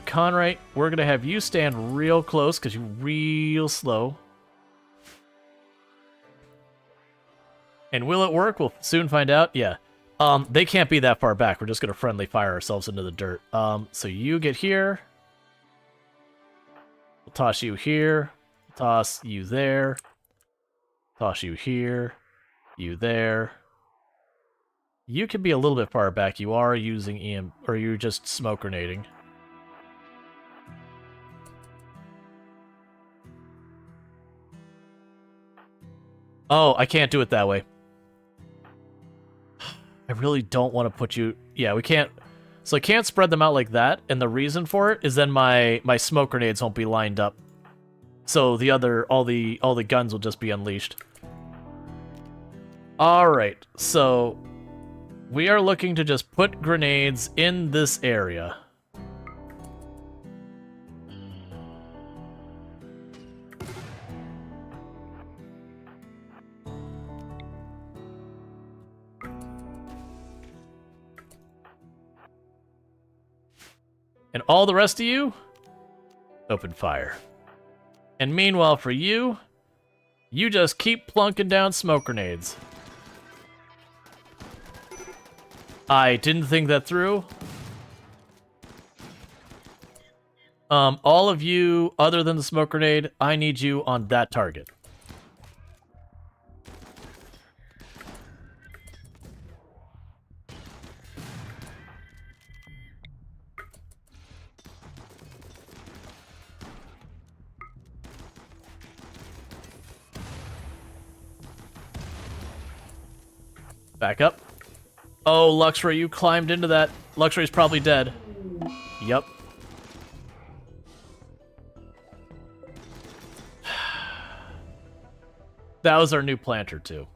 S1: Conrate, we're going to have you stand real close because you're real slow. And will it work? We'll soon find out. Yeah. They can't be that far back. We're just going to friendly fire ourselves into the dirt. So you get here. We'll toss you here. Toss you there. Toss you here. You there. You can be a little bit far back. You are using EM, or you're just smoke grenading. Oh, I can't do it that way. I really don't want to put you... yeah, we can't... so I can't spread them out like that, and the reason for it is then my smoke grenades won't be lined up. So the other... all the guns will just be unleashed. Alright, so... we are looking to just put grenades in this area. And all the rest of you, open fire. And meanwhile for you, you just keep plunking down smoke grenades. I didn't think that through. All of you, other than the smoke grenade, I need you on that target. Back up. Oh, Luxray, you climbed into that. Luxray's probably dead. Yep. That was our new planter, too.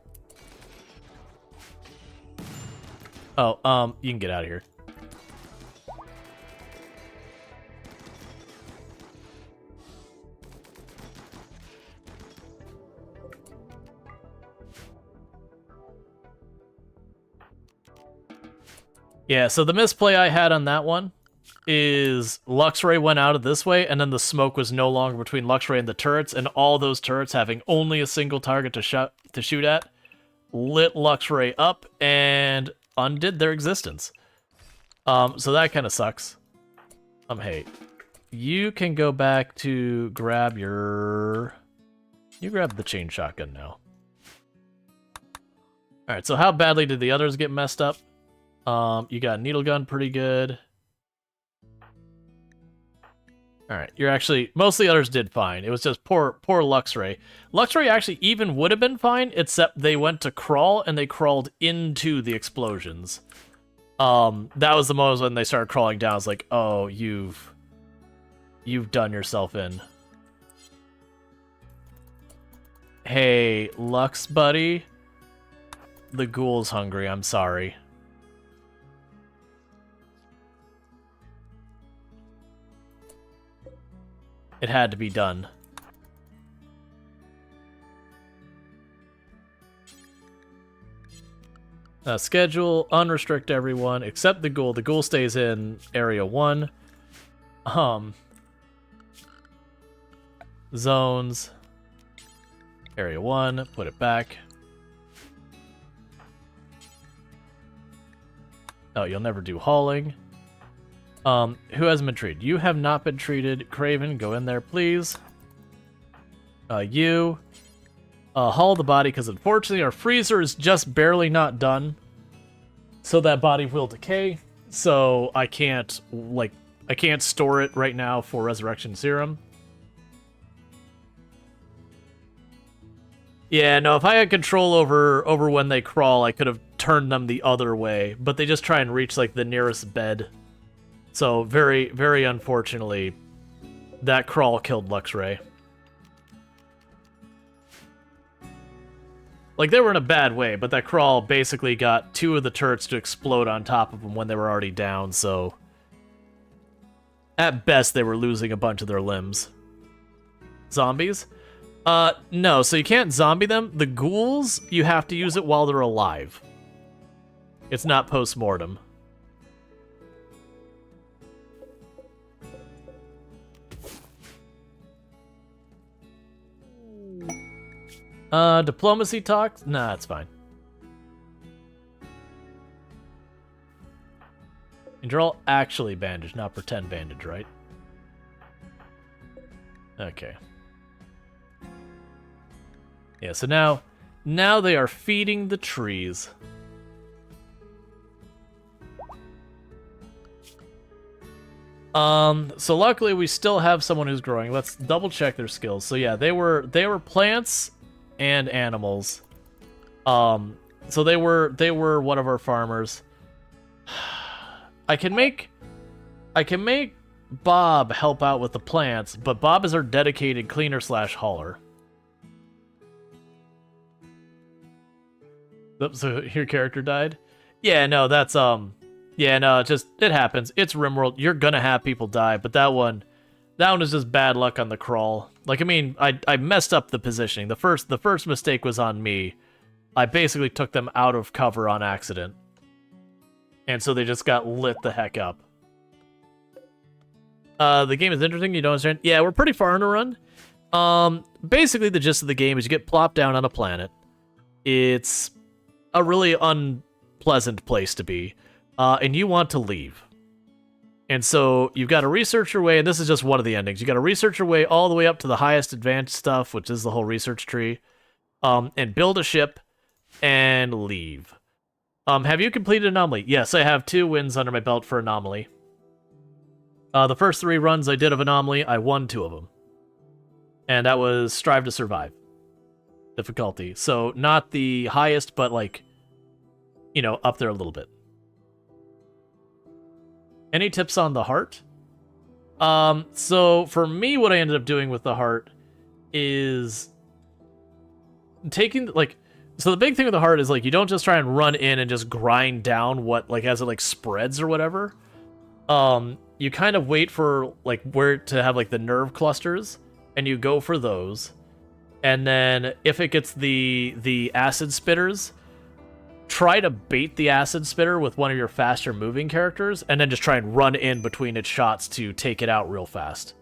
S1: Oh, you can get out of here. Yeah, so the misplay I had on that one is Luxray went out of this way, and then the smoke was no longer between Luxray and the turrets, and all those turrets having only a single target to shoot at, lit Luxray up and undid their existence. So that kind of sucks. Hey, you can go back to grab your... You grab the chain shotgun now. Alright, so how badly did the others get messed up? You got needle gun pretty good. Alright, you're actually... Most of the others did fine. It was just poor Luxray. Luxray actually even would have been fine, except they went to crawl, and they crawled into the explosions. That was the moment when they started crawling down. I was like, oh, you've done yourself in. Hey, Lux buddy. The ghoul's hungry, I'm sorry. It had to be done. Schedule, unrestrict everyone except the ghoul. The ghoul stays in area 1. Zones. Area 1, put it back. Oh, you'll never do hauling. Who hasn't been treated? You have not been treated. Craven, go in there, please. You. Haul the body, because unfortunately our freezer is just barely not done. So that body will decay. So I can't, I can't store it right now for Resurrection Serum. Yeah, no, if I had control over when they crawl, I could have turned them the other way. But they just try and reach, like, the nearest bed. So, very, very unfortunately, that crawl killed Luxray. Like, they were in a bad way, but that crawl basically got 2 of the turrets to explode on top of them when they were already down, so... At best, they were losing a bunch of their limbs. Zombies? No, so you can't zombie them. The ghouls, you have to use it while they're alive. It's not post-mortem. Diplomacy talks? Nah, it's fine. And you're all actually bandaged, not pretend bandage, right? Okay. Yeah, so now they are feeding the trees. So luckily we still have someone who's growing. Let's double check their skills. So yeah, they were plants and animals. So they were one of our farmers. I can make Bob help out with the plants, but Bob is our dedicated cleaner / hauler. Oops, so your character died? Yeah, no, that's yeah, no, it happens. It's RimWorld. You're gonna have people die, but that one is just bad luck on the crawl. Like, I mean, I messed up the positioning. The first mistake was on me. I basically took them out of cover on accident. And so they just got lit the heck up. The game is interesting, you don't understand? Yeah, we're pretty far in a run. Basically the gist of the game is you get plopped down on a planet. It's a really unpleasant place to be. And you want to leave. And so you've got to research your way, and this is just one of the endings. You got to research your way all the way up to the highest advanced stuff, which is the whole research tree, and build a ship and leave. Have you completed Anomaly? Yes, I have 2 wins under my belt for Anomaly. The first 3 runs I did of Anomaly, I won 2 of them. And that was Strive to Survive difficulty. So not the highest, but like, you know, up there a little bit. Any tips on the heart? So for me, what I ended up doing with the heart is taking, like, so the big thing with the heart is, like, you don't just try and run in and just grind down what, like, as it, like, spreads or whatever. You kind of wait for, like, where to have, like, the nerve clusters, and you go for those. And then if it gets the acid spitters, try to bait the acid spitter with one of your faster moving characters, and then just try and run in between its shots to take it out real fast.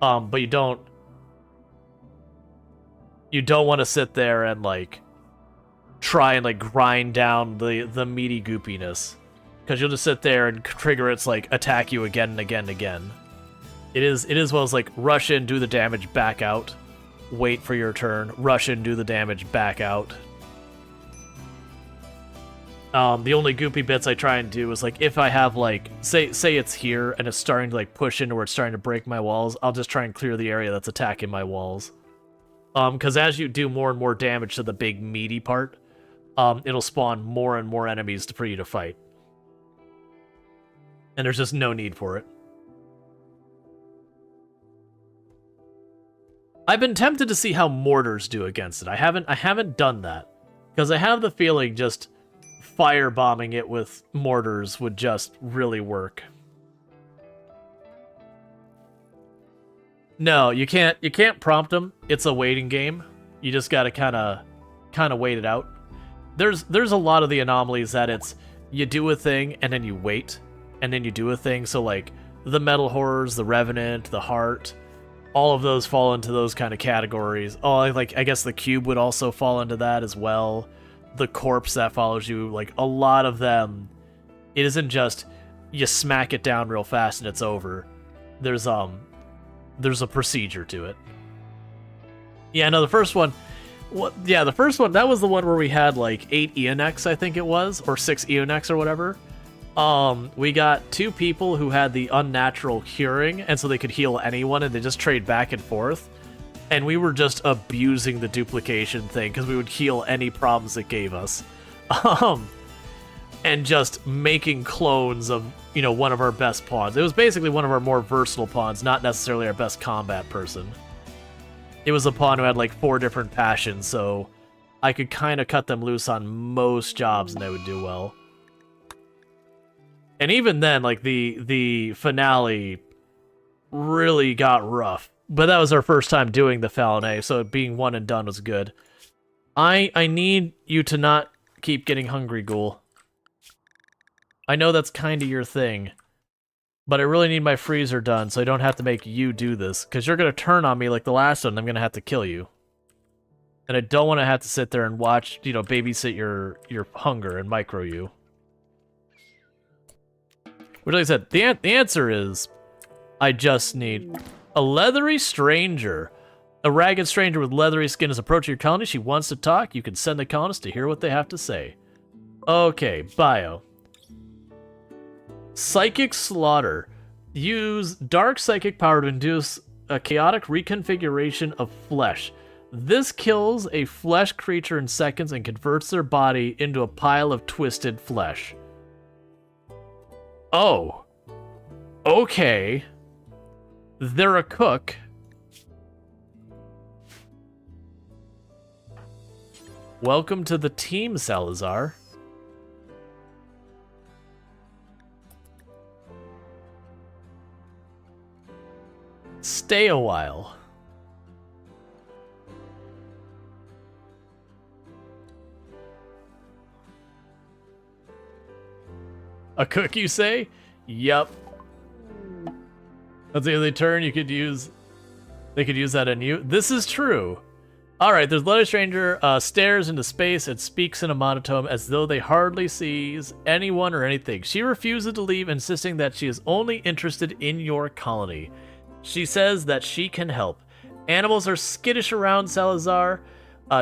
S1: But you don't want to sit there and like try and like grind down the meaty goopiness, because you'll just sit there and trigger its like attack you again and again and again. It is well as like rush in, do the damage, back out, wait for your turn, rush in, do the damage, back out. The only goopy bits I try and do is like if I have like say it's here and it's starting to like push into where it's starting to break my walls, I'll just try and clear the area that's attacking my walls. Because as you do more and more damage to the big meaty part, it'll spawn more and more enemies for you to fight. And there's just no need for it. I've been tempted to see how mortars do against it. I haven't done that, because I have the feeling just firebombing it with mortars would just really work. No, you can't prompt them. It's a waiting game. You just gotta kind of wait it out. There's a lot of the anomalies that it's you do a thing and then you wait and then you do a thing. So like the Metal Horrors, the Revenant, the Heart, all of those fall into those kind of categories. Oh, like I guess the Cube would also fall into that as well. The corpse that follows you, like a lot of them, it isn't just you smack it down real fast and it's over. There's a procedure to it. Yeah, no, the first one, the first one, that was the one where we had like 8 Eonex, I think it was, or 6 Eonex or whatever. We got 2 people who had the unnatural curing, and so they could heal anyone, and they just trade back and forth. And we were just abusing the duplication thing, because we would heal any problems it gave us. And just making clones of, one of our best pawns. It was basically one of our more versatile pawns, not necessarily our best combat person. It was a pawn who had like 4 different passions, so I could kind of cut them loose on most jobs and they would do well. And even then, like the finale really got rough. But that was our first time doing the Falene, so it being one and done was good. I need you to not keep getting hungry, Ghoul. I know that's kind of your thing, but I really need my freezer done so I don't have to make you do this, because you're going to turn on me like the last one and I'm going to have to kill you. And I don't want to have to sit there and watch, babysit your hunger and micro you. But like I said, the answer is, I just need a leathery stranger. A ragged stranger with leathery skin is approaching your colony. She wants to talk. You can send the colonists to hear what they have to say. Okay, bio. Psychic Slaughter. Use dark psychic power to induce a chaotic reconfiguration of flesh. This kills a flesh creature in seconds and converts their body into a pile of twisted flesh. Oh. Okay. They're a cook. Welcome to the team, Salazar. Stay a while. A cook, you say? Yup. That's the only turn you could use. They could use that on you. This is true. Alright, there's Letter Stranger stares into space and speaks in a monotone as though they hardly sees anyone or anything. She refuses to leave, insisting that she is only interested in your colony. She says that she can help. Animals are skittish around Salazar.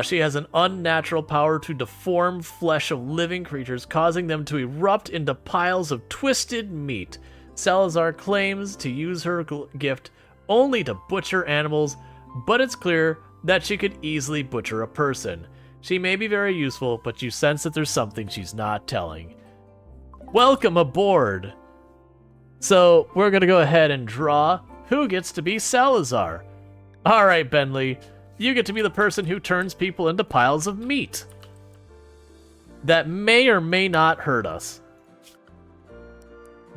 S1: She has an unnatural power to deform flesh of living creatures, causing them to erupt into piles of twisted meat. Salazar claims to use her gift only to butcher animals, but it's clear that she could easily butcher a person. She may be very useful, but you sense that there's something she's not telling. Welcome aboard! So, we're gonna go ahead and draw who gets to be Salazar. Alright, Bentley, you get to be the person who turns people into piles of meat that may or may not hurt us.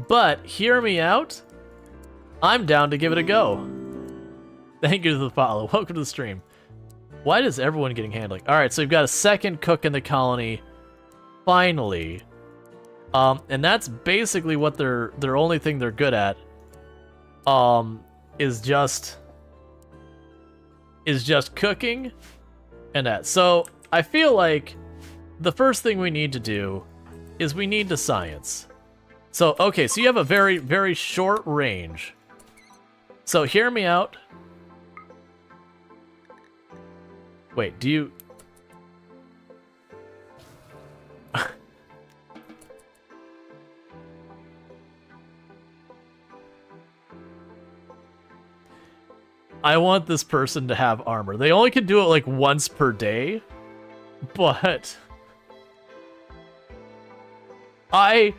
S1: But, hear me out, I'm down to give it a go. Thank you to the follow. Welcome to the stream. Why does everyone getting handling? Alright, so we've got a second cook in the colony. Finally. And that's basically what their only thing they're good at. Is just cooking and that. So I feel like the first thing we need to do is we need to science. So, okay, so you have a very, very short range. So hear me out. Wait, do you... I want this person to have armor. They only can do it like once per day, but I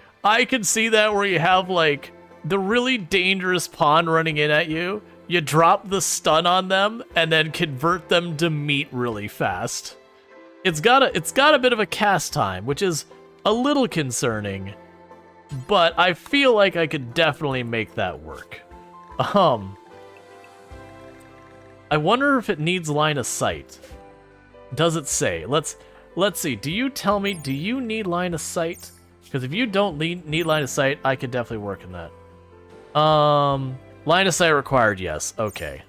S1: can see that where you have like the really dangerous pawn running in at you. You drop the stun on them and then convert them to meat really fast. It's got a bit of a cast time, which is a little concerning, but I feel like I could definitely make that work. I wonder if it needs line of sight. Does it say? Let's see. Do you tell me, do you need line of sight? Because if you don't need line of sight, I could definitely work in that. Line of sight required, yes. Okay.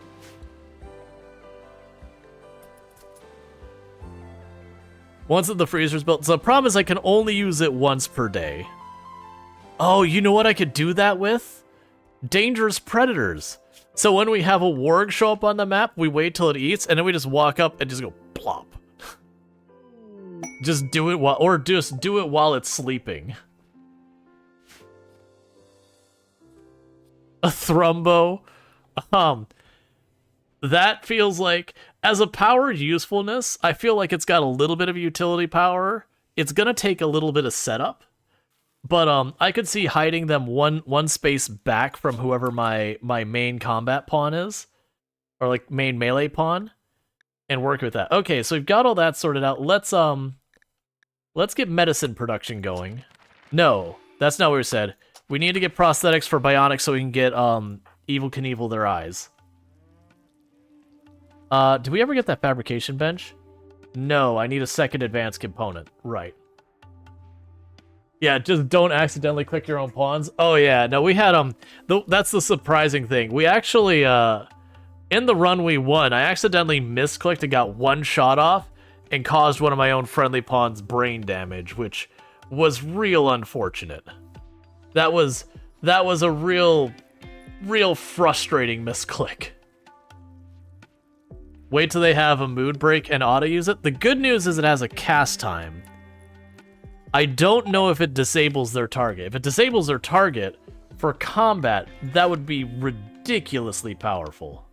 S1: Once the freezer's built. So the problem is I can only use it once per day. Oh, you know what I could do that with? Dangerous predators. So when we have a warg show up on the map, we wait till it eats, and then we just walk up and just go plop. Just do it while it's sleeping. A thrumbo. That feels like, as a powered usefulness, I feel like it's got a little bit of utility power. It's gonna take a little bit of setup. But I could see hiding them one space back from whoever my main combat pawn is, or like main melee pawn, and work with that. Okay, so we've got all that sorted out. Let's get medicine production going. No, that's not what we said. We need to get prosthetics for bionics so we can get Evil Knievel their eyes. Did we ever get that fabrication bench? No, I need a second advanced component. Right. Yeah, just don't accidentally click your own pawns. Oh yeah, no, we had that's the surprising thing. We actually in the run we won, I accidentally misclicked and got one shot off and caused one of my own friendly pawns brain damage, which was real unfortunate. That was a real frustrating misclick. Wait till they have a mood break and auto use it. The good news is it has a cast time. I don't know if it disables their target. If it disables their target for combat, that would be ridiculously powerful.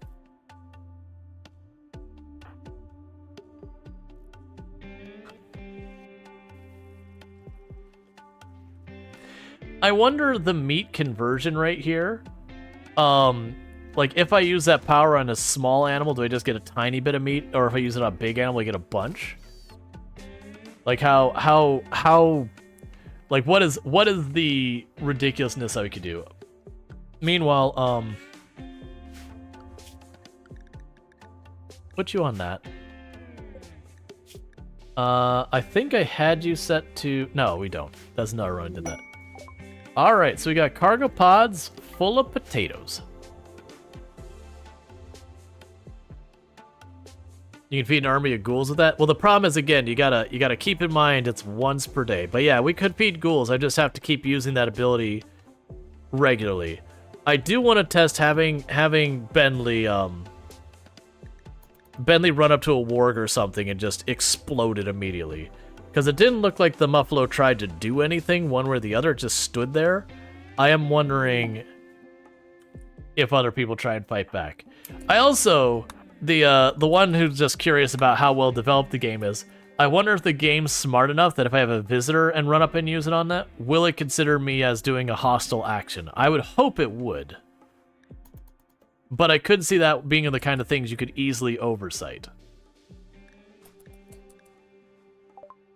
S1: I wonder the meat conversion rate here. Like if I use that power on a small animal, do I just get a tiny bit of meat? Or if I use it on a big animal, I get a bunch? Like how like what is the ridiculousness I could do? Meanwhile, put you on that. I think I had you set to... No, we don't. That's another run did that. Alright, so we got cargo pods full of potatoes. You can feed an army of ghouls with that. Well, the problem is, again, you gotta keep in mind it's once per day. But yeah, we could feed ghouls. I just have to keep using that ability regularly. I do want to test having Bentley run up to a warg or something and just explode it immediately. Because it didn't look like the Muffalo tried to do anything one way or the other. It just stood there. I am wondering if other people try and fight back. I also... The one who's just curious about how well developed the game is, I wonder if the game's smart enough that if I have a visitor and run up and use it on that, will it consider me as doing a hostile action? I would hope it would. But I could see that being the kind of things you could easily oversight.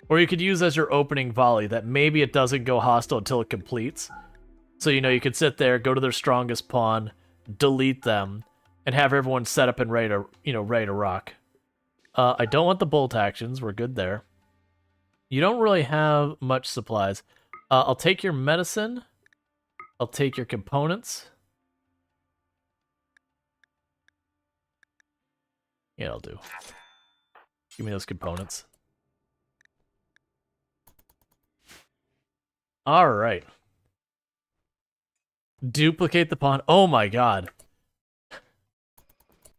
S1: Or you could use as your opening volley that maybe it doesn't go hostile until it completes. So, you know, you could sit there, go to their strongest pawn, delete them, and have everyone set up and ready to rock. I don't want the bolt actions. We're good there. You don't really have much supplies. I'll take your medicine. I'll take your components. Yeah, I'll do. Give me those components. All right. Duplicate the pond. Oh my god.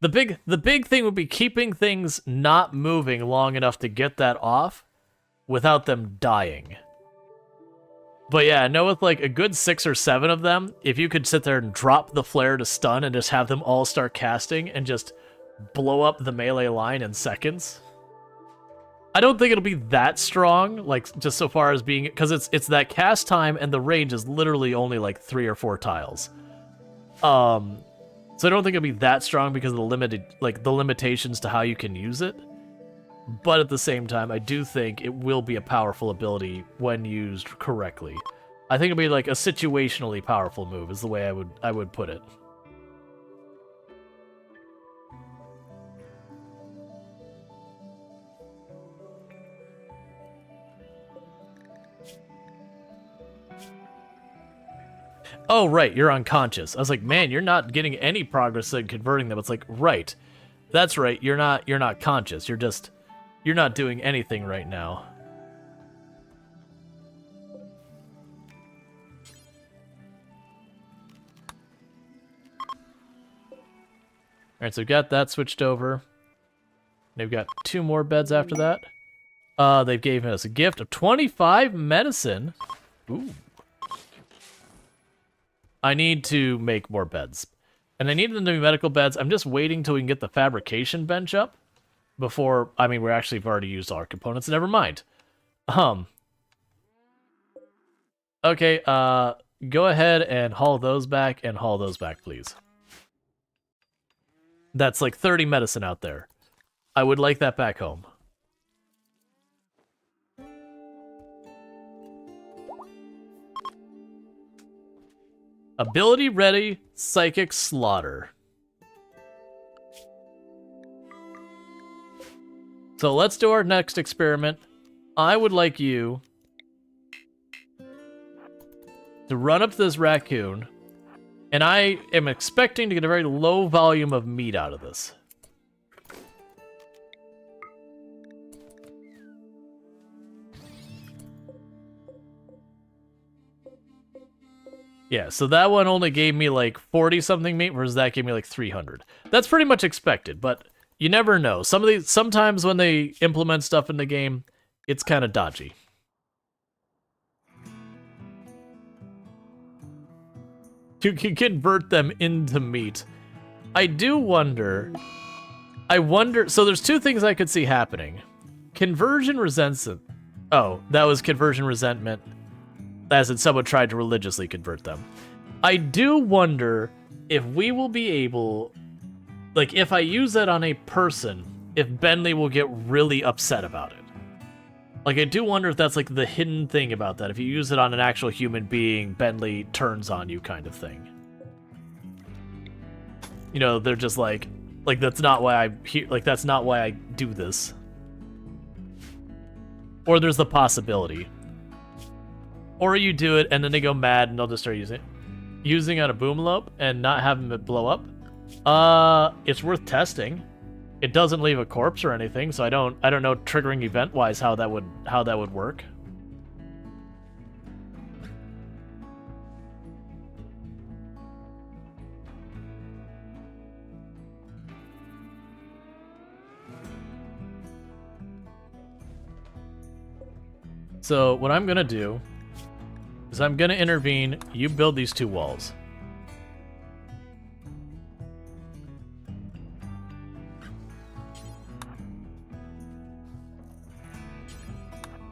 S1: The big thing would be keeping things not moving long enough to get that off without them dying. But yeah, I know with like a good 6 or 7 of them, if you could sit there and drop the flare to stun and just have them all start casting and just blow up the melee line in seconds. I don't think it'll be that strong, like just so far as being, because it's that cast time and the range is literally only like 3 or 4 tiles. So I don't think it'll be that strong because of the limitations to how you can use it. But at the same time, I do think it will be a powerful ability when used correctly. I think it'll be like a situationally powerful move is the way I would put it. Oh, right, you're unconscious. I was like, man, you're not getting any progress in converting them. It's like, right. That's right, you're not conscious. You're not doing anything right now. Alright, so we've got that switched over. They've got 2 more beds after that. They've given us a gift of 25 medicine. Ooh. I need to make more beds. And I need them to be medical beds. I'm just waiting till we can get the fabrication bench up before... I mean, we've already used all our components. Never mind. Okay, go ahead and haul those back, please. That's like 30 medicine out there. I would like that back home. Ability ready, psychic slaughter. So let's do our next experiment. I would like you to run up to this raccoon, and I am expecting to get a very low volume of meat out of this. Yeah, so that one only gave me like 40-something meat, whereas that gave me like 300. That's pretty much expected, but you never know. Sometimes when they implement stuff in the game, it's kind of dodgy. You can convert them into meat. I do wonder... So there's 2 things I could see happening. Conversion resentment. Oh, that was conversion resentment. As in someone tried to religiously convert them. I do wonder if we will be able... Like, if I use that on a person, if Bentley will get really upset about it. Like, I do wonder if that's, like, the hidden thing about that. If you use it on an actual human being, Bentley turns on you kind of thing. You know, they're just like, that's not why that's not why I do this. Or there's the possibility. Or you do it, and then they go mad, and they'll just start using it. Using on a boomlope and not having it blow up? It's worth testing. It doesn't leave a corpse or anything, so I don't know triggering event-wise how that would work. So what I'm gonna do is I'm gonna intervene. You build these 2 walls.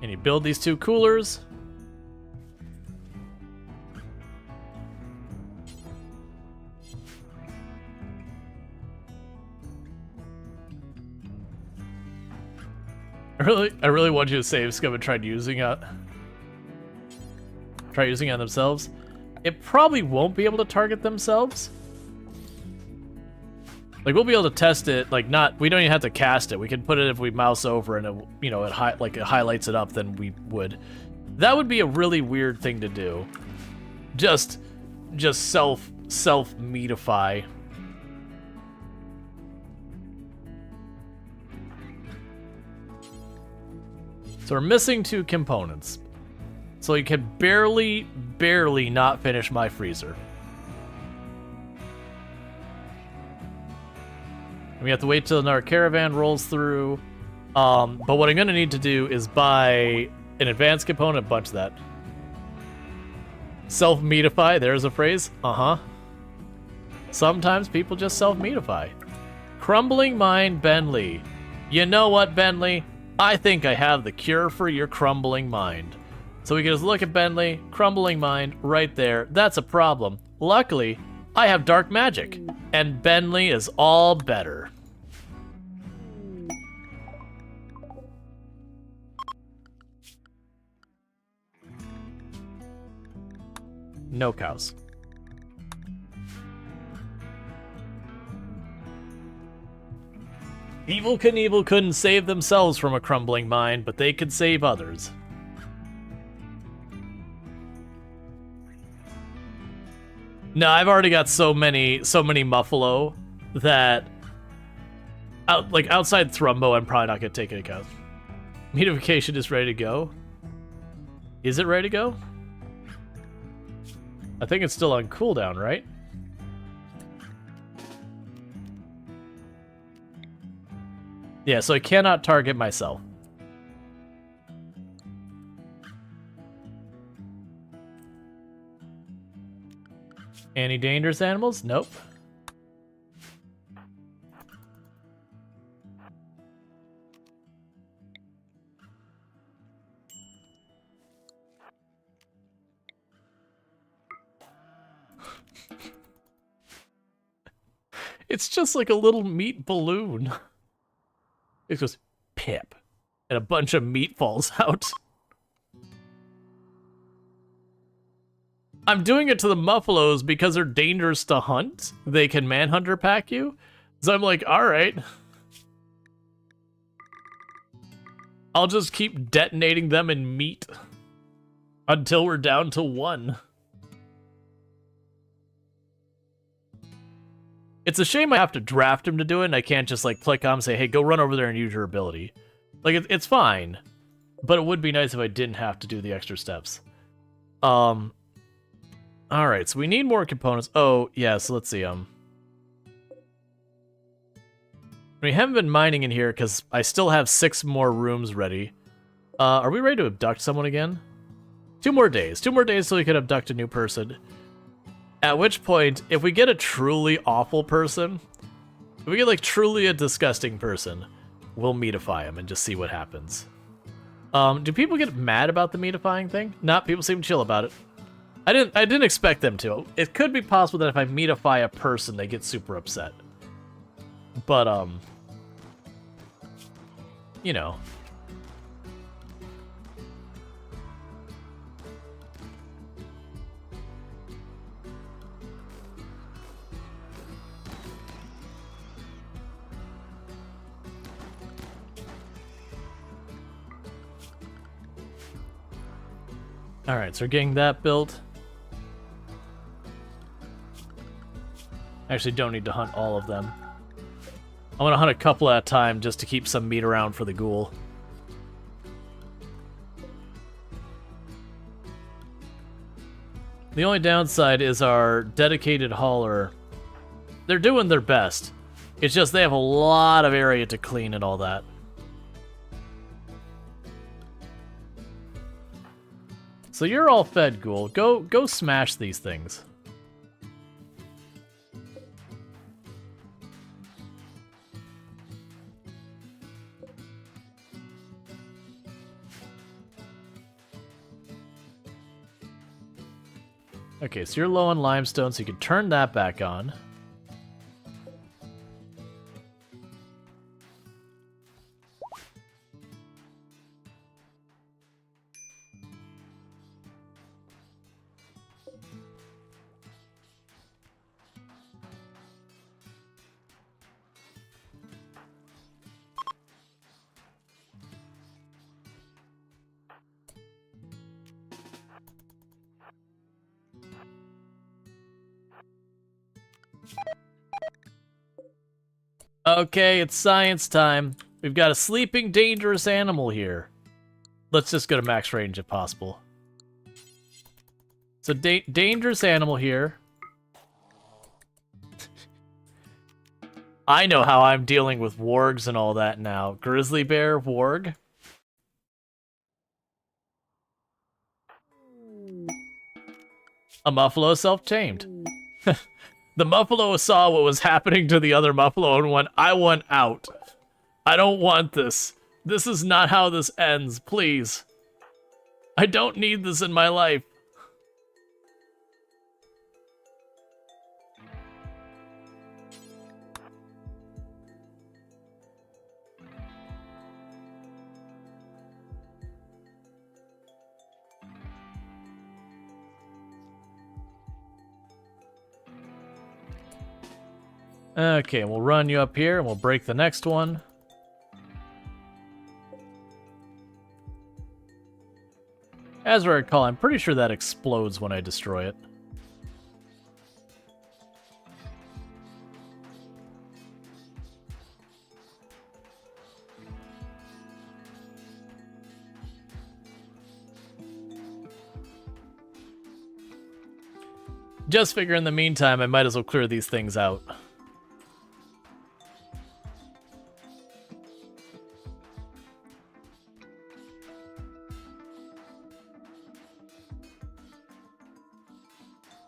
S1: And you build these 2 coolers. I really want you to save Scum and try using it. Try using it on themselves. It probably won't be able to target themselves. Like, we'll be able to test it, like, we don't even have to cast it. We can put it if we mouse over and, it highlights it up, then we would. That would be a really weird thing to do. Just self-meatify. So we're missing 2 components. So you can barely not finish my freezer. We have to wait till our caravan rolls through. But what I'm going to need to do is buy an advanced component, bunch of that. Self-meatify, there's a phrase. Uh-huh. Sometimes people just self-meatify. Crumbling mind, Bentley. You know what, Bentley? I think I have the cure for your crumbling mind. So we can just look at Bentley, crumbling mind, right there. That's a problem. Luckily, I have dark magic, and Bentley is all better. No cows. Evel Knievel couldn't save themselves from a crumbling mind, but they could save others. No, I've already got so many Muffalo that outside Thrumbo, I'm probably not gonna take any cows. Meatification is ready to go. Is it ready to go? I think it's still on cooldown, right? Yeah, so I cannot target myself. Any dangerous animals? Nope. It's just like a little meat balloon. It goes pip, and a bunch of meat falls out. I'm doing it to the Muffalos because they're dangerous to hunt. They can manhunter pack you. So I'm like, alright. I'll just keep detonating them in meat until we're down to 1. It's a shame I have to draft him to do it, and I can't just, like, click on him and say, hey, go run over there and use your ability. Like, it's fine. But it would be nice if I didn't have to do the extra steps. Alright, so we need more components. Oh, yeah, so let's see, we haven't been mining in here, because I still have 6 more rooms ready. Are we ready to abduct someone again? 2 more days. 2 more days so we can abduct a new person. At which point, if we get a truly awful person, if we get, like, truly a disgusting person, we'll meatify him and just see what happens. Do people get mad about the meatifying thing? Not, people seem chill about it. I didn't expect them to. It could be possible that if I meatify a person, they get super upset. But, you know. Alright, so we're getting that built. I actually don't need to hunt all of them. I want to hunt a couple at a time just to keep some meat around for the ghoul. The only downside is our dedicated hauler. They're doing their best. It's just they have a lot of area to clean and all that. So you're all fed, ghoul. Go smash these things. Okay, so you're low on limestone, so you can turn that back on. Okay, it's science time. We've got a sleeping, dangerous animal here. Let's just go to max range if possible. So, dangerous animal here. I know how I'm dealing with wargs and all that now. Grizzly bear, warg. A muffalo self-tamed. The muffalo saw what was happening to the other muffalo and went, I want out. I don't want this. This is not how this ends, please. I don't need this in my life. Okay, we'll run you up here and we'll break the next one. As I recall, I'm pretty sure that explodes when I destroy it. Just figure in the meantime, I might as well clear these things out.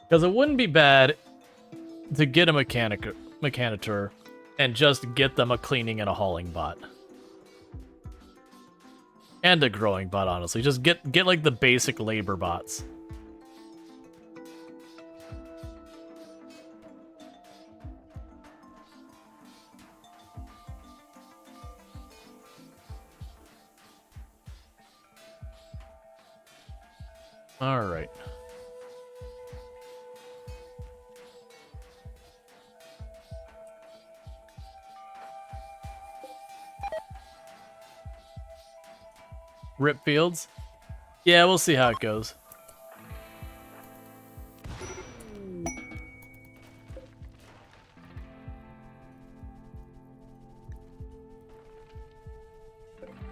S1: Because it wouldn't be bad to get a mechanitor and just get them a cleaning and a hauling bot. And a growing bot, honestly. Just get like the basic labor bots. All right. Rip fields? Yeah, we'll see how it goes.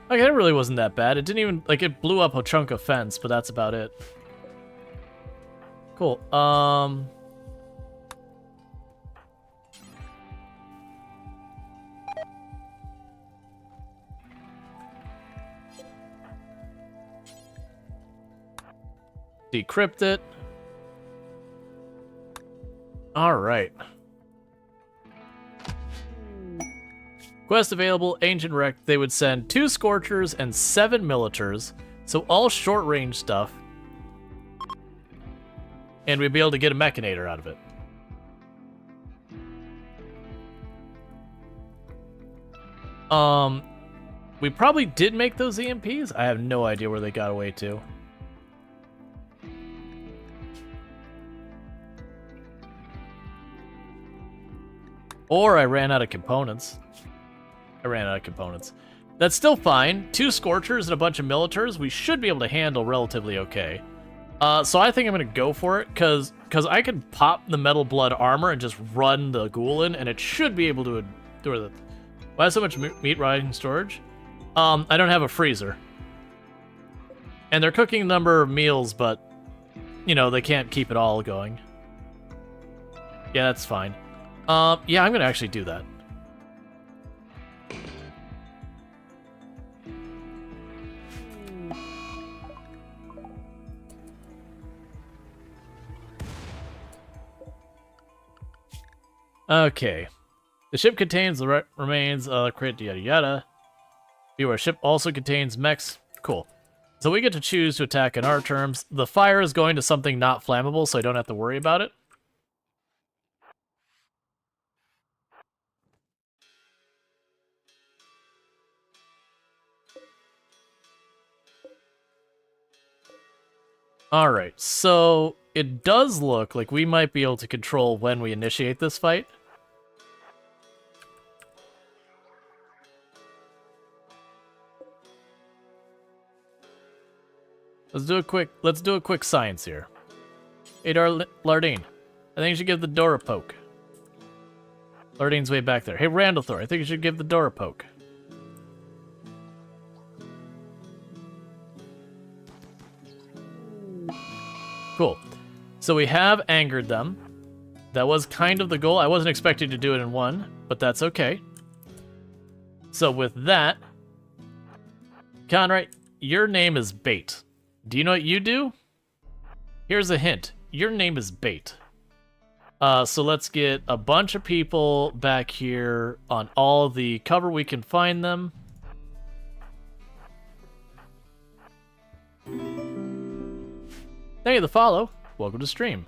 S1: Okay, it really wasn't that bad. It didn't even, like, it blew up a chunk of fence, but that's about it. Cool. Decrypt it. Alright. Quest available, Ancient Wreck. They would send 2 Scorchers and 7 Militars. So all short-range stuff. And we'd be able to get a Mechanator out of it. We probably did make those EMPs. I have no idea where they got away to. Or I ran out of components. That's still fine. 2 Scorchers and a bunch of Militars we should be able to handle relatively okay. So I think I'm going to go for it, because I can pop the Metal Blood armor and just run the ghoul in, and it should be able to do it. Why so much meat rotting storage? I don't have a freezer. And they're cooking a number of meals, but, you know, they can't keep it all going. Yeah, that's fine. Yeah, I'm going to actually do that. Okay. The ship contains the remains of crit yada yada. Beware, ship also contains mechs. Cool. So we get to choose to attack in our terms. The fire is going to something not flammable, so I don't have to worry about it. Alright, so it does look like we might be able to control when we initiate this fight. Let's do a quick science here. Hey, Lardine, I think you should give the door a poke. Lurdine's way back there. Hey, Randall, I think you should give the door a poke. Cool. So we have angered them. That was kind of the goal. I wasn't expecting to do it in one, but that's okay. So with that, Conrad, your name is Bait. Do you know what you do? Here's a hint. Your name is Bait. So let's get a bunch of people back here on all the cover we can find them. Thank you for the follow. Welcome to stream.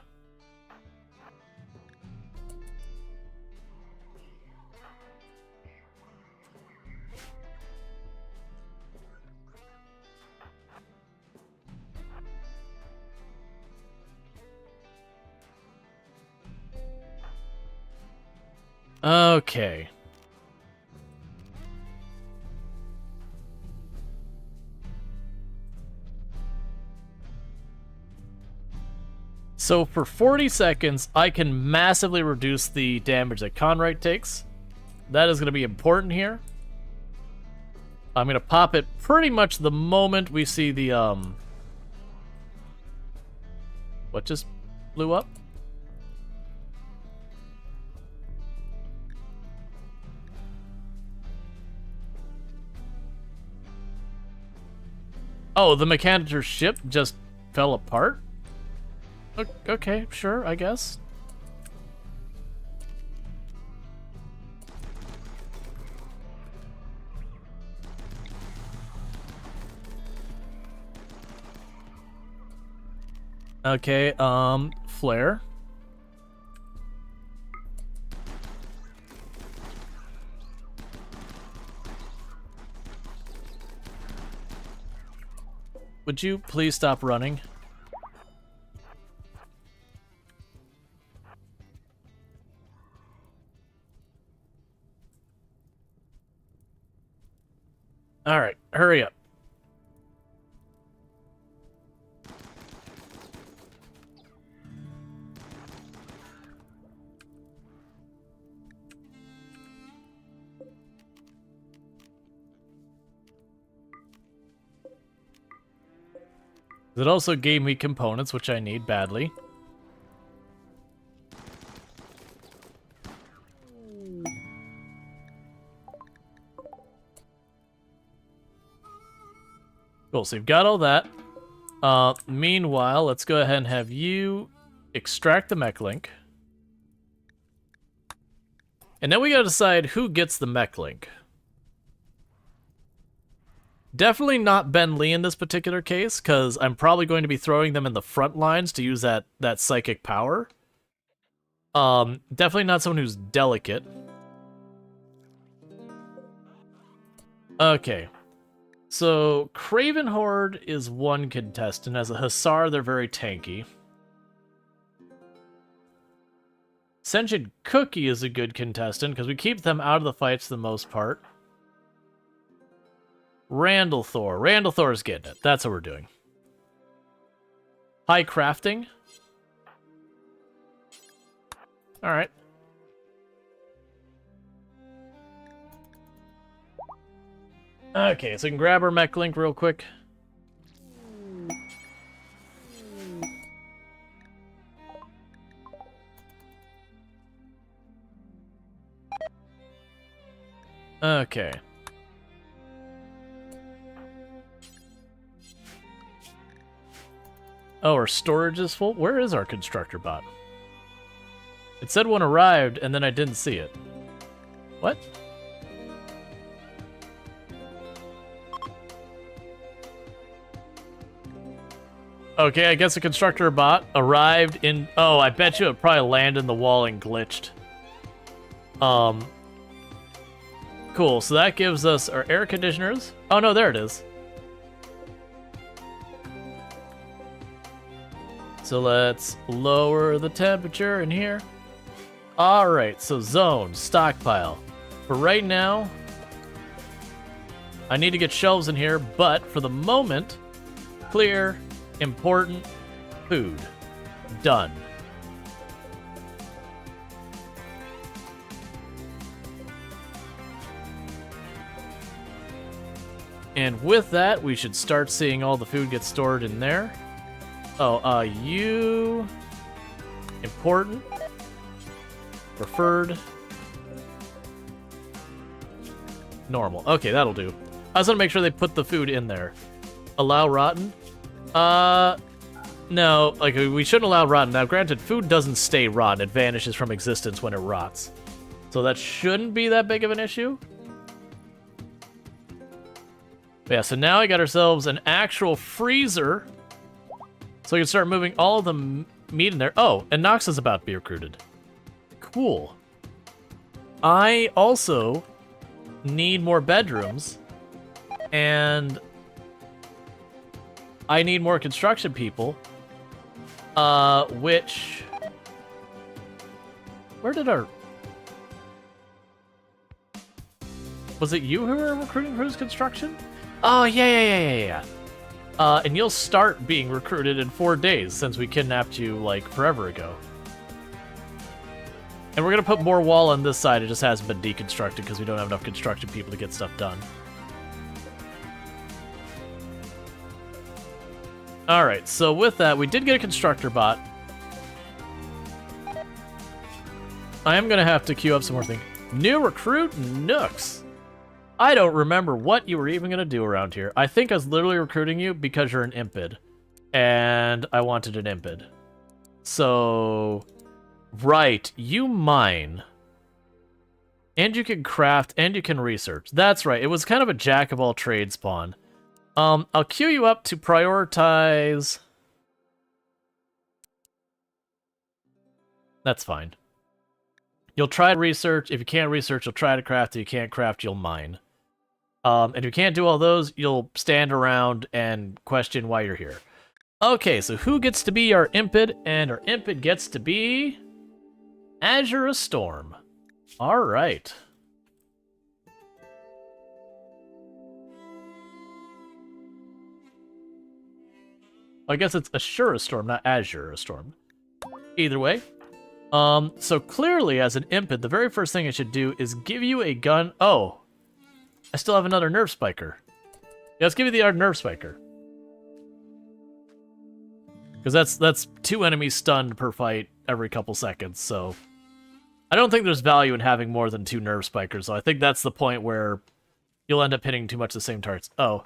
S1: Okay. So for 40 seconds, I can massively reduce the damage that Conrad takes. That is going to be important here. I'm going to pop it pretty much the moment we see the, What just blew up? Oh, the Mechanitor's ship just fell apart? Okay, sure, I guess. Okay, flare. Would you please stop running? All right, hurry up. It also gave me components, which I need badly. Cool, so you've got all that. Meanwhile, let's go ahead and have you extract the mech link. And then we gotta decide who gets the mech link. Definitely not Ben Lee in this particular case, because I'm probably going to be throwing them in the front lines to use that psychic power. Definitely not someone who's delicate. Okay. So, Craven Horde is one contestant. As a Hussar, they're very tanky. Sentient Cookie is a good contestant, because we keep them out of the fights for the most part. Randall Thor's getting it. That's what we're doing. High crafting. Alright. Okay, so we can grab our mech link real quick. Okay. Oh, our storage is full? Where is our constructor bot? It said one arrived, and then I didn't see it. What? Okay, I guess the constructor bot arrived in... Oh, I bet you it probably landed in the wall and glitched. Cool, so that gives us our air conditioners. Oh, no, there it is. So let's lower the temperature in here. Alright, so zone, stockpile. For right now, I need to get shelves in here, but for the moment, clear, important, food. Done. And with that, we should start seeing all the food get stored in there. Oh, you... Important. Preferred. Normal. Okay, that'll do. I just want to make sure they put the food in there. Allow rotten? No, like, we shouldn't allow rotten. Now, granted, food doesn't stay rotten. It vanishes from existence when it rots. So that shouldn't be that big of an issue. But yeah, so now we got ourselves an actual freezer. So we can start moving all the meat in there. Oh, and Nox is about to be recruited. Cool. I also need more bedrooms. And I need more construction people. Which... Where did our... Was it you who were recruiting for his construction? Oh, yeah. And you'll start being recruited in 4 days since we kidnapped you, like, forever ago. And we're gonna put more wall on this side. It just hasn't been deconstructed because we don't have enough construction people to get stuff done. Alright, so with that, we did get a constructor bot. I am gonna have to queue up some more things. New recruit Nooks. I don't remember what you were even gonna do around here. I think I was literally recruiting you because you're an impid. And I wanted an impid. So... Right, you mine. And you can craft, and you can research. That's right, it was kind of a jack-of-all-trades spawn. I'll queue you up to prioritize... That's fine. You'll try to research. If you can't research, you'll try to craft. If you can't craft, you'll mine. And if you can't do all those, you'll stand around and question why you're here. Okay, so who gets to be our impid? And our impid gets to be... Azure Storm. Alright. I guess it's Assura Storm, not Azure Storm. Either way. So clearly, as an impid, the very first thing I should do is give you a gun. Oh, I still have another nerve spiker. Yeah, let's give you the other nerve spiker. Because that's 2 enemies stunned per fight every couple seconds, so... I don't think there's value in having more than 2 nerve spikers, so I think that's the point where you'll end up hitting too much the same targets. Oh.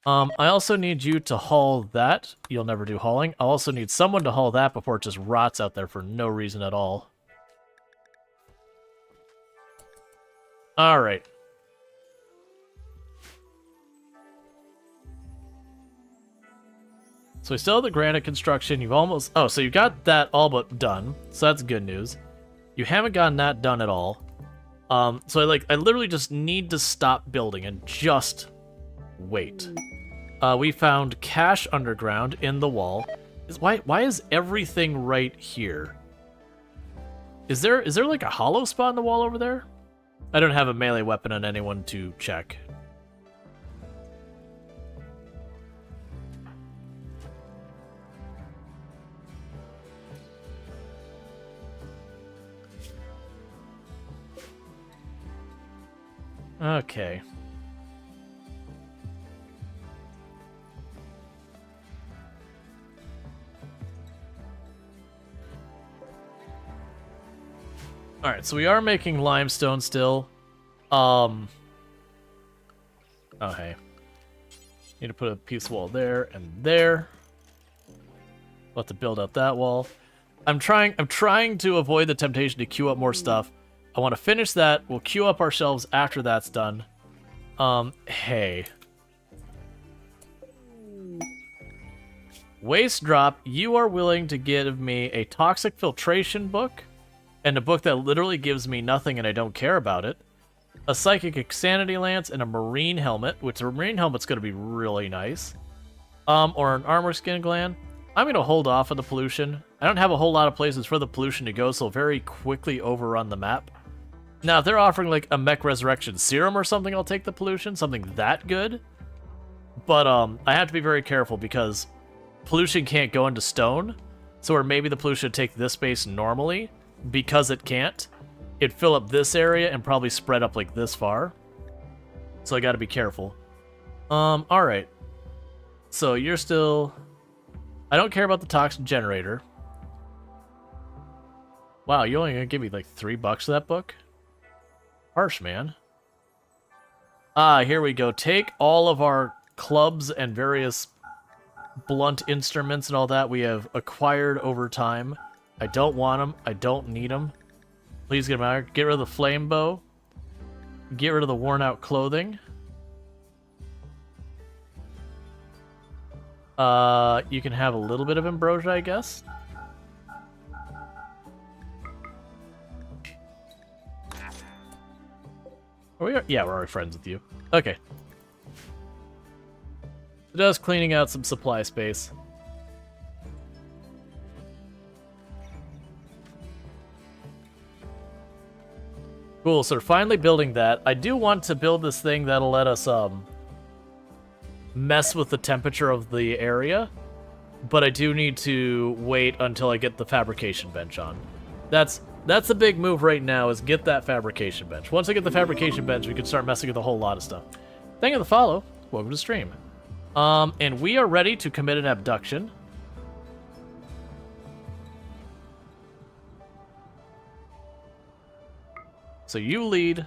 S1: I also need you to haul that. You'll never do hauling. I also need someone to haul that before it just rots out there for no reason at all. Alright. So we still have the granite construction. You've almost... Oh, so you got that all but done. So that's good news. You haven't gotten that done at all. So I literally just need to stop building and just... wait. We found cash underground in the wall. Why is everything right here? Is there like a hollow spot in the wall over there? I don't have a melee weapon on anyone to check. Okay. Alright, so we are making limestone still. Oh, hey. Need to put a piece of wall there and there. We'll have to build up that wall. I'm trying to avoid the temptation to queue up more stuff. I want to finish that. We'll queue up our shelves after that's done. Hey. Waste drop, you are willing to give me a toxic filtration book and a book that literally gives me nothing and I don't care about it. A psychic insanity lance and a marine helmet, which the marine helmet's going to be really nice. Or an armor skin gland. I'm going to hold off on the pollution. I don't have a whole lot of places for the pollution to go, so I'll very quickly overrun the map. Now, if they're offering like a mech resurrection serum or something, I'll take the pollution, something that good. But I have to be very careful because pollution can't go into stone. So where maybe the pollution would take this space normally, because it can't, it'd fill up this area and probably spread up like this far. So I gotta be careful. Alright. So you're still... I don't care about the toxin generator. Wow, you're only gonna give me like $3 for that book? Harsh, man. Ah, here we go. Take all of our clubs and various blunt instruments and all that we have acquired over time. I don't want them. I don't need them. Please get them out. Get rid of the flame bow. Get rid of the worn out clothing. You can have a little bit of ambrosia, I guess. Yeah, we're already friends with you. Okay. Just cleaning out some supply space. Cool, so we're finally building that. I do want to build this thing that'll let us, mess with the temperature of the area, but I do need to wait until I get the fabrication bench on. That's the big move right now, is get that fabrication bench. Once I get the fabrication bench, we can start messing with a whole lot of stuff. Thank you for the follow. Welcome to stream. And we are ready to commit an abduction. So you lead.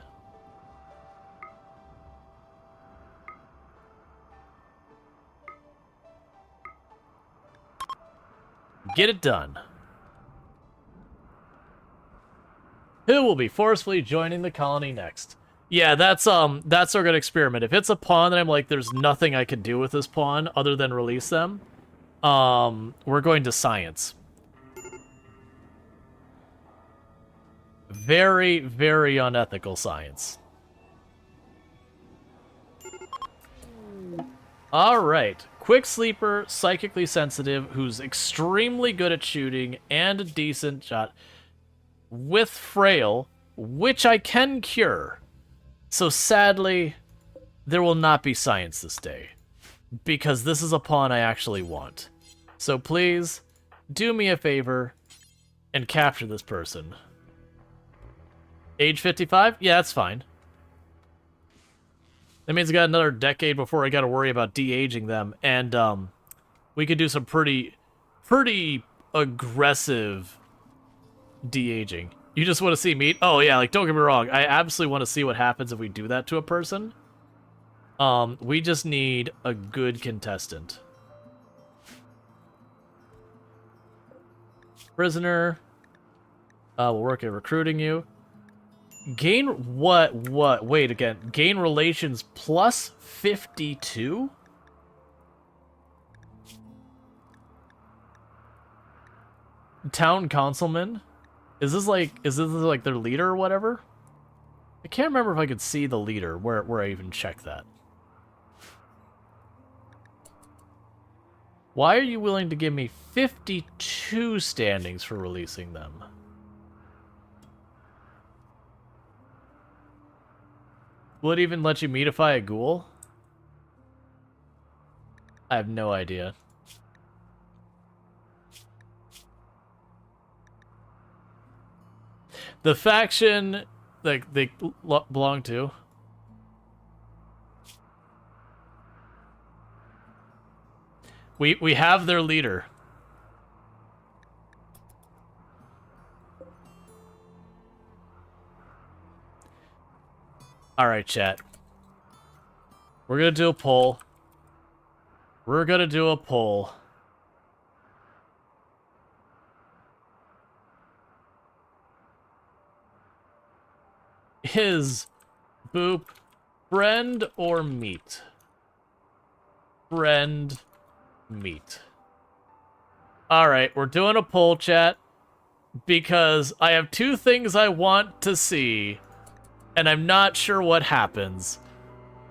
S1: Get it done. Who will be forcefully joining the colony next? Yeah, that's our good experiment. If it's a pawn that I'm like, there's nothing I can do with this pawn other than release them, we're going to science. Very, very unethical science. Alright. Quick sleeper, psychically sensitive, who's extremely good at shooting and a decent shot. With frail, which I can cure. So sadly, there will not be science this day. Because this is a pawn I actually want. So please, do me a favor and capture this person. Age 55? Yeah, that's fine. That means I got another decade before I got to worry about de-aging them, and we could do some pretty aggressive de-aging. You just want to see meat? Oh yeah, like don't get me wrong, I absolutely want to see what happens if we do that to a person. We just need a good contestant. Prisoner. We'll work at recruiting you. Gain what? Wait, again. Gain relations plus 52? Town councilman? Is this like their leader or whatever? I can't remember if I could see the leader, where I even checked that. Why are you willing to give me 52 standings for releasing them? Will it even let you meatify a ghoul? I have no idea. The faction that they belong to. We have their leader. Alright, chat. We're gonna do a poll. We're gonna do a poll. Is Boop friend or meat? Friend, meat. Alright, we're doing a poll, chat. Because I have two things I want to see. And I'm not sure what happens.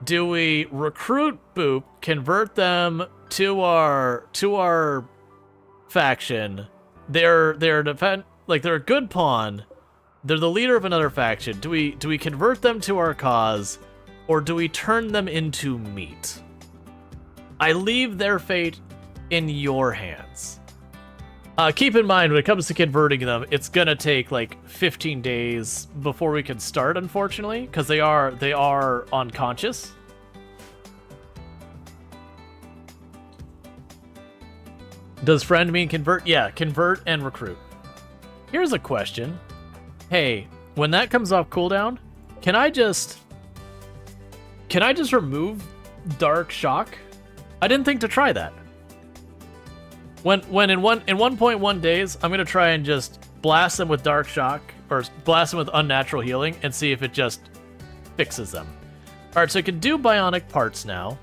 S1: Do we recruit Boop, convert them to our faction? They're a good pawn. They're the leader of another faction. Do we convert them to our cause, or do we turn them into meat? I leave their fate in your hands. Keep in mind, when it comes to converting them, it's gonna take like 15 days before we can start, unfortunately, because they are unconscious. Does friend mean convert? Yeah, convert and recruit. Here's a question. Hey, when that comes off cooldown, can I just remove Dark Shock? I didn't think to try that. When in 1.1 days, I'm gonna try and just blast them with Dark Shock or blast them with Unnatural Healing and see if it just fixes them. All right, so I can do bionic parts now.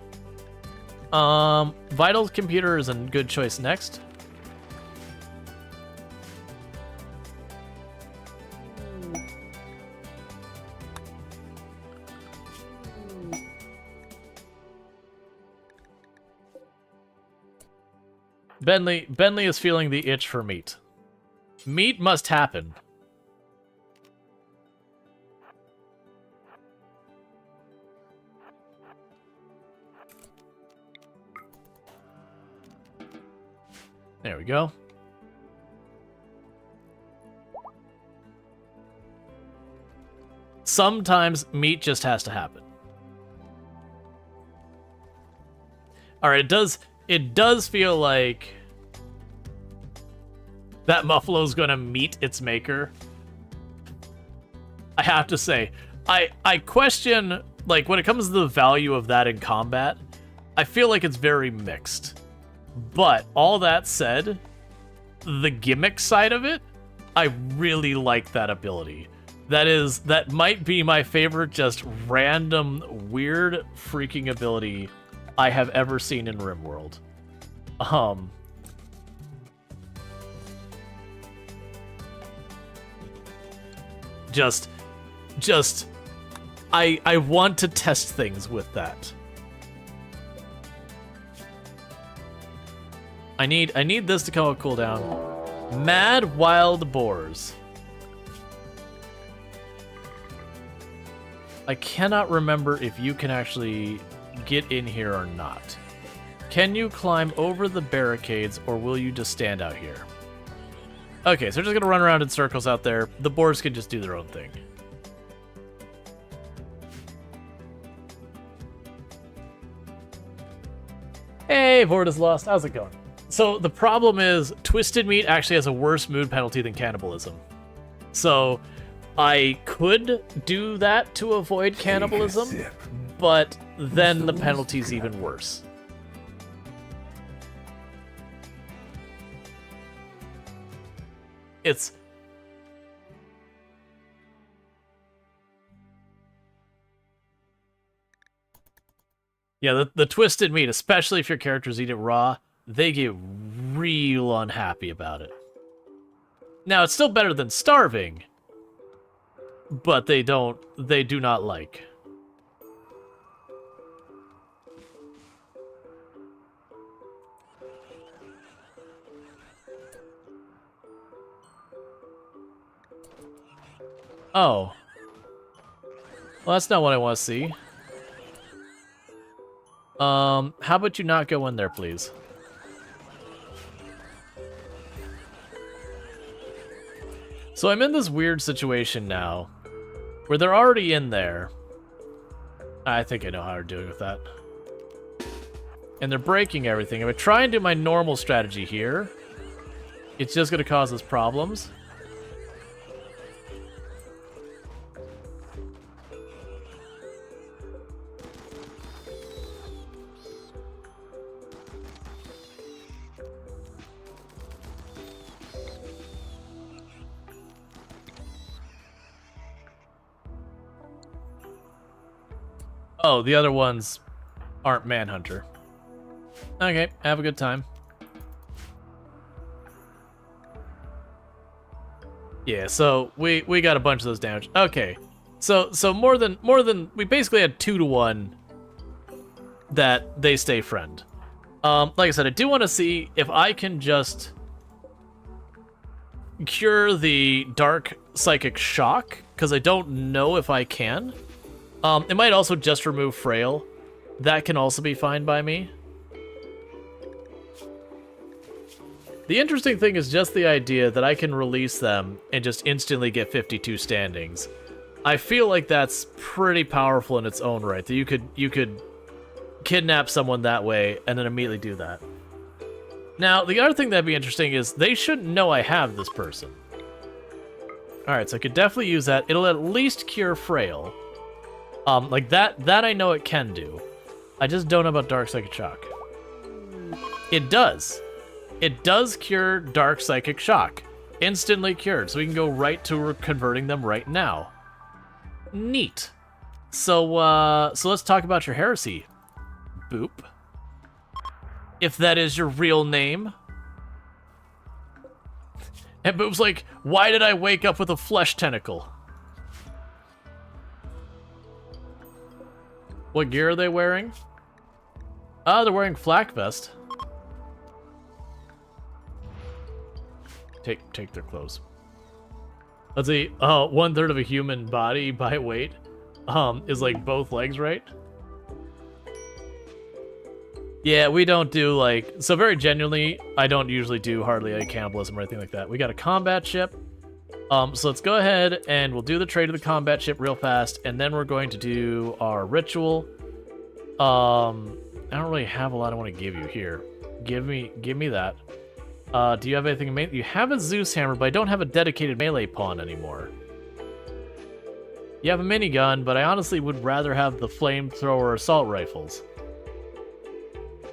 S1: Vital computer is a good choice next. Bentley is feeling the itch for meat. Meat must happen. There we go. Sometimes meat just has to happen. All right, it does feel like that Muffalo's gonna meet its maker. I have to say, I question, like, when it comes to the value of that in combat, I feel like it's very mixed. But all that said, the gimmick side of it, I really like that ability. That might be my favorite just random weird freaking ability I have ever seen in RimWorld. I want to test things with that. I need this to come up cooldown. Mad Wild Boars. I cannot remember if you can actually get in here or not. Can you climb over the barricades, or will you just stand out here? Okay, so we're just gonna run around in circles out there. The boars can just do their own thing. Hey, Vord is lost. How's it going? So the problem is, Twisted Meat actually has a worse mood penalty than cannibalism. So I could do that to avoid cannibalism, but then the penalty's even worse. It's... Yeah, the Twisted Meat, especially if your characters eat it raw, they get real unhappy about it. Now, it's still better than starving, but they do not like. Oh. Well, that's not what I want to see. How about you not go in there, please? So I'm in this weird situation now, where they're already in there. I think I know how they're doing with that. And they're breaking everything. If I try and do my normal strategy here, it's just going to cause us problems. Oh, the other ones aren't Manhunter. Okay, have a good time. Yeah, so we got a bunch of those damage. Okay, so more than we basically had 2-to-1 that they stay friend. Like I said, I do want to see if I can just cure the Dark Psychic Shock, because I don't know if I can. It might also just remove Frail. That can also be fine by me. The interesting thing is just the idea that I can release them and just instantly get 52 standings. I feel like that's pretty powerful in its own right, that you could kidnap someone that way and then immediately do that. Now, the other thing that'd be interesting is they shouldn't know I have this person. Alright, so I could definitely use that. It'll at least cure Frail. Like that I know it can do. I just don't know about Dark Psychic Shock. It does. It does cure Dark Psychic Shock. Instantly cured, so we can go right to converting them right now. Neat. So let's talk about your heresy. Boop. If that is your real name. And Boop's like, why did I wake up with a flesh tentacle? What gear are they wearing? They're wearing flak vest. Take their clothes. Let's see. 1/3 of a human body by weight. Is like both legs, right? Yeah, we don't do like, so very genuinely, I don't usually do hardly any cannibalism or anything like that. We got a combat ship. So let's go ahead and we'll do the trade of the combat ship real fast, and then we're going to do our ritual. I don't really have a lot I want to give you here. Give me that. Do you have anything in melee? You have a Zeus hammer, but I don't have a dedicated melee pawn anymore. You have a minigun, but I honestly would rather have the flamethrower assault rifles.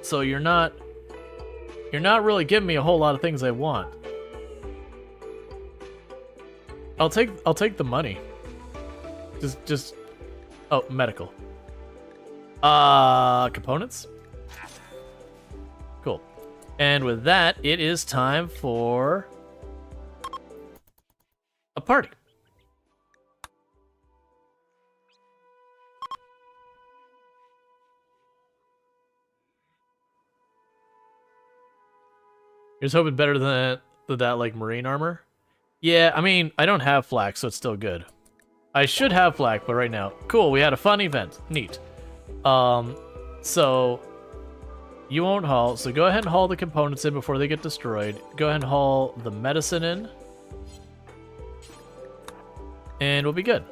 S1: So you're not really giving me a whole lot of things I want. I'll take the money. Just oh, medical. Components? Cool. And with that, it is time for a party. You're just hoping better than that like marine armor? Yeah, I mean, I don't have flak, so it's still good. I should have flak, but right now. Cool, we had a fun event. Neat. So you won't haul, so go ahead and haul the components in before they get destroyed. Go ahead and haul the medicine in. And we'll be good.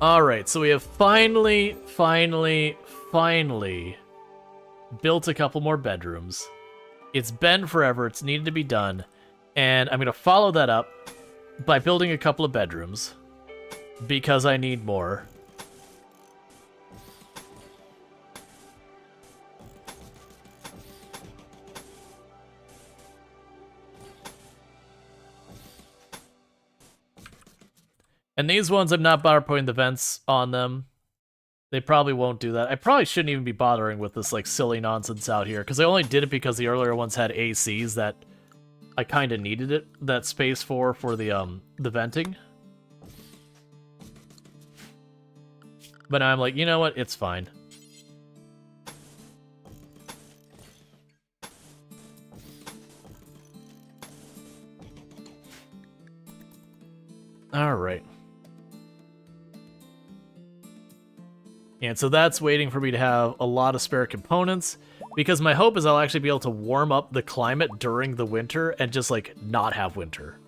S1: Alright, so we have finally built a couple more bedrooms. It's been forever, it's needed to be done. And I'm going to follow that up by building a couple of bedrooms. Because I need more. And these ones, I'm not putting the vents on them. They probably won't do that. I probably shouldn't even be bothering with this like silly nonsense out here, because I only did it because the earlier ones had ACs that I kind of needed that space for the venting. But now I'm like, you know what? It's fine. All right. And so that's waiting for me to have a lot of spare components, because my hope is I'll actually be able to warm up the climate during the winter and just, like, not have winter.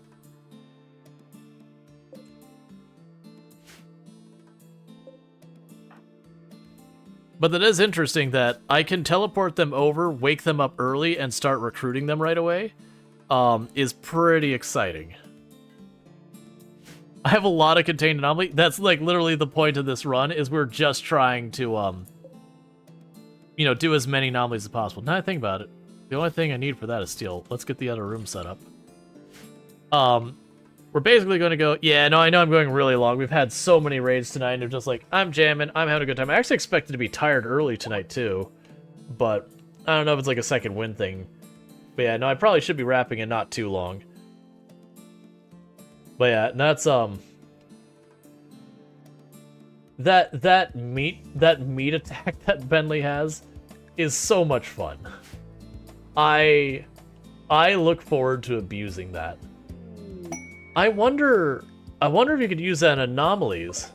S1: But that is interesting that I can teleport them over, wake them up early, and start recruiting them right away. Is pretty exciting. I have a lot of contained anomaly. That's like literally the point of this run, is we're just trying to, you know, do as many anomalies as possible. Now I think about it, the only thing I need for that is steel. Let's get the other room set up. We're basically going to go, yeah, no, I know I'm going really long. We've had so many raids tonight, and they're just like, I'm jamming, I'm having a good time. I actually expected to be tired early tonight, too. But I don't know if it's like a second win thing. But yeah, no, I probably should be wrapping in not too long. But yeah, that's that meat attack that Bentley has is so much fun. I look forward to abusing that. I wonder if you could use that in anomalies.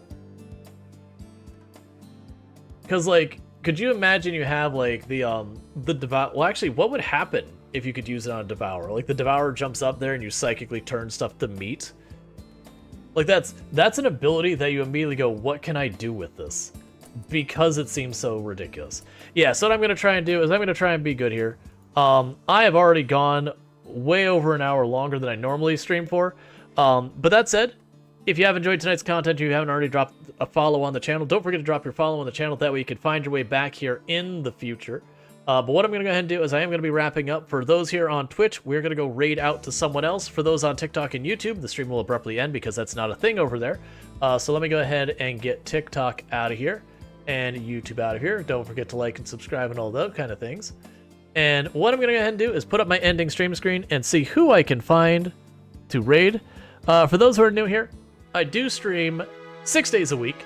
S1: Cause like, could you imagine you have like the devour? Well, actually, what would happen if you could use it on a devourer? Like the devourer jumps up there and you psychically turn stuff to meat. Like that's an ability that you immediately go, what can I do with this? because it seems so ridiculous. Yeah, so what I'm going to try and do is I'm going to try and be good here. I have already gone way over an hour longer than I normally stream for. But that said, if you have enjoyed tonight's content, you haven't already dropped a follow on the channel, don't forget to drop your follow on the channel. That way you can find your way back here in the future. But what I'm going to go ahead and do is I am going to be wrapping up. For those here on Twitch, we're going to go raid out to someone else. For those on TikTok and YouTube, the stream will abruptly end because that's not a thing over there. So let me go ahead and get TikTok out of here and YouTube out of here. Don't forget to like and subscribe and all those kind of things. And what I'm going to go ahead and do is put up my ending stream screen and see who I can find to raid. For those who are new here, I do stream 6 days a week.